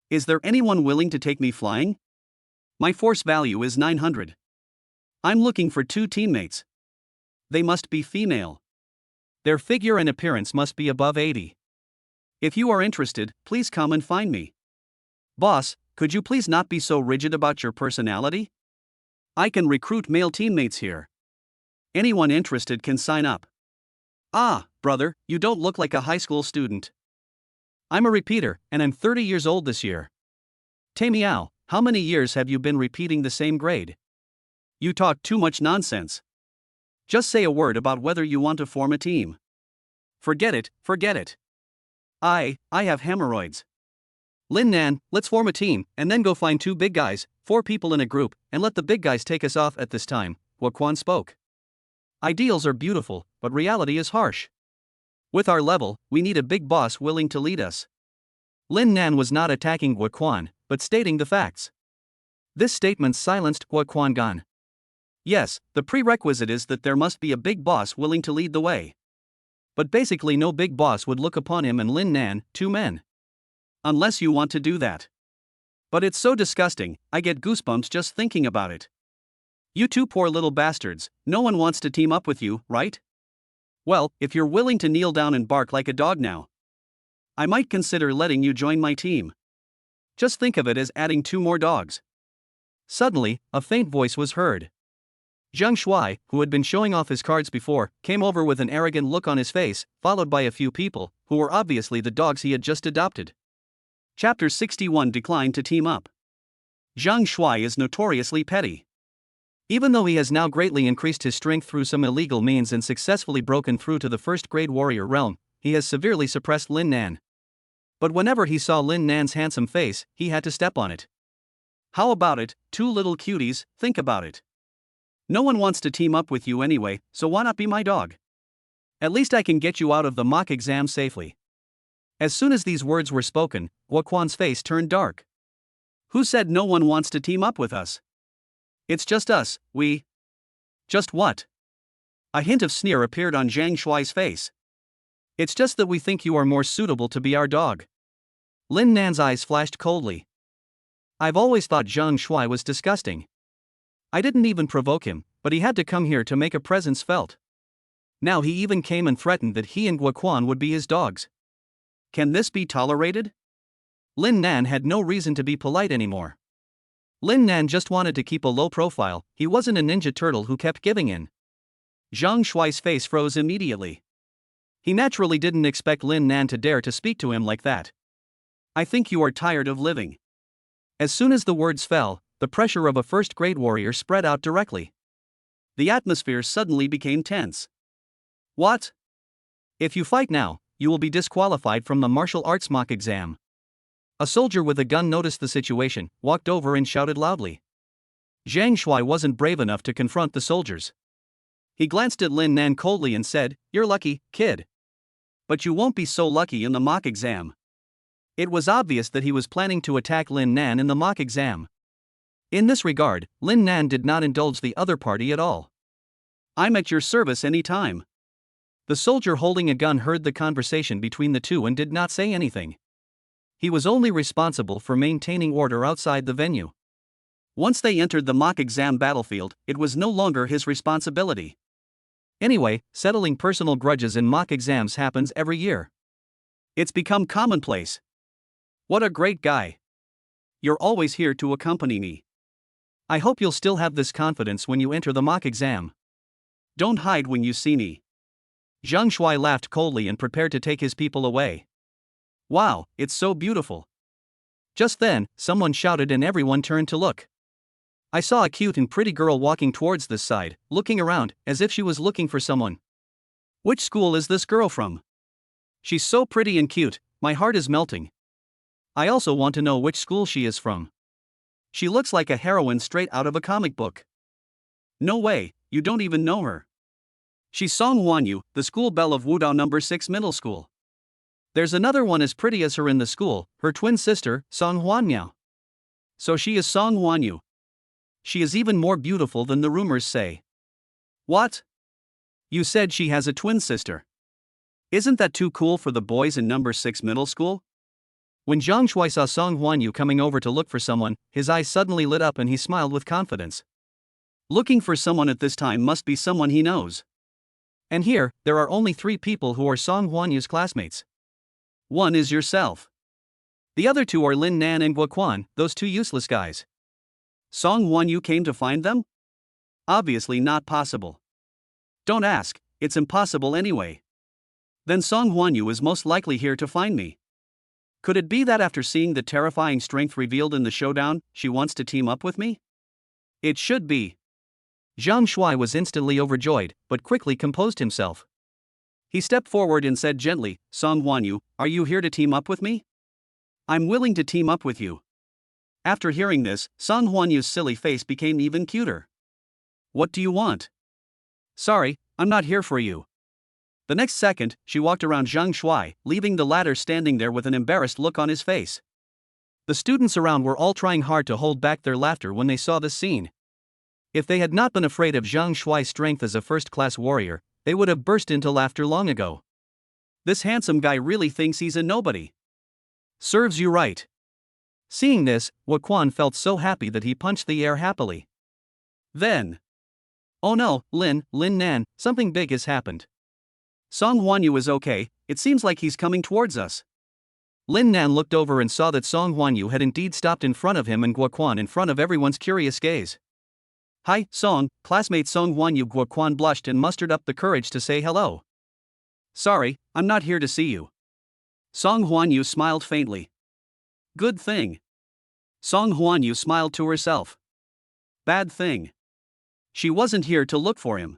A: Is there anyone willing to take me flying? My force value is 900. I'm looking for 2 teammates. They must be female.
B: Their figure and appearance must be above 80.
A: If you are interested, please come and find me. Boss, could you please not be so rigid about your personality? I can recruit male teammates here. Anyone interested can sign up. Ah, brother, you don't look like a high school student.
B: I'm a repeater, and I'm 30 years old this year.
A: Miao, how many years have you been repeating the same grade? You talk too much nonsense. Just say a word about whether you want to form a team. Forget it, forget it. I have hemorrhoids.
B: Lin Nan, let's form a team, and then go find 2 big guys, 4 people in a group, and let the big guys take us off at this time, Guan spoke. Ideals are beautiful, but reality is harsh. With our level, we need a big boss willing to lead us. Lin Nan was not attacking Guan, but stating the facts. This statement silenced Guan Gan. Yes, the prerequisite is that there must be a big boss willing to lead the way. But basically no big boss would look upon him and Lin Nan, 2 men. Unless you want to do that. But it's so disgusting, I get goosebumps just thinking about it. You 2 poor little bastards, no one wants to team up with you, right? Well, if you're willing to kneel down and bark like a dog now, I might consider letting you join my team. Just think of it as adding 2 more dogs. Suddenly, a faint voice was heard. Zhang Shui, who had been showing off his cards before, came over with an arrogant look on his face, followed by a few people, who were obviously the dogs he had just adopted. Chapter 61 Declined to team up. Zhang Shui is notoriously petty. Even though he has now greatly increased his strength through some illegal means and successfully broken through to the first-grade warrior realm, he has severely suppressed Lin Nan. But whenever he saw Lin Nan's handsome face, he had to step on it. How about it, 2 little cuties, think about it. No one wants to team up with you anyway, so why not be my dog? At least I can get you out of the mock exam safely. As soon as these words were spoken, Guan's face turned dark. Who said no one wants to team up with us? It's just us, we. Just what? A hint of sneer appeared on Zhang Shui's face. It's just that we think you are more suitable to be our dog. Lin Nan's eyes flashed coldly. I've always thought Zhang Shui was disgusting. I didn't even provoke him, but he had to come here to make a presence felt. Now he even came and threatened that he and Guan would be his dogs. Can this be tolerated? Lin Nan had no reason to be polite anymore. Lin Nan just wanted to keep a low profile, he wasn't a ninja turtle who kept giving in. Zhang Shui's face froze immediately. He naturally didn't expect Lin Nan to dare to speak to him like that. I think you are tired of living. As soon as the words fell, the pressure of a first-grade warrior spread out directly. The atmosphere suddenly became tense. What? If you fight now, you will be disqualified from the martial arts mock exam. A soldier with a gun noticed the situation, walked over and shouted loudly. Zhang Shui wasn't brave enough to confront the soldiers. He glanced at Lin Nan coldly and said, "You're lucky, kid. But you won't be so lucky in the mock exam." It was obvious that he was planning to attack Lin Nan in the mock exam. In this regard, Lin Nan did not indulge the other party at all. I'm at your service any time. The soldier holding a gun heard the conversation between the two and did not say anything. He was only responsible for maintaining order outside the venue. Once they entered the mock exam battlefield, it was no longer his responsibility. Anyway, settling personal grudges in mock exams happens every year. It's become commonplace. What a great guy. You're always here to accompany me. I hope you'll still have this confidence when you enter the mock exam. Don't hide when you see me. Zhang Shui laughed coldly and prepared to take his people away. Wow, it's so beautiful. Just then, someone shouted and everyone turned to look. I saw a cute and pretty girl walking towards this side, looking around, as if she was looking for someone. Which school is this girl from? She's so pretty and cute, my heart is melting. I also want to know which school she is from. She looks like a heroine straight out of a comic book. No way, you don't even know her. She's Huan Yu, the school belle of Wudao No. 6 Middle School. There's another one as pretty as her in the school, her twin sister, Huan Miao. So she is Huan Yu. She is even more beautiful than the rumors say. What? You said she has a twin sister. Isn't that too cool for the boys in No. 6 Middle School? When Zhang Shui saw Huan Yu coming over to look for someone, his eyes suddenly lit up and he smiled with confidence. Looking for someone at this time must be someone he knows. And here, there are only 3 people who are Huan Yu's classmates. One is yourself. The other 2 are Lin Nan and Guan, those 2 useless guys. Huan Yu came to find them? Obviously not possible. Don't ask, it's impossible anyway. Then Huan Yu is most likely here to find me. Could it be that after seeing the terrifying strength revealed in the showdown, she wants to team up with me? It should be. Zhang Shui was instantly overjoyed, but quickly composed himself. He stepped forward and said gently, Huan Yu, are you here to team up with me?
A: I'm willing to team up with you. After hearing this, Huan Yu's silly face became even cuter. What do you want? Sorry, I'm not here for you. The next second, she walked around Zhang Shuai, leaving the latter standing there with an embarrassed look on his face. The students around were all trying hard to hold back their laughter when they saw this scene. If they had not been afraid of Zhang Shuai's strength as a first-class warrior, they would have burst into laughter long ago. This handsome guy really thinks he's a nobody. Serves you right. Seeing this, Guan felt so happy that he punched the air happily. Then, oh no, Lin Nan, something big has happened. Huan Yu is okay, it seems like he's coming towards us. Lin Nan looked over and saw that Huan Yu had indeed stopped in front of him and Guan in front of everyone's curious gaze. Hi, classmate Huan Yu. Guan blushed and mustered up the courage to say hello. Sorry, I'm not here to see you. Huan Yu smiled faintly. Good thing. Huan Yu smiled to herself. Bad thing. She wasn't here to look for him.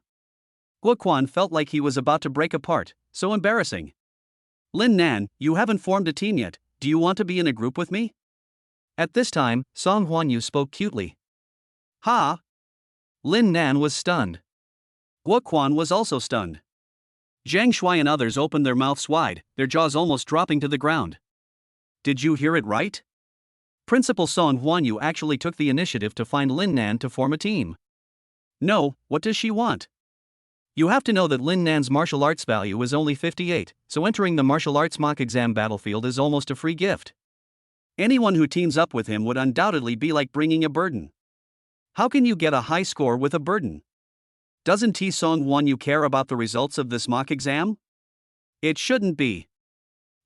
A: Guan felt like he was about to break apart, so embarrassing. Lin Nan, you haven't formed a team yet, do you want to be in a group with me? At this time, Huan Yu spoke cutely. Ha! Lin Nan was stunned. Guan was also stunned. Zhang Shuai and others opened their mouths wide, their jaws almost dropping to the ground. Did you hear it right? Principal Huan Yu actually took the initiative to find Lin Nan to form a team. No, what does she want? You have to know that Lin Nan's martial arts value is only 58, so entering the martial arts mock exam battlefield is almost a free gift. Anyone who teams up with him would undoubtedly be like bringing a burden. How can you get a high score with a burden? Doesn't Huan Yu care about the results of this mock exam? It shouldn't be.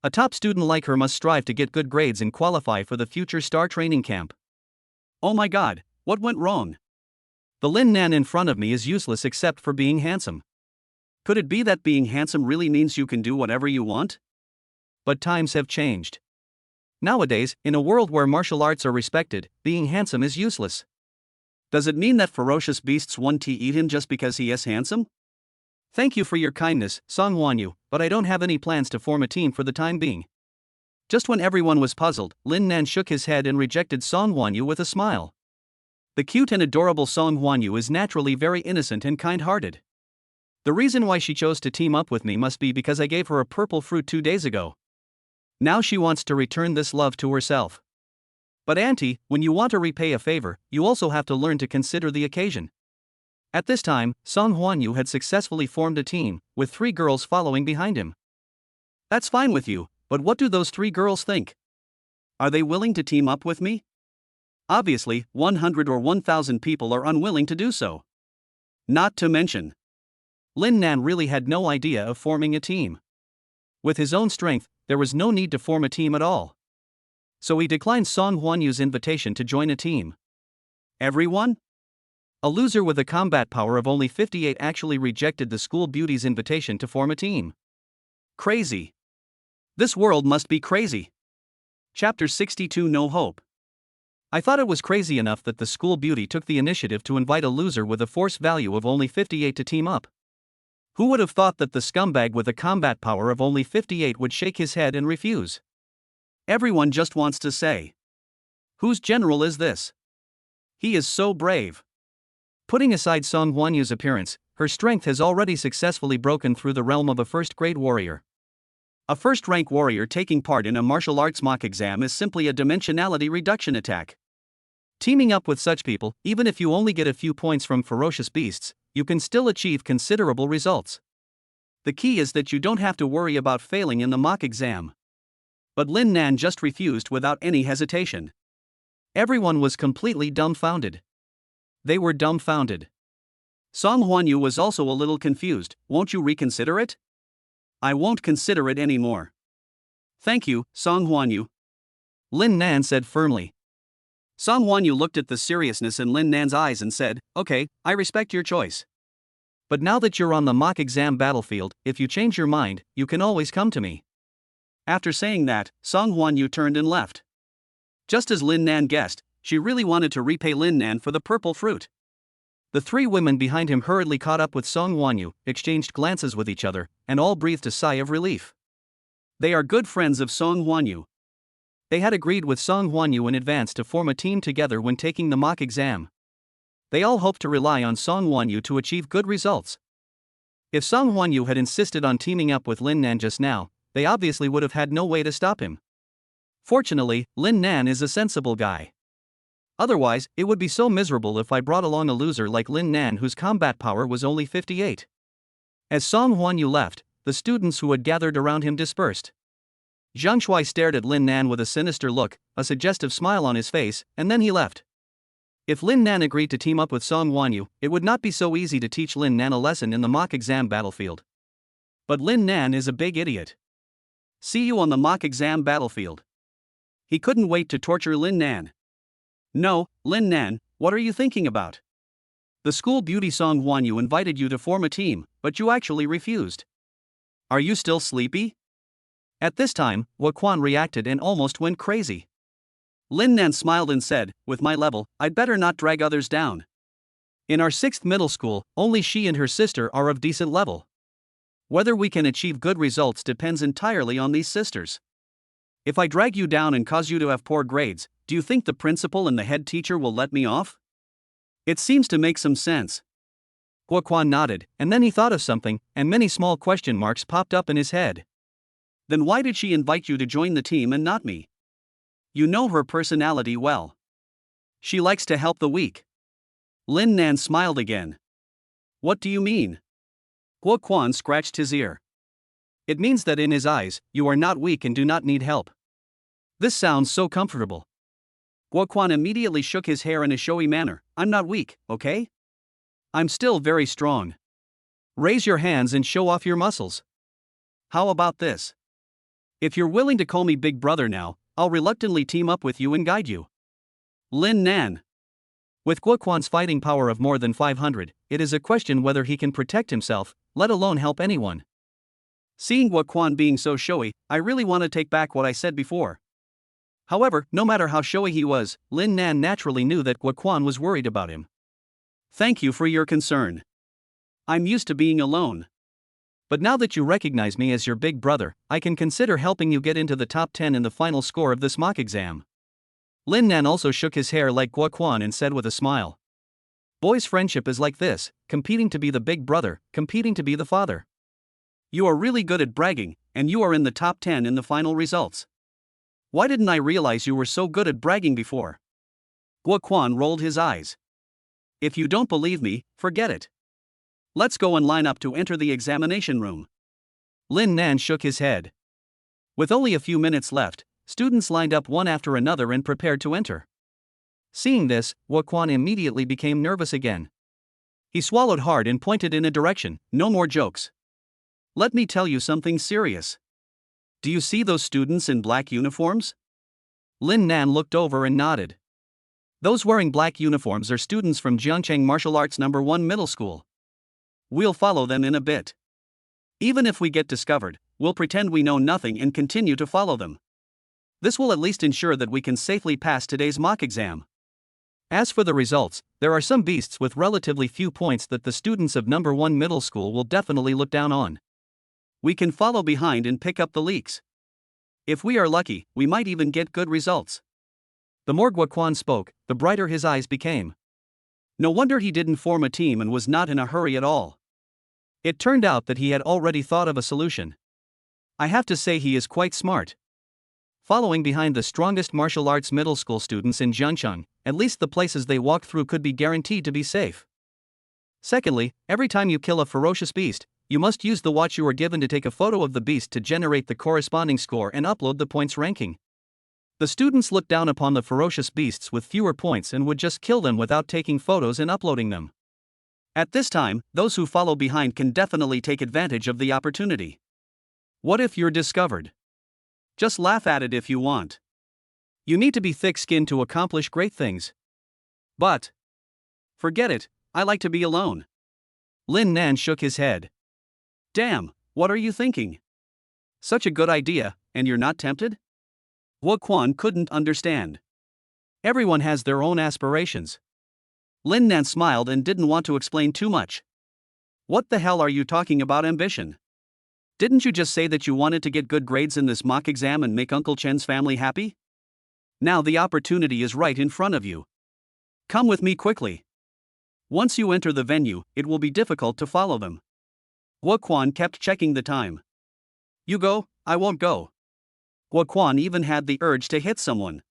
A: A top student like her must strive to get good grades and qualify for the future star training camp. Oh my god, what went wrong? The Lin Nan in front of me is useless except for being handsome. Could it be that being handsome really means you can do whatever you want? But times have changed. Nowadays, in a world where martial arts are respected, being handsome is useless. Does it mean that ferocious beasts want to eat him just because he is handsome? Thank you for your kindness, Huan Yu, but I don't have any plans to form a team for the time being. Just when everyone was puzzled, Lin Nan shook his head and rejected Huan Yu with a smile. The cute and adorable Huan Yu is naturally very innocent and kind-hearted. The reason why she chose to team up with me must be because I gave her a purple fruit 2 days ago. Now she wants to return this love to herself. But auntie, when you want to repay a favor, you also have to learn to consider the occasion. At this time, Huan Yu had successfully formed a team, with 3 girls following behind him. That's fine with you, but what do those 3 girls think? Are they willing to team up with me? Obviously, 100 or 1,000 people are unwilling to do so. Not to mention, Lin Nan really had no idea of forming a team. With his own strength, there was no need to form a team at all. So he declined Huan Yu's invitation to join a team. Everyone? A loser with a combat power of only 58 actually rejected the school beauty's invitation to form a team. Crazy. This world must be crazy. Chapter 62 No Hope. I thought it was crazy enough that the school beauty took the initiative to invite a loser with a force value of only 58 to team up. Who would have thought that the scumbag with a combat power of only 58 would shake his head and refuse? Everyone just wants to say, whose general is this? He is so brave. Putting aside Huan Yu's appearance, her strength has already successfully broken through the realm of a first-grade warrior. A first-rank warrior taking part in a martial arts mock exam is simply a dimensionality reduction attack. Teaming up with such people, even if you only get a few points from ferocious beasts, you can still achieve considerable results. The key is that you don't have to worry about failing in the mock exam. But Lin Nan just refused without any hesitation. Everyone was completely dumbfounded. They were dumbfounded. Huan Yu was also a little confused. Won't you reconsider it? I won't consider it anymore. Thank you, Huan Yu. Lin Nan said firmly. Huan Yu looked at the seriousness in Lin Nan's eyes and said, okay, I respect your choice. But now that you're on the mock exam battlefield, if you change your mind, you can always come to me. After saying that, Huan Yu turned and left. Just as Lin Nan guessed, she really wanted to repay Lin Nan for the purple fruit. The 3 women behind him hurriedly caught up with Huan Yu, exchanged glances with each other, and all breathed a sigh of relief. They are good friends of Huan Yu.
B: They had agreed with Huan Yu in advance to form a team together when taking the mock exam. They all hoped to rely on Huan Yu to achieve good results. If Huan Yu had insisted on teaming up with Lin Nan just now, they obviously would have had no way to stop him. Fortunately, Lin Nan is a sensible guy. Otherwise, it would be so miserable if I brought along a loser like Lin Nan whose combat power was only 58. As Huan Yu left, the students who had gathered around him dispersed. Zhang Shui stared at Lin Nan with a sinister look, a suggestive smile on his face, and then he left. If Lin Nan agreed to team up with Huan Yu, it would not be so easy to teach Lin Nan a lesson in the mock exam battlefield. But Lin Nan is a big idiot. See you on the mock exam battlefield. He couldn't wait to torture Lin Nan. No, Lin Nan, what are you thinking about? The school beauty Huan Yu invited you to form a team, but you actually refused. Are you still sleepy? At this time, Guan reacted and almost went crazy. Lin Nan smiled and said, with my level, I'd better not drag others down. In our 6th middle school, only she and her sister are of decent level. Whether we can achieve good results depends entirely on these sisters. If I drag you down and cause you to have poor grades, do you think the principal and the head teacher will let me off? It seems to make some sense. Guan nodded, and then he thought of something, and many small question marks popped up in his head. Then why did she invite you to join the team and not me? You know her personality well. She likes to help the weak. Lin Nan smiled again. What do you mean? Guan scratched his ear. It means that in his eyes, you are not weak and do not need help. This sounds so comfortable. Guan immediately shook his hair in a showy manner. I'm not weak, okay? I'm still very strong. Raise your hands and show off your muscles. How about this? If you're willing to call me Big Brother now, I'll reluctantly team up with you and guide you. Lin Nan. With Guan's fighting power of more than 500, it is a question whether he can protect himself, let alone help anyone. Seeing Guan being so showy, I really want to take back what I said before. However, no matter how showy he was, Lin Nan naturally knew that Guan was worried about him. Thank you for your concern. I'm used to being alone. But now that you recognize me as your big brother, I can consider helping you get into the top 10 in the final score of this mock exam. Lin Nan also shook his hair like Guan and said with a smile. Boys' friendship is like this, competing to be the big brother, competing to be the father. You are really good at bragging, and you are in the top 10 in the final results. Why didn't I realize you were so good at bragging before? Guan rolled his eyes. If you don't believe me, forget it. Let's go and line up to enter the examination room. Lin Nan shook his head. With only a few minutes left, students lined up one after another and prepared to enter. Seeing this, Guan immediately became nervous again. He swallowed hard and pointed in a direction. No more jokes. Let me tell you something serious. Do you see those students in black uniforms? Lin Nan looked over and nodded. Those wearing black uniforms are students from Jiangcheng Martial Arts No. 1 Middle School. We'll follow them in a bit. Even if we get discovered, we'll pretend we know nothing and continue to follow them. This will at least ensure that we can safely pass today's mock exam. As for the results, there are some beasts with relatively few points that the students of No. 1 Middle School will definitely look down on. We can follow behind and pick up the leaks. If we are lucky, we might even get good results. The more Guan spoke, the brighter his eyes became. No wonder he didn't form a team and was not in a hurry at all. It turned out that he had already thought of a solution. I have to say he is quite smart. Following behind the strongest martial arts middle school students in Jiangcheng, at least the places they walk through could be guaranteed to be safe. Secondly, every time you kill a ferocious beast, you must use the watch you were given to take a photo of the beast to generate the corresponding score and upload the points ranking. The students looked down upon the ferocious beasts with fewer points and would just kill them without taking photos and uploading them. At this time, those who follow behind can definitely take advantage of the opportunity. What if you're discovered? Just laugh at it if you want. You need to be thick-skinned to accomplish great things. But forget it, I like to be alone. Lin Nan shook his head. Damn, what are you thinking? Such a good idea, and you're not tempted? Guan couldn't understand. Everyone has their own aspirations. Lin Nan smiled and didn't want to explain too much. What the hell are you talking about ambition? Didn't you just say that you wanted to get good grades in this mock exam and make Uncle Chen's family happy?
A: Now the opportunity is right in front of you. Come with me quickly. Once you enter the venue, it will be difficult to follow them. Guan kept checking the time. You go, I won't go. Guan even had the urge to hit someone.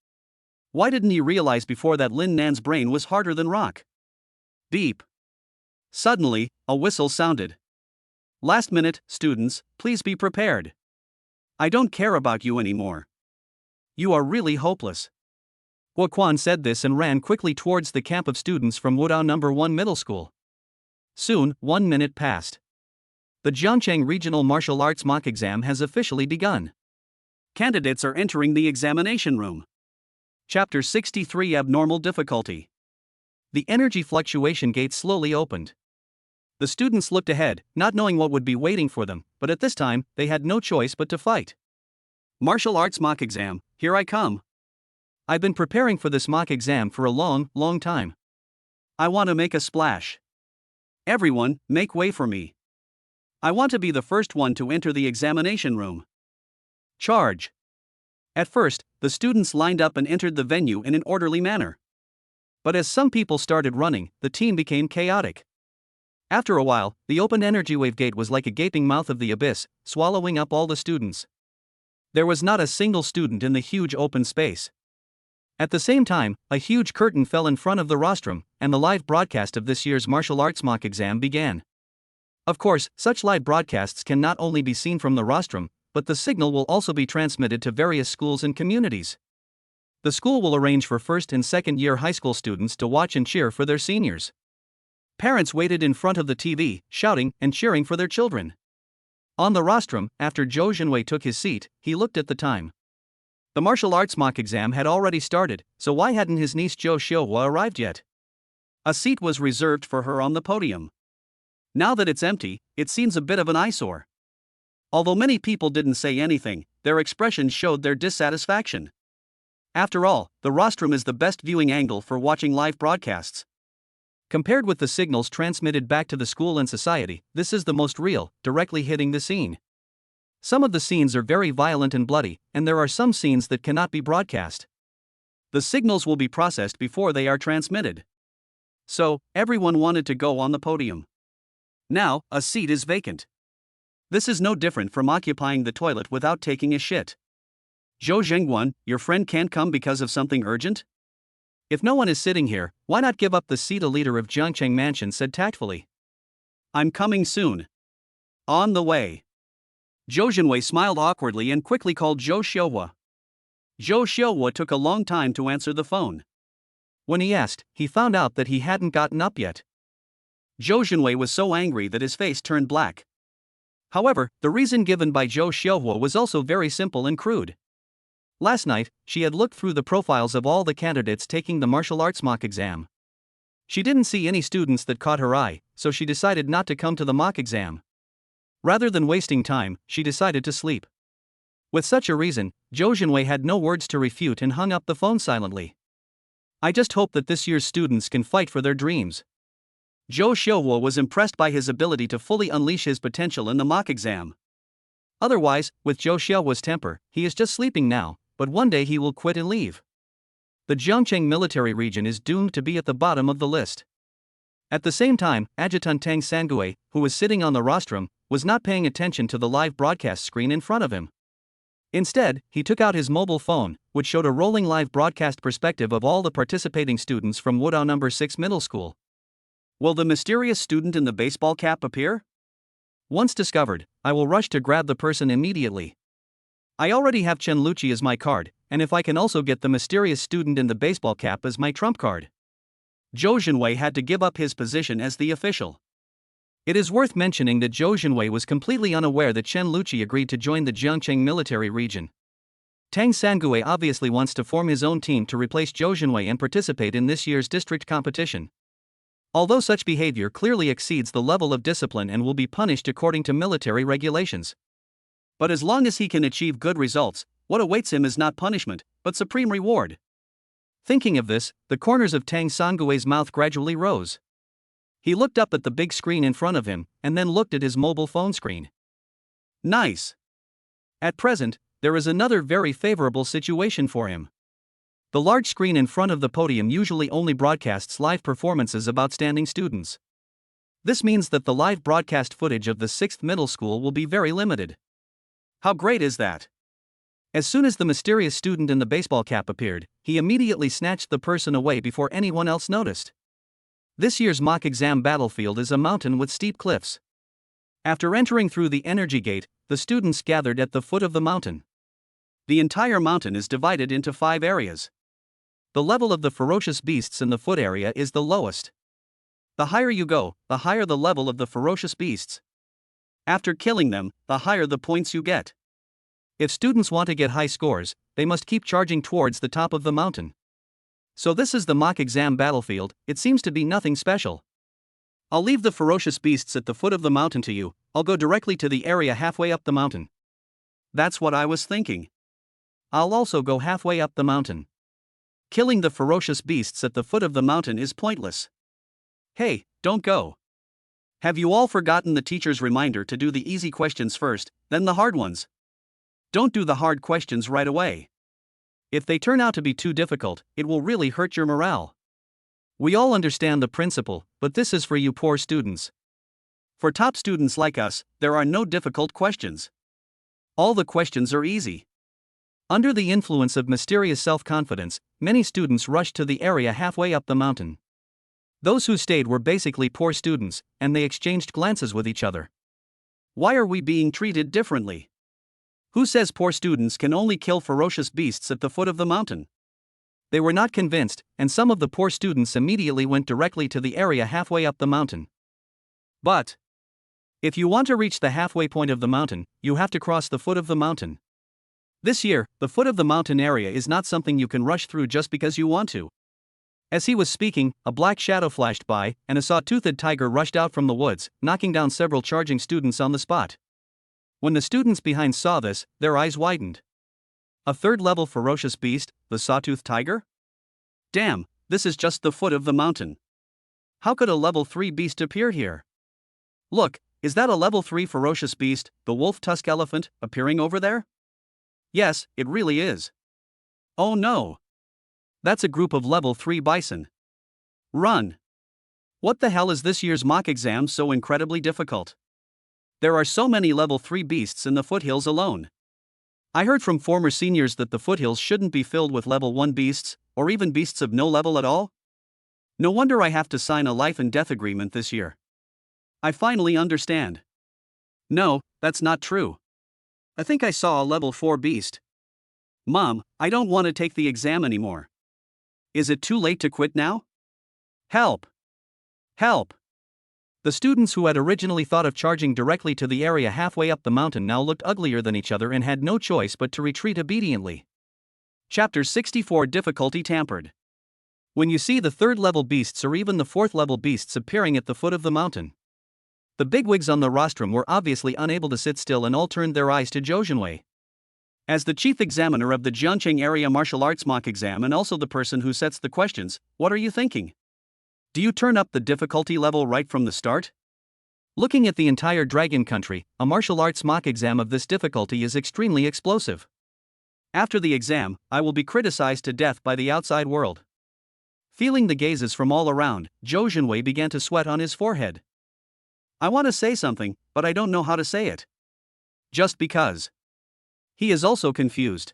A: Why didn't he realize before that Lin Nan's brain was harder than rock? Beep. Suddenly, a whistle sounded. Last minute, students, please be prepared. I don't care about you anymore. You are really hopeless. Guan said this and ran quickly towards the camp of students from Wudao No. 1 Middle School. Soon, 1 minute passed. The Zhangcheng Regional Martial Arts mock exam has officially begun. Candidates are entering the examination room. Chapter 63 Abnormal Difficulty. The energy fluctuation gate slowly opened. The students looked ahead, not knowing what would be waiting for them, but at this time, they had no choice but to fight. Martial arts mock exam, here I come. I've been preparing for this mock exam for a long time. I want to make a splash. Everyone, make way for me. I want to be the first one to enter the examination room. Charge. At first, the students lined up and entered the venue in an orderly manner. But as some people started running, the team became chaotic. After a while, the open energy wave gate was like a gaping mouth of the abyss, swallowing up all the students. There was not a single student in the huge open space. At the same time, a huge curtain fell in front of the rostrum, and the live broadcast of this year's martial arts mock exam began. Of course, such live broadcasts can not only be seen from the rostrum, but the signal will also be transmitted to various schools and communities. The school will arrange for first and second year high school students to watch and cheer for their seniors. Parents waited in front of the TV, shouting and cheering for their children. On the rostrum, after Zhu Xangping took his seat, he looked at the time. The martial arts mock exam had already started, so why hadn't his niece Zhou Xiaohua arrived yet? A seat was reserved for her on the podium. Now that it's empty, it seems a bit of an eyesore. Although many people didn't say anything, their expressions showed their dissatisfaction. After all, the rostrum is the best viewing angle for watching live broadcasts. Compared with the signals transmitted back to the school and society, this is the most real, directly hitting the scene. Some of the scenes are very violent and bloody, and there are some scenes that cannot be broadcast. The signals will be processed before they are transmitted. So, everyone wanted to go on the podium. Now, a seat is vacant. This is no different from occupying the toilet without taking a shit. Zhu Xangping, your friend can't come because of something urgent? If no one is sitting here, why not give up the seat? A leader of Jiangcheng Mansion said tactfully. I'm coming soon. On the way. Zhu Xangping smiled awkwardly and quickly called Zhou Xiaohua. Zhou Xiaohua took a long time to answer the phone. When he asked, he found out that he hadn't gotten up yet. Zhou Xangping was so angry that his face turned black. However, the reason given by Zhou Xiaohua was also very simple and crude. Last night, she had looked through the profiles of all the candidates taking the martial arts mock exam. She didn't see any students that caught her eye, so she decided not to come to the mock exam. Rather than wasting time, she decided to sleep. With such a reason, Zhou Xangping had no words to refute and hung up the phone silently. I just hope that this year's students can fight for their dreams. Zhou Xiaohua was impressed by his ability to fully unleash his potential in the mock exam. Otherwise, with Zhou Xiaohua's temper, he is just sleeping now, but one day he will quit and leave. The Jiangcheng military region is doomed to be at the bottom of the list. At the same time, Adjutant Tang Sangue, who was sitting on the rostrum, was not paying attention to the live broadcast screen in front of him. Instead, he took out his mobile phone, which showed a rolling live broadcast perspective of all the participating students from Wudao No. 6 Middle School. Will the mysterious student in the baseball cap appear? Once discovered, I will rush to grab the person immediately. I already have Shenluchi as my card, and if I can also get the mysterious student in the baseball cap as my trump card. Zhou Xangping had to give up his position as the official. It is worth mentioning that Zhou Xangping was completely unaware that Shenluchi agreed to join the Jiangcheng military region. Tang Sangue obviously wants to form his own team to replace Zhou Xangping and participate in this year's district competition. Although such behavior clearly exceeds the level of discipline and will be punished according to military regulations. But as long as he can achieve good results, what awaits him is not punishment, but supreme reward. Thinking of this, the corners of Tang Sangue's mouth gradually rose. He looked up at the big screen in front of him, and then looked at his mobile phone screen. Nice. At present, there is another very favorable situation for him.
B: The large screen in front of the podium usually only broadcasts live performances of outstanding students. This means that the live broadcast footage of the 6th middle school will be very limited.
A: How great is that?
B: As soon as the mysterious student in the baseball cap appeared, he immediately snatched the person away before anyone else noticed. This year's mock exam battlefield is a mountain with steep cliffs. After entering through the energy gate, the students gathered at the foot of the mountain.
A: The entire mountain is divided into 5 areas.
B: The level of the ferocious beasts in the foot area is the lowest.
A: The higher you go, the higher the level of the ferocious beasts. After killing them, the higher the points you get.
B: If students want to get high scores, they must keep charging towards the top of the mountain. So this is the mock exam battlefield. It seems to be nothing special.
A: I'll leave the ferocious beasts at the foot of the mountain to you. I'll go directly to the area halfway up the mountain.
B: That's what I was thinking. I'll also go halfway up the mountain.
A: Killing the ferocious beasts at the foot of the mountain is pointless. Hey, don't go. Have you all forgotten the teacher's reminder to do the easy questions first, then the hard ones? Don't do the hard questions right away. If they turn out to be too difficult, it will really hurt your morale.
B: We all understand the principle, but this is for you poor students.
A: For top students like us, there are no difficult questions. All the questions are easy.
B: Under the influence of mysterious self-confidence, many students rushed to the area halfway up the mountain. Those who stayed were basically poor students, and they exchanged glances with each other.
A: Why are we being treated differently? Who says poor students can only kill ferocious beasts at the foot of the mountain?
B: They were not convinced, and some of the poor students immediately went directly to the area halfway up the mountain.
A: But
B: if you want to reach the halfway point of the mountain, you have to cross the foot of the mountain.
A: This year, the foot of the mountain area is not something you can rush through just because you want to.
B: As he was speaking, a black shadow flashed by, and a saw-toothed tiger rushed out from the woods, knocking down several charging students on the spot. When the students behind saw this, their eyes widened.
A: A 3rd-level ferocious beast, the saw-toothed tiger? Damn, this is just the foot of the mountain. How could a level 3 beast appear here? Look, is that a level 3 ferocious beast, the wolf-tusk elephant, appearing over there? Yes, it really is. Oh no. That's a group of level 3 bison. Run. What the hell is this year's mock exam so incredibly difficult? There are so many level 3 beasts in the foothills alone. I heard from former seniors that the foothills shouldn't be filled with level 1 beasts, or even beasts of no level at all. No wonder I have to sign a life and death agreement this year. I finally understand. No, that's not true. I think I saw a level 4 beast. Mom, I don't want to take the exam anymore. Is it too late to quit now? Help! Help!
B: The students who had originally thought of charging directly to the area halfway up the mountain now looked uglier than each other and had no choice but to retreat obediently.
A: Chapter 64 Difficulty Tampered.
B: When you see the 3rd-level beasts or even the 4th-level beasts appearing at the foot of the mountain, the bigwigs on the rostrum were obviously unable to sit still and all turned their eyes to Zhou Xangping.
A: As the chief examiner of the Jiangcheng Area Martial Arts mock exam and also the person who sets the questions, what are you thinking? Do you turn up the difficulty level right from the start?
B: Looking at the entire Dragon Country, a martial arts mock exam of this difficulty is extremely explosive.
A: After the exam, I will be criticized to death by the outside world. Feeling the gazes from all around, Zhou Xangping began to sweat on his forehead. I want to say something, but I don't know how to say it. Just because. He is also confused.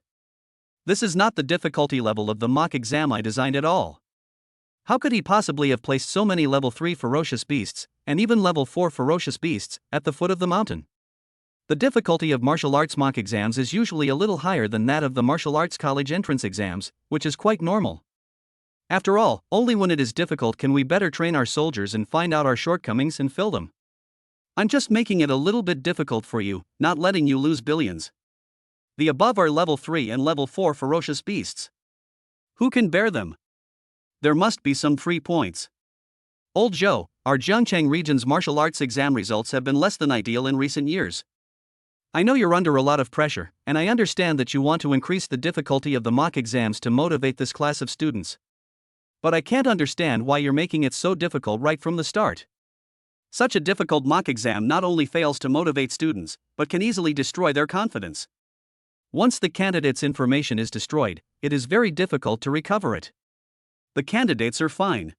A: This is not the difficulty level of the mock exam I designed at all. How could he possibly have placed so many level 3 ferocious beasts, and even level 4 ferocious beasts, at the foot of the mountain? The difficulty of martial arts mock exams is usually a little higher than that of the martial arts college entrance exams, which is quite normal. After all, only when it is difficult can we better train our soldiers and find out our shortcomings and fill them. I'm just making it a little bit difficult for you, not letting you lose billions. The above are level 3 and level 4 ferocious beasts. Who can bear them? There must be some free points. Old Zhou, our Jiangcheng region's martial arts exam results have been less than ideal in recent years. I know you're under a lot of pressure, and I understand that you want to increase the difficulty of the mock exams to motivate this class of students. But I can't understand why you're making it so difficult right from the start. Such a difficult mock exam not only fails to motivate students, but can easily destroy their confidence.
B: Once the candidate's information is destroyed, it is very difficult to recover it.
A: The candidates are fine.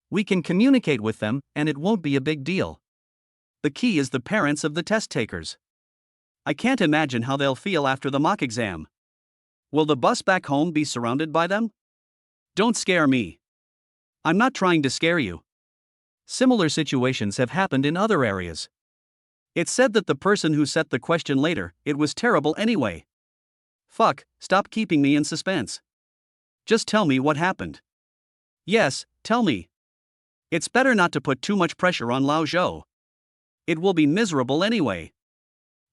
B: We can communicate with them, and it won't be a big deal.
A: The key is the parents of the test takers. I can't imagine how they'll feel after the mock exam. Will the bus back home be surrounded by them? Don't scare me. I'm not trying to scare you.
B: Similar situations have happened in other areas.
A: It's said that the person who set the question later, it was terrible anyway. Fuck, stop keeping me in suspense. Just tell me what happened. Yes, tell me. It's better not to put too much pressure on Lao Zhou. It will be miserable anyway.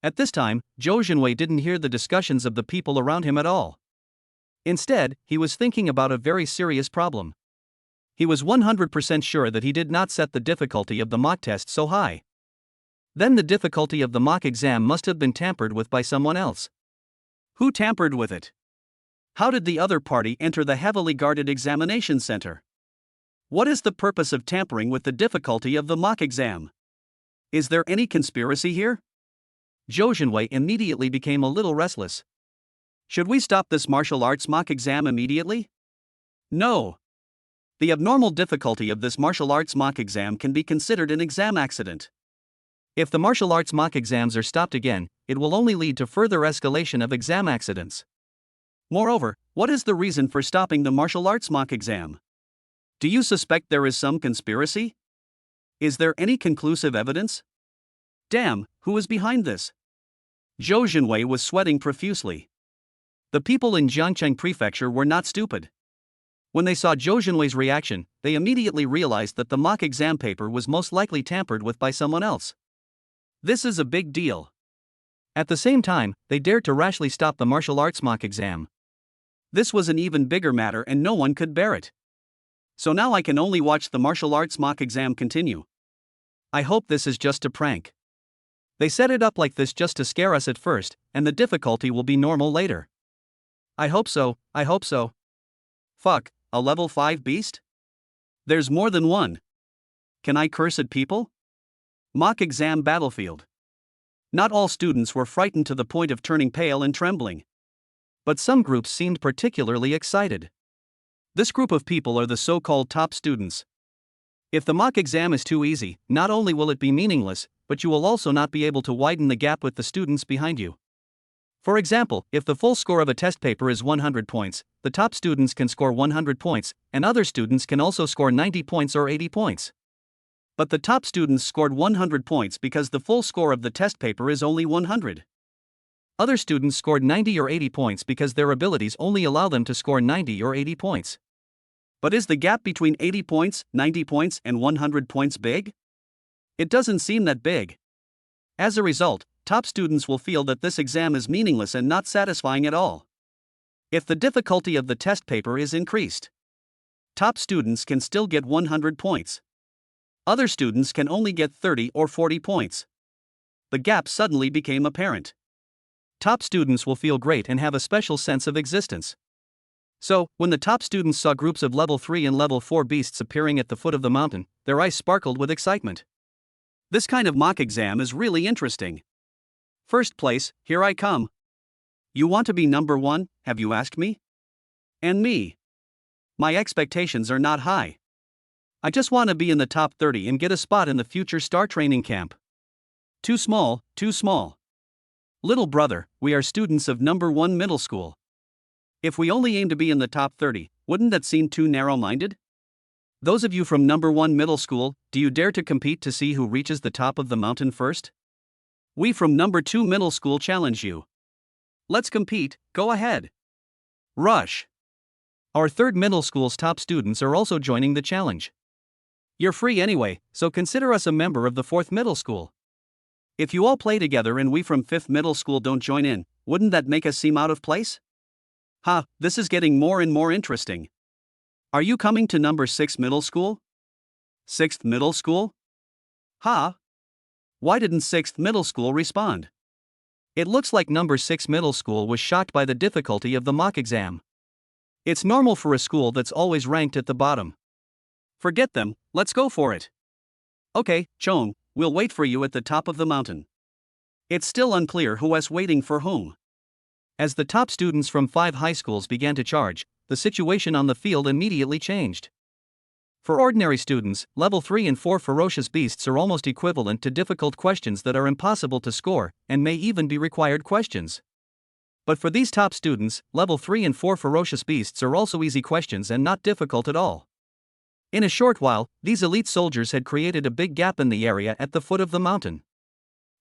B: At this time, Zhou Xangping didn't hear the discussions of the people around him at all. Instead, he was thinking about a very serious problem. He was 100% sure that he did not set the difficulty of the mock test so high. Then the difficulty of the mock exam must have been tampered with by someone else.
A: Who tampered with it? How did the other party enter the heavily guarded examination center? What is the purpose of tampering with the difficulty of the mock exam? Is there any conspiracy here?
B: Zhou Xangping immediately became a little restless.
A: Should we stop this martial arts mock exam immediately? No. The abnormal difficulty of this martial arts mock exam can be considered an exam accident.
B: If the martial arts mock exams are stopped again, it will only lead to further escalation of exam accidents.
A: Moreover, what is the reason for stopping the martial arts mock exam? Do you suspect there is some conspiracy? Is there any conclusive evidence? Damn, who is behind this? Zhou Xangping was sweating profusely.
B: The people in Jiangcheng Prefecture were not stupid. When they saw Zhou Xangping's reaction, they immediately realized that the mock exam paper was most likely tampered with by someone else.
A: This is a big deal.
B: At the same time, they dared to rashly stop the martial arts mock exam.
A: This was an even bigger matter and no one could bear it. So now I can only watch the martial arts mock exam continue.
B: I hope this is just a prank. They set it up like this just to scare us at first, and the difficulty will be normal later.
A: I hope so, I hope so. Fuck, a level 5 beast? There's more than one. Can I curse at people? Mock exam battlefield. Not all students were frightened to the point of turning pale and trembling.
B: But some groups seemed particularly excited.
A: This group of people are the so-called top students.
B: If the mock exam is too easy, not only will it be meaningless, but you will also not be able to widen the gap with the students behind you. For example, if the full score of a test paper is 100 points, the top students can score 100 points, and other students can also score 90 points or 80 points.
A: But the top students scored 100 points because the full score of the test paper is only 100.
B: Other students scored 90 or 80 points because their abilities only allow them to score 90 or 80 points.
A: But is the gap between 80 points, 90 points, and 100 points big? It doesn't seem that big. As a result, top students will feel that this exam is meaningless and not satisfying at all. If the difficulty of the test paper is increased, top students can still get 100 points. Other students can only get 30 or 40 points. The gap suddenly became apparent.
B: Top students will feel great and have a special sense of existence. So, when the top students saw groups of level 3 and level 4 beasts appearing at the foot of the mountain, their eyes sparkled with excitement.
A: This kind of mock exam is really interesting. First place, here I come. You want to be number 1, have you asked me? And me. My expectations are not high. I just want to be in the top 30 and get a spot in the future star training camp. Too small, too small. Little brother, we are students of number 1 middle school. If we only aim to be in the top 30, wouldn't that seem too narrow-minded? Those of you from number 1 middle school, do you dare to compete to see who reaches the top of the mountain first? We from number 2 middle school challenge you. Let's compete, go ahead. Rush.
B: Our 3rd middle school's top students are also joining the challenge.
A: You're free anyway, so consider us a member of the 4th middle school. If you all play together and we from 5th middle school don't join in, wouldn't that make us seem out of place? Ha, this is getting more and more interesting. Are you coming to number 6 middle school? 6th middle school? Ha? Why didn't 6th middle school respond?
B: It looks like number 6 middle school was shocked by the difficulty of the mock exam.
A: It's normal for a school that's always ranked at the bottom. Forget them, let's go for it. Okay, Chong, we'll wait for you at the top of the mountain. It's still unclear who is waiting for whom.
B: As the top students from 5 high schools began to charge, the situation on the field immediately changed. For ordinary students, level 3 and 4 ferocious beasts are almost equivalent to difficult questions that are impossible to score, and may even be required questions. But for these top students, level 3 and 4 ferocious beasts are also easy questions and not difficult at all. In a short while, these elite soldiers had created a big gap in the area at the foot of the mountain.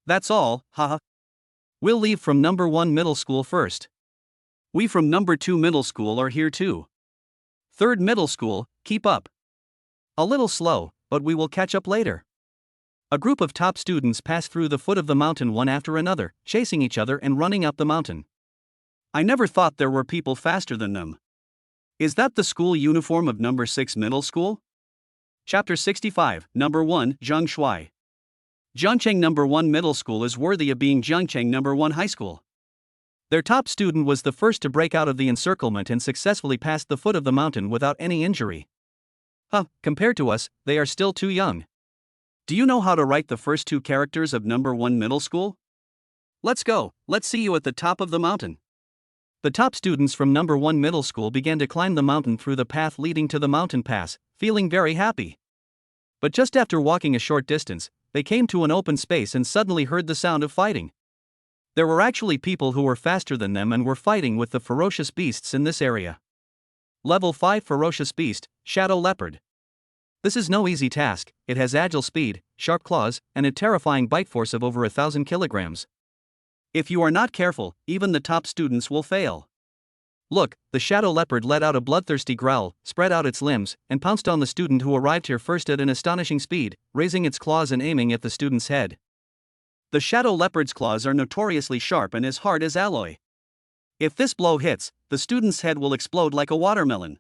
A: That's all, haha.
B: We'll leave from number 1 middle school first.
A: We from number 2 middle school are here too. Third middle school, keep up.
B: A little slow, but we will catch up later. A group of top students passed through the foot of the mountain one after another, chasing each other and running up the mountain.
A: I never thought there were people faster than them. Is that the school uniform of number 6 middle school? Chapter 65, number 1, Zhang Shui. Zhangcheng number 1 middle school is worthy of being Zhangcheng number 1 high school.
B: Their top student was the first to break out of the encirclement and successfully passed the foot of the mountain without any injury. Compared to us, they are still too young.
A: Do you know how to write the first 2 characters of number 1 middle school? Let's go, let's see you at the top of the mountain.
B: The top students from number 1 middle school began to climb the mountain through the path leading to the mountain pass, feeling very happy. But just after walking a short distance, they came to an open space and suddenly heard the sound of fighting. There were actually people who were faster than them and were fighting with the ferocious beasts in this area. Level 5 ferocious beast, Shadow Leopard. This is no easy task. It has agile speed, sharp claws, and a terrifying bite force of over 1,000 kilograms.
A: If you are not careful, even the top students will fail.
B: Look, the shadow leopard let out a bloodthirsty growl, spread out its limbs, and pounced on the student who arrived here first at an astonishing speed, raising its claws and aiming at the student's head.
A: The shadow leopard's claws are notoriously sharp and as hard as alloy. If this blow hits, the student's head will explode like a watermelon.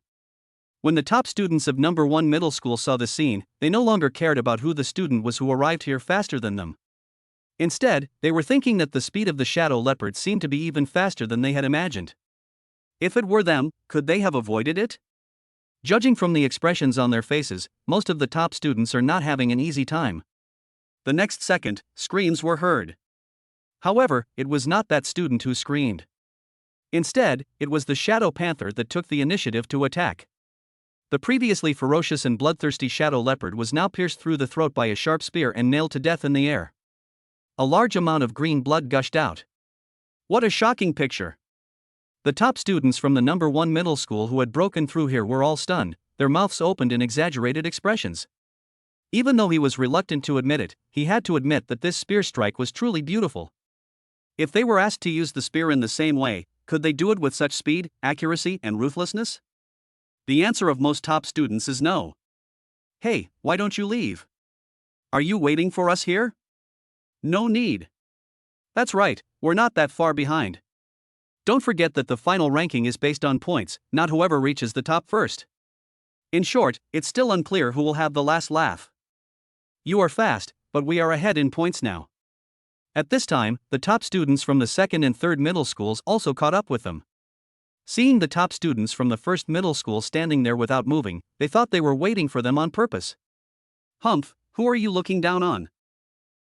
B: When the top students of number 1 middle school saw the scene, they no longer cared about who the student was who arrived here faster than them. Instead, they were thinking that the speed of the shadow leopard seemed to be even faster than they had imagined.
A: If it were them, could they have avoided it?
B: Judging from the expressions on their faces, most of the top students are not having an easy time.
A: The next second, screams were heard.
B: However, it was not that student who screamed. Instead, it was the shadow panther that took the initiative to attack. The previously ferocious and bloodthirsty shadow leopard was now pierced through the throat by a sharp spear and nailed to death in the air. A large amount of green blood gushed out.
A: What a shocking picture!
B: The top students from the number 1 middle school who had broken through here were all stunned, their mouths opened in exaggerated expressions. Even though he was reluctant to admit it, he had to admit that this spear strike was truly beautiful.
A: If they were asked to use the spear in the same way, could they do it with such speed, accuracy, and ruthlessness? The answer of most top students is no. Hey, why don't you leave? Are you waiting for us here? No need. That's right, we're not that far behind. Don't forget that the final ranking is based on points, not whoever reaches the top first. In short, it's still unclear who will have the last laugh. You are fast, but we are ahead in points now. At this time, the top students from the 2nd and 3rd middle schools also caught up with them. Seeing the top students from the 1st middle school standing there without moving, they thought they were waiting for them on purpose. Humph, who are you looking down on?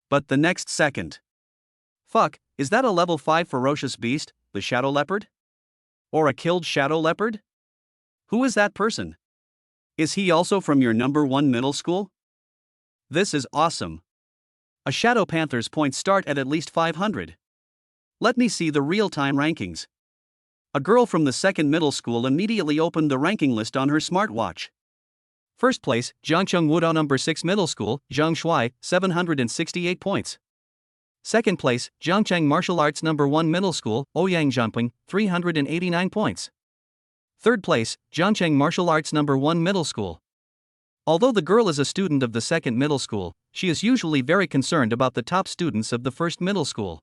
A: But the next second. Fuck, is that a level 5 ferocious beast, the shadow leopard? Or a killed shadow leopard? Who is that person? Is he also from your number 1 middle school? This is awesome. A shadow panther's points start at least 500. Let me see the real-time rankings. A girl from the 2nd middle school immediately opened the ranking list on her smartwatch.
B: First place, Zhangcheng Wudao number 6 middle school, Zhang Shui, 768 points. Second place, Zhangcheng Martial Arts number 1 middle school, Ouyang Zhanping, 389 points. Third place, Zhangcheng Martial Arts number 1 middle school. Although the girl is a student of the 2nd middle school, she is usually very concerned about the top students of the 1st middle school.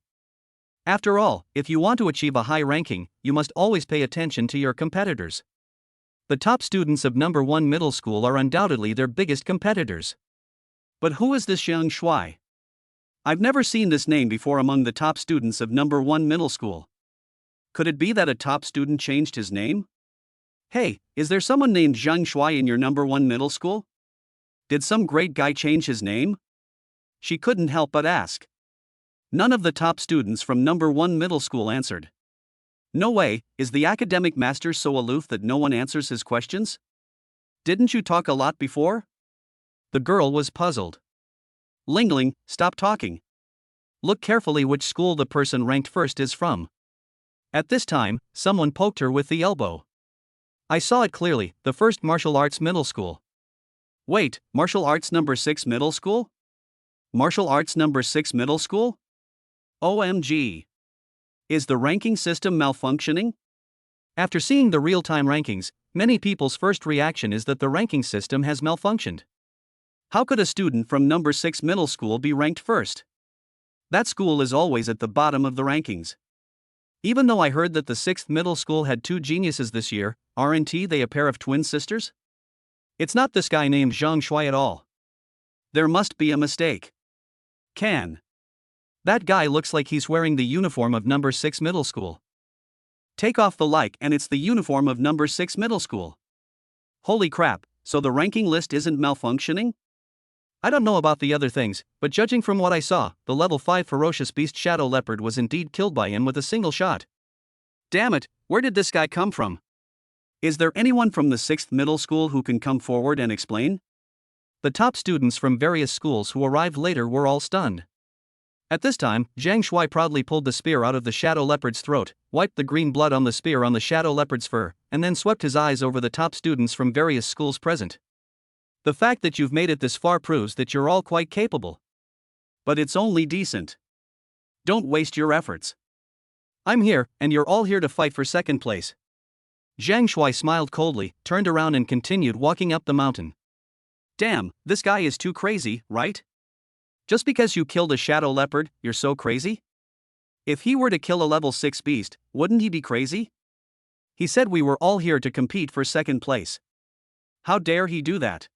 B: After all, if you want to achieve a high ranking, you must always pay attention to your competitors. The top students of number 1 middle school are undoubtedly their biggest competitors.
A: But who is this Zhang Shui? I've never seen this name before among the top students of number 1 middle school. Could it be that a top student changed his name? Hey, is there someone named Zhang Shui in your number 1 middle school? Did some great guy change his name? She couldn't help but ask. None of the top students from number 1 middle school answered. No way, is the academic master so aloof that no one answers his questions? Didn't you talk a lot before?
B: The girl was puzzled.
A: Lingling, stop talking.
B: Look carefully which school the person ranked first is from. At this time, someone poked her with the elbow. I saw it clearly, the first martial arts middle school.
A: Wait, martial arts number 6 middle school? Martial arts number 6 middle school? OMG. Is the ranking system malfunctioning?
B: After seeing the real-time rankings, many people's first reaction is that the ranking system has malfunctioned.
A: How could a student from number 6 middle school be ranked first? That school is always at the bottom of the rankings. Even though I heard that the 6th middle school had 2 geniuses this year, aren't they a pair of twin sisters?
B: It's not this guy named Zhang Shui at all.
A: There must be a mistake.
B: That guy looks like he's wearing the uniform of number 6 middle school.
A: Take off the like and it's the uniform of number 6 middle school. Holy crap, so the ranking list isn't malfunctioning?
B: I don't know about the other things, but judging from what I saw, the level 5 ferocious beast Shadow Leopard was indeed killed by him with a single shot.
A: Damn it, where did this guy come from? Is there anyone from the 6th middle school who can come forward and explain?
B: The top students from various schools who arrived later were all stunned. At this time, Zhang Shui proudly pulled the spear out of the Shadow Leopard's throat, wiped the green blood on the spear on the Shadow Leopard's fur, and then swept his eyes over the top students from various schools present. The fact that you've made it this far proves that you're all quite capable.
A: But it's only decent. Don't waste your efforts.
B: I'm here, and you're all here to fight for second place. Zhang Shui smiled coldly, turned around and continued walking up the mountain.
A: Damn, this guy is too crazy, right? Just because you killed a Shadow Leopard, you're so crazy? If he were to kill a level 6 beast, wouldn't he be crazy? He said we were all here to compete for second place. How dare he do that?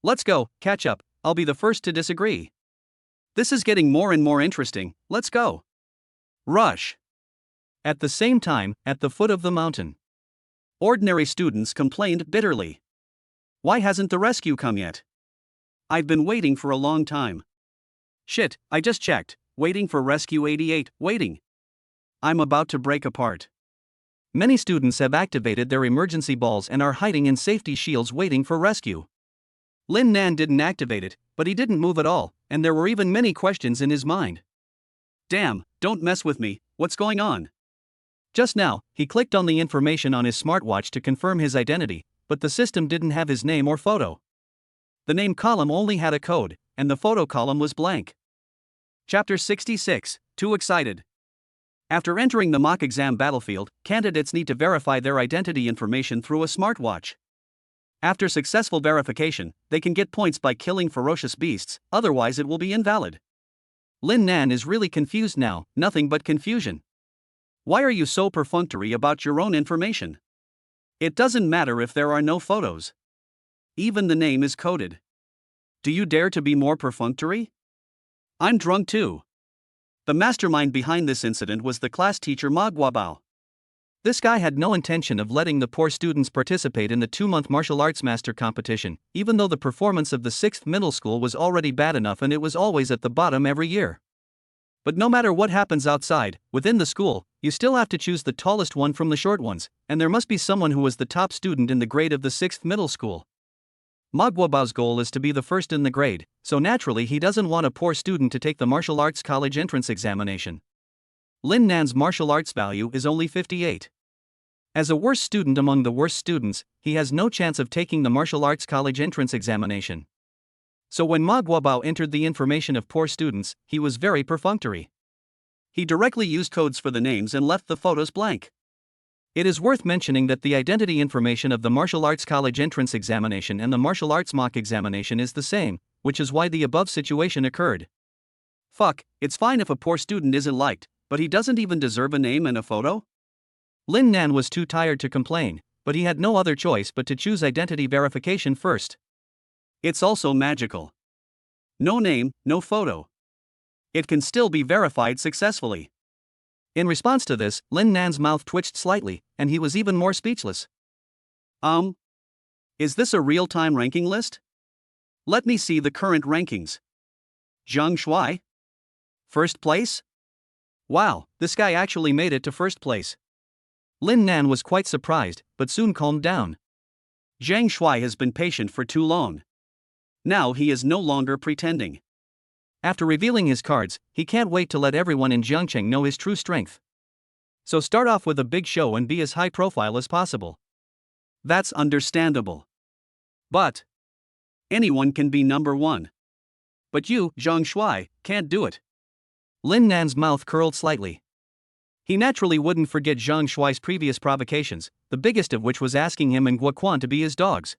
A: Let's go, catch up, I'll be the first to disagree. This is getting more and more interesting, let's go. Rush.
B: At the same time, at the foot of the mountain,
A: ordinary students complained bitterly. Why hasn't the rescue come yet? I've been waiting for a long time. Shit, I just checked, waiting for rescue 88, waiting. I'm about to break apart.
B: Many students have activated their emergency balls and are hiding in safety shields waiting for rescue.
A: Lin Nan didn't activate it, but he didn't move at all, and there were even many questions in his mind. Damn, don't mess with me, what's going on?
B: Just now, he clicked on the information on his smartwatch to confirm his identity, but the system didn't have his name or photo.
A: The name column only had a code, and the photo column was blank. Chapter 66, Too Excited. After entering the mock exam battlefield, candidates need to verify their identity information through a smartwatch. After successful verification, they can get points by killing ferocious beasts, otherwise it will be invalid. Lin Nan is really confused now, nothing but confusion. Why are you so perfunctory about your own information? It doesn't matter if there are no photos. Even the name is coded. Do you dare to be more perfunctory? I'm drunk too. The mastermind behind this incident was the class teacher Ma Guabao.
B: This guy had no intention of letting the poor students participate in the 2-month martial arts master competition, even though the performance of the 6th middle school was already bad enough and it was always at the bottom every year. But no matter what happens outside, within the school, you still have to choose the tallest one from the short ones, and there must be someone who was the top student in the grade of the 6th middle school. Ma Guabao's goal is to be the first in the grade, so naturally he doesn't want a poor student to take the martial arts college entrance examination. Lin Nan's martial arts value is only 58. As a worst student among the worst students, he has no chance of taking the martial arts college entrance examination. So when Ma Guabao entered the information of poor students, he was very perfunctory.
A: He directly used codes for the names and left the photos blank.
B: It is worth mentioning that the identity information of the martial arts college entrance examination and the martial arts mock examination is the same, which is why the above situation occurred.
A: Fuck, it's fine if a poor student isn't liked, but he doesn't even deserve a name and a photo?
B: Lin Nan was too tired to complain, but he had no other choice but to choose identity verification first.
A: It's also magical. No name, no photo. It can still be verified successfully.
B: In response to this, Lin Nan's mouth twitched slightly, and he was even more speechless.
A: Is this a real-time ranking list? Let me see the current rankings. Zhang Shui? First place? Wow, this guy actually made it to first place.
B: Lin Nan was quite surprised, but soon calmed down.
A: Zhang Shuai has been patient for too long. Now he is no longer pretending.
B: After revealing his cards, he can't wait to let everyone in Jiangcheng know his true strength. So start off with a big show and be as high profile as possible.
A: That's understandable. But anyone can be number one. But you, Zhang Shuai, can't do it.
B: Lin Nan's mouth curled slightly. He naturally wouldn't forget Zhang Shuai's previous provocations, the biggest of which was asking him and Guan to be his dogs.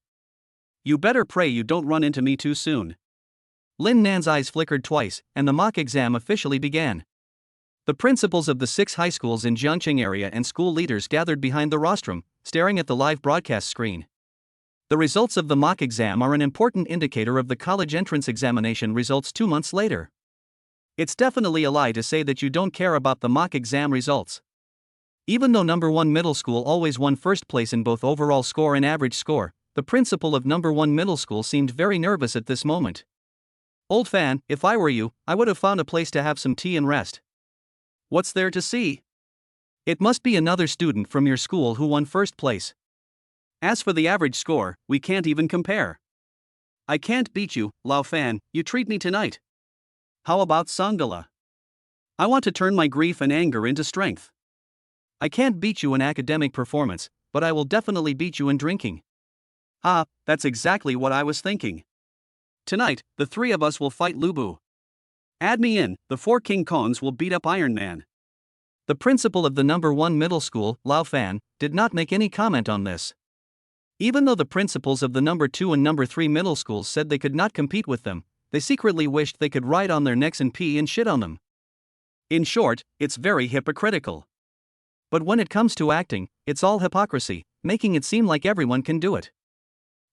A: You better pray you don't run into me too soon.
B: Lin Nan's eyes flickered twice, and the mock exam officially began. The principals of the 6 high schools in Jiangcheng area and school leaders gathered behind the rostrum, staring at the live broadcast screen. The results of the mock exam are an important indicator of the college entrance examination results 2 months later. It's definitely a lie to say that you don't care about the mock exam results. Even though number 1 middle school always won first place in both overall score and average score, the principal of number 1 middle school seemed very nervous at this moment. Old fan, if I were you, I would have found a place to have some tea and rest.
A: What's there to see?
B: It must be another student from your school who won first place.
A: As for the average score, we can't even compare. I can't beat you, Lao Fan, you treat me tonight. How about Sangala? I want to turn my grief and anger into strength.
B: I can't beat you in academic performance, but I will definitely beat you in drinking.
A: Ah, that's exactly what I was thinking. Tonight, the 3 of us will fight Lubu. Add me in, the 4 King Kongs will beat up Iron Man.
B: The principal of the number 1 middle school, Lao Fan, did not make any comment on this. Even though the principals of the number 2 and number 3 middle schools said they could not compete with them, they secretly wished they could ride on their necks and pee and shit on them.
A: In short, it's very hypocritical.
B: But when it comes to acting, it's all hypocrisy, making it seem like everyone can do it.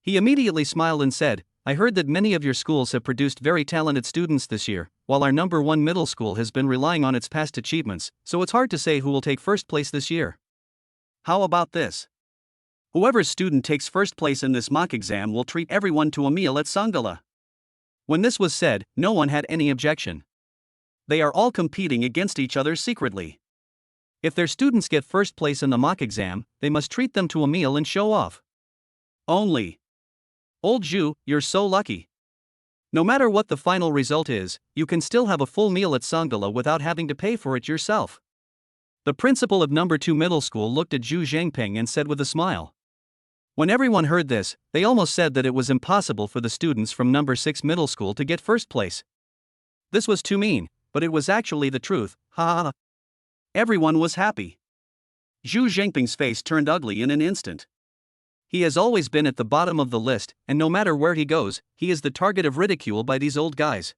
B: He immediately smiled and said, I heard that many of your schools have produced very talented students this year, while our number 1 middle school has been relying on its past achievements, so it's hard to say who will take first place this year.
A: How about this? Whoever's student takes first place in this mock exam will treat everyone to a meal at Sangala.
B: When this was said, no one had any objection.
A: They are all competing against each other secretly.
B: If their students get first place in the mock exam, they must treat them to a meal and show off.
A: Only. Old Zhu, you're so lucky.
B: No matter what the final result is, you can still have a full meal at Sangala without having to pay for it yourself. The principal of number 2 middle school looked at Zhu Xangping and said with a smile. When everyone heard this, they almost said that it was impossible for the students from number 6 middle school to get first place. This was too mean, but it was actually the truth, ha ha.
A: Everyone was happy. Zhu Xangping's face turned ugly in an instant.
B: He has always been at the bottom of the list, and no matter where he goes, he is the target of ridicule by these old guys.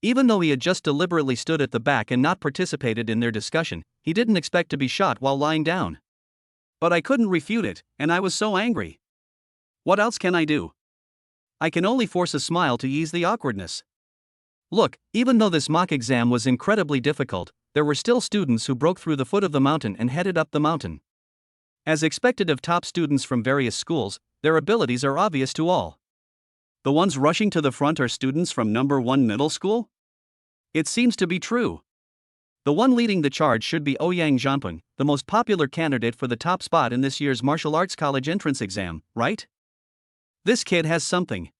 B: Even though he had just deliberately stood at the back and not participated in their discussion, he didn't expect to be shot while lying down.
A: But I couldn't refute it, and I was so angry. What else can I do? I can only force a smile to ease the awkwardness.
B: Look, even though this mock exam was incredibly difficult, there were still students who broke through the foot of the mountain and headed up the mountain. As expected of top students from various schools, their abilities are obvious to all.
A: The ones rushing to the front are students from number 1 middle school? It seems to be true.
B: The one leading the charge should be Zhu Xangping, the most popular candidate for the top spot in this year's martial arts college entrance exam, right?
A: This kid has something.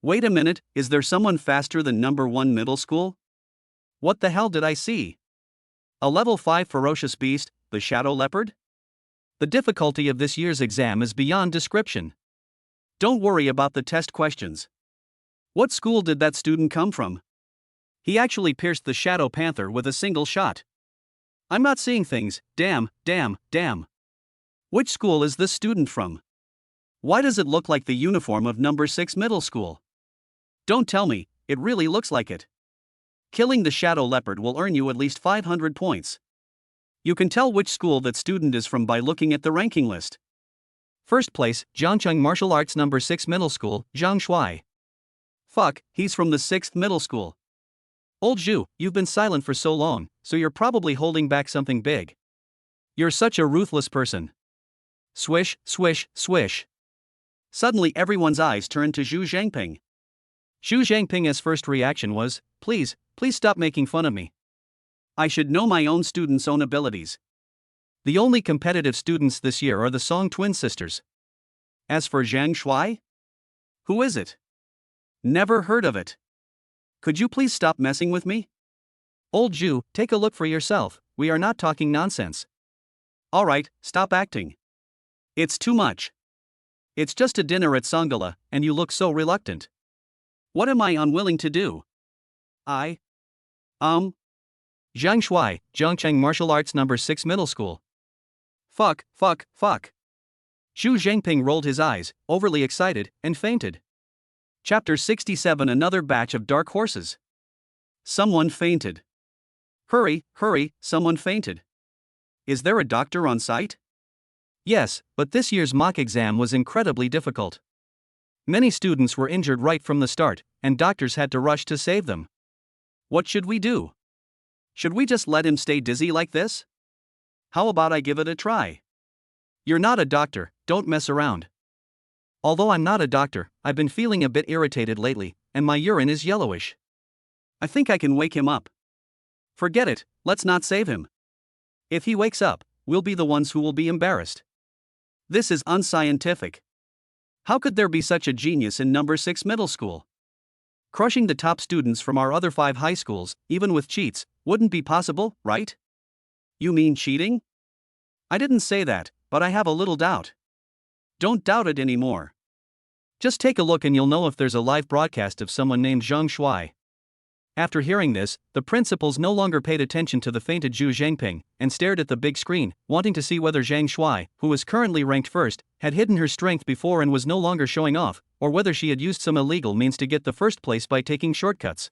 A: Wait a minute, is there someone faster than number 1 middle school? What the hell did I see? A level 5 ferocious beast, the shadow leopard?
B: The difficulty of this year's exam is beyond description.
A: Don't worry about the test questions. What school did that student come from? He actually pierced the Shadow Panther with a single shot. I'm not seeing things, damn. Which school is this student from? Why does it look like the uniform of number 6 middle school? Don't tell me, it really looks like it. Killing the Shadow Leopard will earn you at least 500 points. You can tell which school that student is from by looking at the ranking list.
B: First place, Jiangcheng Martial Arts number 6 middle school, Zhang Shuai.
A: Fuck, he's from the 6th middle school.
B: Old Zhu, you've been silent for so long, so you're probably holding back something big.
A: You're such a ruthless person. Swish, swish, swish. Suddenly everyone's eyes turned to Zhu Xangping.
B: Zhu Xangping's first reaction was, please stop making fun of me.
A: I should know my own students' own abilities.
B: The only competitive students this year are the Song twin sisters.
A: As for Zhang Shuai? Who is it? Never heard of it. Could you please stop messing with me?
B: Old Zhu, take a look for yourself, we are not talking nonsense.
A: Alright, stop acting. It's too much. It's just a dinner at Songala, and you look so reluctant. What am I unwilling to do?
B: Zhang Shuai, Zhongcheng Martial Arts No. 6 Middle School.
A: Fuck.
B: Zhu Xangping rolled his eyes, overly excited, and fainted.
A: Chapter 67. Another batch of dark horses. Someone fainted. Hurry, someone fainted. Is there a doctor on site?
B: Yes, but this year's mock exam was incredibly difficult. Many students were injured right from the start, and doctors had to rush to save them.
A: What should we do? Should we just let him stay dizzy like this? How about I give it a try?
B: You're not a doctor, don't mess around. Although I'm not a doctor, I've been feeling a bit irritated lately, and my urine is yellowish.
A: I think I can wake him up. Forget it, let's not save him. If he wakes up, we'll be the ones who will be embarrassed. This is unscientific. How could there be such a genius in No. 6 middle school? Crushing the top students from our other 5 high schools, even with cheats, wouldn't be possible, right? You mean cheating? I didn't say that, but I have a little doubt. Don't doubt it anymore.
B: Just take a look and you'll know if there's a live broadcast of someone named Zhang Shuai. After hearing this, the principals no longer paid attention to the fainted Zhu Xangping, and stared at the big screen, wanting to see whether Zhang Shuai, who was currently ranked first, had hidden her strength before and was no longer showing off, or whether she had used some illegal means to get the first place by taking shortcuts.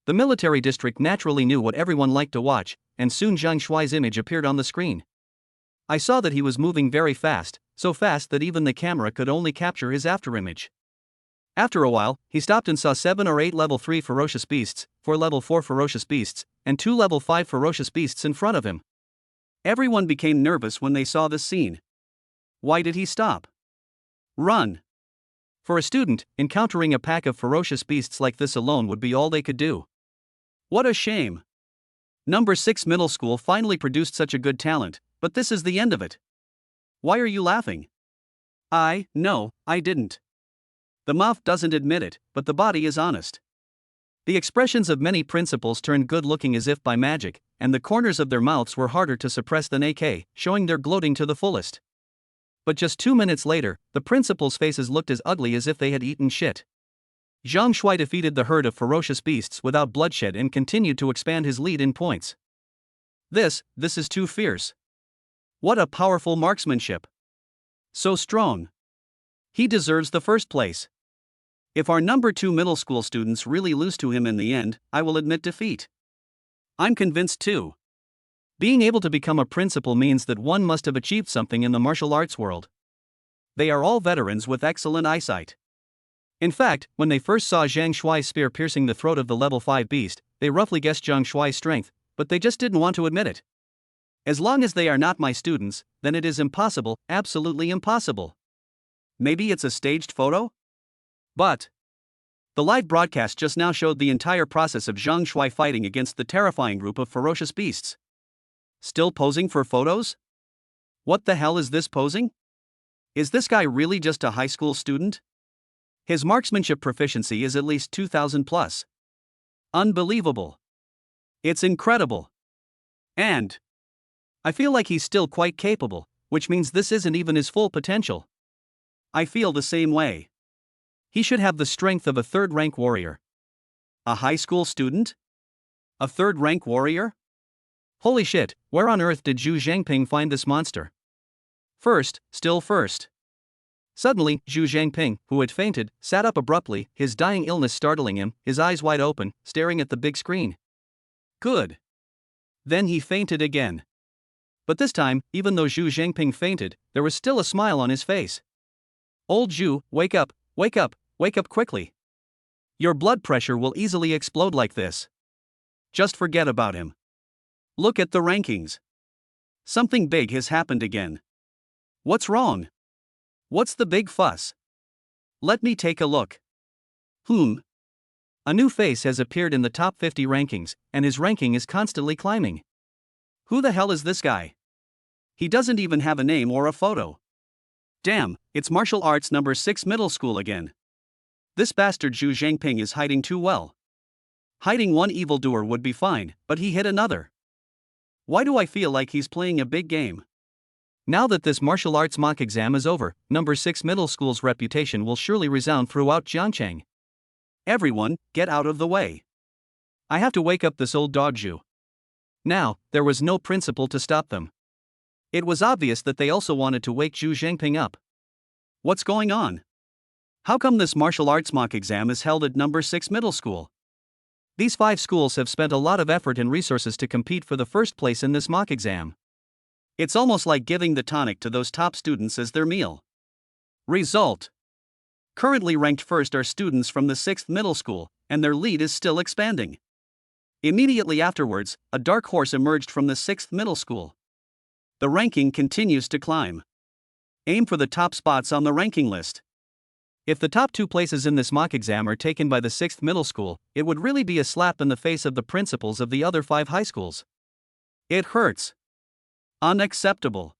B: The military district naturally knew what everyone liked to watch, and soon Zhang Shuai's image appeared on the screen. I saw that he was moving very fast, so fast that even the camera could only capture his afterimage. After a while, he stopped and saw 7 or 8 level 3 ferocious beasts, 4 level 4 ferocious beasts, and 2 level 5 ferocious beasts in front of him.
A: Everyone became nervous when they saw this scene. Why did he stop? Run!
B: For a student, encountering a pack of ferocious beasts like this alone would be all they could do.
A: What a shame! No. 6 middle school finally produced such a good talent, but this is the end of it. Why are you laughing? No, I didn't. The mouth doesn't admit it, but the body is honest. The expressions of many principals turned good-looking as if by magic, and the corners of their mouths were harder to suppress than AK, showing their gloating to the fullest. But just 2 minutes later, the principals' faces looked as ugly as if they had eaten shit. Zhang Shuai defeated the herd of ferocious beasts without bloodshed and continued to expand his lead in points. This is too fierce. What a powerful marksmanship. So strong. He deserves the first place. If our No. 2 middle school students really lose to him in the end, I will admit defeat. I'm convinced too. Being able to become a principal means that one must have achieved something in the martial arts world. They are all veterans with excellent eyesight. In fact, when they first saw Zhang Shuai's spear piercing the throat of the level 5 beast, they roughly guessed Zhang Shuai's strength, but they just didn't want to admit it. As long as they are not my students, then it is impossible, absolutely impossible. Maybe it's a staged photo? But the live broadcast just now showed the entire process of Zhang Shuai fighting against the terrifying group of ferocious beasts. Still posing for photos? What the hell is this posing? Is this guy really just a high school student? His marksmanship proficiency is at least 2,000 plus. Unbelievable. It's incredible. And I feel like he's still quite capable, which means this isn't even his full potential. I feel the same way. He should have the strength of a third-rank warrior. A high school student? A third-rank warrior? Holy shit, where on earth did Zhu Xangping find this monster? Still first. Suddenly, Zhu Xangping, who had fainted, sat up abruptly, his dying illness startling him, his eyes wide open, staring at the big screen. Good. Then he fainted again. But this time, even though Zhu Xangping fainted, there was still a smile on his face. Old Zhu, wake up quickly. Your blood pressure will easily explode like this. Just forget about him. Look at the rankings. Something big has happened again. What's wrong? What's the big fuss? Let me take a look. A new face has appeared in the top 50 rankings, and his ranking is constantly climbing. Who the hell is this guy? He doesn't even have a name or a photo. Damn, it's martial arts number 6 middle school again. This bastard Zhu Xangping is hiding too well. Hiding one evildoer would be fine, but he hid another. Why do I feel like he's playing a big game?
B: Now that this martial arts mock exam is over, number 6 middle school's reputation will surely resound throughout Jiangcheng.
A: Everyone, get out of the way. I have to wake up this old dog Zhu.
B: Now, there was no principal to stop them.
A: It was obvious that they also wanted to wake Zhu Xangping up. What's going on? How come this martial arts mock exam is held at number 6 middle school?
B: These 5 schools have spent a lot of effort and resources to compete for the first place in this mock exam.
A: It's almost like giving the tonic to those top students as their meal. Result. Currently ranked first are students from the 6th middle school, and their lead is still expanding. Immediately afterwards, a dark horse emerged from the 6th middle school. The ranking continues to climb. Aim for the top spots on the ranking list.
B: If the top 2 places in this mock exam are taken by the 6th middle school, it would really be a slap in the face of the principals of the other 5 high schools.
A: It hurts. Unacceptable.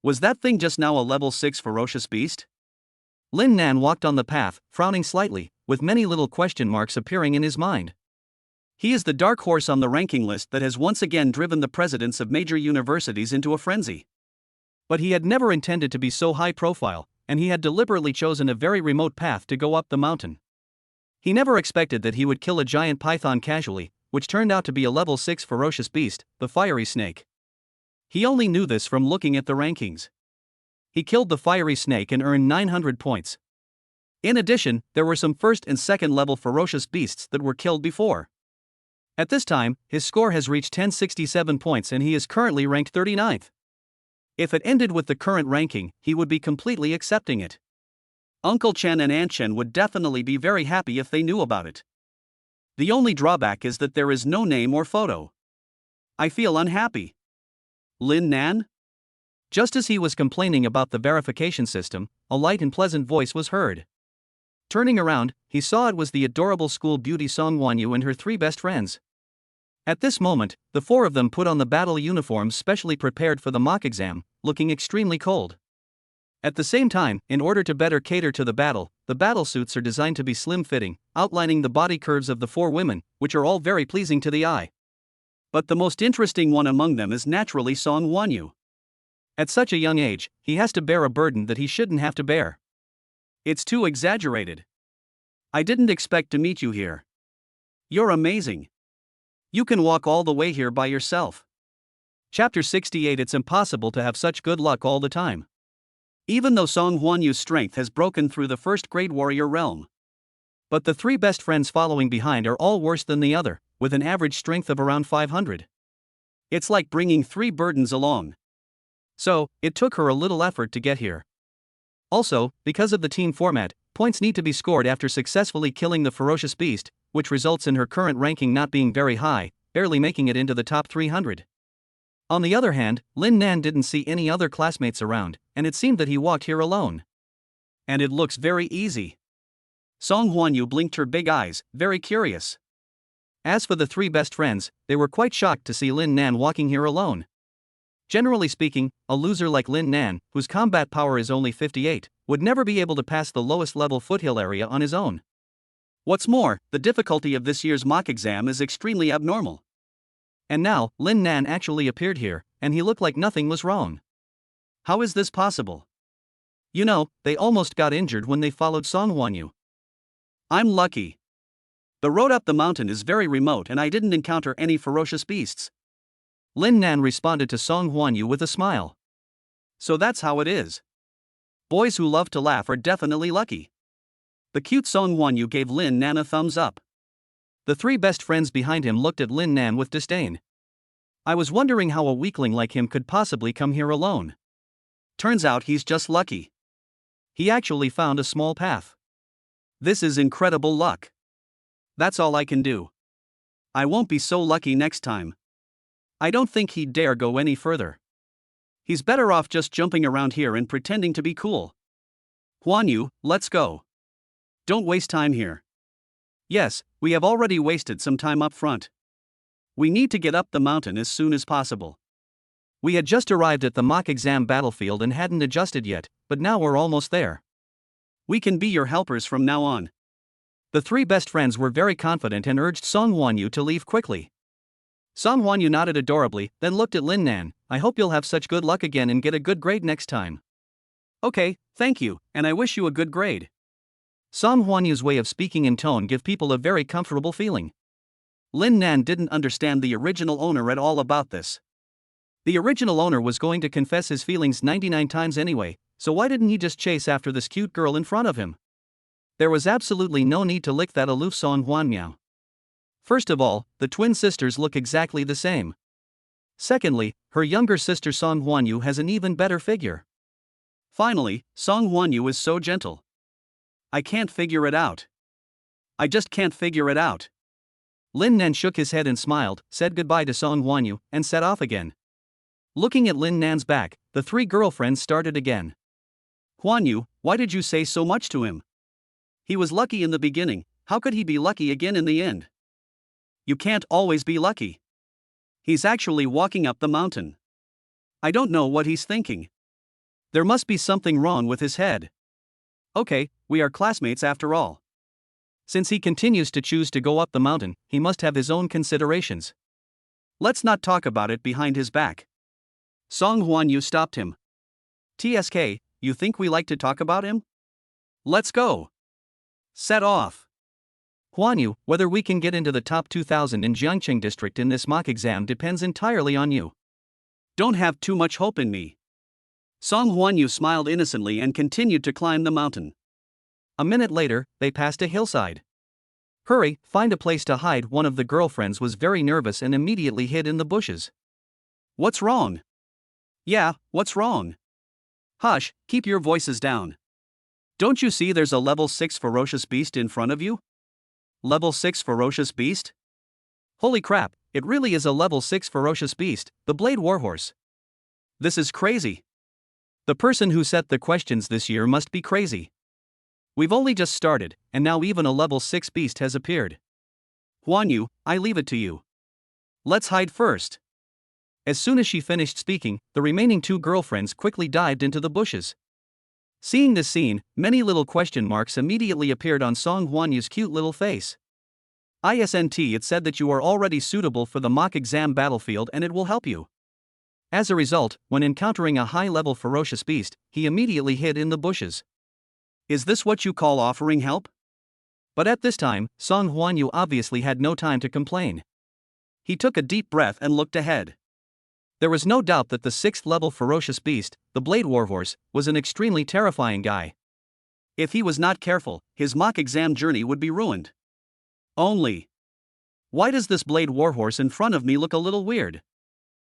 A: Was that thing just now a level 6 ferocious beast?
B: Lin Nan walked on the path, frowning slightly, with many little question marks appearing in his mind.
A: He is the dark horse on the ranking list that has once again driven the presidents of major universities into a frenzy.
B: But he had never intended to be so high profile, and he had deliberately chosen a very remote path to go up the mountain. He never expected that he would kill a giant python casually, which turned out to be a level 6 ferocious beast, the fiery snake. He only knew this from looking at the rankings. He killed the fiery snake and earned 900 points. In addition, there were some first and second level ferocious beasts that were killed before. At this time, his score has reached 1067 points and he is currently ranked 39th. If it ended with the current ranking, he would be completely accepting it. Uncle Chen and Aunt Chen would definitely be very happy if they knew about it. The only drawback is that there is no name or photo. I feel unhappy. Lin Nan? Just as he was complaining about the verification system, a light and pleasant voice was heard. Turning around, he saw it was the adorable school beauty Huan Yu and her 3 best friends. At this moment, the 4 of them put on the battle uniforms specially prepared for the mock exam, looking extremely cold. At the same time, in order to better cater to the battle suits are designed to be slim-fitting, outlining the body curves of the 4 women, which are all very pleasing to the eye. But the most interesting one among them is naturally Huan Yu. At such a young age, he has to bear a burden that he shouldn't have to bear.
A: It's too exaggerated. I didn't expect to meet you here. You're amazing. You can walk all the way here by yourself.
B: Chapter 68. It's impossible to have such good luck all the time.
A: Even though Huan Yu's strength has broken through the first grade warrior realm.
B: But the 3 best friends following behind are all worse than the other, with an average strength of around 500.
A: It's like bringing 3 burdens along.
B: So, it took her a little effort to get here. Also, because of the team format, points need to be scored after successfully killing the ferocious beast, which results in her current ranking not being very high, barely making it into the top 300. On the other hand, Lin Nan didn't see any other classmates around, and it seemed that he walked here alone.
A: And it looks very easy. Huan Yu blinked her big eyes, very curious.
B: As for the 3 best friends, they were quite shocked to see Lin Nan walking here alone. Generally speaking, a loser like Lin Nan, whose combat power is only 58, would never be able to pass the lowest level foothill area on his own.
A: What's more, the difficulty of this year's mock exam is extremely abnormal.
B: And now, Lin Nan actually appeared here, and he looked like nothing was wrong.
A: How is this possible?
B: You know, they almost got injured when they followed Huan Yu.
A: I'm lucky. The road up the mountain is very remote and I didn't encounter any ferocious beasts.
B: Lin Nan responded to Huan Yu with a smile.
A: So that's how it is. Boys who love to laugh are definitely lucky. The cute Huan Yu gave Lin Nan a thumbs up.
B: The 3 best friends behind him looked at Lin Nan with disdain. I was wondering how a weakling like him could possibly come here alone.
A: Turns out he's just lucky.
B: He actually found a small path.
A: This is incredible luck. That's all I can do. I won't be so lucky next time. I don't think he'd dare go any further. He's better off just jumping around here and pretending to be cool. Huan Yu, let's go. Don't waste time here. Yes, we have already wasted some time up front. We need to get up the mountain as soon as possible.
B: We had just arrived at the mock exam battlefield and hadn't adjusted yet, but now we're almost there.
A: We can be your helpers from now on.
B: The three best friends were very confident and urged Huan Yu to leave quickly. Huan Yu nodded adorably, then looked at Lin Nan. I hope you'll have such good luck again and get a good grade next time.
A: Okay, thank you, and I wish you a good grade.
B: Huan Yu's way of speaking and tone give people a very comfortable feeling.
A: Lin Nan didn't understand the original owner at all about this.
B: The original owner was going to confess his feelings 99 times anyway, so why didn't he just chase after this cute girl in front of him? There was absolutely no need to lick that aloof Song Huan Miao. First of all, the twin sisters look exactly the same. Secondly, her younger sister Song Huan Yu has an even better figure.
A: Finally, Song Huan Yu is so gentle. I can't figure it out. I just can't figure it out.
B: Lin Nan shook his head and smiled, said goodbye to Song Huan Yu, and set off again. Looking at Lin Nan's back, the three girlfriends started again.
A: Huan Yu, why did you say so much to him? He was lucky in the beginning, how could he be lucky again in the end? You can't always be lucky. He's actually walking up the mountain. I don't know what he's thinking. There must be something wrong with his head. Okay, we are classmates after all.
B: Since he continues to choose to go up the mountain, he must have his own considerations.
A: Let's not talk about it behind his back. Song Huan Yu stopped him. TSK, you think we like to talk about him? Let's go. Set off.
B: Huan Yu, whether we can get into the top 2000 in Jiangqing district in this mock exam depends entirely on you.
A: Don't have too much hope in me. Song Huan Yu smiled innocently and continued to climb the mountain.
B: A minute later, they passed a hillside. Hurry, find a place to hide. One of the girlfriends was very nervous and immediately hid in the bushes.
A: What's wrong? Yeah, what's wrong? Hush, keep your voices down. Don't you see there's a level 6 ferocious beast in front of you? Level 6 ferocious beast?
B: Holy crap, it really is a level 6 ferocious beast, the Blade Warhorse.
A: This is crazy.
B: The person who set the questions this year must be crazy. We've only just started, and now even a level 6 beast has appeared.
A: Huan Yu, I leave it to you. Let's hide first.
B: As soon as she finished speaking, the remaining two girlfriends quickly dived into the bushes. Seeing this scene, many little question marks immediately appeared on Song Huan Yu's cute little face.
A: Isn't it said that you are already suitable for the mock exam battlefield and it will help you?
B: As a result, when encountering a high-level ferocious beast, he immediately hid in the bushes.
A: Is this what you call offering help?
B: But at this time, Song Huan Yu obviously had no time to complain.
A: He took a deep breath and looked ahead.
B: There was no doubt that the 6th level ferocious beast, the Blade Warhorse, was an extremely terrifying guy.
A: If he was not careful, his mock exam journey would be ruined. Why does this Blade Warhorse in front of me look a little weird?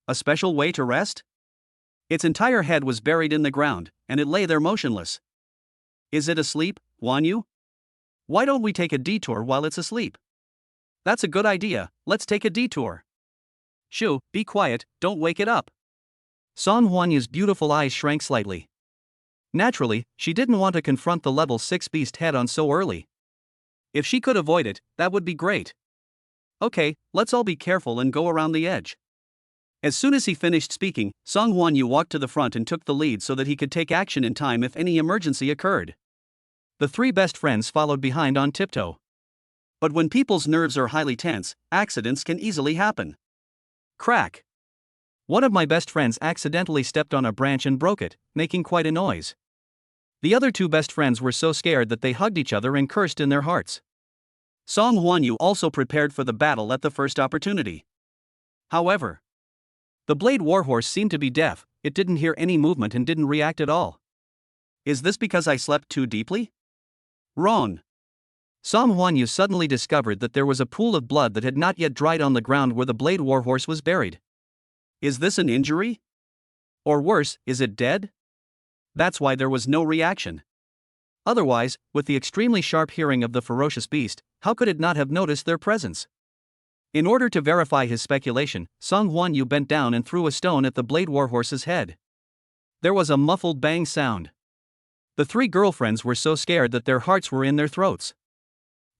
A: A special way to rest? Its entire head was buried in the ground, and it lay there motionless. Is it asleep, Huan Yu? Why don't we take a detour while it's asleep? That's a good idea, let's take a detour. Shoo, be quiet, don't wake it up.
B: Song Huan Yu's beautiful eyes shrank slightly. Naturally, she didn't want to confront the level 6 beast head on so early.
A: If she could avoid it, that would be great. Okay, let's all be careful and go around the edge. As soon as he finished speaking, Song Huan Yu walked to the front and took the lead so that he could take action in time if any emergency occurred.
B: The three best friends followed behind on tiptoe.
A: But when people's nerves are highly tense, accidents can easily happen. Crack!
B: One of my best friends accidentally stepped on a branch and broke it, making quite a noise. The other two best friends were so scared that they hugged each other and cursed in their hearts.
A: Song Huan Yu also prepared for the battle at the first opportunity. However, the Blade Warhorse seemed to be deaf, it didn't hear any movement and didn't react at all. Is this because I slept too deeply? Wrong.
B: Song Huan Yu suddenly discovered that there was a pool of blood that had not yet dried on the ground where the Blade Warhorse was buried.
A: Is this an injury? Or worse, is it dead? That's why there was no reaction.
B: Otherwise, with the extremely sharp hearing of the ferocious beast, how could it not have noticed their presence? In order to verify his speculation, Song Huan Yu bent down and threw a stone at the Blade Warhorse's head. There was a muffled bang sound. The three girlfriends were so scared that their hearts were in their throats.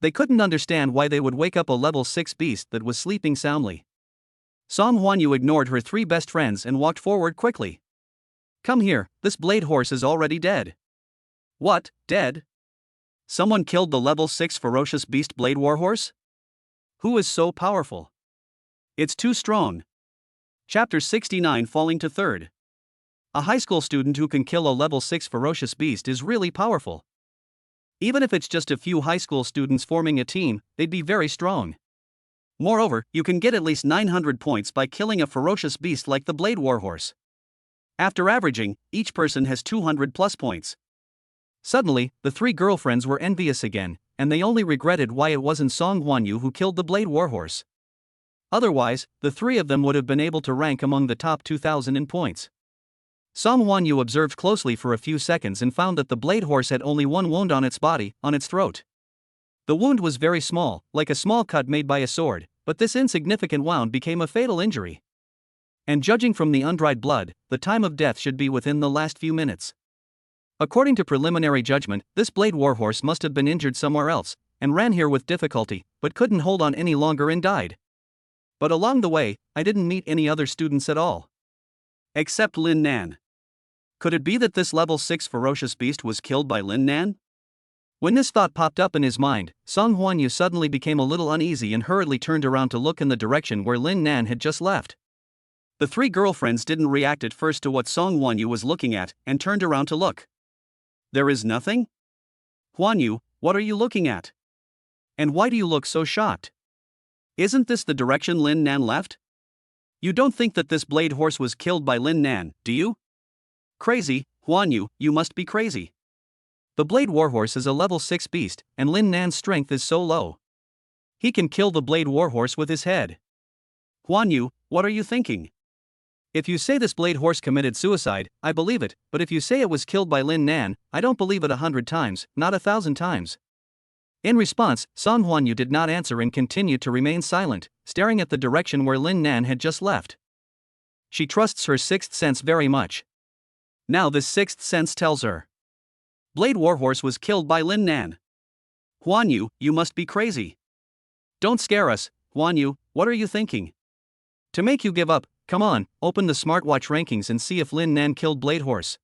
B: They couldn't understand why they would wake up a level 6 beast that was sleeping soundly.
A: Huan Yu ignored her three best friends and walked forward quickly. Come here, this blade horse is already dead. What, dead? Someone killed the level 6 ferocious beast blade warhorse? Who is so powerful? It's too strong. Chapter 69 Falling to Third. A high school student who can kill a level 6 ferocious beast is really powerful. Even if it's just a few high school students forming a team, they'd be very strong. Moreover, you can get at least 900 points by killing a ferocious beast like the blade warhorse. After averaging, each person has 200 plus points. Suddenly, the three girlfriends were envious again, and they only regretted why it wasn't Huan Yu who killed the blade warhorse. Otherwise, the three of them would have been able to rank among the top 2,000 in points. Huan Yu observed closely for a few seconds and found that the blade horse had only one wound on its body, on its throat. The wound was very small, like a small cut made by a sword, but this insignificant wound became a fatal injury. And judging from the undried blood, the time of death should be within the last few minutes. According to preliminary judgment, this blade warhorse must have been injured somewhere else, and ran here with difficulty, but couldn't hold on any longer and died. But along the way, I didn't meet any other students at all. Except Lin Nan. Could it be that this level 6 ferocious beast was killed by Lin Nan? When this thought popped up in his mind, Huan Yu suddenly became a little uneasy and hurriedly turned around to look in the direction where Lin Nan had just left. The three girlfriends didn't react at first to what Huan Yu was looking at, and turned around to look. There is nothing? Huan Yu, what are you looking at? And why do you look so shocked? Isn't this the direction Lin Nan left? You don't think that this blade horse was killed by Lin Nan, do you? Crazy, Huan Yu, you must be crazy. The blade warhorse is a level 6 beast, and Lin Nan's strength is so low. He can kill the blade warhorse with his head. Huan Yu, what are you thinking? If you say this blade horse committed suicide, I believe it, but if you say it was killed by Lin Nan, I don't believe it 100 times, not 1,000 times. In response, Huan Yu did not answer and continued to remain silent, staring at the direction where Lin Nan had just left. She trusts her sixth sense very much. Now this sixth sense tells her. Blade warhorse was killed by Lin Nan. Huan Yu, you must be crazy. Don't scare us, Huan Yu, what are you thinking? To make you give up, come on, open the smartwatch rankings and see if Lin Nan killed blade horse.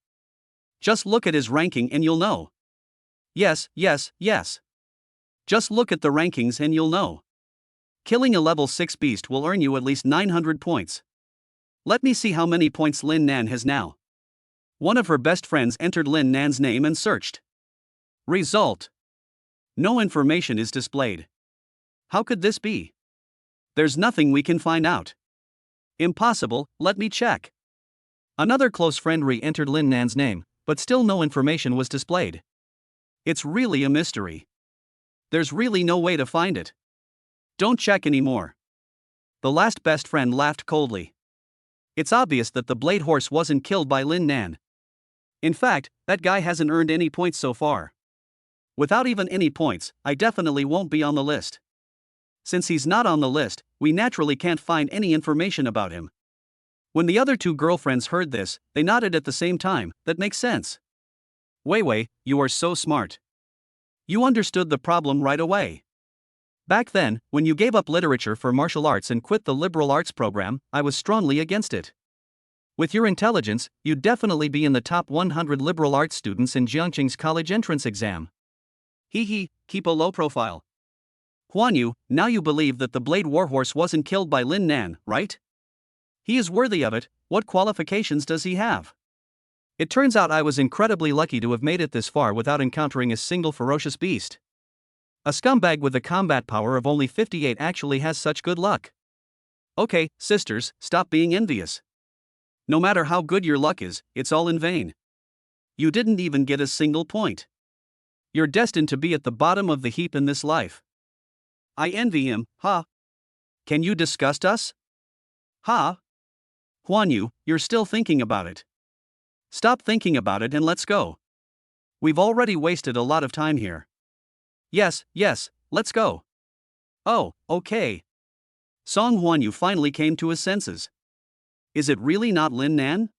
A: Just look at his ranking and you'll know. Yes. Just look at the rankings and you'll know. Killing a level 6 beast will earn you at least 900 points. Let me see how many points Lin Nan has now. One of her best friends entered Lin Nan's name and searched. Result. No information is displayed. How could this be? There's nothing we can find out. Impossible, let me check. Another close friend re-entered Lin Nan's name, but still no information was displayed. It's really a mystery. There's really no way to find it. Don't check anymore. The last best friend laughed coldly. It's obvious that the blade horse wasn't killed by Lin Nan. In fact, that guy hasn't earned any points so far. Without even any points, I definitely won't be on the list. Since he's not on the list, we naturally can't find any information about him. When the other two girlfriends heard this, they nodded at the same time. That makes sense. Wei, you are so smart. You understood the problem right away. Back then, when you gave up literature for martial arts and quit the liberal arts program, I was strongly against it. With your intelligence, you'd definitely be in the top 100 liberal arts students in Jiangqing's college entrance exam. Keep a low profile. Huan Yu, now you believe that the blade warhorse wasn't killed by Lin Nan, right? He is worthy of it. What qualifications does he have? It turns out I was incredibly lucky to have made it this far without encountering a single ferocious beast. A scumbag with a combat power of only 58 actually has such good luck. Okay, sisters, stop being envious. No matter how good your luck is, it's all in vain. You didn't even get a single point. You're destined to be at the bottom of the heap in this life. I envy him, ha. Can you disgust us? Ha. Huan Yu, you're still thinking about it. Stop thinking about it and let's go. We've already wasted a lot of time here. Yes, let's go. Oh, okay. Huan Yu finally came to his senses. Is it really not Lin Nan?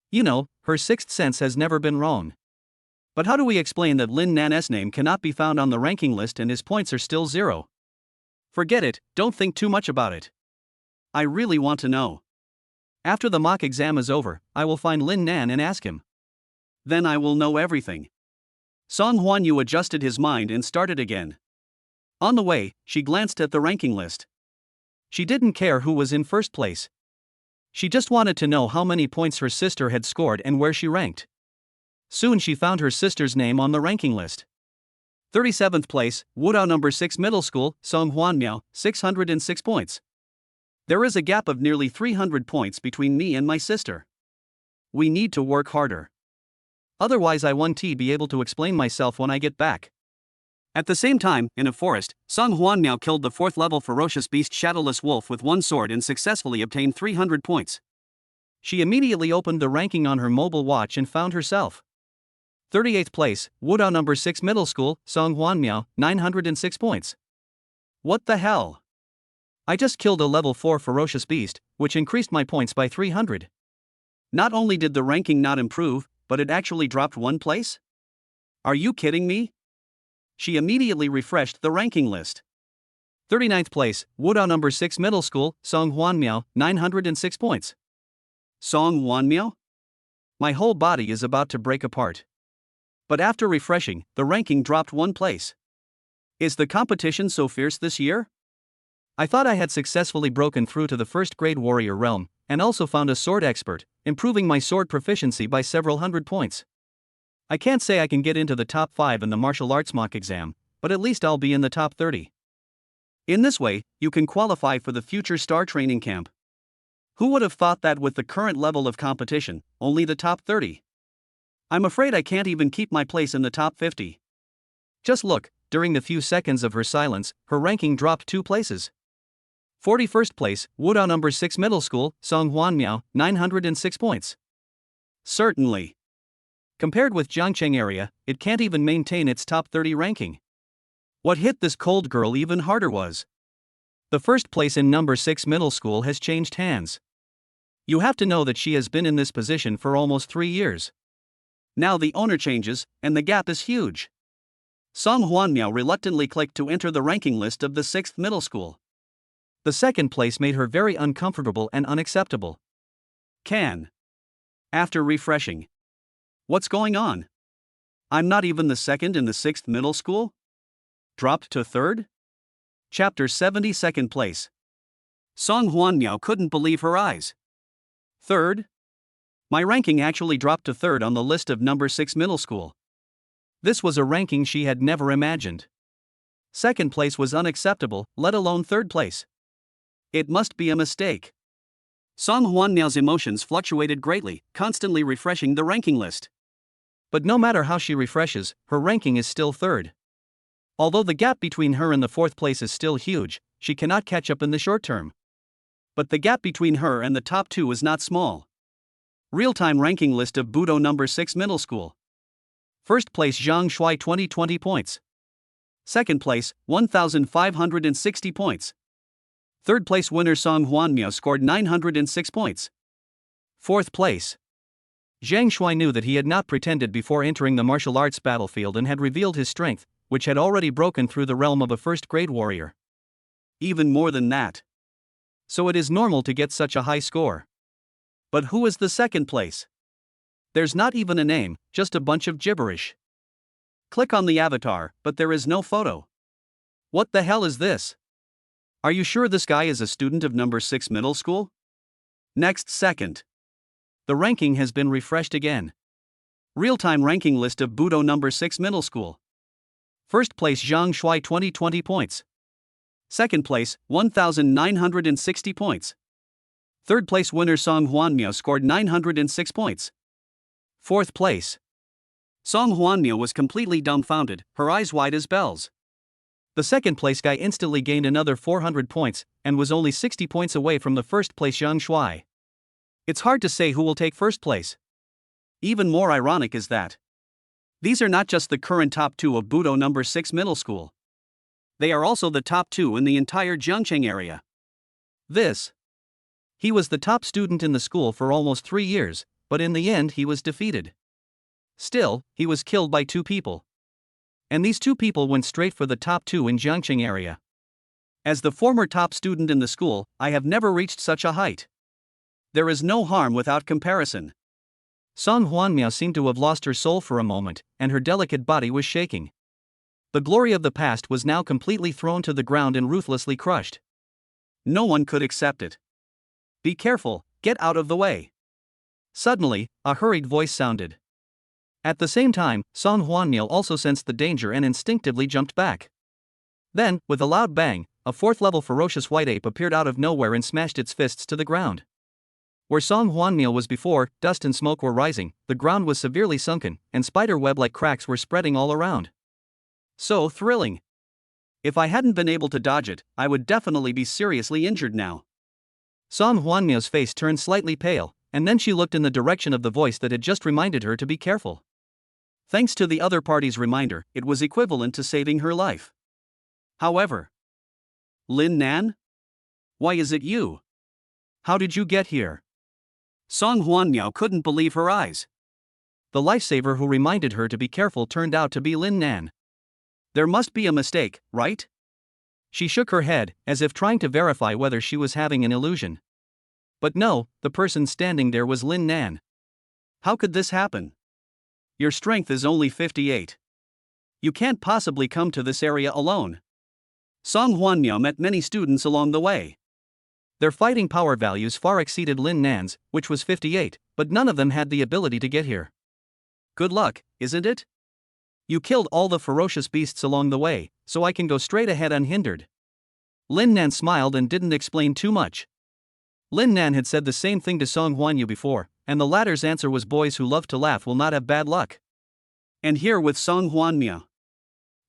A: You know, her sixth sense has never been wrong. But how do we explain that Lin Nan's name cannot be found on the ranking list and his points are still 0? Forget it, don't think too much about it. I really want to know.
B: After the mock exam is over, I will find Lin Nan and ask him.
A: Then I will know everything. Huan Yu adjusted his mind and started again. On the way, she glanced at the ranking list.
B: She didn't care who was in first place. She just wanted to know how many points her sister had scored and where she ranked. Soon she found her sister's name on the ranking list.
A: 37th place, Wudao number 6 Middle School, Huan Miao, 606 points. There is a gap of nearly 300 points between me and my sister. We need to work harder.
B: Otherwise I won't be able to explain myself when I get back.
A: At the same time, in a forest, Huan Miao killed the 4th level ferocious beast Shadowless Wolf with one sword and successfully obtained 300 points.
B: She immediately opened the ranking on her mobile watch and found herself 38th place, Wudao number 6 Middle School, Huan Miao, 906 points.
A: What the hell?
B: I just killed a level 4 ferocious beast, which increased my points by 300.
A: Not only did the ranking not improve, but it actually dropped one place? Are you kidding me? She immediately refreshed the ranking list.
B: 39th place, Wudao number 6 Middle School, Huan Miao, 906 points.
A: Huan Miao?
B: My whole body is about to break apart.
A: But after refreshing, the ranking dropped one place. Is the competition so fierce this year?
B: I thought I had successfully broken through to the first grade warrior realm, and also found a sword expert, improving my sword proficiency by several hundred points. I can't say I can get into the top 5 in the martial arts mock exam, but at least I'll be in the top 30.
A: In this way, you can qualify for the future star training camp. Who would have thought that with the current level of competition, only the top 30? I'm afraid I can't even keep my place in the top 50.
B: Just look, during the few seconds of her silence, her ranking dropped 2 places. 41st place, Wudao number 6 Middle School, Huan Miao, 906 points.
A: Certainly.
B: Compared with Jiangcheng area, it can't even maintain its top 30 ranking.
A: What hit this cold girl even harder was
B: the first place in number 6 Middle School has changed hands. You have to know that she has been in this position for almost 3 years.
A: Now the owner changes, and the gap is huge. Huan Miao reluctantly clicked to enter the ranking list of the 6th middle school.
B: The second place made her very uncomfortable and unacceptable.
A: After refreshing. What's going on? I'm not even the second in the 6th middle school? Dropped to 3rd? Chapter 72nd place. Huan Miao couldn't believe her eyes. 3rd? My ranking actually dropped to 3rd on the list of number 6 middle school.
B: This was a ranking she had never imagined. 2nd place was unacceptable, let alone 3rd place.
A: It must be a mistake. Huan Miao's emotions fluctuated greatly, constantly refreshing the ranking list.
B: But no matter how she refreshes, her ranking is still 3rd. Although the gap between her and the 4th place is still huge, she cannot catch up in the short term.
A: But the gap between her and the top 2 is not small. Real-time ranking list of Budo number 6 middle school.
B: 1st place Zhang Shui 20 points.
A: 2nd place, 1,560 points. 3rd place winner Huan Miao scored 906 points.
B: 4th place. Zhang Shui knew that he had not pretended before entering the martial arts battlefield and had revealed his strength, which had already broken through the realm of a first-grade warrior.
A: Even more than that.
B: So it is normal to get such a high score.
A: But who is the 2nd place? There's not even a name, just a bunch of gibberish. Click on the avatar, but there is no photo. What the hell is this? Are you sure this guy is a student of number 6 middle school? Next second. The ranking has been refreshed again. Real-time ranking list of Budo number 6 middle school. 1st place Zhang Shui 20 points. 2nd place, 1,960 points. 3rd place winner Huan Miao scored 906 points. 4th place. Huan Miao was completely dumbfounded, her eyes wide as bells.
B: The 2nd place guy instantly gained another 400 points, and was only 60 points away from the 1st place Zhang Shui.
A: It's hard to say who will take 1st place. Even more ironic is that these are not just the current top 2 of Budo number 6 middle school. They are also the top 2 in the entire Jiangcheng area.
B: He was the top student in the school for almost 3 years, but in the end he was defeated. Still, he was killed by 2 people. And these 2 people went straight for the top 2 in Jiangcheng area.
A: As the former top student in the school, I have never reached such a height. There is no harm without comparison.
B: Song Huanmiao seemed to have lost her soul for a moment, and her delicate body was shaking. The glory of the past was now completely thrown to the ground and ruthlessly crushed.
A: No one could accept it. Be careful, get out of the way.
B: Suddenly, a hurried voice sounded. At the same time, Song Huanmiao also sensed the danger and instinctively jumped back. Then, with a loud bang, a fourth-level ferocious white ape appeared out of nowhere and smashed its fists to the ground. Where Song Huanmiao was before, dust and smoke were rising, the ground was severely sunken, and spider-web-like cracks were spreading all around.
A: So thrilling. If I hadn't been able to dodge it, I would definitely be seriously injured now.
B: Song Huanmiao's face turned slightly pale, and then she looked in the direction of the voice that had just reminded her to be careful.
A: Thanks to the other party's reminder, it was equivalent to saving her life. However, Lin Nan? Why is it you?
B: How did you get here?
A: Song Huanmiao couldn't believe her eyes.
B: The lifesaver who reminded her to be careful turned out to be Lin Nan.
A: There must be a mistake, right?
B: She shook her head, as if trying to verify whether she was having an illusion. But no, the person standing there was Lin Nan.
A: How could this happen? Your strength is only 58. You can't possibly come to this area alone. Song Huanmiao met many students along the way.
B: Their fighting power values far exceeded Lin Nan's, which was 58, but none of them had the ability to get here.
A: Good luck, isn't it? You killed all the ferocious beasts along the way, so I can go straight ahead unhindered.
B: Lin Nan smiled and didn't explain too much. Lin Nan had said the same thing to Song Huan Yu before, and the latter's answer was boys who love to laugh will not have bad luck.
A: And here with Song Huanmiao.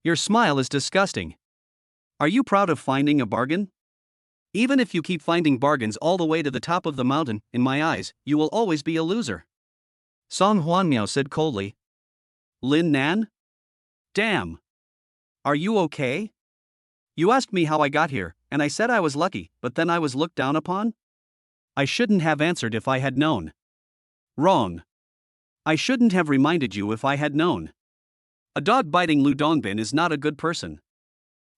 B: Your smile is disgusting.
A: Are you proud of finding a bargain? Even if you keep finding bargains all the way to the top of the mountain, in my eyes, you will always be a loser.
B: Song Huanmiao said coldly.
A: Lin Nan? Damn. Are you okay? You asked me how I got here, and I said I was lucky, but then I was looked down upon? I shouldn't have answered if I had known. Wrong. I shouldn't have reminded you if I had known. A dog biting Lu Dongbin is not a good person.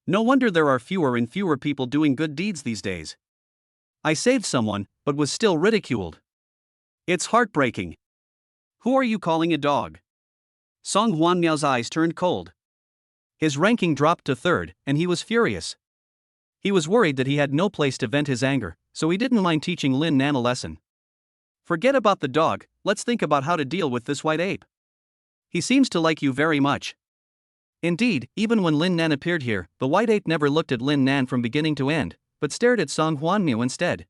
A: No wonder there are fewer and fewer people doing good deeds these days. I saved someone, but was still ridiculed. It's heartbreaking. Who are you calling a dog? Song Huanmiao's eyes turned cold.
B: His ranking dropped to third, and he was furious. He was worried that he had no place to vent his anger, so he didn't mind teaching Lin Nan a lesson.
A: Forget about the dog, let's think about how to deal with this white ape. He seems to like you very much.
B: Indeed, even when Lin Nan appeared here, the white ape never looked at Lin Nan from beginning to end, but stared at Song Huanmiao instead.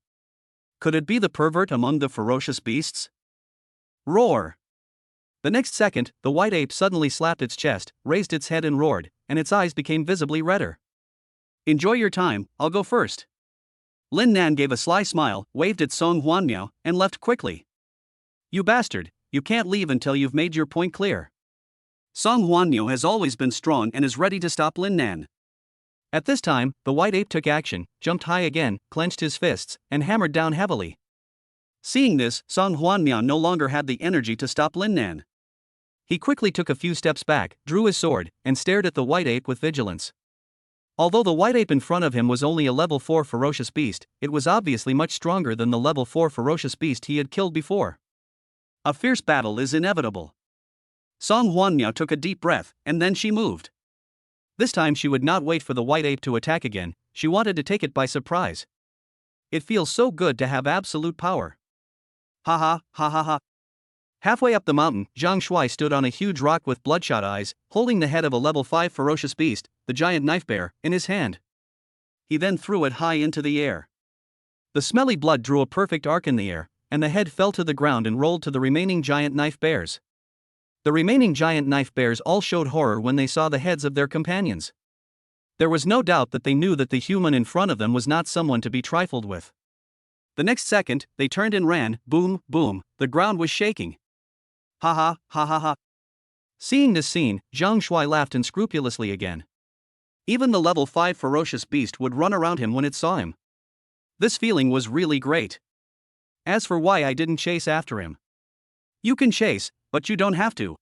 A: Could it be the pervert among the ferocious beasts? Roar!
B: The next second, the white ape suddenly slapped its chest, raised its head and roared, and its eyes became visibly redder.
A: Enjoy your time, I'll go first. Lin Nan gave a sly smile, waved at Song Huanmiao, and left quickly. You bastard, you can't leave until you've made your point clear. Song Huanmiao has always been strong and is ready to stop Lin Nan.
B: At this time, the white ape took action, jumped high again, clenched his fists, and hammered down heavily.
A: Seeing this, Song Huanmiao no longer had the energy to stop Lin Nan.
B: He quickly took a few steps back, drew his sword, and stared at the white ape with vigilance. Although the white ape in front of him was only a level 4 ferocious beast, it was obviously much stronger than the level 4 ferocious beast he had killed before.
A: A fierce battle is inevitable. Song Huanmiao took a deep breath, and then she moved.
B: This time she would not wait for the white ape to attack again, she wanted to take it by surprise. It feels so good to have absolute power.
A: Ha ha, ha ha ha.
B: Halfway up the mountain, Zhang Shuai stood on a huge rock with bloodshot eyes, holding the head of a level 5 ferocious beast, the giant knife bear, in his hand.
A: He then threw it high into the air.
B: The smelly blood drew a perfect arc in the air, and the head fell to the ground and rolled to the remaining giant knife bears. The remaining giant knife bears all showed horror when they saw the heads of their companions. There was no doubt that they knew that the human in front of them was not someone to be trifled with.
A: The next second, they turned and ran, boom, boom, the ground was shaking. Ha ha, ha ha ha.
B: Seeing this scene, Zhang Shuai laughed unscrupulously again.
A: Even the level 5 ferocious beast would run around him when it saw him. This feeling was really great. As for why I didn't chase after him. You can chase, but you don't have to.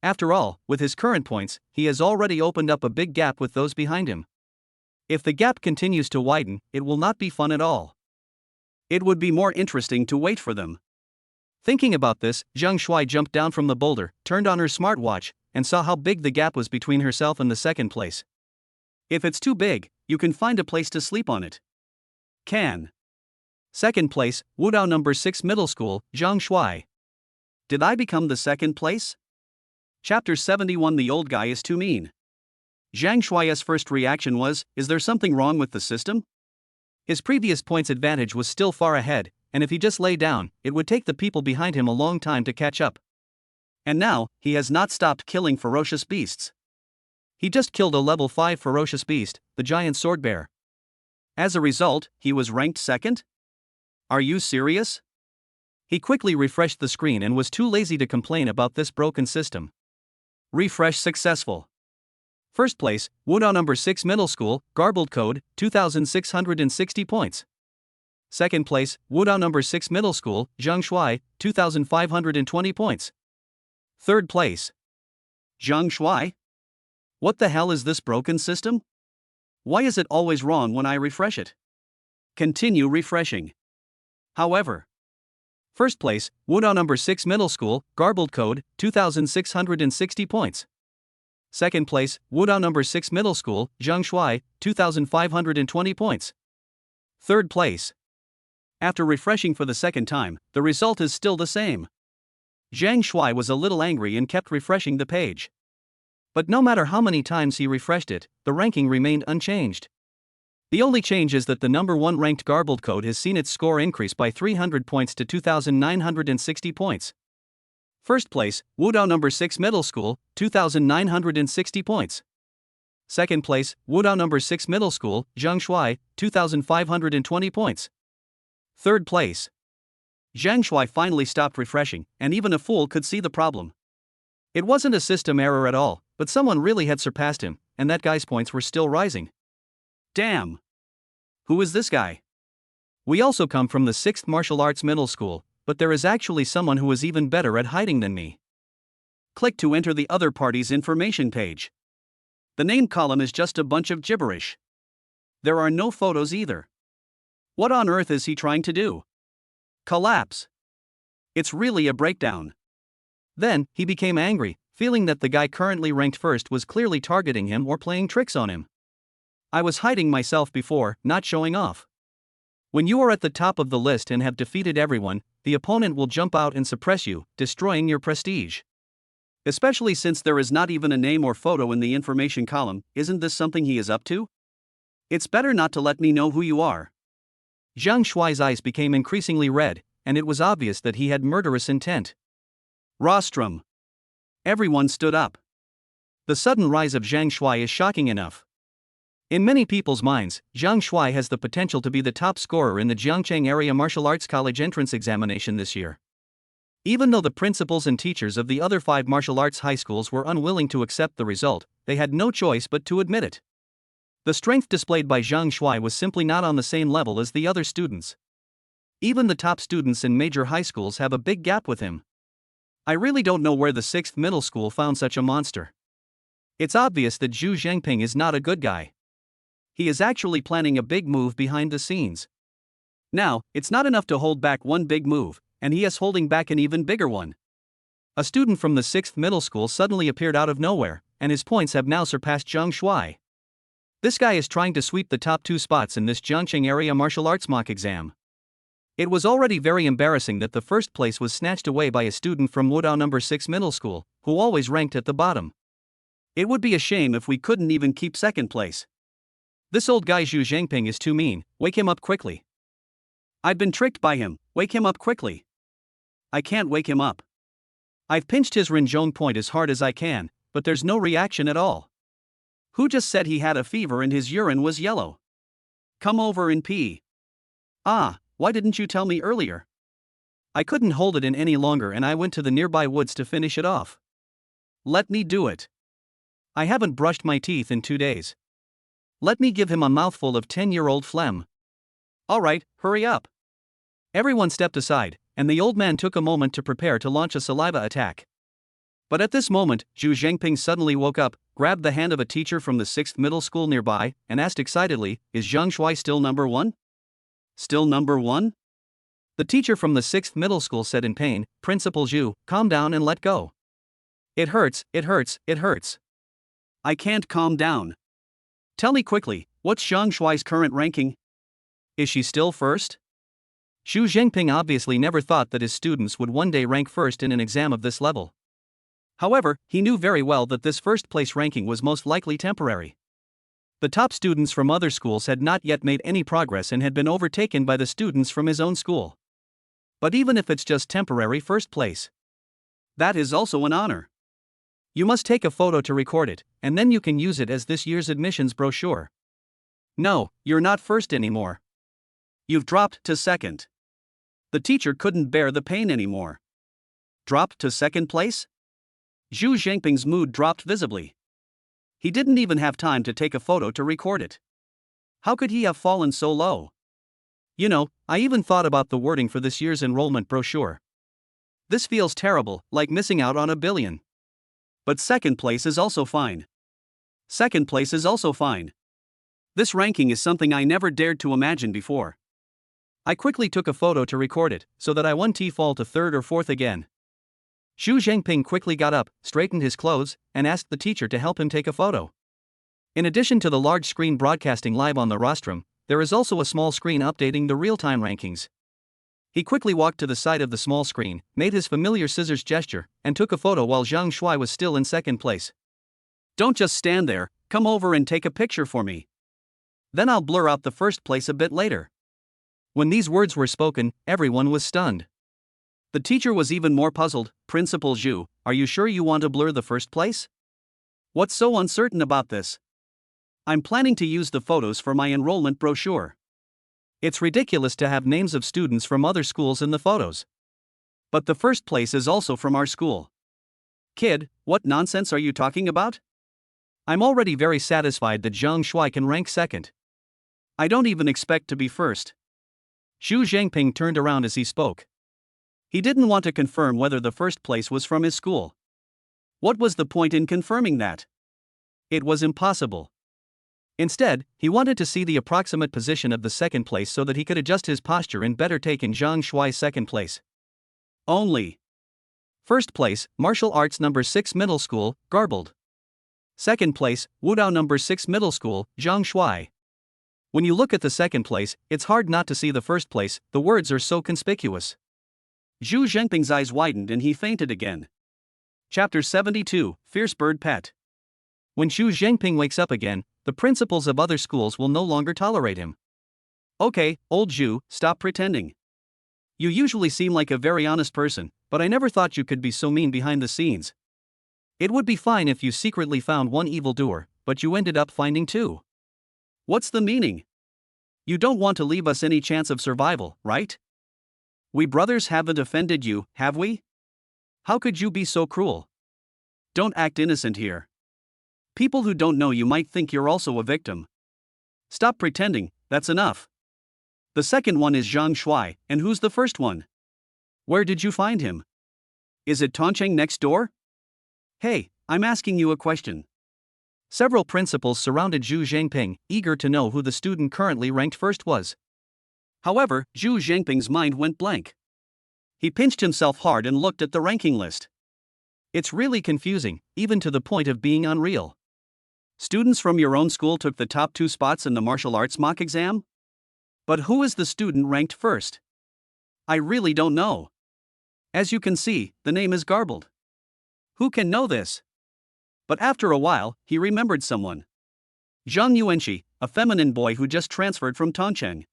A: After all, with his current points, he has already opened up a big gap with those behind him.
B: If the gap continues to widen, it will not be fun at all.
A: It would be more interesting to wait for them.
B: Thinking about this, Zhang Shuai jumped down from the boulder, turned on her smartwatch, and saw how big the gap was between herself and the second place.
A: If it's too big, you can find a place to sleep on it. Can.
B: Second place, Wudao number 6 middle school, Zhang Shuai.
A: Did I become the second place? Chapter 71. The old guy is too mean. Zhang Shuai's first reaction was, is there something wrong with the system?
B: His previous points advantage was still far ahead, and if he just lay down, it would take the people behind him a long time to catch up.
A: And now, he has not stopped killing ferocious beasts.
B: He just killed a level 5 ferocious beast, the giant sword bear.
A: As a result, he was ranked second? Are you serious?
B: He quickly refreshed the screen and was too lazy to complain about this broken system.
A: Refresh successful.
B: First place, Wudao number 6 middle school, garbled code, 2,660 points. Second place, Wudao number 6 middle school, Zhang Shuai, 2,520 points. Third place,
A: Zhang Shuai? What the hell is this broken system? Why is it always wrong when I refresh it? Continue refreshing. However,
B: first place, Wudao number 6 middle school, garbled code, 2,660 points. Second place, Wudao number 6 middle school, Zhang Shuai, 2,520 points. Third place.
A: After refreshing for the second time, the result is still the same. Zhang Shuai was a little angry and kept refreshing the page.
B: But no matter how many times he refreshed it, the ranking remained unchanged. The only change is that the number 1 ranked garbled code has seen its score increase by 300 points to 2,960 points. First place, Wudao number 6 middle school, 2,960 points. Second place, Wudao number 6 middle school, Zhang Shuai, 2,520 points. Third place.
A: Zhang Shuai finally stopped refreshing, and even a fool could see the problem.
B: It wasn't a system error at all, but someone really had surpassed him, and that guy's points were still rising.
A: Damn. Who is this guy?
B: We also come from the 6th martial arts middle school, but there is actually someone who is even better at hiding than me.
A: Click to enter the other party's information page. The name column is just a bunch of gibberish. There are no photos either. What on earth is he trying to do? Collapse. It's really a breakdown.
B: Then, he became angry, feeling that the guy currently ranked first was clearly targeting him or playing tricks on him. I was hiding myself before, not showing off. When you are at the top of the list and have defeated everyone, the opponent will jump out and suppress you, destroying your prestige.
A: Especially since there is not even a name or photo in the information column. Isn't this something he is up to? It's better not to let me know who you are.
B: Zhang Shuai's eyes became increasingly red, and it was obvious that he had murderous intent.
A: Rostrum. Everyone stood up.
B: The sudden rise of Zhang Shuai is shocking enough. In many people's minds, Zhang Shuai has the potential to be the top scorer in the Jiangcheng Area Martial Arts College entrance examination this year. Even though the principals and teachers of the other 5 martial arts high schools were unwilling to accept the result, they had no choice but to admit it. The strength displayed by Zhang Shuai was simply not on the same level as the other students. Even the top students in major high schools have a big gap with him. I really don't know where the 6th middle school found such a monster. It's obvious that Zhu Xangping is not a good guy. He is actually planning a big move behind the scenes. Now, it's not enough to hold back one big move, and he is holding back an even bigger one. A student from the 6th middle school suddenly appeared out of nowhere, and his points have now surpassed Zhang Shuai. This guy is trying to sweep the top 2 spots in this Jiangcheng Area Martial Arts mock exam. It was already very embarrassing that the first place was snatched away by a student from Wudao number 6 middle school, who always ranked at the bottom.
A: It would be a shame if we couldn't even keep second place.
B: This old guy Zhu Xangping is too mean, wake him up quickly.
A: I've been tricked by him, wake him up quickly. I can't wake him up. I've pinched his Rinzhong point as hard as I can, but there's no reaction at all. Who just said he had a fever and his urine was yellow? Come over and pee. Ah, why didn't you tell me earlier?
B: I couldn't hold it in any longer and I went to the nearby woods to finish it off.
A: Let me do it.
B: I haven't brushed my teeth in 2 days. Let me give him a mouthful of 10-year-old phlegm.
A: All right, hurry up.
B: Everyone stepped aside, and the old man took a moment to prepare to launch a saliva attack. But at this moment, Zhu Xangping suddenly woke up, grabbed the hand of a teacher from the 6th middle school nearby, and asked excitedly, "Is Zhang Shuai still number 1? Still number 1? The teacher from the 6th middle school said in pain, "Principal Zhu, calm down and let go. It hurts, it hurts, it hurts."
A: I can't calm down. Tell me quickly, what's Zhang Shuai's current ranking?
B: Is she still first? Zhu Xangping obviously never thought that his students would one day rank first in an exam of this level. However, he knew very well that this first place ranking was most likely temporary. The top students from other schools had not yet made any progress and had been overtaken by the students from his own school. But even if it's just temporary first place,
A: that is also an honor.
B: You must take a photo to record it, and then you can use it as this year's admissions brochure.
A: No, you're not first anymore. You've dropped to second. The teacher couldn't bear the pain anymore. Dropped to second place? Zhu Xangping's mood dropped visibly. He didn't even have time to take a photo to record it. How could he have fallen so low? You know, I even thought about the wording for this year's enrollment brochure. This feels terrible, like missing out on $1 billion. But second place is also fine. Second place is also fine. This ranking is something I never dared to imagine before.
B: I quickly took a photo to record it, so that I won't fall to third or fourth again. Zhu Xangping quickly got up, straightened his clothes, and asked the teacher to help him take a photo. In addition to the large screen broadcasting live on the rostrum, there is also a small screen updating the real-time rankings. He quickly walked to the side of the small screen, made his familiar scissors gesture, and took a photo while Zhang Shuai was still in second place.
A: Don't just stand there, come over and take a picture for me. Then I'll blur out the first place a bit later.
B: When these words were spoken, everyone was stunned.
A: The teacher was even more puzzled. Principal Zhu, are you sure you want to blur the first place? What's so uncertain about this? I'm planning to use the photos for my enrollment brochure.
B: It's ridiculous to have names of students from other schools in the photos.
A: But the first place is also from our school. Kid, what nonsense are you talking about?
B: I'm already very satisfied that Zhang Shuai can rank second.
A: I don't even expect to be first.
B: Zhu Xangping turned around as he spoke.
A: He didn't want to confirm whether the first place was from his school. What was the point in confirming that? It was impossible.
B: Instead, he wanted to see the approximate position of the second place so that he could adjust his posture and better take in Zhang Shuai's second place.
A: Only.
B: First place, Martial Arts number 6 Middle School, Garbled. Second place, Wudao number 6 Middle School, Zhang Shuai. When you look at the second place, it's hard not to see the first place, the words are so conspicuous.
A: Zhu Xangping's eyes widened and he fainted again. Chapter 72, Fierce Bird Pet.
B: When Zhu Xangping wakes up again, the principals of other schools will no longer tolerate him.
A: Okay, old Zhu, stop pretending. You usually seem like a very honest person, but I never thought you could be so mean behind the scenes.
B: It would be fine if you secretly found one evildoer, but you ended up finding 2.
A: What's the meaning? You don't want to leave us any chance of survival, right? We brothers haven't offended you, have we? How could you be so cruel? Don't act innocent here. People who don't know you might think you're also a victim. Stop pretending, that's enough. The second one is Zhang Shuai, and who's the first one? Where did you find him? Is it Tongcheng next door? Hey, I'm asking you a question.
B: Several principals surrounded Zhu Xangping, eager to know who the student currently ranked first was.
A: However, Zhu Xangping's mind went blank. He pinched himself hard and looked at the ranking list.
B: It's really confusing, even to the point of being unreal.
A: Students from your own school took the top 2 spots in the martial arts mock exam? But who is the student ranked first? I really don't know. As you can see, the name is garbled. Who can know this? But after a while, he remembered someone. Zhang Yuenshi, a feminine boy who just transferred from Tongcheng.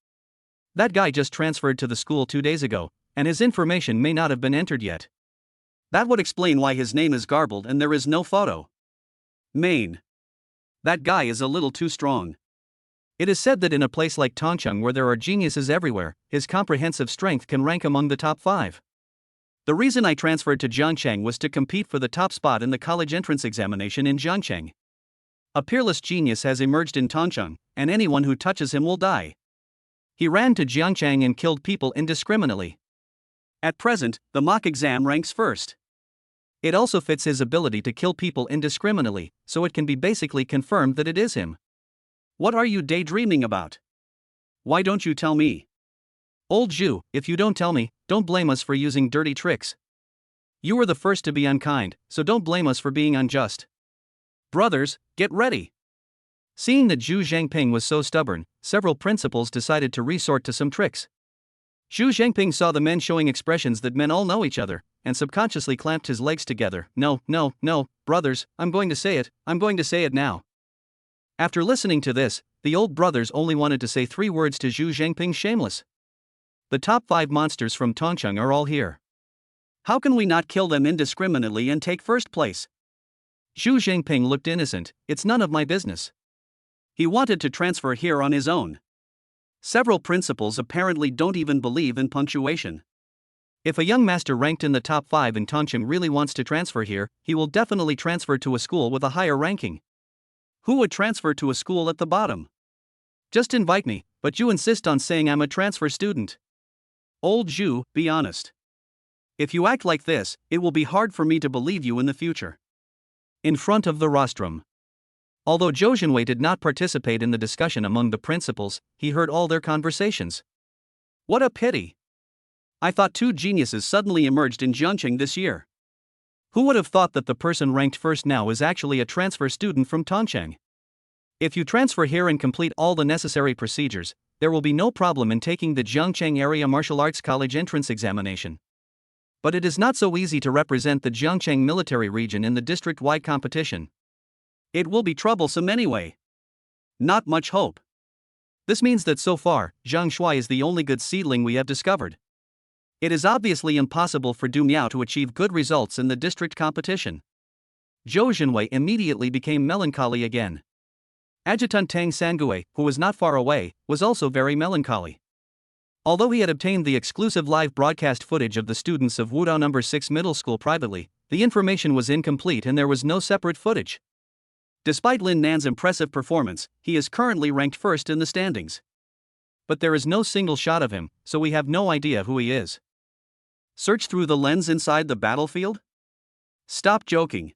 B: That guy just transferred to the school 2 days ago, and his information may not have been entered yet.
A: That would explain why his name is garbled and there is no photo. Main. That guy is a little too strong.
B: It is said that in a place like Tongcheng where there are geniuses everywhere, his comprehensive strength can rank among the top 5.
A: The reason I transferred to Jiangcheng was to compete for the top spot in the college entrance examination in Jiangcheng. A peerless genius has emerged in Tongcheng, and anyone who touches him will die.
B: He ran to Jiangcheng and killed people indiscriminately.
A: At present, the mock exam ranks first.
B: It also fits his ability to kill people indiscriminately, so it can be basically confirmed that it is him.
A: What are you daydreaming about? Why don't you tell me?
B: Old Zhu, if you don't tell me, don't blame us for using dirty tricks. You were the first to be unkind, so don't blame us for being unjust.
A: Brothers, get ready.
B: Seeing that Zhu Xangping was so stubborn, several principals decided to resort to some tricks. Zhu Xangping saw the men showing expressions that men all know each other, and subconsciously clamped his legs together. No, brothers, I'm going to say it now. After listening to this, the old brothers only wanted to say 3 words to Zhu Xangping: shameless. The top 5 monsters from Tongcheng are all here.
A: How can we not kill them indiscriminately and take first place?
B: Zhu Xangping looked innocent. It's none of my business.
A: He wanted to transfer here on his own. Several principals apparently don't even believe in punctuation.
B: If a young master ranked in the top 5 in Tongcheng really wants to transfer here, he will definitely transfer to a school with a higher ranking.
A: Who would transfer to a school at the bottom?
B: Just invite me, but you insist on saying I'm a transfer student.
A: Old Zhu, be honest. If you act like this, it will be hard for me to believe you in the future.
B: In front of the rostrum. Although Zhou Zhenwei did not participate in the discussion among the principals, he heard all their conversations.
A: What a pity. I thought 2 geniuses suddenly emerged in Jiangcheng this year.
B: Who would have thought that the person ranked first now is actually a transfer student from Tongcheng? If you transfer here and complete all the necessary procedures, there will be no problem in taking the Jiangcheng Area Martial Arts College entrance examination. But it is not so easy to represent the Jiangcheng military region in the district-wide competition.
A: It will be troublesome anyway. Not much hope.
B: This means that so far, Zhang Shuai is the only good seedling we have discovered.
A: It is obviously impossible for Du Miao to achieve good results in the district competition.
B: Zhou Zhenwei immediately became melancholy again. Adjutant Tang Sangue, who was not far away, was also very melancholy. Although he had obtained the exclusive live broadcast footage of the students of Wudao No. 6 Middle School privately, the information was incomplete and there was no separate footage.
A: Despite Lin Nan's impressive performance, he is currently ranked first in the standings.
B: But there is no single shot of him, so we have no idea who he is.
A: Search through the lens inside the battlefield? Stop joking.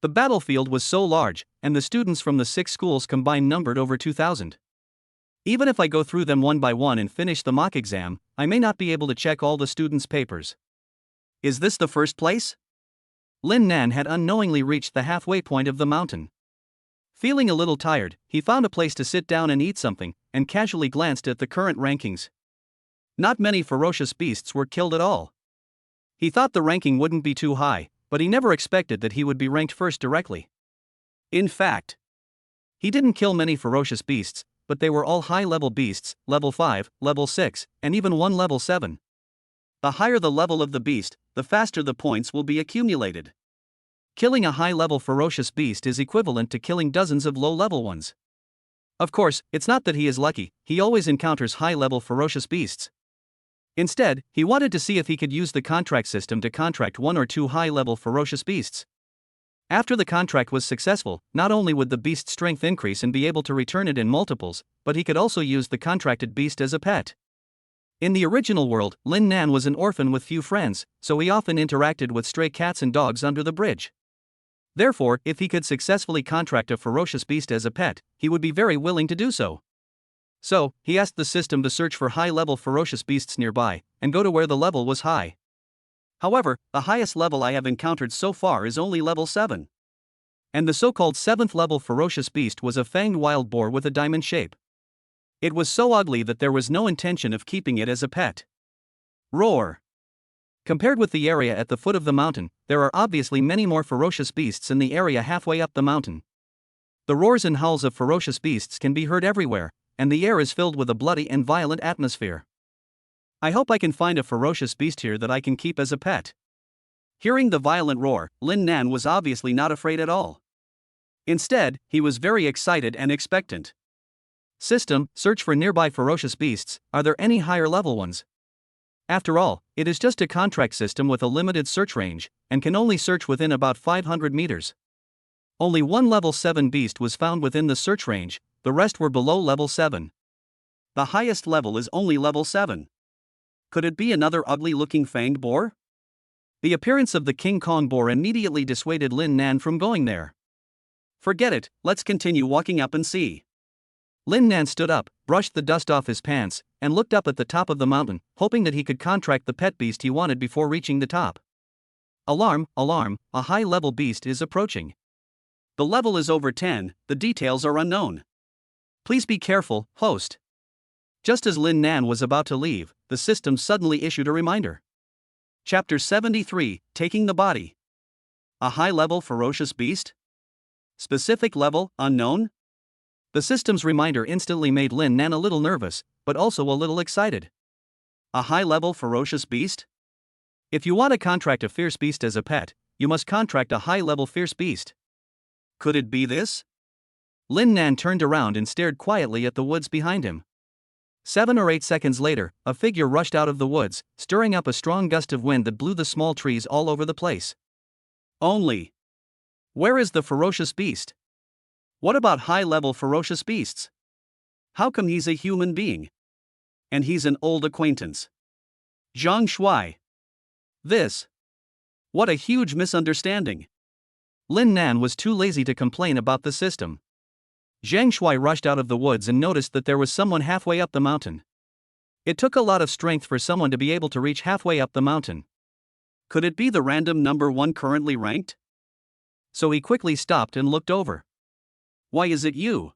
B: The battlefield was so large, and the students from the 6 schools combined numbered over 2,000. Even if I go through them one by one and finish the mock exam, I may not be able to check all the students' papers.
A: Is this the first place?
B: Lin Nan had unknowingly reached the halfway point of the mountain. Feeling a little tired, he found a place to sit down and eat something, and casually glanced at the current rankings. Not many ferocious beasts were killed at all. He thought the ranking wouldn't be too high, but he never expected that he would be ranked first directly.
A: In fact,
B: he didn't kill many ferocious beasts, but they were all high-level beasts, level 5, level 6, and even one level 7.
A: The higher the level of the beast, the faster the points will be accumulated.
B: Killing a high-level ferocious beast is equivalent to killing dozens of low-level ones. Of course, it's not that he is lucky, he always encounters high-level ferocious beasts. Instead, he wanted to see if he could use the contract system to contract 1 or 2 high-level ferocious beasts. After the contract was successful, not only would the beast's strength increase and be able to return it in multiples, but he could also use the contracted beast as a pet. In the original world, Lin Nan was an orphan with few friends, so he often interacted with stray cats and dogs under the bridge. Therefore, if he could successfully contract a ferocious beast as a pet, he would be very willing to do so. So, he asked the system to search for high-level ferocious beasts nearby, and go to where the level was high.
A: However, the highest level I have encountered so far is only level 7.
B: And the so-called 7th level ferocious beast was a fanged wild boar with a diamond shape. It was so ugly that there was no intention of keeping it as a pet.
A: Roar!
B: Compared with the area at the foot of the mountain, there are obviously many more ferocious beasts in the area halfway up the mountain. The roars and howls of ferocious beasts can be heard everywhere, and the air is filled with a bloody and violent atmosphere. I hope I can find a ferocious beast here that I can keep as a pet.
A: Hearing the violent roar, Lin Nan was obviously not afraid at all. Instead, he was very excited and expectant.
B: System, search for nearby ferocious beasts. Are there any higher level ones? After all, it is just a contract system with a limited search range, and can only search within about 500 meters. Only one level 7 beast was found within the search range, the rest were below level 7.
A: The highest level is only level 7. Could it be another ugly-looking fanged boar?
B: The appearance of the King Kong boar immediately dissuaded Lin Nan from going there.
A: Forget it, let's continue walking up and see.
B: Lin Nan stood up, brushed the dust off his pants, and looked up at the top of the mountain, hoping that he could contract the pet beast he wanted before reaching the top. Alarm, alarm, a high-level beast is approaching.
A: The level is over 10, the details are unknown.
B: Please be careful, host. Just as Lin Nan was about to leave, the system suddenly issued a reminder.
A: Chapter 73, Taking the Body. A high-level ferocious beast? Specific level, unknown?
B: The system's reminder instantly made Lin Nan a little nervous, but also a little excited.
A: A high-level ferocious beast?
B: If you want to contract a fierce beast as a pet, you must contract a high-level fierce beast.
A: Could it be this?
B: Lin Nan turned around and stared quietly at the woods behind him. 7 or 8 seconds later, a figure rushed out of the woods, stirring up a strong gust of wind that blew the small trees all over the place.
A: Where is the ferocious beast? What about high-level ferocious beasts? How come he's a human being? And he's an old acquaintance. Zhang Shui. What a huge misunderstanding.
B: Lin Nan was too lazy to complain about the system. Zhang Shui rushed out of the woods and noticed that there was someone halfway up the mountain. It took a lot of strength for someone to be able to reach halfway up the mountain.
A: Could it be the random number 1 currently ranked?
B: So he quickly stopped and looked over.
A: Why is it you?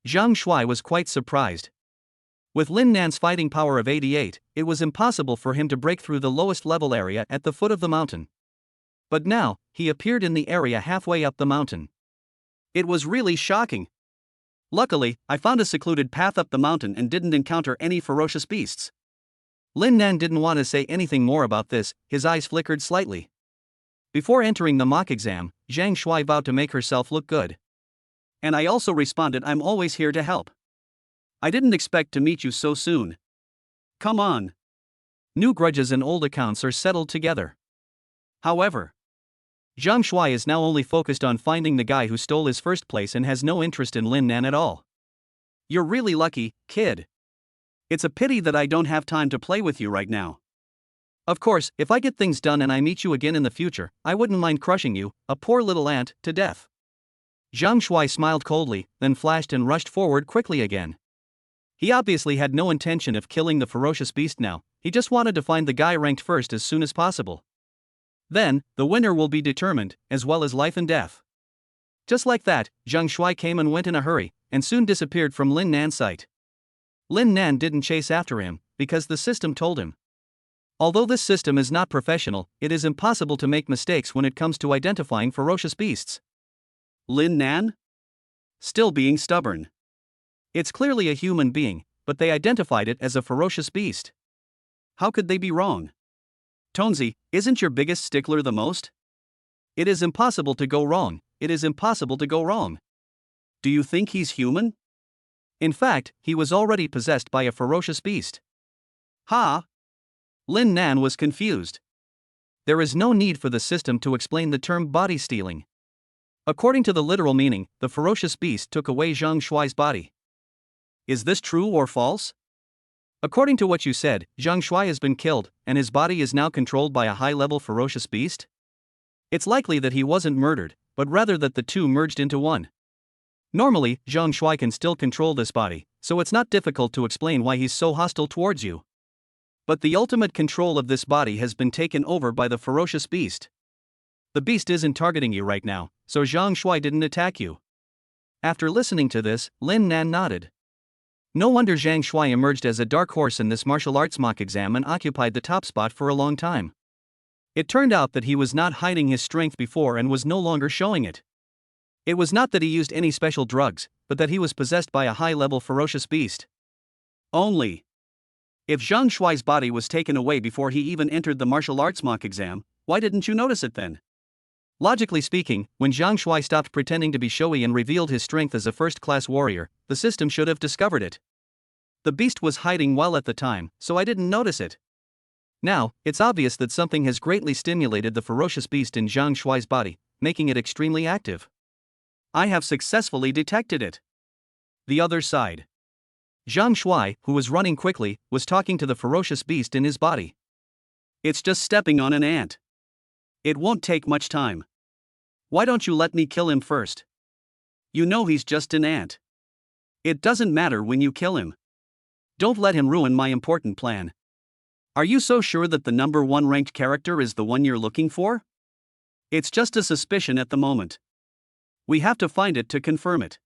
B: Zhang Shui was quite surprised. With Lin Nan's fighting power of 88, it was impossible for him to break through the lowest level area at the foot of the mountain. But now, he appeared in the area halfway up the mountain.
A: It was really shocking. Luckily, I found a secluded path up the mountain and didn't encounter any ferocious beasts.
B: Lin Nan didn't want to say anything more about this, his eyes flickered slightly. Before entering the mock exam, Zhang Shui vowed to make herself look good.
A: And I also responded, I'm always here to help. I didn't expect to meet you so soon. Come on.
B: New grudges and old accounts are settled together.
A: However,
B: Zhang Shui is now only focused on finding the guy who stole his first place and has no interest in Lin Nan at all.
A: You're really lucky, kid. It's a pity that I don't have time to play with you right now.
B: Of course, if I get things done and I meet you again in the future, I wouldn't mind crushing you, a poor little ant, to death. Zhang Shui smiled coldly, then flashed and rushed forward quickly again. He obviously had no intention of killing the ferocious beast now, he just wanted to find the guy ranked first as soon as possible. Then, the winner will be determined, as well as life and death. Just like that, Zhang Shui came and went in a hurry, and soon disappeared from Lin Nan's sight. Lin Nan didn't chase after him, because the system told him. Although this system is not professional, it is impossible to make mistakes when it comes to identifying ferocious beasts.
A: Lin Nan? Still being stubborn.
B: It's clearly a human being, but they identified it as a ferocious beast.
A: How could they be wrong? Tonzi, isn't your biggest stickler the most?
B: It is impossible to go wrong, it is impossible to go wrong.
A: Do you think he's human?
B: In fact, he was already possessed by a ferocious beast.
A: Ha!
B: Lin Nan was confused. There is no need for the system to explain the term body stealing. According to the literal meaning, the ferocious beast took away Zhang Shui's body.
A: Is this true or false?
B: According to what you said, Zhang Shui has been killed, and his body is now controlled by a high-level ferocious beast? It's likely that he wasn't murdered, but rather that the two merged into one. Normally, Zhang Shui can still control this body, so it's not difficult to explain why he's so hostile towards you. But the ultimate control of this body has been taken over by the ferocious beast. The beast isn't targeting you right now, so Zhang Shui didn't attack you. After listening to this, Lin Nan nodded. No wonder Zhang Shui emerged as a dark horse in this martial arts mock exam and occupied the top spot for a long time. It turned out that he was not hiding his strength before and was no longer showing it. It was not that he used any special drugs, but that he was possessed by a high-level ferocious beast.
A: If Zhang Shui's body was taken away before he even entered the martial arts mock exam, why didn't you notice it then?
B: Logically speaking, when Zhang Shui stopped pretending to be showy and revealed his strength as a first-class warrior, the system should have discovered it. The beast was hiding well at the time, so I didn't notice it. Now, it's obvious that something has greatly stimulated the ferocious beast in Zhang Shui's body, making it extremely active.
A: I have successfully detected it.
B: The other side. Zhang Shui, who was running quickly, was talking to the ferocious beast in his body.
A: It's just stepping on an ant. It won't take much time. Why don't you let me kill him first? You know he's just an ant. It doesn't matter when you kill him. Don't let him ruin my important plan. Are you so sure that the number 1 ranked character is the one you're looking for? It's just a suspicion at the moment. We have to find it to confirm it.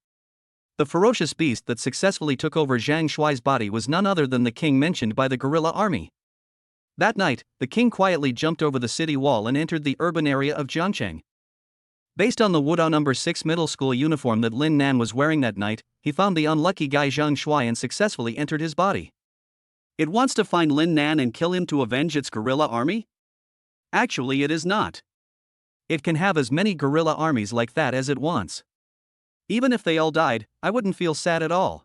B: The ferocious beast that successfully took over Zhang Shuai's body was none other than the king mentioned by the guerrilla army. That night, the king quietly jumped over the city wall and entered the urban area of Jiangcheng. Based on the Wudao No. 6 middle school uniform that Lin Nan was wearing that night, he found the unlucky guy Zhang Shuai and successfully entered his body.
A: It wants to find Lin Nan and kill him to avenge its guerrilla army? Actually, it is not.
B: It can have as many guerrilla armies like that as it wants.
A: Even if they all died, I wouldn't feel sad at all.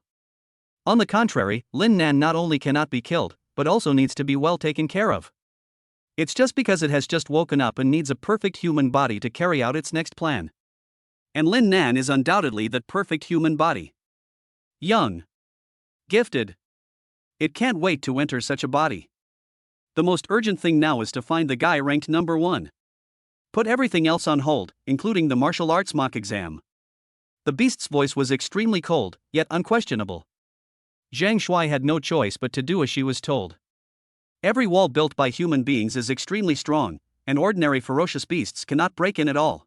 B: On the contrary, Lin Nan not only cannot be killed, but also needs to be well taken care of. It's just because it has just woken up and needs a perfect human body to carry out its next plan.
A: And Lin Nan is undoubtedly that perfect human body. Young. Gifted. It can't wait to enter such a body. The most urgent thing now is to find the guy ranked number 1. Put everything else on hold, including the martial arts mock exam.
B: The beast's voice was extremely cold, yet unquestionable. Zhang Shuai had no choice but to do as she was told.
A: Every wall built by human beings is extremely strong, and ordinary ferocious beasts cannot break in at all.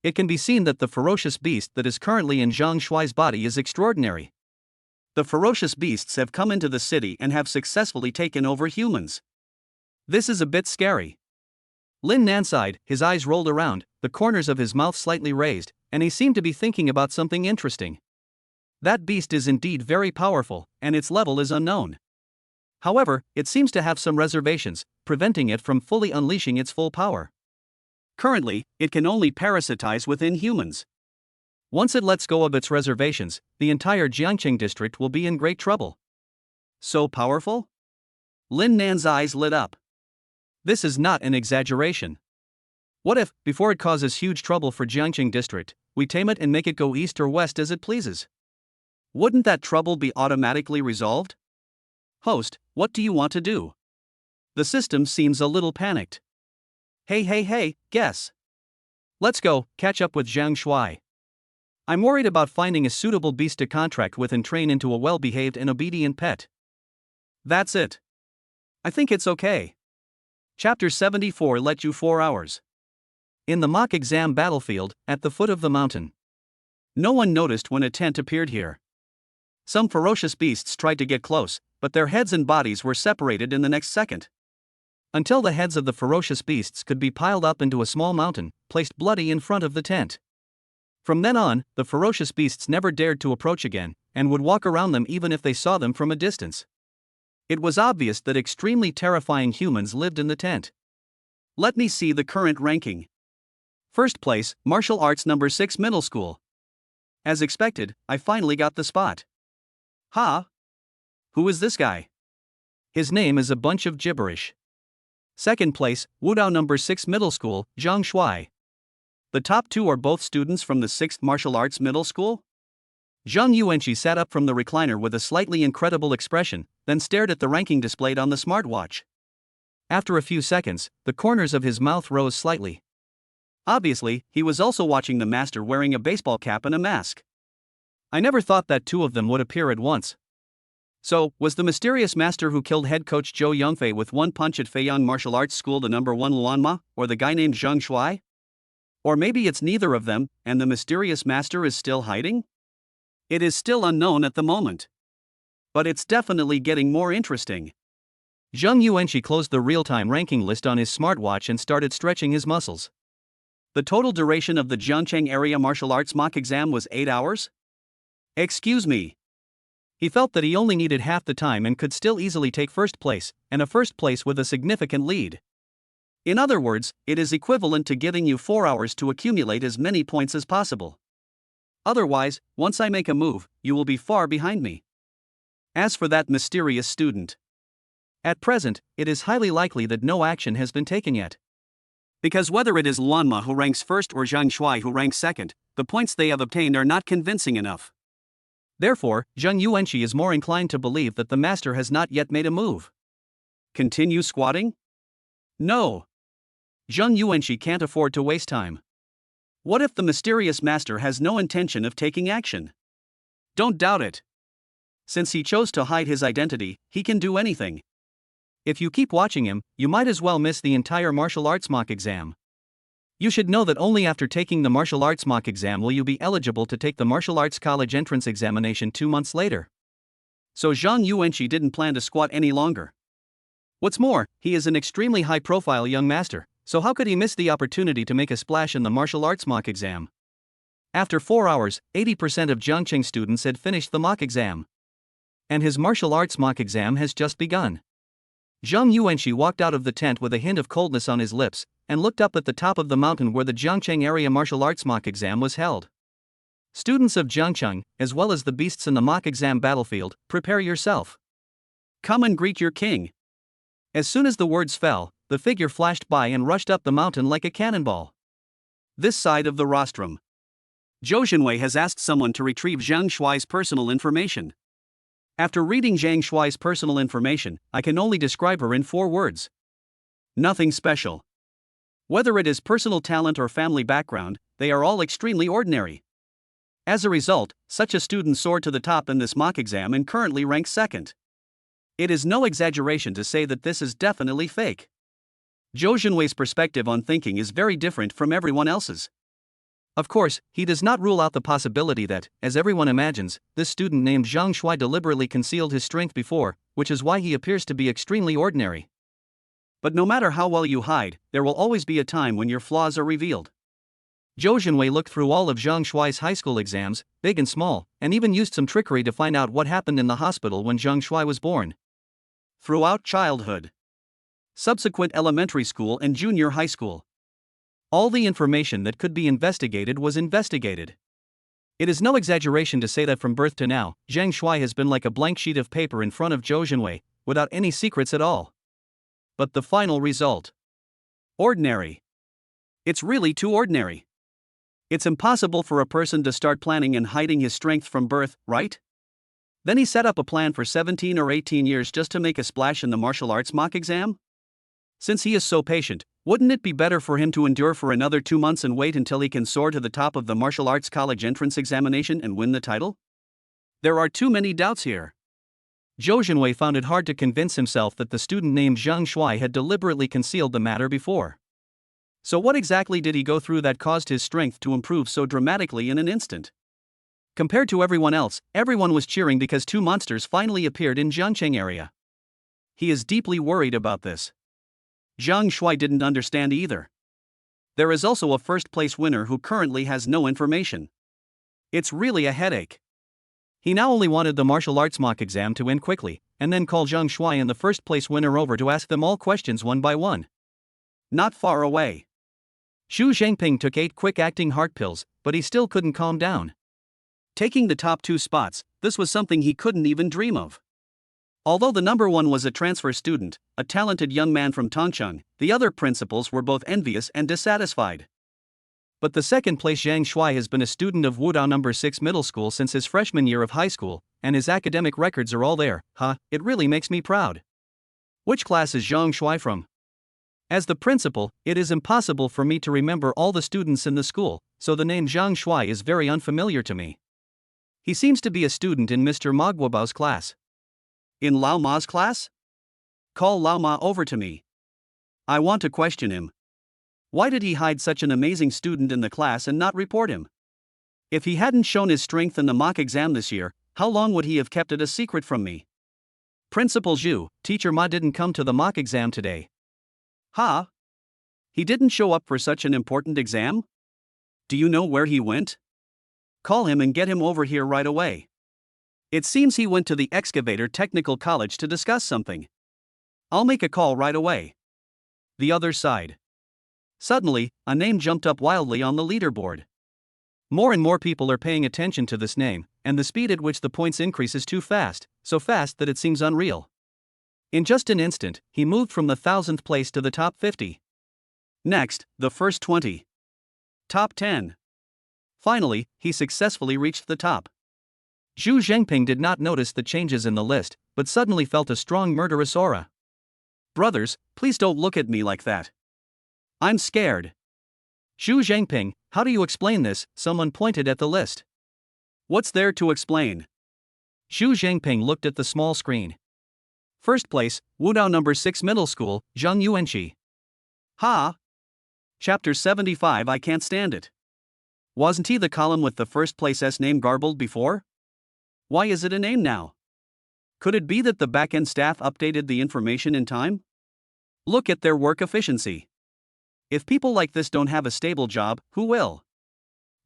B: It can be seen that the ferocious beast that is currently in Zhang Shuai's body is extraordinary.
A: The ferocious beasts have come into the city and have successfully taken over humans. This is a bit scary.
B: Lin Nan sighed, his eyes rolled around, the corners of his mouth slightly raised, and he seemed to be thinking about something interesting. That beast is indeed very powerful, and its level is unknown. However, it seems to have some reservations, preventing it from fully unleashing its full power.
A: Currently, it can only parasitize within humans.
B: Once it lets go of its reservations, the entire Jiangcheng district will be in great trouble.
A: So powerful? Lin Nan's eyes lit up.
B: This is not an exaggeration. What if, before it causes huge trouble for Jiangcheng district, we tame it and make it go east or west as it pleases?
A: Wouldn't that trouble be automatically resolved? Host, what do you want to do? The system seems a little panicked. Hey, guess.
B: Let's go, catch up with Zhang Shuai. I'm worried about finding a suitable beast to contract with and train into a well-behaved and obedient pet.
A: That's it. I think it's okay. Chapter 74 let you 4 hours.
B: In the mock exam battlefield, at the foot of the mountain.
A: No one noticed when a tent appeared here. Some ferocious beasts tried to get close, but their heads and bodies were separated in the next second.
B: Until the heads of the ferocious beasts could be piled up into a small mountain, placed bloody in front of the tent. From then on, the ferocious beasts never dared to approach again, and would walk around them even if they saw them from a distance. It was obvious that extremely terrifying humans lived in the tent.
A: Let me see the current ranking. First place, Martial Arts No. 6 Middle School. As expected, I finally got the spot. Ha! Who is this guy?
B: His name is a bunch of gibberish.
A: Second place, Wudao No. 6 Middle School, Zhang Shuai. The top 2 are both students from the 6th Martial Arts Middle School?
B: Zhang Yueni sat up from the recliner with a slightly incredible expression, then stared at the ranking displayed on the smartwatch. After a few seconds, the corners of his mouth rose slightly.
A: Obviously, he was also watching the master wearing a baseball cap and a mask.
B: I never thought that 2 of them would appear at once.
A: So, was the mysterious master who killed head coach Zhou Yongfei with one punch at Feiyang Martial Arts School the number 1 Luanma, or the guy named Zhang Shuai? Or maybe it's neither of them, and the mysterious master is still hiding? It is still unknown at the moment. But it's definitely getting more interesting.
B: Zhang Yuenqi closed the real-time ranking list on his smartwatch and started stretching his muscles.
A: The total duration of the Jiangcheng area martial arts mock exam was 8 hours? Excuse me.
B: He felt that he only needed half the time and could still easily take first place, and a first place with a significant lead.
A: In other words, it is equivalent to giving you 4 hours to accumulate as many points as possible. Otherwise, once I make a move, you will be far behind me. As for that mysterious student,
B: at present, it is highly likely that no action has been taken yet.
A: Because whether it is Luanma who ranks first or Zhang Shuai who ranks second, the points they have obtained are not convincing enough.
B: Therefore, Zhang Yuenqi is more inclined to believe that the master has not yet made a move.
A: Continue squatting? No. Zhang Yuenshi can't afford to waste time. What if the mysterious master has no intention of taking action? Don't doubt it. Since he chose to hide his identity, he can do anything.
B: If you keep watching him, you might as well miss the entire martial arts mock exam. You should know that only after taking the martial arts mock exam will you be eligible to take the martial arts college entrance examination 2 months later.
A: So Zhang Yuenshi didn't plan to squat any longer. What's more, he is an extremely high-profile young master, so how could he miss the opportunity to make a splash in the martial arts mock exam? After 4 hours, 80% of Zhangcheng students had finished the mock exam. And his martial arts mock exam has just begun. Zhang Yuenshi walked out of the tent with a hint of coldness on his lips, and looked up at the top of the mountain where the Zhangcheng area martial arts mock exam was held. Students of Zhangcheng, as well as the beasts in the mock exam battlefield, prepare yourself. Come and greet your king. As soon as the words fell, the figure flashed by and rushed up the mountain like a cannonball. This side of the rostrum. Zhou Xinwei has asked someone to retrieve Zhang Shuai's personal information. After reading Zhang Shuai's personal information, I can only describe her in 4 words. Nothing special. Whether it is personal talent or family background, they are all extremely ordinary. As a result, such a student soared to the top in this mock exam and currently ranks 2nd. It is no exaggeration to say that this is definitely fake. Zhou Xinwei's perspective on thinking is very different from everyone else's. Of course, he does not rule out the possibility that, as everyone imagines, this student named Zhang Shuai deliberately concealed his strength before, which is why he appears to be extremely ordinary. But no matter how well you hide, there will always be a time when your flaws are revealed. Zhou Xinwei looked through all of Zhang Shuai's high school exams, big and small, and even used some trickery to find out what happened in the hospital when Zhang Shuai was born. Throughout childhood, subsequent elementary school and junior high school, all the information that could be investigated was investigated. It is no exaggeration to say that from birth to now, Zhang Shuai has been like a blank sheet of paper in front of Zhou Xinwei, without any secrets at all. But the final result? Ordinary. It's really too ordinary. It's impossible for a person to start planning and hiding his strength from birth, right? Then he set up a plan for 17 or 18 years just to make a splash in the martial arts mock exam? Since he is so patient, wouldn't it be better for him to endure for another 2 months and wait until he can soar to the top of the martial arts college entrance examination and win the title? There are too many doubts here. Zhou Xinwei found it hard to convince himself that the student named Zhang Shuai had deliberately concealed the matter before. So what exactly did he go through that caused his strength to improve so dramatically in an instant? Compared to everyone else, everyone was cheering because 2 monsters finally appeared in Zhangcheng area. He is deeply worried about this. Zhang Shuai didn't understand either. There is also a first-place winner who currently has no information. It's really a headache. He now only wanted the martial arts mock exam to end quickly, and then call Zhang Shuai and the first-place winner over to ask them all questions one by one. Not far away, Zhu Xangping took 8 quick-acting heart pills, but he still couldn't calm down. Taking the top 2 spots, this was something he couldn't even dream of. Although the number 1 was a transfer student, a talented young man from Tongcheng, the other principals were both envious and dissatisfied. But the second-place Zhang Shuai has been a student of Wudao No. 6 middle school since his freshman year of high school, and his academic records are all there. It really makes me proud. Which class is Zhang Shuai from? As the principal, it is impossible for me to remember all the students in the school, so the name Zhang Shuai is very unfamiliar to me. He seems to be a student in Mr. Ma Guobao's class. In Lao Ma's class? Call Lao Ma over to me. I want to question him. Why did he hide such an amazing student in the class and not report him? If he hadn't shown his strength in the mock exam this year, how long would he have kept it a secret from me? Principal Zhu, Teacher Ma didn't come to the mock exam today. He didn't show up for such an important exam? Do you know where he went? Call him and get him over here right away. It seems he went to the Excavator Technical College to discuss something. I'll make a call right away. The other side. Suddenly, a name jumped up wildly on the leaderboard. More and more people are paying attention to this name, and the speed at which the points increase is too fast, so fast that it seems unreal. In just an instant, he moved from the 1000th place to the top 50. Next, the first 20. Top 10. Finally, he successfully reached the top. Zhu Xangping did not notice the changes in the list, but suddenly felt a strong murderous aura. Brothers, please don't look at me like that. I'm scared.
B: Zhu Xangping, how do you explain this? Someone pointed at the list.
A: What's there to explain?
B: Zhu Xangping looked at the small screen.
A: First place, Wudao number 6 middle school, Zhang Yuenqi. Ha! Chapter 75. I can't stand it. Wasn't he the column with the first place's name garbled before? Why is it a name now? Could it be that the back-end staff updated the information in time? Look at their work efficiency. If people like this don't have a stable job, who will?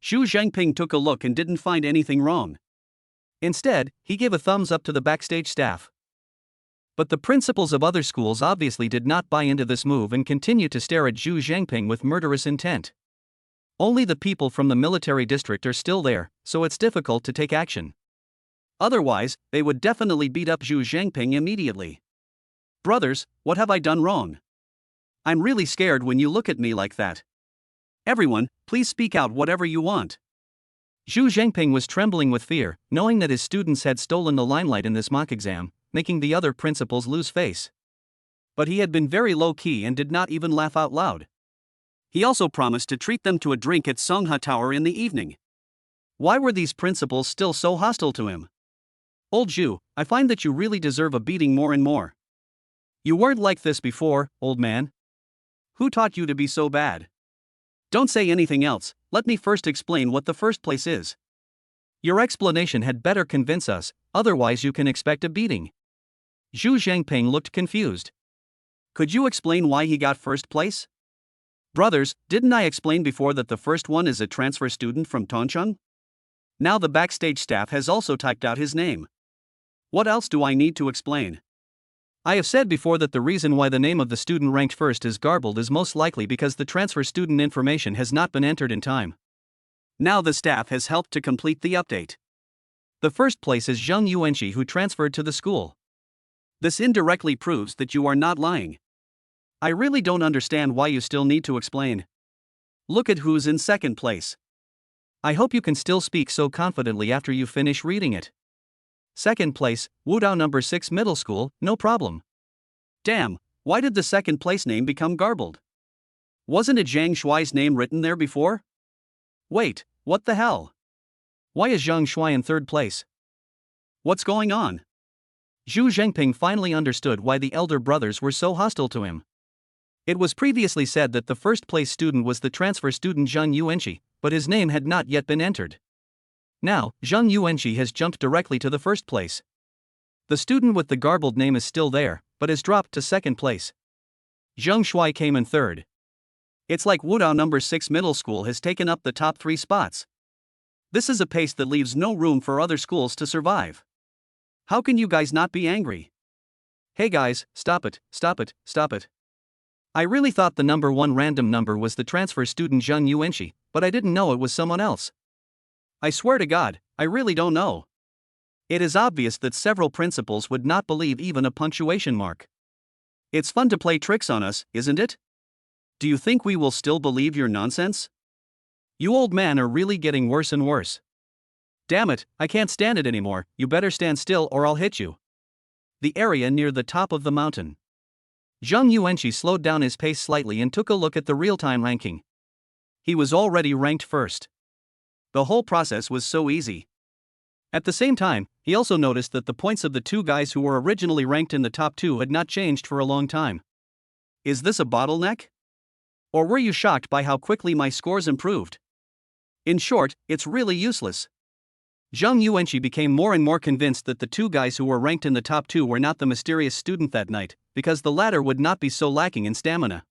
A: Zhu Xangping took a look and didn't find anything wrong.
B: Instead, he gave a thumbs up to the backstage staff. But the principals of other schools obviously did not buy into this move and continued to stare at Zhu Xangping with murderous intent. Only the people from the military district are still there, so it's difficult to take action.
A: Otherwise, they would definitely beat up Zhu Xangping immediately. Brothers, what have I done wrong? I'm really scared when you look at me like that. Everyone, please speak out whatever you want.
B: Zhu Xangping was trembling with fear, knowing that his students had stolen the limelight in this mock exam, making the other principals lose face.
A: But he had been very low-key and did not even laugh out loud. He also promised to treat them to a drink at Songha Tower in the evening. Why were these principals still so hostile to him? Old Zhu, I find that you really deserve a beating more and more. You weren't like this before, old man. Who taught you to be so bad? Don't say anything else, let me first explain what the first place is.
B: Your explanation had better convince us, otherwise you can expect a beating.
A: Zhu Xangping looked confused. Could you explain why he got first place? Brothers, didn't I explain before that the first one is a transfer student from Tongcheng? Now the backstage staff has also typed out his name. What else do I need to explain?
B: I have said before that the reason why the name of the student ranked first is garbled is most likely because the transfer student information has not been entered in time.
A: Now the staff has helped to complete the update.
B: The first place is Zhang Yuenqi, who transferred to the school.
A: This indirectly proves that you are not lying. I really don't understand why you still need to explain. Look at who's in second place.
B: I hope you can still speak so confidently after you finish reading it. Second place, Wudao number 6 middle school, no problem.
A: Damn, why did the second place name become garbled? Wasn't it Zhang Shuai's name written there before? Wait, what the hell?
B: Why is Zhang Shuai in third place?
A: What's going on?
B: Zhu Xangping finally understood why the elder brothers were so hostile to him. It was previously said that the first place student was the transfer student Zhang Yuenqi, but his name had not yet been entered. Now, Zhang Yuenqi has jumped directly to the first place. The student with the garbled name is still there, but has dropped to second place. Zhang Shuai came in third.
A: It's like Wudao number 6 middle school has taken up the top 3 spots. This is a pace that leaves no room for other schools to survive. How can you guys not be angry?
B: Hey guys, stop it, stop it, stop it. I really thought the number 1 random number was the transfer student Zhang Yuenqi, but I didn't know it was someone else.
A: I swear to God, I really don't know. It is obvious that several principals would not believe even a punctuation mark. It's fun to play tricks on us, isn't it? Do you think we will still believe your nonsense? You old man are really getting worse and worse. Damn it, I can't stand it anymore, you better stand still or I'll hit you. The area near the top of the mountain.
B: Zhang Yuenqi slowed down his pace slightly and took a look at the real-time ranking.
A: He was already ranked first. The whole process was so easy. At the same time, he also noticed that the points of the 2 guys who were originally ranked in the top 2 had not changed for a long time. Is this a bottleneck? Or were you shocked by how quickly my scores improved? In short, it's really useless.
B: Zhang Yuenqi became more and more convinced that the 2 guys who were ranked in the top 2 were not the mysterious student that night, because the latter would not be so lacking in stamina.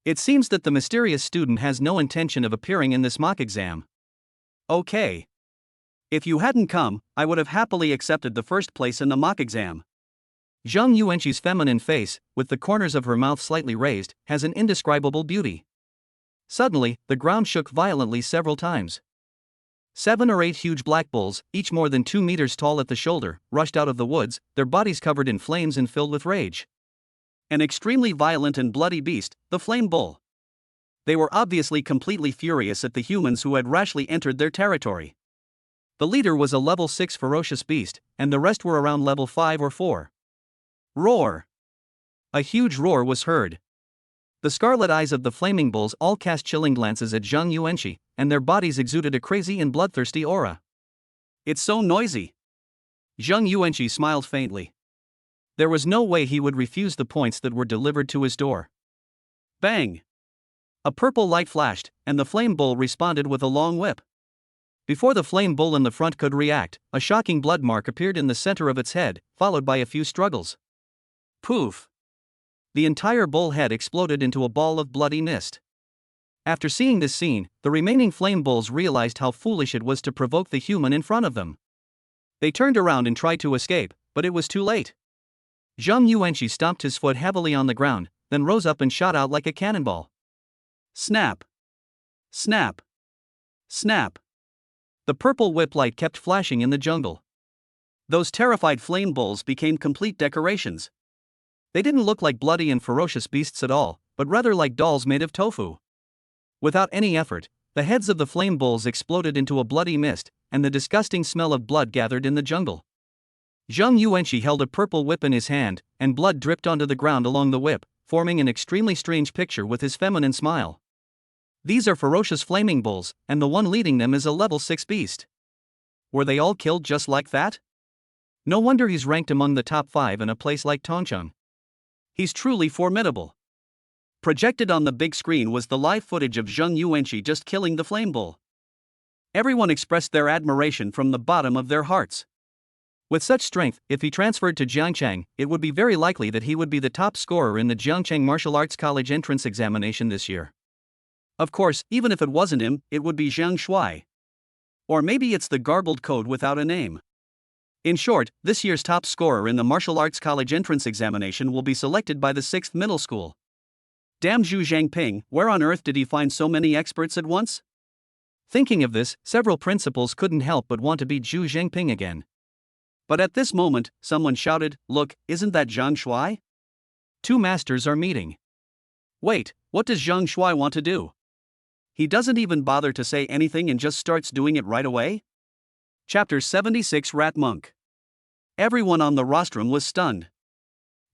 B: It seems that the mysterious student has no intention of appearing in this mock exam.
A: Okay. If you hadn't come, I would have happily accepted the first place in the mock exam.
B: Zhang Yuenqi's feminine face, with the corners of her mouth slightly raised, has an indescribable beauty. Suddenly, the ground shook violently several times. 7 or 8 huge black bulls, each more than 2 meters tall at the shoulder, rushed out of the woods, their bodies covered in flames and filled with rage.
A: An extremely violent and bloody beast, the flame bull. They were obviously completely furious at the humans who had rashly entered their territory. The leader was a level 6 ferocious beast, and the rest were around level 5 or 4. Roar!
B: A huge roar was heard. The scarlet eyes of the flaming bulls all cast chilling glances at Zhang Yuenqi, and their bodies exuded a crazy and bloodthirsty aura.
A: It's so noisy.
B: Zhang Yuenqi smiled faintly. There was no way he would refuse the points that were delivered to his door.
A: Bang!
B: A purple light flashed, and the flame bull responded with a long whip. Before the flame bull in the front could react, a shocking blood mark appeared in the center of its head, followed by a few struggles.
A: Poof!
B: The entire bull head exploded into a ball of bloody mist. After seeing this scene, the remaining flame bulls realized how foolish it was to provoke the human in front of them. They turned around and tried to escape, but it was too late. Zhang Yuenqi stomped his foot heavily on the ground, then rose up and shot out like a cannonball.
A: Snap! Snap! Snap!
B: The purple whip light kept flashing in the jungle.
A: Those terrified flame bulls became complete decorations.
B: They didn't look like bloody and ferocious beasts at all, but rather like dolls made of tofu. Without any effort, the heads of the flame bulls exploded into a bloody mist, and the disgusting smell of blood gathered in the jungle. Zhang Yuenqi held a purple whip in his hand, and blood dripped onto the ground along the whip, forming an extremely strange picture with his feminine smile. These are ferocious flaming bulls, and the one leading them is a level 6 beast. Were they all killed just like that? No wonder he's ranked among the top 5 in a place like Tongcheng.
A: He's truly formidable. Projected on the big screen was the live footage of Zhang Yuenqi just killing the flame bull. Everyone expressed their admiration from the bottom of their hearts.
B: With such strength, if he transferred to Jiangcheng, it would be very likely that he would be the top scorer in the Jiangcheng Martial Arts College entrance examination this year.
A: Of course, even if it wasn't him, it would be Zhang Shuai. Or maybe it's the garbled code without a name. In short, this year's top scorer in the Martial Arts College entrance examination will be selected by the 6th middle school. Damn Zhu Xangping, where on earth did he find so many experts at once?
B: Thinking of this, several principals couldn't help but want to beat Zhu Xangping again.
A: But at this moment, someone shouted, "Look, isn't that Zhang Shuai?"
B: 2 masters are meeting.
A: Wait, what does Zhang Shuai want to do? He doesn't even bother to say anything and just starts doing it right away? Chapter 76 Rat Monk. Everyone on the rostrum was stunned.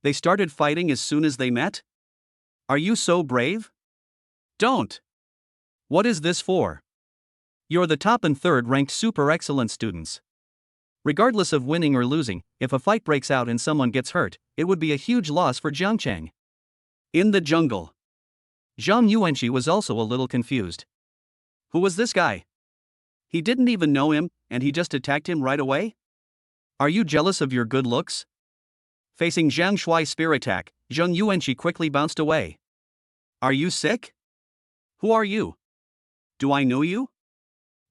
A: They started fighting as soon as they met? Are you so brave? Don't!
B: What is this for? You're the top and 3rd ranked super excellent students. Regardless of winning or losing, if a fight breaks out and someone gets hurt, it would be a huge loss for Jiangcheng.
A: In the jungle.
B: Zhang Yuenqi was also a little confused.
A: Who was this guy? He didn't even know him, and he just attacked him right away?
B: Are you jealous of your good looks?
A: Facing Zhang Shuai's spear attack, Zhang Yuenqi quickly bounced away. Are you sick? Who are you? Do I know you?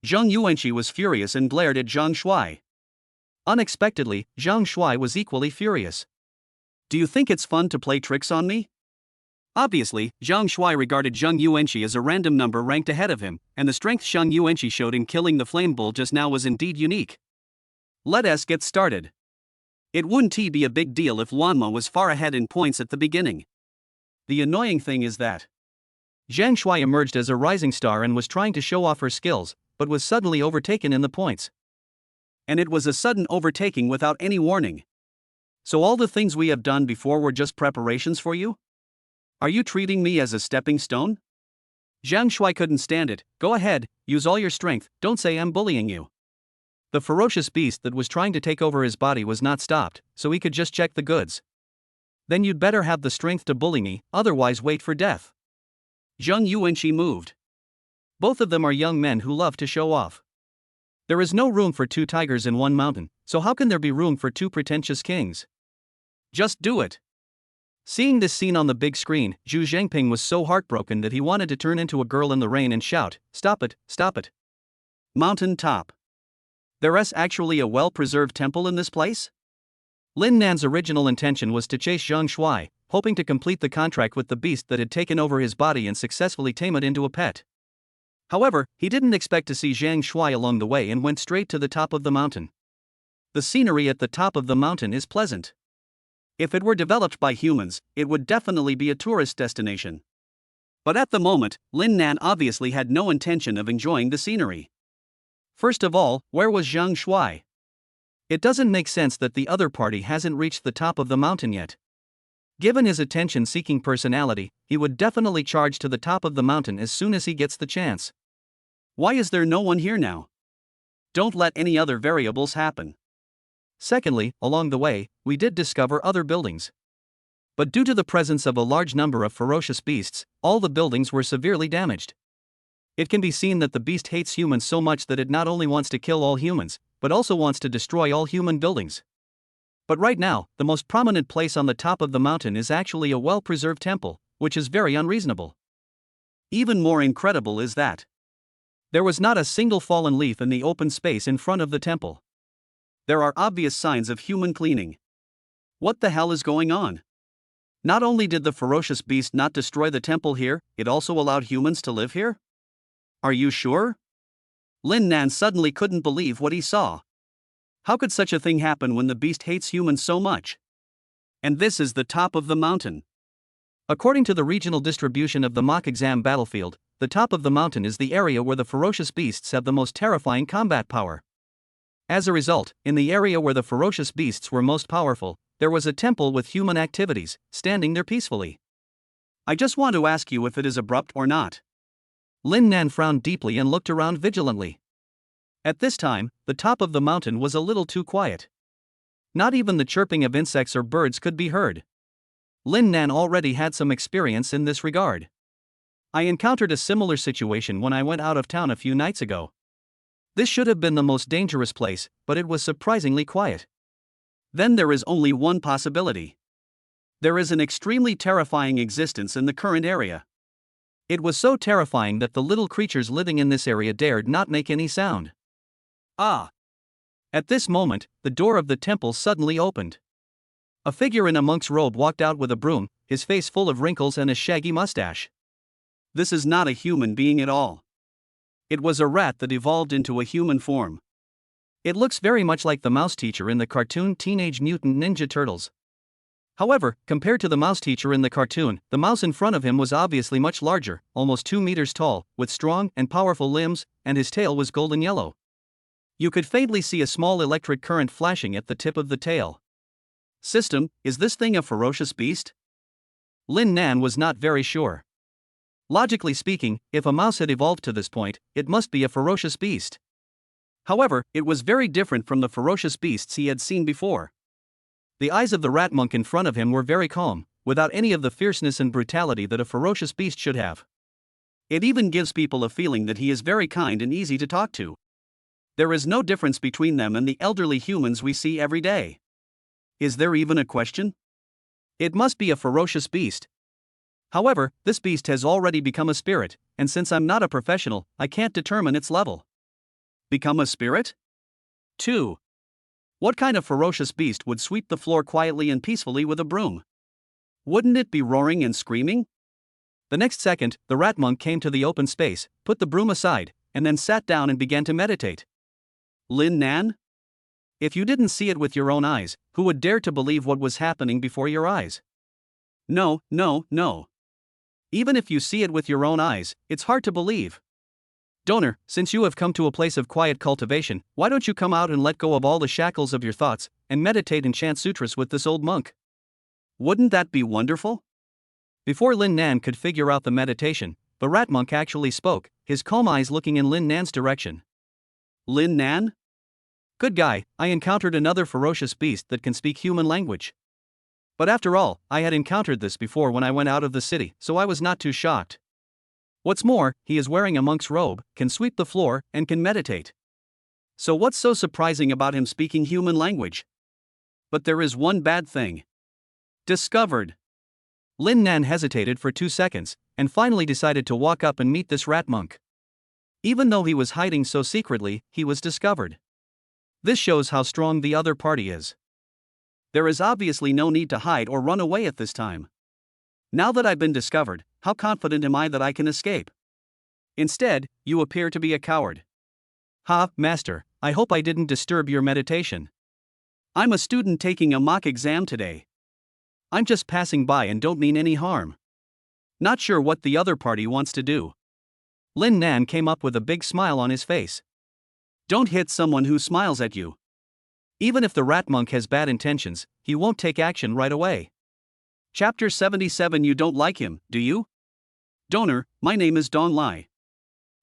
A: Zhang Yuenqi was furious and glared at Zhang Shuai.
B: Unexpectedly, Zhang Shuai was equally furious.
A: Do you think it's fun to play tricks on me? Obviously, Zhang Shuai regarded Zhang Yuenqi as a random number ranked ahead of him, and the strength Zhang Yuenqi showed in killing the flame bull just now was indeed unique. Let us get started. It wouldn't be a big deal if Wanma was far ahead in points at the beginning. The annoying thing is that
B: Zhang Shuai emerged as a rising star and was trying to show off her skills, but was suddenly overtaken in the points.
A: And it was a sudden overtaking without any warning. So all the things we have done before were just preparations for you? Are you treating me as a stepping stone? Zhang Shuai couldn't stand it. Go ahead, use all your strength, don't say I'm bullying you.
B: The ferocious beast that was trying to take over his body was not stopped, so he could just check the goods. Then you'd better have the strength to bully me, otherwise wait for death.
A: Zhang Yuenqi moved.
B: Both of them are young men who love to show off. There is no room for 2 tigers in one mountain, so how can there be room for 2 pretentious kings?
A: Just do it.
B: Seeing this scene on the big screen, Zhu Xangping was so heartbroken that he wanted to turn into a girl in the rain and shout, "Stop it, stop it."
A: Mountain top. There's actually a well-preserved temple in this place?
B: Lin Nan's original intention was to chase Zhang Shuai, hoping to complete the contract with the beast that had taken over his body and successfully tame it into a pet. However, he didn't expect to see Zhang Shuai along the way and went straight to the top of the mountain. The scenery at the top of the mountain is pleasant. If it were developed by humans, it would definitely be a tourist destination. But at the moment, Lin Nan obviously had no intention of enjoying the scenery. First of all, where was Zhang Shuai? It doesn't make sense that the other party hasn't reached the top of the mountain yet. Given his attention-seeking personality, he would definitely charge to the top of the mountain as soon as he gets the chance.
A: Why is there no one here now? Don't let any other variables happen.
B: Secondly, along the way, we did discover other buildings. But due to the presence of a large number of ferocious beasts, all the buildings were severely damaged. It can be seen that the beast hates humans so much that it not only wants to kill all humans, but also wants to destroy all human buildings. But right now, the most prominent place on the top of the mountain is actually a well-preserved temple, which is very unreasonable.
A: Even more incredible is that
B: there was not a single fallen leaf in the open space in front of the temple.
A: There are obvious signs of human cleaning. What the hell is going on? Not only did the ferocious beast not destroy the temple here, it also allowed humans to live here? Are you sure? Lin Nan suddenly couldn't believe what he saw. How could such a thing happen when the beast hates humans so much? And this is the top of the mountain.
B: According to the regional distribution of the mock exam battlefield, the top of the mountain is the area where the ferocious beasts have the most terrifying combat power. As a result, in the area where the ferocious beasts were most powerful, there was a temple with human activities, standing there peacefully.
A: I just want to ask you if it is abrupt or not.
B: Lin Nan frowned deeply and looked around vigilantly. At this time, the top of the mountain was a little too quiet. Not even the chirping of insects or birds could be heard. Lin Nan already had some experience in this regard. I encountered a similar situation when I went out of town a few nights ago. This should have been the most dangerous place, but it was surprisingly quiet.
A: Then there is only one possibility. There is an extremely terrifying existence in the current area.
B: It was so terrifying that the little creatures living in this area dared not make any sound.
A: Ah!
B: At this moment, the door of the temple suddenly opened. A figure in a monk's robe walked out with a broom, his face full of wrinkles and a shaggy mustache.
A: This is not a human being at all. It was a rat that evolved into a human form.
B: It looks very much like the mouse teacher in the cartoon Teenage Mutant Ninja Turtles. However, compared to the mouse teacher in the cartoon, the mouse in front of him was obviously much larger, almost 2 meters tall, with strong and powerful limbs, and his tail was golden yellow. You could faintly see a small electric current flashing at the tip of the tail.
A: System, is this thing a ferocious beast?
B: Lin Nan was not very sure. Logically speaking, if a mouse had evolved to this point, it must be a ferocious beast.
A: However, it was very different from the ferocious beasts he had seen before.
B: The eyes of the rat monk in front of him were very calm, without any of the fierceness and brutality that a ferocious beast should have.
A: It even gives people a feeling that he is very kind and easy to talk to. There is no difference between them and the elderly humans we see every day. Is there even a question?
B: It must be a ferocious beast. However, this beast has already become a spirit, and since I'm not a professional, I can't determine its level.
A: Become a spirit? 2. What kind of ferocious beast would sweep the floor quietly and peacefully with a broom? Wouldn't it be roaring and screaming?
B: The next second, the rat monk came to the open space, put the broom aside, and then sat down and began to meditate.
A: Lin Nan?
B: If you didn't see it with your own eyes, who would dare to believe what was happening before your eyes?
A: No. Even if you see it with your own eyes, it's hard to believe.
B: Donor, since you have come to a place of quiet cultivation, why don't you come out and let go of all the shackles of your thoughts, and meditate and chant sutras with this old monk?
A: Wouldn't that be wonderful?
B: Before Lin Nan could figure out the meditation, the rat monk actually spoke, his calm eyes looking in Lin Nan's direction.
A: Lin Nan?
B: Good guy, I encountered another ferocious beast that can speak human language. But after all, I had encountered this before when I went out of the city, so I was not too shocked. What's more, he is wearing a monk's robe, can sweep the floor, and can meditate.
A: So what's so surprising about him speaking human language? But there is one bad thing. Discovered.
B: Lin Nan hesitated for 2 seconds, and finally decided to walk up and meet this rat monk. Even though he was hiding so secretly, he was discovered. This shows how strong the other party is.
A: There is obviously no need to hide or run away at this time. Now that I've been discovered, how confident am I that I can escape? Instead, you appear to be a coward.
B: Ha, master, I hope I didn't disturb your meditation.
A: I'm a student taking a mock exam today. I'm just passing by and don't mean any harm. Not sure what the other party wants to do.
B: Lin Nan came up with a big smile on his face.
A: Don't hit someone who smiles at you.
B: Even if the rat monk has bad intentions, he won't take action right away.
A: Chapter 77. You don't like him, do you? Donor, my name is Dong Lai.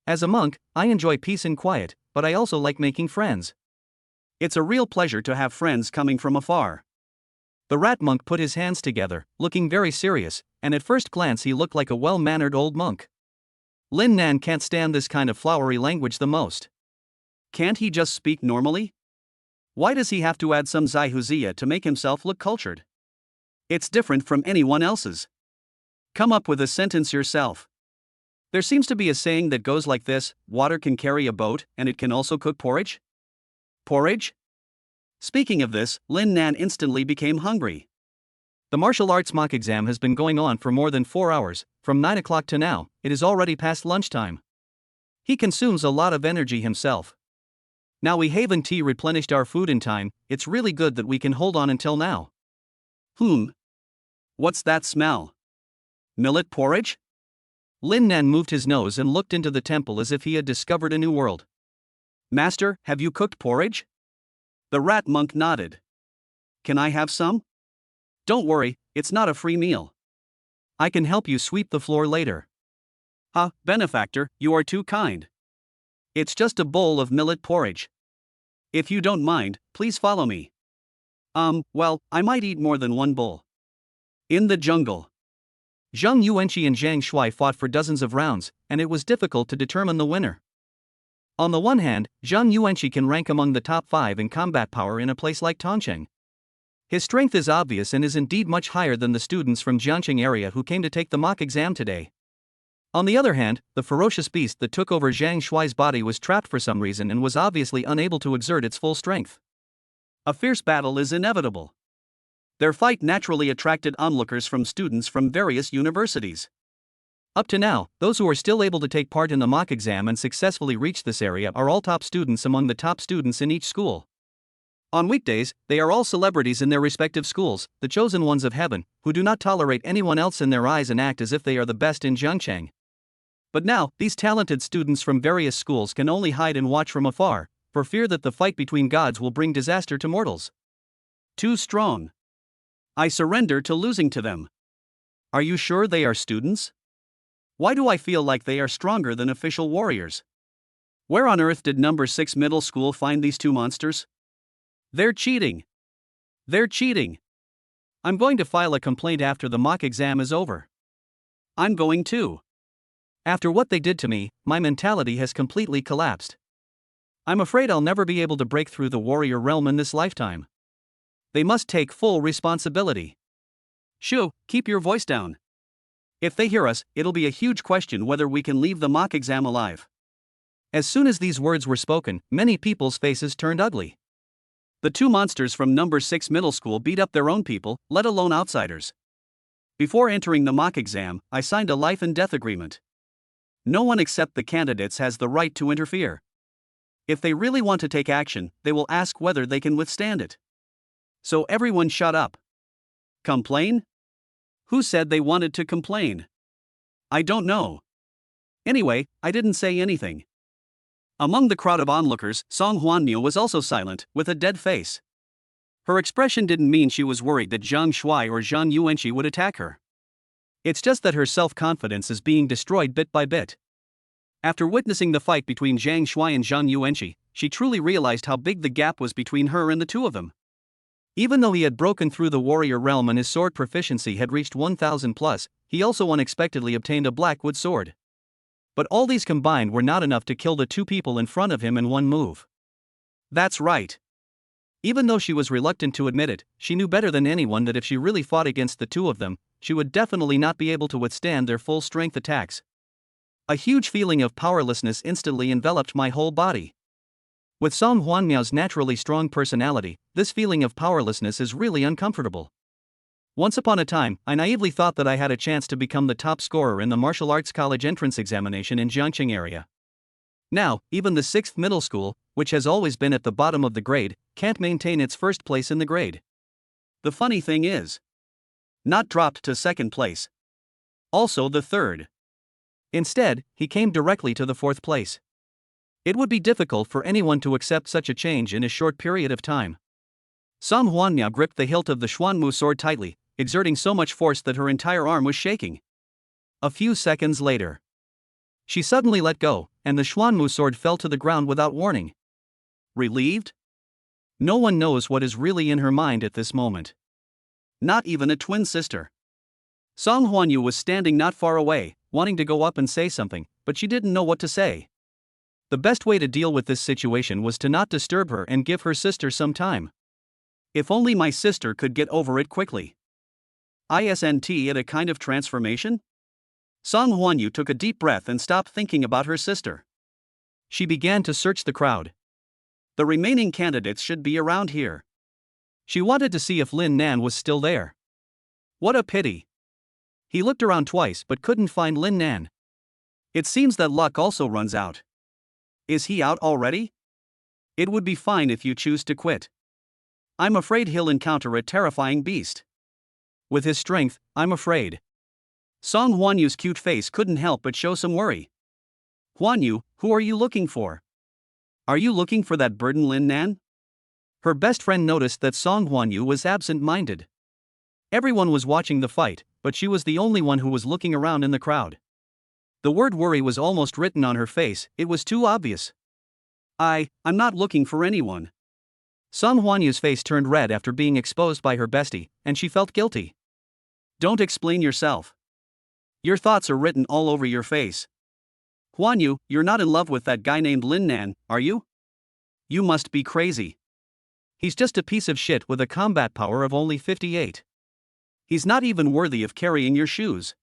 B: As a monk, I enjoy peace and quiet, but I also like making friends.
A: It's a real pleasure to have friends coming from afar.
B: The rat monk put his hands together, looking very serious, and at first glance he looked like a well-mannered old monk. Lin Nan can't stand this kind of flowery language the most.
A: Can't he just speak normally? Why does he have to add some Zija to make himself look cultured? It's different from anyone else's. Come up with a sentence yourself. There seems to be a saying that goes like this: water can carry a boat, and it can also cook porridge? Porridge? Speaking of this, Lin Nan instantly became hungry.
B: The martial arts mock exam has been going on for more than 4 hours, from 9 o'clock to now. It is already past lunchtime. He consumes a lot of energy himself. Now we haven't replenished our food in time. It's really good that we can hold on until now.
A: What's that smell? Millet porridge?
B: Lin Nan moved his nose and looked into the temple as if he had discovered a new world.
A: Master, have you cooked porridge? The rat monk nodded. Can I have some? Don't worry, it's not a free meal.
B: I can help you sweep the floor later.
A: Benefactor, you are too kind. It's just a bowl of millet porridge. If you don't mind, please follow me. Well, I might eat more than one bowl. In the jungle,
B: Zhang Yueni and Zhang Shui fought for dozens of rounds, and it was difficult to determine the winner. On the one hand, Zhang Yueni can rank among the top 5 in combat power in a place like Tongcheng. His strength is obvious and is indeed much higher than the students from Jiangcheng area who came to take the mock exam today. On the other hand, the ferocious beast that took over Zhang Shui's body was trapped for some reason and was obviously unable to exert its full strength.
A: A fierce battle is inevitable. Their fight naturally attracted onlookers from students from various universities.
B: Up to now, those who are still able to take part in the mock exam and successfully reach this area are all top students among the top students in each school. On weekdays, they are all celebrities in their respective schools, the chosen ones of heaven, who do not tolerate anyone else in their eyes and act as if they are the best in Jiangcheng. But now, these talented students from various schools can only hide and watch from afar, for fear that the fight between gods will bring disaster to mortals.
A: Too strong. I surrender to losing to them. Are you sure they are students? Why do I feel like they are stronger than official warriors? Where on earth did number 6 middle school find these two monsters? They're cheating. They're cheating. I'm going to file a complaint after the mock exam is over. I'm going to.
B: After what they did to me, my mentality has completely collapsed. I'm afraid I'll never be able to break through the warrior realm in this lifetime. They must take full responsibility.
A: Shoo, keep your voice down. If they hear us, it'll be a huge question whether we can leave the mock exam alive.
B: As soon as these words were spoken, many people's faces turned ugly.
A: The two monsters from number 6 middle school beat up their own people, let alone outsiders. Before entering the mock exam, I signed a life and death agreement. No one except the candidates has the right to interfere. If they really want to take action, they will ask whether they can withstand it. So everyone shut up. Complain? Who said they wanted to complain? I don't know. Anyway, I didn't say anything. Among the crowd of onlookers, Huan Yu was also silent, with a dead face. Her expression didn't mean she was worried that Zhang Shui or Zhang Yueni would attack her. It's just that her self-confidence is being destroyed bit by bit. After witnessing the fight between Zhang Shui and Zhang Yueni, she truly realized how big the gap was between her and the two of them. Even though he had broken through the warrior realm and his sword proficiency had reached 1000 plus, he also unexpectedly obtained a blackwood sword. But all these combined were not enough to kill the two people in front of him in one move. That's right. Even though she was reluctant to admit it, she knew better than anyone that if she really fought against the two of them, she would definitely not be able to withstand their full strength attacks. A huge feeling of powerlessness instantly enveloped my whole body. With Song Huanmiao's naturally strong personality, this feeling of powerlessness is really uncomfortable. Once upon a time, I naively thought that I had a chance to become the top scorer in the martial arts college entrance examination in Jiangcheng area. Now, even the 6th middle school, which has always been at the bottom of the grade, can't maintain its first place in the grade. The funny thing is, not dropped to 2nd place. Also the 3rd. Instead, he came directly to the 4th place. It would be difficult for anyone to accept such a change in a short period of time. Song Huanmiao gripped the hilt of the Xuanmu sword tightly, exerting so much force that her entire arm was shaking. A few seconds later, she suddenly let go, and the Xuanmu sword fell to the ground without warning. Relieved? No one knows what is really in her mind at this moment. Not even a twin sister. Huan Yu was standing not far away, wanting to go up and say something, but she didn't know what to say. The best way to deal with this situation was to not disturb her and give her sister some time. If only my sister could get over it quickly. Isn't it a kind of transformation? Huan Yu took a deep breath and stopped thinking about her sister. She began to search the crowd. The remaining candidates should be around here. She wanted to see if Lin Nan was still there. What a pity. He looked around twice but couldn't find Lin Nan. It seems that luck also runs out. Is he out already? It would be fine if you choose to quit. I'm afraid he'll encounter a terrifying beast. With his strength, I'm afraid. Huan Yu's cute face couldn't help but show some worry. Huan Yu, who are you looking for? Are you looking for that burden Lin Nan? Her best friend noticed that Huan Yu was absent-minded. Everyone was watching the fight, but she was the only one who was looking around in the crowd. The word worry was almost written on her face, it was too obvious. I'm not looking for anyone. Huan Yu's face turned red after being exposed by her bestie, and she felt guilty. Don't explain yourself. Your thoughts are written all over your face. Huan Yu, you're not in love with that guy named Lin Nan, are you? You must be crazy. He's just a piece of shit with a combat power of only 58. He's not even worthy of carrying your shoes.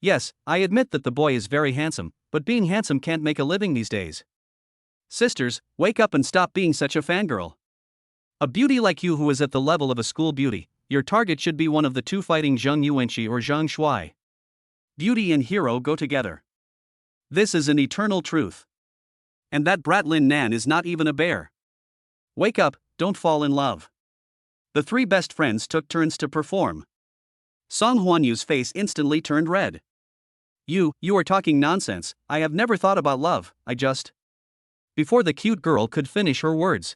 A: Yes, I admit that the boy is very handsome, but being handsome can't make a living these days. Sisters, wake up and stop being such a fangirl. A beauty like you who is at the level of a school beauty, your target should be one of the two fighting Zhang Yuenqi or Zhang Shuai. Beauty and hero go together. This is an eternal truth. And that brat Lin Nan is not even a bear. Wake up, don't fall in love. The three best friends took turns to perform. Huan Yu's face instantly turned red. You are talking nonsense, I have never thought about love, I just... Before the cute girl could finish her words,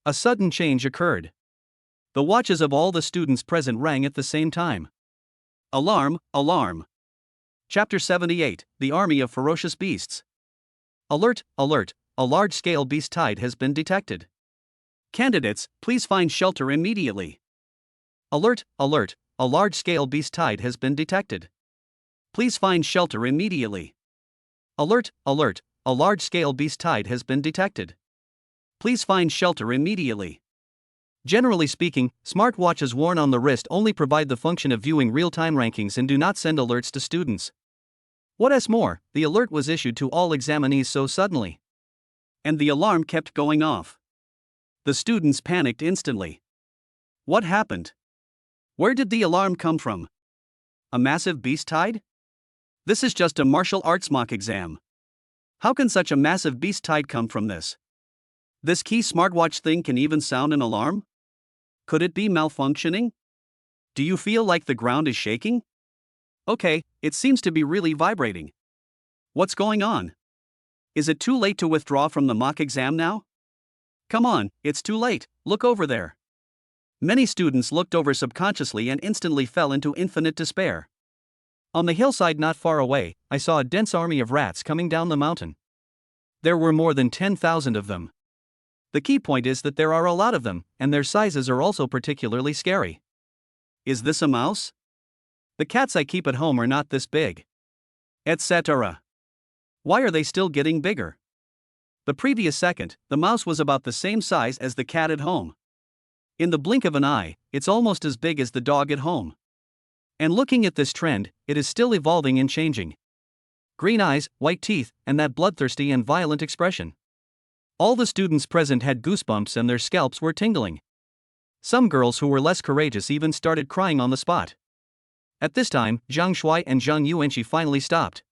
A: a sudden change occurred. The watches of all the students present rang at the same time. Alarm, alarm. Chapter 78, The Army of Ferocious Beasts. Alert, alert, a large-scale beast tide has been detected. Candidates, please find shelter immediately. Alert, alert, a large-scale beast tide has been detected. Please find shelter immediately. Alert, alert, a large-scale beast tide has been detected. Please find shelter immediately. Generally speaking, smartwatches worn on the wrist only provide the function of viewing real-time rankings and do not send alerts to students. What's more, the alert was issued to all examinees so suddenly. And the alarm kept going off. The students panicked instantly. What happened? Where did the alarm come from? A massive beast tide? This is just a martial arts mock exam. How can such a massive beast tide come from this? This key smartwatch thing can even sound an alarm? Could it be malfunctioning? Do you feel like the ground is shaking? Okay, it seems to be really vibrating. What's going on? Is it too late to withdraw from the mock exam now? Come on, it's too late, look over there. Many students looked over subconsciously and instantly fell into infinite despair. On the hillside not far away, I saw a dense army of rats coming down the mountain. There were more than 10,000 of them. The key point is that there are a lot of them, and their sizes are also particularly scary. Is this a mouse? The cats I keep at home are not this big. Etc. Why are they still getting bigger? The previous second, the mouse was about the same size as the cat at home. In the blink of an eye, it's almost as big as the dog at home. And looking at this trend, it is still evolving and changing. Green eyes, white teeth, and that bloodthirsty and violent expression. All the students present had goosebumps and their scalps were tingling. Some girls who were less courageous even started crying on the spot. At this time, Zhang Shuai and Zhang Yuenqi finally stopped.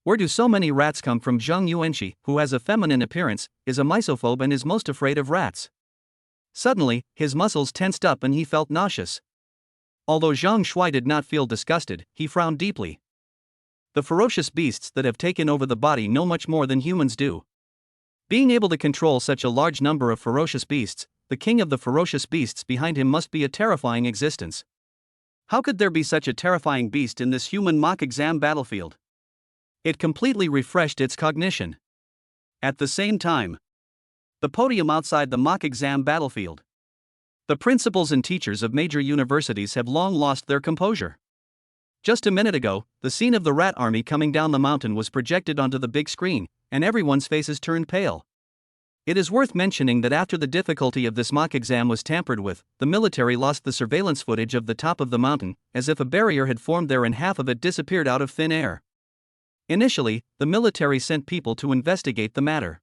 A: Where do so many rats come from? Zhang Yuenqi, who has a feminine appearance, is a misophobe and is most afraid of rats. Suddenly, his muscles tensed up and he felt nauseous. Although Zhang Shuai did not feel disgusted, he frowned deeply. The ferocious beasts that have taken over the body know much more than humans do. Being able to control such a large number of ferocious beasts, the king of the ferocious beasts behind him must be a terrifying existence. How could there be such a terrifying beast in this human mock exam battlefield?
B: It completely refreshed its cognition.
A: At the same time, the podium outside the mock exam battlefield. The principals and teachers of major universities have long lost their composure. Just a minute ago, the scene of the rat army coming down the mountain was projected onto the big screen, and everyone's faces turned pale. It is worth mentioning that after the difficulty of this mock exam was tampered with, the military lost the surveillance footage of the top of the mountain, as if a barrier had formed there and half of it disappeared out of thin air. Initially, the military sent people to investigate the matter.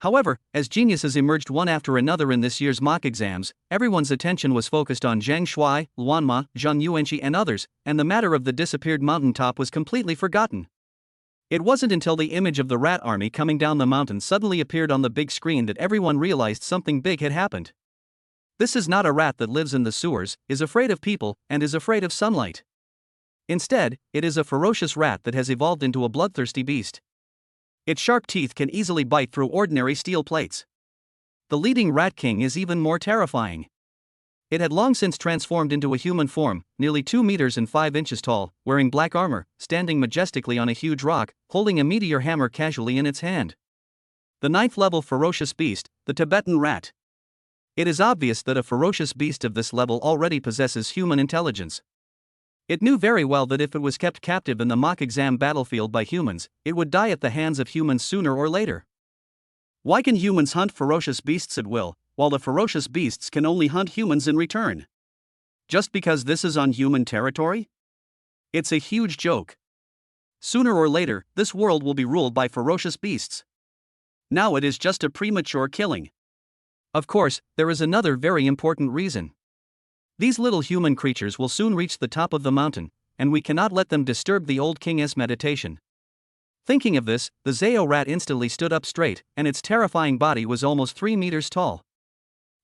A: However, as geniuses emerged one after another in this year's mock exams, everyone's attention was focused on Zhang Shuai, Luan Ma, Zhang Yuenqi and others, and the matter of the disappeared mountaintop was completely forgotten. It wasn't until the image of the rat army coming down the mountain suddenly appeared on the big screen that everyone realized something big had happened. This is not a rat that lives in the sewers, is afraid of people, and is afraid of sunlight. Instead, it is a ferocious rat that has evolved into a bloodthirsty beast. Its sharp teeth can easily bite through ordinary steel plates. The leading rat king is even more terrifying. It had long since transformed into a human form, nearly 2 meters and 5 inches tall, wearing black armor, standing majestically on a huge rock, holding a meteor hammer casually in its hand. The 9th-level ferocious beast, the Tibetan rat. It is obvious that a ferocious beast of this level already possesses human intelligence. It knew very well that if it was kept captive in the mock exam battlefield by humans, it would die at the hands of humans sooner or later. Why can humans hunt ferocious beasts at will, while the ferocious beasts can only hunt humans in return? Just because this is on human territory? It's a huge joke. Sooner or later, this world will be ruled by ferocious beasts. Now it is just a premature killing. Of course, there is another very important reason. These little human creatures will soon reach the top of the mountain, and we cannot let them disturb the old king's meditation. Thinking of this, the Zhao rat instantly stood up straight, and its terrifying body was almost 3 meters tall.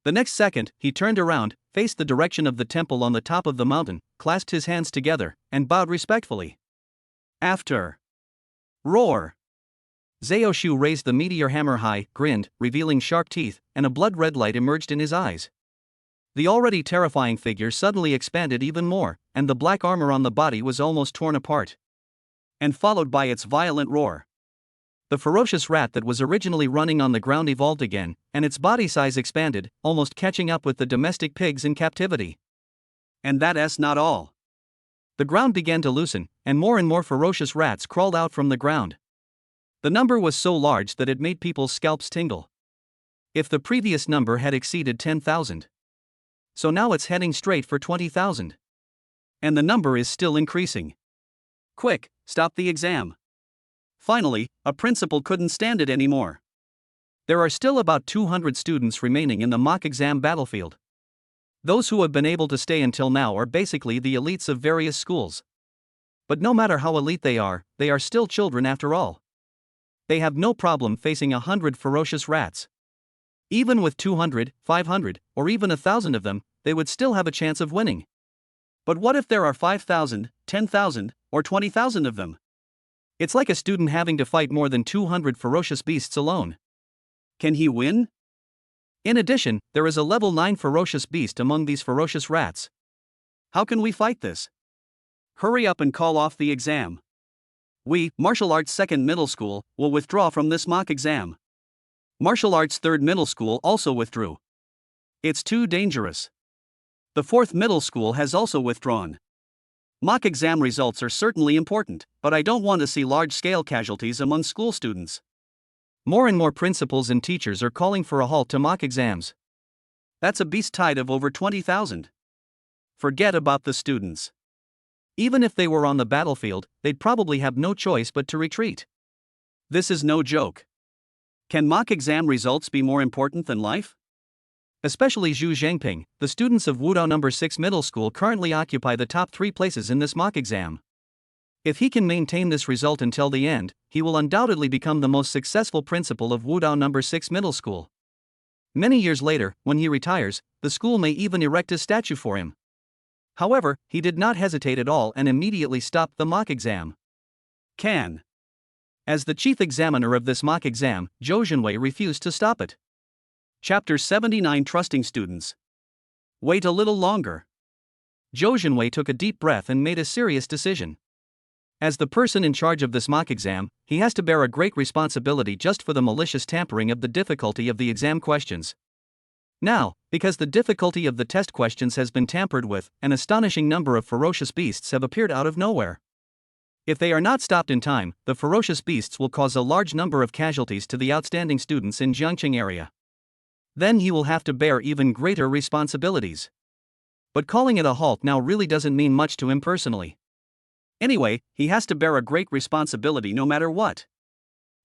A: The next second, he turned around, faced the direction of the temple on the top of the mountain, clasped his hands together, and bowed respectfully. After. Roar! Zhao Shu raised the meteor hammer high, grinned, revealing sharp teeth, and a blood-red light emerged in his eyes. The already terrifying figure suddenly expanded even more, and the black armor on the body was almost torn apart. And followed by its violent roar. The ferocious rat that was originally running on the ground evolved again, and its body size expanded, almost catching up with the domestic pigs in captivity. And that's not all. The ground began to loosen, and more ferocious rats crawled out from the ground. The number was so large that it made people's scalps tingle. If the previous number had exceeded 10,000. So now it's heading straight for 20,000. And the number is still increasing. Quick, stop the exam. Finally, a principal couldn't stand it anymore. There are still about 200 students remaining in the mock exam battlefield. Those who have been able to stay until now are basically the elites of various schools. But no matter how elite they are still children after all. They have no problem facing 100 ferocious rats. Even with 200, 500, or even 1,000 of them, they would still have a chance of winning. But what if there are 5,000, 10,000, or 20,000 of them? It's like a student having to fight more than 200 ferocious beasts alone. Can he win? In addition, there is a level 9 ferocious beast among these ferocious rats. How can we fight this? Hurry up and call off the exam. We, Martial Arts 2nd Middle School, will withdraw from this mock exam. Martial Arts 3rd Middle School also withdrew. It's too dangerous. The 4th Middle School has also withdrawn. Mock exam results are certainly important, but I don't want to see large-scale casualties among school students. More and more principals and teachers are calling for a halt to mock exams. That's a beast tide of over 20,000. Forget about the students. Even if they were on the battlefield, they'd probably have no choice but to retreat. This is no joke. Can mock exam results be more important than life? Especially Zhu Xangping, the students of Wudao No. 6 Middle School currently occupy the top 3 places in this mock exam. If he can maintain this result until the end, he will undoubtedly become the most successful principal of Wudao No. 6 Middle School. Many years later, when he retires, the school may even erect a statue for him. However, he did not hesitate at all and immediately stopped the mock exam. As the chief examiner of this mock exam, Zhou Zhenwei refused to stop it. Chapter 79 Trusting Students. Wait a little longer.
B: Zhou Xangping took a deep breath and made a serious decision. As the person in charge of this mock exam, he has to bear a great responsibility just for the malicious tampering of the difficulty of the exam questions. Now, because the difficulty of the test questions has been tampered with, an astonishing number of ferocious beasts have appeared out of nowhere. If they are not stopped in time, the ferocious beasts will cause a large number of casualties to the outstanding students in Jiangqing area. Then he will have to bear even greater responsibilities. But calling it a halt now really doesn't mean much to him personally. Anyway, he has to bear a great responsibility no matter what.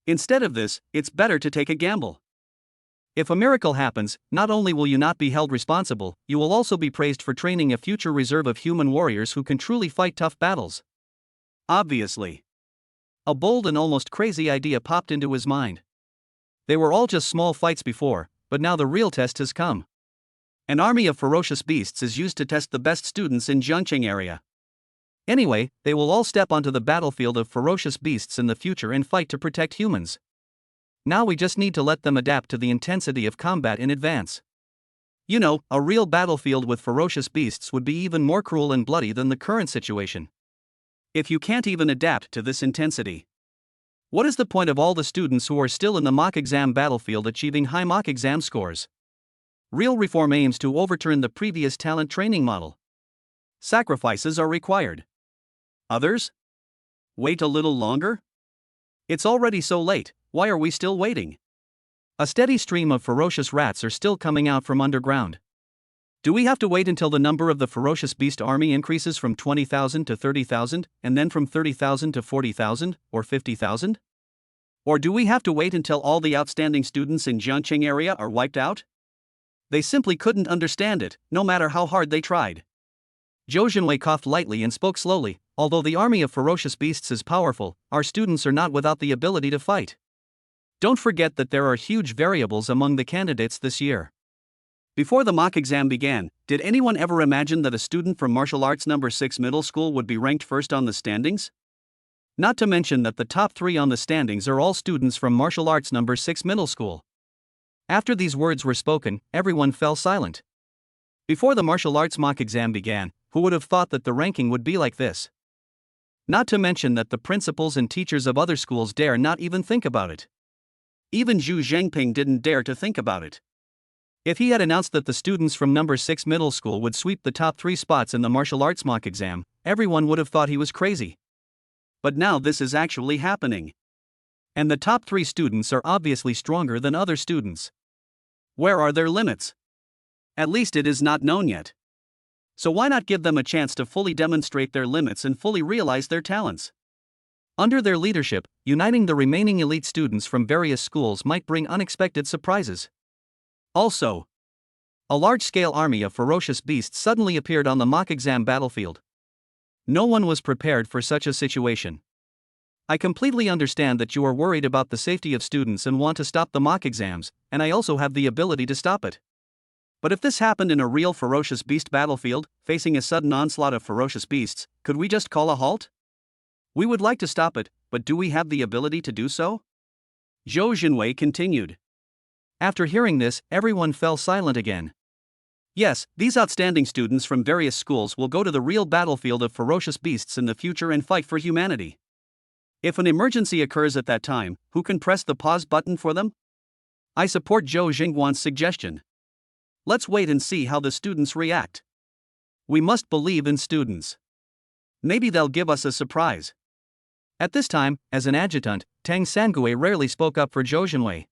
B: Instead of this, it's better to take a gamble. If a miracle happens, not only will you not be held responsible, you will also be praised for training a future reserve of human warriors who can truly fight tough battles. Obviously. A bold and almost crazy idea popped into his mind. They were all just small fights before, but now the real test has come. An army of ferocious beasts is used to test the best students in Jiangqing area. Anyway, they will all step onto the battlefield of ferocious beasts in the future and fight to protect humans. Now we just need to let them adapt to the intensity of combat in advance. You know, a real battlefield with ferocious beasts would be even more cruel and bloody than the current situation. If you can't even adapt to this intensity, what is the point of all the students who are still in the mock exam battlefield achieving high mock exam scores? Real reform aims to overturn the previous talent training model. Sacrifices are required. Others? Wait a little longer? It's already so late, why are we still waiting? A steady stream of ferocious rats are still coming out from underground. Do we have to wait until the number of the ferocious beast army increases from 20,000 to 30,000, and then from 30,000 to 40,000, or 50,000? Or do we have to wait until all the outstanding students in Jiangqing area are wiped out? They simply couldn't understand it, no matter how hard they tried. Zhou Xangping coughed lightly and spoke slowly. Although the army of ferocious beasts is powerful, our students are not without the ability to fight. Don't forget that there are huge variables among the candidates this year. Before the mock exam began, did anyone ever imagine that a student from Martial Arts No. 6 Middle School would be ranked first on the standings? Not to mention that the top 3 on the standings are all students from Martial Arts No. 6 Middle School. After these words were spoken, everyone fell silent. Before the martial arts mock exam began, who would have thought that the ranking would be like this? Not to mention that the principals and teachers of other schools dare not even think about it. Even Zhu Xangping didn't dare to think about it. If he had announced that the students from No. 6 Middle School would sweep the top 3 spots in the martial arts mock exam, everyone would have thought he was crazy. But now this is actually happening. And the top 3 students are obviously stronger than other students. Where are their limits? At least it is not known yet. So why not give them a chance to fully demonstrate their limits and fully realize their talents? Under their leadership, uniting the remaining elite students from various schools might bring unexpected surprises. Also, a large-scale army of ferocious beasts suddenly appeared on the mock exam battlefield. No one was prepared for such a situation. I completely understand that you are worried about the safety of students and want to stop the mock exams, and I also have the ability to stop it. But if this happened in a real ferocious beast battlefield, facing a sudden onslaught of ferocious beasts, could we just call a halt? We would like to stop it, but do we have the ability to do so? Zhou Xangping continued. After hearing this, everyone fell silent again. Yes, these outstanding students from various schools will go to the real battlefield of ferocious beasts in the future and fight for humanity. If an emergency occurs at that time, who can press the pause button for them? I support Zhou Xangping's suggestion. Let's wait and see how the students react. We must believe in students. Maybe they'll give us a surprise. At this time, as an adjutant, Tang Sangue rarely spoke up for Zhou Xangping.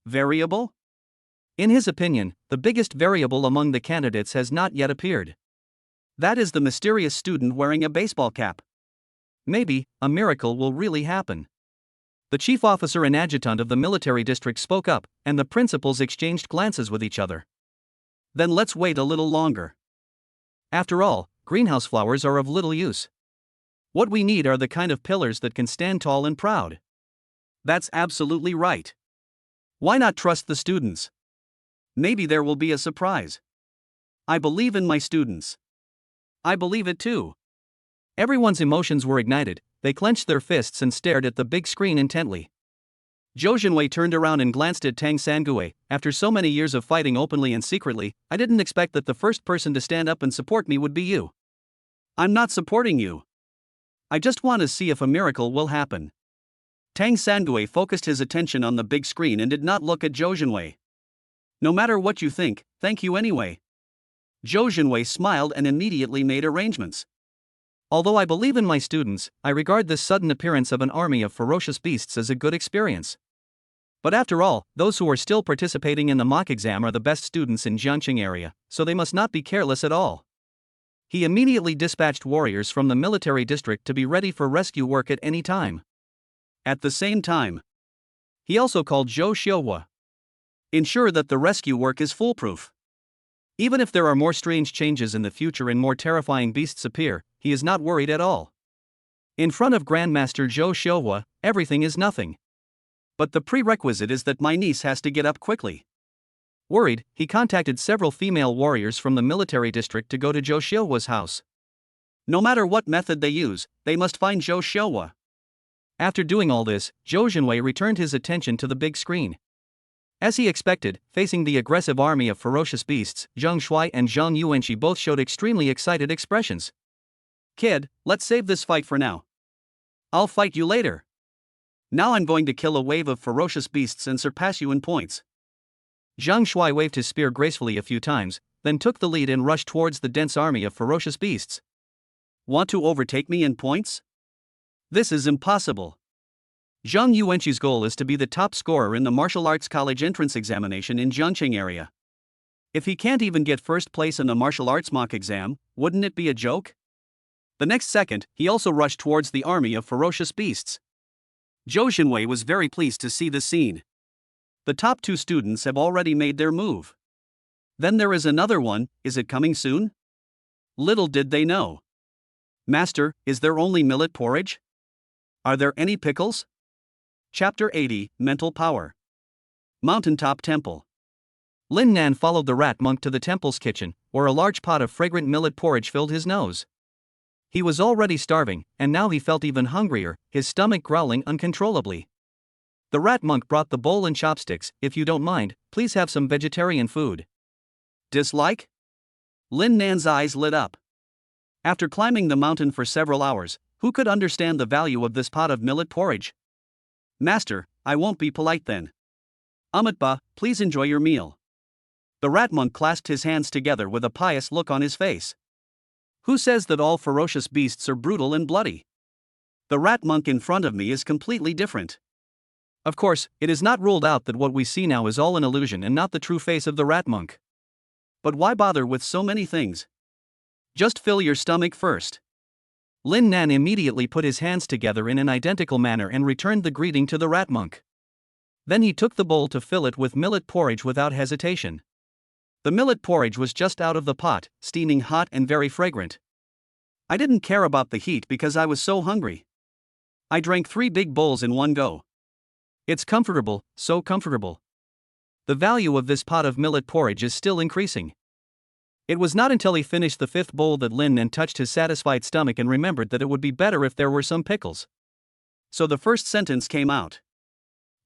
B: Variable? In his opinion, the biggest variable among the candidates has not yet appeared. That is the mysterious student wearing a baseball cap. Maybe, a miracle will really happen. The chief officer and adjutant of the military district spoke up, and the principals exchanged glances with each other. Then let's wait a little longer. After all, greenhouse flowers are of little use. What we need are the kind of pillars that can stand tall and proud. That's absolutely right. Why not trust the students? Maybe there will be a surprise. I believe in my students. I believe it too. Everyone's emotions were ignited, they clenched their fists and stared at the big screen intently. Zhou Xinwei turned around and glanced at Tang Sangui. After so many years of fighting openly and secretly, I didn't expect that the first person to stand up and support me would be you.
A: I'm not supporting you. I just want to see if a miracle will happen. Tang Sangui focused his attention on the big screen and did not look at Zhou Xinwei. No matter what you think, thank you anyway. Zhou Xinwei smiled and immediately made arrangements.
B: Although I believe in my students, I regard this sudden appearance of an army of ferocious beasts as a good experience. But after all, those who are still participating in the mock exam are the best students in Jiangqing area, so they must not be careless at all. He immediately dispatched warriors from the military district to be ready for rescue work at any time.
A: At the same time,
B: he also called Zhou Xiuhua.
A: Ensure that the rescue work is foolproof.
B: Even if there are more strange changes in the future and more terrifying beasts appear, he is not worried at all. In front of Grandmaster Zhou Xiuhua, everything is nothing.
A: But the prerequisite is that my niece has to get up quickly.
B: Worried, he contacted several female warriors from the military district to go to Zhou Xiuhua's house.
A: No matter what method they use, they must find Zhou Xiuhua.
B: After doing all this, Zhou Xinwei returned his attention to the big screen. As he expected, facing the aggressive army of ferocious beasts, Zhang Shuai and Zhang Yuenqi both showed extremely excited expressions.
A: Kid, let's save this fight for now. I'll fight you later. Now I'm going to kill a wave of ferocious beasts and surpass you in points.
B: Zhang Shuai waved his spear gracefully a few times, then took the lead and rushed towards the dense army of ferocious beasts.
A: Want to overtake me in points? This is impossible.
B: Zhang Yuenqi's goal is to be the top scorer in the martial arts college entrance examination in Jiangqing area.
A: If he can't even get first place in the martial arts mock exam, wouldn't it be a joke? The next second, he also rushed towards the army of ferocious beasts. Zhou Xinwei was very pleased to see the scene. The top two students have already made their move. Then there is another one, is it coming soon? Little did they know. Master, is there only millet porridge? Are there any pickles? Chapter 80, Mental Power. Mountaintop Temple.
B: Lin Nan followed the rat monk to the temple's kitchen, where a large pot of fragrant millet porridge filled his nose. He was already starving, and now he felt even hungrier, his stomach growling uncontrollably. The rat monk brought the bowl and chopsticks. If you don't mind, please have some vegetarian food.
A: Dislike? Lin Nan's eyes lit up. After climbing the mountain for several hours, who could understand the value of this pot of millet porridge? Master, I won't be polite then. Amitba, please enjoy your meal. The rat monk clasped his hands together with a pious look on his face. Who says that all ferocious beasts are brutal and bloody? The rat monk in front of me is completely different.
B: Of course, it is not ruled out that what we see now is all an illusion and not the true face of the rat monk.
A: But why bother with so many things? Just fill your stomach first.
B: Lin Nan immediately put his hands together in an identical manner and returned the greeting to the rat monk. Then he took the bowl to fill it with millet porridge without hesitation. The millet porridge was just out of the pot, steaming hot and very fragrant.
A: I didn't care about the heat because I was so hungry. I drank 3 big bowls in one go.
B: It's comfortable, so comfortable. The value of this pot of millet porridge is still increasing. It was not until he finished the 5th bowl that Lin Nan touched his satisfied stomach and remembered that it would be better if there were some pickles.
A: So the first sentence came out.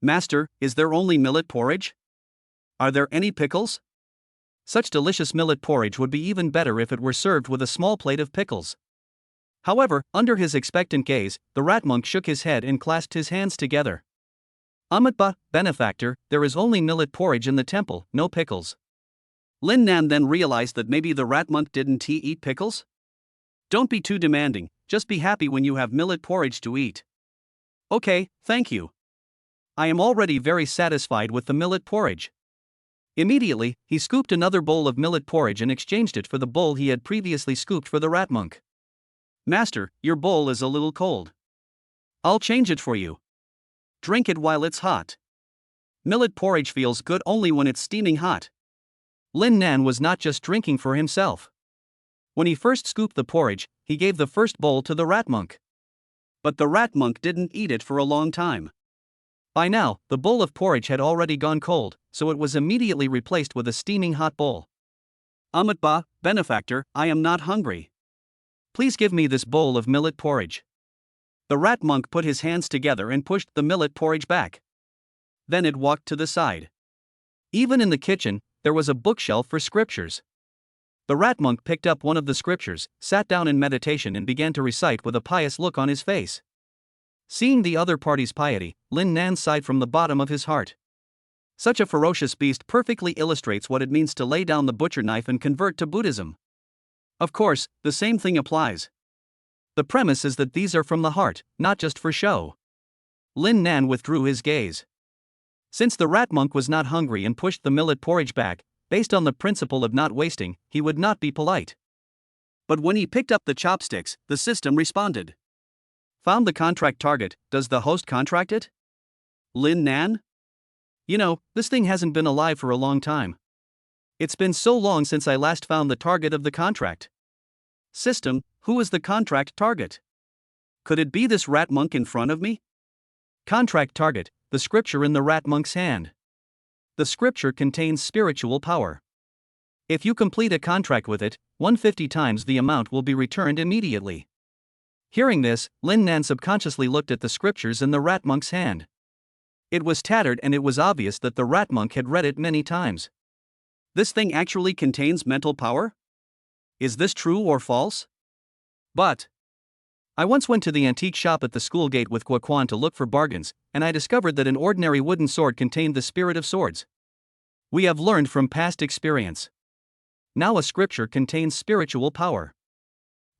A: Master, is there only millet porridge? Are there any pickles?
B: Such delicious millet porridge would be even better if it were served with a small plate of pickles. However, under his expectant gaze, the rat monk shook his head and clasped his hands together.
A: Amitba, benefactor, there is only millet porridge in the temple, no pickles. Lin Nan then realized that maybe the rat monk didn't he eat pickles? Don't be too demanding, just be happy when you have millet porridge to eat. Okay, thank you. I am already very satisfied with the millet porridge.
B: Immediately, he scooped another bowl of millet porridge and exchanged it for the bowl he had previously scooped for the rat monk.
A: Master, your bowl is a little cold. I'll change it for you. Drink it while it's hot. Millet porridge feels good only when it's steaming hot.
B: Lin Nan was not just drinking for himself. When he first scooped the porridge, he gave the first bowl to the rat monk.
A: But the rat monk didn't eat it for a long time.
B: By now, the bowl of porridge had already gone cold, so it was immediately replaced with a steaming hot bowl.
A: Amitba, benefactor, I am not hungry. Please give me this bowl of millet porridge. The rat monk put his hands together and pushed the millet porridge back. Then it walked to the side.
B: Even in the kitchen, there was a bookshelf for scriptures. The rat monk picked up one of the scriptures, sat down in meditation and began to recite with a pious look on his face. Seeing the other party's piety, Lin Nan sighed from the bottom of his heart. Such a ferocious beast perfectly illustrates what it means to lay down the butcher knife and convert to Buddhism. Of course, the same thing applies. The premise is that these are from the heart, not just for show. Lin Nan withdrew his gaze. Since the rat monk was not hungry and pushed the millet porridge back, based on the principle of not wasting, he would not be polite.
A: But when he picked up the chopsticks, the system responded. Found the contract target, does the host contract it? Lin Nan?
B: You know, this thing hasn't been alive for a long time. It's been so long since I last found the target of the contract.
A: System, who is the contract target? Could it be this rat monk in front of me?
B: Contract target, the scripture in the rat monk's hand. The scripture contains spiritual power. If you complete a contract with it, 150 times the amount will be returned immediately. Hearing this, Lin Nan subconsciously looked at the scriptures in the rat monk's hand. It was tattered and it was obvious that the rat monk had read it many times.
A: This thing actually contains mental power? Is this true or false?
B: But I once went to the antique shop at the school gate with Guan to look for bargains, and I discovered that an ordinary wooden sword contained the spirit of swords. We have learned from past experience. Now a scripture contains spiritual power.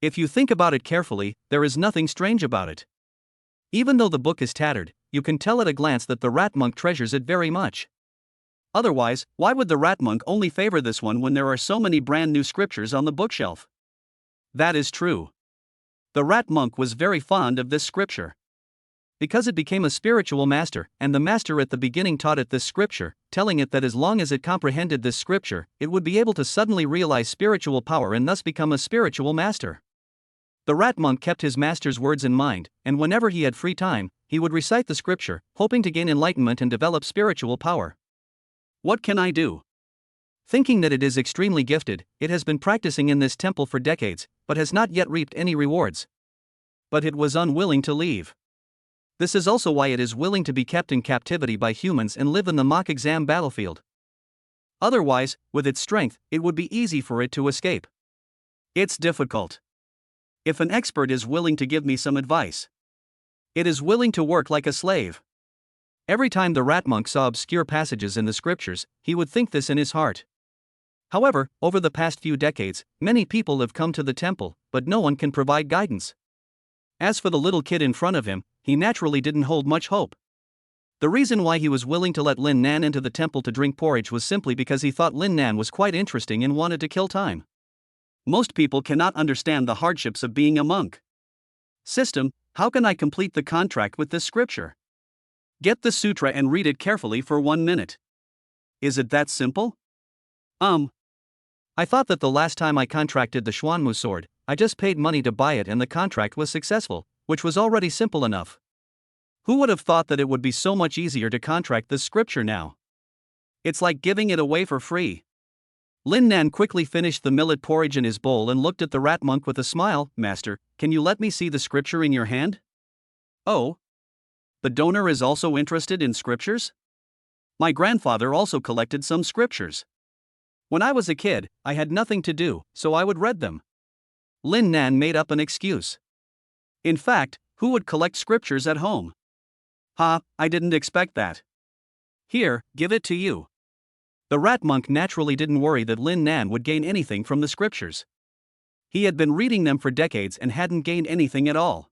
B: If you think about it carefully, there is nothing strange about it. Even though the book is tattered, you can tell at a glance that the rat monk treasures it very much.
A: Otherwise, why would the rat monk only favor this one when there are so many brand new scriptures on the bookshelf? That is true. The rat monk was very fond of this scripture. Because it became a spiritual master, and the master at the beginning taught it this scripture, telling it that as long as it comprehended this scripture, it would be able to suddenly realize spiritual power and thus become a spiritual master. The rat monk kept his master's words in mind, and whenever he had free time, he would recite the scripture, hoping to gain enlightenment and develop spiritual power. What can I do?
B: Thinking that it is extremely gifted, it has been practicing in this temple for decades, but has not yet reaped any rewards. But it was unwilling to leave. This is also why it is willing to be kept in captivity by humans and live in the mock exam battlefield. Otherwise, with its strength, it would be easy for it to escape.
A: It's difficult. If an expert is willing to give me some advice, it is willing to work like a slave.
B: Every time the rat monk saw obscure passages in the scriptures, he would think this in his heart. However, over the past few decades, many people have come to the temple, but no one can provide guidance. As for the little kid in front of him, he naturally didn't hold much hope. The reason why he was willing to let Lin Nan into the temple to drink porridge was simply because he thought Lin Nan was quite interesting and wanted to kill time.
A: Most people cannot understand the hardships of being a monk. System, how can I complete the contract with this scripture? Get the sutra and read it carefully for 1 minute. Is it that simple?
B: I thought that the last time I contracted the Xuanmu sword, I just paid money to buy it and the contract was successful, which was already simple enough. Who would have thought that it would be so much easier to contract this scripture now?
A: It's like giving it away for free.
B: Lin Nan quickly finished the millet porridge in his bowl and looked at the rat monk with a smile. Master, can you let me see the scripture in your hand?
A: Oh. The donor is also interested in scriptures? My grandfather also collected some scriptures. When I was a kid, I had nothing to do, so I would read them.
B: Lin Nan made up an excuse.
A: In fact, who would collect scriptures at home? I didn't expect that. Here, give it to you.
B: The rat monk naturally didn't worry that Lin Nan would gain anything from the scriptures.
A: He had been reading them for decades and hadn't gained anything at all.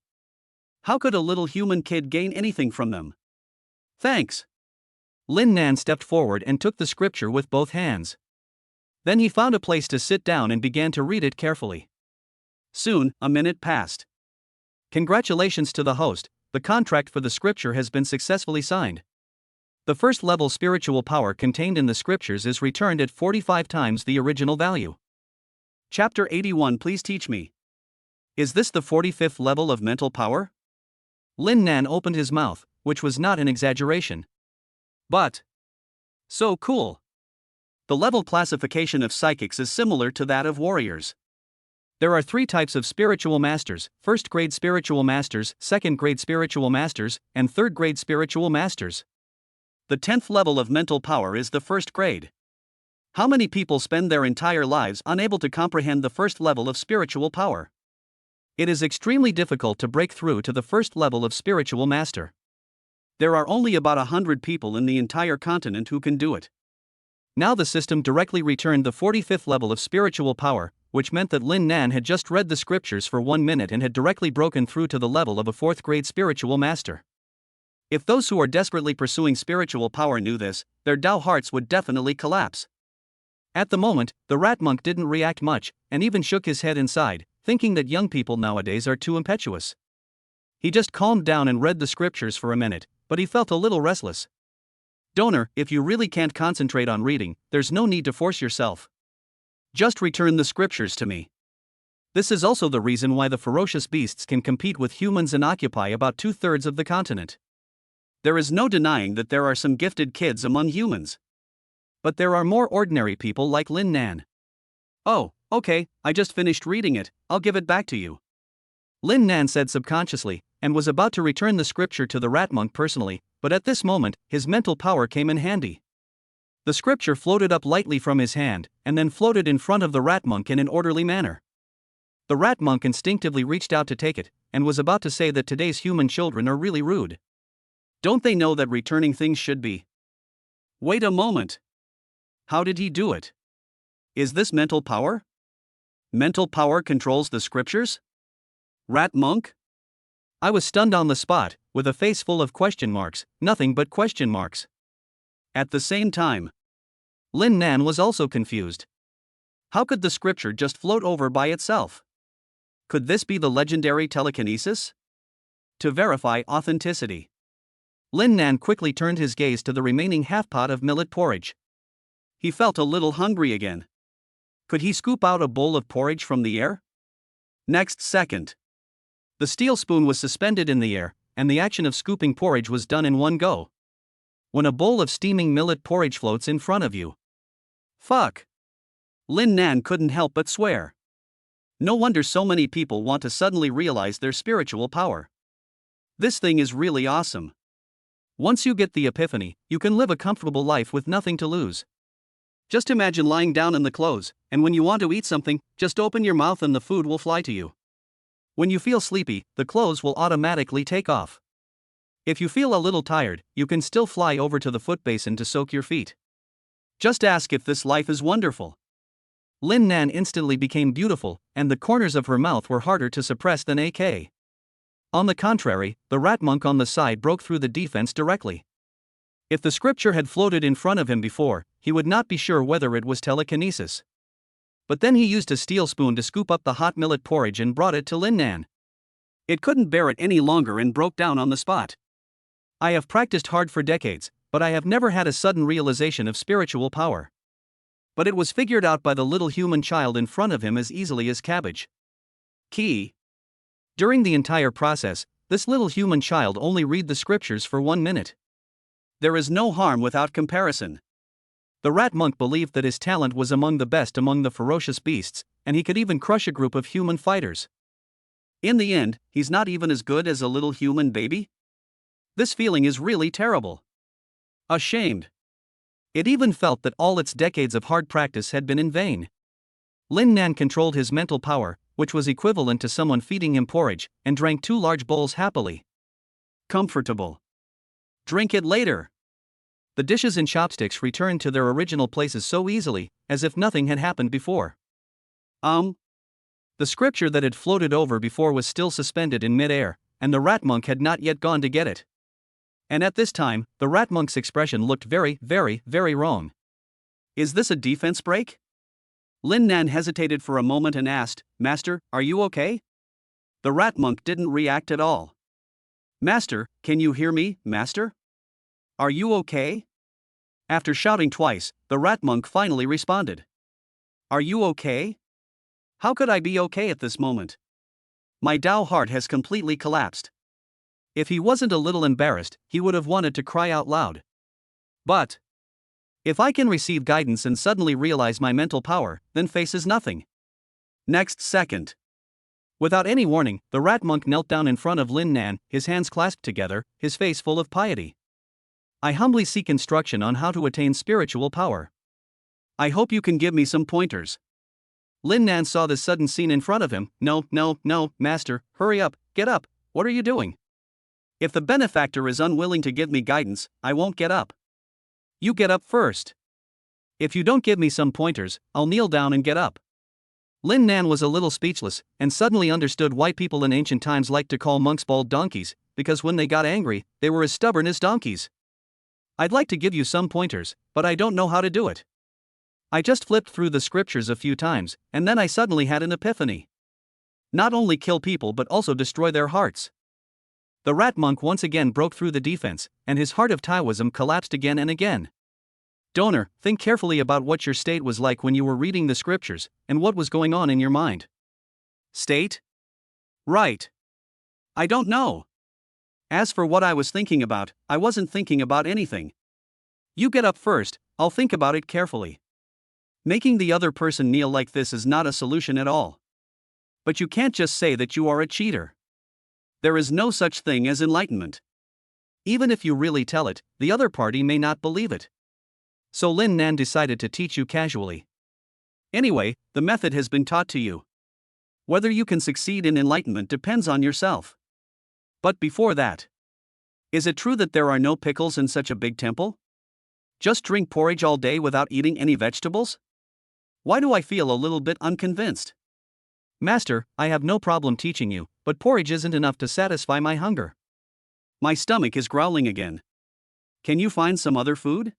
A: How could a little human kid gain anything from them? Thanks.
B: Lin Nan stepped forward and took the scripture with both hands. Then he found a place to sit down and began to read it carefully.
A: Soon, a minute passed.
B: Congratulations to the host, the contract for the scripture has been successfully signed. The first level spiritual power contained in the scriptures is returned at 45 times the original value.
A: Chapter 81. Please teach me. Is this the 45th level of mental power?
B: Lin Nan opened his mouth, which was not an exaggeration.
A: But so cool. The level classification of psychics is similar to that of warriors.
B: There are 3 types of spiritual masters: 1st grade spiritual masters, 2nd grade spiritual masters, and 3rd grade spiritual masters.
A: The 10th level of mental power is the first grade. How many people spend their entire lives unable to comprehend the first level of spiritual power? It is extremely difficult to break through to the first level of spiritual master. There are only about 100 people in the entire continent who can do it. Now the system directly returned the 45th level of spiritual power, which meant that Lin Nan had just read the scriptures for 1 minute and had directly broken through to the level of a 4th grade spiritual master. If those who are desperately pursuing spiritual power knew this, their Tao hearts would definitely collapse. At the moment, the rat monk didn't react much, and even shook his head inside, thinking that young people nowadays are too impetuous. He just calmed down and read the scriptures for a minute, but he felt a little restless. Donor, if you really can't concentrate on reading, there's no need to force yourself. Just return the scriptures to me. This is also the reason why the ferocious beasts can compete with humans and occupy about 2/3 of the continent. There is no denying that there are some gifted kids among humans. But there are more ordinary people like Lin Nan. Oh, okay, I just finished reading it, I'll give it back to you. Lin Nan said subconsciously, and was about to return the scripture to the rat monk personally, but at this moment, his mental power came in handy. The scripture floated up lightly from his hand, and then floated in front of the rat monk in an orderly manner. The rat monk instinctively reached out to take it, and was about to say that today's human children are really rude. Don't they know that returning things should be? Wait a moment. How did he do it? Is this mental power? Mental power controls the scriptures? Rat monk? I was stunned on the spot, with a face full of question marks, nothing but question marks. At the same time, Lin Nan was also confused. How could the scripture just float over by itself? Could this be the legendary telekinesis? To verify authenticity, Lin Nan quickly turned his gaze to the remaining half-pot of millet porridge. He felt a little hungry again. Could he scoop out a bowl of porridge from the air? Next second, the steel spoon was suspended in the air, and the action of scooping porridge was done in one go. When a bowl of steaming millet porridge floats in front of you. Fuck! Lin Nan couldn't help but swear. No wonder so many people want to suddenly realize their spiritual power. This thing is really awesome. Once you get the epiphany, you can live a comfortable life with nothing to lose. Just imagine lying down in the clothes, and when you want to eat something, just open your mouth and the food will fly to you. When you feel sleepy, the clothes will automatically take off. If you feel a little tired, you can still fly over to the foot basin to soak your feet. Just ask if this life is wonderful. Lin Nan instantly became beautiful, and the corners of her mouth were harder to suppress than AK. On the contrary, the rat monk on the side broke through the defense directly. If the scripture had floated in front of him before, he would not be sure whether it was telekinesis. But then he used a steel spoon to scoop up the hot millet porridge and brought it to Lin Nan. It couldn't bear it any longer and broke down on the spot. I have practiced hard for decades, but I have never had a sudden realization of spiritual power. But it was figured out by the little human child in front of him as easily as cabbage. Key. During the entire process, this little human child only read the scriptures for 1 minute. There is no harm without comparison. The rat monk believed that his talent was among the best among the ferocious beasts, and he could even crush a group of human fighters. In the end, he's not even as good as a little human baby? This feeling is really terrible. Ashamed. It even felt that all its decades of hard practice had been in vain. Lin Nan controlled his mental power, which was equivalent to someone feeding him porridge, and drank 2 large bowls happily. Comfortable. Drink it later. The dishes and chopsticks returned to their original places so easily, as if nothing had happened before. The scripture that had floated over before was still suspended in mid-air, and the rat monk had not yet gone to get it. And at this time, the rat monk's expression looked very, very, very wrong. Is this a defense break? Lin Nan hesitated for a moment and asked, "Master, are you okay?" The rat monk didn't react at all. "Master, can you hear me, Master? Are you okay?" After shouting twice, the rat monk finally responded. "Are you okay?" How could I be okay at this moment? My Tao heart has completely collapsed. If he wasn't a little embarrassed, he would have wanted to cry out loud. But if I can receive guidance and suddenly realize my mental power, then faces nothing. Next second. Without any warning, the rat monk knelt down in front of Lin Nan, his hands clasped together, his face full of piety.
B: I humbly seek instruction on how to attain spiritual power.
A: I hope you can give me some pointers.
B: Lin Nan saw this sudden scene in front of him. No, master, hurry up, get up, what are you doing?
A: If the benefactor is unwilling to give me guidance, I won't get up.
B: You get up first.
A: If you don't give me some pointers, I'll kneel down and get up.
B: Lin Nan was a little speechless, and suddenly understood why people in ancient times liked to call monks bald donkeys, because when they got angry, they were as stubborn as donkeys.
A: I'd like to give you some pointers, but I don't know how to do it.
B: I just flipped through the scriptures a few times, and then I suddenly had an epiphany.
A: Not only kill people but also destroy their hearts.
B: The rat monk once again broke through the defense, and his heart of Taoism collapsed again and again.
A: Donor, think carefully about what your state was like when you were reading the scriptures, and what was going on in your mind.
B: State?
A: Right. I don't know. As for what I was thinking about, I wasn't thinking about anything. You get up first, I'll think about it carefully. Making the other person kneel like this is not a solution at all. But you can't just say that you are a cheater. There is no such thing as enlightenment. Even if you really tell it, the other party may not believe it.
B: So Lin Nan decided to teach you casually.
A: Anyway, the method has been taught to you. Whether you can succeed in enlightenment depends on yourself. But before that, is it true that there are no pickles in such a big temple? Just drink porridge all day without eating any vegetables? Why do I feel a little bit unconvinced?
B: Master, I have no problem teaching you, but porridge isn't enough to satisfy my hunger.
A: My stomach is growling again. Can you find some other food?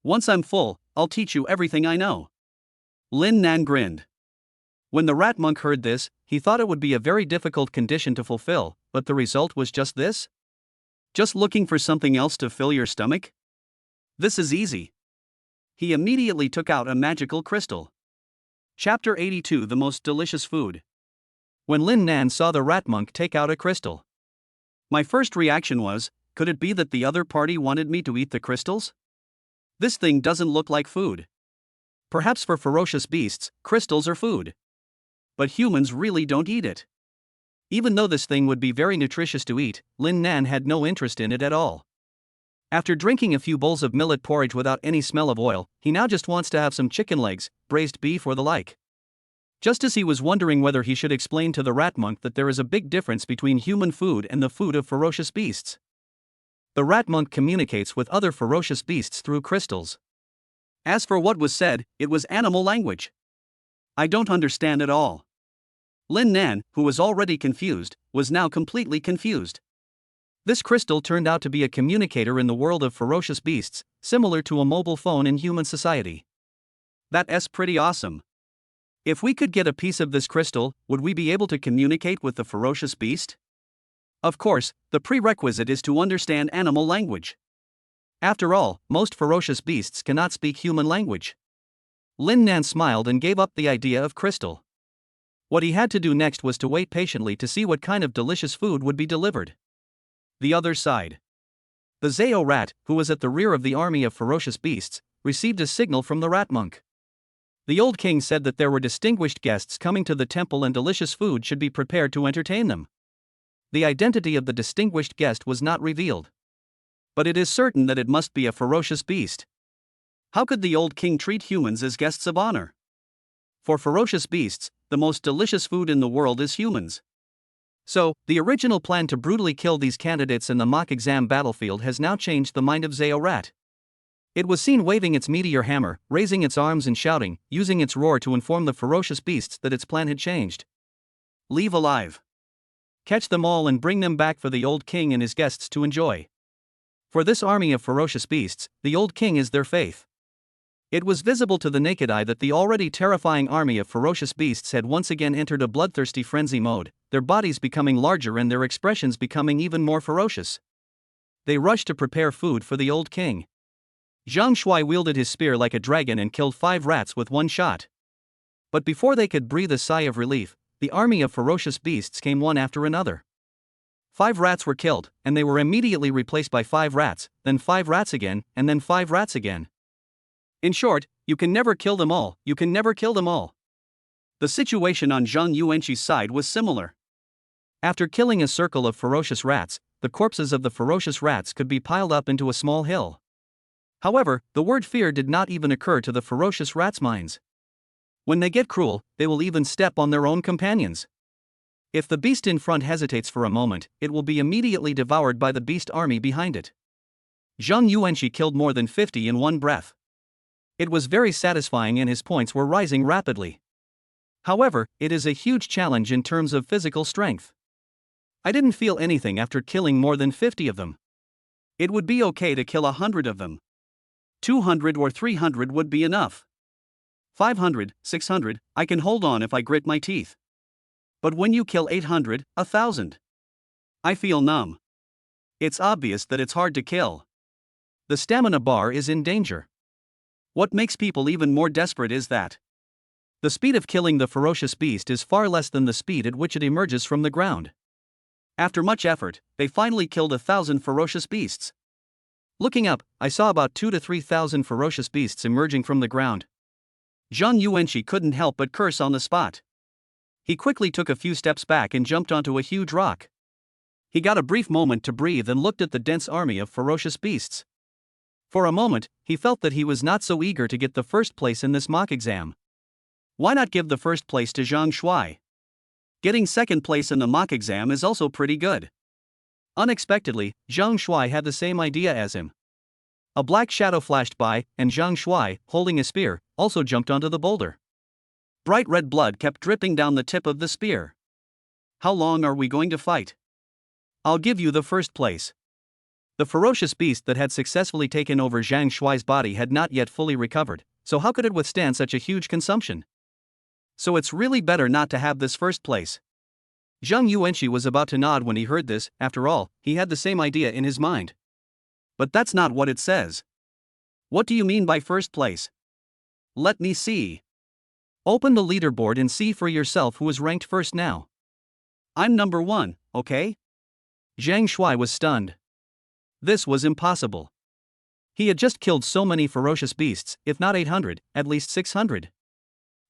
A: Once I'm full, I'll teach you everything I know. Lin Nan grinned.
B: When the rat monk heard this, he thought it would be a very difficult condition to fulfill, but the result was just this?
A: Just looking for something else to fill your stomach? This is easy. He immediately took out a magical crystal. Chapter 82 The Most Delicious Food.
B: When Lin Nan saw the rat monk take out a crystal,
A: my first reaction was, could it be that the other party wanted me to eat the crystals? This thing doesn't look like food. Perhaps for ferocious beasts, crystals are food. But humans really don't eat it.
B: Even though this thing would be very nutritious to eat, Lin Nan had no interest in it at all. After drinking a few bowls of millet porridge without any smell of oil, he now just wants to have some chicken legs, braised beef or the like. Just as he was wondering whether he should explain to the rat monk that there is a big difference between human food and the food of ferocious beasts. The rat monk communicates with other ferocious beasts through crystals.
A: As for what was said, it was animal language. I don't understand at all. Lin Nan, who was already confused, was now completely confused.
B: This crystal turned out to be a communicator in the world of ferocious beasts, similar to a mobile phone in human society.
A: That's pretty awesome. If we could get a piece of this crystal, would we be able to communicate with the ferocious beast? Of course, the prerequisite is to understand animal language. After all, most ferocious beasts cannot speak human language. Lin Nan smiled and gave up the idea of crystal. What he had to do next was to wait patiently to see what kind of delicious food would be delivered. The other side. The Zhao rat, who was at the rear of the army of ferocious beasts, received a signal from the rat monk. The old king said that there were distinguished guests coming to the temple and delicious food should be prepared to entertain them. The identity of the distinguished guest was not revealed. But it is certain that it must be a ferocious beast. How could the old king treat humans as guests of honor? For ferocious beasts, the most delicious food in the world is humans. So, the original plan to brutally kill these candidates in the mock exam battlefield has now changed the mind of Zhao rat. It was seen waving its meteor hammer, raising its arms and shouting, using its roar to inform the ferocious beasts that its plan had changed. Leave alive. Catch them all and bring them back for the old king and his guests to enjoy. For this army of ferocious beasts, the old king is their faith. It was visible to the naked eye that the already terrifying army of ferocious beasts had once again entered a bloodthirsty frenzy mode, their bodies becoming larger and their expressions becoming even more ferocious. They rushed to prepare food for the old king. Zhang Shui wielded his spear like a dragon and killed 5 rats with one shot. But before they could breathe a sigh of relief, the army of ferocious beasts came one after another. 5 rats were killed, and they were immediately replaced by 5 rats, then 5 rats again, and then 5 rats again. In short, you can never kill them all, you can never kill them all. The situation on Zhang Yuenqi's side was similar. After killing a circle of ferocious rats,
B: the corpses of the ferocious rats could be piled up into a small hill. However, the word fear did not even occur to the ferocious rats' minds. When they get cruel, they will even step on their own companions. If the beast in front hesitates for a moment, it will be immediately devoured by the beast army behind it. Zhang Yuenshi killed more than 50 in one breath. It was very satisfying and his points were rising rapidly. However, it is a huge challenge in terms of physical strength. I didn't feel anything after killing more than 50 of them. It would be okay to kill 100 of them. 200 or 300 would be enough. 500, 600, I can hold on if I grit my teeth. But when you kill 800, 1,000, I feel numb. It's obvious that it's hard to kill. The stamina bar is in danger. What makes people even more desperate is that the speed of killing the ferocious beast is far less than the speed at which it emerges from the ground. After much effort, they finally killed 1,000 ferocious beasts. Looking up, I saw about 2,000 to 3,000 ferocious beasts emerging from the ground. Zhang Yuenshi couldn't help but curse on the spot. He quickly took a few steps back and jumped onto a huge rock. He got a brief moment to breathe and looked at the dense army of ferocious beasts. For a moment, he felt that he was not so eager to get the first place in this mock exam. Why not give the first place to Zhang Shuai? Getting second place in the mock exam is also pretty good. Unexpectedly, Zhang Shuai had the same idea as him. A black shadow flashed by, and Zhang Shuai, holding a spear, also jumped onto the boulder. Bright red blood kept dripping down the tip of the spear. How long are we going to fight? I'll give you the first place. The ferocious beast that had successfully taken over Zhang Shuai's body had not yet fully recovered, so how could it withstand such a huge consumption? So it's really better not to have this first place. Zhang Yuenshi was about to nod when he heard this. After all, he had the same idea in his mind. But that's not what it says. What do you mean by first place? Let me see. Open the leaderboard and see for yourself who is ranked first now. I'm number 1, okay? Zhang Shuai was stunned. This was impossible. He had just killed so many ferocious beasts, if not 800, at least 600.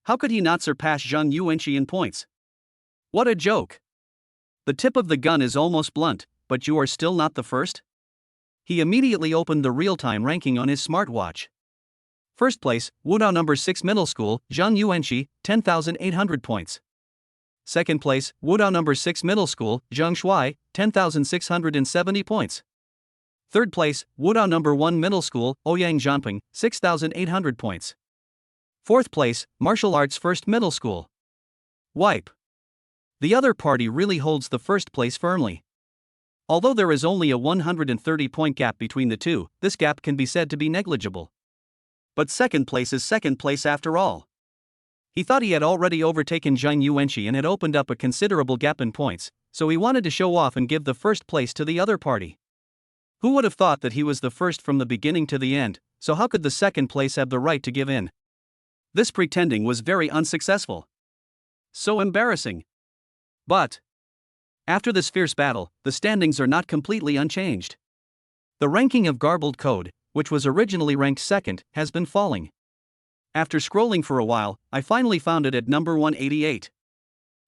B: How could he not surpass Zhang Yuenshi in points? What a joke! The tip of the gun is almost blunt, but you are still not the first? He immediately opened the real-time ranking on his smartwatch. First place, Wudao number 6 Middle School, Zhang Yuenshi, 10,800 points. Second place, Wudao number 6 Middle School, Zhang Shuai, 10,670 points. Third place, Wudao number 1 Middle School, Zhu Xangping, 6,800 points. Fourth place, Martial Arts First Middle School. Wipe. The other party really holds the first place firmly. Although there is only a 130-point gap between the two, this gap can be said to be negligible. But second place is second place after all. He thought he had already overtaken Zhang Yuenshi and had opened up a considerable gap in points, so he wanted to show off and give the first place to the other party. Who would have thought that he was the first from the beginning to the end, so how could the second place have the right to give in? This pretending was very unsuccessful. So embarrassing. But after this fierce battle, the standings are not completely unchanged. The ranking of Garbled Code, which was originally ranked second, has been falling. After scrolling for a while, I finally found it at number 188.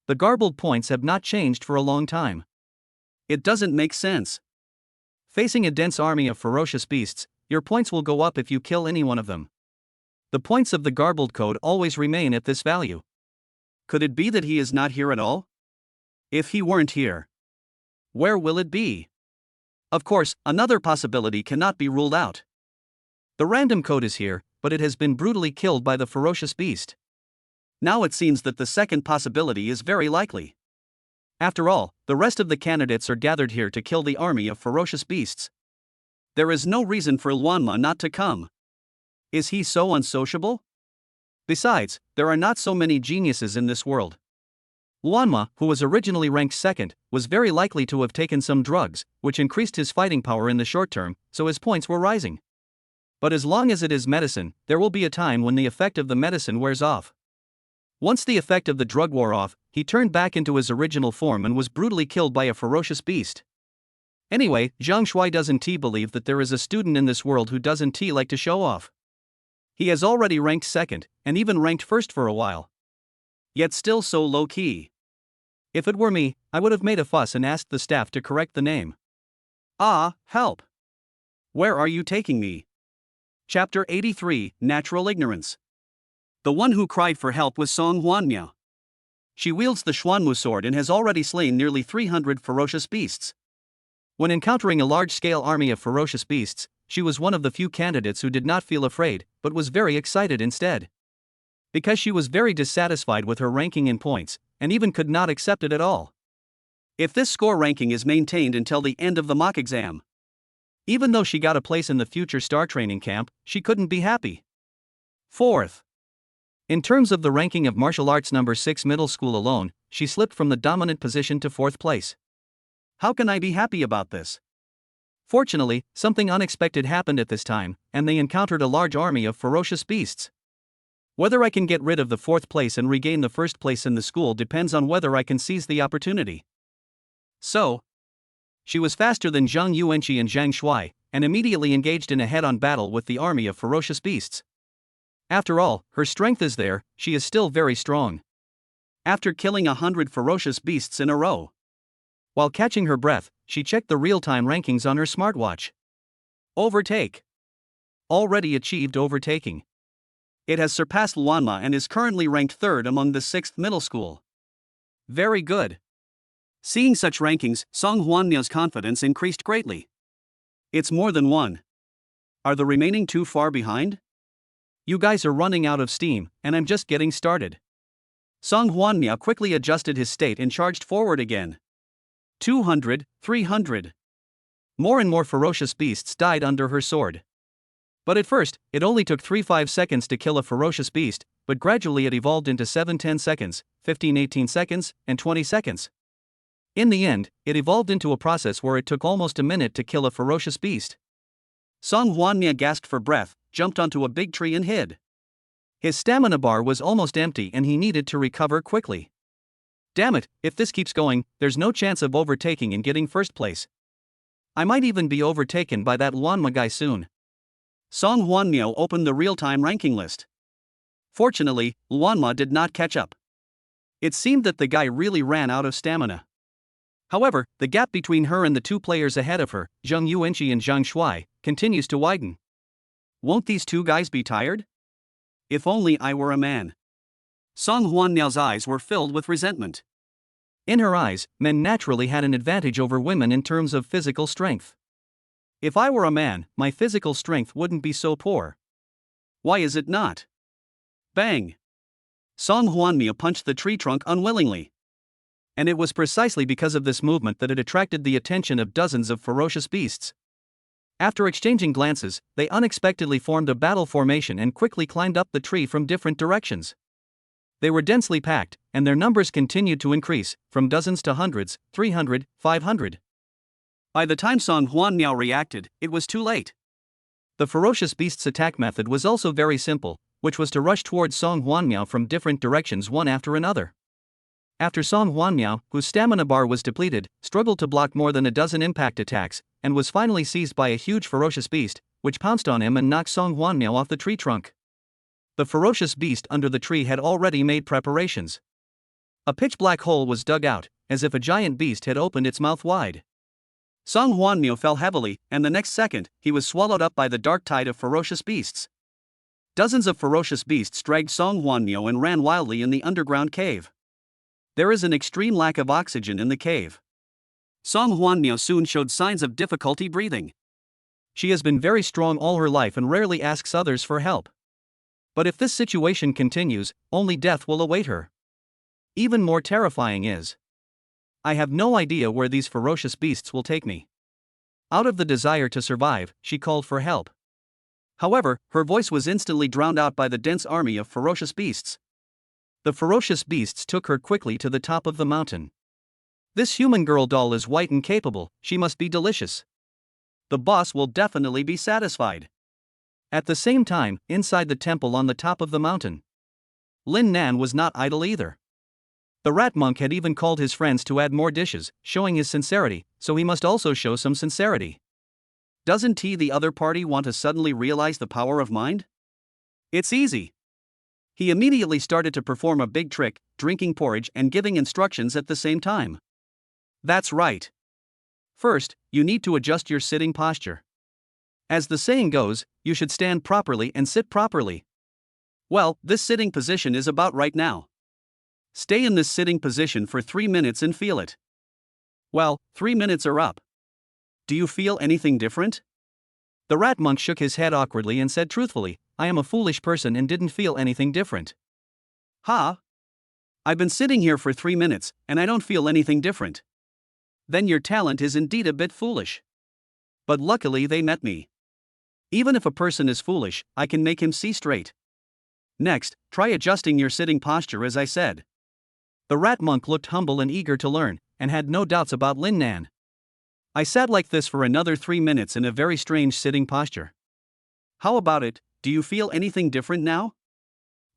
B: The Garbled points have not changed for a long time. It doesn't make sense. Facing a dense army of ferocious beasts, your points will go up if you kill any one of them. The points of the Garbled Code always remain at this value. Could it be that he is not here at all? If he weren't here, where will it be? Of course, another possibility cannot be ruled out. The random code is here, but it has been brutally killed by the ferocious beast. Now it seems that the second possibility is very likely. After all, the rest of the candidates are gathered here to kill the army of ferocious beasts. There is no reason for Huanma not to come. Is he so unsociable? Besides, there are not so many geniuses in this world. Huanma, who was originally ranked second, was very likely to have taken some drugs, which increased his fighting power in the short term, so his points were rising. But as long as it is medicine, there will be a time when the effect of the medicine wears off. Once the effect of the drug wore off, he turned back into his original form and was brutally killed by a ferocious beast. Anyway, Zhang Shuai doesn't believe that there is a student in this world who doesn't like to show off. He has already ranked second, and even ranked first for a while. Yet still so low-key. If it were me, I would have made a fuss and asked the staff to correct the name.
A: Ah, help! Where are you taking me? Chapter 83, Natural Ignorance. The one who cried for help was Song Huanmiao. She wields the Xuanmu sword and has already slain nearly 300 ferocious beasts. When encountering a large-scale army of ferocious beasts, she was one of the few candidates who did not feel afraid, but was very excited instead. Because she was very dissatisfied with her ranking in points, and even could not accept it at all. If this score ranking is maintained until the end of the mock exam. Even though she got a place in the future star training camp, she couldn't be happy. Fourth. In terms of the ranking of martial arts number 6 middle school alone, she slipped from the dominant position to 4th place. How can I be happy about this? Fortunately, something unexpected happened at this time, and they encountered a large army of ferocious beasts. Whether I can get rid of the 4th place and regain the 1st place in the school depends on whether I can seize the opportunity. So, she was faster than Zhang Yuenqi and Zhang Shuai, and immediately engaged in a head-on battle with the army of ferocious beasts. After all, her strength is there, she is still very strong. After killing 100 ferocious beasts in a row. While catching her breath, she checked the real-time rankings on her smartwatch. Overtake. Already achieved overtaking. It has surpassed Luanma and is currently ranked 3rd among the 6th middle school. Very good. Seeing such rankings, Song Huanmiao's confidence increased greatly. It's more than one. Are the remaining 2 far behind? You guys are running out of steam, and I'm just getting started. Song Huanmiao quickly adjusted his state and charged forward again. 200, 300. More and more ferocious beasts died under her sword. But at first, it only took 3-5 seconds to kill a ferocious beast, but gradually it evolved into 7-10 seconds, 15-18 seconds, and 20 seconds. In the end, it evolved into a process where it took almost a minute to kill a ferocious beast. Song Huanmia gasped for breath, jumped onto a big tree and hid. His stamina bar was almost empty and he needed to recover quickly. Damn it, if this keeps going, there's no chance of overtaking and getting 1st place. I might even be overtaken by that Luanma guy soon. Song Huanmiao opened the real-time ranking list. Fortunately, Luanma did not catch up. It seemed that the guy really ran out of stamina. However, the gap between her and the 2 players ahead of her, Zhang Yuenqi and Zhang Shuai, continues to widen. Won't these 2 guys be tired? If only I were a man. Song Huanmiao's eyes were filled with resentment. In her eyes, men naturally had an advantage over women in terms of physical strength. If I were a man, my physical strength wouldn't be so poor. Why is it not? Bang! Song Huanmiao punched the tree trunk unwillingly. And it was precisely because of this movement that it attracted the attention of dozens of ferocious beasts. After exchanging glances, they unexpectedly formed a battle formation and quickly climbed up the tree from different directions. They were densely packed, and their numbers continued to increase, from dozens to hundreds, 300, 500. By the time Song Huanmiao reacted, it was too late. The ferocious beast's attack method was also very simple, which was to rush towards Song Huanmiao from different directions one after another. After Song Huanmiao, whose stamina bar was depleted, struggled to block more than a dozen impact attacks, and was finally seized by a huge ferocious beast, which pounced on him and knocked Song Huanmiao off the tree trunk. The ferocious beast under the tree had already made preparations. A pitch-black hole was dug out, as if a giant beast had opened its mouth wide. Song Huanmiao fell heavily, and the next second, he was swallowed up by the dark tide of ferocious beasts. Dozens of ferocious beasts dragged Song Huanmiao and ran wildly in the underground cave. There is an extreme lack of oxygen in the cave. Song Huanmiao soon showed signs of difficulty breathing. She has been very strong all her life and rarely asks others for help. But if this situation continues, only death will await her. Even more terrifying is, I have no idea where these ferocious beasts will take me. Out of the desire to survive, she called for help. However, her voice was instantly drowned out by the dense army of ferocious beasts. The ferocious beasts took her quickly to the top of the mountain. This human girl doll is white and capable, she must be delicious. The boss will definitely be satisfied. At the same time, inside the temple on the top of the mountain, Lin Nan was not idle either. The rat monk had even called his friends to add more dishes, showing his sincerity, so he must also show some sincerity. Doesn't the other party want to suddenly realize the power of mind? It's easy. He immediately started to perform a big trick, drinking porridge and giving instructions at the same time. That's right. First, you need to adjust your sitting posture. As the saying goes, you should stand properly and sit properly. Well, this sitting position is about right now. Stay in this sitting position for 3 minutes and feel it. Well, 3 minutes are up. Do you feel anything different?
B: The rat monk shook his head awkwardly and said truthfully, I am a foolish person and didn't feel anything different.
A: Ha! I've been sitting here for 3 minutes, and I don't feel anything different. Then your talent is indeed a bit foolish. But luckily they met me. Even if a person is foolish, I can make him see straight. Next, try adjusting your sitting posture as I said.
B: The rat monk looked humble and eager to learn, and had no doubts about Lin Nan.
A: I sat like this for another 3 minutes in a very strange sitting posture. How about it, do you feel anything different now?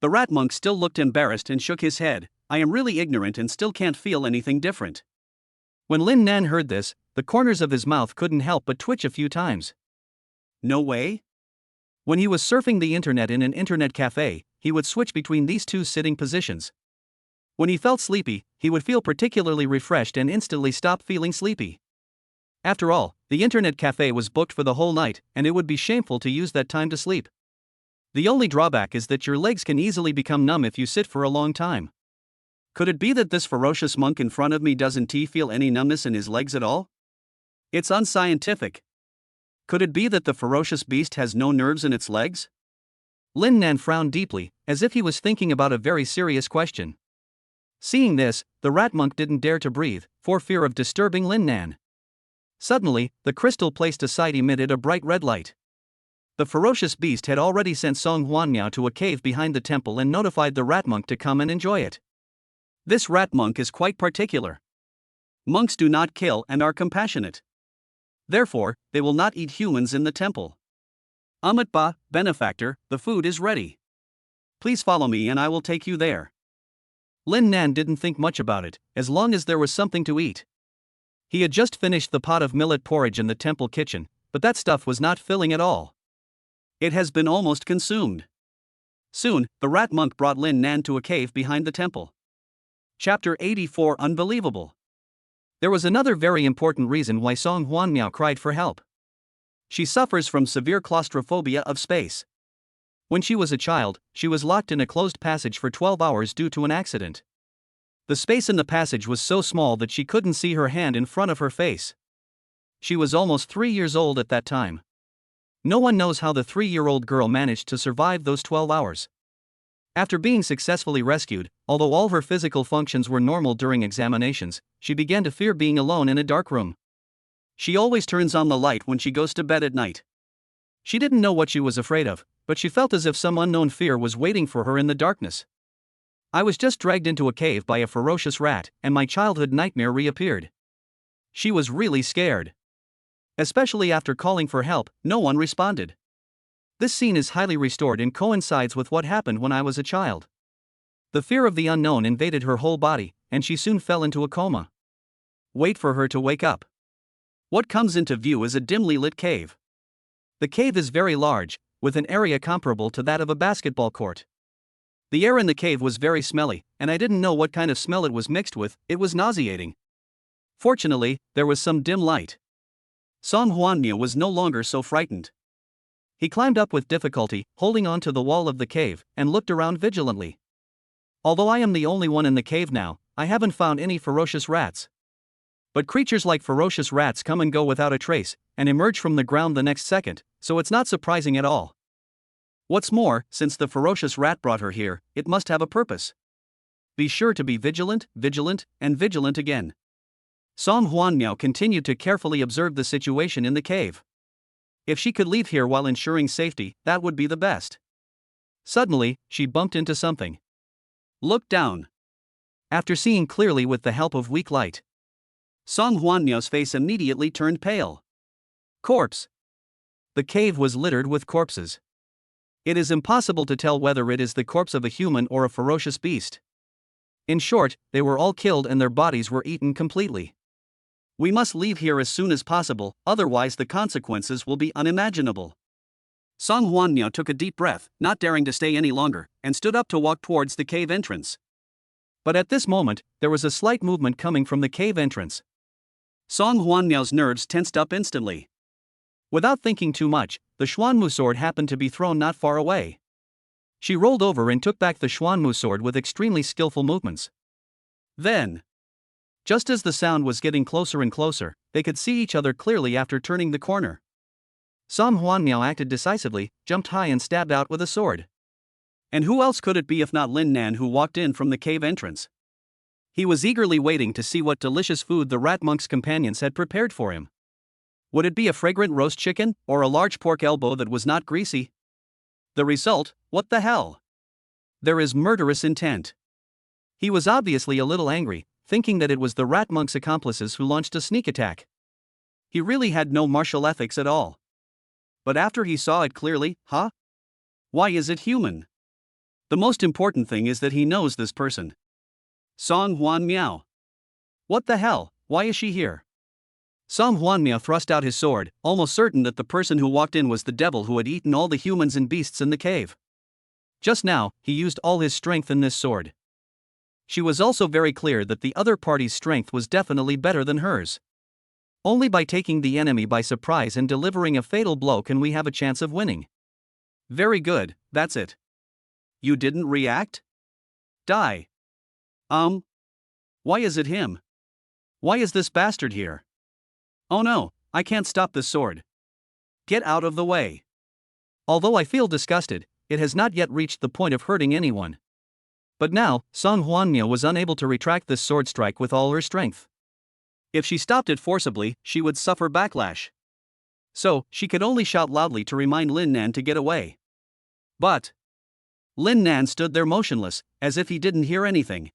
A: The rat monk still looked embarrassed and shook his head. I am really ignorant and still can't feel anything different.
B: When Lin Nan heard this, the corners of his mouth couldn't help but twitch a few times.
A: No way?
B: When he was surfing the internet in an internet cafe, he would switch between these two sitting positions. When he felt sleepy, he would feel particularly refreshed and instantly stop feeling sleepy. After all, the internet cafe was booked for the whole night, and it would be shameful to use that time to sleep. The only drawback is that your legs can easily become numb if you sit for a long time. Could it be that this ferocious monk in front of me doesn't feel any numbness in his legs at all? It's unscientific. Could it be that the ferocious beast has no nerves in its legs? Lin Nan frowned deeply, as if he was thinking about a very serious question. Seeing this, the rat monk didn't dare to breathe, for fear of disturbing Lin Nan. Suddenly, the crystal placed aside emitted a bright red light. The ferocious beast had already sent Song Huanmiao to a cave behind the temple and notified the rat monk to come and enjoy it.
A: This rat monk is quite particular. Monks do not kill and are compassionate. Therefore, they will not eat humans in the temple. Amatba, benefactor, the food is ready. Please follow me and I will take you there.
B: Lin Nan didn't think much about it, as long as there was something to eat. He had just finished the pot of millet porridge in the temple kitchen, but that stuff was not filling at all.
A: It has been almost consumed. Soon, the rat monk brought Lin Nan to a cave behind the temple. Chapter 84 Unbelievable.
B: There was another very important reason why Song Huanmiao cried for help.
A: She suffers from severe claustrophobia of space.
B: When she was a child, she was locked in a closed passage for 12 hours due to an accident. The space in the passage was so small that she couldn't see her hand in front of her face. She was almost 3 years old at that time. No one knows how the 3-year-old girl managed to survive those 12 hours. After being successfully rescued, although all her physical functions were normal during examinations, she began to fear being alone in a dark room.
A: She always turns on the light when she goes to bed at night.
B: She didn't know what she was afraid of, but she felt as if some unknown fear was waiting for her in the darkness. I was just dragged into a cave by a ferocious rat, and my childhood nightmare reappeared. She was really scared. Especially after calling for help, no one responded. This scene is highly restored and coincides with what happened when I was a child. The fear of the unknown invaded her whole body, and she soon fell into a coma. Wait for her to wake up.
A: What comes into view is a dimly lit cave.
B: The cave is very large, with an area comparable to that of a basketball court.
A: The air in the cave was very smelly, and I didn't know what kind of smell it was mixed with. It was nauseating. Fortunately, there was some dim light. Song Huanmiao was no longer so frightened.
B: He climbed up with difficulty, holding on to the wall of the cave, and looked around vigilantly. Although I am the only one in the cave now, I haven't found any ferocious rats. But creatures like ferocious rats come and go without a trace, and emerge from the ground the next second, so it's not surprising at all.
A: What's more, since the ferocious rat brought her here, it must have a purpose. Be sure to be vigilant, and vigilant again. Song Huanmiao continued to carefully observe the situation in the cave. If she could leave here while ensuring safety, that would be the best. Suddenly, she bumped into something. Look down.
B: After seeing clearly with the help of weak light,
A: Song Huanmiao's face immediately turned pale.
B: Corpse. The cave was littered with corpses. It is impossible to tell whether it is the corpse of a human or a ferocious beast. In short, they were all killed and their bodies were eaten completely.
A: We must leave here as soon as possible, otherwise the consequences will be unimaginable. Song Huanmiao took a deep breath, not daring to stay any longer, and stood up to walk towards the cave entrance.
B: But at this moment, there was a slight movement coming from the cave entrance.
A: Song Huanmiao's nerves tensed up instantly.
B: Without thinking too much, the Xuanmu sword happened to be thrown not far away. She rolled over and took back the Xuanmu sword with extremely skillful movements.
A: Then,
B: just as the sound was getting closer and closer, they could see each other clearly after turning the corner. Song Huanmiao acted decisively, jumped high and stabbed out with a sword.
A: And who else could it be if not Lin Nan, who walked in from the cave entrance? He was eagerly waiting to see what delicious food the rat monk's companions had prepared for him. Would it be a fragrant roast chicken, or a large pork elbow that was not greasy? The result, what the hell? There is murderous intent.
B: He was obviously a little angry, thinking that it was the rat monk's accomplices who launched a sneak attack.
A: He really had no martial ethics at all. But after he saw it clearly, why is it human? The most important thing is that he knows this person. Song Huanmiao. What the hell, why is she here?
B: Song Huanmiao thrust out his sword, almost certain that the person who walked in was the devil who had eaten all the humans and beasts in the cave. Just now, he used all his strength in this sword. She was also very clear that the other party's strength was definitely better than hers. Only by taking the enemy by surprise and delivering a fatal blow can we have a chance of winning.
A: Very good, that's it. You didn't react? Die. Why is it him? Why is this bastard here? Oh no, I can't stop this sword. Get out of the way.
B: Although I feel disgusted, it has not yet reached the point of hurting anyone. But now, Song Huanmiao was unable to retract this sword strike with all her strength.
A: If she stopped it forcibly, she would suffer backlash. So, she could only shout loudly to remind Lin Nan to get away. But Lin Nan stood there motionless, as if he didn't hear anything.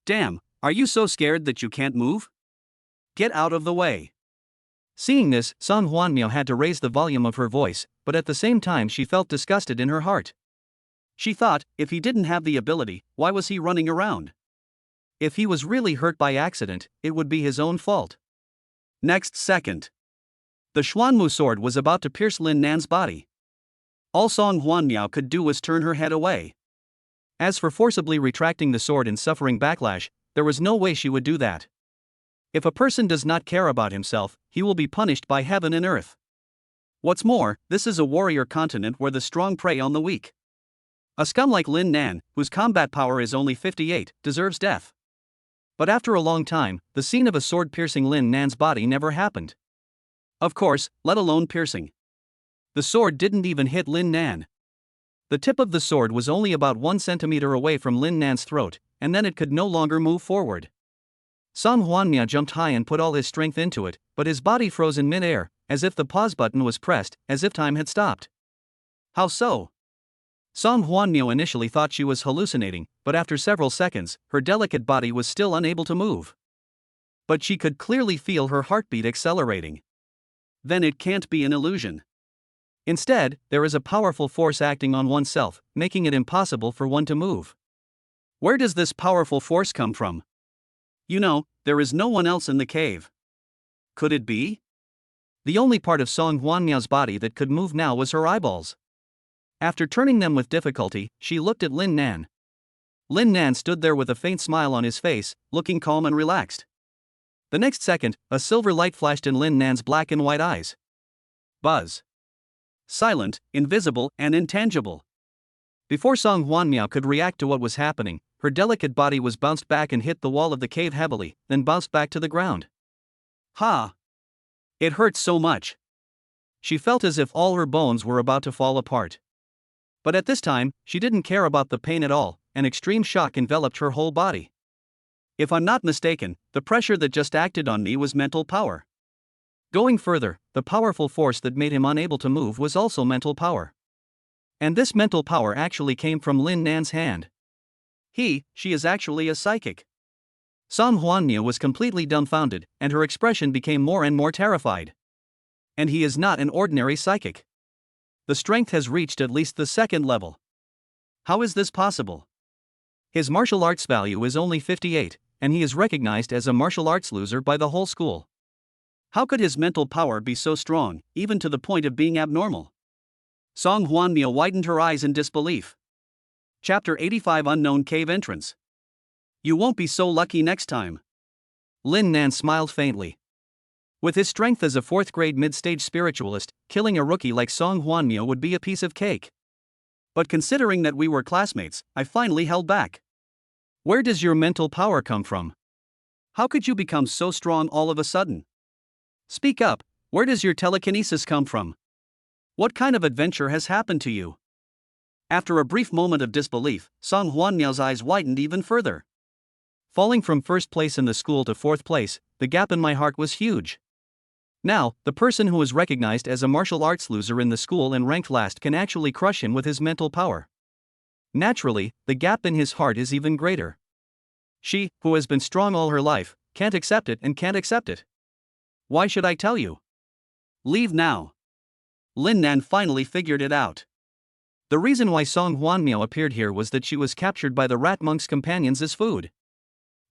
A: Damn, are you so scared that you can't move? Get out of the way.
B: Seeing this, Song Huanmiao had to raise the volume of her voice, but at the same time she felt disgusted in her heart.
A: She thought, if he didn't have the ability, why was he running around? If he was really hurt by accident, it would be his own fault. Next second, the Xuanmu sword was about to pierce Lin Nan's body. All Song Huanmiao could do was turn her head away.
B: As for forcibly retracting the sword and suffering backlash, there was no way she would do that. If a person does not care about himself, he will be punished by heaven and earth.
A: What's more, this is a warrior continent where the strong prey on the weak. A scum like Lin Nan, whose combat power is only 58, deserves death.
B: But after a long time, the scene of a sword piercing Lin Nan's body never happened.
A: Of course, let alone piercing. The sword didn't even hit Lin Nan.
B: The tip of the sword was only about 1 centimeter away from Lin Nan's throat, and then it could no longer move forward. Song Huanmiao jumped high and put all his strength into it, but his body froze in mid-air, as if the pause button was pressed, as if time had stopped.
A: How so?
B: Song Huanmiao initially thought she was hallucinating, but after several seconds, her delicate body was still unable to move.
A: But she could clearly feel her heartbeat accelerating. Then it can't be an illusion.
B: Instead, there is a powerful force acting on oneself, making it impossible for one to move.
A: Where does this powerful force come from? You know, there is no one else in the cave. Could it be?
B: The only part of Song Huanmiao's body that could move now was her eyeballs. After turning them with difficulty, she looked at Lin Nan. Lin Nan stood there with a faint smile on his face, looking calm and relaxed. The next second, a silver light flashed in Lin Nan's black and white eyes.
A: Buzz. Silent, invisible, and intangible.
B: Before Song Huanmiao could react to what was happening, her delicate body was bounced back and hit the wall of the cave heavily, then bounced back to the ground.
A: It hurt so much.
B: She felt as if all her bones were about to fall apart. But at this time, she didn't care about the pain at all, and extreme shock enveloped her whole body.
A: If I'm not mistaken, the pressure that just acted on me was mental power.
B: Going further, the powerful force that made him unable to move was also mental power. And this mental power actually came from Lin Nan's hand.
A: She is actually a psychic.
B: Song Huanmiao was completely dumbfounded, and her expression became more and more terrified.
A: And he is not an ordinary psychic. The strength has reached at least the 2nd level. How is this possible?
B: His martial arts value is only 58, and he is recognized as a martial arts loser by the whole school.
A: How could his mental power be so strong, even to the point of being abnormal? Song Huanmiao widened her eyes in disbelief. Chapter 85 Unknown Cave Entrance. You won't be so lucky next time.
B: Lin Nan smiled faintly. With his strength as a 4th grade mid-stage spiritualist, killing a rookie like Song Huanmiao would be a piece of cake.
A: But considering that we were classmates, I finally held back.
B: Where does your mental power come from?
A: How could you become so strong all of a sudden? Speak up, where does your telekinesis come from? What kind of adventure has happened to you? After a brief moment of disbelief, Song Huanmiao's eyes widened even further.
B: Falling from 1st place in the school to 4th place, the gap in my heart was huge. Now, the person who is recognized as a martial arts loser in the school and ranked last can actually crush him with his mental power. Naturally, the gap in his heart is even greater. She, who has been strong all her life, can't accept it and can't accept it.
A: Why should I tell you? Leave now. Lin Nan finally figured it out.
B: The reason why Song Huanmiao appeared here was that she was captured by the rat monk's companions as food.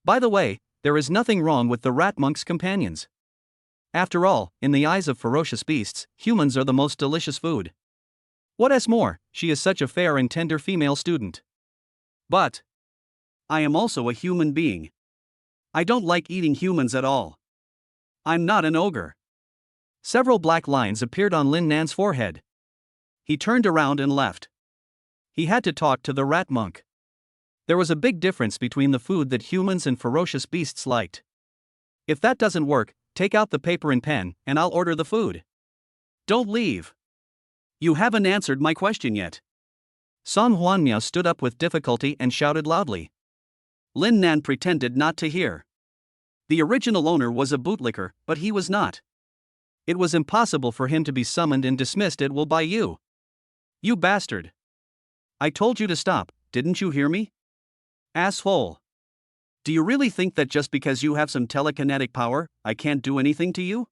B: By the way, there is nothing wrong with the rat monk's companions. After all, in the eyes of ferocious beasts, humans are the most delicious food. What is more, she is such a fair and tender female student.
A: But I am also a human being. I don't like eating humans at all. I'm not an ogre.
B: Several black lines appeared on Lin Nan's forehead.
A: He turned around and left.
B: He had to talk to the rat monk. There was a big difference between the food that humans and ferocious beasts liked. If that doesn't work, take out the paper and pen, and I'll order the food.
A: Don't leave. You haven't answered my question yet.
B: Song Huanmiao stood up with difficulty and shouted loudly.
A: Lin Nan pretended not to hear. The original owner was a bootlicker, but he was not.
B: It was impossible for him to be summoned and dismissed at will by you.
A: You bastard. I told you to stop, didn't you hear me? Asshole. Do you really think that just because you have some telekinetic power, I can't do anything to you?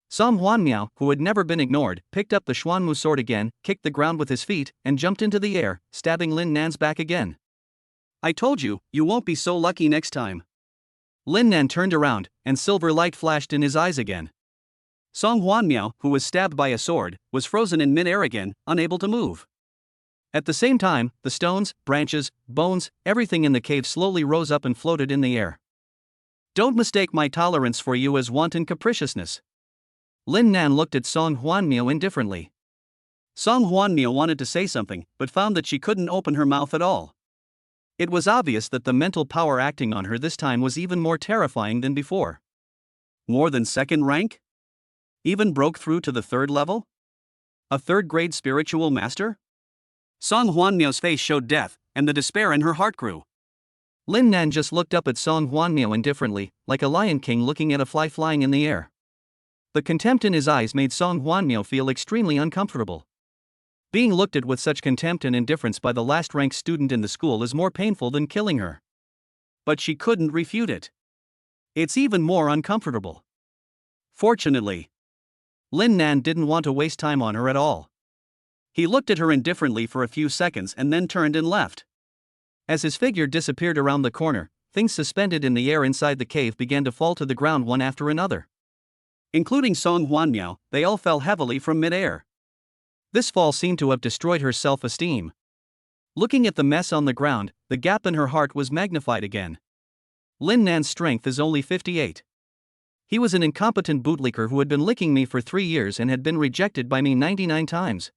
B: Song Huanmiao, who had never been ignored, picked up the Xuanmu sword again, kicked the ground with his feet, and jumped into the air, stabbing Lin Nan's back again.
A: I told you, you won't be so lucky next time.
B: Lin Nan turned around, and silver light flashed in his eyes again.
A: Song Huanmiao, who was stabbed by a sword, was frozen in mid-air again, unable to move.
B: At the same time, the stones, branches, bones, everything in the cave slowly rose up and floated in the air.
A: Don't mistake my tolerance for you as wanton capriciousness.
B: Lin Nan looked at Song Huanmiao indifferently.
A: Song Huanmiao wanted to say something, but found that she couldn't open her mouth at all.
B: It was obvious that the mental power acting on her this time was even more terrifying than before.
A: More than 2nd rank? Even broke through to the 3rd level? A 3rd grade spiritual master? Song Huanmiao's face showed death, and the despair in her heart grew.
B: Lin Nan just looked up at Song Huanmiao indifferently, like a lion king looking at a fly flying in the air. The contempt in his eyes made Song Huanmiao feel extremely uncomfortable. Being looked at with such contempt and indifference by the last-ranked student in the school is more painful than killing her.
A: But she couldn't refute it. It's even more uncomfortable. Fortunately,
B: Lin Nan didn't want to waste time on her at all.
A: He looked at her indifferently for a few seconds and then turned and left.
B: As his figure disappeared around the corner, things suspended in the air inside the cave began to fall to the ground one after another.
A: Including Song Huanmiao, they all fell heavily from mid-air.
B: This fall seemed to have destroyed her self-esteem. Looking at the mess on the ground, the gap in her heart was magnified again. Lin Nan's strength is only 58. He was an incompetent bootlicker who had been licking me for 3 years and had been rejected by me 99 times.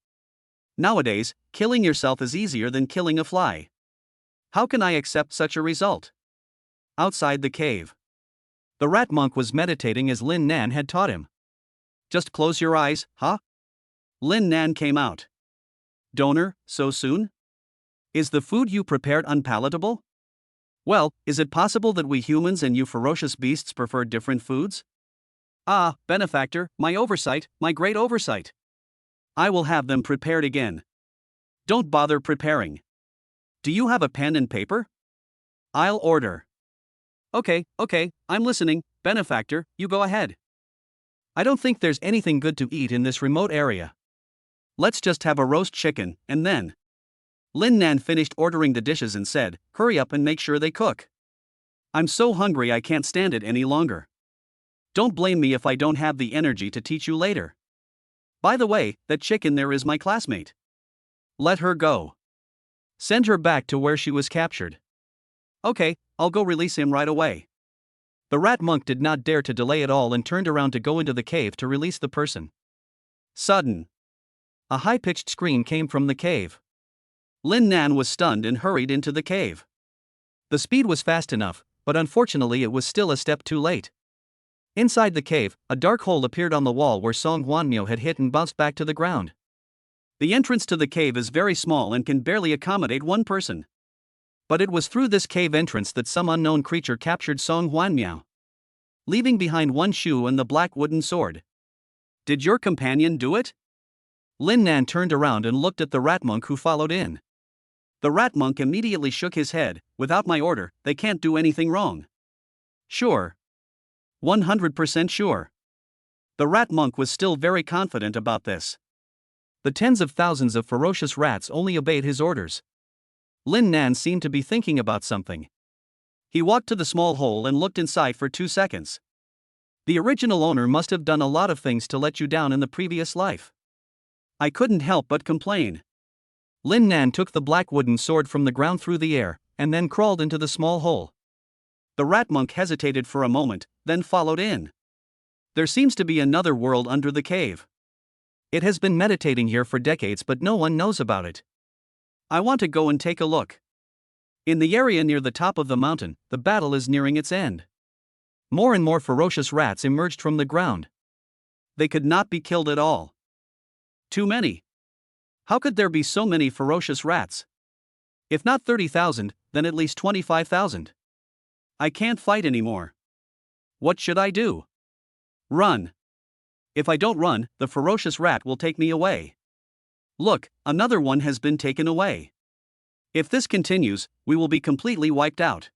A: Nowadays, killing yourself is easier than killing a fly. How can I accept such a result? Outside the cave,
B: the rat monk was meditating as Lin Nan had taught him.
A: Just close your eyes, huh? Lin Nan came out. Donor, so soon? Is the food you prepared unpalatable? Well, is it possible that we humans and you ferocious beasts prefer different foods? Ah, benefactor, my oversight, my great oversight. I will have them prepared again. Don't bother preparing. Do you have a pen and paper? I'll order. Okay, I'm listening, benefactor, you go ahead.
B: I don't think there's anything good to eat in this remote area.
A: Let's just have a roast chicken, and then. Lin Nan finished ordering the dishes and said, hurry up and make sure they cook. I'm so hungry I can't stand it any longer. Don't blame me if I don't have the energy to teach you later. By the way, that chicken there is my classmate. Let her go.
B: Send her back to where she was captured.
A: Okay, I'll go release him right away.
B: The rat monk did not dare to delay at all and turned around to go into the cave to release the person.
A: Sudden.
B: A high-pitched scream came from the cave.
A: Lin Nan was stunned and hurried into the cave.
B: The speed was fast enough, but unfortunately it was still a step too late. Inside the cave, a dark hole appeared on the wall where Song Huanmiao had hit and bounced back to the ground.
A: The entrance to the cave is very small and can barely accommodate one person.
B: But it was through this cave entrance that some unknown creature captured Song Huanmiao, leaving behind one shoe and the black wooden sword.
A: Did your companion do it?
B: Lin Nan turned around and looked at the rat monk who followed in.
A: The rat monk immediately shook his head. Without my order, they can't do anything wrong.
B: Sure.
A: 100% sure. The rat monk was still very confident about this.
B: The tens of thousands of ferocious rats only obeyed his orders. Lin Nan seemed to be thinking about something.
A: He walked to the small hole and looked inside for 2 seconds.
B: The original owner must have done a lot of things to let you down in the previous life.
A: I couldn't help but complain.
B: Lin Nan took the black wooden sword from the ground through the air, and then crawled into the small hole.
A: The rat monk hesitated for a moment, then followed in. There seems to be another world under the cave.
B: It has been meditating here for decades, but no one knows about it.
A: I want to go and take a look. In the area near the top of the mountain, the battle is nearing its end.
B: More and more ferocious rats emerged from the ground.
A: They could not be killed at all. Too many. How could there be so many ferocious rats? If not 30,000, then at least 25,000. I can't fight anymore. What should I do? Run. If I don't run, the ferocious rat will take me away. Look, another one has been taken away. If this continues, we will be completely wiped out.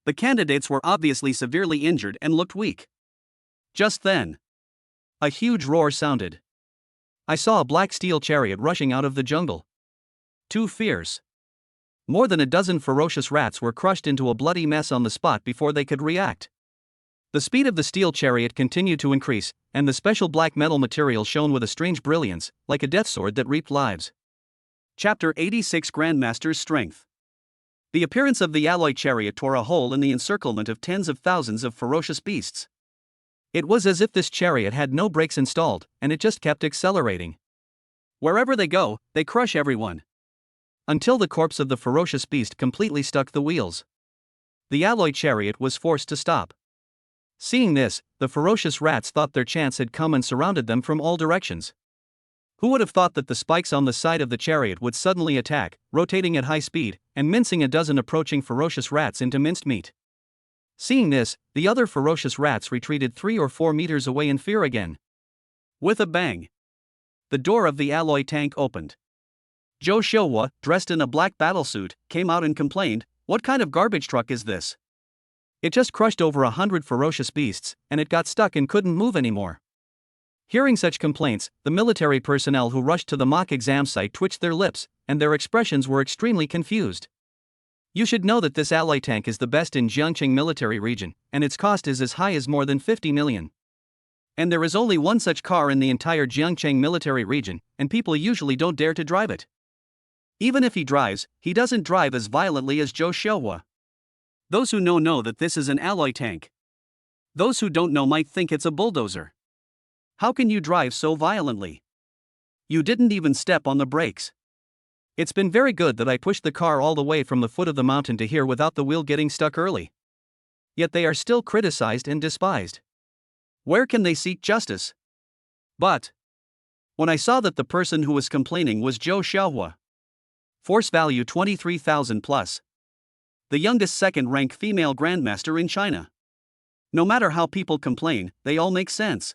A: The candidates were obviously severely injured and looked weak. Just then,
B: a huge roar sounded. I saw a black steel chariot rushing out of the jungle.
A: Too fierce.
B: More than a dozen ferocious rats were crushed into a bloody mess on the spot before they could react. The speed of the steel chariot continued to increase, and the special black metal material shone with a strange brilliance, like a death sword that reaped lives.
A: Chapter 86 Grandmaster's Strength. The appearance of the alloy chariot tore a hole in the encirclement of tens of thousands of ferocious beasts.
B: It was as if this chariot had no brakes installed, and it just kept accelerating.
A: Wherever they go, they crush everyone.
B: Until the corpse of the ferocious beast completely stuck the wheels. The alloy chariot was forced to stop. Seeing this, the ferocious rats thought their chance had come and surrounded them from all directions. Who would have thought that the spikes on the side of the chariot would suddenly attack, rotating at high speed, and mincing a dozen approaching ferocious rats into minced meat? Seeing this, the other ferocious rats retreated 3 or 4 meters away in fear again.
A: With a bang, the door of the alloy tank opened. Zhou Xiaohua, dressed in a black battlesuit, came out and complained, "What kind of garbage truck is this?
B: It just crushed over 100 ferocious beasts, and it got stuck and couldn't move anymore." Hearing such complaints, the military personnel who rushed to the mock exam site twitched their lips, and their expressions were extremely confused. You should know that this alloy tank is the best in Jiangqing military region, and its cost is as high as more than 50 million.
A: And there is only one such car in the entire Jiangqing military region, and people usually don't dare to drive it. Even if he drives, he doesn't drive as violently as Zhou Xiaohua. Those who know that this is an alloy tank. Those who don't know might think it's a bulldozer. How can you drive so violently? You didn't even step on the brakes.
B: It's been very good that I pushed the car all the way from the foot of the mountain to here without the wheel getting stuck early. Yet they are still criticized and despised.
A: Where can they seek justice? But when I saw that the person who was complaining was Zhou Xiaohua, force value 23,000 plus, the youngest second-rank female grandmaster in China. No matter how people complain, they all make sense.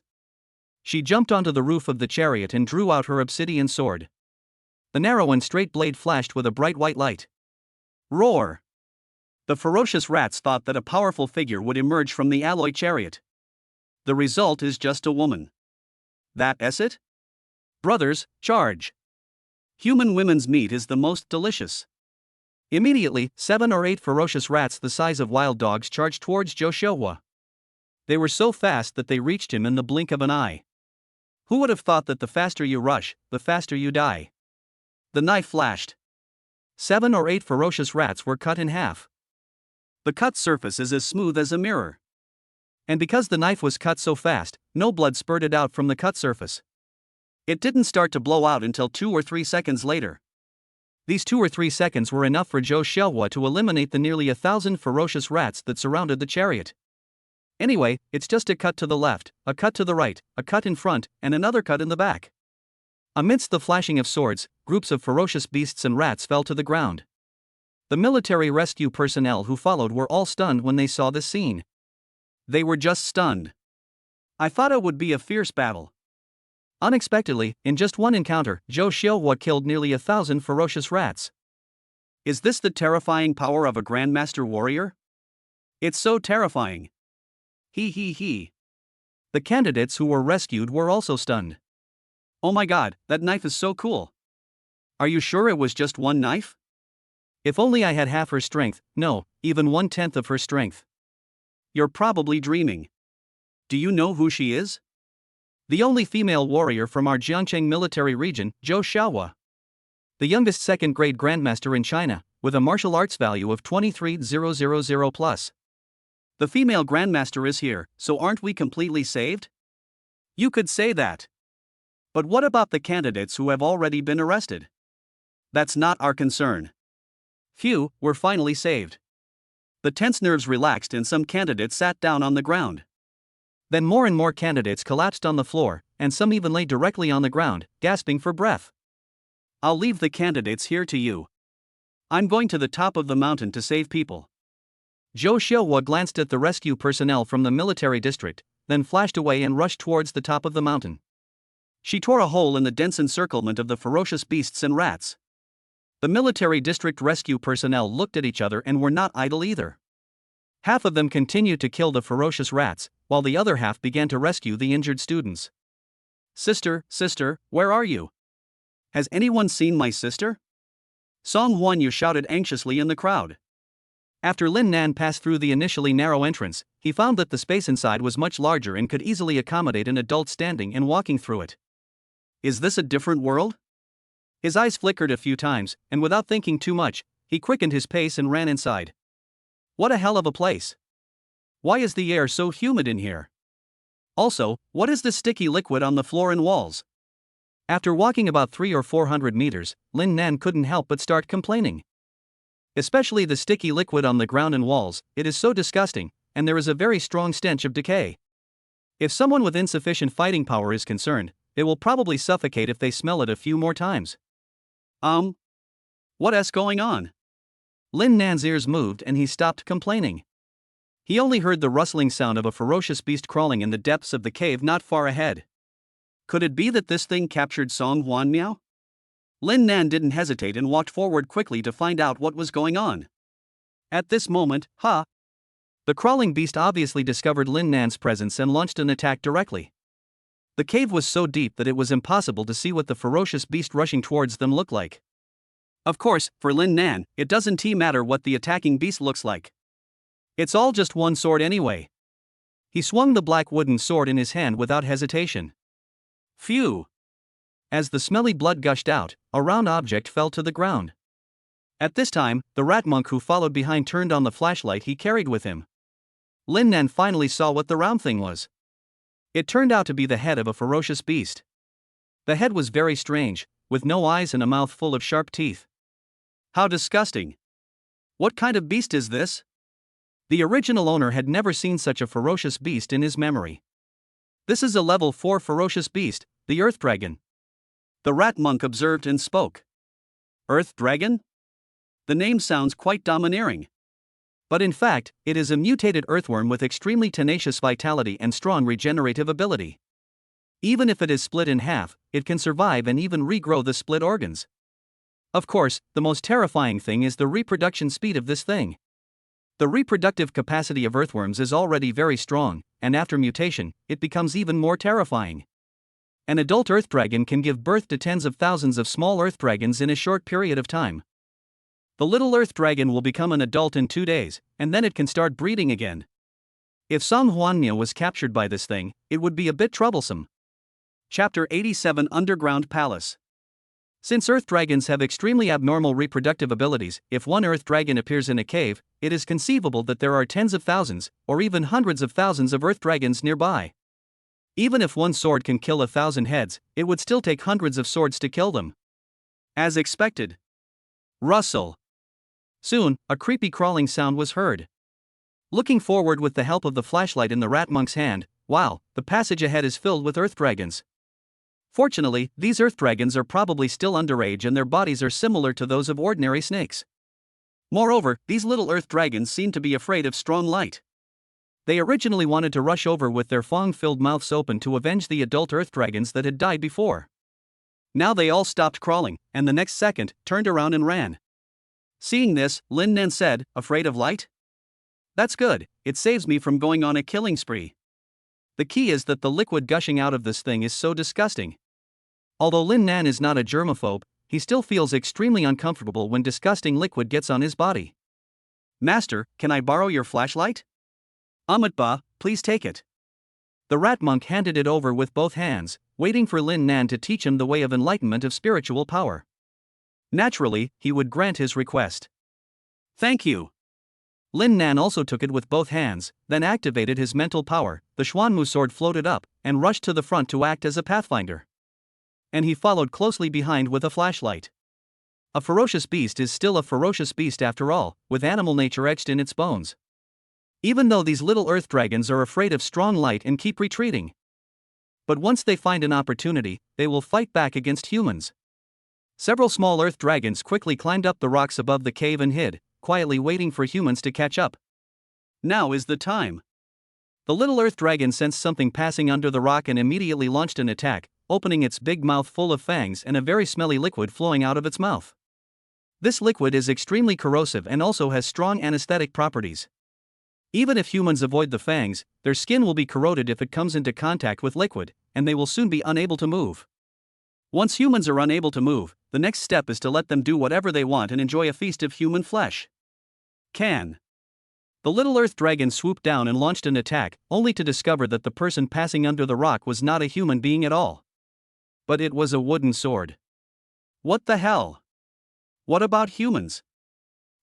B: She jumped onto the roof of the chariot and drew out her obsidian sword. The narrow and straight blade flashed with a bright white light.
A: Roar! The ferocious rats thought that a powerful figure would emerge from the alloy chariot. The result is just a woman. That's it? Brothers, charge! Human women's meat is the most delicious.
B: Immediately, 7 or 8 ferocious rats the size of wild dogs charged towards Zhou Xiaohua. They were so fast that they reached him in the blink of an eye. Who would have thought that the faster you rush, the faster you die?
A: The knife flashed.
B: 7 or 8 ferocious rats were cut in half.
A: The cut surface is as smooth as a mirror.
B: And because the knife was cut so fast, no blood spurted out from the cut surface.
A: It didn't start to blow out until 2 or 3 seconds later.
B: These 2 or 3 seconds were enough for Zhou Xiaohua to eliminate the nearly 1,000 ferocious rats that surrounded the chariot. Anyway, it's just a cut to the left, a cut to the right, a cut in front, and another cut in the back. Amidst the flashing of swords, groups of ferocious beasts and rats fell to the ground. The military rescue personnel who followed were all stunned when they saw this scene.
A: They were just stunned. I thought it would be a fierce battle.
B: Unexpectedly, in just one encounter, Zhou Xiaohua killed nearly 1,000 ferocious rats.
A: Is this the terrifying power of a Grandmaster warrior? It's so terrifying. He.
B: The candidates who were rescued were also stunned.
A: Oh my god, that knife is so cool. Are you sure it was just one knife?
B: If only I had half her strength, no, even 1/10 of her strength.
A: You're probably dreaming. Do you know who she is?
B: The only female warrior from our Jiangcheng military region, Zhou Xiaohua. The youngest second-grade grandmaster in China, with a martial arts value of 23,000 plus.
A: The female grandmaster is here, so aren't we completely saved? You could say that. But what about the candidates who have already been arrested? That's not our concern.
B: Phew, we're finally saved.
A: The tense nerves relaxed and some candidates sat down on the ground.
B: Then more and more candidates collapsed on the floor, and some even lay directly on the ground, gasping for breath.
A: I'll leave the candidates here to you. I'm going to the top of the mountain to save people.
B: Zhou Xiaohua glanced at the rescue personnel from the military district, then flashed away and rushed towards the top of the mountain.
A: She tore a hole in the dense encirclement of the ferocious beasts and rats. The military district rescue personnel looked at each other and were not idle either.
B: Half of them continued to kill the ferocious rats, while the other half began to rescue the injured students.
A: Sister, where are you? Has anyone seen my sister? Huan Yu shouted anxiously in the crowd.
B: After Lin Nan passed through the initially narrow entrance, he found that the space inside was much larger and could easily accommodate an adult standing and walking through it.
A: Is this a different world?
B: His eyes flickered a few times, and without thinking too much, he quickened his pace and ran inside.
A: What a hell of a place! Why is the air so humid in here? Also, what is the sticky liquid on the floor and walls?
B: After walking about 300 or 400 meters, Lin Nan couldn't help but start complaining. Especially the sticky liquid on the ground and walls, it is so disgusting, and there is a very strong stench of decay. If someone with insufficient fighting power is concerned, it will probably suffocate if they smell it a few more times.
A: What's going on?
B: Lin Nan's ears moved and he stopped complaining. He only heard the rustling sound of a ferocious beast crawling in the depths of the cave not far ahead.
A: Could it be that this thing captured Song Huan Miao? Lin Nan didn't hesitate and walked forward quickly to find out what was going on. At this moment,
B: the crawling beast obviously discovered Lin Nan's presence and launched an attack directly. The cave was so deep that it was impossible to see what the ferocious beast rushing towards them looked like.
A: Of course, for Lin Nan, it doesn't matter what the attacking beast looks like.
B: It's all just one sword anyway. He swung the black wooden sword in his hand without hesitation.
A: Phew!
B: As the smelly blood gushed out, a round object fell to the ground. At this time, the rat monk who followed behind turned on the flashlight he carried with him. Lin Nan finally saw what the round thing was. It turned out to be the head of a ferocious beast. The head was very strange, with no eyes and a mouth full of sharp teeth.
A: How disgusting! What kind of beast is this?
B: The original owner had never seen such a ferocious beast in his memory.
A: This is a level 4 ferocious beast, the Earth Dragon. The rat monk observed and spoke. Earth Dragon? The name sounds quite domineering.
B: But in fact, it is a mutated earthworm with extremely tenacious vitality and strong regenerative ability. Even if it is split in half, it can survive and even regrow the split organs. Of course, the most terrifying thing is the reproduction speed of this thing. The reproductive capacity of earthworms is already very strong, and after mutation, it becomes even more terrifying. An adult earth dragon can give birth to tens of thousands of small earth dragons in a short period of time. The little earth dragon will become an adult in 2 days, and then it can start breeding again. If Song Huan Miao was captured by this thing, it would be a bit troublesome.
A: Chapter 87 Underground Palace.
B: Since Earth dragons have extremely abnormal reproductive abilities, if one Earth dragon appears in a cave, it is conceivable that there are tens of thousands, or even hundreds of thousands of Earth dragons nearby. Even if one sword can kill 1,000 heads, it would still take hundreds of swords to kill them.
A: As expected.
B: Rustle. Soon, a creepy crawling sound was heard. Looking forward with the help of the flashlight in the rat monk's hand, wow, the passage ahead is filled with Earth dragons. Fortunately, these Earth dragons are probably still underage and their bodies are similar to those of ordinary snakes.
A: Moreover, these little Earth dragons seem to be afraid of strong light.
B: They originally wanted to rush over with their fang-filled mouths open to avenge the adult Earth dragons that had died before.
A: Now they all stopped crawling, and the next second, turned around and ran. Seeing this, Lin Nan said, "Afraid of light? That's good, it saves me from going on a killing spree. The key is that the liquid gushing out of this thing is so disgusting." Although Lin Nan is not a germaphobe, he still feels extremely uncomfortable when disgusting liquid gets on his body. "Master, can I borrow your flashlight?" "Ba, please take it."
B: The rat monk handed it over with both hands, waiting for Lin Nan to teach him the way of enlightenment of spiritual power. Naturally, he would grant his request.
A: "Thank you."
B: Lin Nan also took it with both hands, then activated his mental power. The Xuanmu sword floated up and rushed to the front to act as a pathfinder. And he followed closely behind with a flashlight. A ferocious beast is still a ferocious beast after all, with animal nature etched in its bones. Even though these little Earth dragons are afraid of strong light and keep retreating. But once they find an opportunity, they will fight back against humans. Several small Earth dragons quickly climbed up the rocks above the cave and hid, quietly waiting for humans to catch up.
A: Now is the time.
B: The little Earth dragon sensed something passing under the rock and immediately launched an attack, opening its big mouth full of fangs and a very smelly liquid flowing out of its mouth. This liquid is extremely corrosive and also has strong anesthetic properties. Even if humans avoid the fangs, their skin will be corroded if it comes into contact with liquid, and they will soon be unable to move.
A: Once humans are unable to move, the next step is to let them do whatever they want and enjoy a feast of human flesh. The little Earth dragon swooped down and launched an attack, only to discover that the person passing under the rock was not a human being at all. But it was a wooden sword. What the hell? What about humans?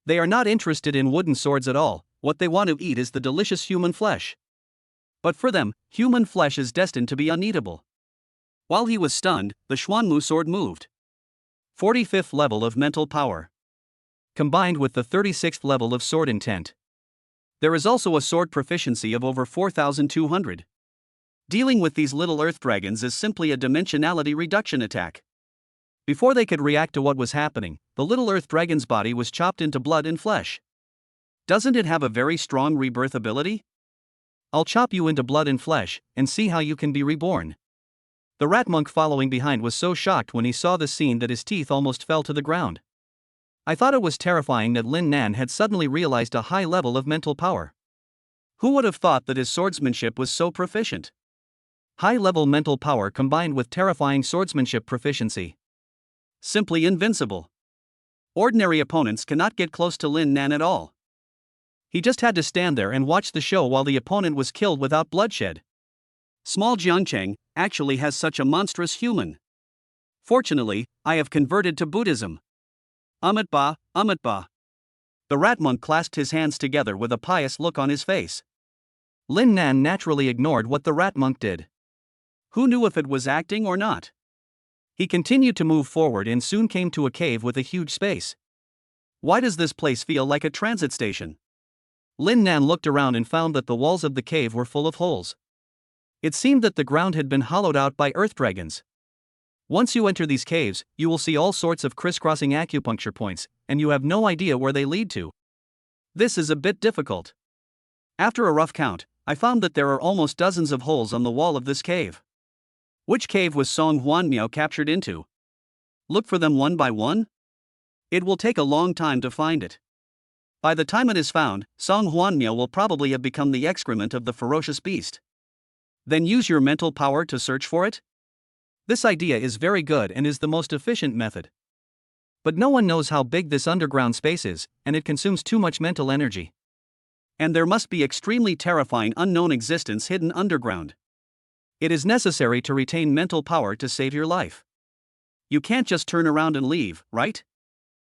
B: They are not interested in wooden swords at all.
A: What they want to eat is the delicious human flesh. But for them, human flesh is destined to be uneatable. While he was stunned, the Xuanmu sword moved. 45th level of mental power.
B: Combined with the 36th level of sword intent.
A: There is also a sword proficiency of over 4,200. Dealing with these little Earth dragons is simply a dimensionality reduction attack. Before they could react to what was happening, the little Earth dragon's body was chopped into blood and flesh. Doesn't it have a very strong rebirth ability?
B: I'll chop you into blood and flesh, and see how you can be reborn. The rat monk following behind was so shocked when he saw the scene that his teeth almost fell to the ground. I thought it was terrifying that Lin Nan had suddenly realized a high level of mental power.
A: Who would have thought that his swordsmanship was so proficient?
B: High-level mental power combined with terrifying swordsmanship proficiency.
A: Simply invincible. Ordinary opponents cannot get close to Lin Nan at all.
B: He just had to stand there and watch the show while the opponent was killed without bloodshed.
A: Small Jiangcheng actually has such a monstrous human. Fortunately, I have converted to Buddhism. Ba. The rat monk clasped his hands together with a pious look on his face.
B: Lin Nan naturally ignored what the rat monk did.
A: Who knew if it was acting or not?
B: He continued to move forward and soon came to a cave with a huge space.
A: Why does this place feel like a transit station?
B: Lin Nan looked around and found that the walls of the cave were full of holes. It seemed that the ground had been hollowed out by earth dragons. Once you enter these caves, you will see all sorts of crisscrossing acupuncture points, and you have no idea where they lead to.
A: This is a bit difficult. After a rough count, I found that there are almost dozens of holes on the wall of this cave. Which cave was Song Huan Miao captured into? Look for them one by one? It will take a long time to find it. By the time it is found, Song Huan Miao will probably have become the excrement of the ferocious beast. Then use your mental power to search for it?
B: This idea is very good and is the most efficient method. But no one knows how big this underground space is, and it consumes too much mental energy.
A: And there must be extremely terrifying unknown existence hidden underground.
B: It is necessary to retain mental power to save your life.
A: You can't just turn around and leave, right?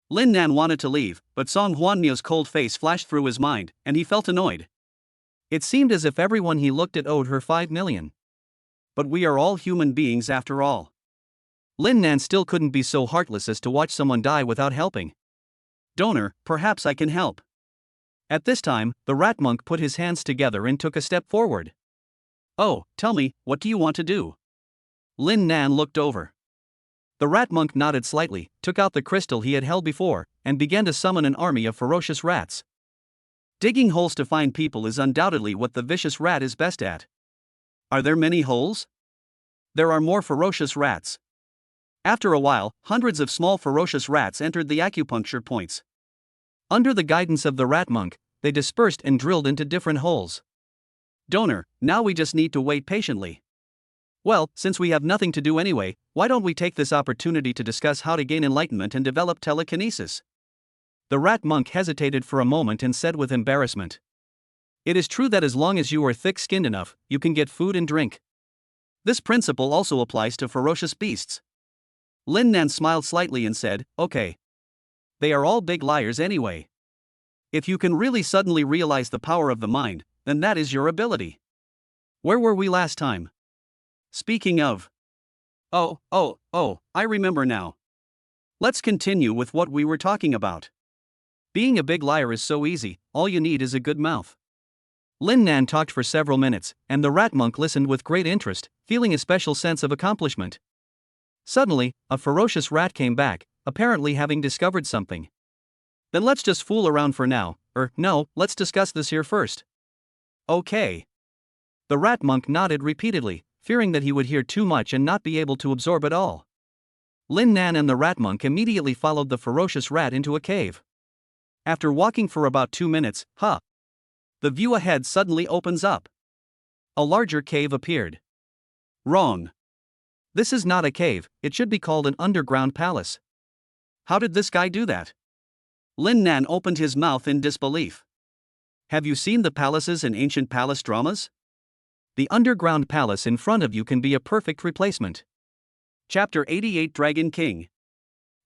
A: Lin Nan wanted to leave, but Song Huanmiao's cold face flashed through his mind, and he felt annoyed.
B: It seemed as if everyone he looked at owed her 5 million.
A: But we are all human beings after all.
B: Lin Nan still couldn't be so heartless as to watch someone die without helping.
A: Donor, perhaps I can help.
B: At this time, the rat monk put his hands together and took a step forward.
A: Oh, tell me, what do you want to do?
B: Lin Nan looked over. The rat monk nodded slightly, took out the crystal he had held before, and began to summon an army of ferocious rats.
A: Digging holes to find people is undoubtedly what the vicious rat is best at. Are there many holes?
B: There are more ferocious rats.
A: After a while, hundreds of small ferocious rats entered the acupuncture points.
B: Under the guidance of the rat monk, they dispersed and drilled into different holes.
A: Donor, now we just need to wait patiently.
B: Well, since we have nothing to do anyway, why don't we take this opportunity to discuss how to gain enlightenment and develop telekinesis? The rat monk hesitated for a moment and said with embarrassment. It is true that as long as you are thick-skinned enough, you can get food and drink.
A: This principle also applies to ferocious beasts.
B: Lin Nan smiled slightly and said, okay.
A: They are all big liars anyway. If you can really suddenly realize the power of the mind, then that is your ability.
B: Where were we last time?
A: Speaking of. Oh, I remember now. Let's continue with what we were talking about.
B: Being a big liar is so easy, all you need is a good mouth. Lin Nan talked for several minutes, and the rat monk listened with great interest, feeling a special sense of accomplishment. Suddenly, a ferocious rat came back, apparently having discovered something.
A: Then let's just fool around for now,
B: no, let's discuss this here first.
A: Okay.
B: The rat monk nodded repeatedly, fearing that he would hear too much and not be able to absorb it all. Lin Nan and the rat monk immediately followed the ferocious rat into a cave.
A: After walking for about 2 minutes, the view ahead suddenly opens up.
B: A larger cave appeared.
A: Wrong.
B: This is not a cave, it should be called an underground palace.
A: How did this guy do that? Lin Nan opened his mouth in disbelief. Have you seen the palaces in ancient palace dramas?
B: The underground palace in front of you can be a perfect replacement.
A: Chapter 88 Dragon King.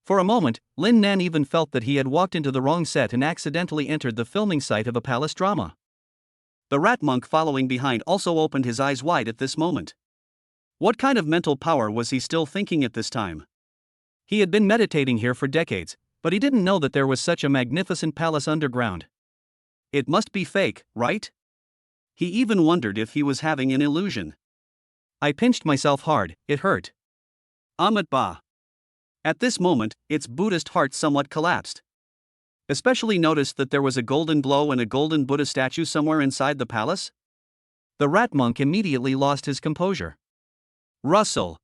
B: For a moment, Lin Nan even felt that he had walked into the wrong set and accidentally entered the filming site of a palace drama.
A: The rat monk following behind also opened his eyes wide at this moment. What kind of mental power was he still thinking at this time?
B: He had been meditating here for decades, but he didn't know that there was such a magnificent palace underground.
A: It must be fake, right? He even wondered if he was having an illusion.
B: I pinched myself hard, it hurt.
A: Amit Ba. At this moment, its Buddhist heart somewhat collapsed. Especially noticed that there was a golden glow and a golden Buddha statue somewhere inside the palace?
B: The rat monk immediately lost his composure.
A: Rustle.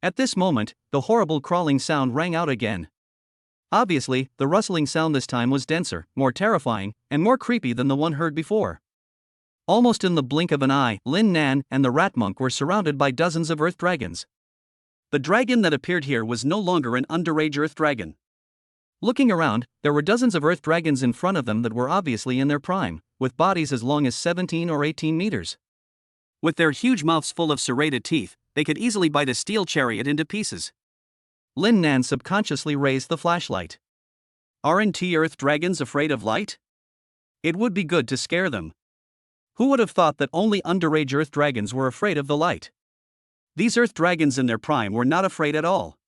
B: At this moment, the horrible crawling sound rang out again. Obviously, the rustling sound this time was denser, more terrifying, and more creepy than the one heard before. Almost in the blink of an eye, Lin Nan and the rat monk were surrounded by dozens of earth dragons.
A: The dragon that appeared here was no longer an underage earth dragon.
B: Looking around, there were dozens of earth dragons in front of them that were obviously in their prime, with bodies as long as 17 or 18 meters.
A: With their huge mouths full of serrated teeth, they could easily bite a steel chariot into pieces.
B: Lin Nan subconsciously raised the flashlight.
A: Aren't earth dragons afraid of light? It would be good to scare them. Who would have thought that only underage earth dragons were afraid of the light? These earth dragons in their prime were not afraid at all.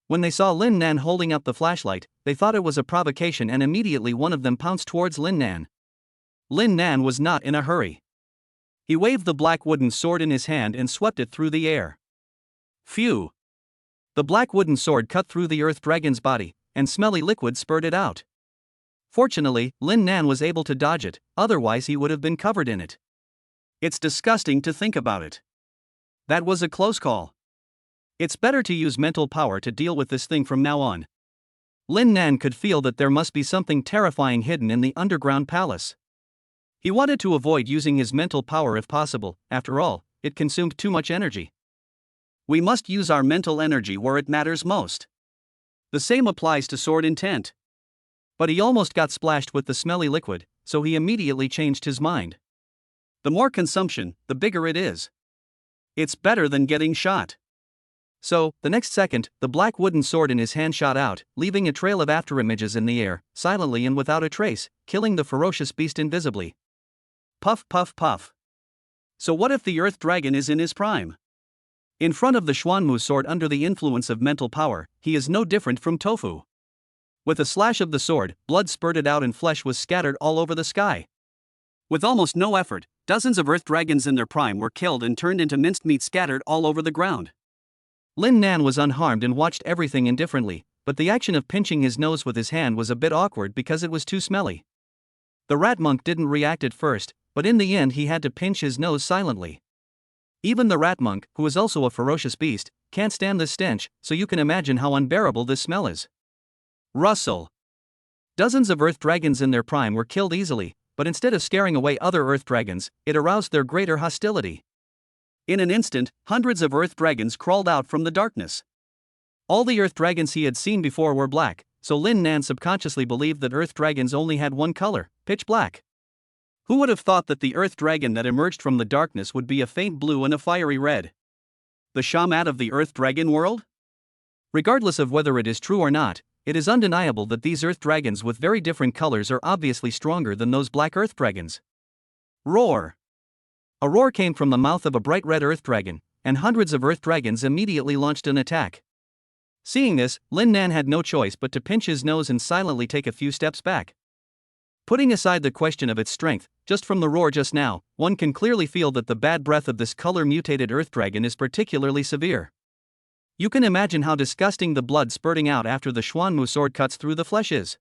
B: When they saw Lin Nan holding up the flashlight, they thought it was a provocation and immediately one of them pounced towards Lin Nan. Lin Nan was not in a hurry. He waved the black wooden sword in his hand and swept it through the air.
A: Phew!
B: The black wooden sword cut through the earth dragon's body, and smelly liquid spurted out. Fortunately, Lin Nan was able to dodge it, otherwise he would have been covered in it.
A: It's disgusting to think about it. That was a close call. It's better to use mental power to deal with this thing from now on.
B: Lin Nan could feel that there must be something terrifying hidden in the underground palace.
A: He wanted to avoid using his mental power if possible, after all, it consumed too much energy. We must use our mental energy where it matters most. The same applies to sword intent.
B: But he almost got splashed with the smelly liquid, so he immediately changed his mind.
A: The more consumption, the bigger it is. It's better than getting shot.
B: So, the next second, the black wooden sword in his hand shot out, leaving a trail of afterimages in the air, silently and without a trace, killing the ferocious beast invisibly.
A: Puff puff puff. So what if the Earth Dragon is in his prime? In front of the Xuanmu sword under the influence of mental power, he is no different from Tofu. With a slash of the sword, blood spurted out and flesh was scattered all over the sky. With almost no effort, dozens of Earth Dragons in their prime were killed and turned into minced meat scattered all over the ground.
B: Lin Nan was unharmed and watched everything indifferently, but the action of pinching his nose with his hand was a bit awkward because it was too smelly. The rat monk didn't react at first, but in the end he had to pinch his nose silently. Even the rat monk, who is also a ferocious beast, can't stand this stench, so you can imagine how unbearable this smell is.
A: Rustle.
B: Dozens of Earth Dragons in their prime were killed easily, but instead of scaring away other Earth Dragons, it aroused their greater hostility.
A: In an instant, hundreds of Earth Dragons crawled out from the darkness.
B: All the Earth Dragons he had seen before were black, so Lin Nan subconsciously believed that Earth Dragons only had one color, pitch black.
A: Who would have thought that the Earth Dragon that emerged from the darkness would be a faint blue and a fiery red? The shaman of the Earth Dragon world?
B: Regardless of whether it is true or not, it is undeniable that these Earth Dragons with very different colors are obviously stronger than those black Earth Dragons.
A: Roar!
B: A roar came from the mouth of a bright red Earth Dragon, and hundreds of Earth Dragons immediately launched an attack. Seeing this, Lin Nan had no choice but to pinch his nose and silently take a few steps back. Putting aside the question of its strength, just from the roar just now, one can clearly feel that the bad breath of this color-mutated Earth Dragon is particularly severe. You can imagine how disgusting the blood spurting out after the Xuanmu sword cuts through the flesh is.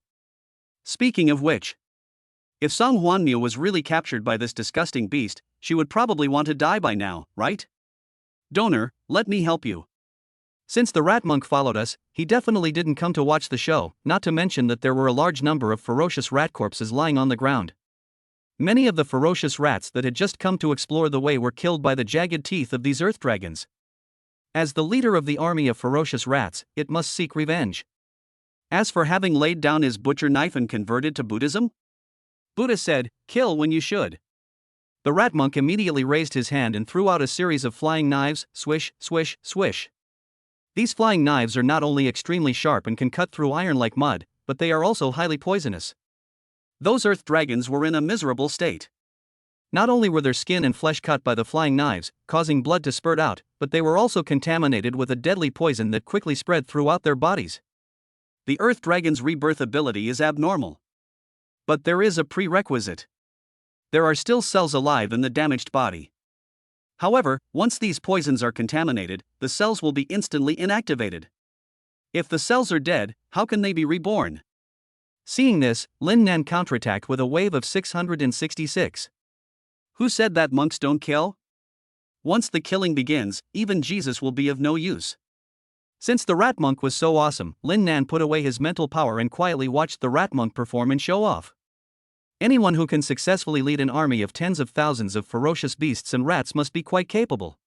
A: Speaking of which, if Song Huanyu was really captured by this disgusting beast, she would probably want to die by now, right? Donor, let me help you.
B: Since the rat monk followed us, he definitely didn't come to watch the show, not to mention that there were a large number of ferocious rat corpses lying on the ground. Many of the ferocious rats that had just come to explore the way were killed by the jagged teeth of these Earth Dragons. As the leader of the army of ferocious rats, it must seek revenge.
A: As for having laid down his butcher knife and converted to Buddhism? Buddha said, kill when you should.
B: The rat monk immediately raised his hand and threw out a series of flying knives, swish, swish, swish. These flying knives are not only extremely sharp and can cut through iron like mud, but they are also highly poisonous.
A: Those Earth Dragons were in a miserable state.
B: Not only were their skin and flesh cut by the flying knives, causing blood to spurt out, but they were also contaminated with a deadly poison that quickly spread throughout their bodies.
A: The Earth Dragon's rebirth ability is abnormal. But there is a prerequisite. There are still cells alive in the damaged body. However, once these poisons are contaminated, the cells will be instantly inactivated. If the cells are dead, how can they be reborn?
B: Seeing this, Lin Nan counterattacked with a wave of 666.
A: Who said that monks don't kill? Once the killing begins, even Jesus will be of no use.
B: Since the rat monk was so awesome, Lin Nan put away his mental power and quietly watched the rat monk perform and show off. Anyone who can successfully lead an army of tens of thousands of ferocious beasts and rats must be quite capable.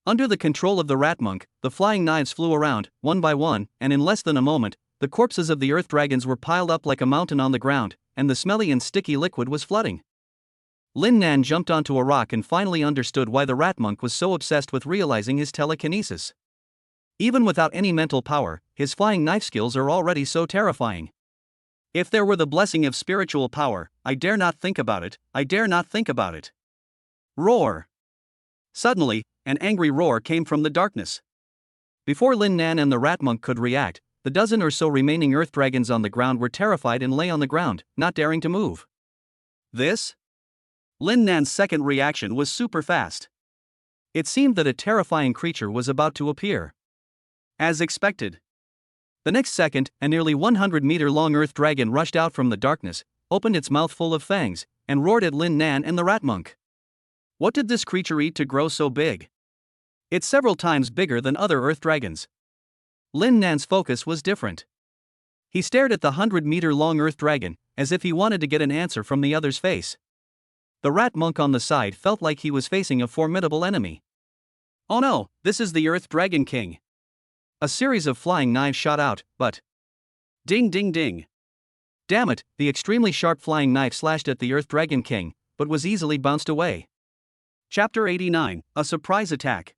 B: Under the control of the rat monk, the flying knives flew around, one by one, and in less than a moment, the corpses of the Earth Dragons were piled up like a mountain on the ground, and the smelly and sticky liquid was flooding. Lin Nan jumped onto a rock and finally understood why the rat monk was so obsessed with realizing his telekinesis. Even without any mental power, his flying knife skills are already so terrifying.
A: If there were the blessing of spiritual power, I dare not think about it, I dare not think about it. Roar! Suddenly, an angry roar came from the darkness.
B: Before Lin Nan and the rat monk could react, the dozen or so remaining Earth Dragons on the ground were terrified and lay on the ground, not daring to move.
A: This? Lin Nan's second reaction was super fast.
B: It seemed that a terrifying creature was about to appear.
A: As expected.
B: The next second, a nearly 100-meter-long Earth Dragon rushed out from the darkness, opened its mouth full of fangs, and roared at Lin Nan and the rat monk.
A: What did this creature eat to grow so big? It's several times bigger than other Earth Dragons.
B: Lin Nan's focus was different. He stared at the 100-meter-long Earth Dragon, as if he wanted to get an answer from the other's face. The rat monk on the side felt like he was facing a formidable enemy.
A: Oh no, this is the Earth Dragon King.
B: A series of flying knives shot out, but...
A: Ding ding ding.
B: Damn it, the extremely sharp flying knife slashed at the Earth Dragon King, but was easily bounced away.
A: Chapter 89, A Surprise Attack.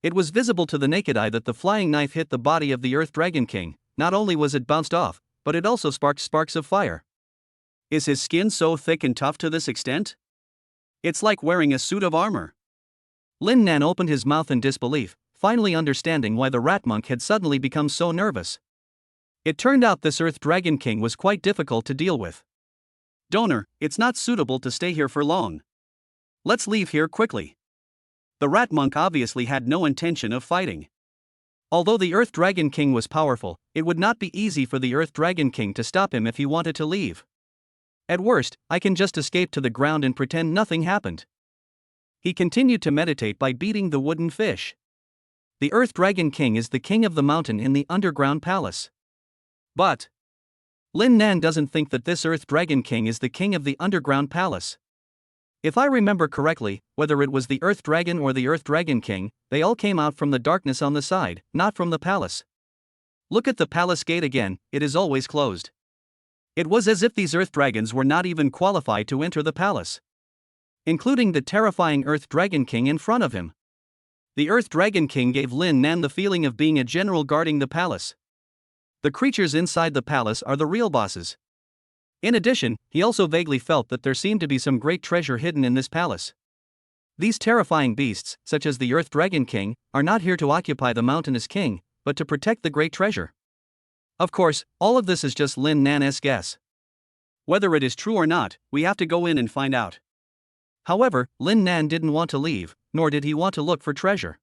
B: It was visible to the naked eye that the flying knife hit the body of the Earth Dragon King. Not only was it bounced off, but it also sparked sparks of fire.
A: Is his skin so thick and tough to this extent? It's like wearing a suit of armor.
B: Lin Nan opened his mouth in disbelief, finally understanding why the rat monk had suddenly become so nervous. It turned out this Earth Dragon King was quite difficult to deal with.
A: Donor, it's not suitable to stay here for long. Let's leave here quickly. The rat monk obviously had no intention of fighting.
B: Although the Earth Dragon King was powerful, it would not be easy for the Earth Dragon King to stop him if he wanted to leave. At worst, I can just escape to the ground and pretend nothing happened. He continued to meditate by beating the wooden fish. The Earth Dragon King is the king of the mountain in the underground palace. But Lin Nan doesn't think that this Earth Dragon King is the king of the underground palace. If I remember correctly, whether it was the Earth Dragon or the Earth Dragon King, they all came out from the darkness on the side, not from the palace. Look at the palace gate again, it is always closed. It was as if these Earth Dragons were not even qualified to enter the palace, including the terrifying Earth Dragon King in front of him. The Earth Dragon King gave Lin Nan the feeling of being a general guarding the palace. The creatures inside the palace are the real bosses. In addition, he also vaguely felt that there seemed to be some great treasure hidden in this palace. These terrifying beasts, such as the Earth Dragon King, are not here to occupy the mountain as king, but to protect the great treasure. Of course, all of this is just Lin Nan's guess.
A: Whether it is true or not, we have to go in and find out.
B: However, Lin Nan didn't want to leave, nor did he want to look for treasure.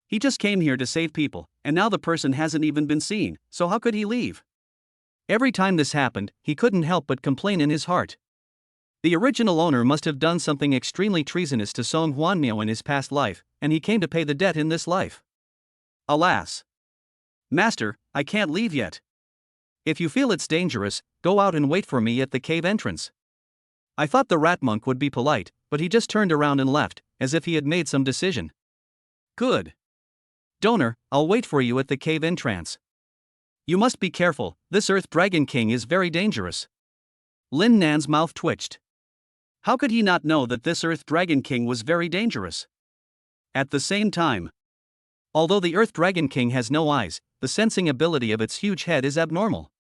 A: He just came here to save people, and now the person hasn't even been seen, so how could he leave?
B: Every time this happened, he couldn't help but complain in his heart. The original owner must have done something extremely treasonous to Song Huanmiao in his past life, and he came to pay the debt in this life.
A: Alas. Master, I can't leave yet.
B: If you feel it's dangerous, go out and wait for me at the cave entrance. I thought the rat monk would be polite, but he just turned around and left, as if he had made some decision.
A: Good.
B: Donor, I'll wait for you at the cave entrance. You must be careful, this Earth Dragon King is very dangerous.
A: Lin Nan's mouth twitched. How could he not know that this Earth Dragon King was very dangerous? At the same time,
B: although the Earth Dragon King has no eyes, the sensing ability of its huge head is abnormal.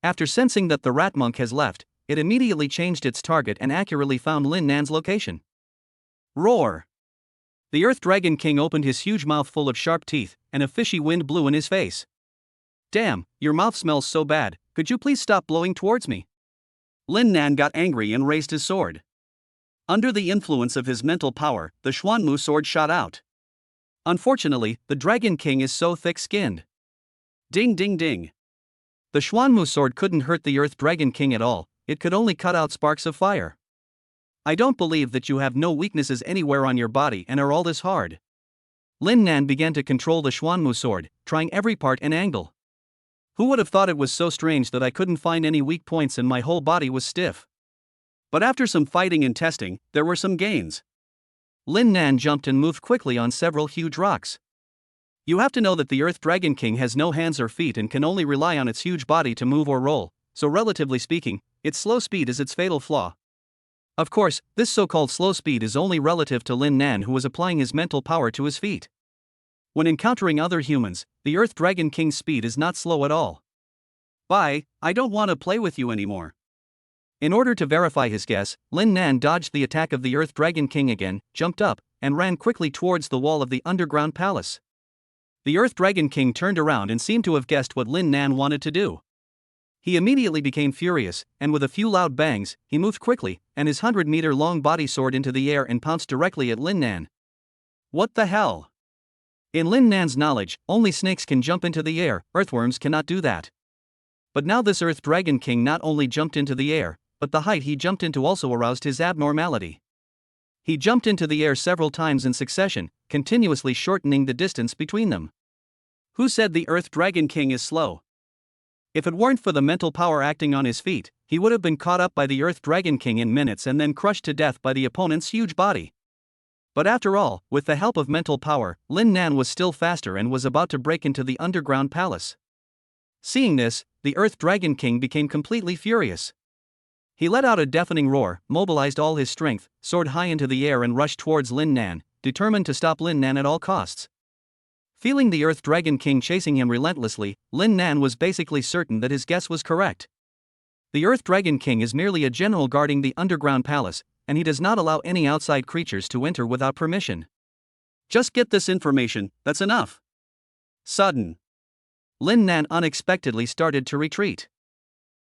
B: After sensing that the rat monk has left, it immediately changed its target and accurately found Lin Nan's location.
A: Roar!
B: The Earth Dragon King opened his huge mouth full of sharp teeth, and a fishy wind blew in his face.
A: Damn, your mouth smells so bad, could you please stop blowing towards me? Lin Nan got angry and raised his sword. Under the influence of his mental power, the Xuanmu sword shot out.
B: Unfortunately, the Dragon King is so thick-skinned.
A: Ding ding ding.
B: The Xuanmu sword couldn't hurt the Earth Dragon King at all, it could only cut out sparks of fire. I don't believe that you have no weaknesses anywhere on your body and are all this hard. Lin Nan began to control the Xuanmu sword, trying every part and angle. Who would have thought it was so strange that I couldn't find any weak points and my whole body was stiff?
A: But after some fighting and testing, there were some gains.
B: Lin Nan jumped and moved quickly on several huge rocks. You have to know that the Earth Dragon King has no hands or feet and can only rely on its huge body to move or roll, so relatively speaking, its slow speed is its fatal flaw. Of course, this so-called slow speed is only relative to Lin Nan, who was applying his mental power to his feet. When encountering other humans, the Earth Dragon King's speed is not slow at all.
A: Bye, I don't want to play with you anymore.
B: In order to verify his guess, Lin Nan dodged the attack of the Earth Dragon King again, jumped up, and ran quickly towards the wall of the underground palace. The Earth Dragon King turned around and seemed to have guessed what Lin Nan wanted to do. He immediately became furious, and with a few loud bangs, he moved quickly, and his 100-meter-long body soared into the air and pounced directly at Lin Nan.
A: What the hell?
B: In Lin Nan's knowledge, only snakes can jump into the air, earthworms cannot do that. But now this Earth Dragon King not only jumped into the air, but the height he jumped into also aroused his abnormality. He jumped into the air several times in succession, continuously shortening the distance between them.
A: Who said the Earth Dragon King is slow?
B: If it weren't for the mental power acting on his feet, he would have been caught up by the Earth Dragon King in minutes and then crushed to death by the opponent's huge body. But after all, with the help of mental power, Lin Nan was still faster and was about to break into the underground palace. Seeing this, the Earth Dragon King became completely furious. He let out a deafening roar, mobilized all his strength, soared high into the air and rushed towards Lin Nan, determined to stop Lin Nan at all costs. Feeling the Earth Dragon King chasing him relentlessly, Lin Nan was basically certain that his guess was correct. The Earth Dragon King is merely a general guarding the underground palace, and he does not allow any outside creatures to enter without permission.
A: Just get this information, that's enough. Sudden.
B: Lin Nan unexpectedly started to retreat.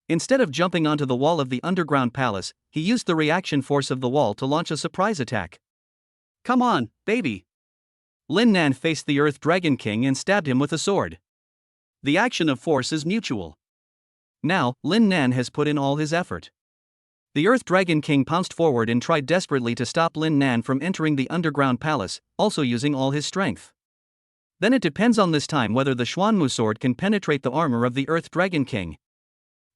B: Instead of jumping onto the wall of the underground palace, he used the reaction force of the wall to launch a surprise attack.
A: Come on, baby.
B: Lin Nan faced the Earth Dragon King and stabbed him with a sword.
A: The action of force is mutual.
B: Now, Lin Nan has put in all his effort. The Earth Dragon King pounced forward and tried desperately to stop Lin Nan from entering the underground palace, also using all his strength. Then it depends on this time whether the Xuanmu sword can penetrate the armor of the Earth Dragon King.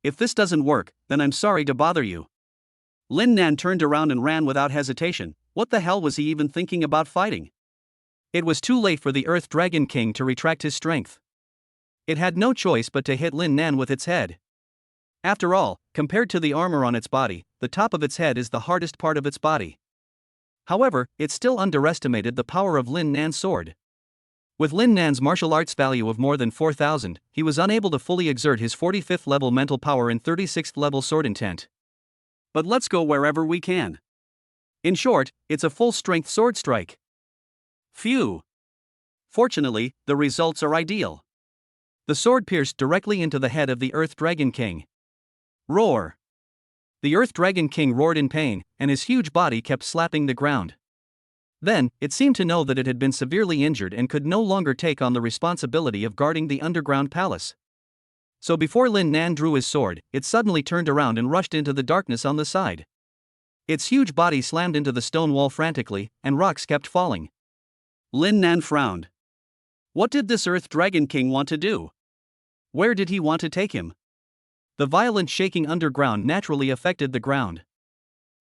A: If this doesn't work, then I'm sorry to bother you. Lin Nan turned around and ran without hesitation. What the hell was he even thinking about fighting?
B: It was too late for the Earth Dragon King to retract his strength. It had no choice but to hit Lin Nan with its head. After all, compared to the armor on its body, the top of its head is the hardest part of its body. However, it still underestimated the power of Lin Nan's sword. With Lin Nan's martial arts value of more than 4,000, he was unable to fully exert his 45th level mental power and 36th level sword intent.
A: But let's go wherever we can. In short, it's a full-strength sword strike. Phew. Fortunately, the results are ideal.
B: The sword pierced directly into the head of the Earth Dragon King.
A: Roar.
B: The Earth Dragon King roared in pain, and his huge body kept slapping the ground. Then, it seemed to know that it had been severely injured and could no longer take on the responsibility of guarding the underground palace. So before Lin Nan drew his sword, it suddenly turned around and rushed into the darkness on the side. Its huge body slammed into the stone wall frantically, and rocks kept falling.
A: Lin Nan frowned. What did this Earth Dragon King want to do? Where did he want to take him?
B: The violent shaking underground naturally affected the ground.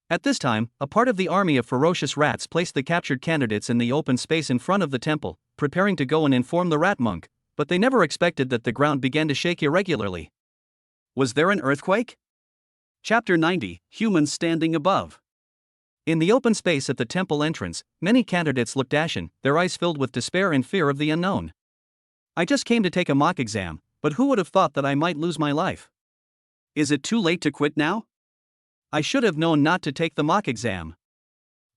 B: At this time, a part of the army of ferocious rats placed the captured candidates in the open space in front of the temple, preparing to go and inform the rat monk, but they never expected that the ground began to shake irregularly.
A: Was there an earthquake? Chapter 90, Humans Standing Above.
B: In the open space at the temple entrance, many candidates looked ashen, their eyes filled with despair and fear of the unknown. I just came to take a mock exam, but who would have thought that I might lose my life?
A: Is it too late to quit now?
B: I should have known not to take the mock exam.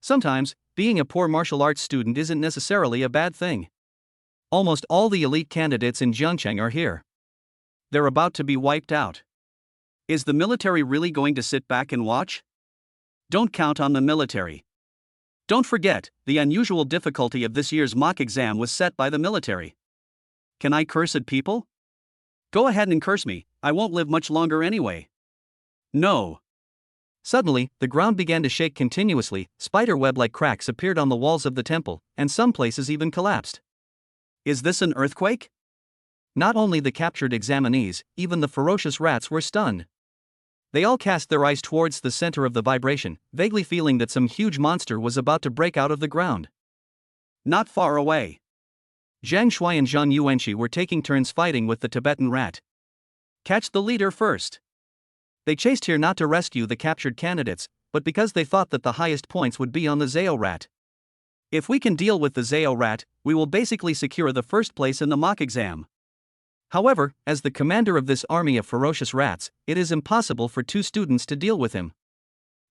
B: Sometimes, being a poor martial arts student isn't necessarily a bad thing. Almost all the elite candidates in Zhangcheng are here.
A: They're about to be wiped out. Is the military really going to sit back and watch? Don't count on the military. Don't forget, the unusual difficulty of this year's mock exam was set by the military. Can I curse at people? Go ahead and curse me, I won't live much longer anyway. No.
B: Suddenly, the ground began to shake continuously, spiderweb-like cracks appeared on the walls of the temple, and some places even collapsed.
A: Is this an earthquake?
B: Not only the captured examinees, even the ferocious rats were stunned. They all cast their eyes towards the center of the vibration, vaguely feeling that some huge monster was about to break out of the ground.
A: Not far away.
B: Zhang Shui and Zhang Yuenshi were taking turns fighting with the Tibetan rat.
A: Catch the leader first.
B: They chased here not to rescue the captured candidates, but because they thought that the highest points would be on the Zhao rat. If we can deal with the Zhao rat, we will basically secure the first place in the mock exam. However, as the commander of this army of ferocious rats, it is impossible for two students to deal with him.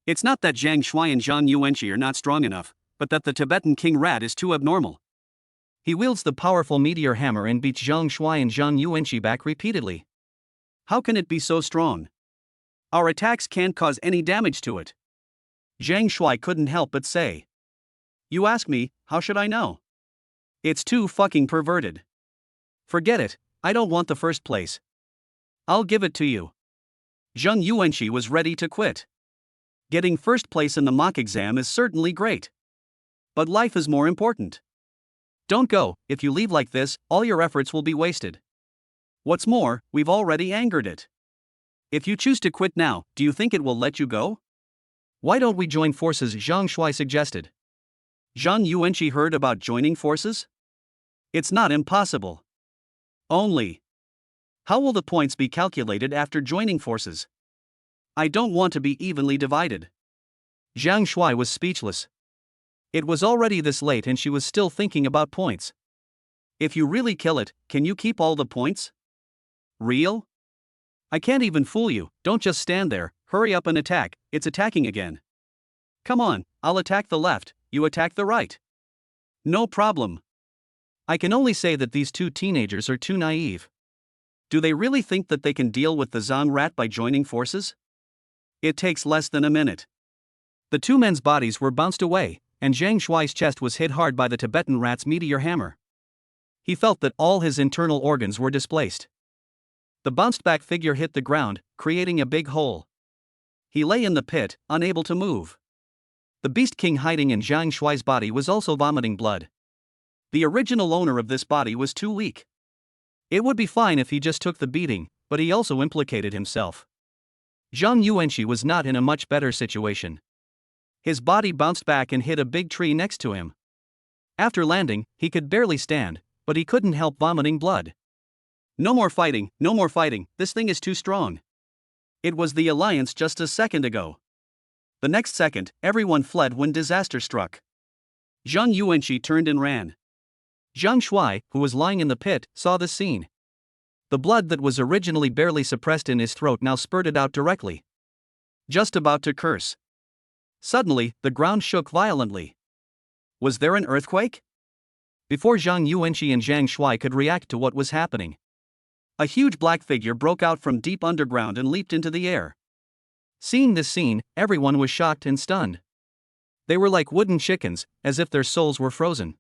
A: It's not that Zhang Shui and Zhang Yuenshi are not strong enough, but that the Tibetan king rat is too abnormal.
B: He wields the powerful meteor hammer and beats Zhang Shui and Zhang Yuenshi back repeatedly.
A: How can it be so strong? Our attacks can't cause any damage to it. Zhang Shui couldn't help but say. You ask me, how should I know? It's too fucking perverted. Forget it, I don't want the first place. I'll give it to you. Zhang Yuenshi was ready to quit. Getting first place in the mock exam is certainly great. But life is more important. Don't go, if you leave like this, all your efforts will be wasted. What's more, we've already angered it. If you choose to quit now, do you think it will let you go?
B: Why don't we join forces? Zhang Shui suggested.
A: Zhang Yuenshi heard about joining forces? It's not impossible. Only. How will the points be calculated after joining forces? I don't want to be evenly divided.
B: Zhang Shui was speechless. It was already this late and she was still thinking about points.
A: If you really kill it, can you keep all the points? Real? I can't even fool you, don't just stand there, hurry up and attack, it's attacking again. Come on, I'll attack the left, you attack the right. No problem. I can only say that these two teenagers are too naive. Do they really think that they can deal with the Zhang rat by joining forces? It takes less than a minute. The two men's bodies were bounced away, and Zhang Shuai's chest was hit hard by the Tibetan rat's meteor hammer. He felt that all his internal organs were displaced. The bounced-back figure hit the ground, creating a big hole. He lay in the pit, unable to move. The Beast King hiding in Zhang Shuai's body was also vomiting blood. The original owner of this body was too weak. It would be fine if he just took the beating, but he also implicated himself. Zhang Yuenshi was not in a much better situation. His body bounced back and hit a big tree next to him. After landing, he could barely stand, but he couldn't help vomiting blood. No more fighting, this thing is too strong. It was the alliance just a second ago. The next second, everyone fled when disaster struck. Zhang Yuenshi turned and ran. Zhang Shuai, who was lying in the pit, saw this scene. The blood that was originally barely suppressed in his throat now spurted out directly. Just about to curse. Suddenly, the ground shook violently. Was there an earthquake? Before Zhang Yuenshi and Zhang Shuai could react to what was happening, a huge black figure broke out from deep underground and leaped into the air. Seeing this scene, everyone was shocked and stunned. They were like wooden chickens, as if their souls were frozen.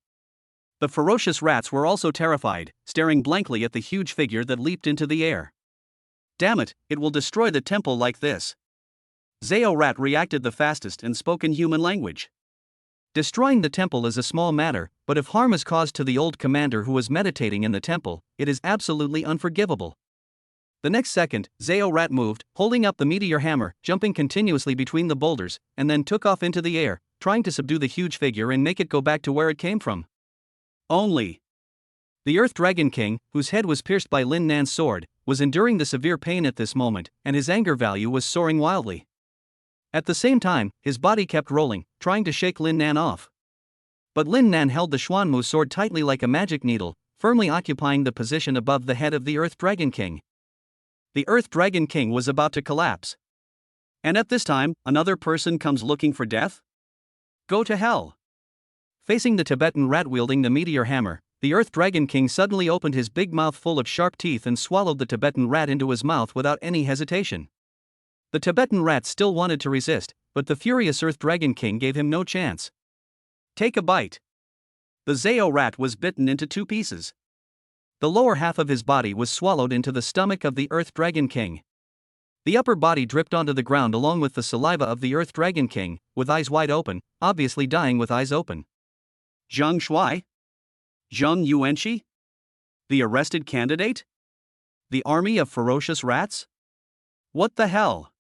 A: The ferocious rats were also terrified, staring blankly at the huge figure that leaped into the air. Damn it, it will destroy the temple like this. Zhao Rat reacted the fastest and spoke in human language. Destroying the temple is a small matter, but if harm is caused to the old commander who was meditating in the temple, it is absolutely unforgivable. The next second, Zhao Rat moved, holding up the meteor hammer, jumping continuously between the boulders, and then took off into the air, trying to subdue the huge figure and make it go back to where it came from. Only the Earth Dragon King, whose head was pierced by Lin Nan's sword, was enduring the severe pain at this moment, and his anger value was soaring wildly. At the same time, his body kept rolling, trying to shake Lin Nan off. But Lin Nan held the Xuanmu sword tightly like a magic needle, firmly occupying the position above the head of the Earth Dragon King. The Earth Dragon King was about to collapse. And at this time, another person comes looking for death? Go to hell. Facing the Tibetan rat wielding the meteor hammer, the Earth Dragon King suddenly opened his big mouth full of sharp teeth and swallowed the Tibetan rat into his mouth without any hesitation. The Tibetan rat still wanted to resist, but the furious Earth Dragon King gave him no chance. Take a bite. The Zhao rat was bitten into two pieces. The lower half of his body was swallowed into the stomach of the Earth Dragon King. The upper body dripped onto the ground along with the saliva of the Earth Dragon King, with eyes wide open, obviously dying with eyes open. Zhang Shuai? Zhang Yuenshi? The arrested candidate? The army of ferocious rats? What the hell?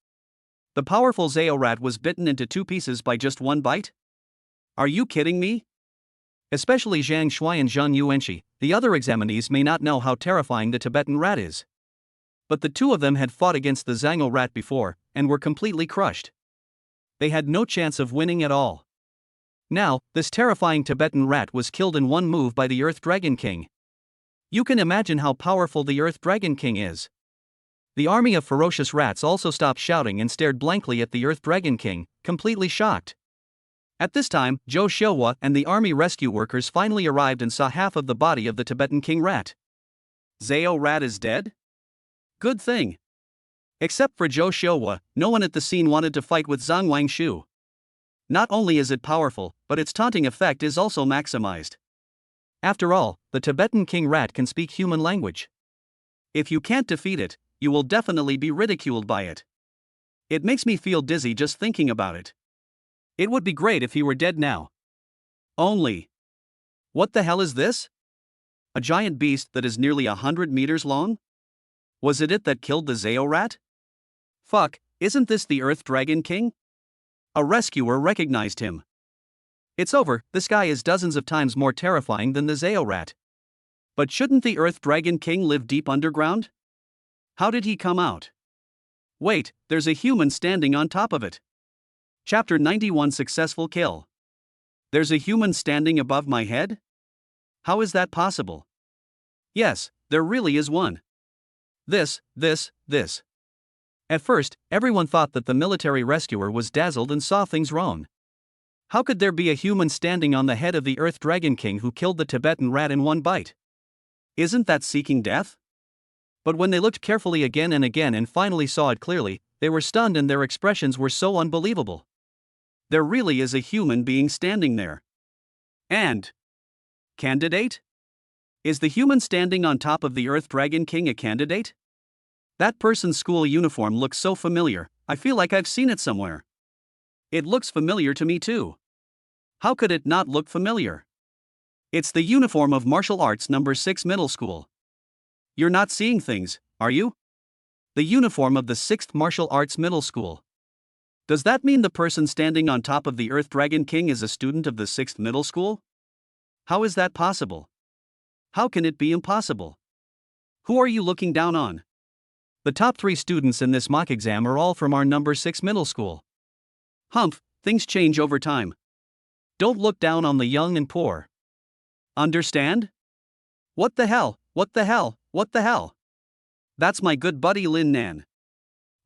A: The powerful Zhao rat was bitten into two pieces by just one bite? Are you kidding me? Especially Zhang Shuai and Zhang Yuenshi, the other examinees may not know how terrifying the Tibetan rat is. But the two of them had fought against the Zhangou rat before, and were completely crushed. They had no chance of winning at all. Now, this terrifying Tibetan rat was killed in one move by the Earth Dragon King. You can imagine how powerful the Earth Dragon King is. The army of ferocious rats also stopped shouting and stared blankly at the Earth Dragon King, completely shocked. At this time, Zhou Xiaohua and the army rescue workers finally arrived and saw half of the body of the Tibetan king rat. Zhao rat is dead? Good thing. Except for Zhou Xiaohua, no one at the scene wanted to fight with Zhang Wangshu. Not only is it powerful, but its taunting effect is also maximized. After all, the Tibetan king rat can speak human language. If you can't defeat it, you will definitely be ridiculed by it. It makes me feel dizzy just thinking about it. It would be great if he were dead now. Only. What the hell is this? A giant beast that is nearly 100 meters long? Was it that killed the Zhao rat? Fuck, isn't this the Earth Dragon King? A rescuer recognized him. It's over, this guy is dozens of times more terrifying than the Zhao rat. But shouldn't the Earth Dragon King live deep underground? How did he come out? Wait, there's a human standing on top of it. Chapter 91 Successful Kill. There's a human standing above my head? How is that possible? Yes, there really is one. This. At first, everyone thought that the military rescuer was dazzled and saw things wrong. How could there be a human standing on the head of the Earth Dragon King who killed the Tibetan rat in one bite? Isn't that seeking death? But when they looked carefully again and again and finally saw it clearly, they were stunned and their expressions were so unbelievable. There really is a human being standing there. And candidate? Is the human standing on top of the Earth Dragon King a candidate? That person's school uniform looks so familiar, I feel like I've seen it somewhere. It looks familiar to me too. How could it not look familiar? It's the uniform of Martial Arts No. 6 Middle School. You're not seeing things, are you? The uniform of the 6th Martial Arts Middle School. Does that mean the person standing on top of the Earth Dragon King is a student of the 6th Middle School? How is that possible? How can it be impossible? Who are you looking down on? The top 3 students in this mock exam are all from our No. 6 Middle School. Humph, things change over time. Don't look down on the young and poor. Understand? What the hell? That's my good buddy Lin Nan.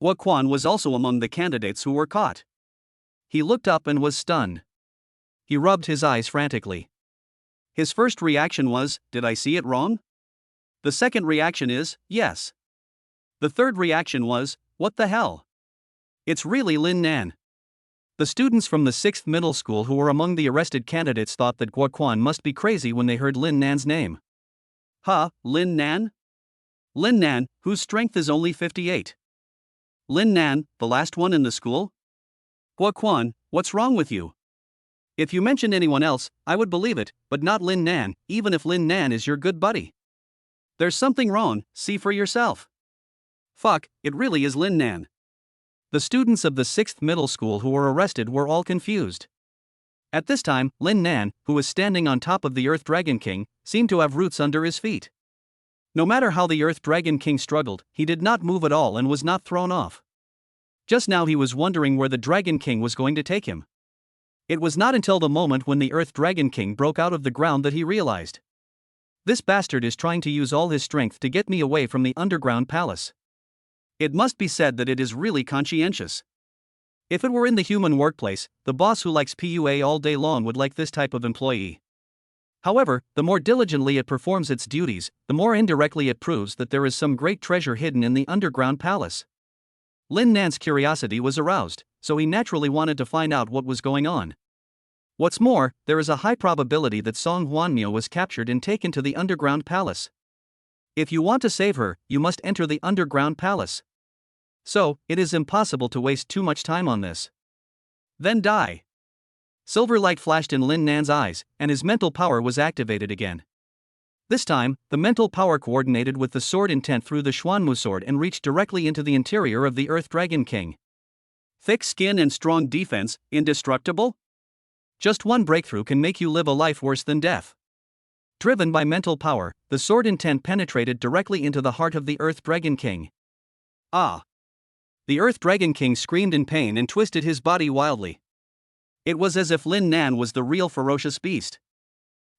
A: Guan was also among the candidates who were caught. He looked up and was stunned. He rubbed his eyes frantically. His first reaction was, did I see it wrong? The second reaction is, yes. The third reaction was, what the hell? It's really Lin Nan. The students from the 6th Middle School who were among the arrested candidates thought that Guan must be crazy when they heard Lin Nan's name. Lin Nan? Lin Nan, whose strength is only 58. Lin Nan, the last one in the school? Guan, what's wrong with you? If you mentioned anyone else, I would believe it, but not Lin Nan, even if Lin Nan is your good buddy. There's something wrong, see for yourself. Fuck, it really is Lin Nan. The students of the 6th Middle School who were arrested were all confused. At this time, Lin Nan, who was standing on top of the Earth Dragon King, seemed to have roots under his feet. No matter how the Earth Dragon King struggled, he did not move at all and was not thrown off. Just now he was wondering where the Dragon King was going to take him. It was not until the moment when the Earth Dragon King broke out of the ground that he realized. This bastard is trying to use all his strength to get me away from the underground palace. It must be said that it is really conscientious. If it were in the human workplace, the boss who likes PUA all day long would like this type of employee. However, the more diligently it performs its duties, the more indirectly it proves that there is some great treasure hidden in the underground palace. Lin Nan's curiosity was aroused, so he naturally wanted to find out what was going on. What's more, there is a high probability that Song Huanmiao was captured and taken to the underground palace. If you want to save her, you must enter the underground palace. So, it is impossible to waste too much time on this. Then die. Silver light flashed in Lin Nan's eyes, and his mental power was activated again. This time, the mental power coordinated with the sword intent through the Xuanmu sword and reached directly into the interior of the Earth Dragon King. Thick skin and strong defense, indestructible? Just one breakthrough can make you live a life worse than death. Driven by mental power, the sword intent penetrated directly into the heart of the Earth Dragon King. Ah! The Earth Dragon King screamed in pain and twisted his body wildly. It was as if Lin Nan was the real ferocious beast.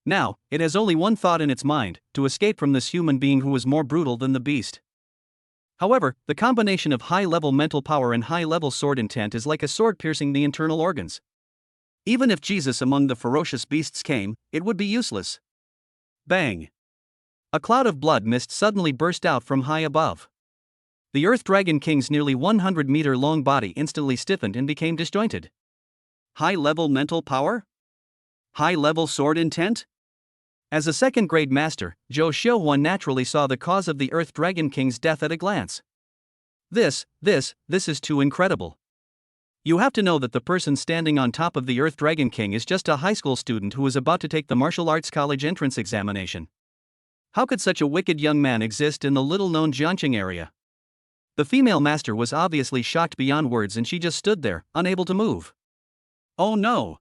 A: Now, it has only one thought in its mind, to escape from this human being who was more brutal than the beast. However, the combination of high-level mental power and high-level sword intent is like a sword piercing the internal organs. Even if Jesus among the ferocious beasts came, it would be useless. Bang! A cloud of blood mist suddenly burst out from high above. The Earth Dragon King's nearly 100-meter-long body instantly stiffened and became disjointed. High-level mental power? High-level sword intent? As a second-grade master, Zhou Xiaohuan naturally saw the cause of the Earth Dragon King's death at a glance. This is too incredible. You have to know that the person standing on top of the Earth Dragon King is just a high school student who is about to take the martial arts college entrance examination. How could such a wicked young man exist in the little-known Jiangqing area? The female master was obviously shocked beyond words and she just stood there, unable to move. Oh no!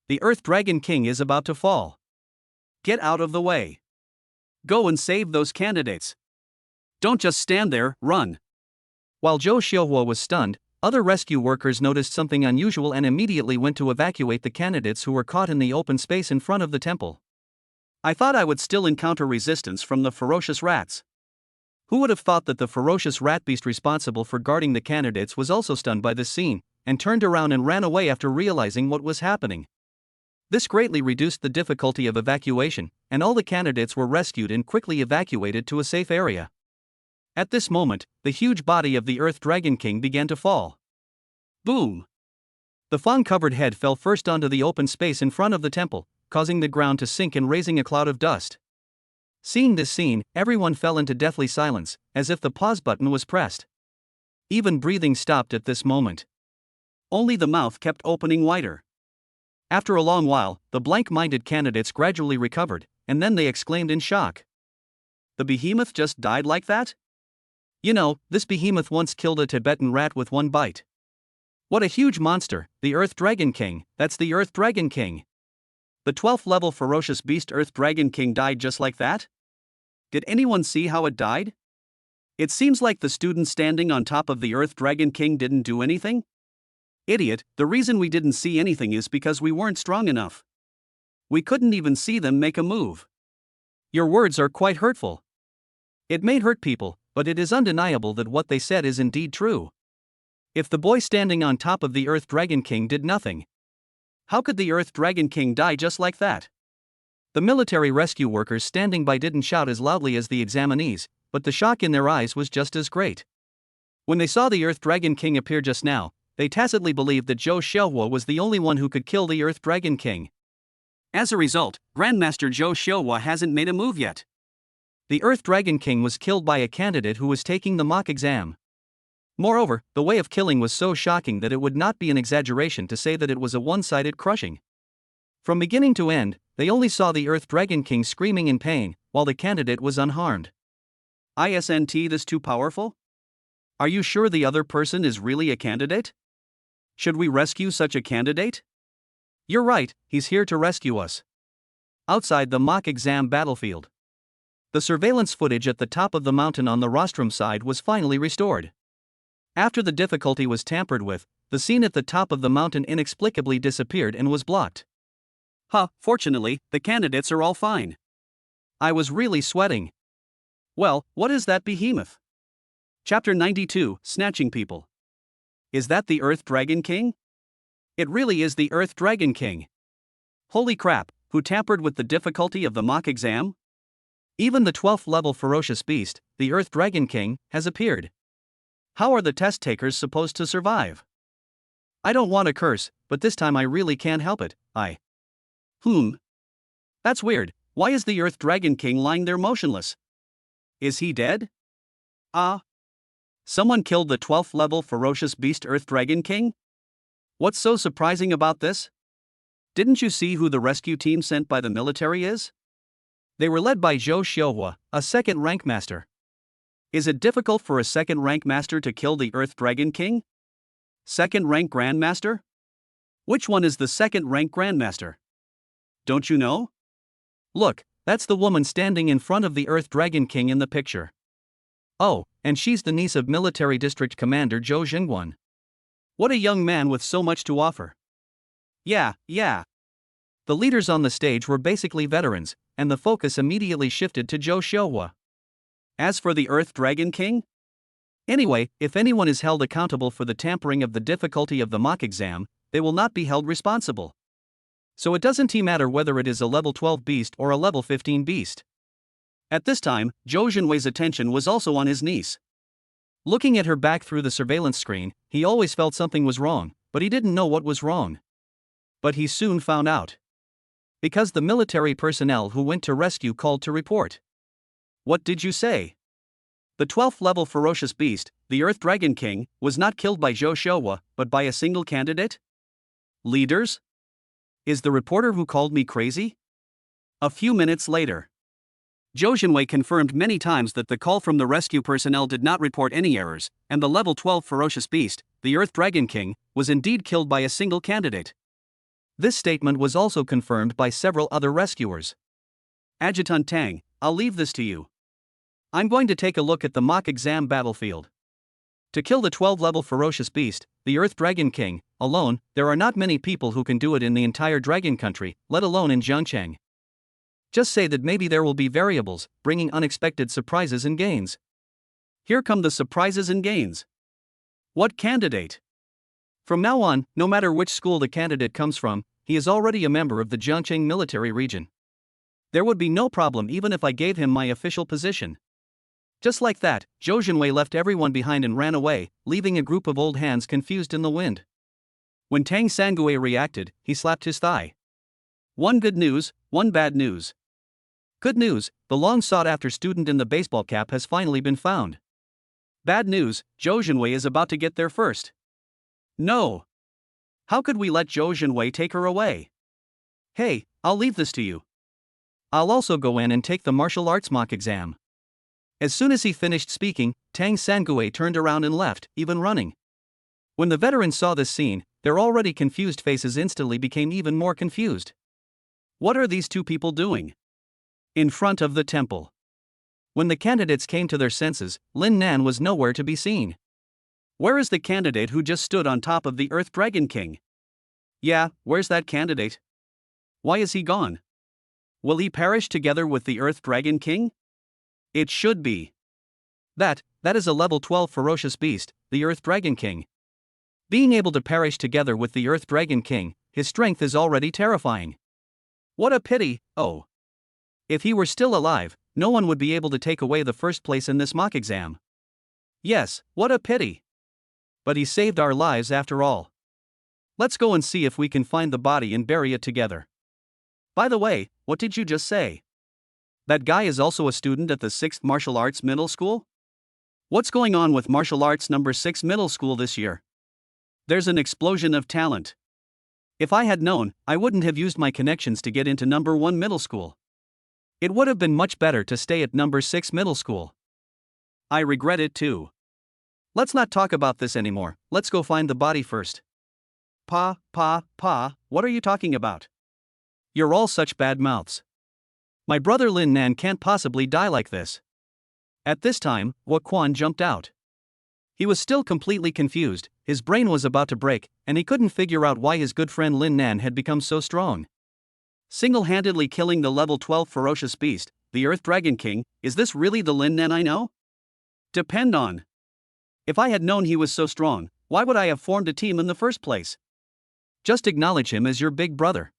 A: The Earth Dragon King is about to fall. Get out of the way. Go and save those candidates. Don't just stand there, run. While Zhou Xiaohua was stunned, other rescue workers noticed something unusual and immediately went to evacuate the candidates who were caught in the open space in front of the temple. I thought I would still encounter resistance from the ferocious rats. Who would have thought that the ferocious rat beast responsible for guarding the candidates was also stunned by this scene, and turned around and ran away after realizing what was happening. This greatly reduced the difficulty of evacuation, and all the candidates were rescued and quickly evacuated to a safe area. At this moment, the huge body of the Earth Dragon King began to fall. Boom! The fawn-covered head fell first onto the open space in front of the temple, causing the ground to sink and raising a cloud of dust. Seeing this scene, everyone fell into deathly silence, as if the pause button was pressed. Even breathing stopped at this moment. Only the mouth kept opening wider. After a long while, the blank-minded candidates gradually recovered, and then they exclaimed in shock. The behemoth just died like that? You know, this behemoth once killed a Tibetan rat with one bite. What a huge monster, the Earth Dragon King, that's the Earth Dragon King. The 12th level ferocious beast Earth Dragon King died just like that? Did anyone see how it died? It seems like the student standing on top of the Earth Dragon King didn't do anything. Idiot, the reason we didn't see anything is because we weren't strong enough. We couldn't even see them make a move. Your words are quite hurtful. It may hurt people, but it is undeniable that what they said is indeed true. If the boy standing on top of the Earth Dragon King did nothing, how could the Earth Dragon King die just like that? The military rescue workers standing by didn't shout as loudly as the examinees, but the shock in their eyes was just as great. When they saw the Earth Dragon King appear just now, they tacitly believed that Zhou Xiaohua was the only one who could kill the Earth Dragon King. As a result, Grandmaster Zhou Xiaohua hasn't made a move yet. The Earth Dragon King was killed by a candidate who was taking the mock exam. Moreover, the way of killing was so shocking that it would not be an exaggeration to say that it was a one-sided crushing. From beginning to end, they only saw the Earth Dragon King screaming in pain, while the candidate was unharmed. Isn't this too powerful? Are you sure the other person is really a candidate? Should we rescue such a candidate? You're right, he's here to rescue us. Outside the mock exam battlefield, the surveillance footage at the top of the mountain on the rostrum side was finally restored. After the difficulty was tampered with, the scene at the top of the mountain inexplicably disappeared and was blocked. Fortunately, the candidates are all fine. I was really sweating. Well, what is that behemoth? Chapter 92, Snatching People. Is that the Earth Dragon King? It really is the Earth Dragon King. Holy crap, who tampered with the difficulty of the mock exam? Even the 12th level ferocious beast, the Earth Dragon King, has appeared. How are the test takers supposed to survive? I don't want to curse, but this time I really can't help it. That's weird. Why is the Earth Dragon King lying there motionless? Is he dead? Someone killed the 12th level ferocious beast Earth Dragon King? What's so surprising about this? Didn't you see who the rescue team sent by the military is? They were led by Zhou Xiaohua, a second rank master. Is it difficult for a second rank master to kill the Earth Dragon King? Second rank Grandmaster? Which one is the second rank Grandmaster? Don't you know? Look, that's the woman standing in front of the Earth Dragon King in the picture. Oh, and she's the niece of Military District Commander Zhou Xangping. What a young man with so much to offer. Yeah. The leaders on the stage were basically veterans, and the focus immediately shifted to Zhou Xiaohua. As for the Earth Dragon King? Anyway, if anyone is held accountable for the tampering of the difficulty of the mock exam, they will not be held responsible. So it doesn't matter whether it is a level 12 beast or a level 15 beast. At this time, Zhou Zhenwei's attention was also on his niece. Looking at her back through the surveillance screen, he always felt something was wrong, but he didn't know what was wrong. But he soon found out. Because the military personnel who went to rescue called to report. What did you say? The 12th level ferocious beast, the Earth Dragon King, was not killed by Zhou Xiaohua, but by a single candidate? Leaders? Is the reporter who called me crazy? A few minutes later, Zhou Zhenwei confirmed many times that the call from the rescue personnel did not report any errors, and the level 12 ferocious beast, the Earth Dragon King, was indeed killed by a single candidate. This statement was also confirmed by several other rescuers. Adjutant Tang, I'll leave this to you. I'm going to take a look at the mock exam battlefield. To kill the 12-level ferocious beast, the Earth Dragon King, alone, there are not many people who can do it in the entire Dragon Country, let alone in Zhangcheng.
B: Just say that maybe there will be variables, bringing unexpected surprises and gains.
A: Here come the surprises and gains. What candidate?
B: From now on, no matter which school the candidate comes from, he is already a member of the Jiangqing military region. There would be no problem even if I gave him my official position. Just like that, Zhou Xangping left everyone behind and ran away, leaving a group of old hands confused in the wind. When Tang Sangui reacted, he slapped his thigh.
A: One good news, one bad news.
B: Good news, the long-sought-after student in the baseball cap has finally been found.
A: Bad news, Zhou Xangping is about to get there first. No. How could we let Zhou Xangping take her away?
B: Hey, I'll leave this to you. I'll also go in and take the martial arts mock exam. As soon as he finished speaking, Tang Sangui turned around and left, even running. When the veterans saw this scene, their already confused faces instantly became even more confused.
A: What are these two people doing in front of the temple?
B: When the candidates came to their senses, Lin Nan was nowhere to be seen.
A: Where is the candidate who just stood on top of the Earth Dragon King? Yeah, where's that candidate? Why is he gone? Will he perish together with the Earth Dragon King? It should be.
B: That is a level 12 ferocious beast, the Earth Dragon King. Being able to perish together with the Earth Dragon King, his strength is already terrifying.
A: What a pity, oh.
B: If he were still alive, no one would be able to take away the first place in this mock exam.
A: Yes, what a pity.
B: But he saved our lives after all. Let's go and see if we can find the body and bury it together.
A: By the way, what did you just say? That guy is also a student at the 6th Martial Arts Middle School? What's going on with Martial Arts number 6 Middle School this year? There's an explosion of talent. If I had known, I wouldn't have used my connections to get into number 1 middle school.
B: It would have been much better to stay at number 6 middle school.
A: I regret it too.
B: Let's not talk about this anymore, let's go find the body first.
A: Pa, what are you talking about?
B: You're all such bad mouths. My brother Lin Nan can't possibly die like this. At this time, Guan jumped out. He was still completely confused, his brain was about to break, and he couldn't figure out why his good friend Lin Nan had become so strong.
A: Single-handedly killing the level 12 ferocious beast, the Earth Dragon King, is this really the Lin Nan I know? Depend on. If I had known he was so strong, why would I have formed a team in the first place?
B: Just acknowledge him as your big brother.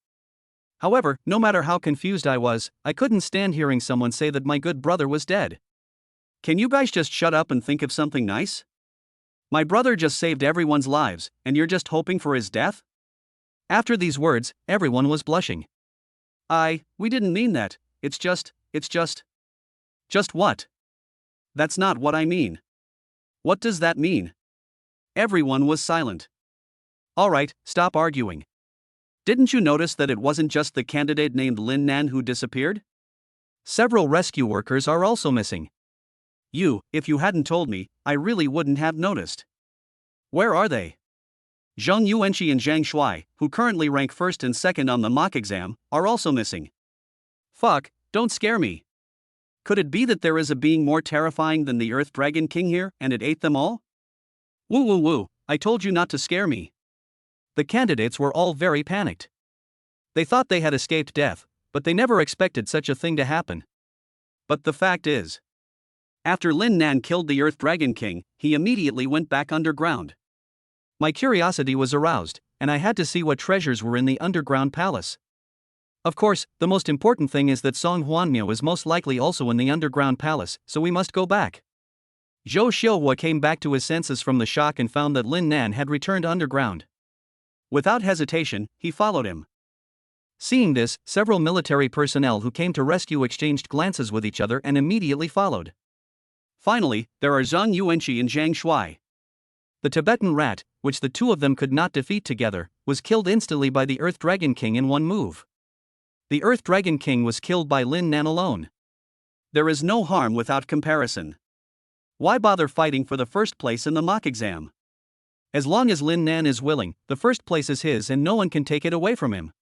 B: However, no matter how confused I was, I couldn't stand hearing someone say that my good brother was dead.
A: Can you guys just shut up and think of something nice? My brother just saved everyone's lives, and you're just hoping for his death?
B: After these words, everyone was blushing.
A: We didn't mean that, it's just. Just what? That's not what I mean. What does that mean? Everyone was silent.
B: Alright, stop arguing.
A: Didn't you notice that it wasn't just the candidate named Lin Nan who disappeared?
B: Several rescue workers are also missing.
A: If you hadn't told me, I really wouldn't have noticed. Where are they? Zhang Yueni and Zhang Shui, who currently rank 1st and 2nd on the mock exam, are also missing. Fuck, don't scare me. Could it be that there is a being more terrifying than the Earth Dragon King here, and it ate them all? Woo, I told you not to scare me.
B: The candidates were all very panicked. They thought they had escaped death, but they never expected such a thing to happen.
A: But the fact is, after Lin Nan killed the Earth Dragon King, he immediately went back underground.
B: My curiosity was aroused, and I had to see what treasures were in the underground palace. Of course, the most important thing is that Song Huanmiao is most likely also in the underground palace, so we must go back. Zhou Xiuhua came back to his senses from the shock and found that Lin Nan had returned underground.
A: Without hesitation, he followed him.
B: Seeing this, several military personnel who came to rescue exchanged glances with each other and immediately followed.
A: Finally, there are Zhang Yueni and Zhang Shui.
B: The Tibetan rat, which the two of them could not defeat together, was killed instantly by the Earth Dragon King in one move. The Earth Dragon King was killed by Lin Nan alone.
A: There is no harm without comparison. Why bother fighting for the first place in the mock exam?
B: As long as Lin Nan is willing, the first place is his and no one can take it away from him.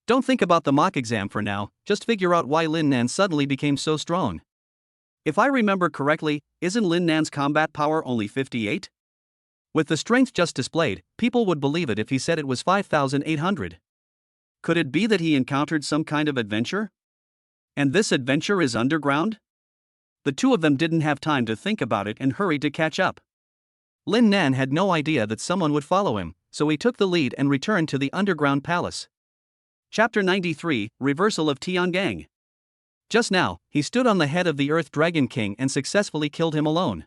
B: Don't think about the mock exam for now, just figure out why Lin Nan suddenly became so strong.
A: If I remember correctly, isn't Lin Nan's combat power only 58?
B: With the strength just displayed, people would believe it if he said it was 5,800.
A: Could it be that he encountered some kind of adventure? And this adventure is underground? The two of them didn't have time to think about it and hurried to catch up.
B: Lin Nan had no idea that someone would follow him, so he took the lead and returned to the underground palace.
A: Chapter 93, Reversal of Tiangang.
B: Just now, he stood on the head of the Earth Dragon King and successfully killed him alone.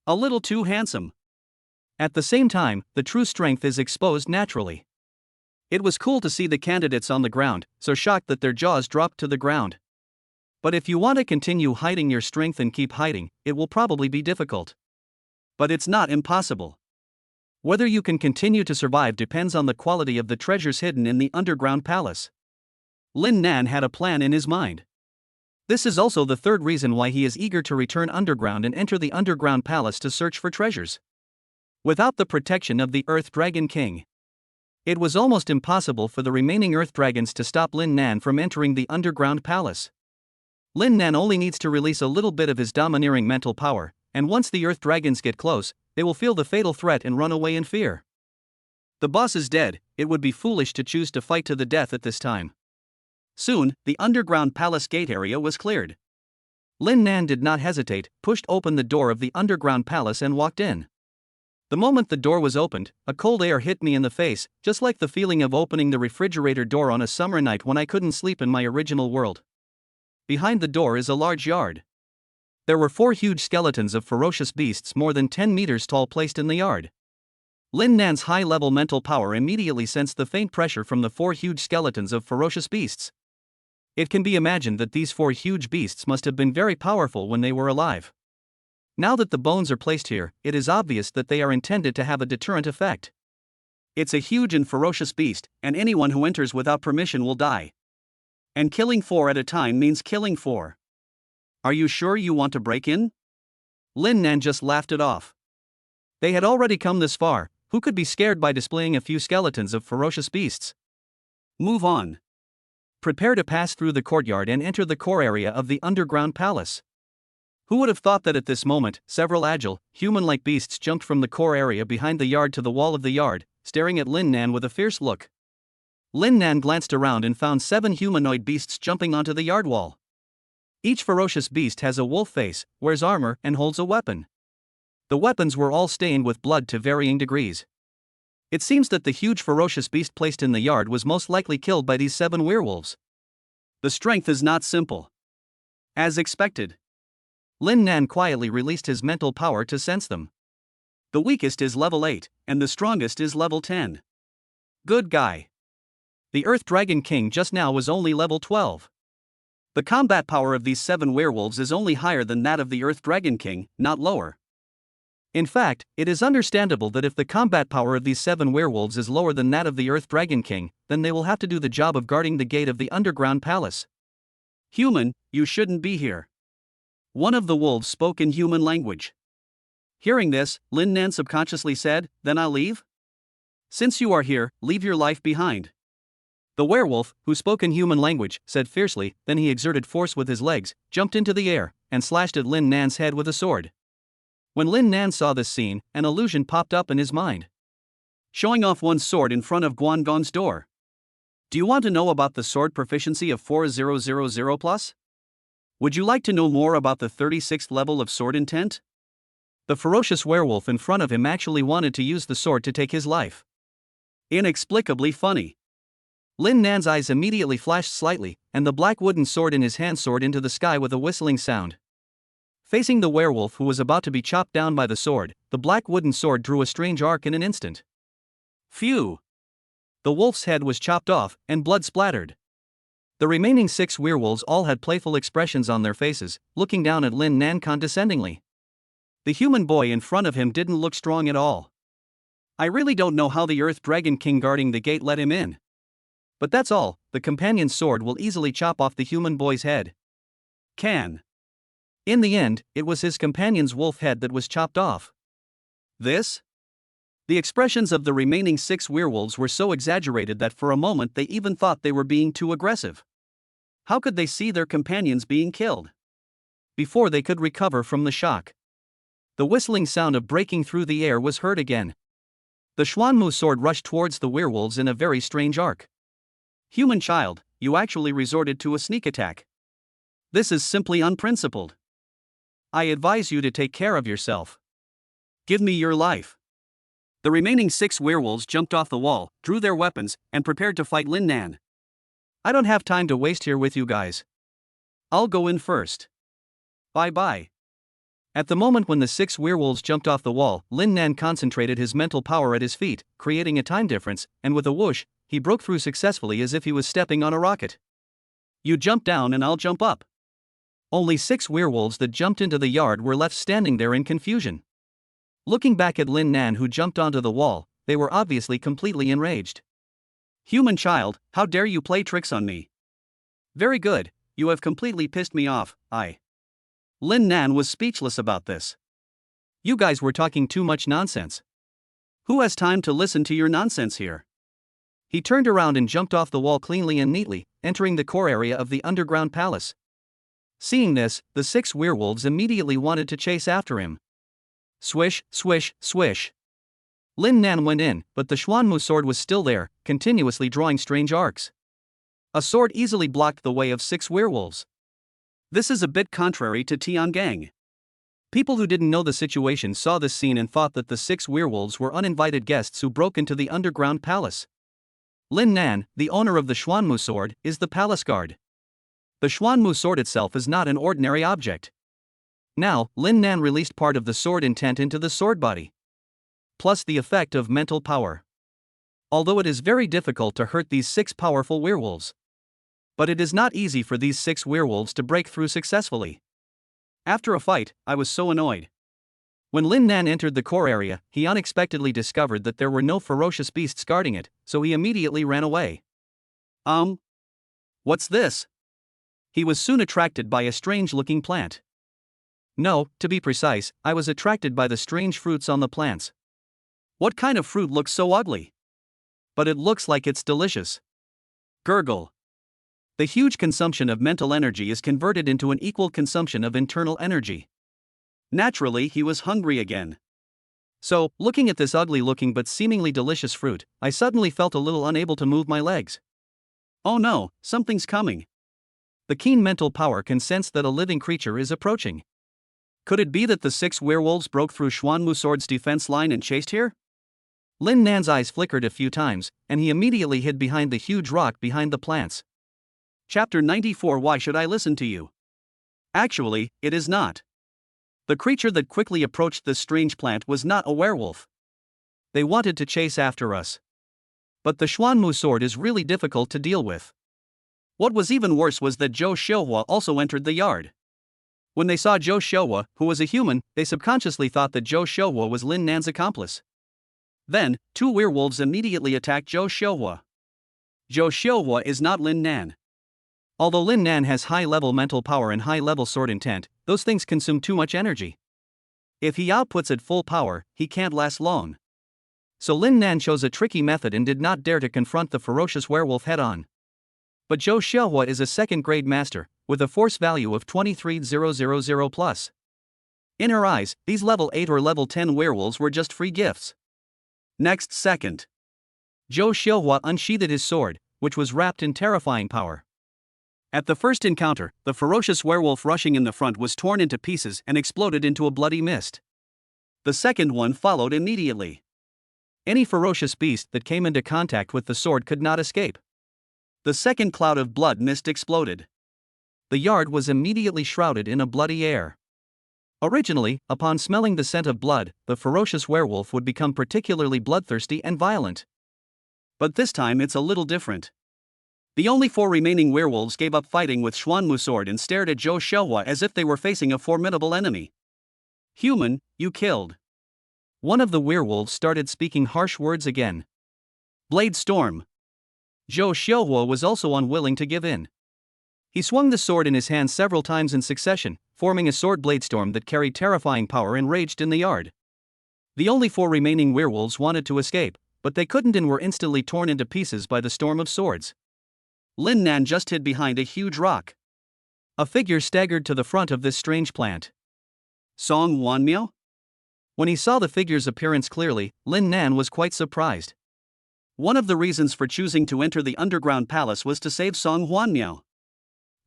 A: A little too handsome.
B: At the same time, the true strength is exposed naturally.
A: It was cool to see the candidates on the ground, so shocked that their jaws dropped to the ground.
B: But if you want to continue hiding your strength and keep hiding, it will probably be difficult.
A: But it's not impossible.
B: Whether you can continue to survive depends on the quality of the treasures hidden in the underground palace.
A: Lin Nan had a plan in his mind.
B: This is also the third reason why he is eager to return underground and enter the underground palace to search for treasures. Without the protection of the Earth Dragon King, it was almost impossible for the remaining Earth Dragons to stop Lin Nan from entering the underground palace. Lin Nan only needs to release a little bit of his domineering mental power, and once the Earth Dragons get close, they will feel the fatal threat and run away in fear.
A: The boss is dead, it would be foolish to choose to fight to the death at this time. Soon, the underground palace gate area was cleared.
B: Lin Nan did not hesitate, pushed open the door of the underground palace and walked in. The moment the door was opened, a cold air hit me in the face, just like the feeling of opening the refrigerator door on a summer night when I couldn't sleep in my original world. Behind the door is a large yard. There were 4 huge skeletons of ferocious beasts more than 10 meters tall placed in the yard. Lin Nan's high-level mental power immediately sensed the faint pressure from the 4 huge skeletons of ferocious beasts. It can be imagined that these 4 huge beasts must have been very powerful when they were alive. Now that the bones are placed here, it is obvious that they are intended to have a deterrent effect.
A: It's a huge and ferocious beast, and anyone who enters without permission will die. And killing 4 at a time means killing 4. Are you sure you want to break in?
B: Lin Nan just laughed it off. They had already come this far, who could be scared by displaying a few skeletons of ferocious beasts?
A: Move on.
B: Prepare to pass through the courtyard and enter the core area of the underground palace. Who would have thought that at this moment, several agile, human-like beasts jumped from the core area behind the yard to the wall of the yard, staring at Lin Nan with a fierce look. Lin Nan glanced around and found 7 humanoid beasts jumping onto the yard wall. Each ferocious beast has a wolf face, wears armor, and holds a weapon. The weapons were all stained with blood to varying degrees. It seems that the huge ferocious beast placed in the yard was most likely killed by these 7 werewolves.
A: The strength is not simple. As expected.
B: Lin Nan quietly released his mental power to sense them.
A: The weakest is level 8, and the strongest is level 10. Good guy.
B: The Earth Dragon King just now was only level 12.
A: The combat power of these 7 werewolves is only higher than that of the Earth Dragon King, not lower.
B: In fact, it is understandable that if the combat power of these 7 werewolves is lower than that of the Earth Dragon King, then they will have to do the job of guarding the gate of the underground palace.
A: Human, you shouldn't be here. One of the wolves spoke in human language. Hearing this, Lin Nan subconsciously said, "Then I'll leave? Since you are here, leave your life behind."
B: The werewolf, who spoke in human language, said fiercely, then he exerted force with his legs, jumped into the air, and slashed at Lin Nan's head with a sword. When Lin Nan saw this scene, an illusion popped up in his mind.
A: Showing off one's sword in front of Guan's door. Do you want to know about the sword proficiency of 4000+? Would you like to know more about the 36th level of sword intent?
B: The ferocious werewolf in front of him actually wanted to use the sword to take his life.
A: Inexplicably funny.
B: Lin Nan's eyes immediately flashed slightly, and the black wooden sword in his hand soared into the sky with a whistling sound. Facing the werewolf who was about to be chopped down by the sword, the black wooden sword drew a strange arc in an instant.
A: Phew!
B: The wolf's head was chopped off, and blood splattered. The remaining 6 werewolves all had playful expressions on their faces, looking down at Lin Nan condescendingly. The human boy in front of him didn't look strong at all.
A: I really don't know how the Earth Dragon King guarding the gate let him in.
B: But that's all, the companion's sword will easily chop off the human boy's head.
A: Can.
B: In the end, it was his companion's wolf head that was chopped off.
A: This? The expressions of the remaining 6 werewolves were so exaggerated that for a moment they even thought they were being too aggressive. How could they see their companions being killed?
B: Before they could recover from the shock, the whistling sound of breaking through the air was heard again. The Xuanmu sword rushed towards the werewolves in a very strange arc.
A: Human child, you actually resorted to a sneak attack. This is simply unprincipled. I advise you to take care of yourself. Give me your life. The remaining 6 werewolves jumped off the wall, drew their weapons, and prepared to fight Lin Nan.
B: I don't have time to waste here with you guys.
A: I'll go in first. Bye-bye.
B: At the moment when the 6 werewolves jumped off the wall, Lin Nan concentrated his mental power at his feet, creating a time difference, and with a whoosh, he broke through successfully as if he was stepping on a rocket.
A: You jump down and I'll jump up.
B: Only 6 werewolves that jumped into the yard were left standing there in confusion. Looking back at Lin Nan who jumped onto the wall, they were obviously completely enraged.
A: Human child, how dare you play tricks on me? Very good, you have completely pissed me off. Lin Nan was speechless about this.
B: You guys were talking too much nonsense.
A: Who has time to listen to your nonsense here?
B: He turned around and jumped off the wall cleanly and neatly, entering the core area of the underground palace. Seeing this, the 6 werewolves immediately wanted to chase after him. Swish, swish, swish. Lin Nan went in, but the Huan Yu sword was still there, continuously drawing strange arcs. A sword easily blocked the way of 6 werewolves.
A: This is a bit contrary to Tiangang.
B: People who didn't know the situation saw this scene and thought that the 6 werewolves were uninvited guests who broke into the underground palace. Lin Nan, the owner of the Huan Yu sword, is the palace guard. The Huan Yu sword itself is not an ordinary object. Now, Lin Nan released part of the sword intent into the sword body. Plus the effect of mental power. Although it is very difficult to hurt these 6 powerful werewolves. But it is not easy for these 6 werewolves to break through successfully.
A: After a fight, I was so annoyed.
B: When Lin Nan entered the core area, he unexpectedly discovered that there were no ferocious beasts guarding it, so he immediately ran away.
A: What's this? He was soon attracted by a strange-looking plant.
B: No, to be precise, I was attracted by the strange fruits on the plants.
A: What kind of fruit looks so ugly?
B: But it looks like it's delicious.
A: Gurgle. The huge consumption of mental energy is converted into an equal consumption of internal energy. Naturally, he was hungry again.
B: So, looking at this ugly-looking but seemingly delicious fruit, I suddenly felt a little unable to move my legs.
A: Oh no, something's coming.
B: The keen mental power can sense that a living creature is approaching.
A: Could it be that the 6 werewolves broke through Huan Yu sword's defense line and chased here?
B: Lin Nan's eyes flickered a few times, and he immediately hid behind the huge rock behind the plants.
A: Chapter 94. Why should I listen to you? Actually, it is not. The creature that quickly approached this strange plant was not a werewolf.
B: They wanted to chase after us. But the Huan Yu sword is really difficult to deal with.
A: What was even worse was that Zhou Xiaohua also entered the yard. When they saw Zhou Xiaohua, who was a human, they subconsciously thought that Zhou Xiaohua was Lin Nan's accomplice. Then, 2 werewolves immediately attacked Zhou Xiaohua. Zhou Xiaohua is not Lin Nan.
B: Although Lin Nan has high-level mental power and high-level sword intent, those things consume too much energy.
A: If he outputs at full power, he can't last long.
B: So Lin Nan chose a tricky method and did not dare to confront the ferocious werewolf head-on. But Zhou Xiaohua is a second-grade master, with a force value of 23,000 plus. In her eyes, these level 8 or level 10 werewolves were just free gifts. Next second, Zhou Xiaohua unsheathed his sword, which was wrapped in terrifying power.
A: At the first encounter, the ferocious werewolf rushing in the front was torn into pieces and exploded into a bloody mist. The second one followed immediately.
B: Any ferocious beast that came into contact with the sword could not escape.
A: The second cloud of blood mist exploded.
B: The yard was immediately shrouded in a bloody air. Originally, upon smelling the scent of blood, the ferocious werewolf would become particularly bloodthirsty and violent.
A: But this time it's a little different. The only 4 remaining werewolves gave up fighting with Huan Yu sword and stared at Zhou Xiaohua as if they were facing a formidable enemy. Human, you killed.
B: One of the werewolves started speaking harsh words again.
A: Blade storm.
B: Zhou Xiaohua was also unwilling to give in. He swung the sword in his hand several times in succession, forming a sword blade storm that carried terrifying power and raged in the yard. The only 4 remaining werewolves wanted to escape, but they couldn't and were instantly torn into pieces by the storm of swords.
A: Lin Nan just hid behind a huge rock.
B: A figure staggered to the front of this strange plant.
A: Song Wan Miao?
B: When he saw the figure's appearance clearly, Lin Nan was quite surprised.
A: One of the reasons for choosing to enter the underground palace was to save Song Wan Miao.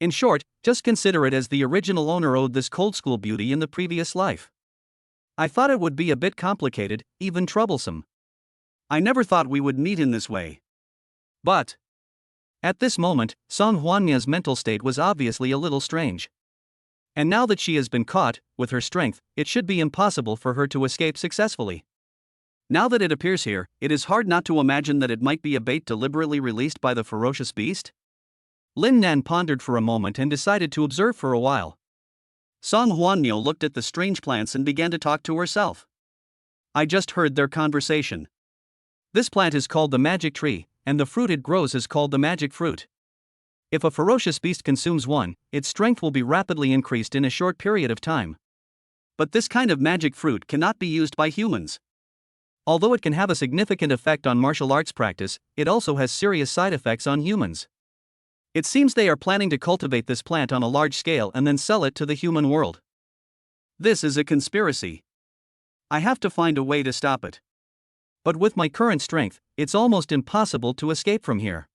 B: In short, just consider it as the original owner owed this cold school beauty in the previous life. I thought it would be a bit complicated, even troublesome.
A: I never thought we would meet in this way.
B: But at this moment, Song Huanmia's mental state was obviously a little strange. And now that she has been caught, with her strength, it should be impossible for her to escape successfully.
A: Now that it appears here, it is hard not to imagine that it might be a bait deliberately released by the ferocious beast.
B: Lin Nan pondered for a moment and decided to observe for a while.
A: Song Huanmiao looked at the strange plants and began to talk to herself. I just heard their conversation.
B: This plant is called the magic tree, and the fruit it grows is called the magic fruit. If a ferocious beast consumes one, its strength will be rapidly increased in a short period of time.
A: But this kind of magic fruit cannot be used by humans.
B: Although it can have a significant effect on martial arts practice, it also has serious side effects on humans. It seems they are planning to cultivate this plant on a large scale and then sell it to the human world.
A: This is a conspiracy. I have to find a way to stop it.
B: But with my current strength, it's almost impossible to escape from here.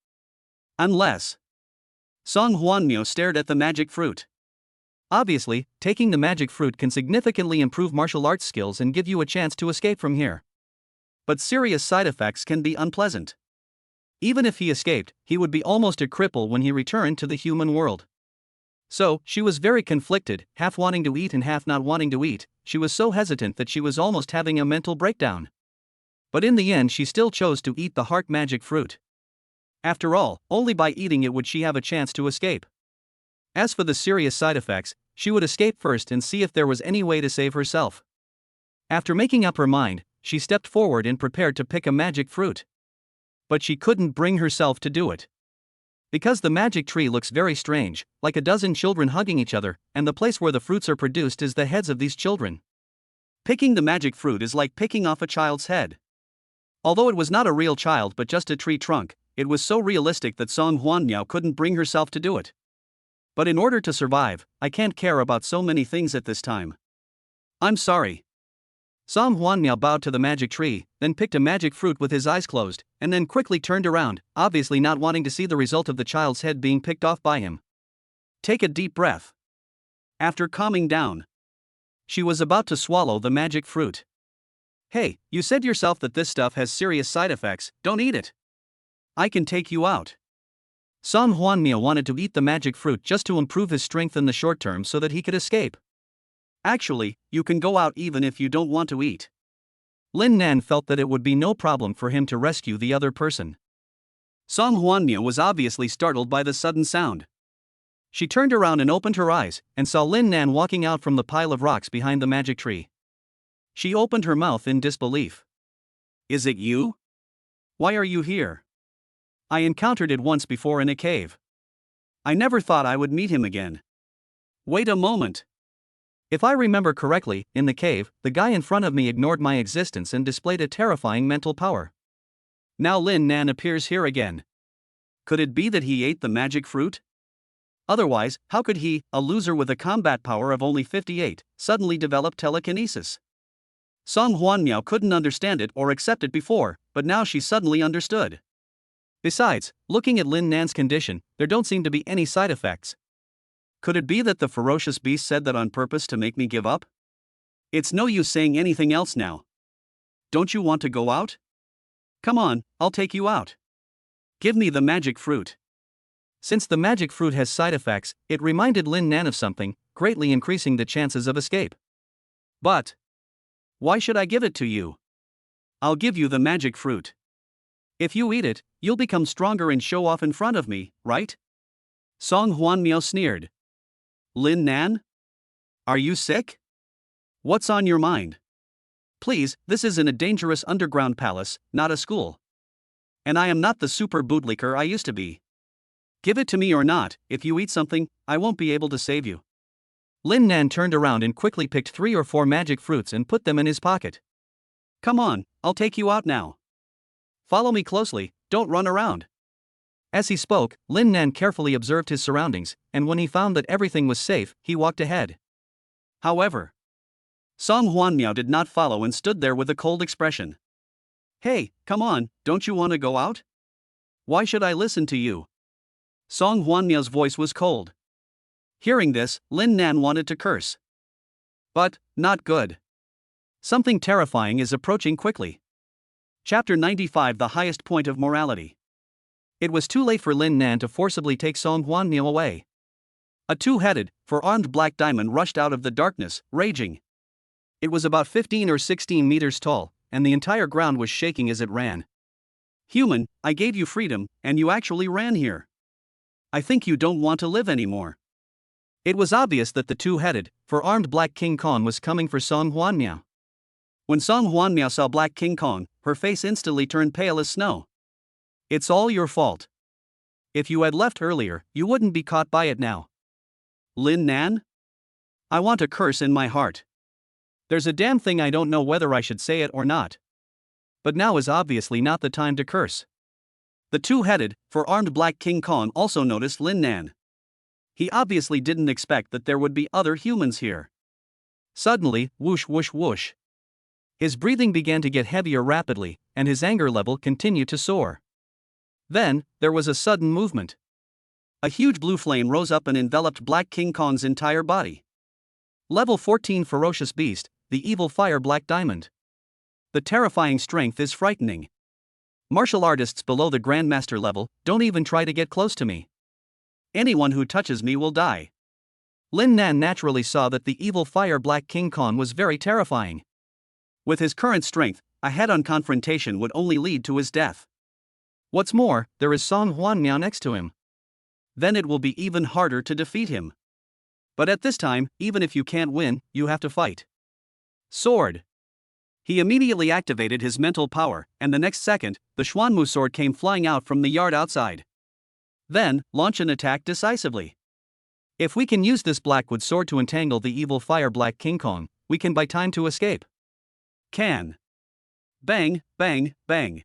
A: Unless. Song Huanmiao stared at the magic fruit.
B: Obviously, taking the magic fruit can significantly improve martial arts skills and give you a chance to escape from here.
A: But serious side effects can be unpleasant.
B: Even if he escaped, he would be almost a cripple when he returned to the human world. So, she was very conflicted, half wanting to eat and half not wanting to eat. She was so hesitant that she was almost having a mental breakdown. But in the end, she still chose to eat the heart magic fruit. After all, only by eating it would she have a chance to escape. As for the serious side effects, she would escape first and see if there was any way to save herself. After making up her mind, she stepped forward and prepared to pick a magic fruit. But she couldn't bring herself to do it. Because the magic tree looks very strange, like a dozen children hugging each other, and the place where the fruits are produced is the heads of these children.
A: Picking the magic fruit is like picking off a child's head. Although it was not a real child but just a tree trunk, it was so realistic that Song Huanmiao couldn't bring herself to do it. But in order to survive, I can't care about so many things at this time. I'm sorry.
B: Song Huanmiao bowed to the magic tree, then picked a magic fruit with his eyes closed, and then quickly turned around, obviously not wanting to see the result of the child's head being picked off by him.
A: Take a deep breath. After calming down, she was about to swallow the magic fruit. Hey, you said yourself that this stuff has serious side effects, don't eat it. I can take you out.
B: Song Huanmiao wanted to eat the magic fruit just to improve his strength in the short term so that he could escape.
A: Actually, you can go out even if you don't want to eat.
B: Lin Nan felt that it would be no problem for him to rescue the other person.
A: Song Huanmiao was obviously startled by the sudden sound.
B: She turned around and opened her eyes, and saw Lin Nan walking out from the pile of rocks behind the magic tree.
A: She opened her mouth in disbelief. Is it you? Why are you here? I encountered it once before in a cave. I never thought I would meet him again. Wait a moment.
B: If I remember correctly, in the cave, the guy in front of me ignored my existence and displayed a terrifying mental power.
A: Now Lin Nan appears here again. Could it be that he ate the magic fruit? Otherwise, how could he, a loser with a combat power of only 58, suddenly develop telekinesis? Song Huanmiao couldn't understand it or accept it before, but now she suddenly understood.
B: Besides, looking at Lin Nan's condition, there don't seem to be any side effects.
A: Could it be that the ferocious beast said that on purpose to make me give up? It's no use saying anything else now. Don't you want to go out? Come on, I'll take you out. Give me the magic fruit.
B: Since the magic fruit has side effects, it reminded Lin Nan of something, greatly increasing the chances of escape.
A: But why should I give it to you? I'll give you the magic fruit. If you eat it, you'll become stronger and show off in front of me, right? Song Huanmiao sneered. Lin Nan? Are you sick? What's on your mind? Please, this isn't a dangerous underground palace, not a school. And I am not the super bootlicker I used to be. Give it to me or not, if you eat something, I won't be able to save you.
B: Lin Nan turned around and quickly picked 3 or 4 magic fruits and put them in his pocket.
A: Come on, I'll take you out now. Follow me closely, don't run around.
B: As he spoke, Lin Nan carefully observed his surroundings, and when he found that everything was safe, he walked ahead.
A: However, Song Huanmiao did not follow and stood there with a cold expression. Hey, come on, don't you want to go out? Why should I listen to you? Song Huanmiao's voice was cold. Hearing this, Lin Nan wanted to curse. But, not good. Something terrifying is approaching quickly. Chapter 95, The Highest Point of Morality. It was too late for Lin Nan to forcibly take Song Huanmiao away. A two-headed, four-armed black diamond rushed out of the darkness, raging. It was about 15 or 16 meters tall, and the entire ground was shaking as it ran. Human, I gave you freedom, and you actually ran here. I think you don't want to live anymore. It was obvious that the two-headed, four-armed Black King Kong was coming for Song Huanmiao. When Song Huanmiao saw Black King Kong, her face instantly turned pale as snow. It's all your fault. If you had left earlier, you wouldn't be caught by it now. Lin Nan? I want a curse in my heart. There's a damn thing I don't know whether I should say it or not. But now is obviously not the time to curse. The two-headed, four-armed Black King Kong also noticed Lin Nan. He obviously didn't expect that there would be other humans here. Suddenly, whoosh whoosh whoosh. His breathing began to get heavier rapidly, and his anger level continued to soar. Then, there was a sudden movement. A huge blue flame rose up and enveloped Black King Kong's entire body. Level 14 Ferocious Beast, the Evil Fire Black Diamond. The terrifying strength is frightening. Martial artists below the Grandmaster level don't even try to get close to me. Anyone who touches me will die. Lin Nan naturally saw that the Evil Fire Black King Kong was very terrifying. With his current strength, a head-on confrontation would only lead to his death. What's more, there is Song Huanmiao next to him. Then it will be even harder to defeat him. But at this time, even if you can't win, you have to fight. Sword. He immediately activated his mental power, and the next second, the Xuanmu sword came flying out from the yard outside. Then, launch an attack decisively. If we can use this Blackwood sword to entangle the Evil Fire Black King Kong, we can buy time to escape. Can. Bang, bang, bang.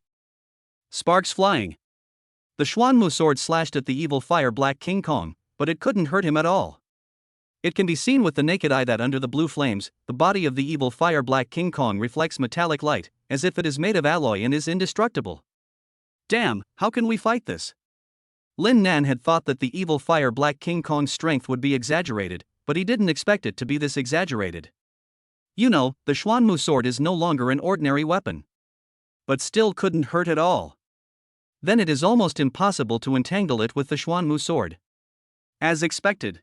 A: Sparks flying. The Xuanmu sword slashed at the Evil Fire Black King Kong, but it couldn't hurt him at all. It can be seen with the naked eye that under the blue flames, the body of the Evil Fire Black King Kong reflects metallic light, as if it is made of alloy and is indestructible. Damn, how can we fight this? Lin Nan had thought that the Evil Fire Black King Kong's strength would be exaggerated, but he didn't expect it to be this exaggerated. You know, the Xuanmu sword is no longer an ordinary weapon. But still couldn't hurt at all. Then it is almost impossible to entangle it with the Xuanmu sword. As expected.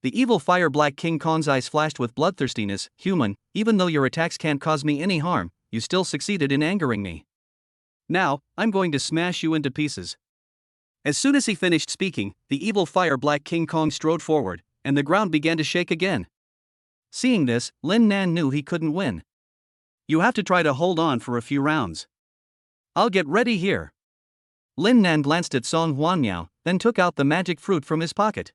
A: The Evil Fire Black King Kong's eyes flashed with bloodthirstiness. Human, even though your attacks can't cause me any harm, you still succeeded in angering me. Now, I'm going to smash you into pieces. As soon as he finished speaking, the Evil Fire Black King Kong strode forward, and the ground began to shake again. Seeing this, Lin Nan knew he couldn't win. You have to try to hold on for a few rounds. I'll get ready here. Lin Nan glanced at Song Huanmiao, then took out the magic fruit from his pocket.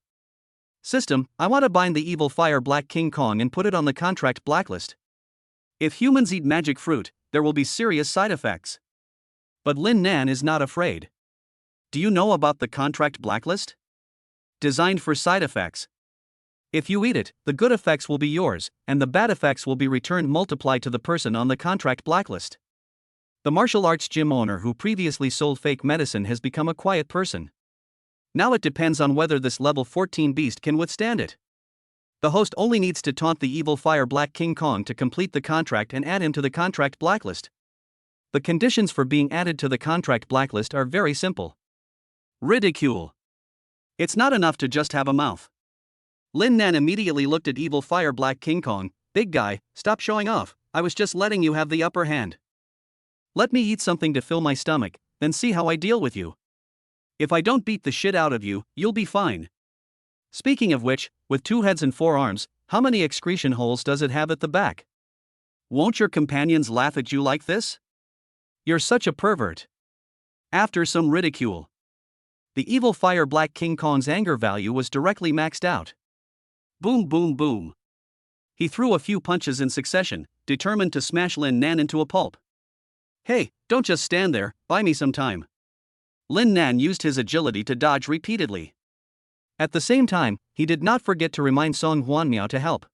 A: System, I want to bind the Evil Fire Black King Kong and put it on the contract blacklist. If humans eat magic fruit, there will be serious side effects. But Lin Nan is not afraid. Do you know about the contract blacklist? Designed for side effects. If you eat it, the good effects will be yours, and the bad effects will be returned multiplied to the person on the contract blacklist. The martial arts gym owner who previously sold fake medicine has become a quiet person. Now it depends on whether this level 14 beast can withstand it. The host only needs to taunt the Evil Fire Black King Kong to complete the contract and add him to the contract blacklist. The conditions for being added to the contract blacklist are very simple. Ridicule. It's not enough to just have a mouth. Lin Nan immediately looked at Evil Fire Black King Kong. Big guy, stop showing off, I was just letting you have the upper hand. Let me eat something to fill my stomach, then see how I deal with you. If I don't beat the shit out of you, you'll be fine. Speaking of which, with 2 heads and 4 arms, how many excretion holes does it have at the back? Won't your companions laugh at you like this? You're such a pervert. After some ridicule, the Evil Fire Black King Kong's anger value was directly maxed out. Boom boom boom. He threw a few punches in succession, determined to smash Lin Nan into a pulp. Hey, don't just stand there, buy me some time. Lin Nan used his agility to dodge repeatedly. At the same time, he did not forget to remind Song Huanmiao to help.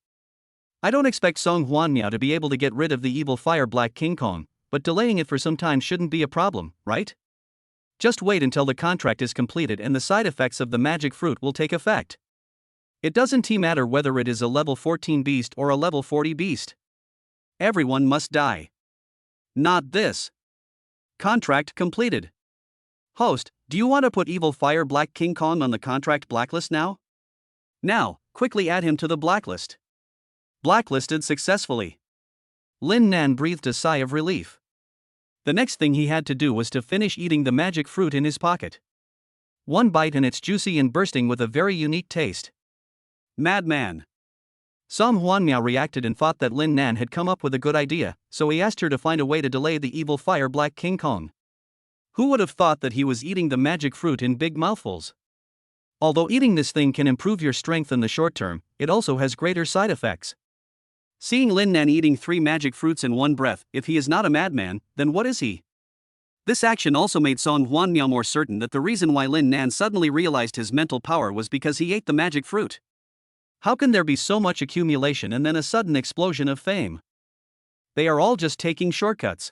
A: I don't expect Song Huanmiao to be able to get rid of the Evil Fire Black King Kong, but delaying it for some time shouldn't be a problem, right? Just wait until the contract is completed and the side effects of the magic fruit will take effect.
B: It doesn't matter whether it is a level 14 beast or a level 40 beast.
A: Everyone must die. Not this. Contract completed. Host, do you want to put Evil Fire Black King Kong on the contract blacklist now? Now, quickly add him to the blacklist. Blacklisted successfully.
B: Lin Nan breathed a sigh of relief. The next thing he had to do was to finish eating the magic fruit in his pocket. One bite and it's juicy and bursting with a very unique taste.
A: Madman.
B: Song Huan Miao reacted and thought that Lin Nan had come up with a good idea, so he asked her to find a way to delay the Evil Fire Black King Kong. Who would have thought that he was eating the magic fruit in big mouthfuls? Although eating this thing can improve your strength in the short term, it also has greater side effects.
A: Seeing Lin Nan eating 3 magic fruits in one breath, if he is not a madman, then what is he? This action also made Song Huan Miao more certain that the reason why Lin Nan suddenly realized his mental power was because he ate the magic fruit. How can there be so much accumulation and then a sudden explosion of fame? They are all just taking shortcuts.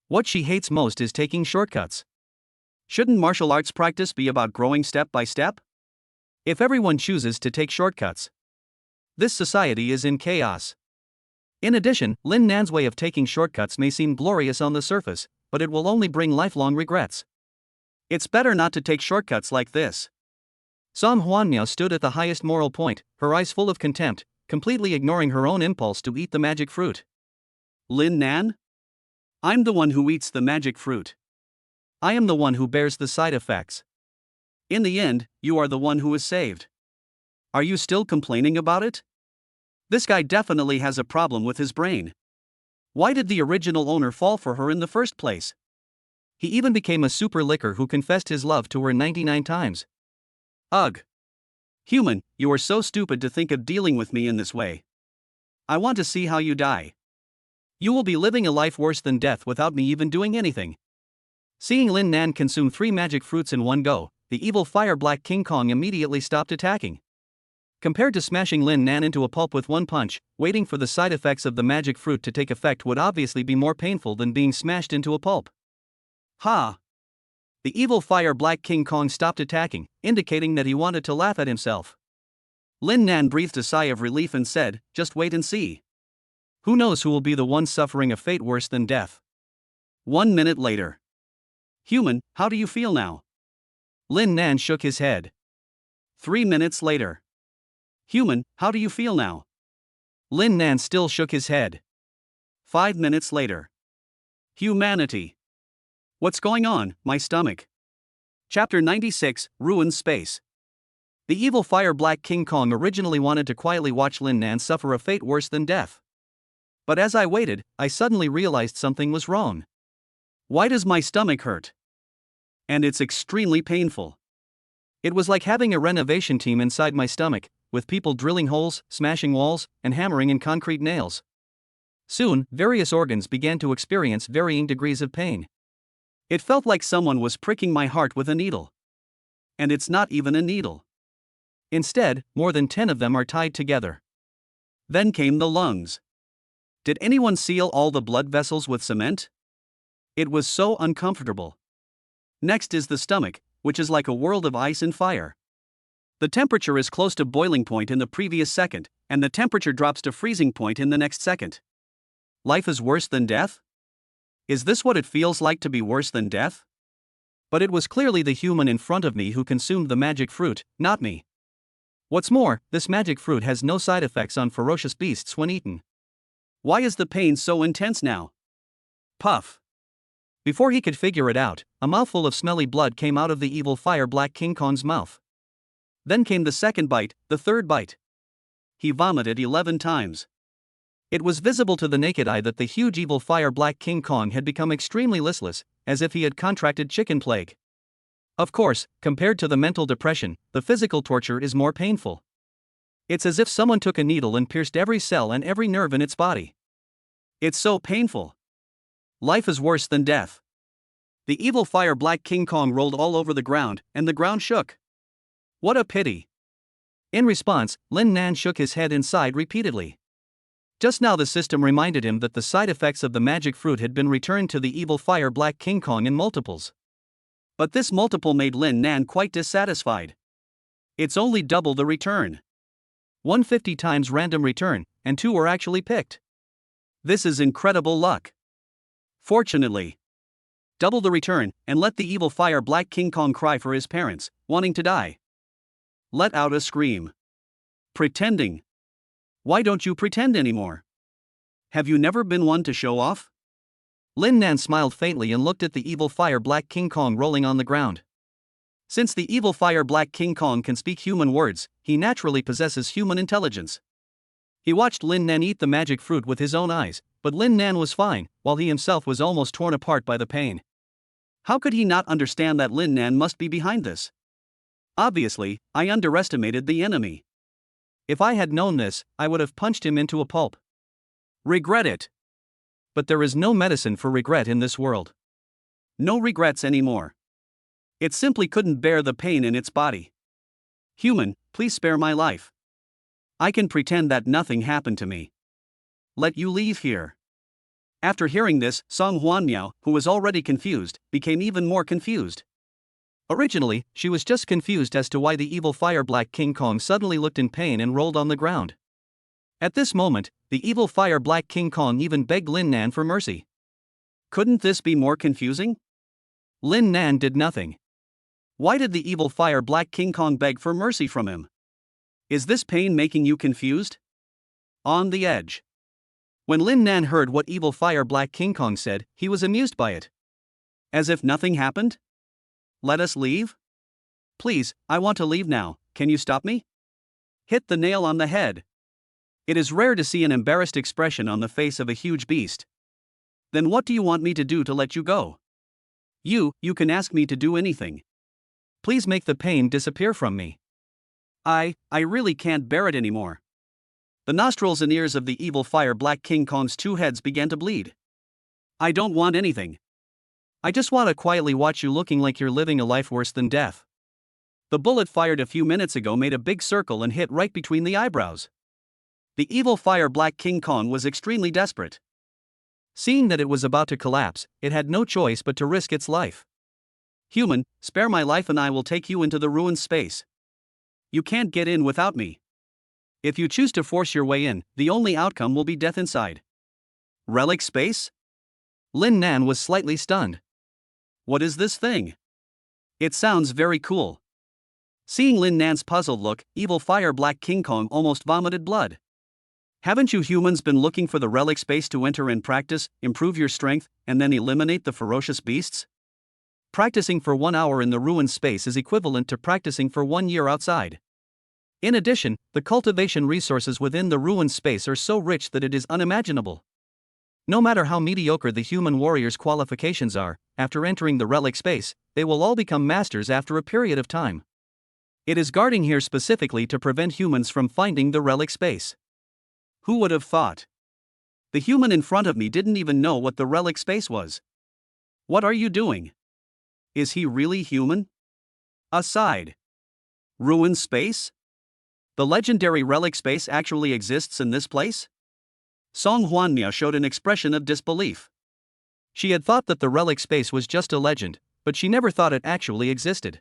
B: What she hates most is taking shortcuts.
A: Shouldn't martial arts practice be about growing step by step?
B: If everyone chooses to take shortcuts, this society is in chaos. In addition, Lin Nan's way of taking shortcuts may seem glorious on the surface, but it will only bring lifelong regrets.
A: It's better not to take shortcuts like this.
B: Song Huan Miao stood at the highest moral point, her eyes full of contempt, completely ignoring her own impulse to eat the magic fruit.
A: Lin Nan? I'm the one who eats the magic fruit.
B: I am the one who bears the side effects.
A: In the end, you are the one who is saved. Are you still complaining about it? This guy definitely has a problem with his brain. Why did the original owner fall for her in the first place?
B: He even became a super licker who confessed his love to her 99 times.
A: Ugh. Human, you are so stupid to think of dealing with me in this way. I want to see how you die. You will be living a life worse than death without me even doing anything.
B: Seeing Lin Nan consume 3 magic fruits in one go, the evil Fire Black King Kong immediately stopped attacking. Compared to smashing Lin Nan into a pulp with one punch, waiting for the side effects of the magic fruit to take effect would obviously be more painful than being smashed into a pulp.
A: Ha!
B: The evil Fire Black King Kong stopped attacking, indicating that he wanted to laugh at himself.
A: Lin Nan breathed a sigh of relief and said, just wait and see.
B: Who knows who will be the one suffering a fate worse than death?
A: 1 minute later. Human, how do you feel now?
B: Lin Nan shook his head.
A: 3 minutes later. Human, how do you feel now?
B: Lin Nan still shook his head.
A: 5 minutes later. Humanity. What's going on, my stomach? Chapter 96, Ruined Space.
B: The evil Fire Black King Kong originally wanted to quietly watch Lin Nan suffer a fate worse than death. But as I waited, I suddenly realized something was wrong.
A: Why does my stomach hurt? And it's extremely painful.
B: It was like having a renovation team inside my stomach, with people drilling holes, smashing walls, and hammering in concrete nails. Soon, various organs began to experience varying degrees of pain.
A: It felt like someone was pricking my heart with a needle. And it's not even a needle.
B: Instead, more than 10 of them are tied together.
A: Then came the lungs. Did anyone seal all the blood vessels with cement? It was so uncomfortable. Next is the stomach, which is like a world of ice and fire. The temperature is close to boiling point in the previous second, and the temperature drops to freezing point in the next second. Life is worse than death? Is this what it feels like to be worse than death?
B: But it was clearly the human in front of me who consumed the magic fruit, not me. What's more, this magic fruit has no side effects on ferocious beasts when eaten.
A: Why is the pain so intense now? Puff.
B: Before he could figure it out, a mouthful of smelly blood came out of the evil Fire Black King Kong's mouth.
A: Then came the second bite, the third bite. He vomited 11 times.
B: It was visible to the naked eye that the huge evil Fire Black King Kong had become extremely listless, as if he had contracted chicken plague. Of course, compared to the mental depression, the physical torture is more painful. It's as if someone took a needle and pierced every cell and every nerve in its body.
A: It's so painful. Life is worse than death. The evil Fire Black King Kong rolled all over the ground, and the ground shook. What a pity.
B: In response, Lin Nan shook his head and sighed repeatedly. Just now the system reminded him that the side effects of the magic fruit had been returned to the evil Fire Black King Kong in multiples.
A: But this multiple made Lin Nan quite dissatisfied. It's only double the return.
B: 150 times random return, and 2 were actually picked.
A: This is incredible luck. Fortunately. Double the return, and let the evil fire Black King Kong cry for his parents, wanting to die. Let out a scream. Pretending. Why don't you pretend anymore? Have you never been one to show off?
B: Lin Nan smiled faintly and looked at the evil fire Black King Kong rolling on the ground.
A: Since the evil fire Black King Kong can speak human words, he naturally possesses human intelligence. He watched Lin Nan eat the magic fruit with his own eyes, but Lin Nan was fine, while he himself was almost torn apart by the pain. How could he not understand that Lin Nan must be behind this? Obviously, I underestimated the enemy. If I had known this, I would have punched him into a pulp. Regret it. But there is no medicine for regret in this world. No regrets anymore. It simply couldn't bear the pain in its body. Human, please spare my life. I can pretend that nothing happened to me. Let you leave here. After hearing this, Song Huan Miao, who was already confused, became even more confused. Originally, she was just confused as to why the evil fire Black King Kong suddenly looked in pain and rolled on the ground. At this moment, the evil fire Black King Kong even begged Lin Nan for mercy. Couldn't this be more confusing? Lin Nan did nothing. Why did the evil fire Black King Kong beg for mercy from him? Is this pain making you confused? On the edge. When Lin Nan heard what evil fire Black King Kong said, he was amused by it. As if nothing happened? Let us leave? Please, I want to leave now, can you stop me? Hit the nail on the head. It is rare to see an embarrassed expression on the face of a huge beast. Then what do you want me to do to let you go? You can ask me to do anything. Please make the pain disappear from me. I really can't bear it anymore. The nostrils and ears of the evil fire Black King Kong's 2 heads began to bleed. I don't want anything. I just want to quietly watch you looking like you're living a life worse than death. The bullet fired a few minutes ago made a big circle and hit right between the eyebrows. The evil fire Black King Kong was extremely desperate. Seeing that it was about to collapse, it had no choice but to risk its life. Human, spare my life and I will take you into the ruined space. You can't get in without me. If you choose to force your way in, the only outcome will be death inside. Relic space? Lin Nan was slightly stunned. What is this thing? It sounds very cool. Seeing Lin Nan's puzzled look, evil fire Black King Kong almost vomited blood. Haven't you humans been looking for the relic space to enter and practice, improve your strength, and then eliminate the ferocious beasts? Practicing for 1 hour in the ruined space is equivalent to practicing for 1 year outside. In addition, the cultivation resources within the ruined space are so rich that it is unimaginable. No matter how mediocre the human warrior's qualifications are, after entering the relic space, they will all become masters after a period of time. It is guarding here specifically to prevent humans from finding the relic space. Who would have thought? The human in front of me didn't even know what the relic space was. What are you doing? Is he really human? Aside. Ruined space? The legendary relic space actually exists in this place? Song Huan Miao showed an expression of disbelief. She had thought that the relic space was just a legend, but she never thought it actually existed.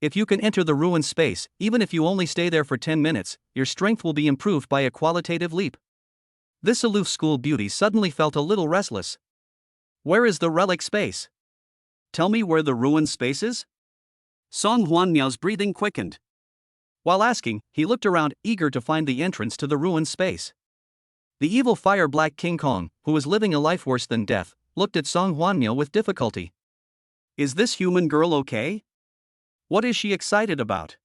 A: If you can enter the ruined space, even if you only stay there for 10 minutes, your strength will be improved by a qualitative leap. This aloof school beauty suddenly felt a little restless. Where is the relic space? Tell me where the ruined space is? Song Huan Miao's breathing quickened. While asking, he looked around, eager to find the entrance to the ruined space. The evil fire Black King Kong, who was living a life worse than death, looked at Song Huan Miao with difficulty. Is this human girl okay? What is she excited about?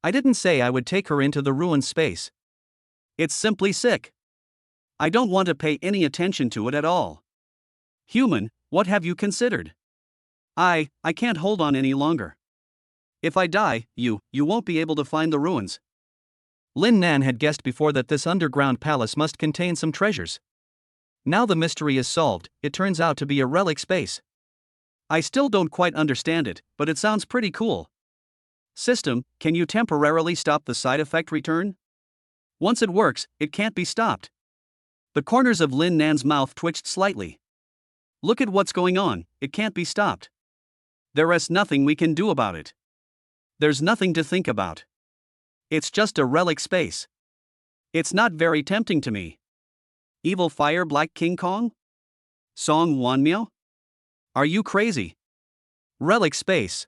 A: I didn't say I would take her into the ruined space. It's simply sick. I don't want to pay any attention to it at all. Human, what have you considered? I can't hold on any longer. If I die, you won't be able to find the ruins. Lin Nan had guessed before that this underground palace must contain some treasures. Now the mystery is solved, it turns out to be a relic space. I still don't quite understand it, but it sounds pretty cool. System, can you temporarily stop the side effect return? Once it works, it can't be stopped. The corners of Lin Nan's mouth twitched slightly. Look at what's going on, it can't be stopped. There is nothing we can do about it. There's nothing to think about. It's just a relic space. It's not very tempting to me. Evil Fire Black King Kong? Song Huan Miao? Are you crazy? Relic space.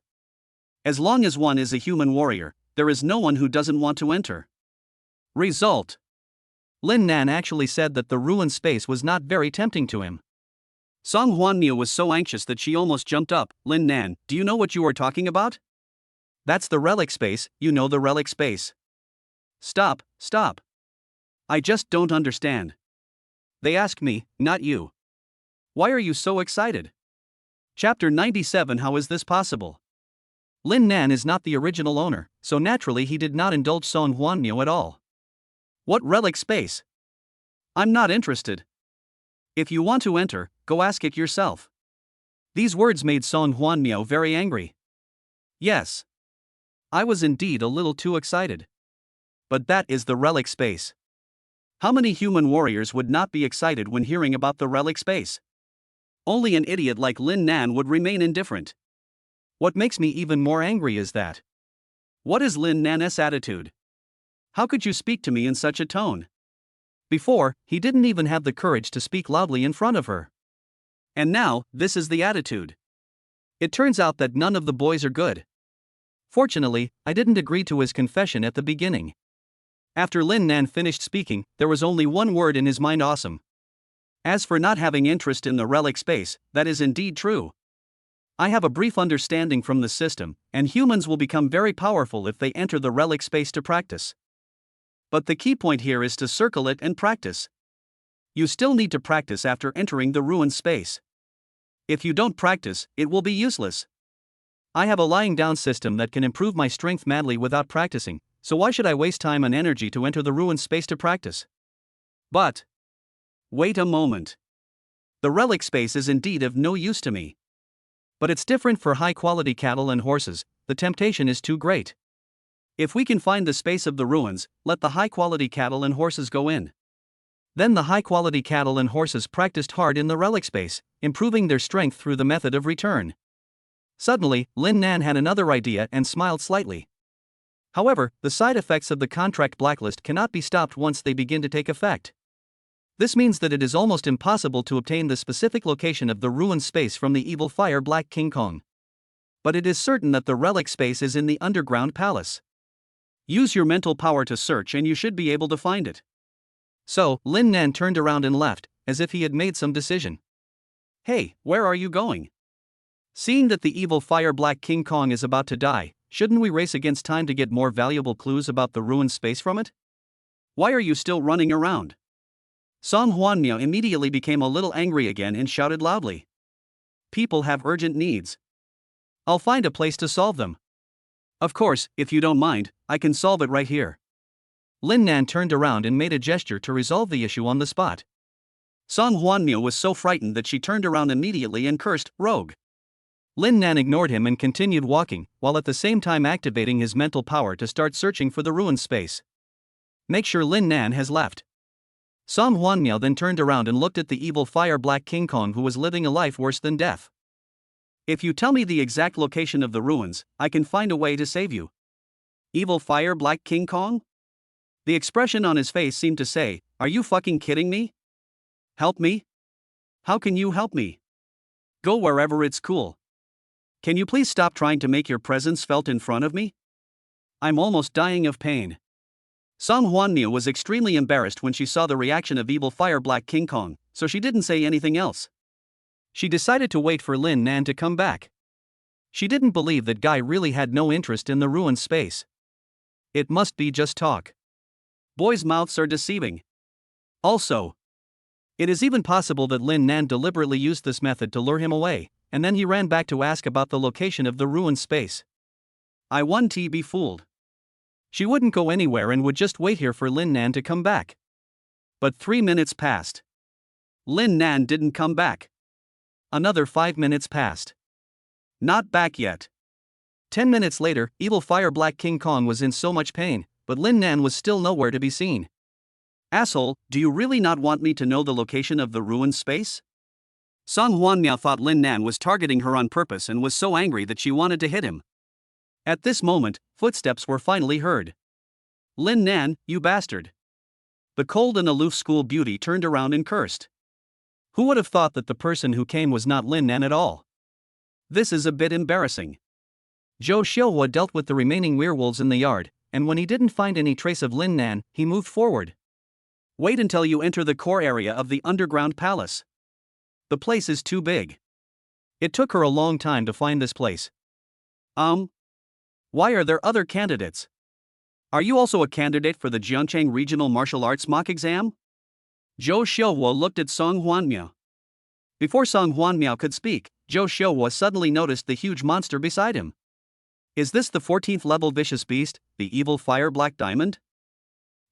A: As long as one is a human warrior, there is no one who doesn't want to enter. Result.
B: Lin Nan actually said that the ruined space was not very tempting to him.
A: Song Huan Miao was so anxious that she almost jumped up. Lin Nan, do you know what you are talking about?
B: That's the relic space, you know the relic space.
A: Stop. I just don't understand. They asked me, not you. Why are you so excited? Chapter 97. How is this possible?
B: Lin Nan is not the original owner, so naturally he did not indulge Song Huan Miao at all.
A: What relic space? I'm not interested. If you want to enter, go ask it yourself. These words made Song Huan Miao very angry. Yes. I was indeed a little too excited. But that is the relic space. How many human warriors would not be excited when hearing about the relic space? Only an idiot like Lin Nan would remain indifferent.
B: What makes me even more angry is that.
A: What is Lin Nan's attitude? How could you speak to me in such a tone?
B: Before, he didn't even have the courage to speak loudly in front of her.
A: And now, this is the attitude.
B: It turns out that none of the boys are good. Fortunately, I didn't agree to his confession at the beginning. After Lin Nan finished speaking, there was only one word in his mind: awesome.
A: As for not having interest in the relic space, that is indeed true. I have a brief understanding from the system, and humans will become very powerful if they enter the relic space to practice. But the key point here is to circle it and practice. You still need to practice after entering the ruined space. If you don't practice, it will be useless. I have a lying down system that can improve my strength madly without practicing, so why should I waste time and energy to enter the ruined space to practice? But wait a moment. The relic space is indeed of no use to me.
B: But it's different for high-quality cattle and horses. The temptation is too great.
A: If we can find the space of the ruins, let the high-quality cattle and horses go in.
B: Then the high-quality cattle and horses practiced hard in the relic space, improving their strength through the method of return. Suddenly, Lin Nan had another idea and smiled slightly. However, the side effects of the contract blacklist cannot be stopped once they begin to take effect. This means that it is almost impossible to obtain the specific location of the ruined space from the evil fire Black King Kong. But it is certain that the relic space is in the underground palace. Use your mental power to search and you should be able to find it. So, Lin Nan turned around and left, as if he had made some decision.
A: Hey, where are you going? Seeing that the evil fire Black King Kong is about to die, shouldn't we race against time to get more valuable clues about the ruined space from it? Why are you still running around? Song Huan Miao immediately became a little angry again and shouted loudly. People have urgent needs. I'll find a place to solve them. Of course, if you don't mind, I can solve it right here.
B: Lin Nan turned around and made a gesture to resolve the issue on the spot.
A: Song Huan Miao was so frightened that she turned around immediately and cursed, "Rogue."
B: Lin Nan ignored him and continued walking, while at the same time activating his mental power to start searching for the ruined space. Make sure Lin Nan has left. Song Huan Miao then turned around and looked at the evil fire Black King Kong, who was living a life worse than death. If you tell me the exact location of the ruins, I can find a way to save you. Evil fire Black King Kong? The expression on his face seemed to say, are you fucking kidding me? Help me? How can you help me? Go wherever it's cool. Can you please stop trying to make your presence felt in front of me? I'm almost dying of pain. Song Huan Miao was extremely embarrassed when she saw the reaction of evil fire Black King Kong, so she didn't say anything else. She decided to wait for Lin Nan to come back. She didn't believe that guy really had no interest in the ruined space. It must be just talk. Boys' mouths are deceiving. Also, it is even possible that Lin Nan deliberately used this method to lure him away, and then he ran back to ask about the location of the ruined space. I wouldn't be fooled. She wouldn't go anywhere and would just wait here for Lin Nan to come back. But 3 minutes passed. Lin Nan didn't come back. Another 5 minutes passed. Not back yet. 10 minutes later, evil fire Black King Kong was in so much pain, but Lin Nan was still nowhere to be seen. Asshole, do you really not want me to know the location of the ruined space? Song Huan Miao thought Lin Nan was targeting her on purpose and was so angry that she wanted to hit him. At this moment, footsteps were finally heard.
A: Lin Nan, you bastard. The cold and aloof school beauty turned around and cursed. Who would have thought that the person who came was not Lin Nan at all? This is a bit embarrassing. Zhou Xiaohua dealt with the remaining werewolves in the yard, and when he didn't find any trace of Lin Nan, he moved forward. Wait until you enter the core area of the underground palace. The place is too big. It took her a long time to find this place. Why are there other candidates? Are you also a candidate for the Jiangchang Regional Martial Arts mock exam? Zhou Xiaohua looked at Song Huanmiao. Before Song Huanmiao could speak, Zhou Xiaohua suddenly noticed the huge monster beside him. Is this the 14th level vicious beast, the evil fire black diamond?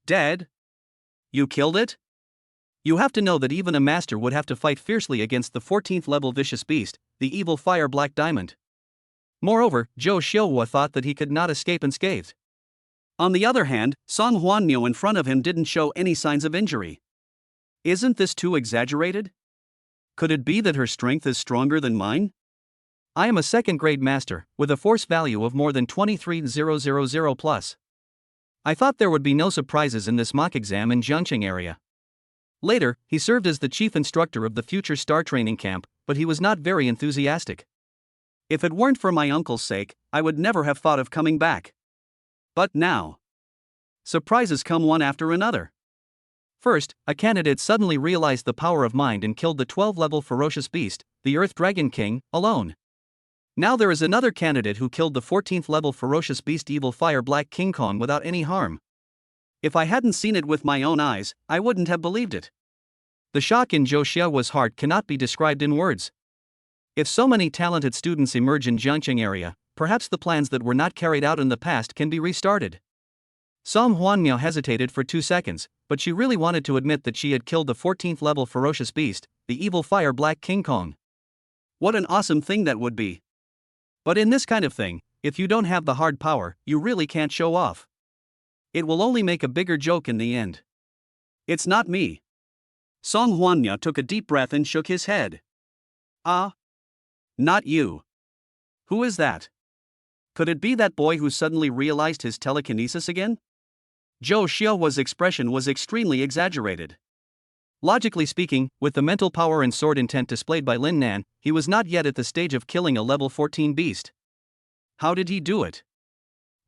A: Dead? You killed it? You have to know that even a master would have to fight fiercely against the 14th level vicious beast, the evil fire black diamond. Moreover, Zhou Xiaohua thought that he could not escape unscathed. On the other hand, Song Huanmiao in front of him didn't show any signs of injury. Isn't this too exaggerated? Could it be that her strength is stronger than mine? I am a second-grade master, with a force value of more than 23,000 plus. I thought there would be no surprises in this mock exam in Jiangcheng area. Later, he served as the chief instructor of the future star training camp, but he was not very enthusiastic. If it weren't for my uncle's sake, I would never have thought of coming back. But now, surprises come one after another. First, a candidate suddenly realized the power of mind and killed the 12-level ferocious beast, the Earth Dragon King, alone. Now there is another candidate who killed the 14th level ferocious beast Evil Fire Black King Kong without any harm. If I hadn't seen it with my own eyes, I wouldn't have believed it. The shock in Zhou Xiaohua's heart cannot be described in words. If so many talented students emerge in Jiangcheng area, perhaps the plans that were not carried out in the past can be restarted. Song Huanmiao hesitated for 2 seconds, but she really wanted to admit that she had killed the 14th level ferocious beast, the Evil Fire Black King Kong. What an awesome thing that would be. But in this kind of thing, if you don't have the hard power, you really can't show off. It will only make a bigger joke in the end. It's not me. Song Huanmiao took a deep breath and shook his head. Not you. Who is that? Could it be that boy who suddenly realized his telekinesis again? Zhou Xiaohua's expression was extremely exaggerated. Logically speaking, with the mental power and sword intent displayed by Lin Nan, he was not yet at the stage of killing a level 14 beast. How did he do it?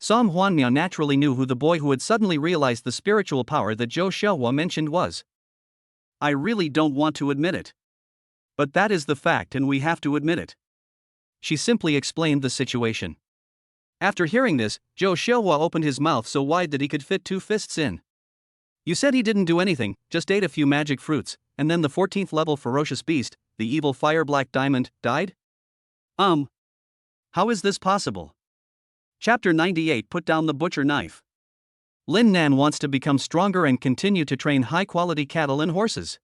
A: Song Huanmiao naturally knew who the boy who had suddenly realized the spiritual power that Zhou Xiaohua mentioned was. I really don't want to admit it. But that is the fact and we have to admit it. She simply explained the situation. After hearing this, Zhou Xiaohua opened his mouth so wide that he could fit 2 fists in. You said he didn't do anything, just ate a few magic fruits, and then the 14th level ferocious beast, the evil fire black diamond, died? How is this possible? Chapter 98 Put down the butcher knife. Lin Nan wants to become stronger and continue to train high-quality cattle and horses.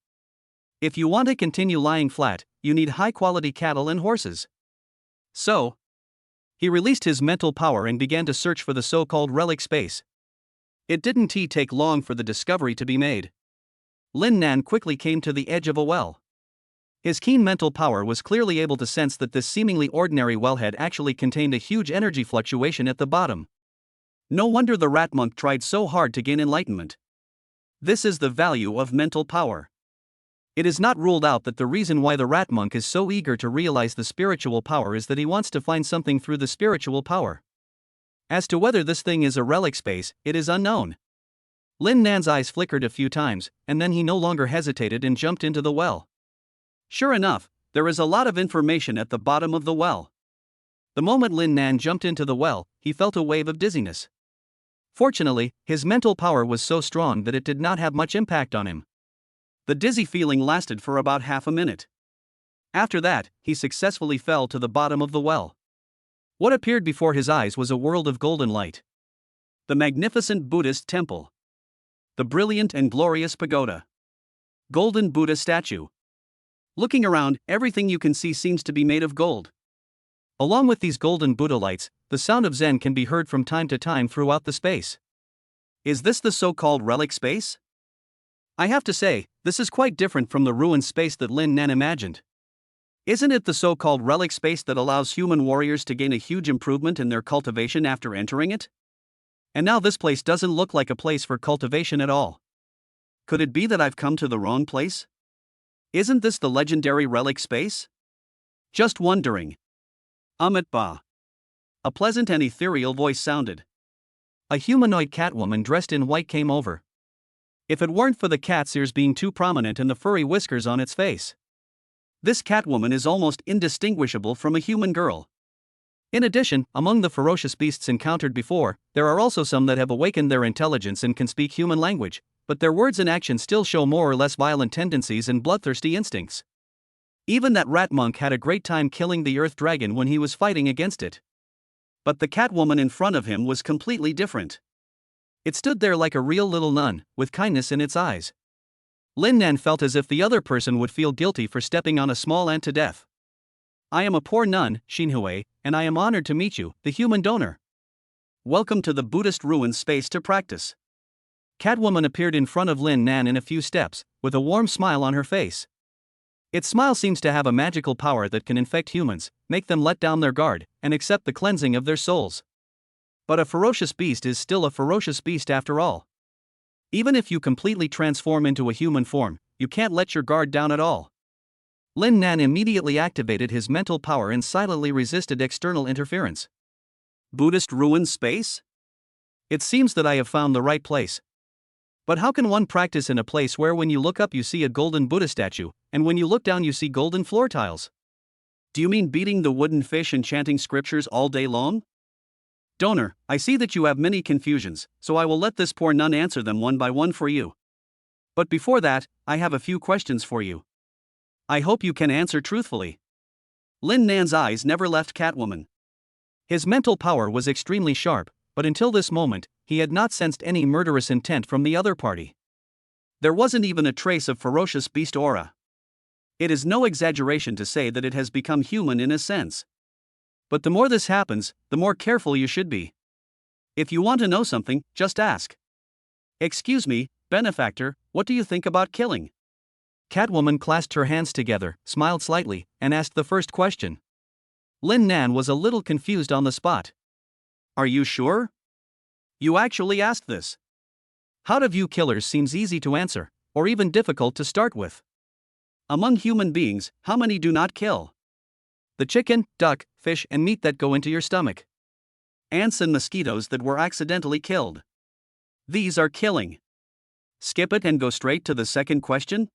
A: If you want to continue lying flat, you need high-quality cattle and horses. So, he released his mental power and began to search for the so-called relic space. It didn't take long for the discovery to be made. Lin Nan quickly came to the edge of a well. His keen mental power was clearly able to sense that this seemingly ordinary wellhead actually contained a huge energy fluctuation at the bottom. No wonder the rat monk tried so hard to gain enlightenment. This is the value of mental power. It is not ruled out that the reason why the rat monk is so eager to realize the spiritual power is that he wants to find something through the spiritual power. As to whether this thing is a relic space, it is unknown. Lin Nan's eyes flickered a few times, and then he no longer hesitated and jumped into the well. Sure enough, there is a lot of information at the bottom of the well. The moment Lin Nan jumped into the well, he felt a wave of dizziness. Fortunately, his mental power was so strong that it did not have much impact on him. The dizzy feeling lasted for about half a minute. After that, he successfully fell to the bottom of the well. What appeared before his eyes was a world of golden light. The magnificent Buddhist temple. The brilliant and glorious pagoda. Golden Buddha statue. Looking around, everything you can see seems to be made of gold. Along with these golden Buddha lights, the sound of Zen can be heard from time to time throughout the space. Is this the so-called relic space? I have to say, this is quite different from the ruined space that Lin Nan imagined. Isn't it the so-called relic space that allows human warriors to gain a huge improvement in their cultivation after entering it? And now this place doesn't look like a place for cultivation at all. Could it be that I've come to the wrong place? Isn't this the legendary relic space? Just wondering. Ba. A pleasant and ethereal voice sounded.
B: A humanoid Catwoman dressed in white came over.
A: If it weren't for the cat's ears being too prominent and the furry whiskers on its face, this Catwoman is almost indistinguishable from a human girl.
B: In addition, among the ferocious beasts encountered before, there are also some that have awakened their intelligence and can speak human language, but their words and actions still show more or less violent tendencies and bloodthirsty instincts. Even that rat monk had a great time killing the earth dragon when he was fighting against it. But the Catwoman in front of him was completely different. It stood there like a real little nun, with kindness in its eyes. Lin Nan felt as if the other person would feel guilty for stepping on a small ant to death. I am a poor nun, Xinhui, and I am honored to meet you, the human donor. Welcome to the Buddhist ruins space to practice. Catwoman appeared in front of Lin Nan in a few steps, with a warm smile on her face. Its smile seems to have a magical power that can infect humans, make them let down their guard, and accept the cleansing of their souls. But a ferocious beast is still a ferocious beast after all. Even if you completely transform into a human form, you can't let your guard down at all. Lin Nan immediately activated his mental power and silently resisted external interference.
A: Buddhist ruin space?
B: It seems that I have found the right place. But how can one practice in a place where when you look up you see a golden Buddha statue, and when you look down you see golden floor tiles?
A: Do you mean beating the wooden fish and chanting scriptures all day long? Donor, I see that you have many confusions, so I will let this poor nun answer them one by one for you. But before that, I have a few questions for you. I hope you can answer truthfully. Lin Nan's eyes never left Catwoman.
B: His mental power was extremely sharp, but until this moment, he had not sensed any murderous intent from the other party.
A: There wasn't even a trace of ferocious beast aura. It is no exaggeration to say that it has become human in a sense. But the more this happens, the more careful you should be. If you want to know something, just ask. Excuse me, benefactor, what do you think about killing?
B: Catwoman clasped her hands together, smiled slightly, and asked the first question. Lin Nan was a little confused on the spot.
A: Are you sure? You actually asked this.
B: How to view killers seems easy to answer, or even difficult to start with.
A: Among human beings, how many do not kill?
B: The chicken, duck, fish, and meat that go into your stomach.
A: Ants and mosquitoes that were accidentally killed. These are killing. Skip it and go straight to the second question?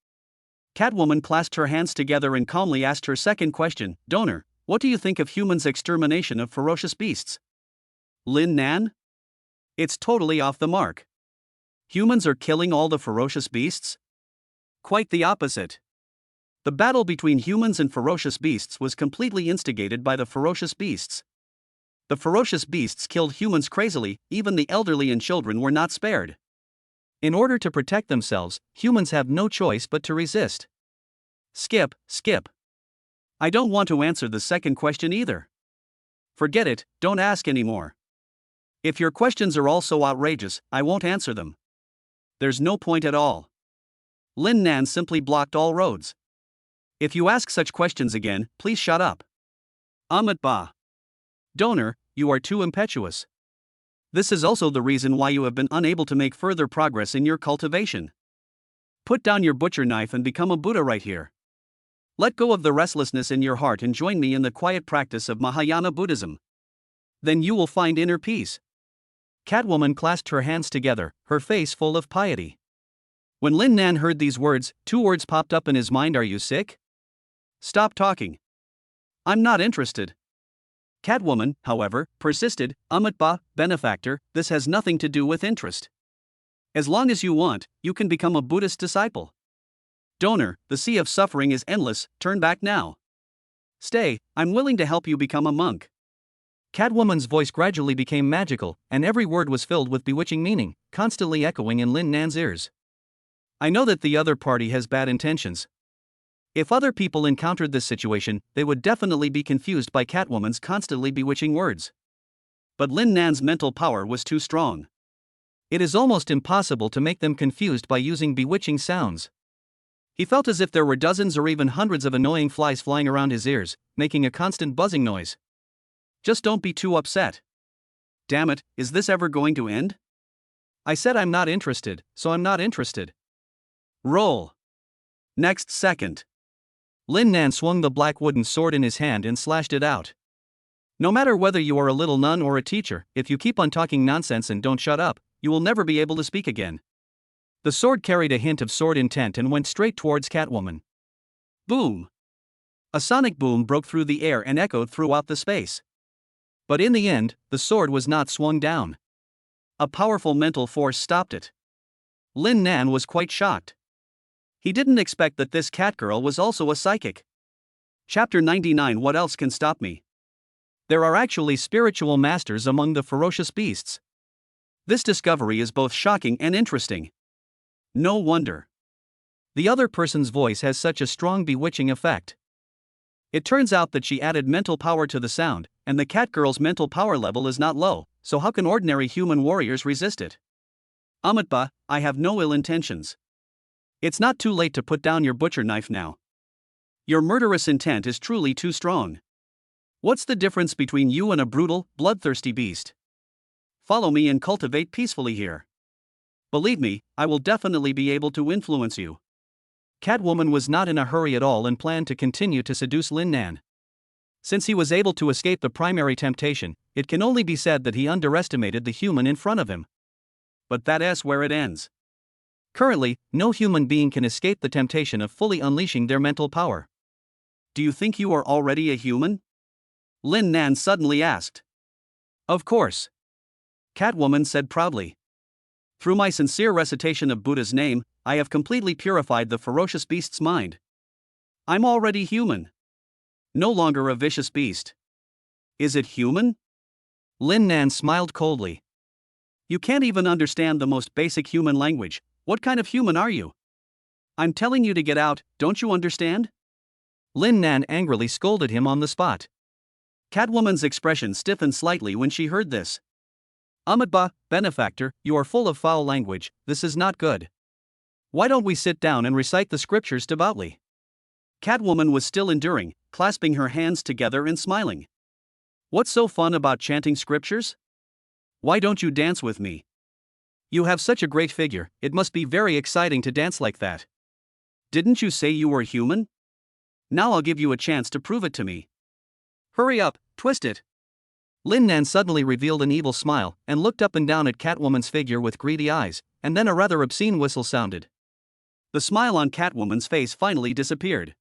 A: Catwoman clasped her hands together and calmly asked her second question, Donor, what do you think of humans' extermination of ferocious beasts? Lin Nan? It's totally off the mark. Humans are killing all the ferocious beasts? Quite the opposite. The battle between humans and ferocious beasts was completely instigated by the ferocious beasts. The ferocious beasts killed humans crazily, even the elderly and children were not spared.
B: In order to protect themselves, humans have no choice but to resist.
A: Skip. I don't want to answer the second question either. Forget it, don't ask anymore. If your questions are all so outrageous, I won't answer them. There's no point at all. Lin Nan simply blocked all roads. If you ask such questions again, please shut up. Ba. Donor, you are too impetuous. This is also the reason why you have been unable to make further progress in your cultivation. Put down your butcher knife and become a Buddha right here. Let go of the restlessness in your heart and join me in the quiet practice of Mahayana Buddhism. Then you will find inner peace.
B: Catwoman clasped her hands together, her face full of piety.
A: When Lin Nan heard these words, two words popped up in his mind. Are you sick? Stop talking. I'm not interested. Catwoman, however, persisted, Ba, benefactor, this has nothing to do with interest. As long as you want, you can become a Buddhist disciple. Donor, the sea of suffering is endless, turn back now. Stay, I'm willing to help you become a monk.
B: Catwoman's voice gradually became magical, and every word was filled with bewitching meaning, constantly echoing in Lin Nan's ears. I know that the other party has bad intentions. If other people encountered this situation, they would definitely be confused by Catwoman's constantly bewitching words. But Lin Nan's mental power was too strong. It is almost impossible to make them confused by using bewitching sounds.
A: He felt as if there were dozens or even hundreds of annoying flies flying around his ears, making a constant buzzing noise. Just don't be too upset. Damn it, is this ever going to end?
B: I said I'm not interested, so I'm not interested.
A: Roll. Next second.
B: Lin Nan swung the black wooden sword in his hand and slashed it out. No matter whether you are a little nun or a teacher, if you keep on talking nonsense and don't shut up, you will never be able to speak again. The sword carried a hint of sword intent and went straight towards Catwoman.
A: Boom. A sonic boom broke through the air and echoed throughout the space.
B: But in the end, the sword was not swung down.
A: A powerful mental force stopped it.
B: Lin Nan was quite shocked.
A: He didn't expect that this catgirl was also a psychic. Chapter 99. What else can stop me?
B: There are actually spiritual masters among the ferocious beasts.
A: This discovery is both shocking and interesting. No wonder.
B: The other person's voice has such a strong bewitching effect.
A: It turns out that she added mental power to the sound, and the catgirl's mental power level is not low, so how can ordinary human warriors resist it? Amatba, I have no ill intentions. It's not too late to put down your butcher knife now. Your murderous intent is truly too strong. What's the difference between you and a brutal, bloodthirsty beast? Follow me and cultivate peacefully here. Believe me, I will definitely be able to influence you.
B: Catwoman was not in a hurry at all and planned to continue to seduce Lin Nan. Since he was able to escape the primary temptation, it can only be said that he underestimated the human in front of him.
A: But that's where it ends.
B: Currently, no human being can escape the temptation of fully unleashing their mental power.
A: Do you think you are already a human? Lin Nan suddenly asked.
B: Of course.
A: Catwoman said proudly. Through my sincere recitation of Buddha's name, I have completely purified the ferocious beast's mind. I'm already human. No longer a vicious beast. Is it human?
B: Lin Nan smiled coldly.
A: You can't even understand the most basic human language. What kind of human are you? I'm telling you to get out, don't you understand?
B: Lin Nan angrily scolded him on the spot.
A: Catwoman's expression stiffened slightly when she heard this.
B: Amatba, benefactor, you are full of foul language, this is not good. Why don't we sit down and recite the scriptures devoutly?
A: Catwoman was still enduring, clasping her hands together and smiling. What's so fun about chanting scriptures? Why don't you dance with me?
B: You have such a great figure, it must be very exciting to dance like that.
A: Didn't you say you were human? Now I'll give you a chance to prove it to me. Hurry up, twist it.
B: Lin Nan suddenly revealed an evil smile and looked up and down at Catwoman's figure with greedy eyes, and then a rather obscene whistle sounded.
A: The smile on Catwoman's face finally disappeared.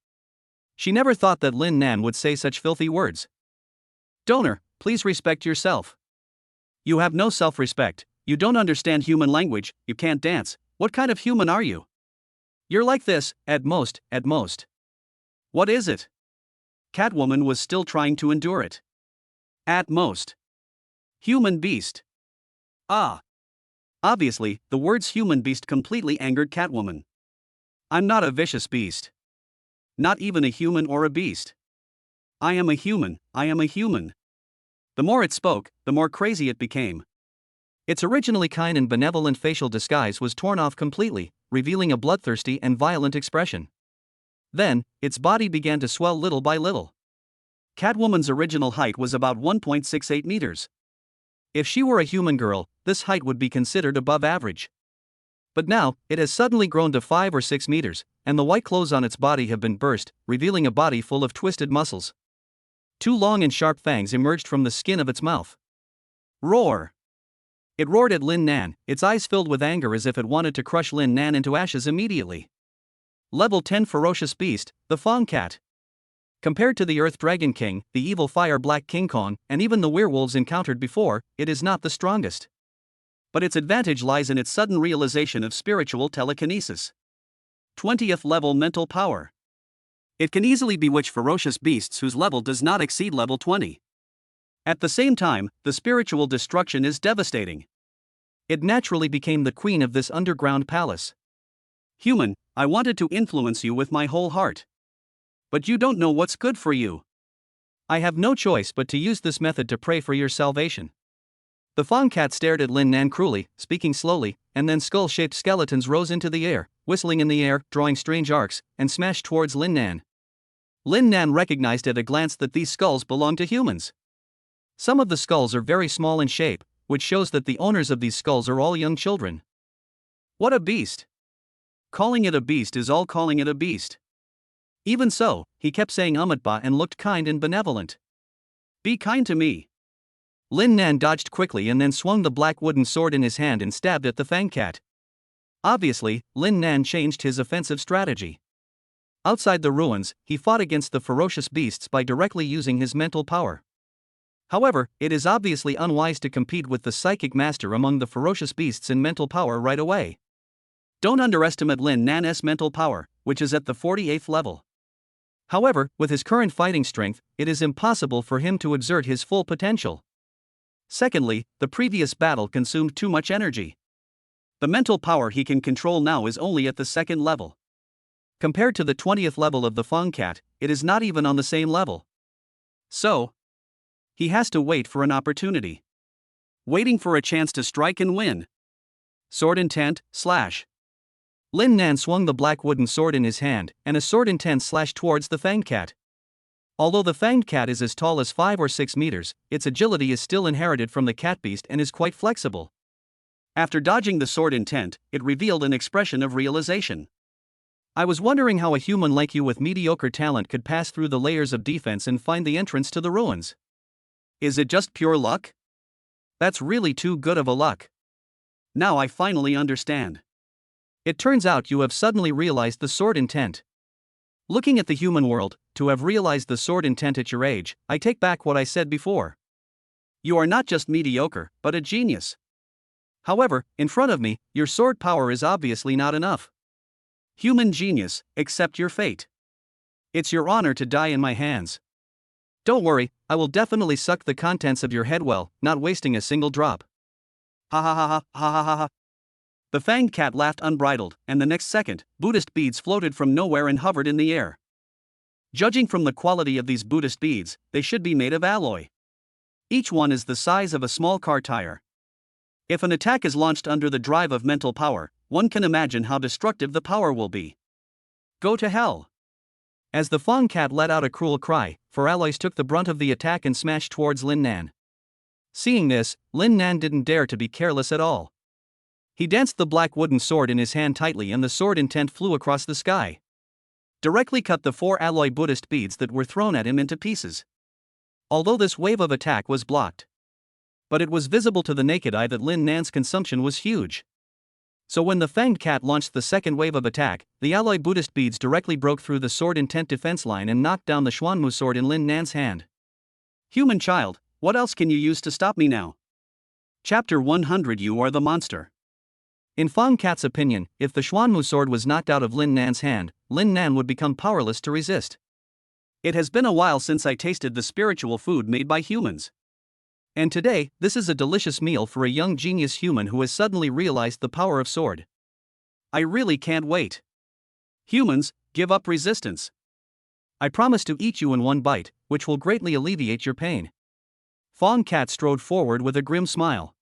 B: She never thought that Lin Nan would say such filthy words.
A: Donor, please respect yourself. You have no self-respect, you don't understand human language, you can't dance, what kind of human are you? You're like this, at most. What is it? Catwoman was still trying to endure it. At most. Human beast. Ah. Obviously, the words human beast completely angered Catwoman. I'm not a vicious beast. Not even a human or a beast. I am a human. The more it spoke, the more crazy it became.
B: Its originally kind and benevolent facial disguise was torn off completely, revealing a bloodthirsty and violent expression. Then, its body began to swell little by little.
A: Catwoman's original height was about 1.68 meters.
B: If she were a human girl, this height would be considered above average. But now, it has suddenly grown to 5 or 6 meters, and the white clothes on its body have been burst, revealing a body full of twisted muscles. 2 long and sharp fangs emerged from the skin of its mouth.
A: Roar!
B: It roared at Lin Nan, its eyes filled with anger as if it wanted to crush Lin Nan into ashes immediately.
A: Level 10 Ferocious Beast, the Fong Cat.
B: Compared to the Earth Dragon King, the evil Fire Black King Kong, and even the werewolves encountered before, it is not the strongest.
A: But its advantage lies in its sudden realization of spiritual telekinesis. 20th level mental power. It can easily bewitch ferocious beasts whose level does not exceed level 20. At the same time, the spiritual destruction is devastating.
B: It naturally became the queen of this underground palace.
A: Human, I wanted to influence you with my whole heart. But you don't know what's good for you.
B: I have no choice but to use this method to pray for your salvation. The Fong Cat stared at Lin Nan cruelly, speaking slowly, and then skull-shaped skeletons rose into the air, whistling in the air, drawing strange arcs, and smashed towards Lin Nan. Lin Nan recognized at a glance that these skulls belonged to humans. Some of the skulls are very small in shape, which shows that the owners of these skulls are all young children.
A: What a beast! Calling it a beast is all calling it a beast. Even so, he kept saying Umatba and looked kind and benevolent. Be kind to me.
B: Lin Nan dodged quickly and then swung the black wooden sword in his hand and stabbed at the Fang Cat. Obviously, Lin Nan changed his offensive strategy. Outside the ruins, he fought against the ferocious beasts by directly using his mental power. However, it is obviously unwise to compete with the psychic master among the ferocious beasts in mental power right away.
A: Don't underestimate Lin Nan's mental power, which is at the 48th level.
B: However, with his current fighting strength, it is impossible for him to exert his full potential.
A: Secondly, the previous battle consumed too much energy. The mental power he can control now is only at the 2nd level. Compared to the 20th level of the Fang Cat, it is not even on the same level. So, he has to wait for an opportunity. Waiting for a chance to strike and win. Sword intent, slash.
B: Lin Nan swung the black wooden sword in his hand, and a sword intent slashed towards the Fanged Cat. Although the Fanged Cat is as tall as 5 or 6 meters, its agility is still inherited from the cat beast and is quite flexible. After dodging the sword intent, it revealed an expression of realization. I was wondering how a human like you with mediocre talent could pass through the layers of defense and find the entrance to the ruins.
A: Is it just pure luck?
B: That's really too good of a luck.
A: Now I finally understand.
B: It turns out you have suddenly realized the sword intent. Looking at the human world, to have realized the sword intent at your age, I take back what I said before.
A: You are not just mediocre, but a genius. However, in front of me, your sword power is obviously not enough. Human genius, accept your fate. It's your honor to die in my hands.
B: Don't worry, I will definitely suck the contents of your head well, not wasting a single drop.
A: Ha ha ha ha ha ha ha ha. The Fanged Cat laughed unbridled, and the next second, Buddhist beads floated from nowhere and hovered in the air. Judging from the quality of these Buddhist beads, they should be made of alloy. Each one is the size of a small car tire. If an attack is launched under the drive of mental power, one can imagine how destructive the power will be. Go to hell.
B: As the Fang Cat let out a cruel cry, four alloys took the brunt of the attack and smashed towards Lin Nan. Seeing this, Lin Nan didn't dare to be careless at all. He danced the black wooden sword in his hand tightly and the sword intent flew across the sky. Directly cut the 4 alloy Buddhist beads that were thrown at him into pieces. Although this wave of attack was blocked. But it was visible to the naked eye that Lin Nan's consumption was huge. So when the Fanged Cat launched the second wave of attack, the alloy Buddhist beads directly broke through the sword intent defense line and knocked down the Xuanmu sword in Lin Nan's hand.
A: Human child, what else can you use to stop me now? Chapter 100. You are the monster.
B: In Fang Cat's opinion, if the Xuanmu sword was knocked out of Lin Nan's hand, Lin Nan would become powerless to resist.
A: It has been a while since I tasted the spiritual food made by humans.
B: And today, this is a delicious meal for a young genius human who has suddenly realized the power of sword.
A: I really can't wait. Humans, give up resistance.
B: I promise to eat you in one bite, which will greatly alleviate your pain. Fang Cat strode forward with a grim smile.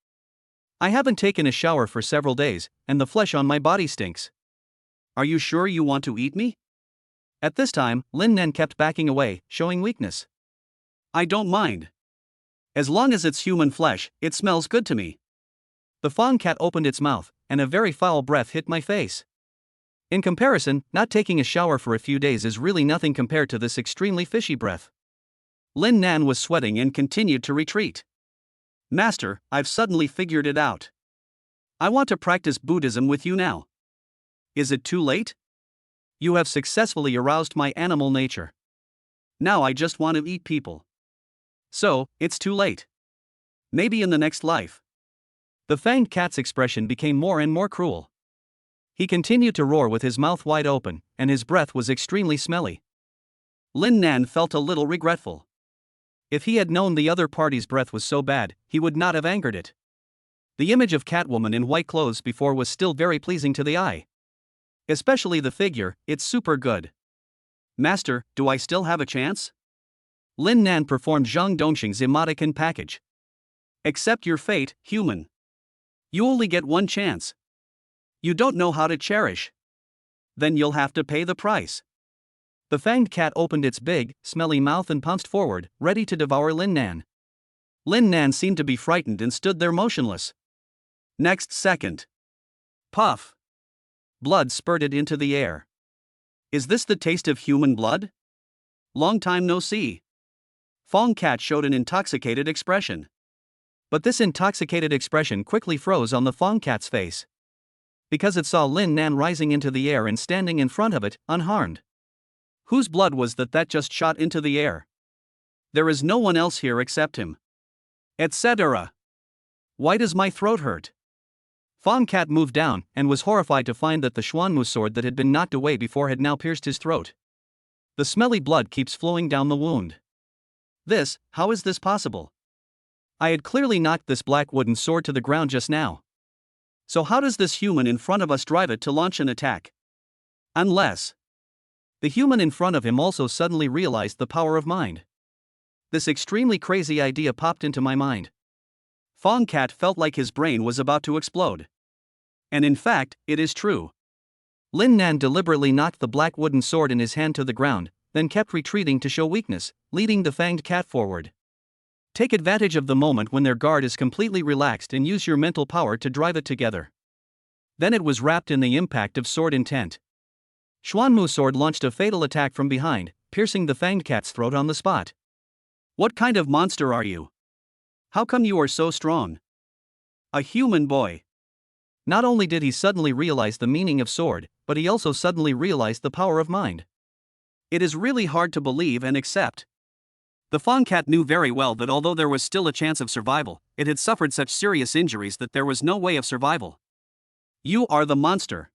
B: I haven't taken a shower for several days, and the flesh on my body stinks.
A: Are you sure you want to eat me?
B: At this time, Lin Nan kept backing away, showing weakness.
A: I don't mind. As long as it's human flesh, it smells good to me.
B: The Fang Cat opened its mouth, and a very foul breath hit my face. In comparison, not taking a shower for a few days is really nothing compared to this extremely fishy breath.
A: Lin Nan was sweating and continued to retreat. Master, I've suddenly figured it out. I want to practice Buddhism with you now. Is it too late?
B: You have successfully aroused my animal nature.
A: Now I just want to eat people. So, it's too late. Maybe in the next life.
B: The Fanged Cat's expression became more and more cruel. He continued to roar with his mouth wide open, and his breath was extremely smelly.
A: Lin Nan felt a little regretful.
B: If he had known the other party's breath was so bad, he would not have angered it. The image of Catwoman in white clothes before was still very pleasing to the eye. Especially the figure, it's super good.
A: Master, do I still have a chance?
B: Lin Nan performed Zhang Dongxing's emoticon package.
A: Accept your fate, human. You only get one chance. You don't know how to cherish. Then you'll have to pay the price.
B: The Fanged Cat opened its big, smelly mouth and pounced forward, ready to devour Lin Nan.
A: Lin Nan seemed to be frightened and stood there motionless. Next second. Puff. Blood spurted into the air. Is this the taste of human blood? Long time no see. Fong Cat showed an intoxicated expression.
B: But this intoxicated expression quickly froze on the Fong Cat's face. Because it saw Lin Nan rising into the air and standing in front of it, unharmed.
A: Whose blood was that just shot into the air? There is no one else here except him. Etc. Why does my throat hurt?
B: Fong Cat moved down and was horrified to find that the Xuanmu sword that had been knocked away before had now pierced his throat. The smelly blood keeps flowing down the wound.
A: How is this possible?
B: I had clearly knocked this black wooden sword to the ground just now.
A: So how does this human in front of us drive it to launch an attack? Unless
B: the human in front of him also suddenly realized the power of mind. This extremely crazy idea popped into my mind.
A: Fong Cat felt like his brain was about to explode. And in fact, it is true.
B: Lin Nan deliberately knocked the black wooden sword in his hand to the ground, then kept retreating to show weakness, leading the fanged cat forward. Take advantage of the moment when their guard is completely relaxed and use your mental power to drive it together. Then it was wrapped in the impact of sword intent. Xuanmu sword launched a fatal attack from behind, piercing the fanged cat's throat on the spot.
A: What kind of monster are you? How come you are so strong? A human boy.
B: Not only did he suddenly realize the meaning of sword, but he also suddenly realized the power of mind.
A: It is really hard to believe and accept. The Fong Cat knew very well that although there was still a chance of survival, it had suffered such serious injuries that there was no way of survival. You are the monster.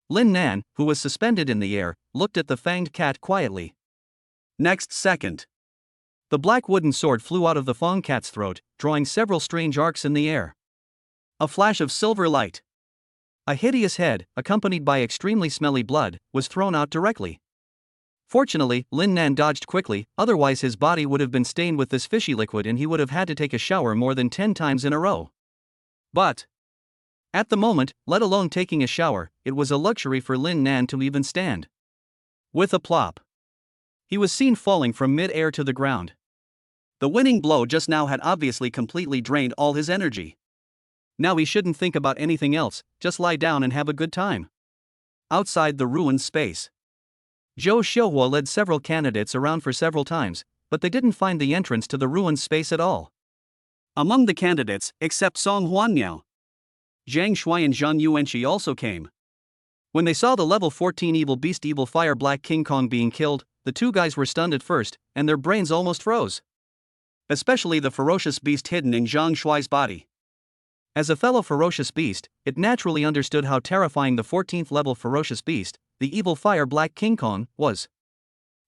B: Lin Nan, who was suspended in the air, looked at the fanged cat quietly.
A: Next second.
B: The black wooden sword flew out of the Fong Cat's throat, drawing several strange arcs in the air.
A: A flash of silver light.
B: A hideous head, accompanied by extremely smelly blood, was thrown out directly. Fortunately, Lin Nan dodged quickly, otherwise his body would have been stained with this fishy liquid and he would have had to take a shower more than 10 times in a row.
A: But
B: at the moment, let alone taking a shower, it was a luxury for Lin Nan to even stand.
A: With a plop, he was seen falling from mid-air to the ground. The winning blow just now had obviously completely drained all his energy. Now he shouldn't think about anything else, just lie down and have a good time. Outside the ruined space, Zhou Xiuhua led several candidates around for several times, but they didn't find the entrance to the ruined space at all. Among the candidates, except Song Huanmiao, Zhang Shui and Zhang Yuenqi also came. When they saw the level 14 evil beast evil fire Black King Kong being killed, the two guys were stunned at first, and their brains almost froze. Especially the ferocious beast hidden in Zhang Shui's body. As a fellow ferocious beast, it naturally understood how terrifying the 14th level ferocious beast, the evil fire Black King Kong, was.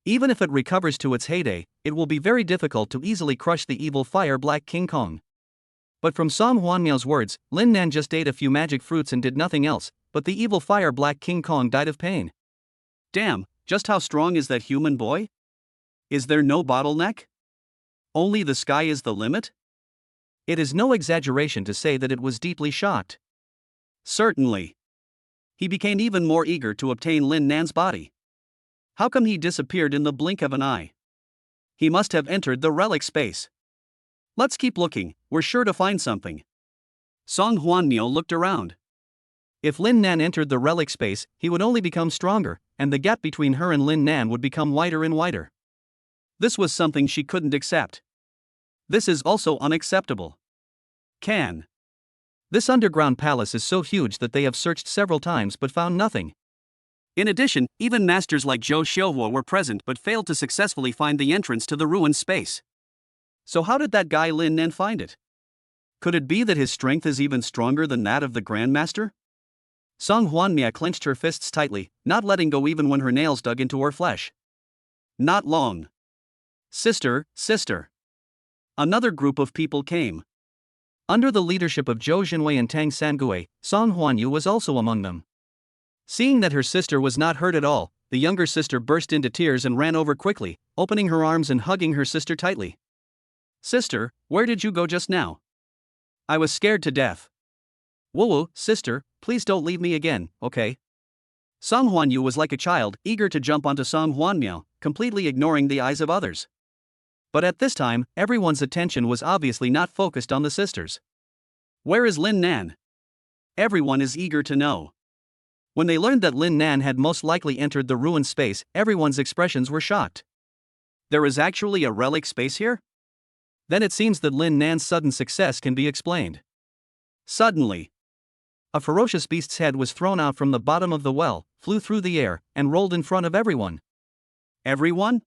A: Even if it recovers to its heyday, it will be very difficult to easily crush the evil fire Black King Kong. But from Song Huanmiao's words, Lin Nan just ate a few magic fruits and did nothing else, but the evil fire Black King Kong died of pain. Damn, just how strong is that human boy? Is there no bottleneck? Only the sky is the limit? It is no exaggeration to say that it was deeply shocked. Certainly. He became even more eager to obtain Lin Nan's body. How come he disappeared in the blink of an eye? He must have entered the relic space. Let's keep looking, we're sure to find something. Song Huanmiao looked around. If Lin Nan entered the relic space, he would only become stronger, and the gap between her and Lin Nan would become wider and wider. This was something she couldn't accept. This is also unacceptable. This underground palace is so huge that they have searched several times but found nothing. In addition, even masters like Zhou Xiuhua were present but failed to successfully find the entrance to the ruined space. So how did that guy Lin Nan find it? Could it be that his strength is even stronger than that of the Grandmaster? Song Huanmia clenched her fists tightly, not letting go even when her nails dug into her flesh. Not long. Sister. Another group of people came. Under the leadership of Zhou Jinwei and Tang Sangue, Song Huan Yu was also among them. Seeing that her sister was not hurt at all, the younger sister burst into tears and ran over quickly, opening her arms and hugging her sister tightly. Sister, where did you go just now? I was scared to death. Woo, sister, please don't leave me again, okay? Song Huan Yu was like a child, eager to jump onto Song Huanmiao, completely ignoring the eyes of others.
B: But at this time, everyone's attention was obviously not focused on the sisters.
A: Where is Lin Nan? Everyone is eager to know.
B: When they learned that Lin Nan had most likely entered the ruined space, everyone's expressions were shocked.
A: There is actually a relic space here?
B: Then it seems that Lin Nan's sudden success can be explained.
A: Suddenly,
B: a ferocious beast's head was thrown out from the bottom of the well, flew through the air, and rolled in front of everyone.
A: Everyone?